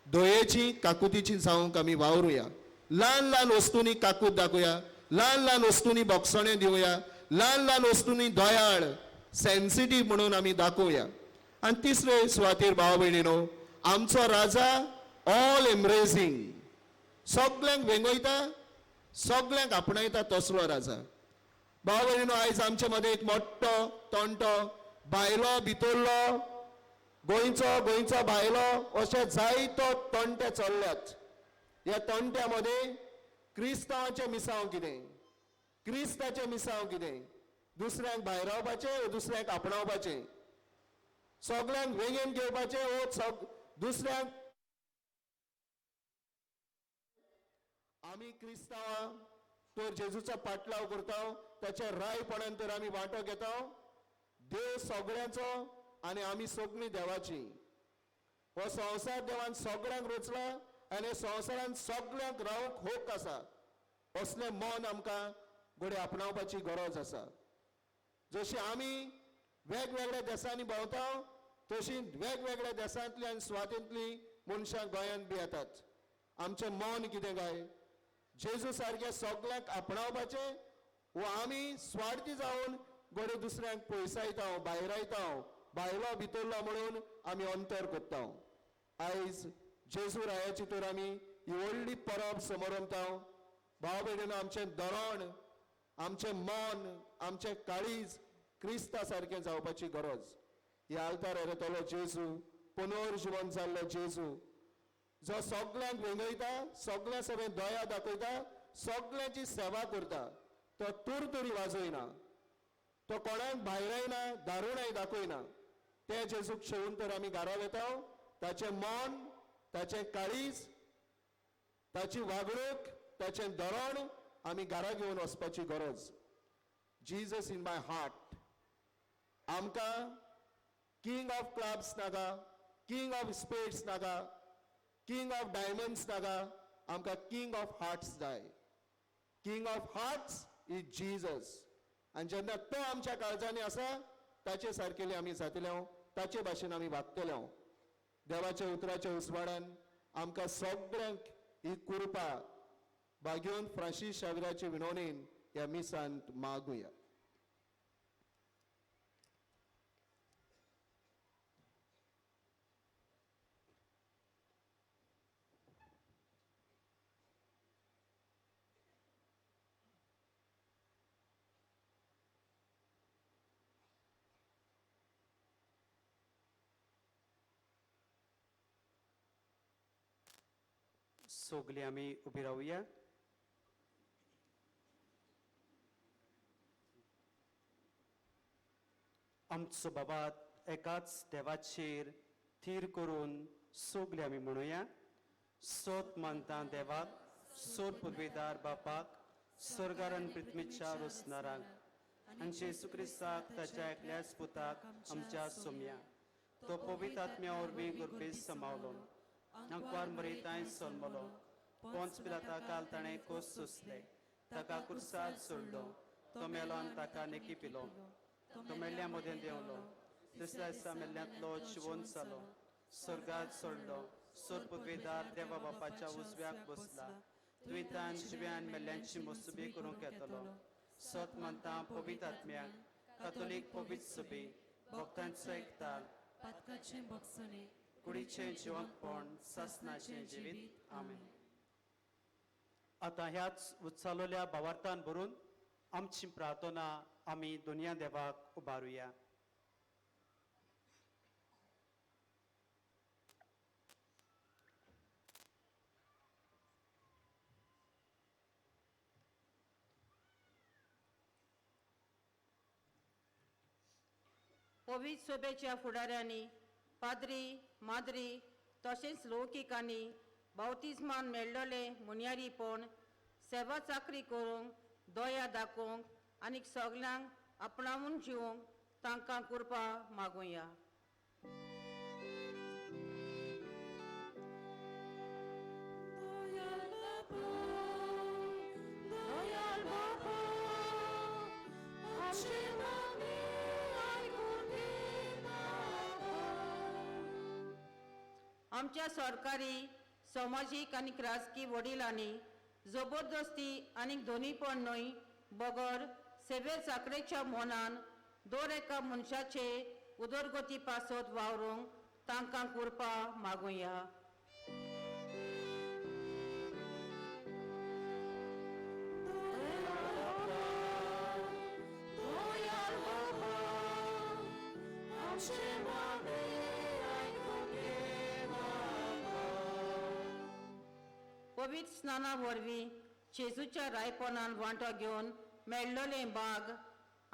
दयेची काकुतीची जावंक आमी वावरुया. ल्हान ल्हान वस्तूंनी काकूत दाखोवया, ल्हान ल्हान वस्तूंनी बोगसणे दिवया, ल्हान ल्हान वस्तूंनी दयाळ सेन्सिटीव म्हणून आमी दाखोवया. आनी तिसरे सुवातेर भाव भयणीनो आमचो राजा ऑल एम्ब्रेसिंग, सगळ्यांक वेंगयता, सगळ्यांक आपणायता तसलो राजा. भाव भयणीनो आयज आमचे मदें एक मोठो तणटो भायलो भितरलो गोंयचो भायलो अशे जायतो तणटे चल्ल्यात. ह्या तणट्या मदें क्रिस्तांवाचें मिसांव कितें, क्रिस्ताचें मिसांव कितें, दुसऱ्यांक भायर रावपाचें वो दुसऱ्यांक आपणावपाचें, सगळ्यांक वेगेन घेवपाचें वो दुसऱ्यांक. आमी क्रिस्तांवां तर जेजूचो पाटलाव करता, ताच्या रायपणान तर आमी वांटो घेता. देव सगळ्यांचो आनी आमी सगळीं देवाची. हो संवसार देवान सगळ्यांक रचला आनी संवसारान सगळ्यांक रावंक हक्क आसा. असलें मन आमकां घोडे आपणावपाची गरज आसा. जशी आमी वेगवेगळ्या देशांनी भोंवता, तशी वेगवेगळ्या देशांतली आनी सुवातींतली मनशां गोंयांत बी येतात. आमचें मन कितें काय, जेजू सारकें सगळ्यांक आपणावपाचें, वो आमी स्वार्थी जावन घोडे दुसऱ्यांक पयसायता, भायरायता, भायलो भितरलो म्हणून आमी अंतर करता. आयज जेजू रायाची तर आमी ही व्हडली परब समोरता. भाव भयणीनो आमचें धरण, आमचें मन, आमचें काळीज क्रिस्ता सारकें जावपाची गरज. ह्या आल्तार येतलो जेजू, पुनर्जीवन जाल्लो जेजू, जो सगळ्यांक वेंगयता, सगळ्यां सगळें दया दाखयता, सगळ्यांची सेवा करता. तो तुरतुरी वाजयना, तो कोणाक भायरायना, दारुणाय दाखयना. ते जेजूक शेवून तर आमी घारां येता. ताचें मन, ताचें काळीज, ताची वागणूक, ताचें धरण आमी घरा घेवन वचपाची गरज. Jesus in my heart. आमकां किंग ऑफ क्लब्स नाका, किंग ऑफ स्पेड्स नाका, किंग ऑफ डायमंड्स नाका, आमकां किंग ऑफ हार्ट्स जाय. King of hearts is Jesus. आनी जेन्ना तो आमच्या काळजांनी आसा, ताचे सारकेले आमी जातले, ताचे भाशेन आमी वागतले. देवाच्या उतराच्या उसवाडान आमकां सगळ्यांक ही कृपा भाग्योन फ्रांसीस शावेराचे विनवणेन ह्या मिसांत मागुया. सगळीं आमी उबी रावया. आमचो बाबात एकाच देवाचेर थीर करून सगळीं आमी म्हणुया. सोत मानता देवाक, सोत पदवेदार बापाक, स्वर्गारान पृथ्वीच्या रोसणाराक आनी जेजू क्रिस्ताक ताच्या एकल्याच पुताक आमच्या सोम्या. तो पवित्र आत्म्या वरवीं गुरबेज समावलो, अंकवार मरेताय सोलमलो, पोंच पिलाता काल ताणें कोस सोंसले, ताका कुर्सार सोडलो, तो मेलो आनी ताका नेकी पिलो, तो मेल्ल्या मदें देंवलो, दुसऱ्या दिसा मेल्ल्यांतलो जिवंत जालो, स्वर्गांत सोडलो, सोत पदवेदार देवा बापाच्या उजव्याक बसला, द्वितान जिव्यान मेल्ल्यांची मोसुबी करूंक येतलो. सोत मानता पवित्र आत्म्याक, कातोलीक पवित्र सभी, भक्तांचो एकताल, पातकाचें भक्षणे, कुडीचें जिवंतपण, सासणाचें जिवीत. आमेन. आतां ह्याच उत्सालोल्या भावार्थान भरून आमची प्रार्थना आमी दोनया देवाक उबारुया. पवित्र सभेच्या फुडाऱ्यांनी पाद्री माद्री तशेंच लौकिकांनी बावतिस्मान मेळ्ळोले मुन्यारीपण सेवा चाकरी करूंक दया दाखोवंक आनी सगल्यांक आपणावून जिवंक तांकां कृपा मागुया. आमच्या सरकारी सामाजीक आनी राजकीय वडिलांनी जबरदस्ती आनी दोनीपण न्हय बगर सेवे चाकरेच्या मोनान दर एका मनशाचे उदरगती पासत वावरूंक तांकां कृपा मागुया. पवित्र स्नाना वरवीं जेजूच्या रायपणान वांटो घेवन मेळ्ळोले बाग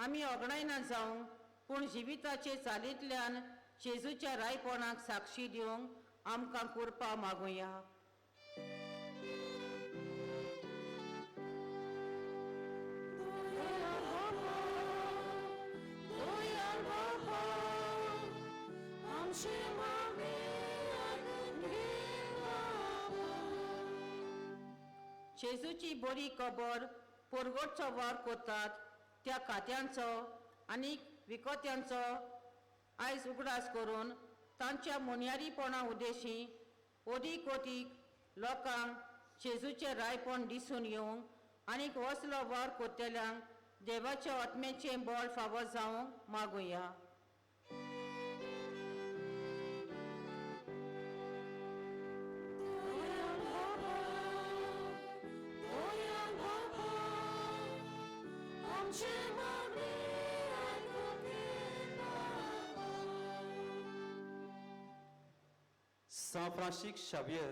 आमी ओगडायना जावं पूण जिविताचे चालींतल्यान जेजूच्या रायपणाक साक्षी दिवंक आमकां कृपा मागुया. जेजूची बरी खबर परगटचो वार कोतात त्या खात्यांचो आनी विकोत्यांचो आयज उगडास करून तांच्या मुन्यारीपणा उद्देशी ओदीक ओदीक लोकांक जेजूचे रायपण दिसून येवंक आनी असलो वार कोत्तेल्यांक देवाच्या आत्मेचें बळ फावो जावंक मागुया. सान फ्रांसीस शावियर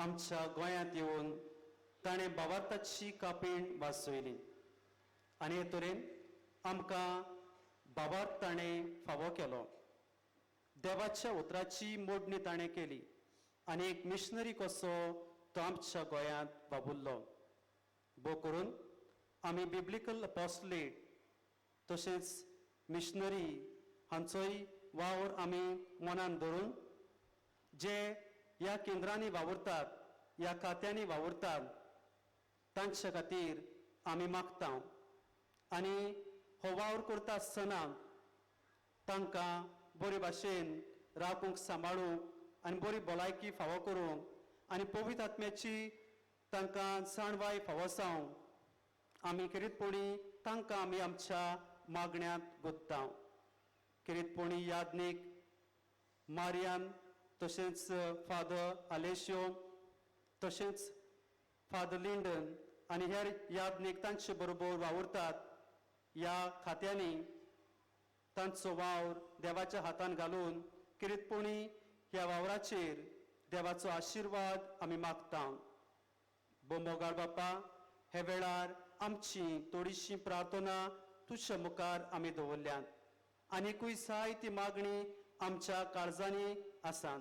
आमच्या गोंयांत येवन ताणें बाबार्ताची कापीण वाचयली आनी हे तरेन आमकां बाबार्थ ताणें फावो केलो. देवाच्या उतराची मोडणी ताणें केली आनी एक मिशनरी कसो तो आमच्या गोंयांत वावुरलो. भोव करून आमी बिब्लिकल अपॉस्टलेट तशेंच मिशनरी हांचोय वावर आमी मनान धरून जे ह्या केंद्रांनी वावुरतात ह्या खात्यांनी वावुरतात तांचे खातीर आमी मागता आनी हो वावर करता आसतना तांकां बरे भाशेन राखूंक सांबाळूंक आनी बरी भलायकी फावो करूंक आनी पवित्र आत्म्याची तांकां जाणवाय फावो जावंक आमी खेरीतपणी तांकां आमी आमच्या मागण्यांत गुत्ता. खेरीतपणी याज्ञीक मारियान तशेंच फादर आलेशियो तशेंच फादर लिंडन आनी हेर याज्ञीक तांचे बरोबर वावुरतात ह्या खात्यांनी तांचो वावर देवाच्या हातान घालून किरीतपणी ह्या वावराचेर देवाचो आशिर्वाद आमी मागता. बोमोगाळ बापा, हे वेळार आमची थोडीशी प्रार्थना तुज्या मुखार आमी दवरल्यात आनीकूय जायती मागणी आमच्या काळजांनी आसात.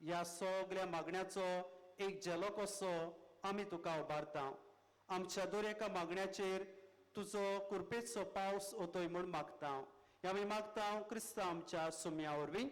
ह्या सगळ्या मागण्याचो एक झेलो कसो आमी तुका उबारता. आमच्या दर एका मागण्याचेर तुजो कृपेचो पावस ओतोय म्हूण मागता. आमी मागता क्रिस्त आमच्या सुम्या वरवीं.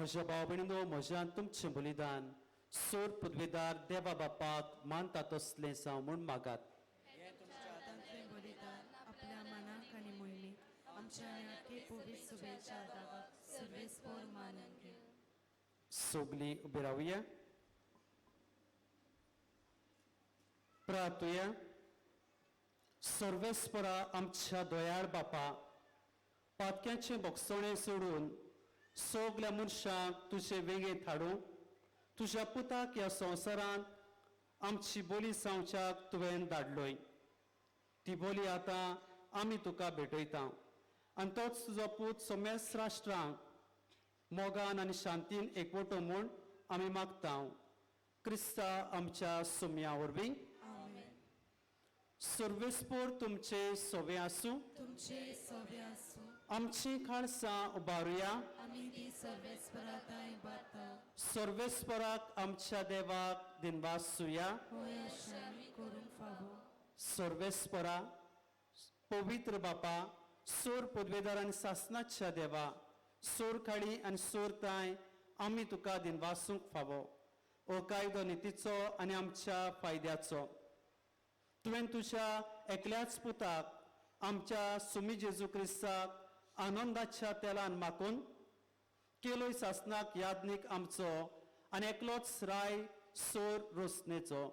म्हज्या भाव भयणीनो, म्हज्यान तुमचें बलिदान सोर पदवेदार देवा बापाक मानता तसलें जावं म्हूण मागात. हातांतलें बलिदान आपल्या मनाक आनी मोहिमेक आमच्या आख्खे पवित्र सभेच्या दावाक सर्वेस्पर मानून घे. सगळीं उबी रावया. प्रार्थुया. सर्वेस्परा आमच्या दोयाळ बापा, पातक्यांचें बोगसणें सोडून सगल्या मनशांक तुजे वेगेंत हाडूंक तुज्या पुताक ह्या संवसारांत आमची बोली जावच्याक तुवें धाडलोय. ती बोली आतां आमी तुका भेटयता आनी तोच तुजो पूत समेस्त राष्ट्रांक मोगान आनी शांतीन एकवटो म्हूण आमी मागता. क्रिस्ता आमच्या सुम्या वरवीं. सर्वेस्पर तुमचे सोवे आसूं. तुमचे सोवे आसूं. आमची खाळसां उबारुया. आमी ती सर्वेस्पराताय बाता. सर्वेस्पराक आमच्या देवाक दिनवास सुया. होय अशें आमी करूंक फावो. सर्वेस्परा पवित्र बापा, सोर पदवेदार आनी सासणाच्या देवा, सोर खाडी आनी सोर ताय आमी तुका दिनवासूंक फावो. हो कायदो नितीचो आनी आमच्या फायद्याचो. तुवें तुज्या एकल्याच पुताक आमच्या सुमी जेजू क्रिस्ताक आनंदाच्या तेलान माकून केलोय सासनाक यादनीक आमचो आनी एकलोच राय सोर रोसनेचो.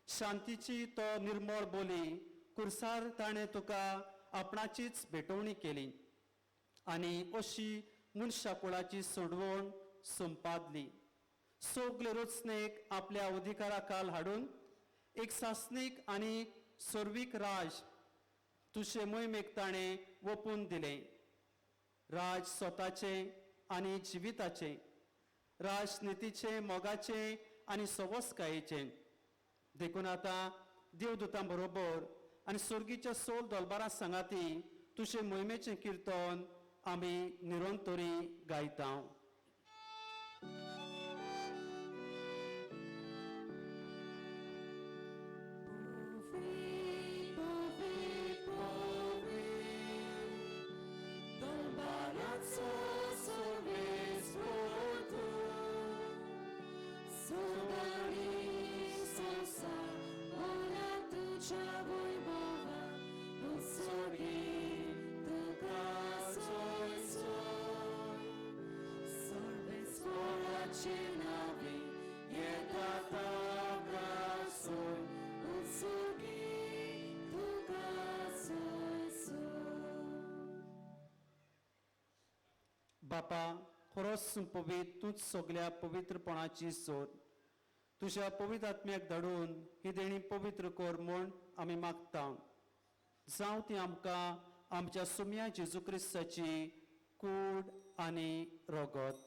शांतीची तो निर्मळ बोली कुर्सार ताणें तुका आपणाचीच भेटवणी केली आनी अशी मनशा कुळाची सोडवण संपादली. सगले रोचनेक आपल्या अधिकारा खाल हाडून एक सासनीक आनी सर्वीक राज तुजे मोहिमेक ताणें ओपून दिलें. राज स्वताचे आनी जिविताचे, राजनितीचे, मोगाचे आनी सवस्कायेचे. देखून आतां देवदूतां बरोबर आनी सर्गीच्या सोल दोलबारां सांगाती तुजे मोहिमेचें किर्तन आमी निरंतरी गायता. बापा, खरोच पवित्र तूंच सगल्या पवित्रपणाची सोद. तुज्या पवित्र आत्म्याक धाडून ही देणी पवित्र कर म्हूण आमी मागता. जावं ती आमकां आमच्या सुम्या जेजू क्रिस्ताची कूड आनी रगत.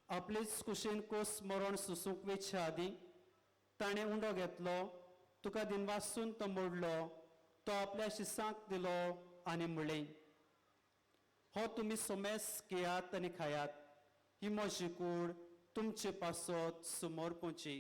आपलेच कुशीन कोस मरण सुसूंक वेच्या आदी ताणें उंडो घेतलो, तुका दिनवासून तो मोडलो, तो आपल्या शिसांक दिलो आनी म्हणलें, हो तुमी सोमेस घेयात आनी खायात, ही म्हजी कूड तुमचे पासत समोर पोची.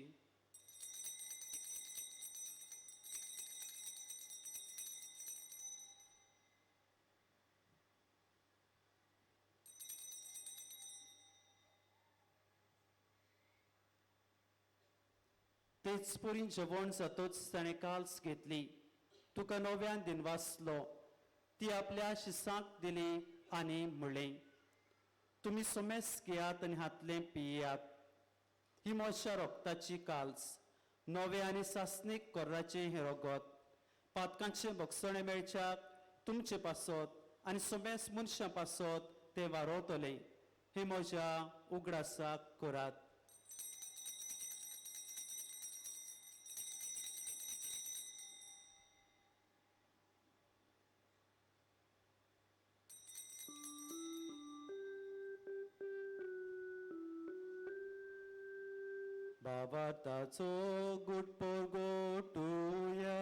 तेच पुरी जेवण जातूच ताणें काल्स घेतली, तुका नव्यान दिनवासलो, ती आपल्या शिसांक दिली आनी म्हणलें, तुमी सोमेस घेयात आनी हातलें पियेयात, ही म्हज्या रोगताची काल्स, नवे आनी सासनीक कोर्राचें हें रगत, पातकांचें भोगसणें मेळच्याक तुमचे पासत आनी सोमेस मनशां पासत तें वारोतलें, हे म्हज्या उगडासाक करात. बाबाताचो गुटपोर गोटुया.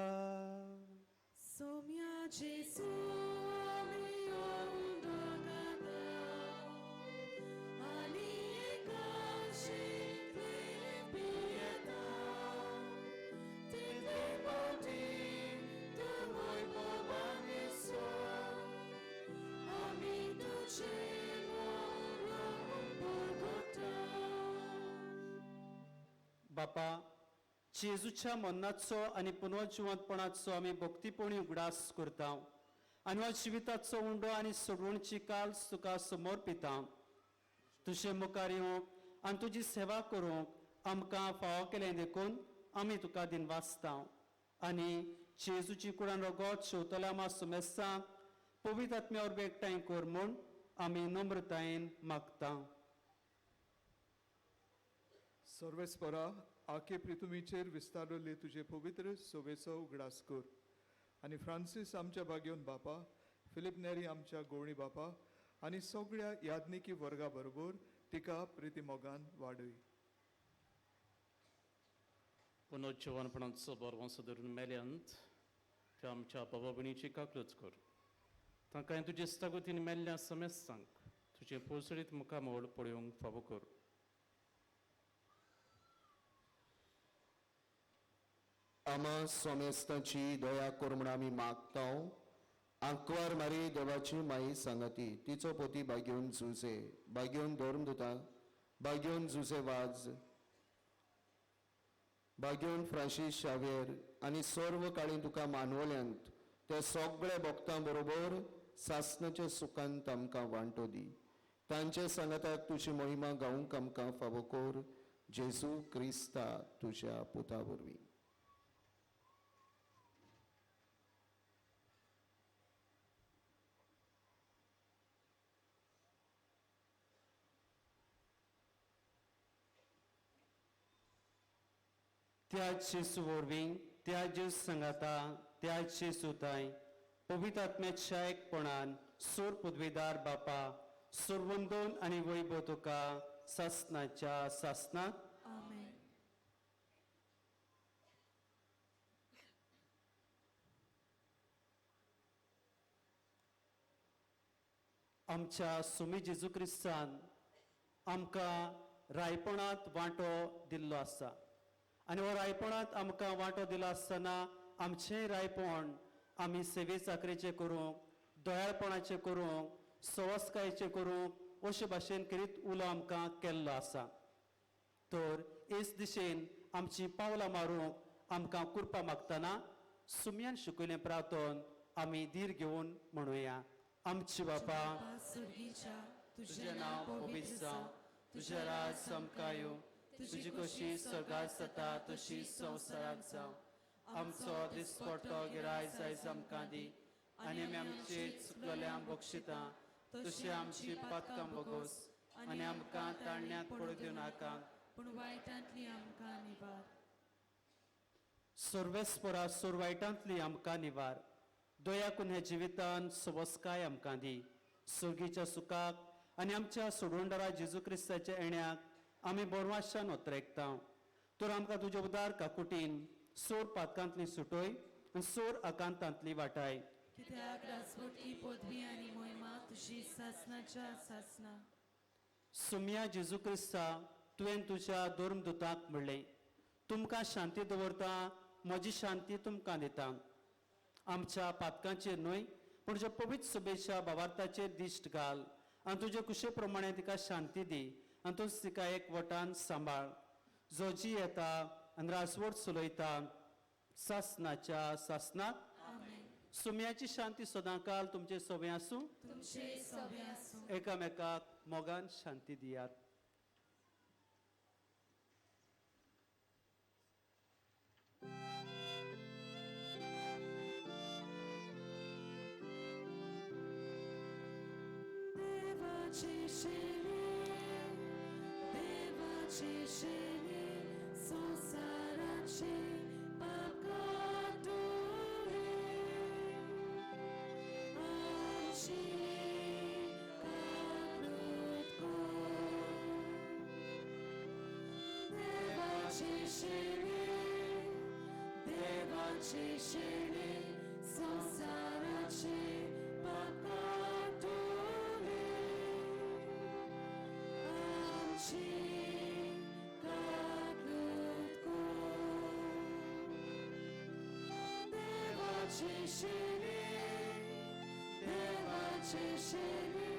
Somia Jesu amio undagada ani ekashi pieta te boti tu moi bobani so बापा, जेजूच्या मरणाचो आनी पुनर्जिवंतपणाचो आमी भक्तीपणी उगडास करता आनी हो जिविताचो उंडो आनी सोडवणची काल तुका समर्पिता. तुजे मुखार येवंक आनी तुजी सेवा करूंक आमकां फावो केलें देखून आमी तुका दिनवासता आनी जेजूची कुडान रगत शेवतल्या मातसो मेस्तां पवित्र आत्म्या वरवीं एकठांय कर म्हूण आमी नम्रतायेन मागता. सर्वेस्परा, आखे पृथ्वीचेर विस्तारले तुजे पवित्र सोबेचो उगडास कर आनी फ्रांसीस आमच्या बागेवन बापा, फिलिप नेरी आमच्या गोवणी बापा आनी सगळ्या याज्ञिकी वर्गा बरोबर तिका प्रितीमोगान वाडय. पुनर्जिवनपणाचो बरवंसो धरून मेल्यांत त्या आमच्या बाबा भयणीची काकलूच कर. तांकां तुजे स्थगतीन मेल्ल्या समेस्तांक तुजे पोसडीत मुखामोल पळोवंक फावो कर. आमा सोमेस्ताची दया कर म्हूण आमी मागता. आंकवार मारी देवाची माई सांगाती, तिचो पोती बागेवन झुजे, बागेवन धर्मदूता, बागेवन झुजे वाज, बागेवन फ्रांसीस शावेर आनी सर्व काळी तुका मानवल्यांत त्या सगळ्या भक्तां बरोबर सासणाच्या सुखांत आमकां वांटो दी. तांचे सांगाताक तुजी महिमा गावूंक आमकां फावो कर. जेजू क्रिस्ता तुज्या पुता वरवीं. त्या जेजू वरवीं, त्या जेजू सांगाता, त्या जेजूताय पवित्र आत्म्याच्या एकपणान सोर पदवीदार बापा, सर्वंदोन आनी वैभव तुका सासणाच्या सासणाक आमेन. आमच्या सुमी जेजू क्रिस्तान आमकां रायपणांत वांटो दिल्लो आसा आनी हो रायपणांत आमकां वांटो दिलो आसतना आमचें रायपण आमी सेवे चाकरेचें करूंक, दोयाळपणाचें करूंक, सवस्कायेचें करूंक अशे भाशेन करीत उलो आमकां केल्लो आसा. तर हेच दिशेन आमची पावलां मारूंक आमकां कृपा मागतना सुमयान शिकयलें प्रार्थन आमी धीर घेवन म्हणुया. आमचे बापा, सुर्गीच्या तुजें नांव पवित्र जावं, तुजें राज आमकां येवं, तुजी कशी स्वर्गांत जाता तशी संवसारांत जावं. आमचो दिसपट्टो गिरायज आयज आमकां दी आनी आमी आमचे चुकलेल्यांक बक्षिता तशी आमची पातकां बगोस आनी आमकां ताळण्यांत पडूं दिवं नाका पूण वायटांतली आमकां निवार. सर्वेस्परा सोर वायटांतली आमकां निवार. दया करून ह्या जिवितान सवस्काय आमकां दी. सुर्गीच्या सुखाक आनी आमच्या सोडवणदारा जेजू क्रिस्ताच्या येण्याक आमी बोरवाशान उतरेकता. तर आमकां तुज्या उदार काकुटीन सोर पातकांतली सुटोय आनी सोर आकांतांतली वाटाय. कित्याक राजवटी पदवी आनी मोहिमा तुजी सासणाच्या सासना. सुमया जेजू क्रिस्ता तुवें तुज्या धर्मदूताक म्हणलें, तुमकां शांती दवरता, म्हजी शांती तुमकां दिता. आमच्या पातकांचेर न्हय पूण तुज्या पवित्र सुबेच्या भावार्थाचेर दिश्ट घाल आनी तुजे कुशे प्रमाणे तिका शांती दी आनी तूं तिका एकवटान सांबाळ. जो जी येता आनी राजवट चलयता सासणाच्या सासनाक. सुमयाची शांती सदांकाल तुमचे सोबे आसूं. तुमचे सोबे आसूं. एकामेकाक मोगान शांती दियात. देवाचे शेणे संसाराचे पाप काटोरे. आमची काकूट कर. देवाचे शेणे संसाराचे पाप काटोरे. आमची देवाचे शेणे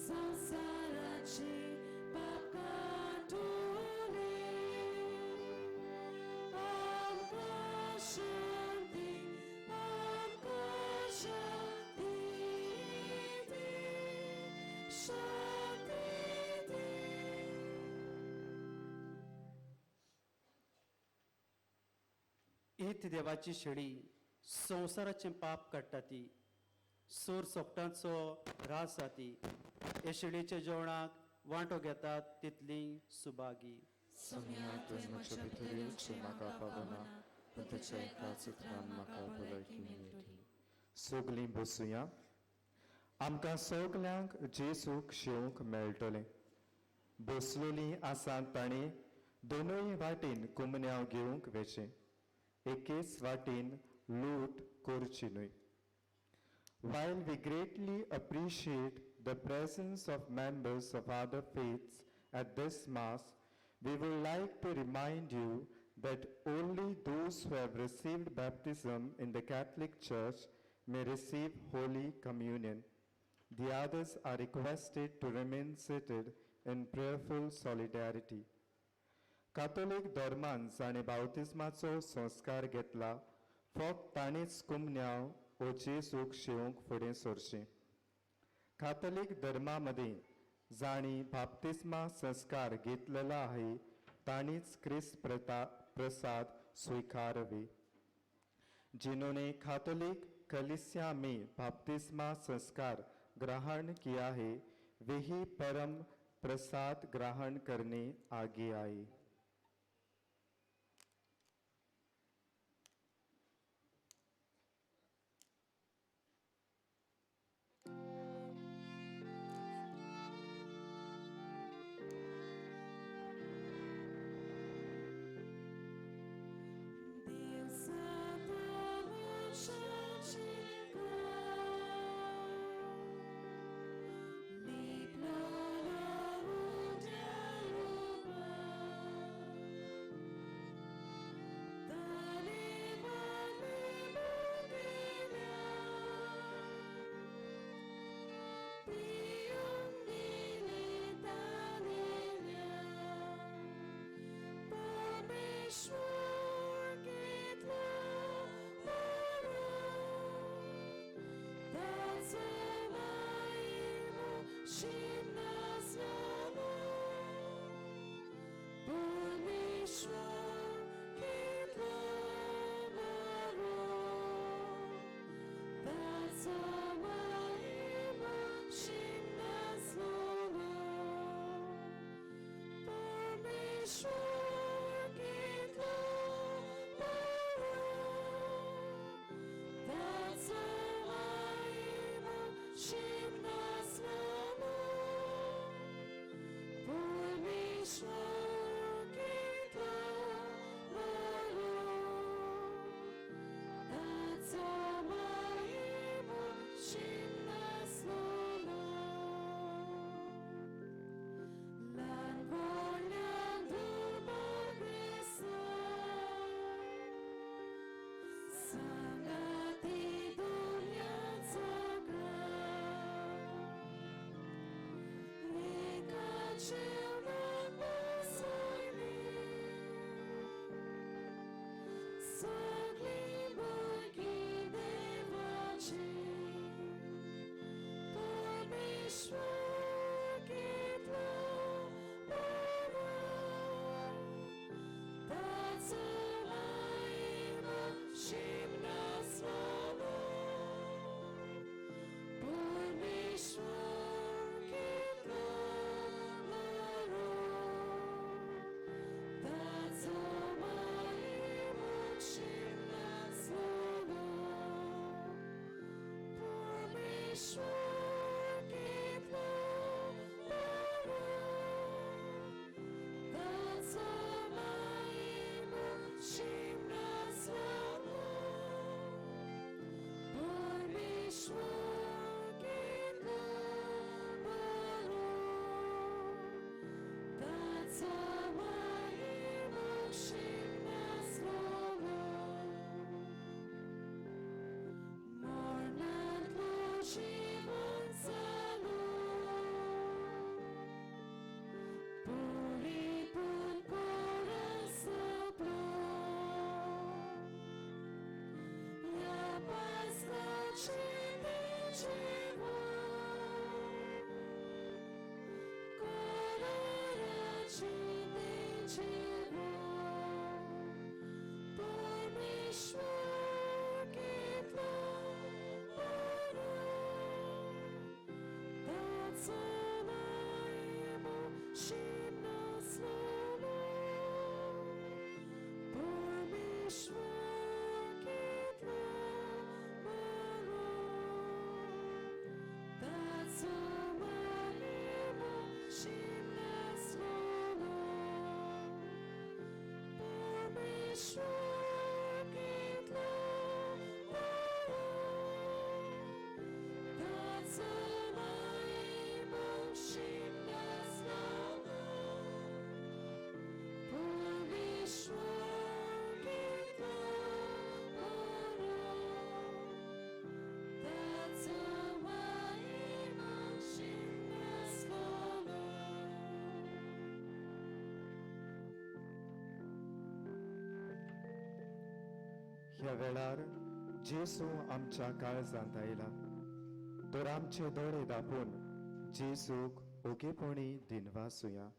संसाराचे पाप काटोरे. हीच देवाची शेळी संवसाराचें पाप काडटा ती सोर सोपटांचो रास जाती हे शेळीच्या जेवणाक वांटो घेतात तितली सुभागी सम्या तुवें म्हज्या भितर येवचें म्हाका पावना पूण तुज्या एकाच उतरान म्हाका भलायकी मेळटली. सगलीं बसूया. आमकां सगल्यांक जेसूक शेवंक मेळटलें. बसलेलीं आसात ताणें दोनूय वाटेन कुमन्याव घेवंक वेचें. एकेच वाटेन लूट करची न्हय. While we greatly appreciate the presence of members of other faiths at this Mass, we would like to remind you that only those who have received baptism in the Catholic Church may receive Holy Communion. The others are requested to remain seated in prayerful solidarity. Catholic धर्मान जाणें बावतिस्माचो संस्कार घेतला फक्त ताणेंच कुमन्याव ओ जेसूक शेवंक फुडें सरचें. कातोलीक धर्मा मदें जाणी बाप्तिस्मा संस्कार घेतलेला आहे ताणीच क्रिस्त प्रसाद स्वीकारवे. जिन्होंने कैथोलिक कलीसिया में बपतिस्मा संस्कार ग्रहण किया है वे ही परम प्रसाद ग्रहण करने आगे आए. ह्या वेळार जेसू आमच्या काळजांत आयला. तर आमचे दोळे धापून जेसूक ओगेपणी दिनवासुया.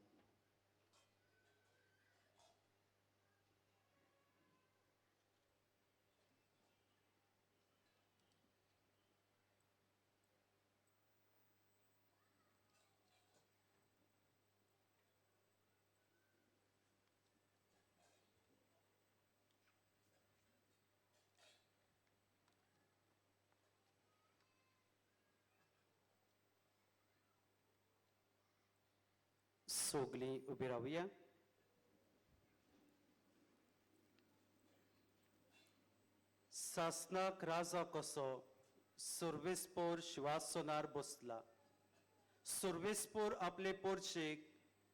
सोगली उभी राहूया. सासनाक राजा कसो सुर्वेस्पोर शिवासनार बसला. सुर्वेस्पोर आपले पोरशेक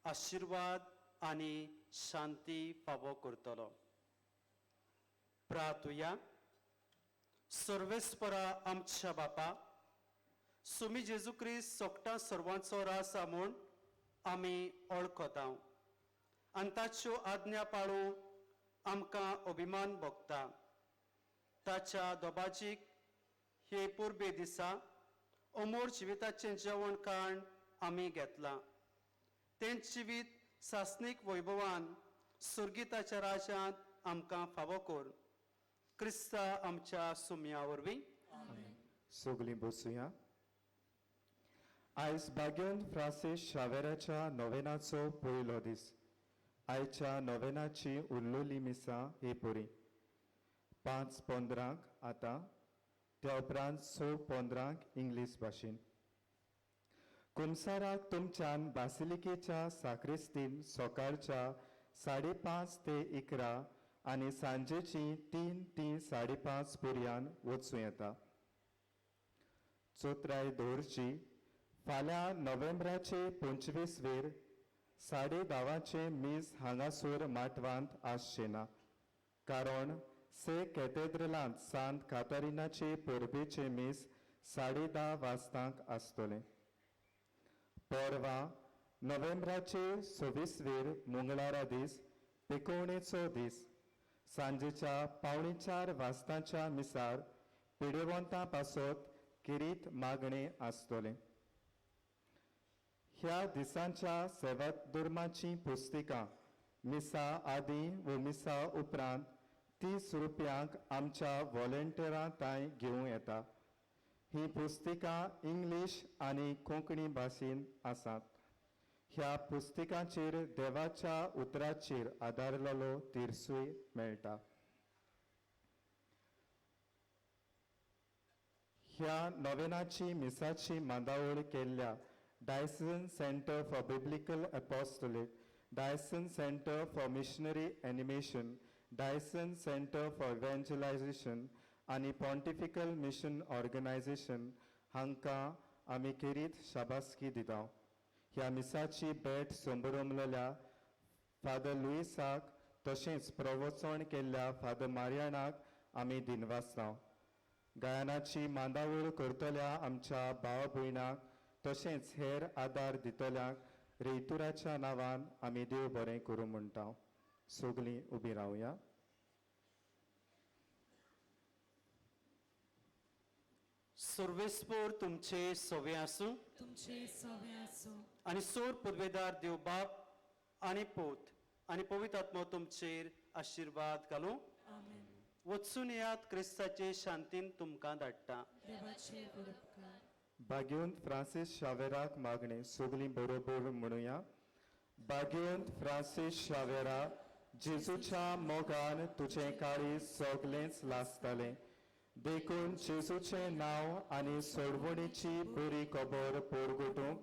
आशीर्वाद आनी शांती फावो करतलो. प्रार्थुया. सर्वेस्परा आमच्या बापा, सुमी जेजू क्रिस्त सोगटा सर्वांचो रास म्हूण आमी वळखता आनी ताच्यो आज्ञा पाळूं आमकां अभिमान भोगता. ताच्या दोबाजीक हे पुर्बे दिसा अमोर जिविताचें जेवण खाण आमी घेतलां. तें जिवीत सासनीक वैभवान सुर्गिताच्या राजांत आमकां फावो कर. क्रिस्ता आमच्या सुमया वरवीं. सोगली बसूया. आयज भाग्यवंत फ्रांसीस शावेराच्या नोवेनाचो पयलो दीस. आयच्या नोवेनाची उरलोली मिसां ही पुरी 5:15 आतां, त्या उपरांत 6:15 इंग्लीश भाशेन. कुमसाराक तुमच्यान बासिलिकेच्या साक्रिस्तीन सकाळच्या 5:30 ते 11 आनी सांजेची 3 ते 5:30 पर्यान वचूं येता. चोत्राय दवरची. फाल्यां नोव्हेंबराचे 25 वेर 10:30 मीस हांगासर माटवांत आसचें ना, कारण से कॅथेड्रलांत सांत कातारिनाचे परबेचे मीस 10:30 वाजतांक आसतलें. परवा नोव्हेंबराचे 26 वेर मंगळारा दीस पिकोवणेचो दीस सांजेच्या 3:45 वाजताच्या मिसार पिडेवंतां पासत किरीत मागणें आसतलें. ह्या दिसांच्या सेवाधर्माची पुस्तिकां मिसा आदीं व मिसा उपरांत 30 रुपयांक आमच्या व्हॉलंटियरां तांय घेवं येता. ही पुस्तिकां इंग्लीश आनी कोंकणी भाशेन आसात. ह्या पुस्तिकांचेर देवाच्या उतराचेर आदारलेलो तिरसूय मेळटा. ह्या नोवेनाची मिसाची मांदावळ केल्ल्या diocesan centre for biblical apostolate, diocesan centre for missionary animation, diocesan centre for evangelisation आनी पॉन्टिफिकल मिशन ऑर्गनायझेशन हांकां आमी खेरीत शाबासकी दिता. ह्या मिसाची भेट संबरमलेल्या फादर लुईसाक तशेंच प्रवचन केल्ल्या फादर मारियानाक आमी दिनवासता. गायनाची मांदावळ करतल्या आमच्या भाव भयणाक तशेंच हेर आदार दितल्यांक रेतुराच्या नांवान आमी देव बरें करूं म्हणटा. सगलीं उबी रावया. सर्वेस्पोर तुमचे सवे आसूं. तुमचे सवे आसूं. आनी सोर पदवेदार देव बाप आनी पूत आनी पवित्र आत्मो तुमचेर आशिर्वाद घालूं. आमेन. वचून येयात, क्रिस्ताचे शांतीन तुमकां धाडटा. देवाचे उपकार. भाग्यवंत फ्रांसीस शावेराक मागणें सगलीं बरोबर म्हणुया. भाग्यवंत फ्रांसीस शावेरा, जेजूच्या मोगान तुझे काळी सगळेंच लासतले देखून जेजूचे नांव आनी सोडवणीची बरी खबर पोरगुटूंक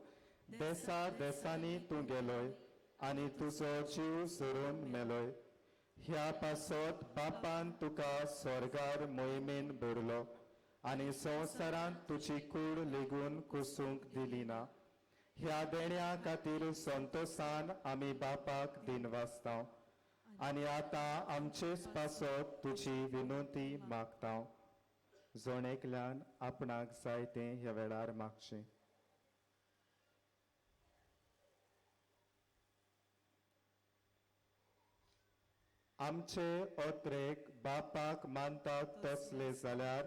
देसा देसांनी तूं गेलोय आनी तुजो जीव झरून मेलोय. ह्या पासत बापान तुका स्वर्गार मोहिमेन भरलो आनी संवसारांत तुजी कूड लेगून कुसूंक दिली ना. ह्या देण्या खातीर संतोषान आमी बापाक दिनवासता आनी आतां आमचेच पासत तुजी विनंती मागता. जोणेकल्यान आपणाक जाय तें ह्या वेळार मागचें. आमचे ओत्रेक बापाक मानतात तसले जाल्यार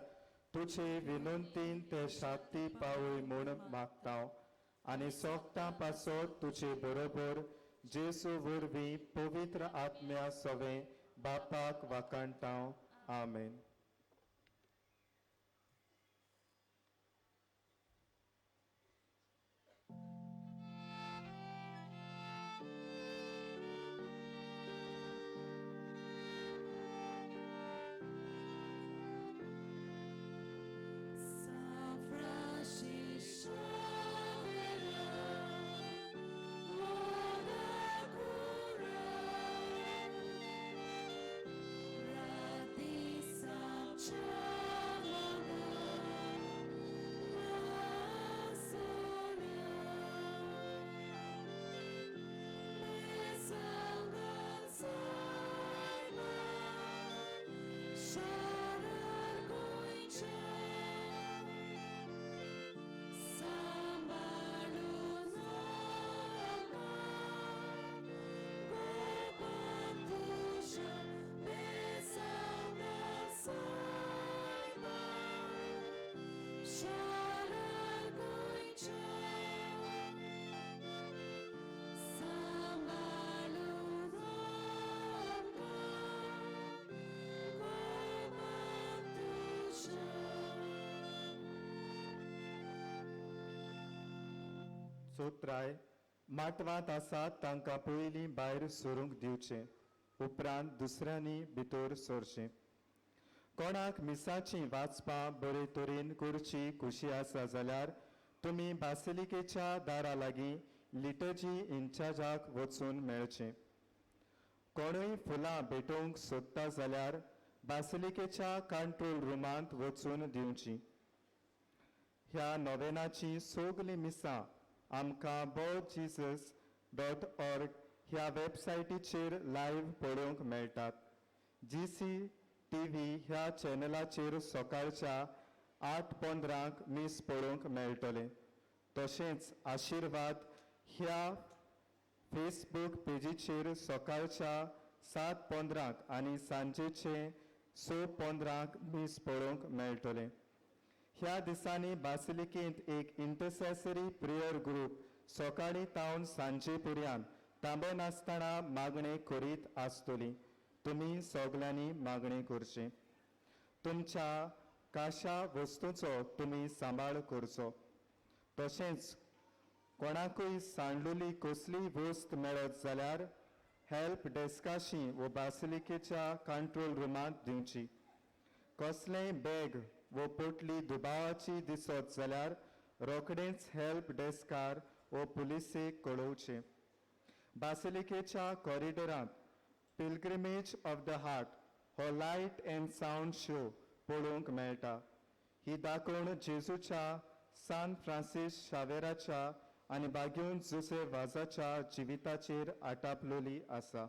तुजे विनंतीन ते शांती पावय म्हूण मागता आनी सोगता पासत तुजे बरोबर जेजू वरवीं पवित्र आत्म्या सवें बापाक वाकणटा. आमेन. सोत्राय माटवांत आसात तांकां पयलीं भायर सरूंक दिवचें उपरांत दुसऱ्यांनी भितर सरचें. कोणाक मिसाची वाचपां बरे तरेन करची खुशी आसा जाल्यार तुमी बासिलिकेच्या दारा लागीं लिटर्जी इन्चार्जाक वचून मेळचें. कोणूय फुलां भेटोवंक सोदता जाल्यार बासिलिकेच्या कंट्रोल रुमांत वचून दिवची. ह्या नोवेनाची सगळीं मिसां आमकां bojesus.org ह्या वेबसायटीचेर लायव्ह पळोवंक मेळटात. GCTV ह्या चॅनलाचेर सकाळच्या 8:15 मीस पळोवंक मेळटले. तशेंच आशिर्वाद ह्या फेसबूक पेजीचेर सकाळच्या 7:15 आनी सांजेचे 6:15 मीस पळोवंक मेळटले. ह्या दिसांनी बासिलिकेंत एक इंटरसेसरी प्रेयर ग्रूप सकाळीं तावन सांजे पर्यंत तांबो नासतना मागणी करीत आसतली. तुमी सगळ्यांनी मागणी करची. तुमच्या काशा वस्तूंचो तुमी सांबाळ करचो. तशेंच कोणाकूय सांडलेली कसलीय वस्त मेळत जाल्यार हेल्प डेस्काशी वो बासिलिकेच्या कंट्रोल रुमांत दिवची. कसलेय बॅग वो पोटली दुबावाची दिसत जाल्यार रोखडेंच हेल्प डेस्कार वो पुलिसेक कळोवचें. बासिलिकेच्या कॉरिडोरांत पिलग्रिमेज ऑफ द हार्ट हो लायट एंड सावंड शो पळोवंक मेळटा. ही दाखोवन जेजूच्या सान फ्रांसीस शावेराच्या आनी बाग्यून जोसेफ वाजाच्या जिविताचेर आटापलोली आसा.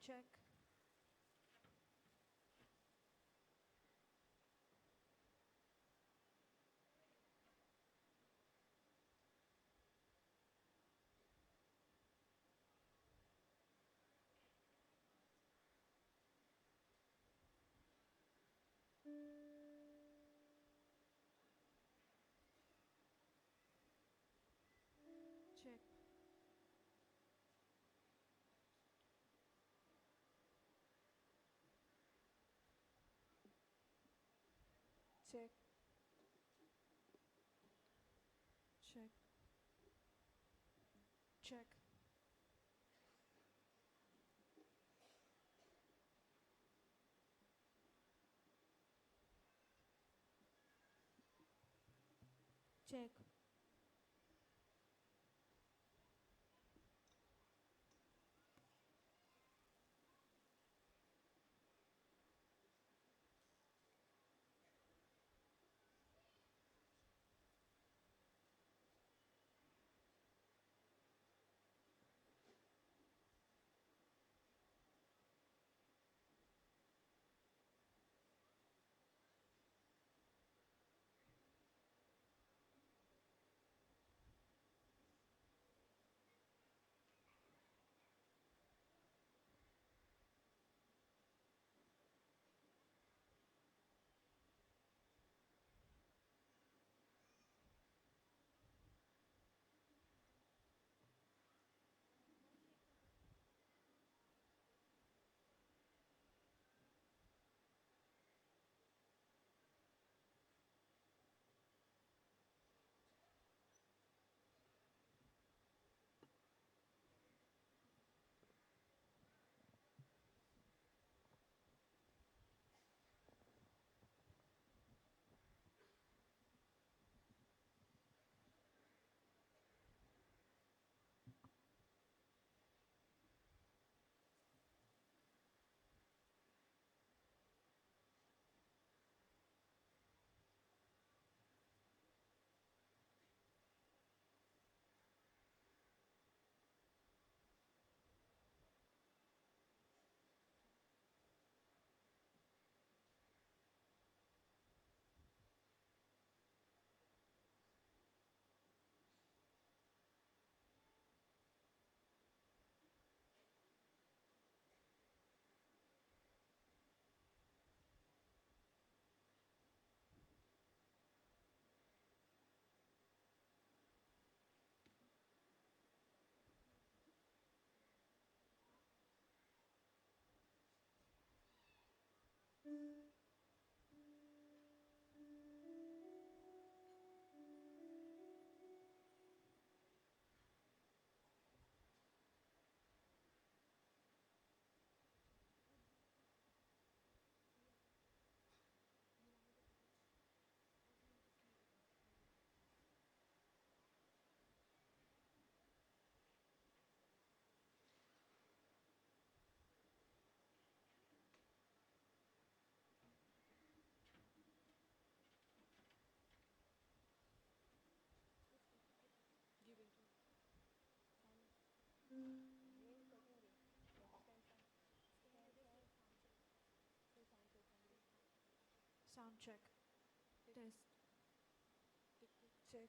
check. Check. Check. Check. Check. Check. Sound check. Test. Check.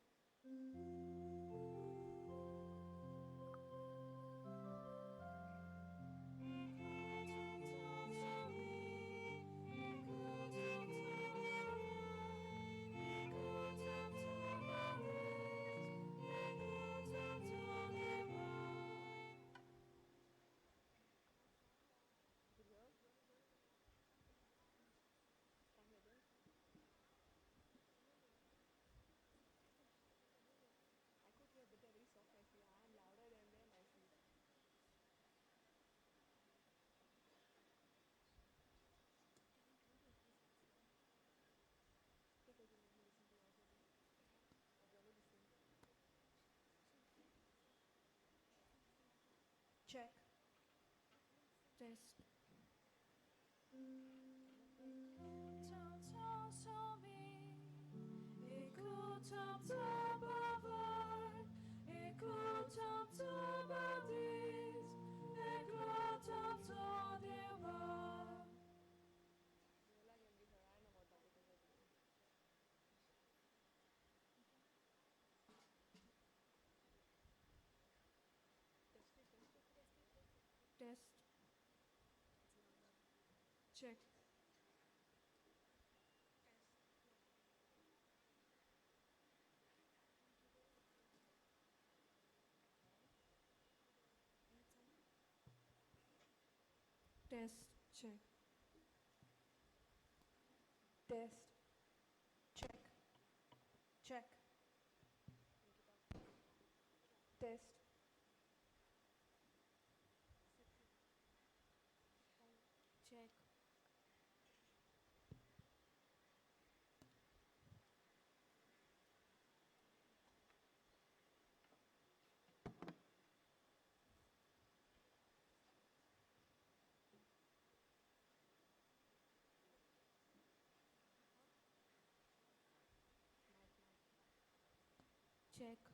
Check. Test. Écoute check. Test, check. Test, check. Check. Test. Check. Check.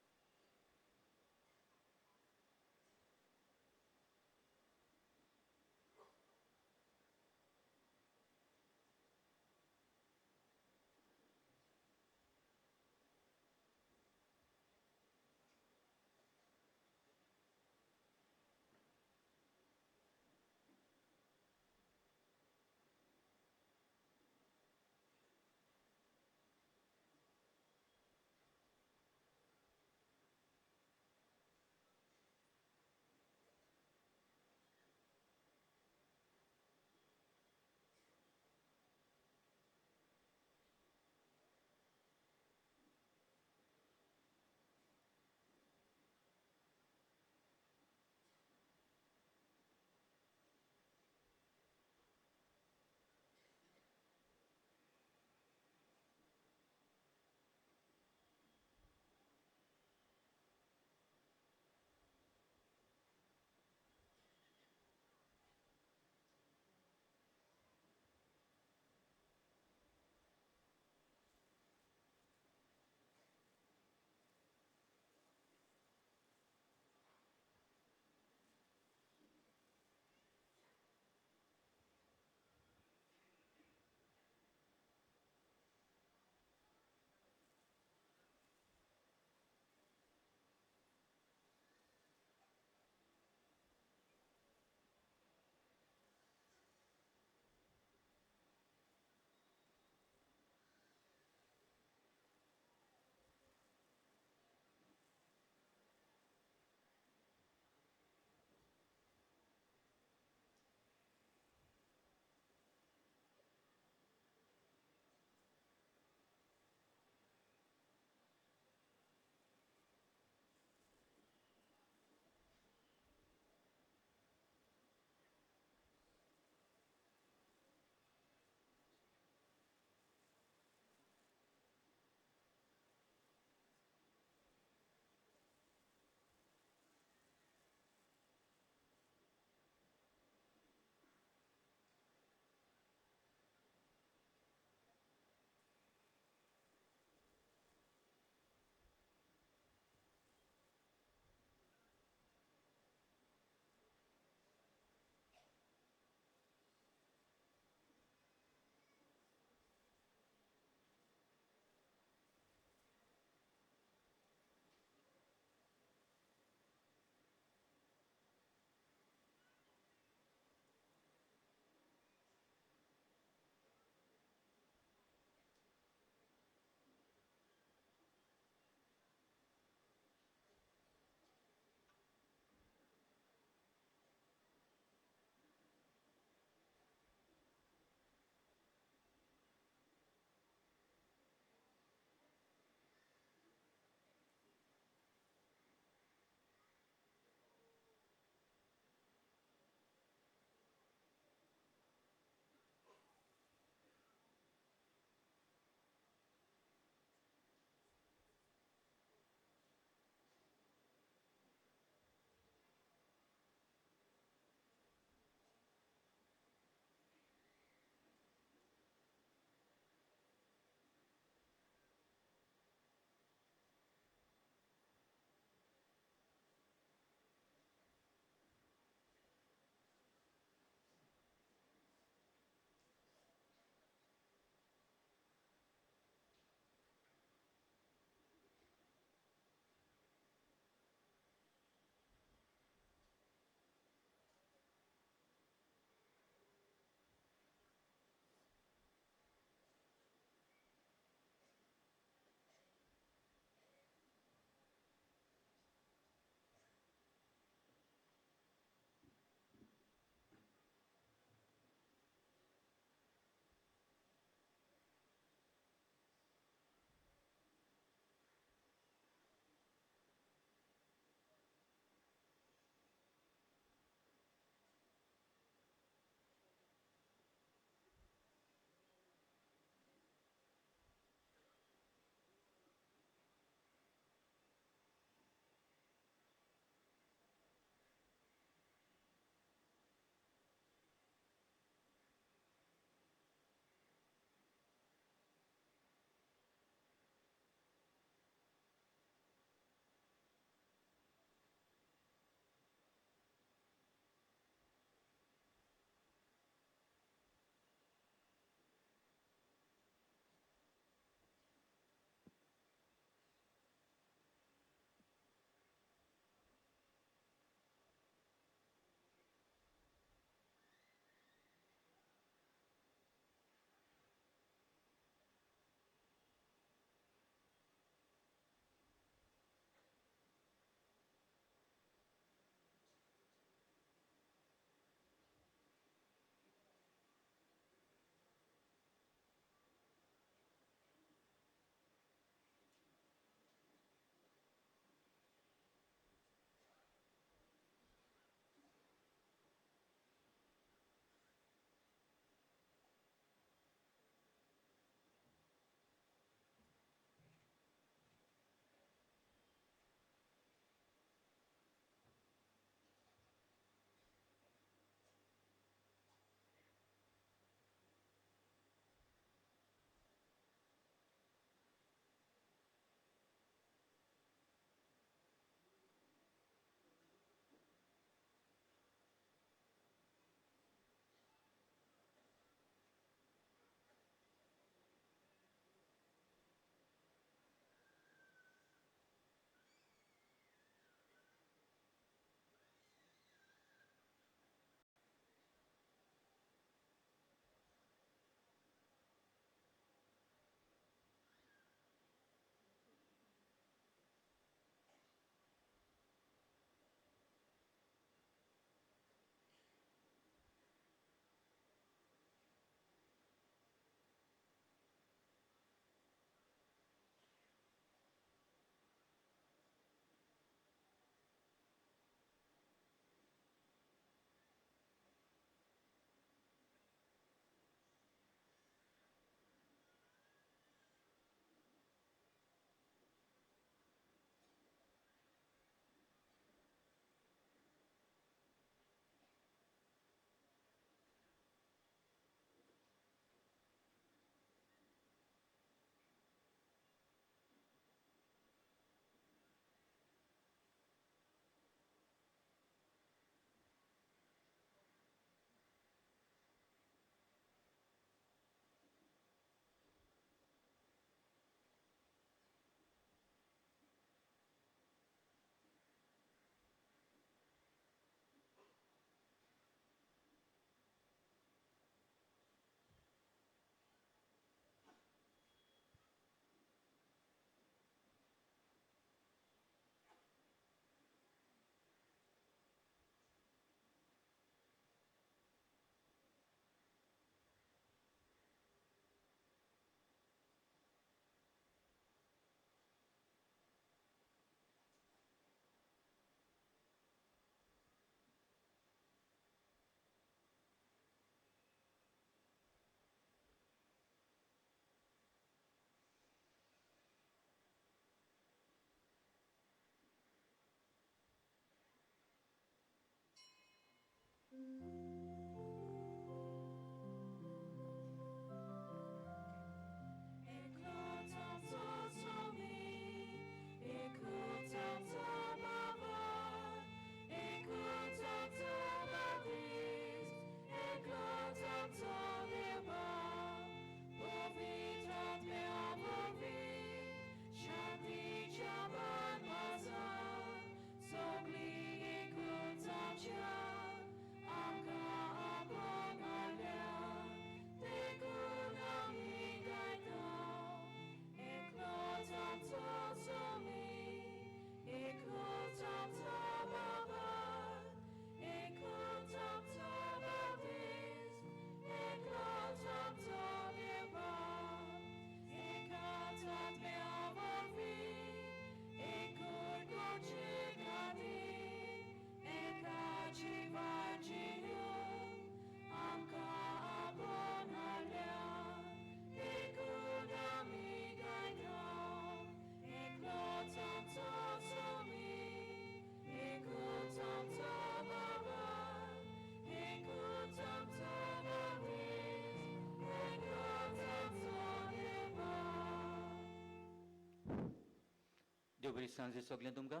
देव बरी सांजे सगळें तुमकां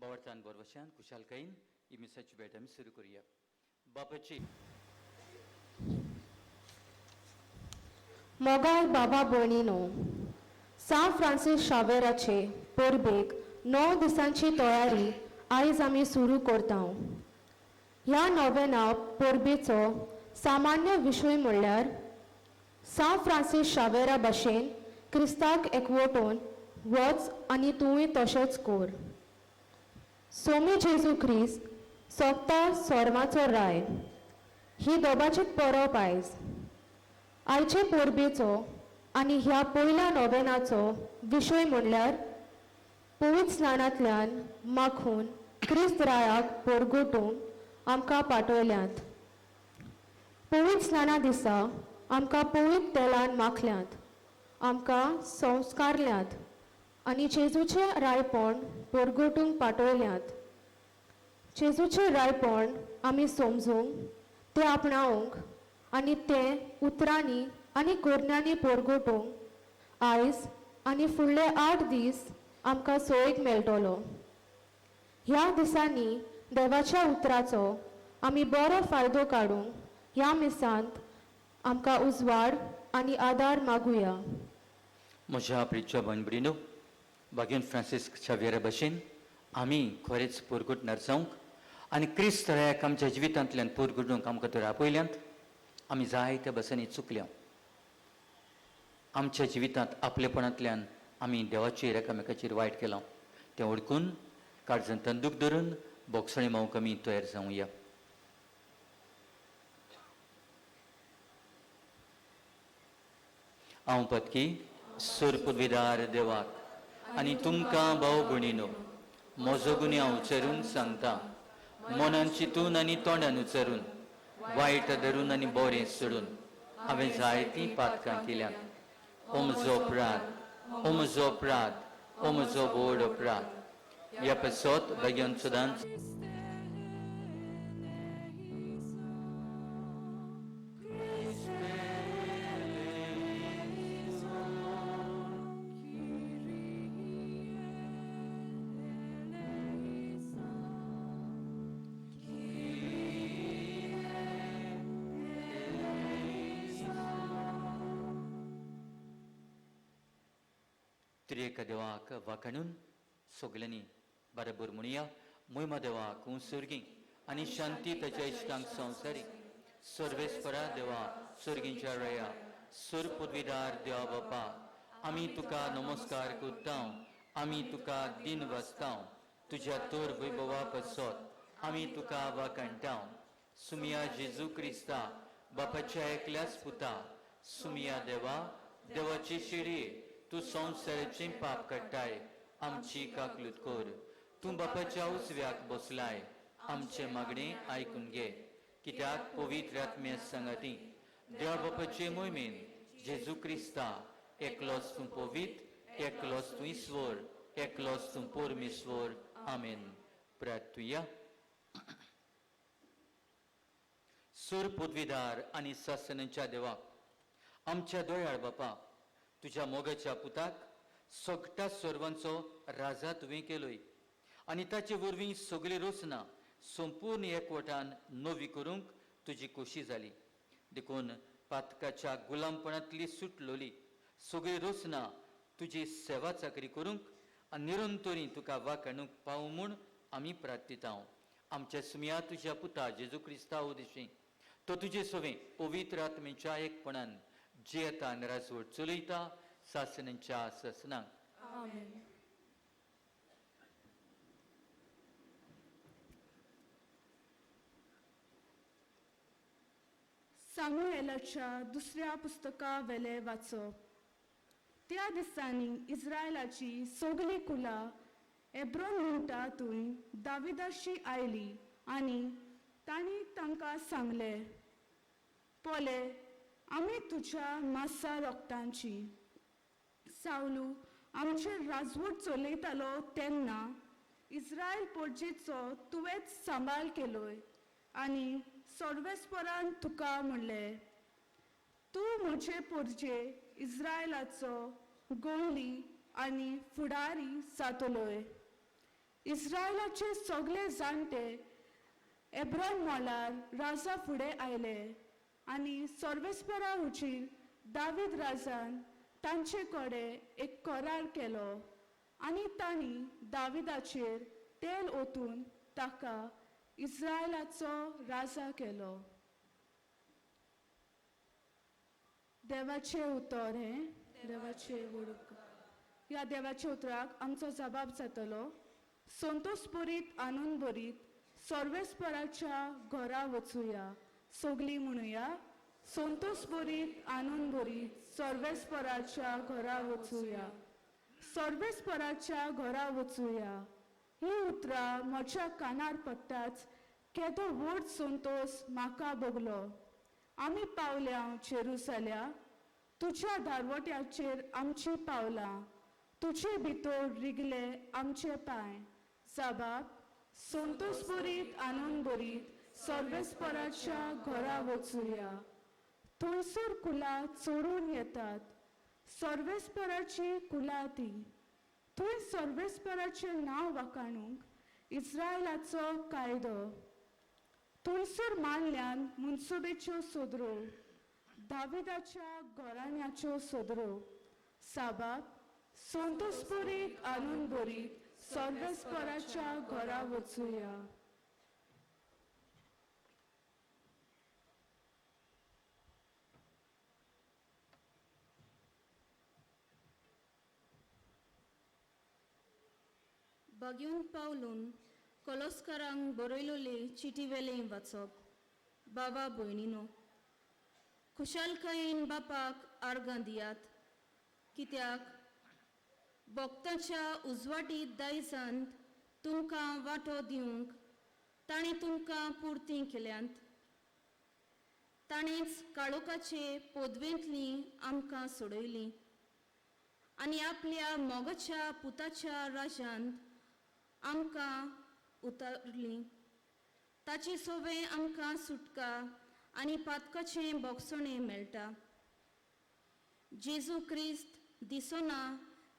बावडतान बरवशान खुशालकायेन ही मिसाची भेट आमी सुरू करुया. बापाची मोगाळ बाबा भयणीनो, सान फ्रांसीस शावेराचे परबेक 9 दिसांची तयारी आयज आमी सुरू करता. ह्या नोवेना परबेचो सामान्य विशय म्हणल्यार सान फ्रांसीस शावेरा भाशेन क्रिस्ताक एकवटून वच आनी तूंय तशेंच कर. सोमी जेजू क्रिस्त सोंपता सोर्माचो राय ही दोबाची परब आयज. आयचे परबेचो आनी ह्या पयल्या नोवेनाचो विशय म्हणल्यार पवित्र स्नानांतल्यान माखून क्रिस्त रायाक परगटूंक आमकां पाठयल्यांत. पवित्र स्नाना दिसा आमकां पवित्र तेलान माखल्यांत, आमकां संस्कारल्यांत आनी जेजूचे रायपण परगटूंक पाठयल्यांत. जेजूचे रायपण आमी समजूंक, ते आपणावंक आनी तें उतरांनी आनी कोरण्यांनी परगटूंक आयज आनी फुडले 8 दीस आमकां सोयेक मेळटलो. ह्या दिसांनी देवाच्या उतराचो आमी बरो फायदो काडूंक ह्या मिसांत आमकां उजवाड आनी आदार मागुया. म्हज्या प्रिय भयण-भयणीनो, बागेन फ्रांसीस शावेरा भाशेन आमी खरेंच परगटणार जावंक आनी क्रिस्त रायाक आमच्या जिवितांतल्यान परगटूंक आमकां तर आपयल्यांत. आमी जायत्या बसांनी चुकल्या. आमच्या जिवितांत आपलेपणांतल्यान आमी देवाचेर एकामेकाचेर वायट केलां. तें ओळखून काळजांत दूख धरून बोगसणे मावंक आमी तयार जावया. हांव पत्की सूर पदवीदार देवाक आनी तुमकां भाव भयणीनो, म्हजो गुन्यांव उच्चारून सांगता. मनान चिंतून आनी तोंडान उच्चारून, वायट धरून आनी बरें सोडून हांवें जायतीं पातकां केल्यांत. ओ म्हजो अपराध, ओ म्हजो अपराध, ओ म्हजो व्हड अपराध. ह्या पासत बेगीन सदांच त्रिएका देवाक वाखाणून सगल्यांनी बरोबर म्हणुया. मोहिमा देवाक सर्गी आनी शांती ताच्या इश्टांक संवसारी. सर्वेस्परा देवा सर्गींच्या रया, सूर पदवीदार देवा बापा, आमी तुका नमस्कार करता, आमी तुका दिन वाचतां. तुज्या तोर वैभवा पासत आमी तुका वाखाणटा. सुमिया जेजू क्रिस्ता, बापाच्या एकल्याच पुता, सुमिया देवा, देवाची शिडी, तूं संवसाराचें पाप काडटाय, आमची काकलूत कर. तूं बापाच्या उजव्याक बसलाय, आमचे मागणें आयकून घे. कित्याक पवित्र आत्म्या सांगाती देवा बापाचे मोहिमेन जेजू क्रिस्ता, एकलोच तूं पवित्र, एकलोच तूं ईश्वर, एकलोच तूं परमेश्वर. आमेन. प्रार्थुया. सूर पदवीदार आनी सासणांच्या देवा, आमच्या दोयाळ बापा, तुझ्या मोगाच्या पुताक सगटा सर्वांचो राजा तुवें केलोय आनी ताचे वरवीं सगळीं रोसना संपूर्ण एकवटान नवी करूंक तुजी खोशी जाली. देखून पातकाच्या गुलामपणांतली सुटलोली सगळीं रोसना तुजी सेवा चाकरी करूंक आनी निरंतरी तुका वाखाणूंक पावूं म्हूण आमी प्रार्थितांव. आमच्या सुमया तुज्या पुता जेजू क्रिस्ता उदेशी तो तुजे सवें पवित्र आत्मेच्या एकपणान जियेता राजवट चलयता सासणांच्या सासणांक. आमेन. सामुएलाच्या दुसऱ्या पुस्तका वेले वाचप. त्या दिसांनी इस्रायलाची सगळी कुलां एब्रोन म्हणटा थंय दाविदाशी आयली आनी तांणी तांकां सांगले, पोले आमी तुज्या मासा रोगतांची. सावलू आमचेर राजवट चलयतालो तेन्ना इस्रायल पोरजेचो तुवेंच सांबाळ केलोय आनी सर्वेस्परान तुका म्हणलें, तूं म्हजे पोरजे इस्रायलाचो गोंयली आनी फुडारी जातलोय. इस्रायलाचे सगळे जाणटे एब्रोन मॉलार राजा फुडें आयले आनी सर्वेस्परा हुजीर दावीद राजान तांचे कडेन एक करार केलो आनी तांणी दाविदाचेर तेल ओतून ताका इस्रायलाचो राजा केलो. देवाचे उतर हें देवाचे वडूक. ह्या देवाच्या उतराक आमचो जबाब जातलो, संतोष बरीत आनंद बरीत सर्वेस्पराच्या घरा वचुया. सगळीं म्हणुया, संतोष बरीत आनंद बरीत सर्वेस्पराच्या घरा वचुया. सर्वेस्पराच्या घरा वचुया. ही उतरां म्हज्या कानार पडटाच केदो व्हड संतोष म्हाका भोगलो. आमी पावल्या जेरुसल्या, तुज्या दारवट्याचेर आमची पावलां, तुजे भितर रिगले आमचे पांय. जबाब, संतोष बरीत आनंद बरीत सर्वेस्पराच्या घरा वचुया. थंयसर कुलां चोरून येतात, सर्वेस्पराची कुलां ती. थंय सर्वेस्पराचें नांव वाखाणूंक इस्रायलाचो कायदो. थंयसर मांडल्यान मुनसुबेच्यो सदरो, दाविदाच्या घराण्याच्यो सदरो. साबाब, संतोष बरीत आनंद बरीत सर्वेस्पराच्या घरा वचुया. बाग्यून पावलून कोलोस्कारांक बरयलोले चिटी वेलें वाचप. बाबा भयणीनो, खुशालकायेन बापाक आर्गां दियात, कित्याक भक्तांच्या उजवाटीत दायजांत तुमकां वांटो दिवंक ताणें तुमकां पुर्ती केल्यांत. ताणेंच काळोखाचे पोदवेंतलीं आमकां सोडयलीं आनी आपल्या मोगाच्या पुताच्या राजांत आमकां उतारलीं. ताची सोबे आमकां सुटका आनी पातकाचें बोगसणें मेळटा. जेजू क्रिस्त दिसना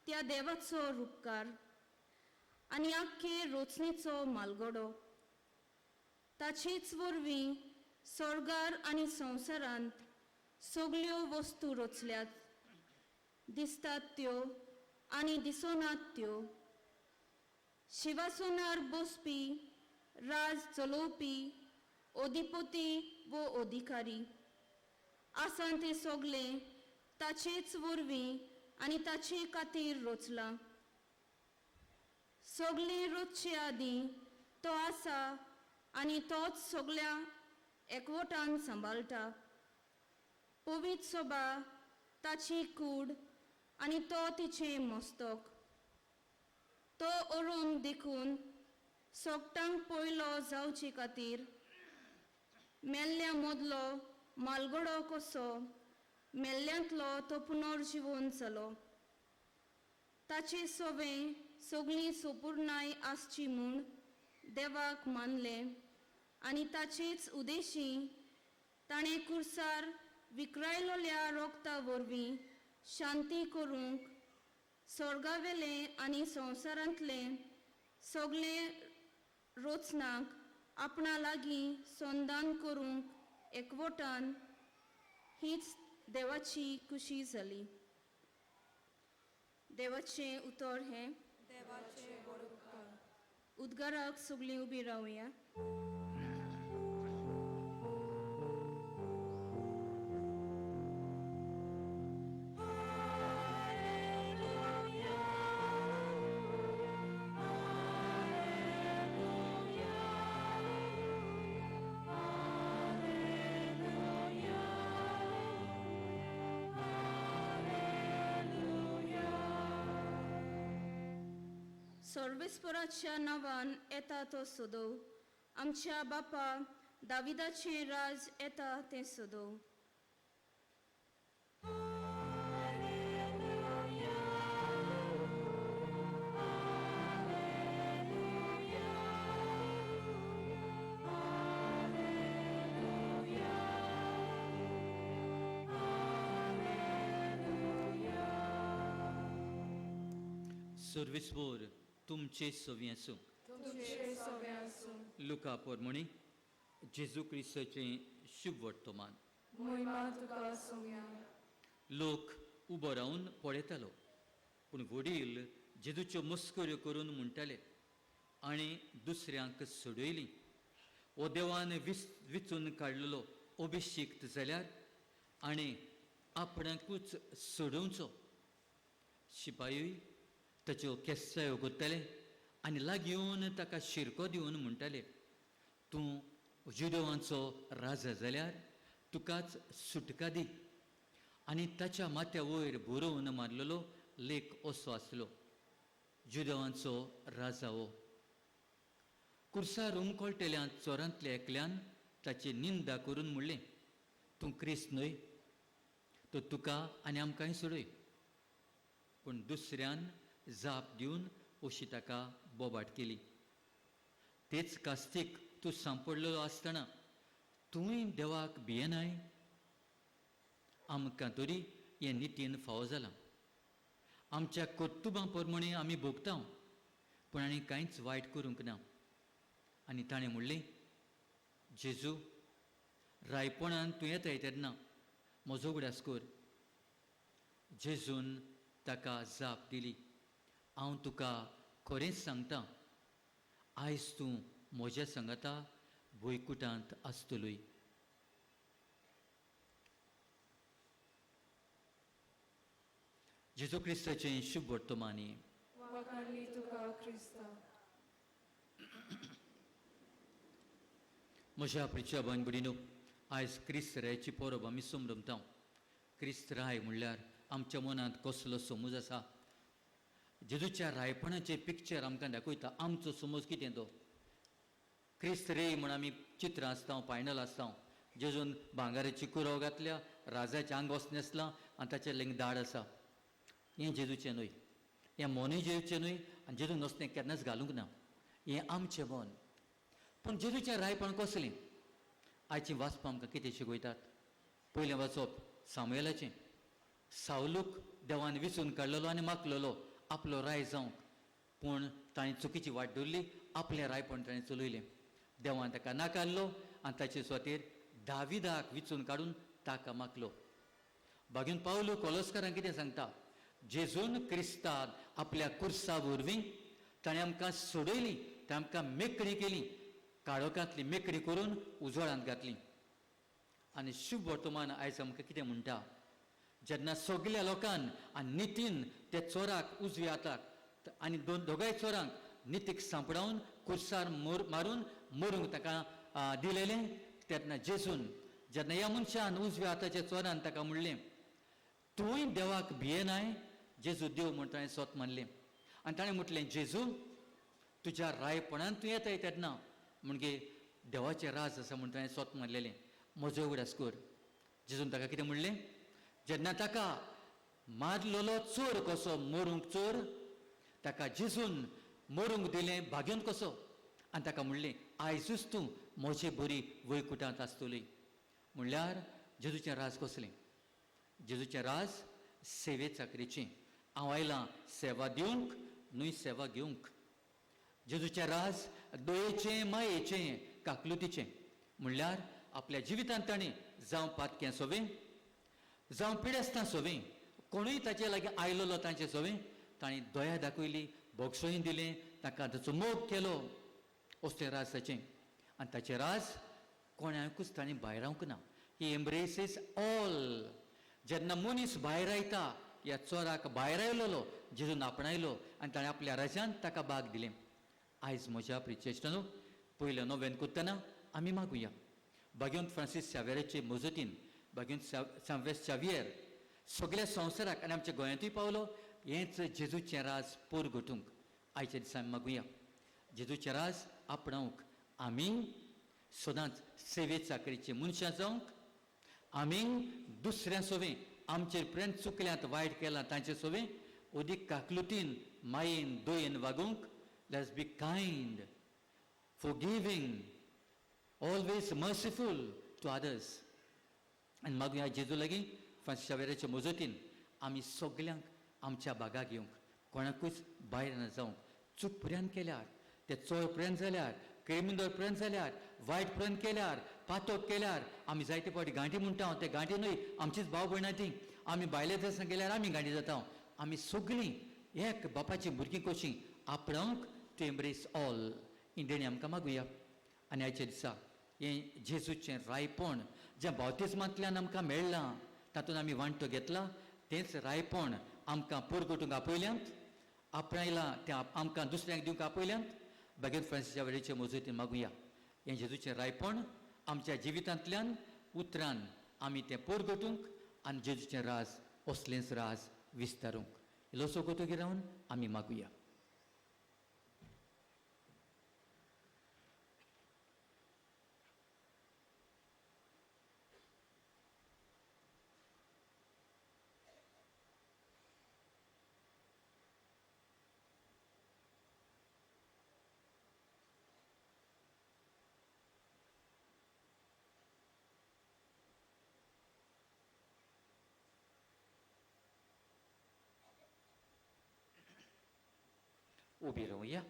त्या देवाचो उपकार आनी आख्खे रोचणेचो मालगडो. ताचेच वरवीं स्वर्गार आनी संवसारांत सगळ्यो वस्तू रचल्यात, दिसतात त्यो आनी दिसनात त्यो. शिवासनार बसपी, राज चलोवपी, अधिपती वो अधिकारी आसा ते सगळे ताचेच वरवीं आनी ताचे खातीर रचलां. सगळे रचचे आदीं तो आसा आनी तोच सगळ्या एकवटान सांबाळटा. पवित्र सभा ताची कूड आनी तो तिचें मस्तक. तो अरून देखून सोगटांक पयलो जावचे खातीर मेल्ल्या मदलो मालगडो कसो मेल्ल्यांतलो तो पुनर्जिवन जालो. ताचे सोबे सगळी सोपुर्णाय आसची म्हूण देवाक मानले आनी ताचेच उदेशी ताणें कुर्सार विखरायलोल्या रोगता वरवीं शांती करूंक स्वर्गावेले आनी संवसारांतले सगळे रोचनाक आपणा लागीं संधान करूंक एकवटान हीच देवाची खुशी जाली. देवाचें उतर हें उद्गाराक सगळीं उबी रावया. सर्वेस्पराच्या नांवान येता तो सोदो, आमच्या बापा दाविदाचें राज येता तें सोदो. सर्वेस्वर तुमचे सवी आसूं. लुका पोरमणी जेजू क्रिस्ताचें शुभ वर्तमान. लोक उबो रावन पळयतालो, पूण वडील जेजूच्यो मस्कऱ्यो करून म्हणटाले आनी दुसऱ्यांक सोडयली. हो देवान विचून काडलेलो अभिशिक्त जाल्यार आनी आपणाकूच सोडूंचो. शिपायूय ताच्यो केसायो करताले आनी लागीं येवन ताका शिरको दिवन म्हणटाले, तूं जुदेवांचो राजा जाल्यार तुकाच सुटका दी. आनी ताच्या माथ्या वयर बरोवन मारलेलो लेख असो आसलो, जुदेवांचो राजा हो. कुर्सार उमकळटल्या चोरांतल्या एकल्यान ताची निंदा करून म्हणलें, तूं क्रिस्त न्हय, तो तुका आनी आमकांय सोडय. पूण दुसऱ्यान जाप दिवन अशी ताका बोबाट केली. तेच कास्तीक तूं सांपडलेलो आसतना तुंय देवाक भियेनाय? आमकां तरी हें नितीन फावो जालां. आमच्या कर्तुबां प्रमाणे आमी भोगता, पूण आनी कांयच वायट करूंक ना. आनी ताणें म्हणलें, जेजू, रायपणान तूं येताय तेन्ना म्हजो उगडास कर. जेजून ताका जाप दिली, हांव तुका खरेंच सांगतां, आयज तूं म्हज्या सांगाता वैकुंठांत आसतलोय. जेजू क्रिस्ताचें शुभ वर्तमानी. म्हज्या प्रिच्या भयण भयणीनो, आयज क्रिस्त रायाची परब आमी संभ्रमता. क्रिस्त राय म्हणल्यार आमच्या मनांत कसलो समज आसा? जेजूच्या रायपणाचें पिक्चर आमकां दाखयता. आमचो समज कितें तो? क्रिस्त रे म्हण आमी चित्रां आसता, पायनल आसता. जेजून भांगाराची कुरव घातल्या, राजाचें आंग वच न्हेसलां आनी ताचें लेंग दाड आसा. हें जेजूचें न्हय. हें मनूय जेजूचें न्हय आनी जेजू नुस्तें केन्नाच घालूंक ना. हें आमचें मन. पूण जेजूचें रायपण कसलें? आयचीं वाचपां आमकां कितें शिकयतात? पयलें वाचप सामुएलाचें. सावलूक देवान विचून काडलेलो आनी मागलेलो आपलो राय जावंक, पूण ताणें चुकीची वाट धरली. आपलें रायपण ताणें चलयलें. देवान ताका नाकारलो आनी ताचे सुवातेर दाविदाक विचून काडून ताका मागलो. भागीन पावलो कोलोस्कारांक कितें सांगता? जेजून क्रिस्तान आपल्या कुर्सा वरवीं ताणें आमकां सोडयली, ताणें आमकां मेकळी केली, काळोखांतली मेकळी करून उजवाडांत घातली. आनी शुभ वर्तमान आयज आमकां कितें म्हणटा? जेन्ना सगळ्या लोकांन आनी नितीन त्या चोराक उजव्या हाताक आनी दोगांय चोरांक नितीक सांपडावन कुर्सार मारून मरूंक ताका दिलेलें, तेन्ना जेजून जेन्ना ह्या मनशान उजव्या हाताच्या चोरान ताका म्हणलें, तुंय देवाक भियेनाय? जेजू देव म्हण ताणें स्वत मानलें. आनी ताणें म्हटलें, जेजू, तुज्या रायपणान तूं येताय तेन्ना म्हणजे देवाचें राज आसा म्हण ताणें स्वत मानलेलें. म्हजो उगडास कर. जेजून ताका कितें म्हणलें? जेन्ना ताका मारलेलो चोर कसो मरूंक चोर, ताका जेजून मरूंक दिलें भाग्यून कसो. आनी ताका म्हणलें, आयजूच तूं म्हजे बरी वैकुंठांत आसतली. म्हणल्यार जेजूचें राज कसलें? जेजूचें राज सेवे चाकरीचें. हांव आयलां सेवा दिवंक न्हय सेवा घेवंक. जेजूचें राज दयेचें मायेचें काकलुतीचें. म्हणल्यार आपल्या जिवितांत ताणें जावं पातकें सोवें जावं पिडेस्तां सोवें कोणूय ताचे लागीं आयलोलो तांचे सोवें ताणें दया दाखयली, बोगसोय दिलें, ताका ताचो मोग केलो. असलें राज ताचें. आनी ताचें राज कोणाकूच ताणें भायर रावंक ना. ही एम्ब्रेसीस ऑल. जेन्ना मनीस भायर आयता ह्या चोराक भायर आयलोलो जेजून आपणायलो आनी ताणें आपल्या राजांत ताका भाग दिलें. आयज म्हज्या प्रिचेश्टनो पयलें नोवेन करतना आमी मागुया भगवंत फ्रांसीस शावेराचे मजतीन भगवंत सांवेस शावियर सगळ्या संवसाराक आनी आमच्या गोंयांतूय पावलो हेंच जेजूचें राज पोरगोटूंक. आयच्या दिसांनी मागुया जेजूचें राज आपणावंक. आमी सदांच सेवे चाकरीचे मनशां जावंक. आमी दुसऱ्यां सोवें आमचेर प्रेम चुकल्यांत वायट केलां तांचे सोवें अदीक काकलुतीन मायेन दयेन वागूंक. Let's be kind, forgiving, always merciful to others. आनी मागुया जेजू लागीं फ्रांसीस शावेराचे मजतीन आमी सगल्यांक आमच्या बागा घेवंक. कोणाकूच भायर न जावंक. चूक पुऱ्यान केल्यार ते चोर प्रेम जाल्यार क्रिमिनल प्रेम जाल्यार वायट प्रेम केल्यार पातक केल्यार आमी जायते फावटी गांठी म्हणटा. ते गांठी न्हय आमचीच भाव भयणां ती. आमी भायल्या देशांत गेल्यार आमी गांठी जाता. आमी सगळीं एक बापाची भुरगीं कशीं आपणावंक टू एम्ब्रेस ऑल. ही देणी आमकां मागुया. आनी आयच्या दिसा हें जेजूचें रायपण जें बावतिस्मांतल्यान आमकां मेळ्ळां तातूंत आमी वांटो घेतला तेंच रायपण आमकां पोरगोटूंक आपयल्यांत आपणायलां तें आमकां दुसऱ्यांक दिवंक आपयल्यांत. भगवंत फ्रांसीस शावेराचे मजतीन मागुया हें जेजूचें रायपण आमच्या जिवितांतल्यान उतरान आमी तें पोरगोटूंक आनी जेजूचें राज असलेंच राज विस्तारूंक. इल्लोसो गोतोगीर रावन आमी मागुया. उबी रावया.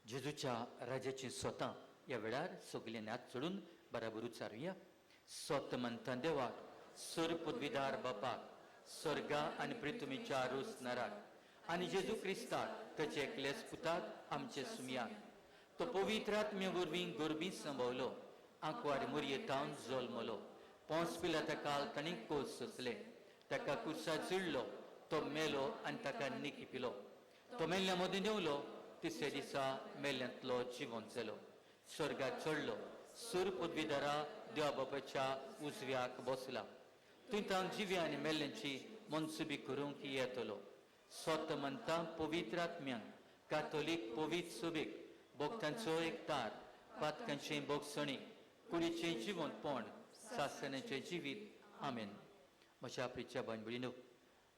जेजूच्या राजाची स्वता ह्या वेळार सगळ्यांनी हात चडून बराबर उच्चारुया. स्वत म्हणटा देवाक सर पदवीदार बापाक स्वर्गा आनी पृथ्वीच्या रोस नराक आनी जेजू क्रिस्ताक ताचे एकलेच पुताक आमचे सुमयाक तो पवित्र आत्मे वरवीं गोरबी संभवलो आंकवार मुरयेतावन जल्मलो. पोंस पिलाता काल तांणी कोस सोंसले ताका कुर्सार चिडलो तो मेलो आनी ताका निकी पिलो. तो मेल्ल्या मदीं देंवलो तिसऱ्या दिसा मेल्ल्यांतलो जिवंत जालो. स्वर्गाक चडलो सूर पदवीदारा देवा बापाच्या उजव्याक बसला. थंय तांक जिव्या आनी मेल्ल्यांची मनसुबी करूंक येतलो. स्वत म्हणटा पवित्र आत्म्यान कातोलीक पवित्र सुबेक भक्तांचो एकतार पातकांचें बोगसणी कुडीचें जिवंतपण सासण्याचें जिवीत. आमेन. म्हज्या प्रिच्या बायन भयणीनो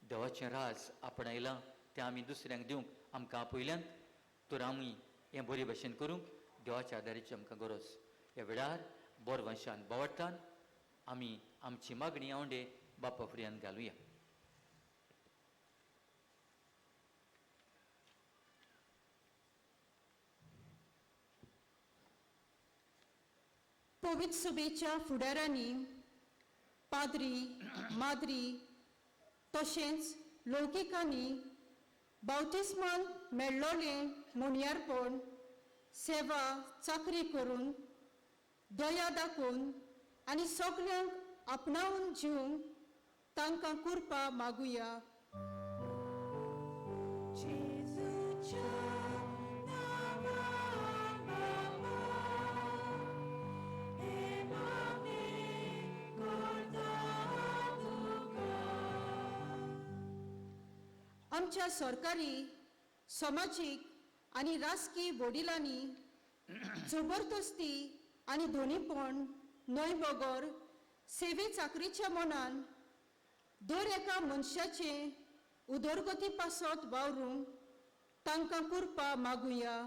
देवाचें राज आपणायलां तें आमी दुसऱ्यांक दिवंक आमकां आपयल्यांत तर आमी हें बरे भशेन करूंक देवाच्या आदाराची आमकां गरज. ह्या वेळार बोरवंशान बोवाडटान आमी आमची मागणी आवंडे बापा फुड्यान घालुया. पवित्र सभेच्या फुडाऱ्यांनी पाद्री माद्री तशेंच लौकिकांनी बावतिस्मान मेळ्ळोलें मोणयारपण सेवा चाकरी करून दया दाखोवन आनी सगल्यांक आपणावून जिवंक तांकां कृपा मागुया. आमच्या सरकारी समाजीक आनी राजकीय वडिलांनी जबरदस्ती आनी धोनीपण न्हय बगर सेवे चाकरीच्या मनान दर एका मनशाचे उदरगती पासत वावरूंक तांकां कृपा मागुया.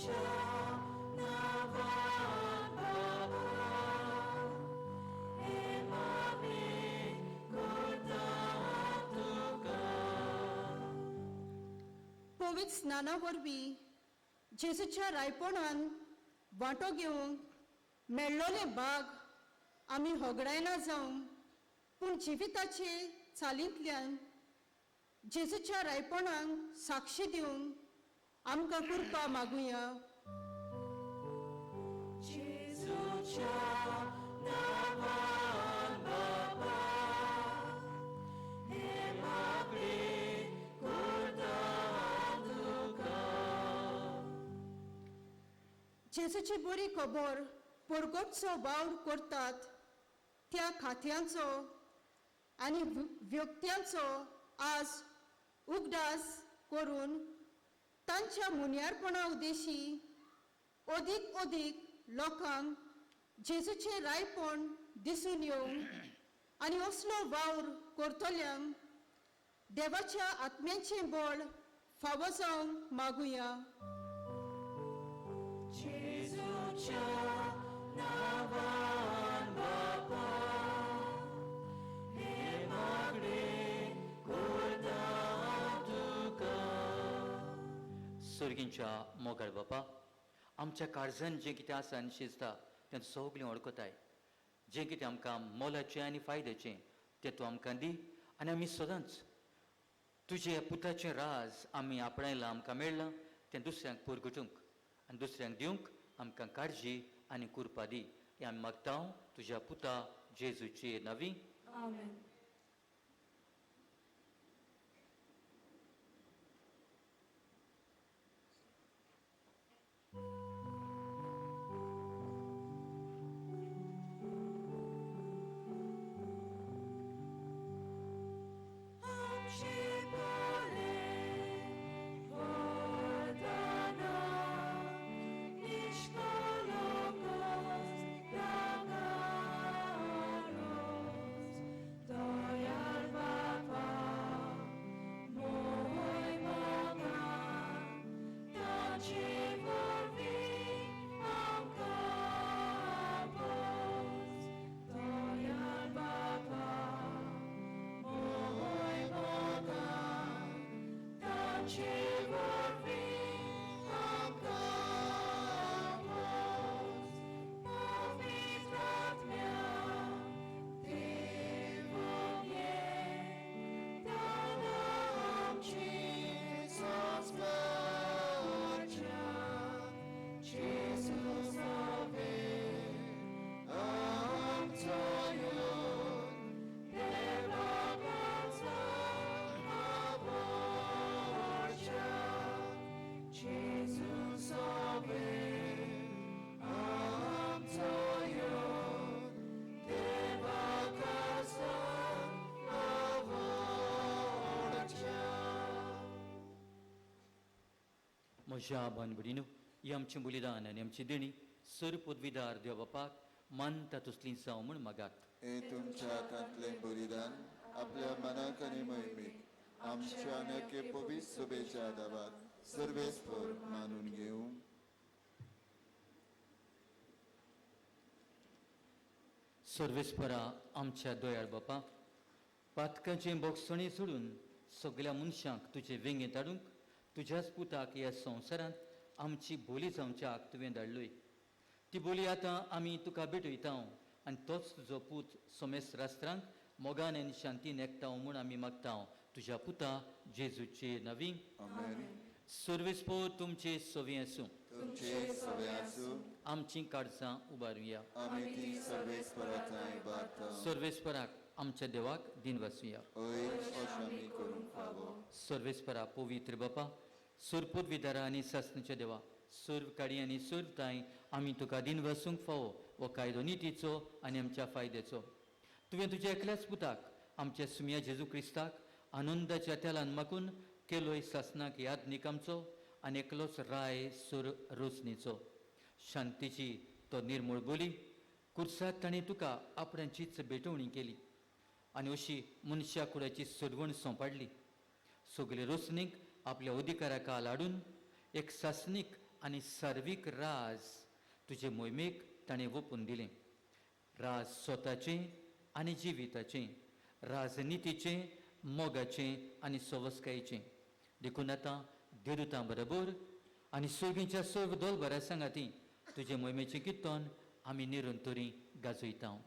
पवित्र स्नाना वरवीं जेजूच्या रायपणान वांटो घेवंक मेळ्ळोले भाग आमी होगडायना जावं, पूण जिविताचे चालींतल्यान जेजूच्या रायपणाक साक्षी दिवंक आमकां कृपा मागुया. जेजूची बरी खबर परगटचो वावर करतात त्या खात्यांचो आनी व्यक्त्यांचो आज उगडास करून तांच्या मुनियारपणा उद्देशी अदीक लोकांक जेजूचे रायपण दिसून येवंक आनी असलो वावर करतल्यांक देवाच्या आत्म्याचें बळ फावो जावंक मागुया. सर्गींच्या मोगाळ बापा, आमच्या काळजान जें कितें आसा आनी शिजता तें सगळें वळखताय. जें कितें आमकां मोलाचें आनी फायद्याचें तें तूं आमकां दी आनी आमी सदांच तुजे पुताचें राज आमी आपणायलां, आमकां मेळ्ळां तें दुसऱ्यांक परगटूंक आनी दुसऱ्यांक दिवंक आमकां काळजी आनी कृपा दी. हें आमी मागता तुज्या पुता जेजूचे नांवी. आमेन. म्हज्या बांदवडीनो, ही आमचें बलिदान आनी आमची देणी सर पदवीदार देव बापाक मानता तसली जावं म्हूण मागात. हे तुमच्या हातांतलें बलिदान आपल्या मनाक आनी मोहिमेक आमच्या नखे पवित्र सभेच्या दाबाक सर्वेस्पर मानून घेवं. सर्वेस्परा आमच्या दोयाळ बापा, पातकाचें बोगसणें सोडून सगळ्या मनशांक तुजे वेंगेत हाडूंक तुज्याच पुताक ह्या संवसारांत आमची बोली जावच्याक तुवें धाडलोय. ती बोली आतां आमी तुका भेटयता आनी तोच तुजो पूत सोमेस्रास्त्रांक मोगान आनी शांतीन एकता म्हूण आमी मागता तुज्या पुता जेजूचे नांवी. सर्वेस्पर तुमचे सवे आसूं. आमची काळजां उबारुया. सर्वेस्पराक आमच्या देवाक दिन वाचुया. सर्वेस्परा पवित्र बापा, सुरपूत विदारा आनी सासणेच्या देवा, सर्व काडी आनी सर्व ताय आमी तुका दिन वाचूंक फावो हो कायदो नितीचो आनी आमच्या फायद्याचो. तुवें तुज्या एकल्याच पुताक आमच्या सुम्या जेजू क्रिस्ताक आनंदाच्या तेलान मागून केलोय सासनाक यादनीक आमचो आनी एकलोच राय सूर रोचणीचो. शांतीची तो निर्मळ बोली कुर्साक ताणें तुका आपणाचीच भेटवणी केली आनी अशी मनशा कुळाची सोडवण सोंपाडली. सगळे रोचणीक आपल्या अधिकारा काल हाडून एक सासनीक आनी सार्वीक राज तुजे मोहिमेक ताणें ओपून दिलें. राज स्वताचें आनी जिविताचें, राजनितीचें, मोगाचें आनी सवस्कायेचें. देखून आतां देवदूतां बरोबर आनी सोयगींच्या सर्व दोलबऱ्या सांगाती तुजे मोहिमेचें किर्तन आमी निरंतरी गाजयता.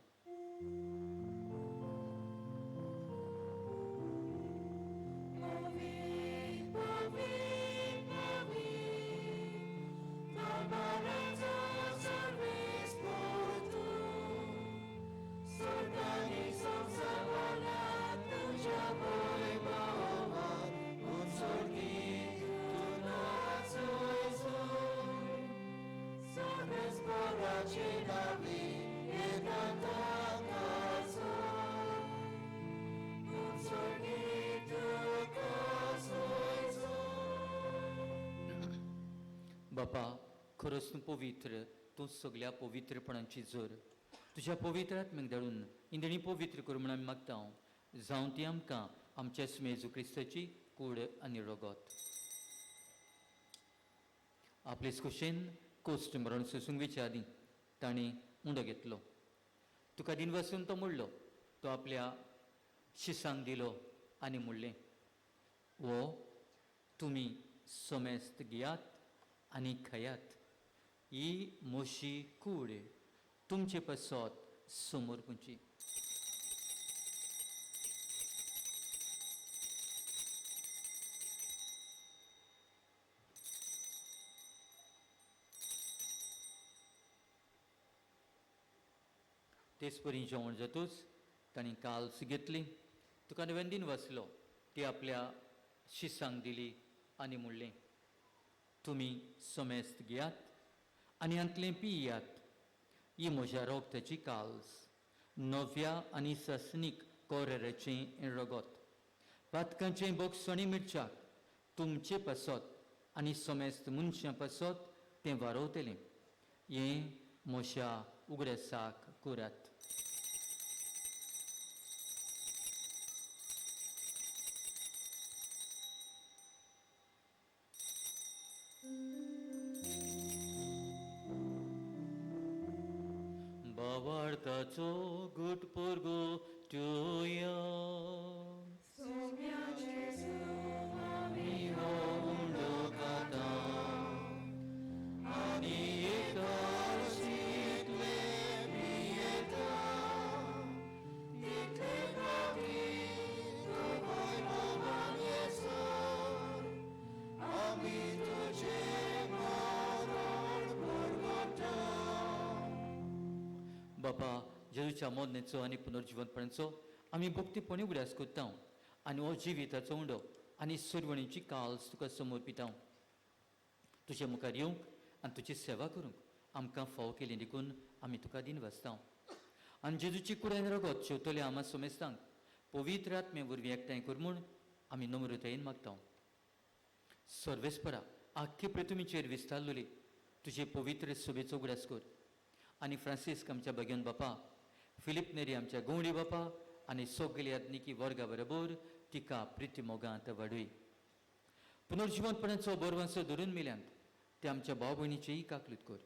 बापा, खरोच तूं पवित्र, तूं सगळ्या पवित्रपणांची जोर. तुज्या पवित्र आत्म्याक धाडून इंदणी पवित्र कर म्हूण आमी मागता. जावं ती आमकां आमच्या जेजू क्रिस्ताची कूड आनी रगत. आपलेच कुशेन कोस्ट मरण सोसूंक विचारी ताणें उंडो घेतलो. तुका दिन वचून तो म्हणलो. तो आपल्या शिसांक दिलो आनी म्हणलें, वो तुमी सोमेस्त घेयात आनी खयात. ही मोशी कूड तुमचे पसत समोर पुंची. तेच परी जेवण जातूच ताणें काल्स घेतली. तुका नव्यान दिन वचलो. ती आपल्या शिसांक दिली आनी म्हणलें, तुमी सोमेस्त घेयात आनी अंतलें पियात. ही म्हज्या रोगताची काल्स, नव्या आनी ससनीक कोरेराचें रगत. पातकांचें बोक्स आनी मिरच्याक तुमचे पसत आनी सोमेस्त मनशां पसत तें वारोवतलें. हें म्हज्या उगडसाक करात. भावार्थाचो घुट पोरगो तुया. आमी हो उंडो खाता आनी एकाशीतले पियेता. तितले लागीं तूं गोंयभोंवन येसोर आमी तुजें मरण परगटा. बापा, जेजूच्या मोदनेचो आनी पुनर्जीवनपणाचो आमी भक्तीपणी उगडास कोत्ता आनी हो जिविताचो उंडो आनी सुरवणीची काल्स तुका समर्पिता. तुजे मुखार येवंक आनी तुजी सेवा करूंक आमकां फाव केली देखून आमी तुका दिन वाचता. आनी जेजूची कुडायन रगत शेवतले आमा सोमेस्तांक पवित्र आत्मे वरवीं एकठांय कर म्हूण आमी नम्रतायेन मागता. सर्वेस्परा, आख्खे पृथ्वीचेर विस्तारलेली तुजे पवित्र सभेचो उगडास कर. आनी फ्रांसिस्क आमच्या भगियन बापा, फिलिप नेरी आमच्या गवंडी बापा आनी सगळे आत्मिकी वर्गा बरोबर तिका प्रिती मोगांत वाडय. पुनर्जीवनपणाचो बरवंसो धरून मेल्यांत ते आमच्या भाव भयणीचेय काकलूत कर.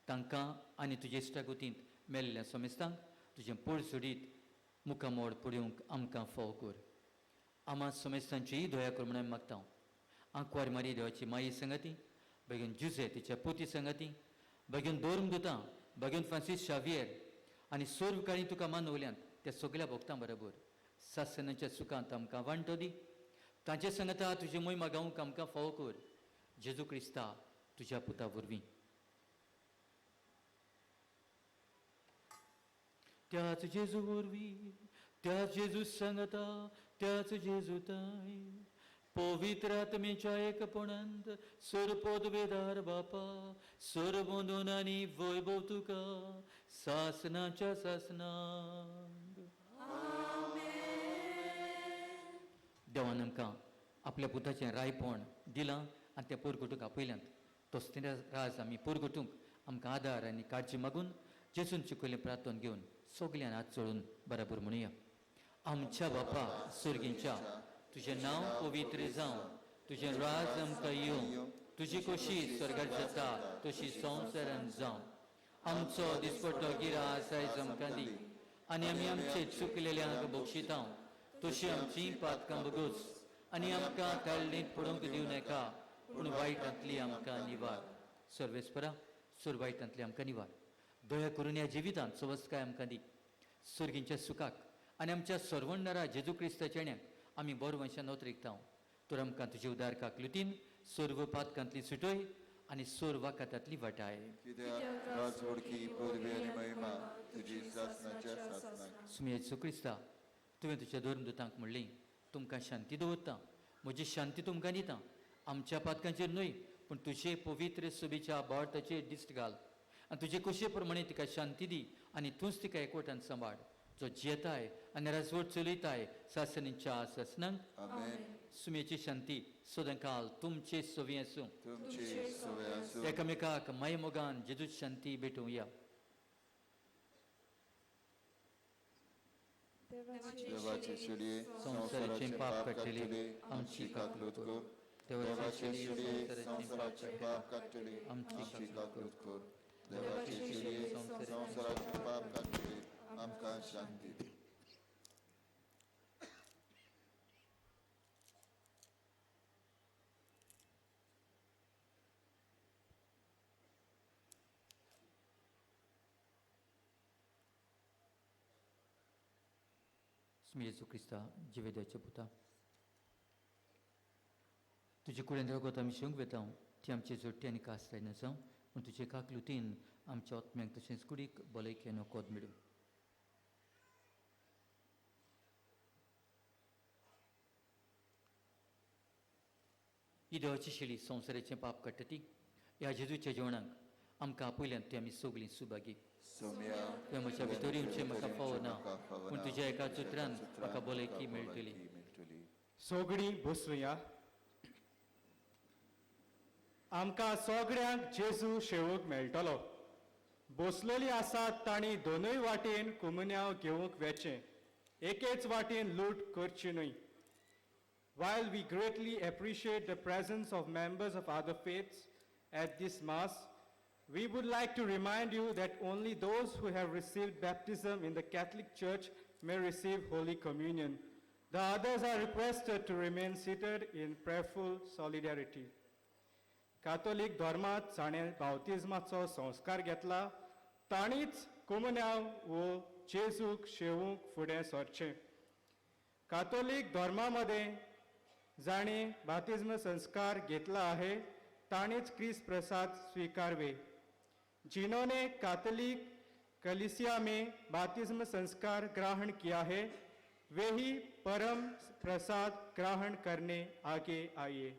तांकां आनी तुजे इश्टागोतींत मेल्ल्या सोमेस्तांक तुजें पोळ सोडीत मुखामोड पडूंक आमकां फाव कर. आमा सोमेस्तांचीय दया कर म्हूण आमी मागता. आंकवार मारी देवाची माई संगाती, भगियन जुजे तिच्या पोती संगाती, भगियन दोर्मदूतां, भगियन फ्रांसीस शावियर आनी सर्व काळी तुका मानवल्यांत त्या सगळ्या भक्तां बरोबर सासनाच्या सुखांत आमकां वांटो दी. तांचे संगता तुजी मोहिमा गावंक आमकां फाव कर. जेजू क्रिस्ता तुज्या पुता वरवीं. त्याच जेजू वरवीं, त्याच जेजू संगता, त्याच जेजू ताय पवित्र आत्मेच्या एकपणांत सरपद वेदार बापा, सरबोंदून आनी वैभव तुका सासनाच्या सासनांत. देवान आमकां आपल्या पुताचें रायपण दिलां आनी तें पोरगोटूंक आपयल्यांत. तोच तें राज आमी पोरगोटूंक आमकां आदार आनी काळजी मागून जेजून शिकयलें प्रार्थन घेवन सगळ्यान हात जोडून बराबर म्हणुया. आमच्या बापा सुर्गींच्या, तुजें नांव पवित्र जावं, तुजें राज आमकां येवं, तुझी खोशी स्वर्गार जाता तशी संवसारान जावं. आमचो दिसपट्टो गिरास आयज आमकां दी आनी आमी आमचे चुकलेल्यांक बक्षिता. तशी आमची पातकां बगूच आनी आमकां ताळणीत पडूंक दिवं नाका, पूण वायटांतली आमकां निवार. सर्वेस्परा, सुरवायटांतली आमकां निवार. दया करून ह्या जिवितांत सवस्काय आमकां दी. सर्गींच्या सुखाक आनी आमच्या सर्वण्णरा जेजू क्रिस्ताच्या येण्याक आमी बरो वंशान नोतरिकता. तर आमकां तुजे उदार काकलुतीन सर्व पातकांतली सुटोय आनी सोर वाकातांतली वाटाय. सुमी येशू क्रिस्ता, तुवें तुज्या धर्मदुतांक म्हणलें, तुमकां शांती दवरता, म्हजी शांती तुमकां दिता. आमच्या पातकांचेर न्हय, पूण तुजे पवित्र सुबेच्या बाळताचेर दिश्ट घाल आनी तुजे कुशे प्रमाणे तिका शांती दी आनी तूंच तिका एकवटान सांबाळ, जो जियेताय आनी राजवट चलयताय सासणीच्या सासणांक. सुमेची शांती सदांकाल तुमचे सोवी आसूं. एकामेकाक माय मोगान जेजूच शांती भेटूया. देवाचे शेडये संसाराचे पाप काडटले आमची काकलूत कर. देवाचे शेडये संसाराचे पाप काडटले आमची काकलूत कर. देवाचे शेडये संसाराचे पाप काडटले आमकां शांती दी. येशू क्रिस्ता जिवेदाचे पुता, तुजे कुडेन रगत आमी शेवंक वेता, ती आमची जोडटी आनी कास्ताय नसां, पूण तुजे काकलुतीन आमच्या आत्म्यांक तशेंच कुडीक भलायकेन कोद मेळूं. ही देवाची शेळी संवसाराचें पाप काडटा ती ह्या जेजूच्या जेवणाक आमकां आपयल्यान ती आमी सगळीं सुभागी. तुवें म्हज्या भितर येवचें म्हाका फावो ना, पूण तुज्या एका उतरान म्हाका भलायकी मेळटली. सोगळीं बसुया. आमकां सगळ्यांक जेजू शेवूंक मेळटलो. बसलेलीं आसात तांणी दोनूय वाटेन कुमन्यांव घेवंक वेचें, एकेच वाटेन लूट करची न्हय. While we greatly appreciate the presence of members of other faiths at this Mass, we would like to remind you that only those who have received baptism in the Catholic Church may receive Holy Communion. The others are requested to remain seated in prayerful solidarity. Catholic धर्मात जाणें बावतिजमाचो संस्कार घेतला, ताणीच कुमन्यांव वो जेजूक शेवूंक फुडें सरचें. कातोलीक धर्मामध्ये जाणें बातिज्म संस्कार घेतला आहे, ताणीच क्रिस्त प्रसाद स्वीकारवे. जिन्होंने कैथोलिक कलीसिया में बातिज्म संस्कार ग्रहण किया है, वे ही परम प्रसाद ग्रहण करने आगे आइए.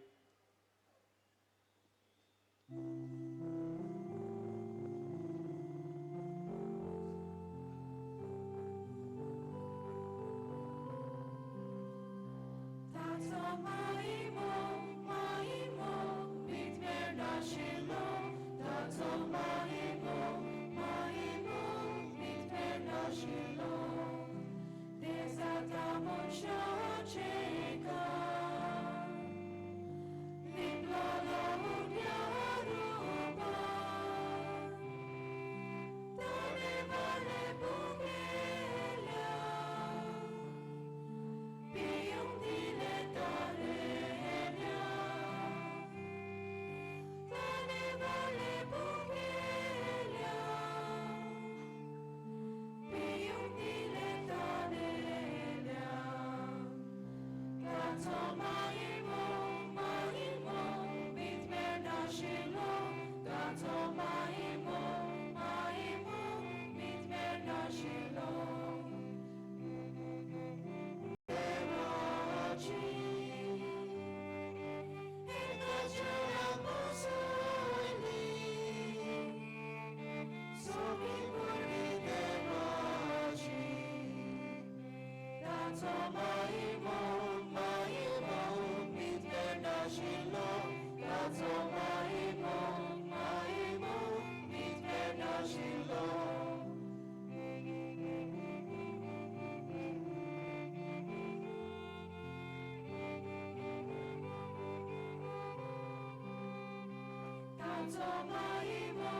ताचो महिमो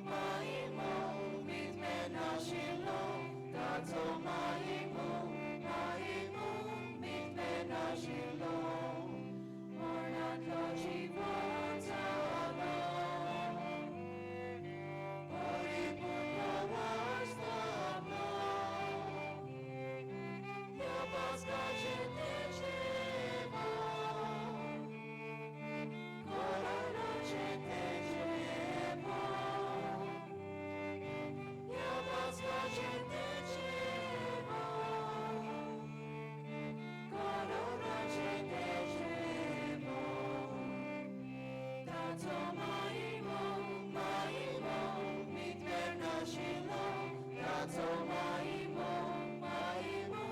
महिमो मितमे नाशिल्लो ताचो महिमो महिमो मितमे नाशिल्लो मरणांतलो जिवन जालो परिपूर्ण वास्तवलो ह्या पास्काचे तेजेवो कोरोनाचे तेजेवो ह्या पास्काचे तेजेवो कोरोनाचे तेजेवो ताचो महिमो महिमो मितमे नाशिल्लो ताचो महिमो महिमो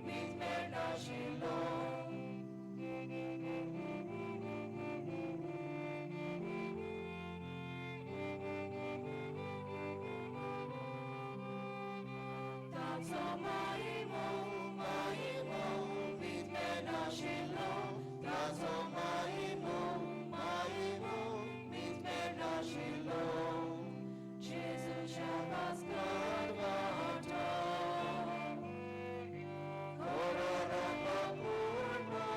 मितमे नाशिल्लो ताचो महिमो महिमो मितमे नाशिल्लो ताचो महिमो महिमो मितमे नाशिल्लो जेजूच्या वास्कार वाटो कोरोना पूर्णो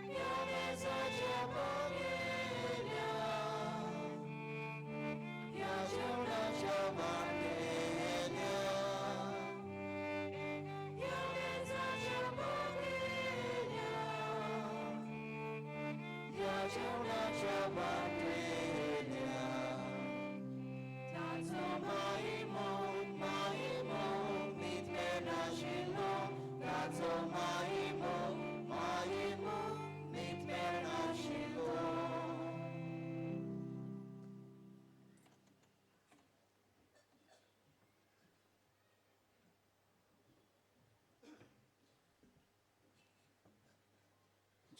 ह्या मेसाच्या बगिल्या ह्या जेवणाच्या वाटेल्या ह्या मेसाच्या बगिल्या ह्या जेवणाच्या वाटेल्या ताचो महिमो महिमो मितमे नाशिल्लो ताचो महिमो महिमो मितमे नाशिल्लो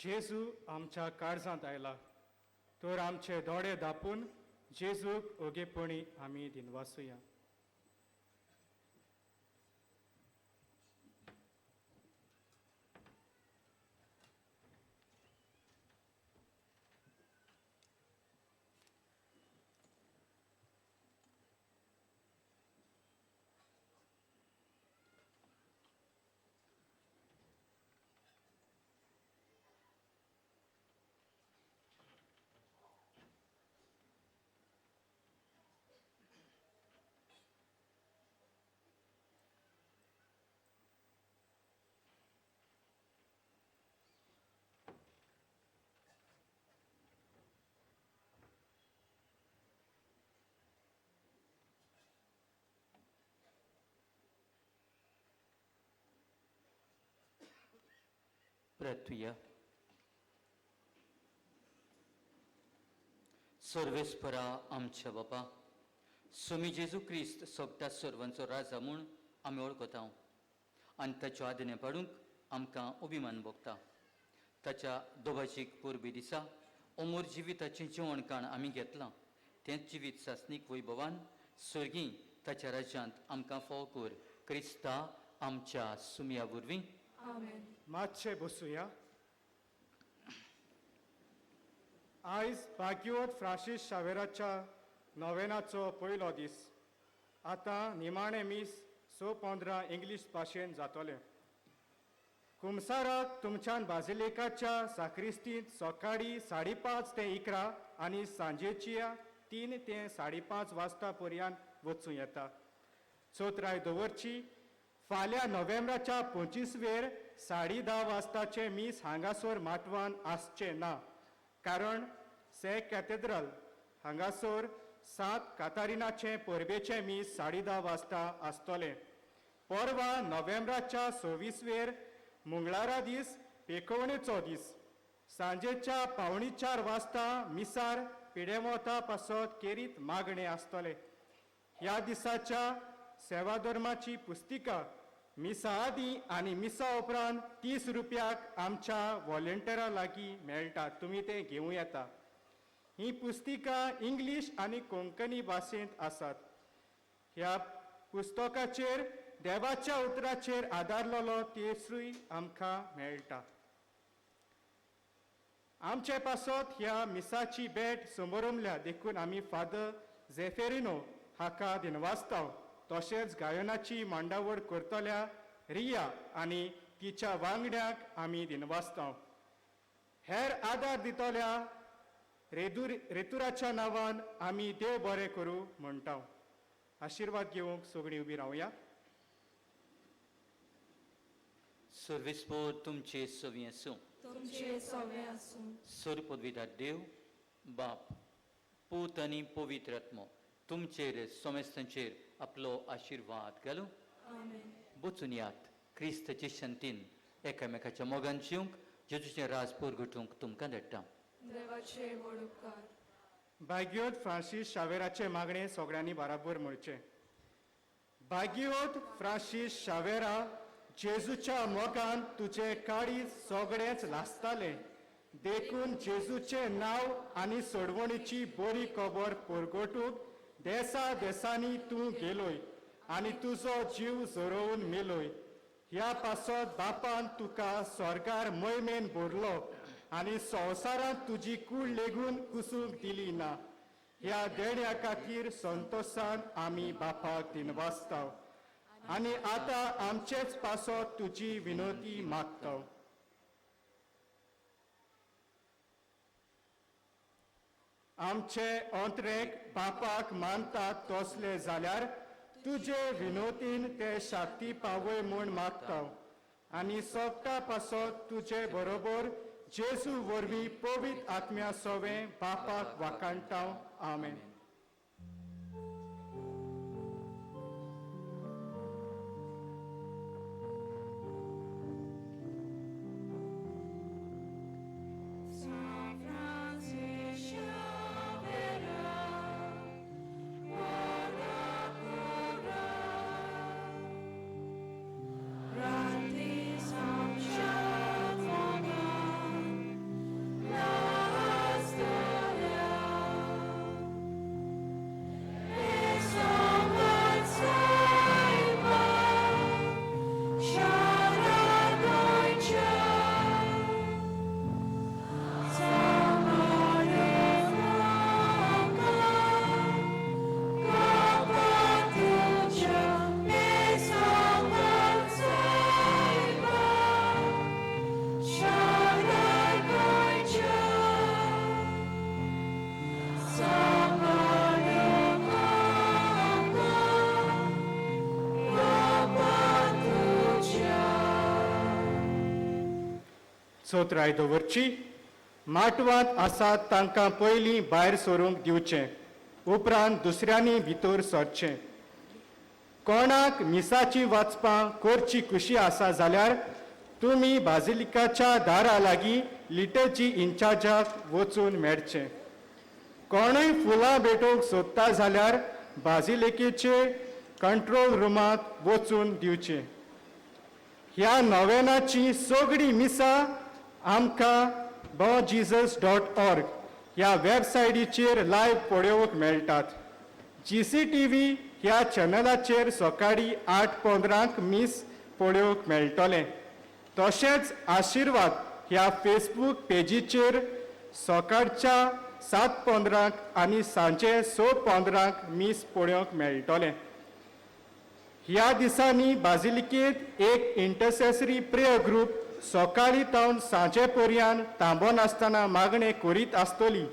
जेजू आमच्या काळजांत आयला तर आमचे दोळे धापून जेजूक ओगेपणी आमी दिनवासुया. Pratuya. सर्वेस्परा आमच्या बापा स्वामी जेजू क्रिस्त सोबता सर्वांचो राजा म्हूण आमी वळखता आनी ताच्यो आदने पाडूंक आमकां अभिमान भोगता. ताच्या दोबाजीक पोरबी दिसा अमोर जिविताचें जेवणखाण आमी घेतलां तेंच जिवीत सासनीक वैभवान सर्गी ताच्या राज्यांत आमकां फावो कर क्रिस्ता आमच्या सुमया वरवीं. मातशे बसूया. आयज भाग्यवत फ्रांसीस शावेराच्या नोवेनाचो पयलो दीस. आतां निमाणें मीस 6:15 इंग्लीश भाशेन जातले. कुमसाराक तुमच्यान बाजिलिकाच्या साक्रिस्तींत सकाळीं 5:30 ते 11 आनी सांजेच्या 3 ते 5:30 वाजता पर्यंत वचूं येता. चोत्राय दवरची. फाल्यां नोव्हेंबराच्या 25वेर 10:30 वाजताचे मीस हांगासर माटवान आसचे ना कारण से कॅथेड्रल हांगासर 7 कातारिनाचे परबेचे मीस 10:30 वाजता आसतले. परवा नोव्हेंबराच्या 26वेर मंगळारा दीस पेखवणेचो दीस. सांजेच्या 3:45 वाजता मिसार पिडेमोता पासत केरीत मागणे आसतले. ह्या दिसाच्या सेवाधर्माची पुस्तिका मिसा आदीं आनी मिसा उपरांत 30 रुपयाक आमच्या व्हॉलेंटियरा लागीं मेळटा. तुमी ते घेवं येता. ही पुस्तिका इंग्लीश आनी कोंकणी भाशेंत आसात. ह्या पुस्तकाचेर देवाच्या उतराचेर आदारलेलो तेसरूय आमकां मेळटा. आमचे पासत ह्या मिसाची भेट समारंभल्या देखून आमी फादर झेफेरिनो हाका दिनवासताव तशेंच गायनाची मांडावळ करतल्या रिया आनी तिच्या वांगड्यांक आमी दिनवासताव. हेर आदार दितल्या रेतुराच्या नांवान आमी देव बरें करूं म्हणटाव. आशिर्वाद घेवंक सगळीं उबी रावया. सर्वेस्पोर तुमचे सवी आसूं. तुमचे सवे आसूं. सर्वपदवीदार देव बाप पूत आनी पवित्र आत्मो तुमचेर समेस्तांचेर आपलो आशिर्वाद घालूं. आमेन. बचून यात क्रिस्ताचे शांतीन एकामेकाच्या मोगान जिवंक जेजूचें राज परगटूंक तुमकां धाडटा. देवाचे व्हड उपकार. भाग्योत फ्रांसीस शावेराचे मागणे सगळ्यांनी बराबर म्हणचे. भाग्योत फ्रांसीस शावेरा, जेजूच्या मोगान तुझे काळीज सगळेच लासताले देखून जेजूचे नांव आनी सोडवणीची बरी खबर परगटूंक देसा देसांनी तूं गेलोय आनी तुजो जीव झरोवन मेलोय. ह्या पासत बापान तुका स्वर्गार मोहिमेन भरलो आनी संवसारांत तुजी कूड लेगून कुसूंक दिली ना. ह्या देण्या खातीर संतोशान आमी बापाक दिनवासताव आनी आतां आमचेच पासत तुजी विनोती मागताव. आमचे अंतरेक बापाक मानतात तसले जाल्यार तुजे विनोतीन ते शाक्ती पावय म्हूण मागताव आनी सोगता पासत तुजे बरोबर जेजू वरवीं पवित्र आत्म्या सोवे बापाक वाकाणटाव. आमेन. सोत्राय दवरची. माटवांत आसात तांकां पयलीं भायर सरूंक दिवचें उपरांत दुसऱ्यांनी भितर सरचें. कोणाक मिसाची वाचपां करची खुशी आसा जाल्यार तुमी बाजिलिकाच्या दारा लागीं लिटरची इन्चार्जाक वचून मेळचें. कोणूय फुलां भेटोवंक सोदता जाल्यार बाजिलिकेचे कंट्रोल रुमांत वचून दिवचें. ह्या नोवेनाची सगळी मिसां आमकां bonjesus.org ह्या वेबसायटीचेर लायव्ह पळोवंक मेळटात. GCTV ह्या चॅनलाचेर सकाळीं 8:15 मिस पळोवंक मेळटलें. तशेंच आशिर्वाद ह्या फेसबूक पेजीचेर सकाळच्या 7:15 आनी सांजे 6:15 मिस पळोवंक मेळटलें. ह्या दिसांनी बाजिलिकेंत एक इंटरसेसरी प्रेयर ग्रूप सकाळीं तावन सांजे पर्यंत थांबोन आसतना मागणें करीत आसतली.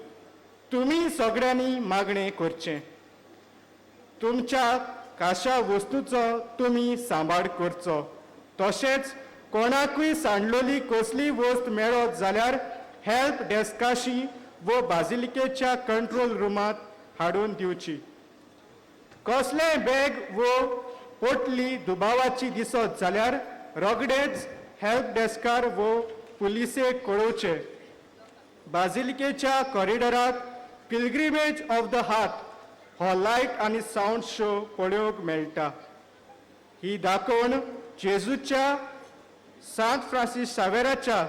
तुमी सगळ्यांनी मागणें करचें. तुमच्या खाशा वस्तूचो तुमी सांबाळ करचो. तशेंच कोणाकूय सांडलोली कसली वस्त मेळत जाल्यार हेल्प डेस्काशी वो बाजिलिकेच्या कंट्रोल रुमांत हाडून दिवची. कसलेय बॅग वो पोटली दुबावाची दिसत जाल्यार रोखडेच हेल्प डेस्कार वो पुलिसेक कळोवचें. बाजिलिकेच्या कॉरिडॉरांत पिलग्रिमेज ऑफ द हार्ट हो लायट आनी सावंड शो पळोवंक मेळटा. ही दाखोवन जेजूच्या सांत फ्रांसीस शावेराच्या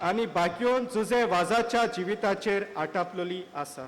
आनी बाकियोन जुजे वाजाच्या जिविताचेर आटापलेली आसा.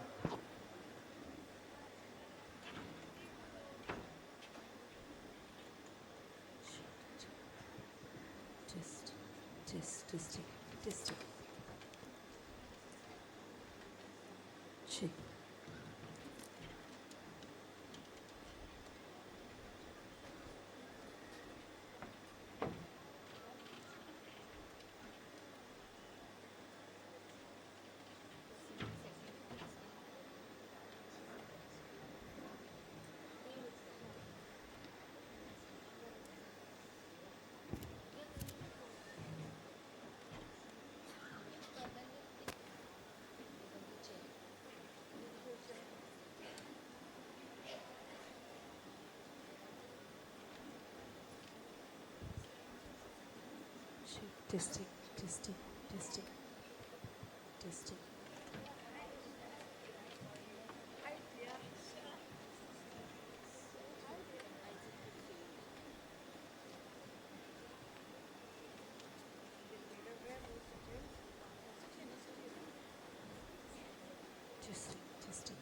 Testing, testing, testing, testing. Testing, testing.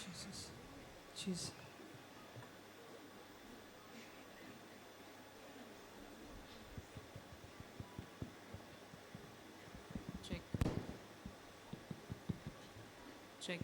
Jesus. Jesus. Check. Check.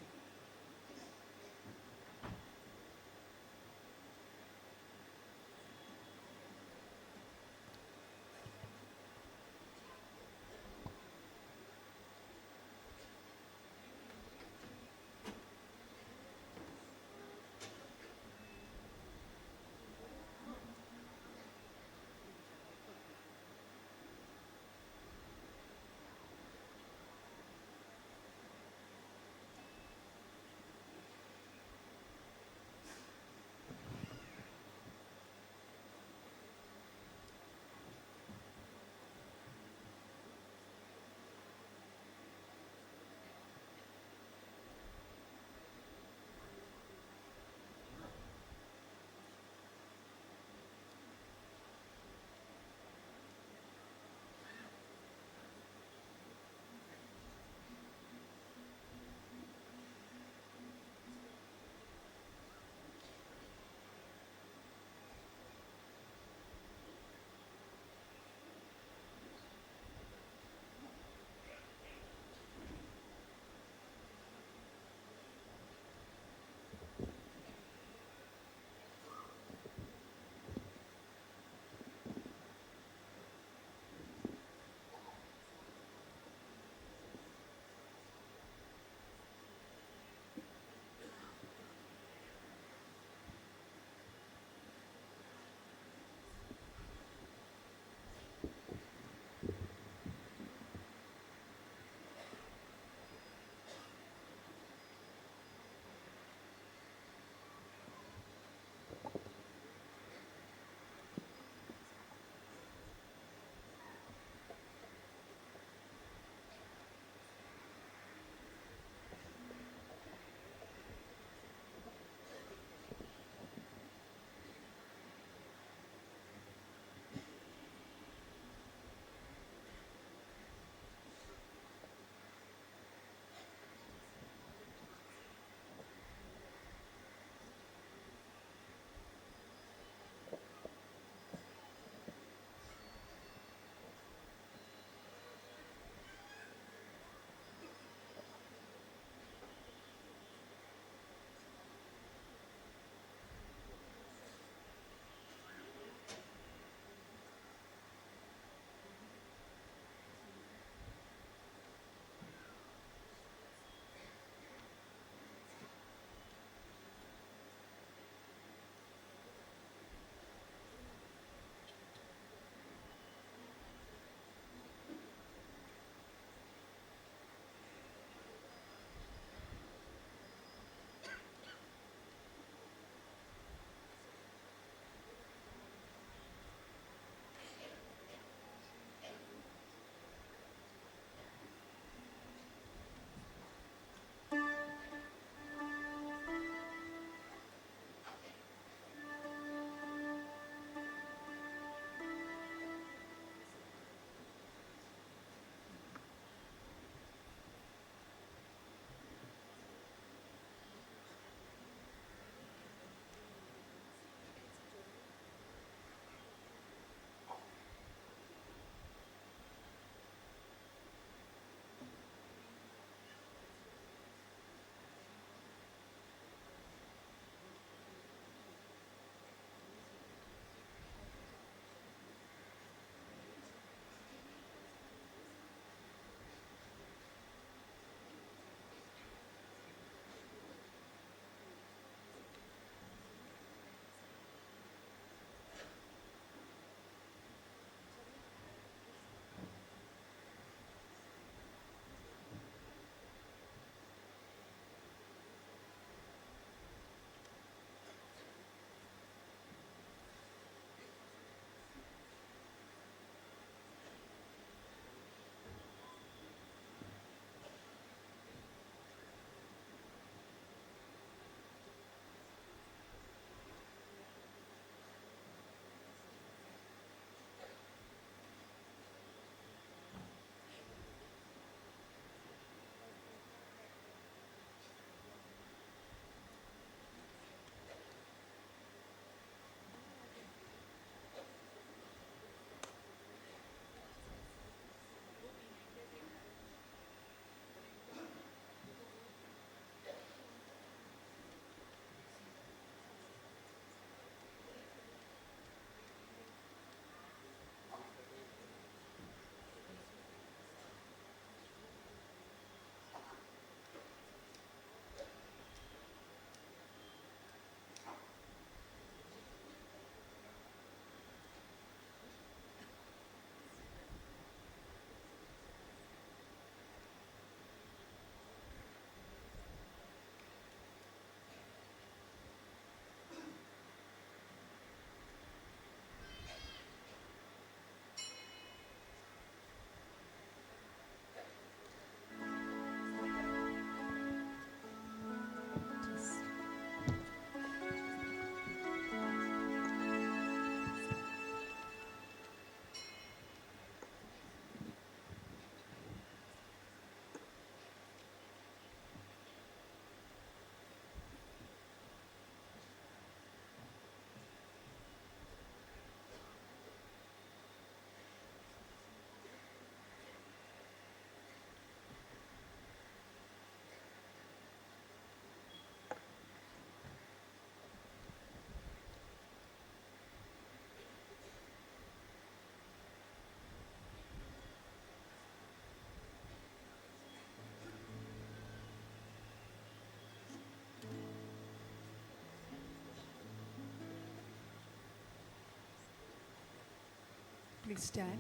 Please stand.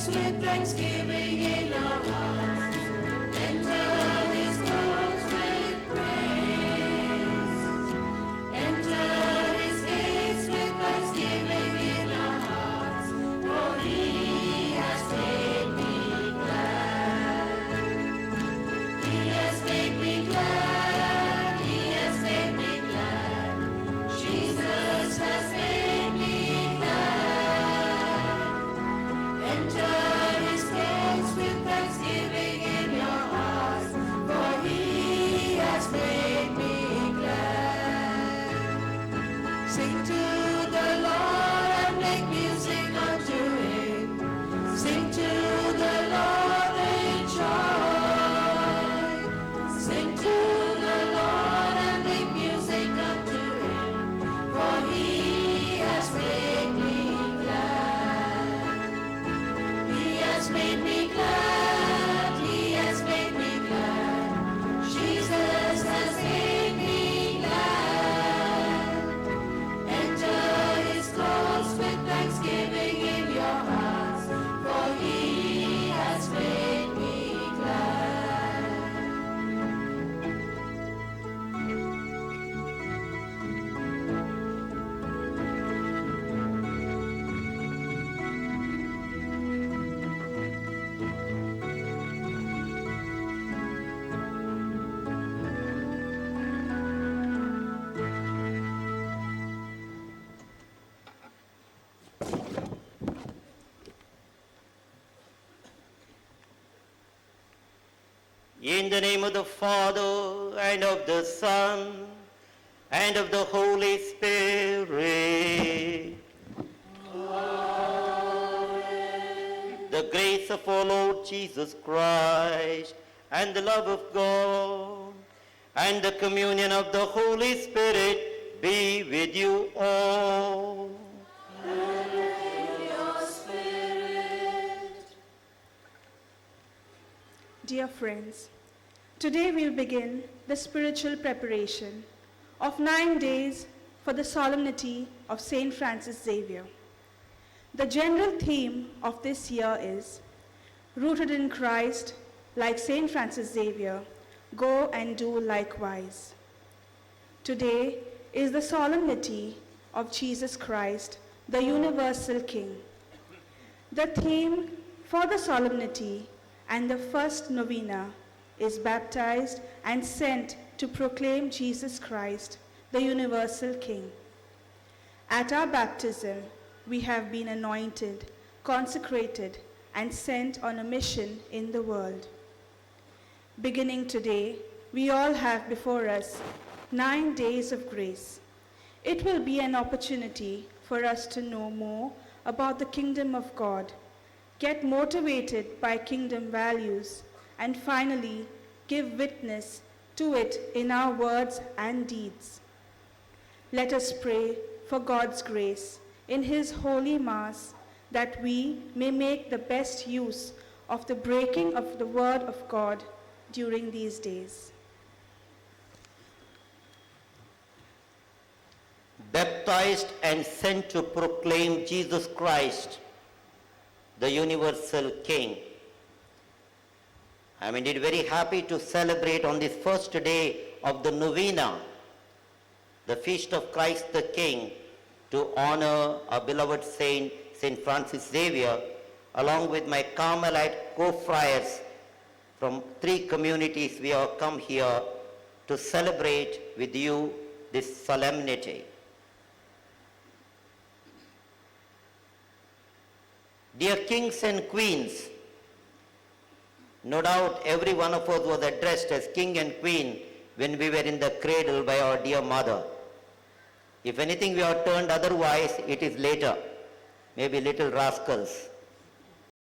With thanksgiving in our hearts, enter His courts with praise. Enter His gates with thanksgiving in our hearts, for He has made me glad. He has made me glad. He has made me glad. Jesus has made me glad. Enter His gates with thanksgiving in your hearts, for He has made me glad. Sing to the Lord and make music unto Him. Sing to the Lord with joy. Sing to the Lord and make music unto Him, for He has made me glad. He has made me glad. He has made me glad. Jesus has made me glad. Enter His courts with thanksgiving in your hearts, for He has made me glad. In the name of the Father, and of the Son, and of the Holy Spirit. The grace of our Lord Jesus Christ, and the love of God, and the communion of the Holy Spirit be with you all. Dear friends, today we'll begin the spiritual preparation of 9 days for the solemnity of Saint Francis Xavier. The general theme of this year is rooted in Christ, like Saint Francis Xavier, go and do likewise. Today is the solemnity of Jesus Christ, the universal King. The theme for the solemnity and the first novena is baptized and sent to proclaim Jesus Christ, the universal King. At our baptism, we have been anointed, consecrated, and sent on a mission in the world. Beginning today, we all have before us 9 days of grace. It will be an opportunity for us to know more about the kingdom of God, get motivated by kingdom values, and finally give witness to it in our words and deeds. Let us pray for God's grace in His holy Mass, that we may make the best use of the breaking of the word of God during these days. Baptized and sent to proclaim Jesus Christ, the universal King. I'm indeed very happy to celebrate on this first day of the novena, the feast of Christ the King, to honor our beloved saint, Saint Francis Xavier, along with my Carmelite co-friars from 3 communities. We have come here to celebrate with you this solemnity. Dear kings and queens, no doubt every one of us was addressed as king and queen when we were in the cradle by our dear mother. If anything we are turned otherwise, it is later, maybe little rascals.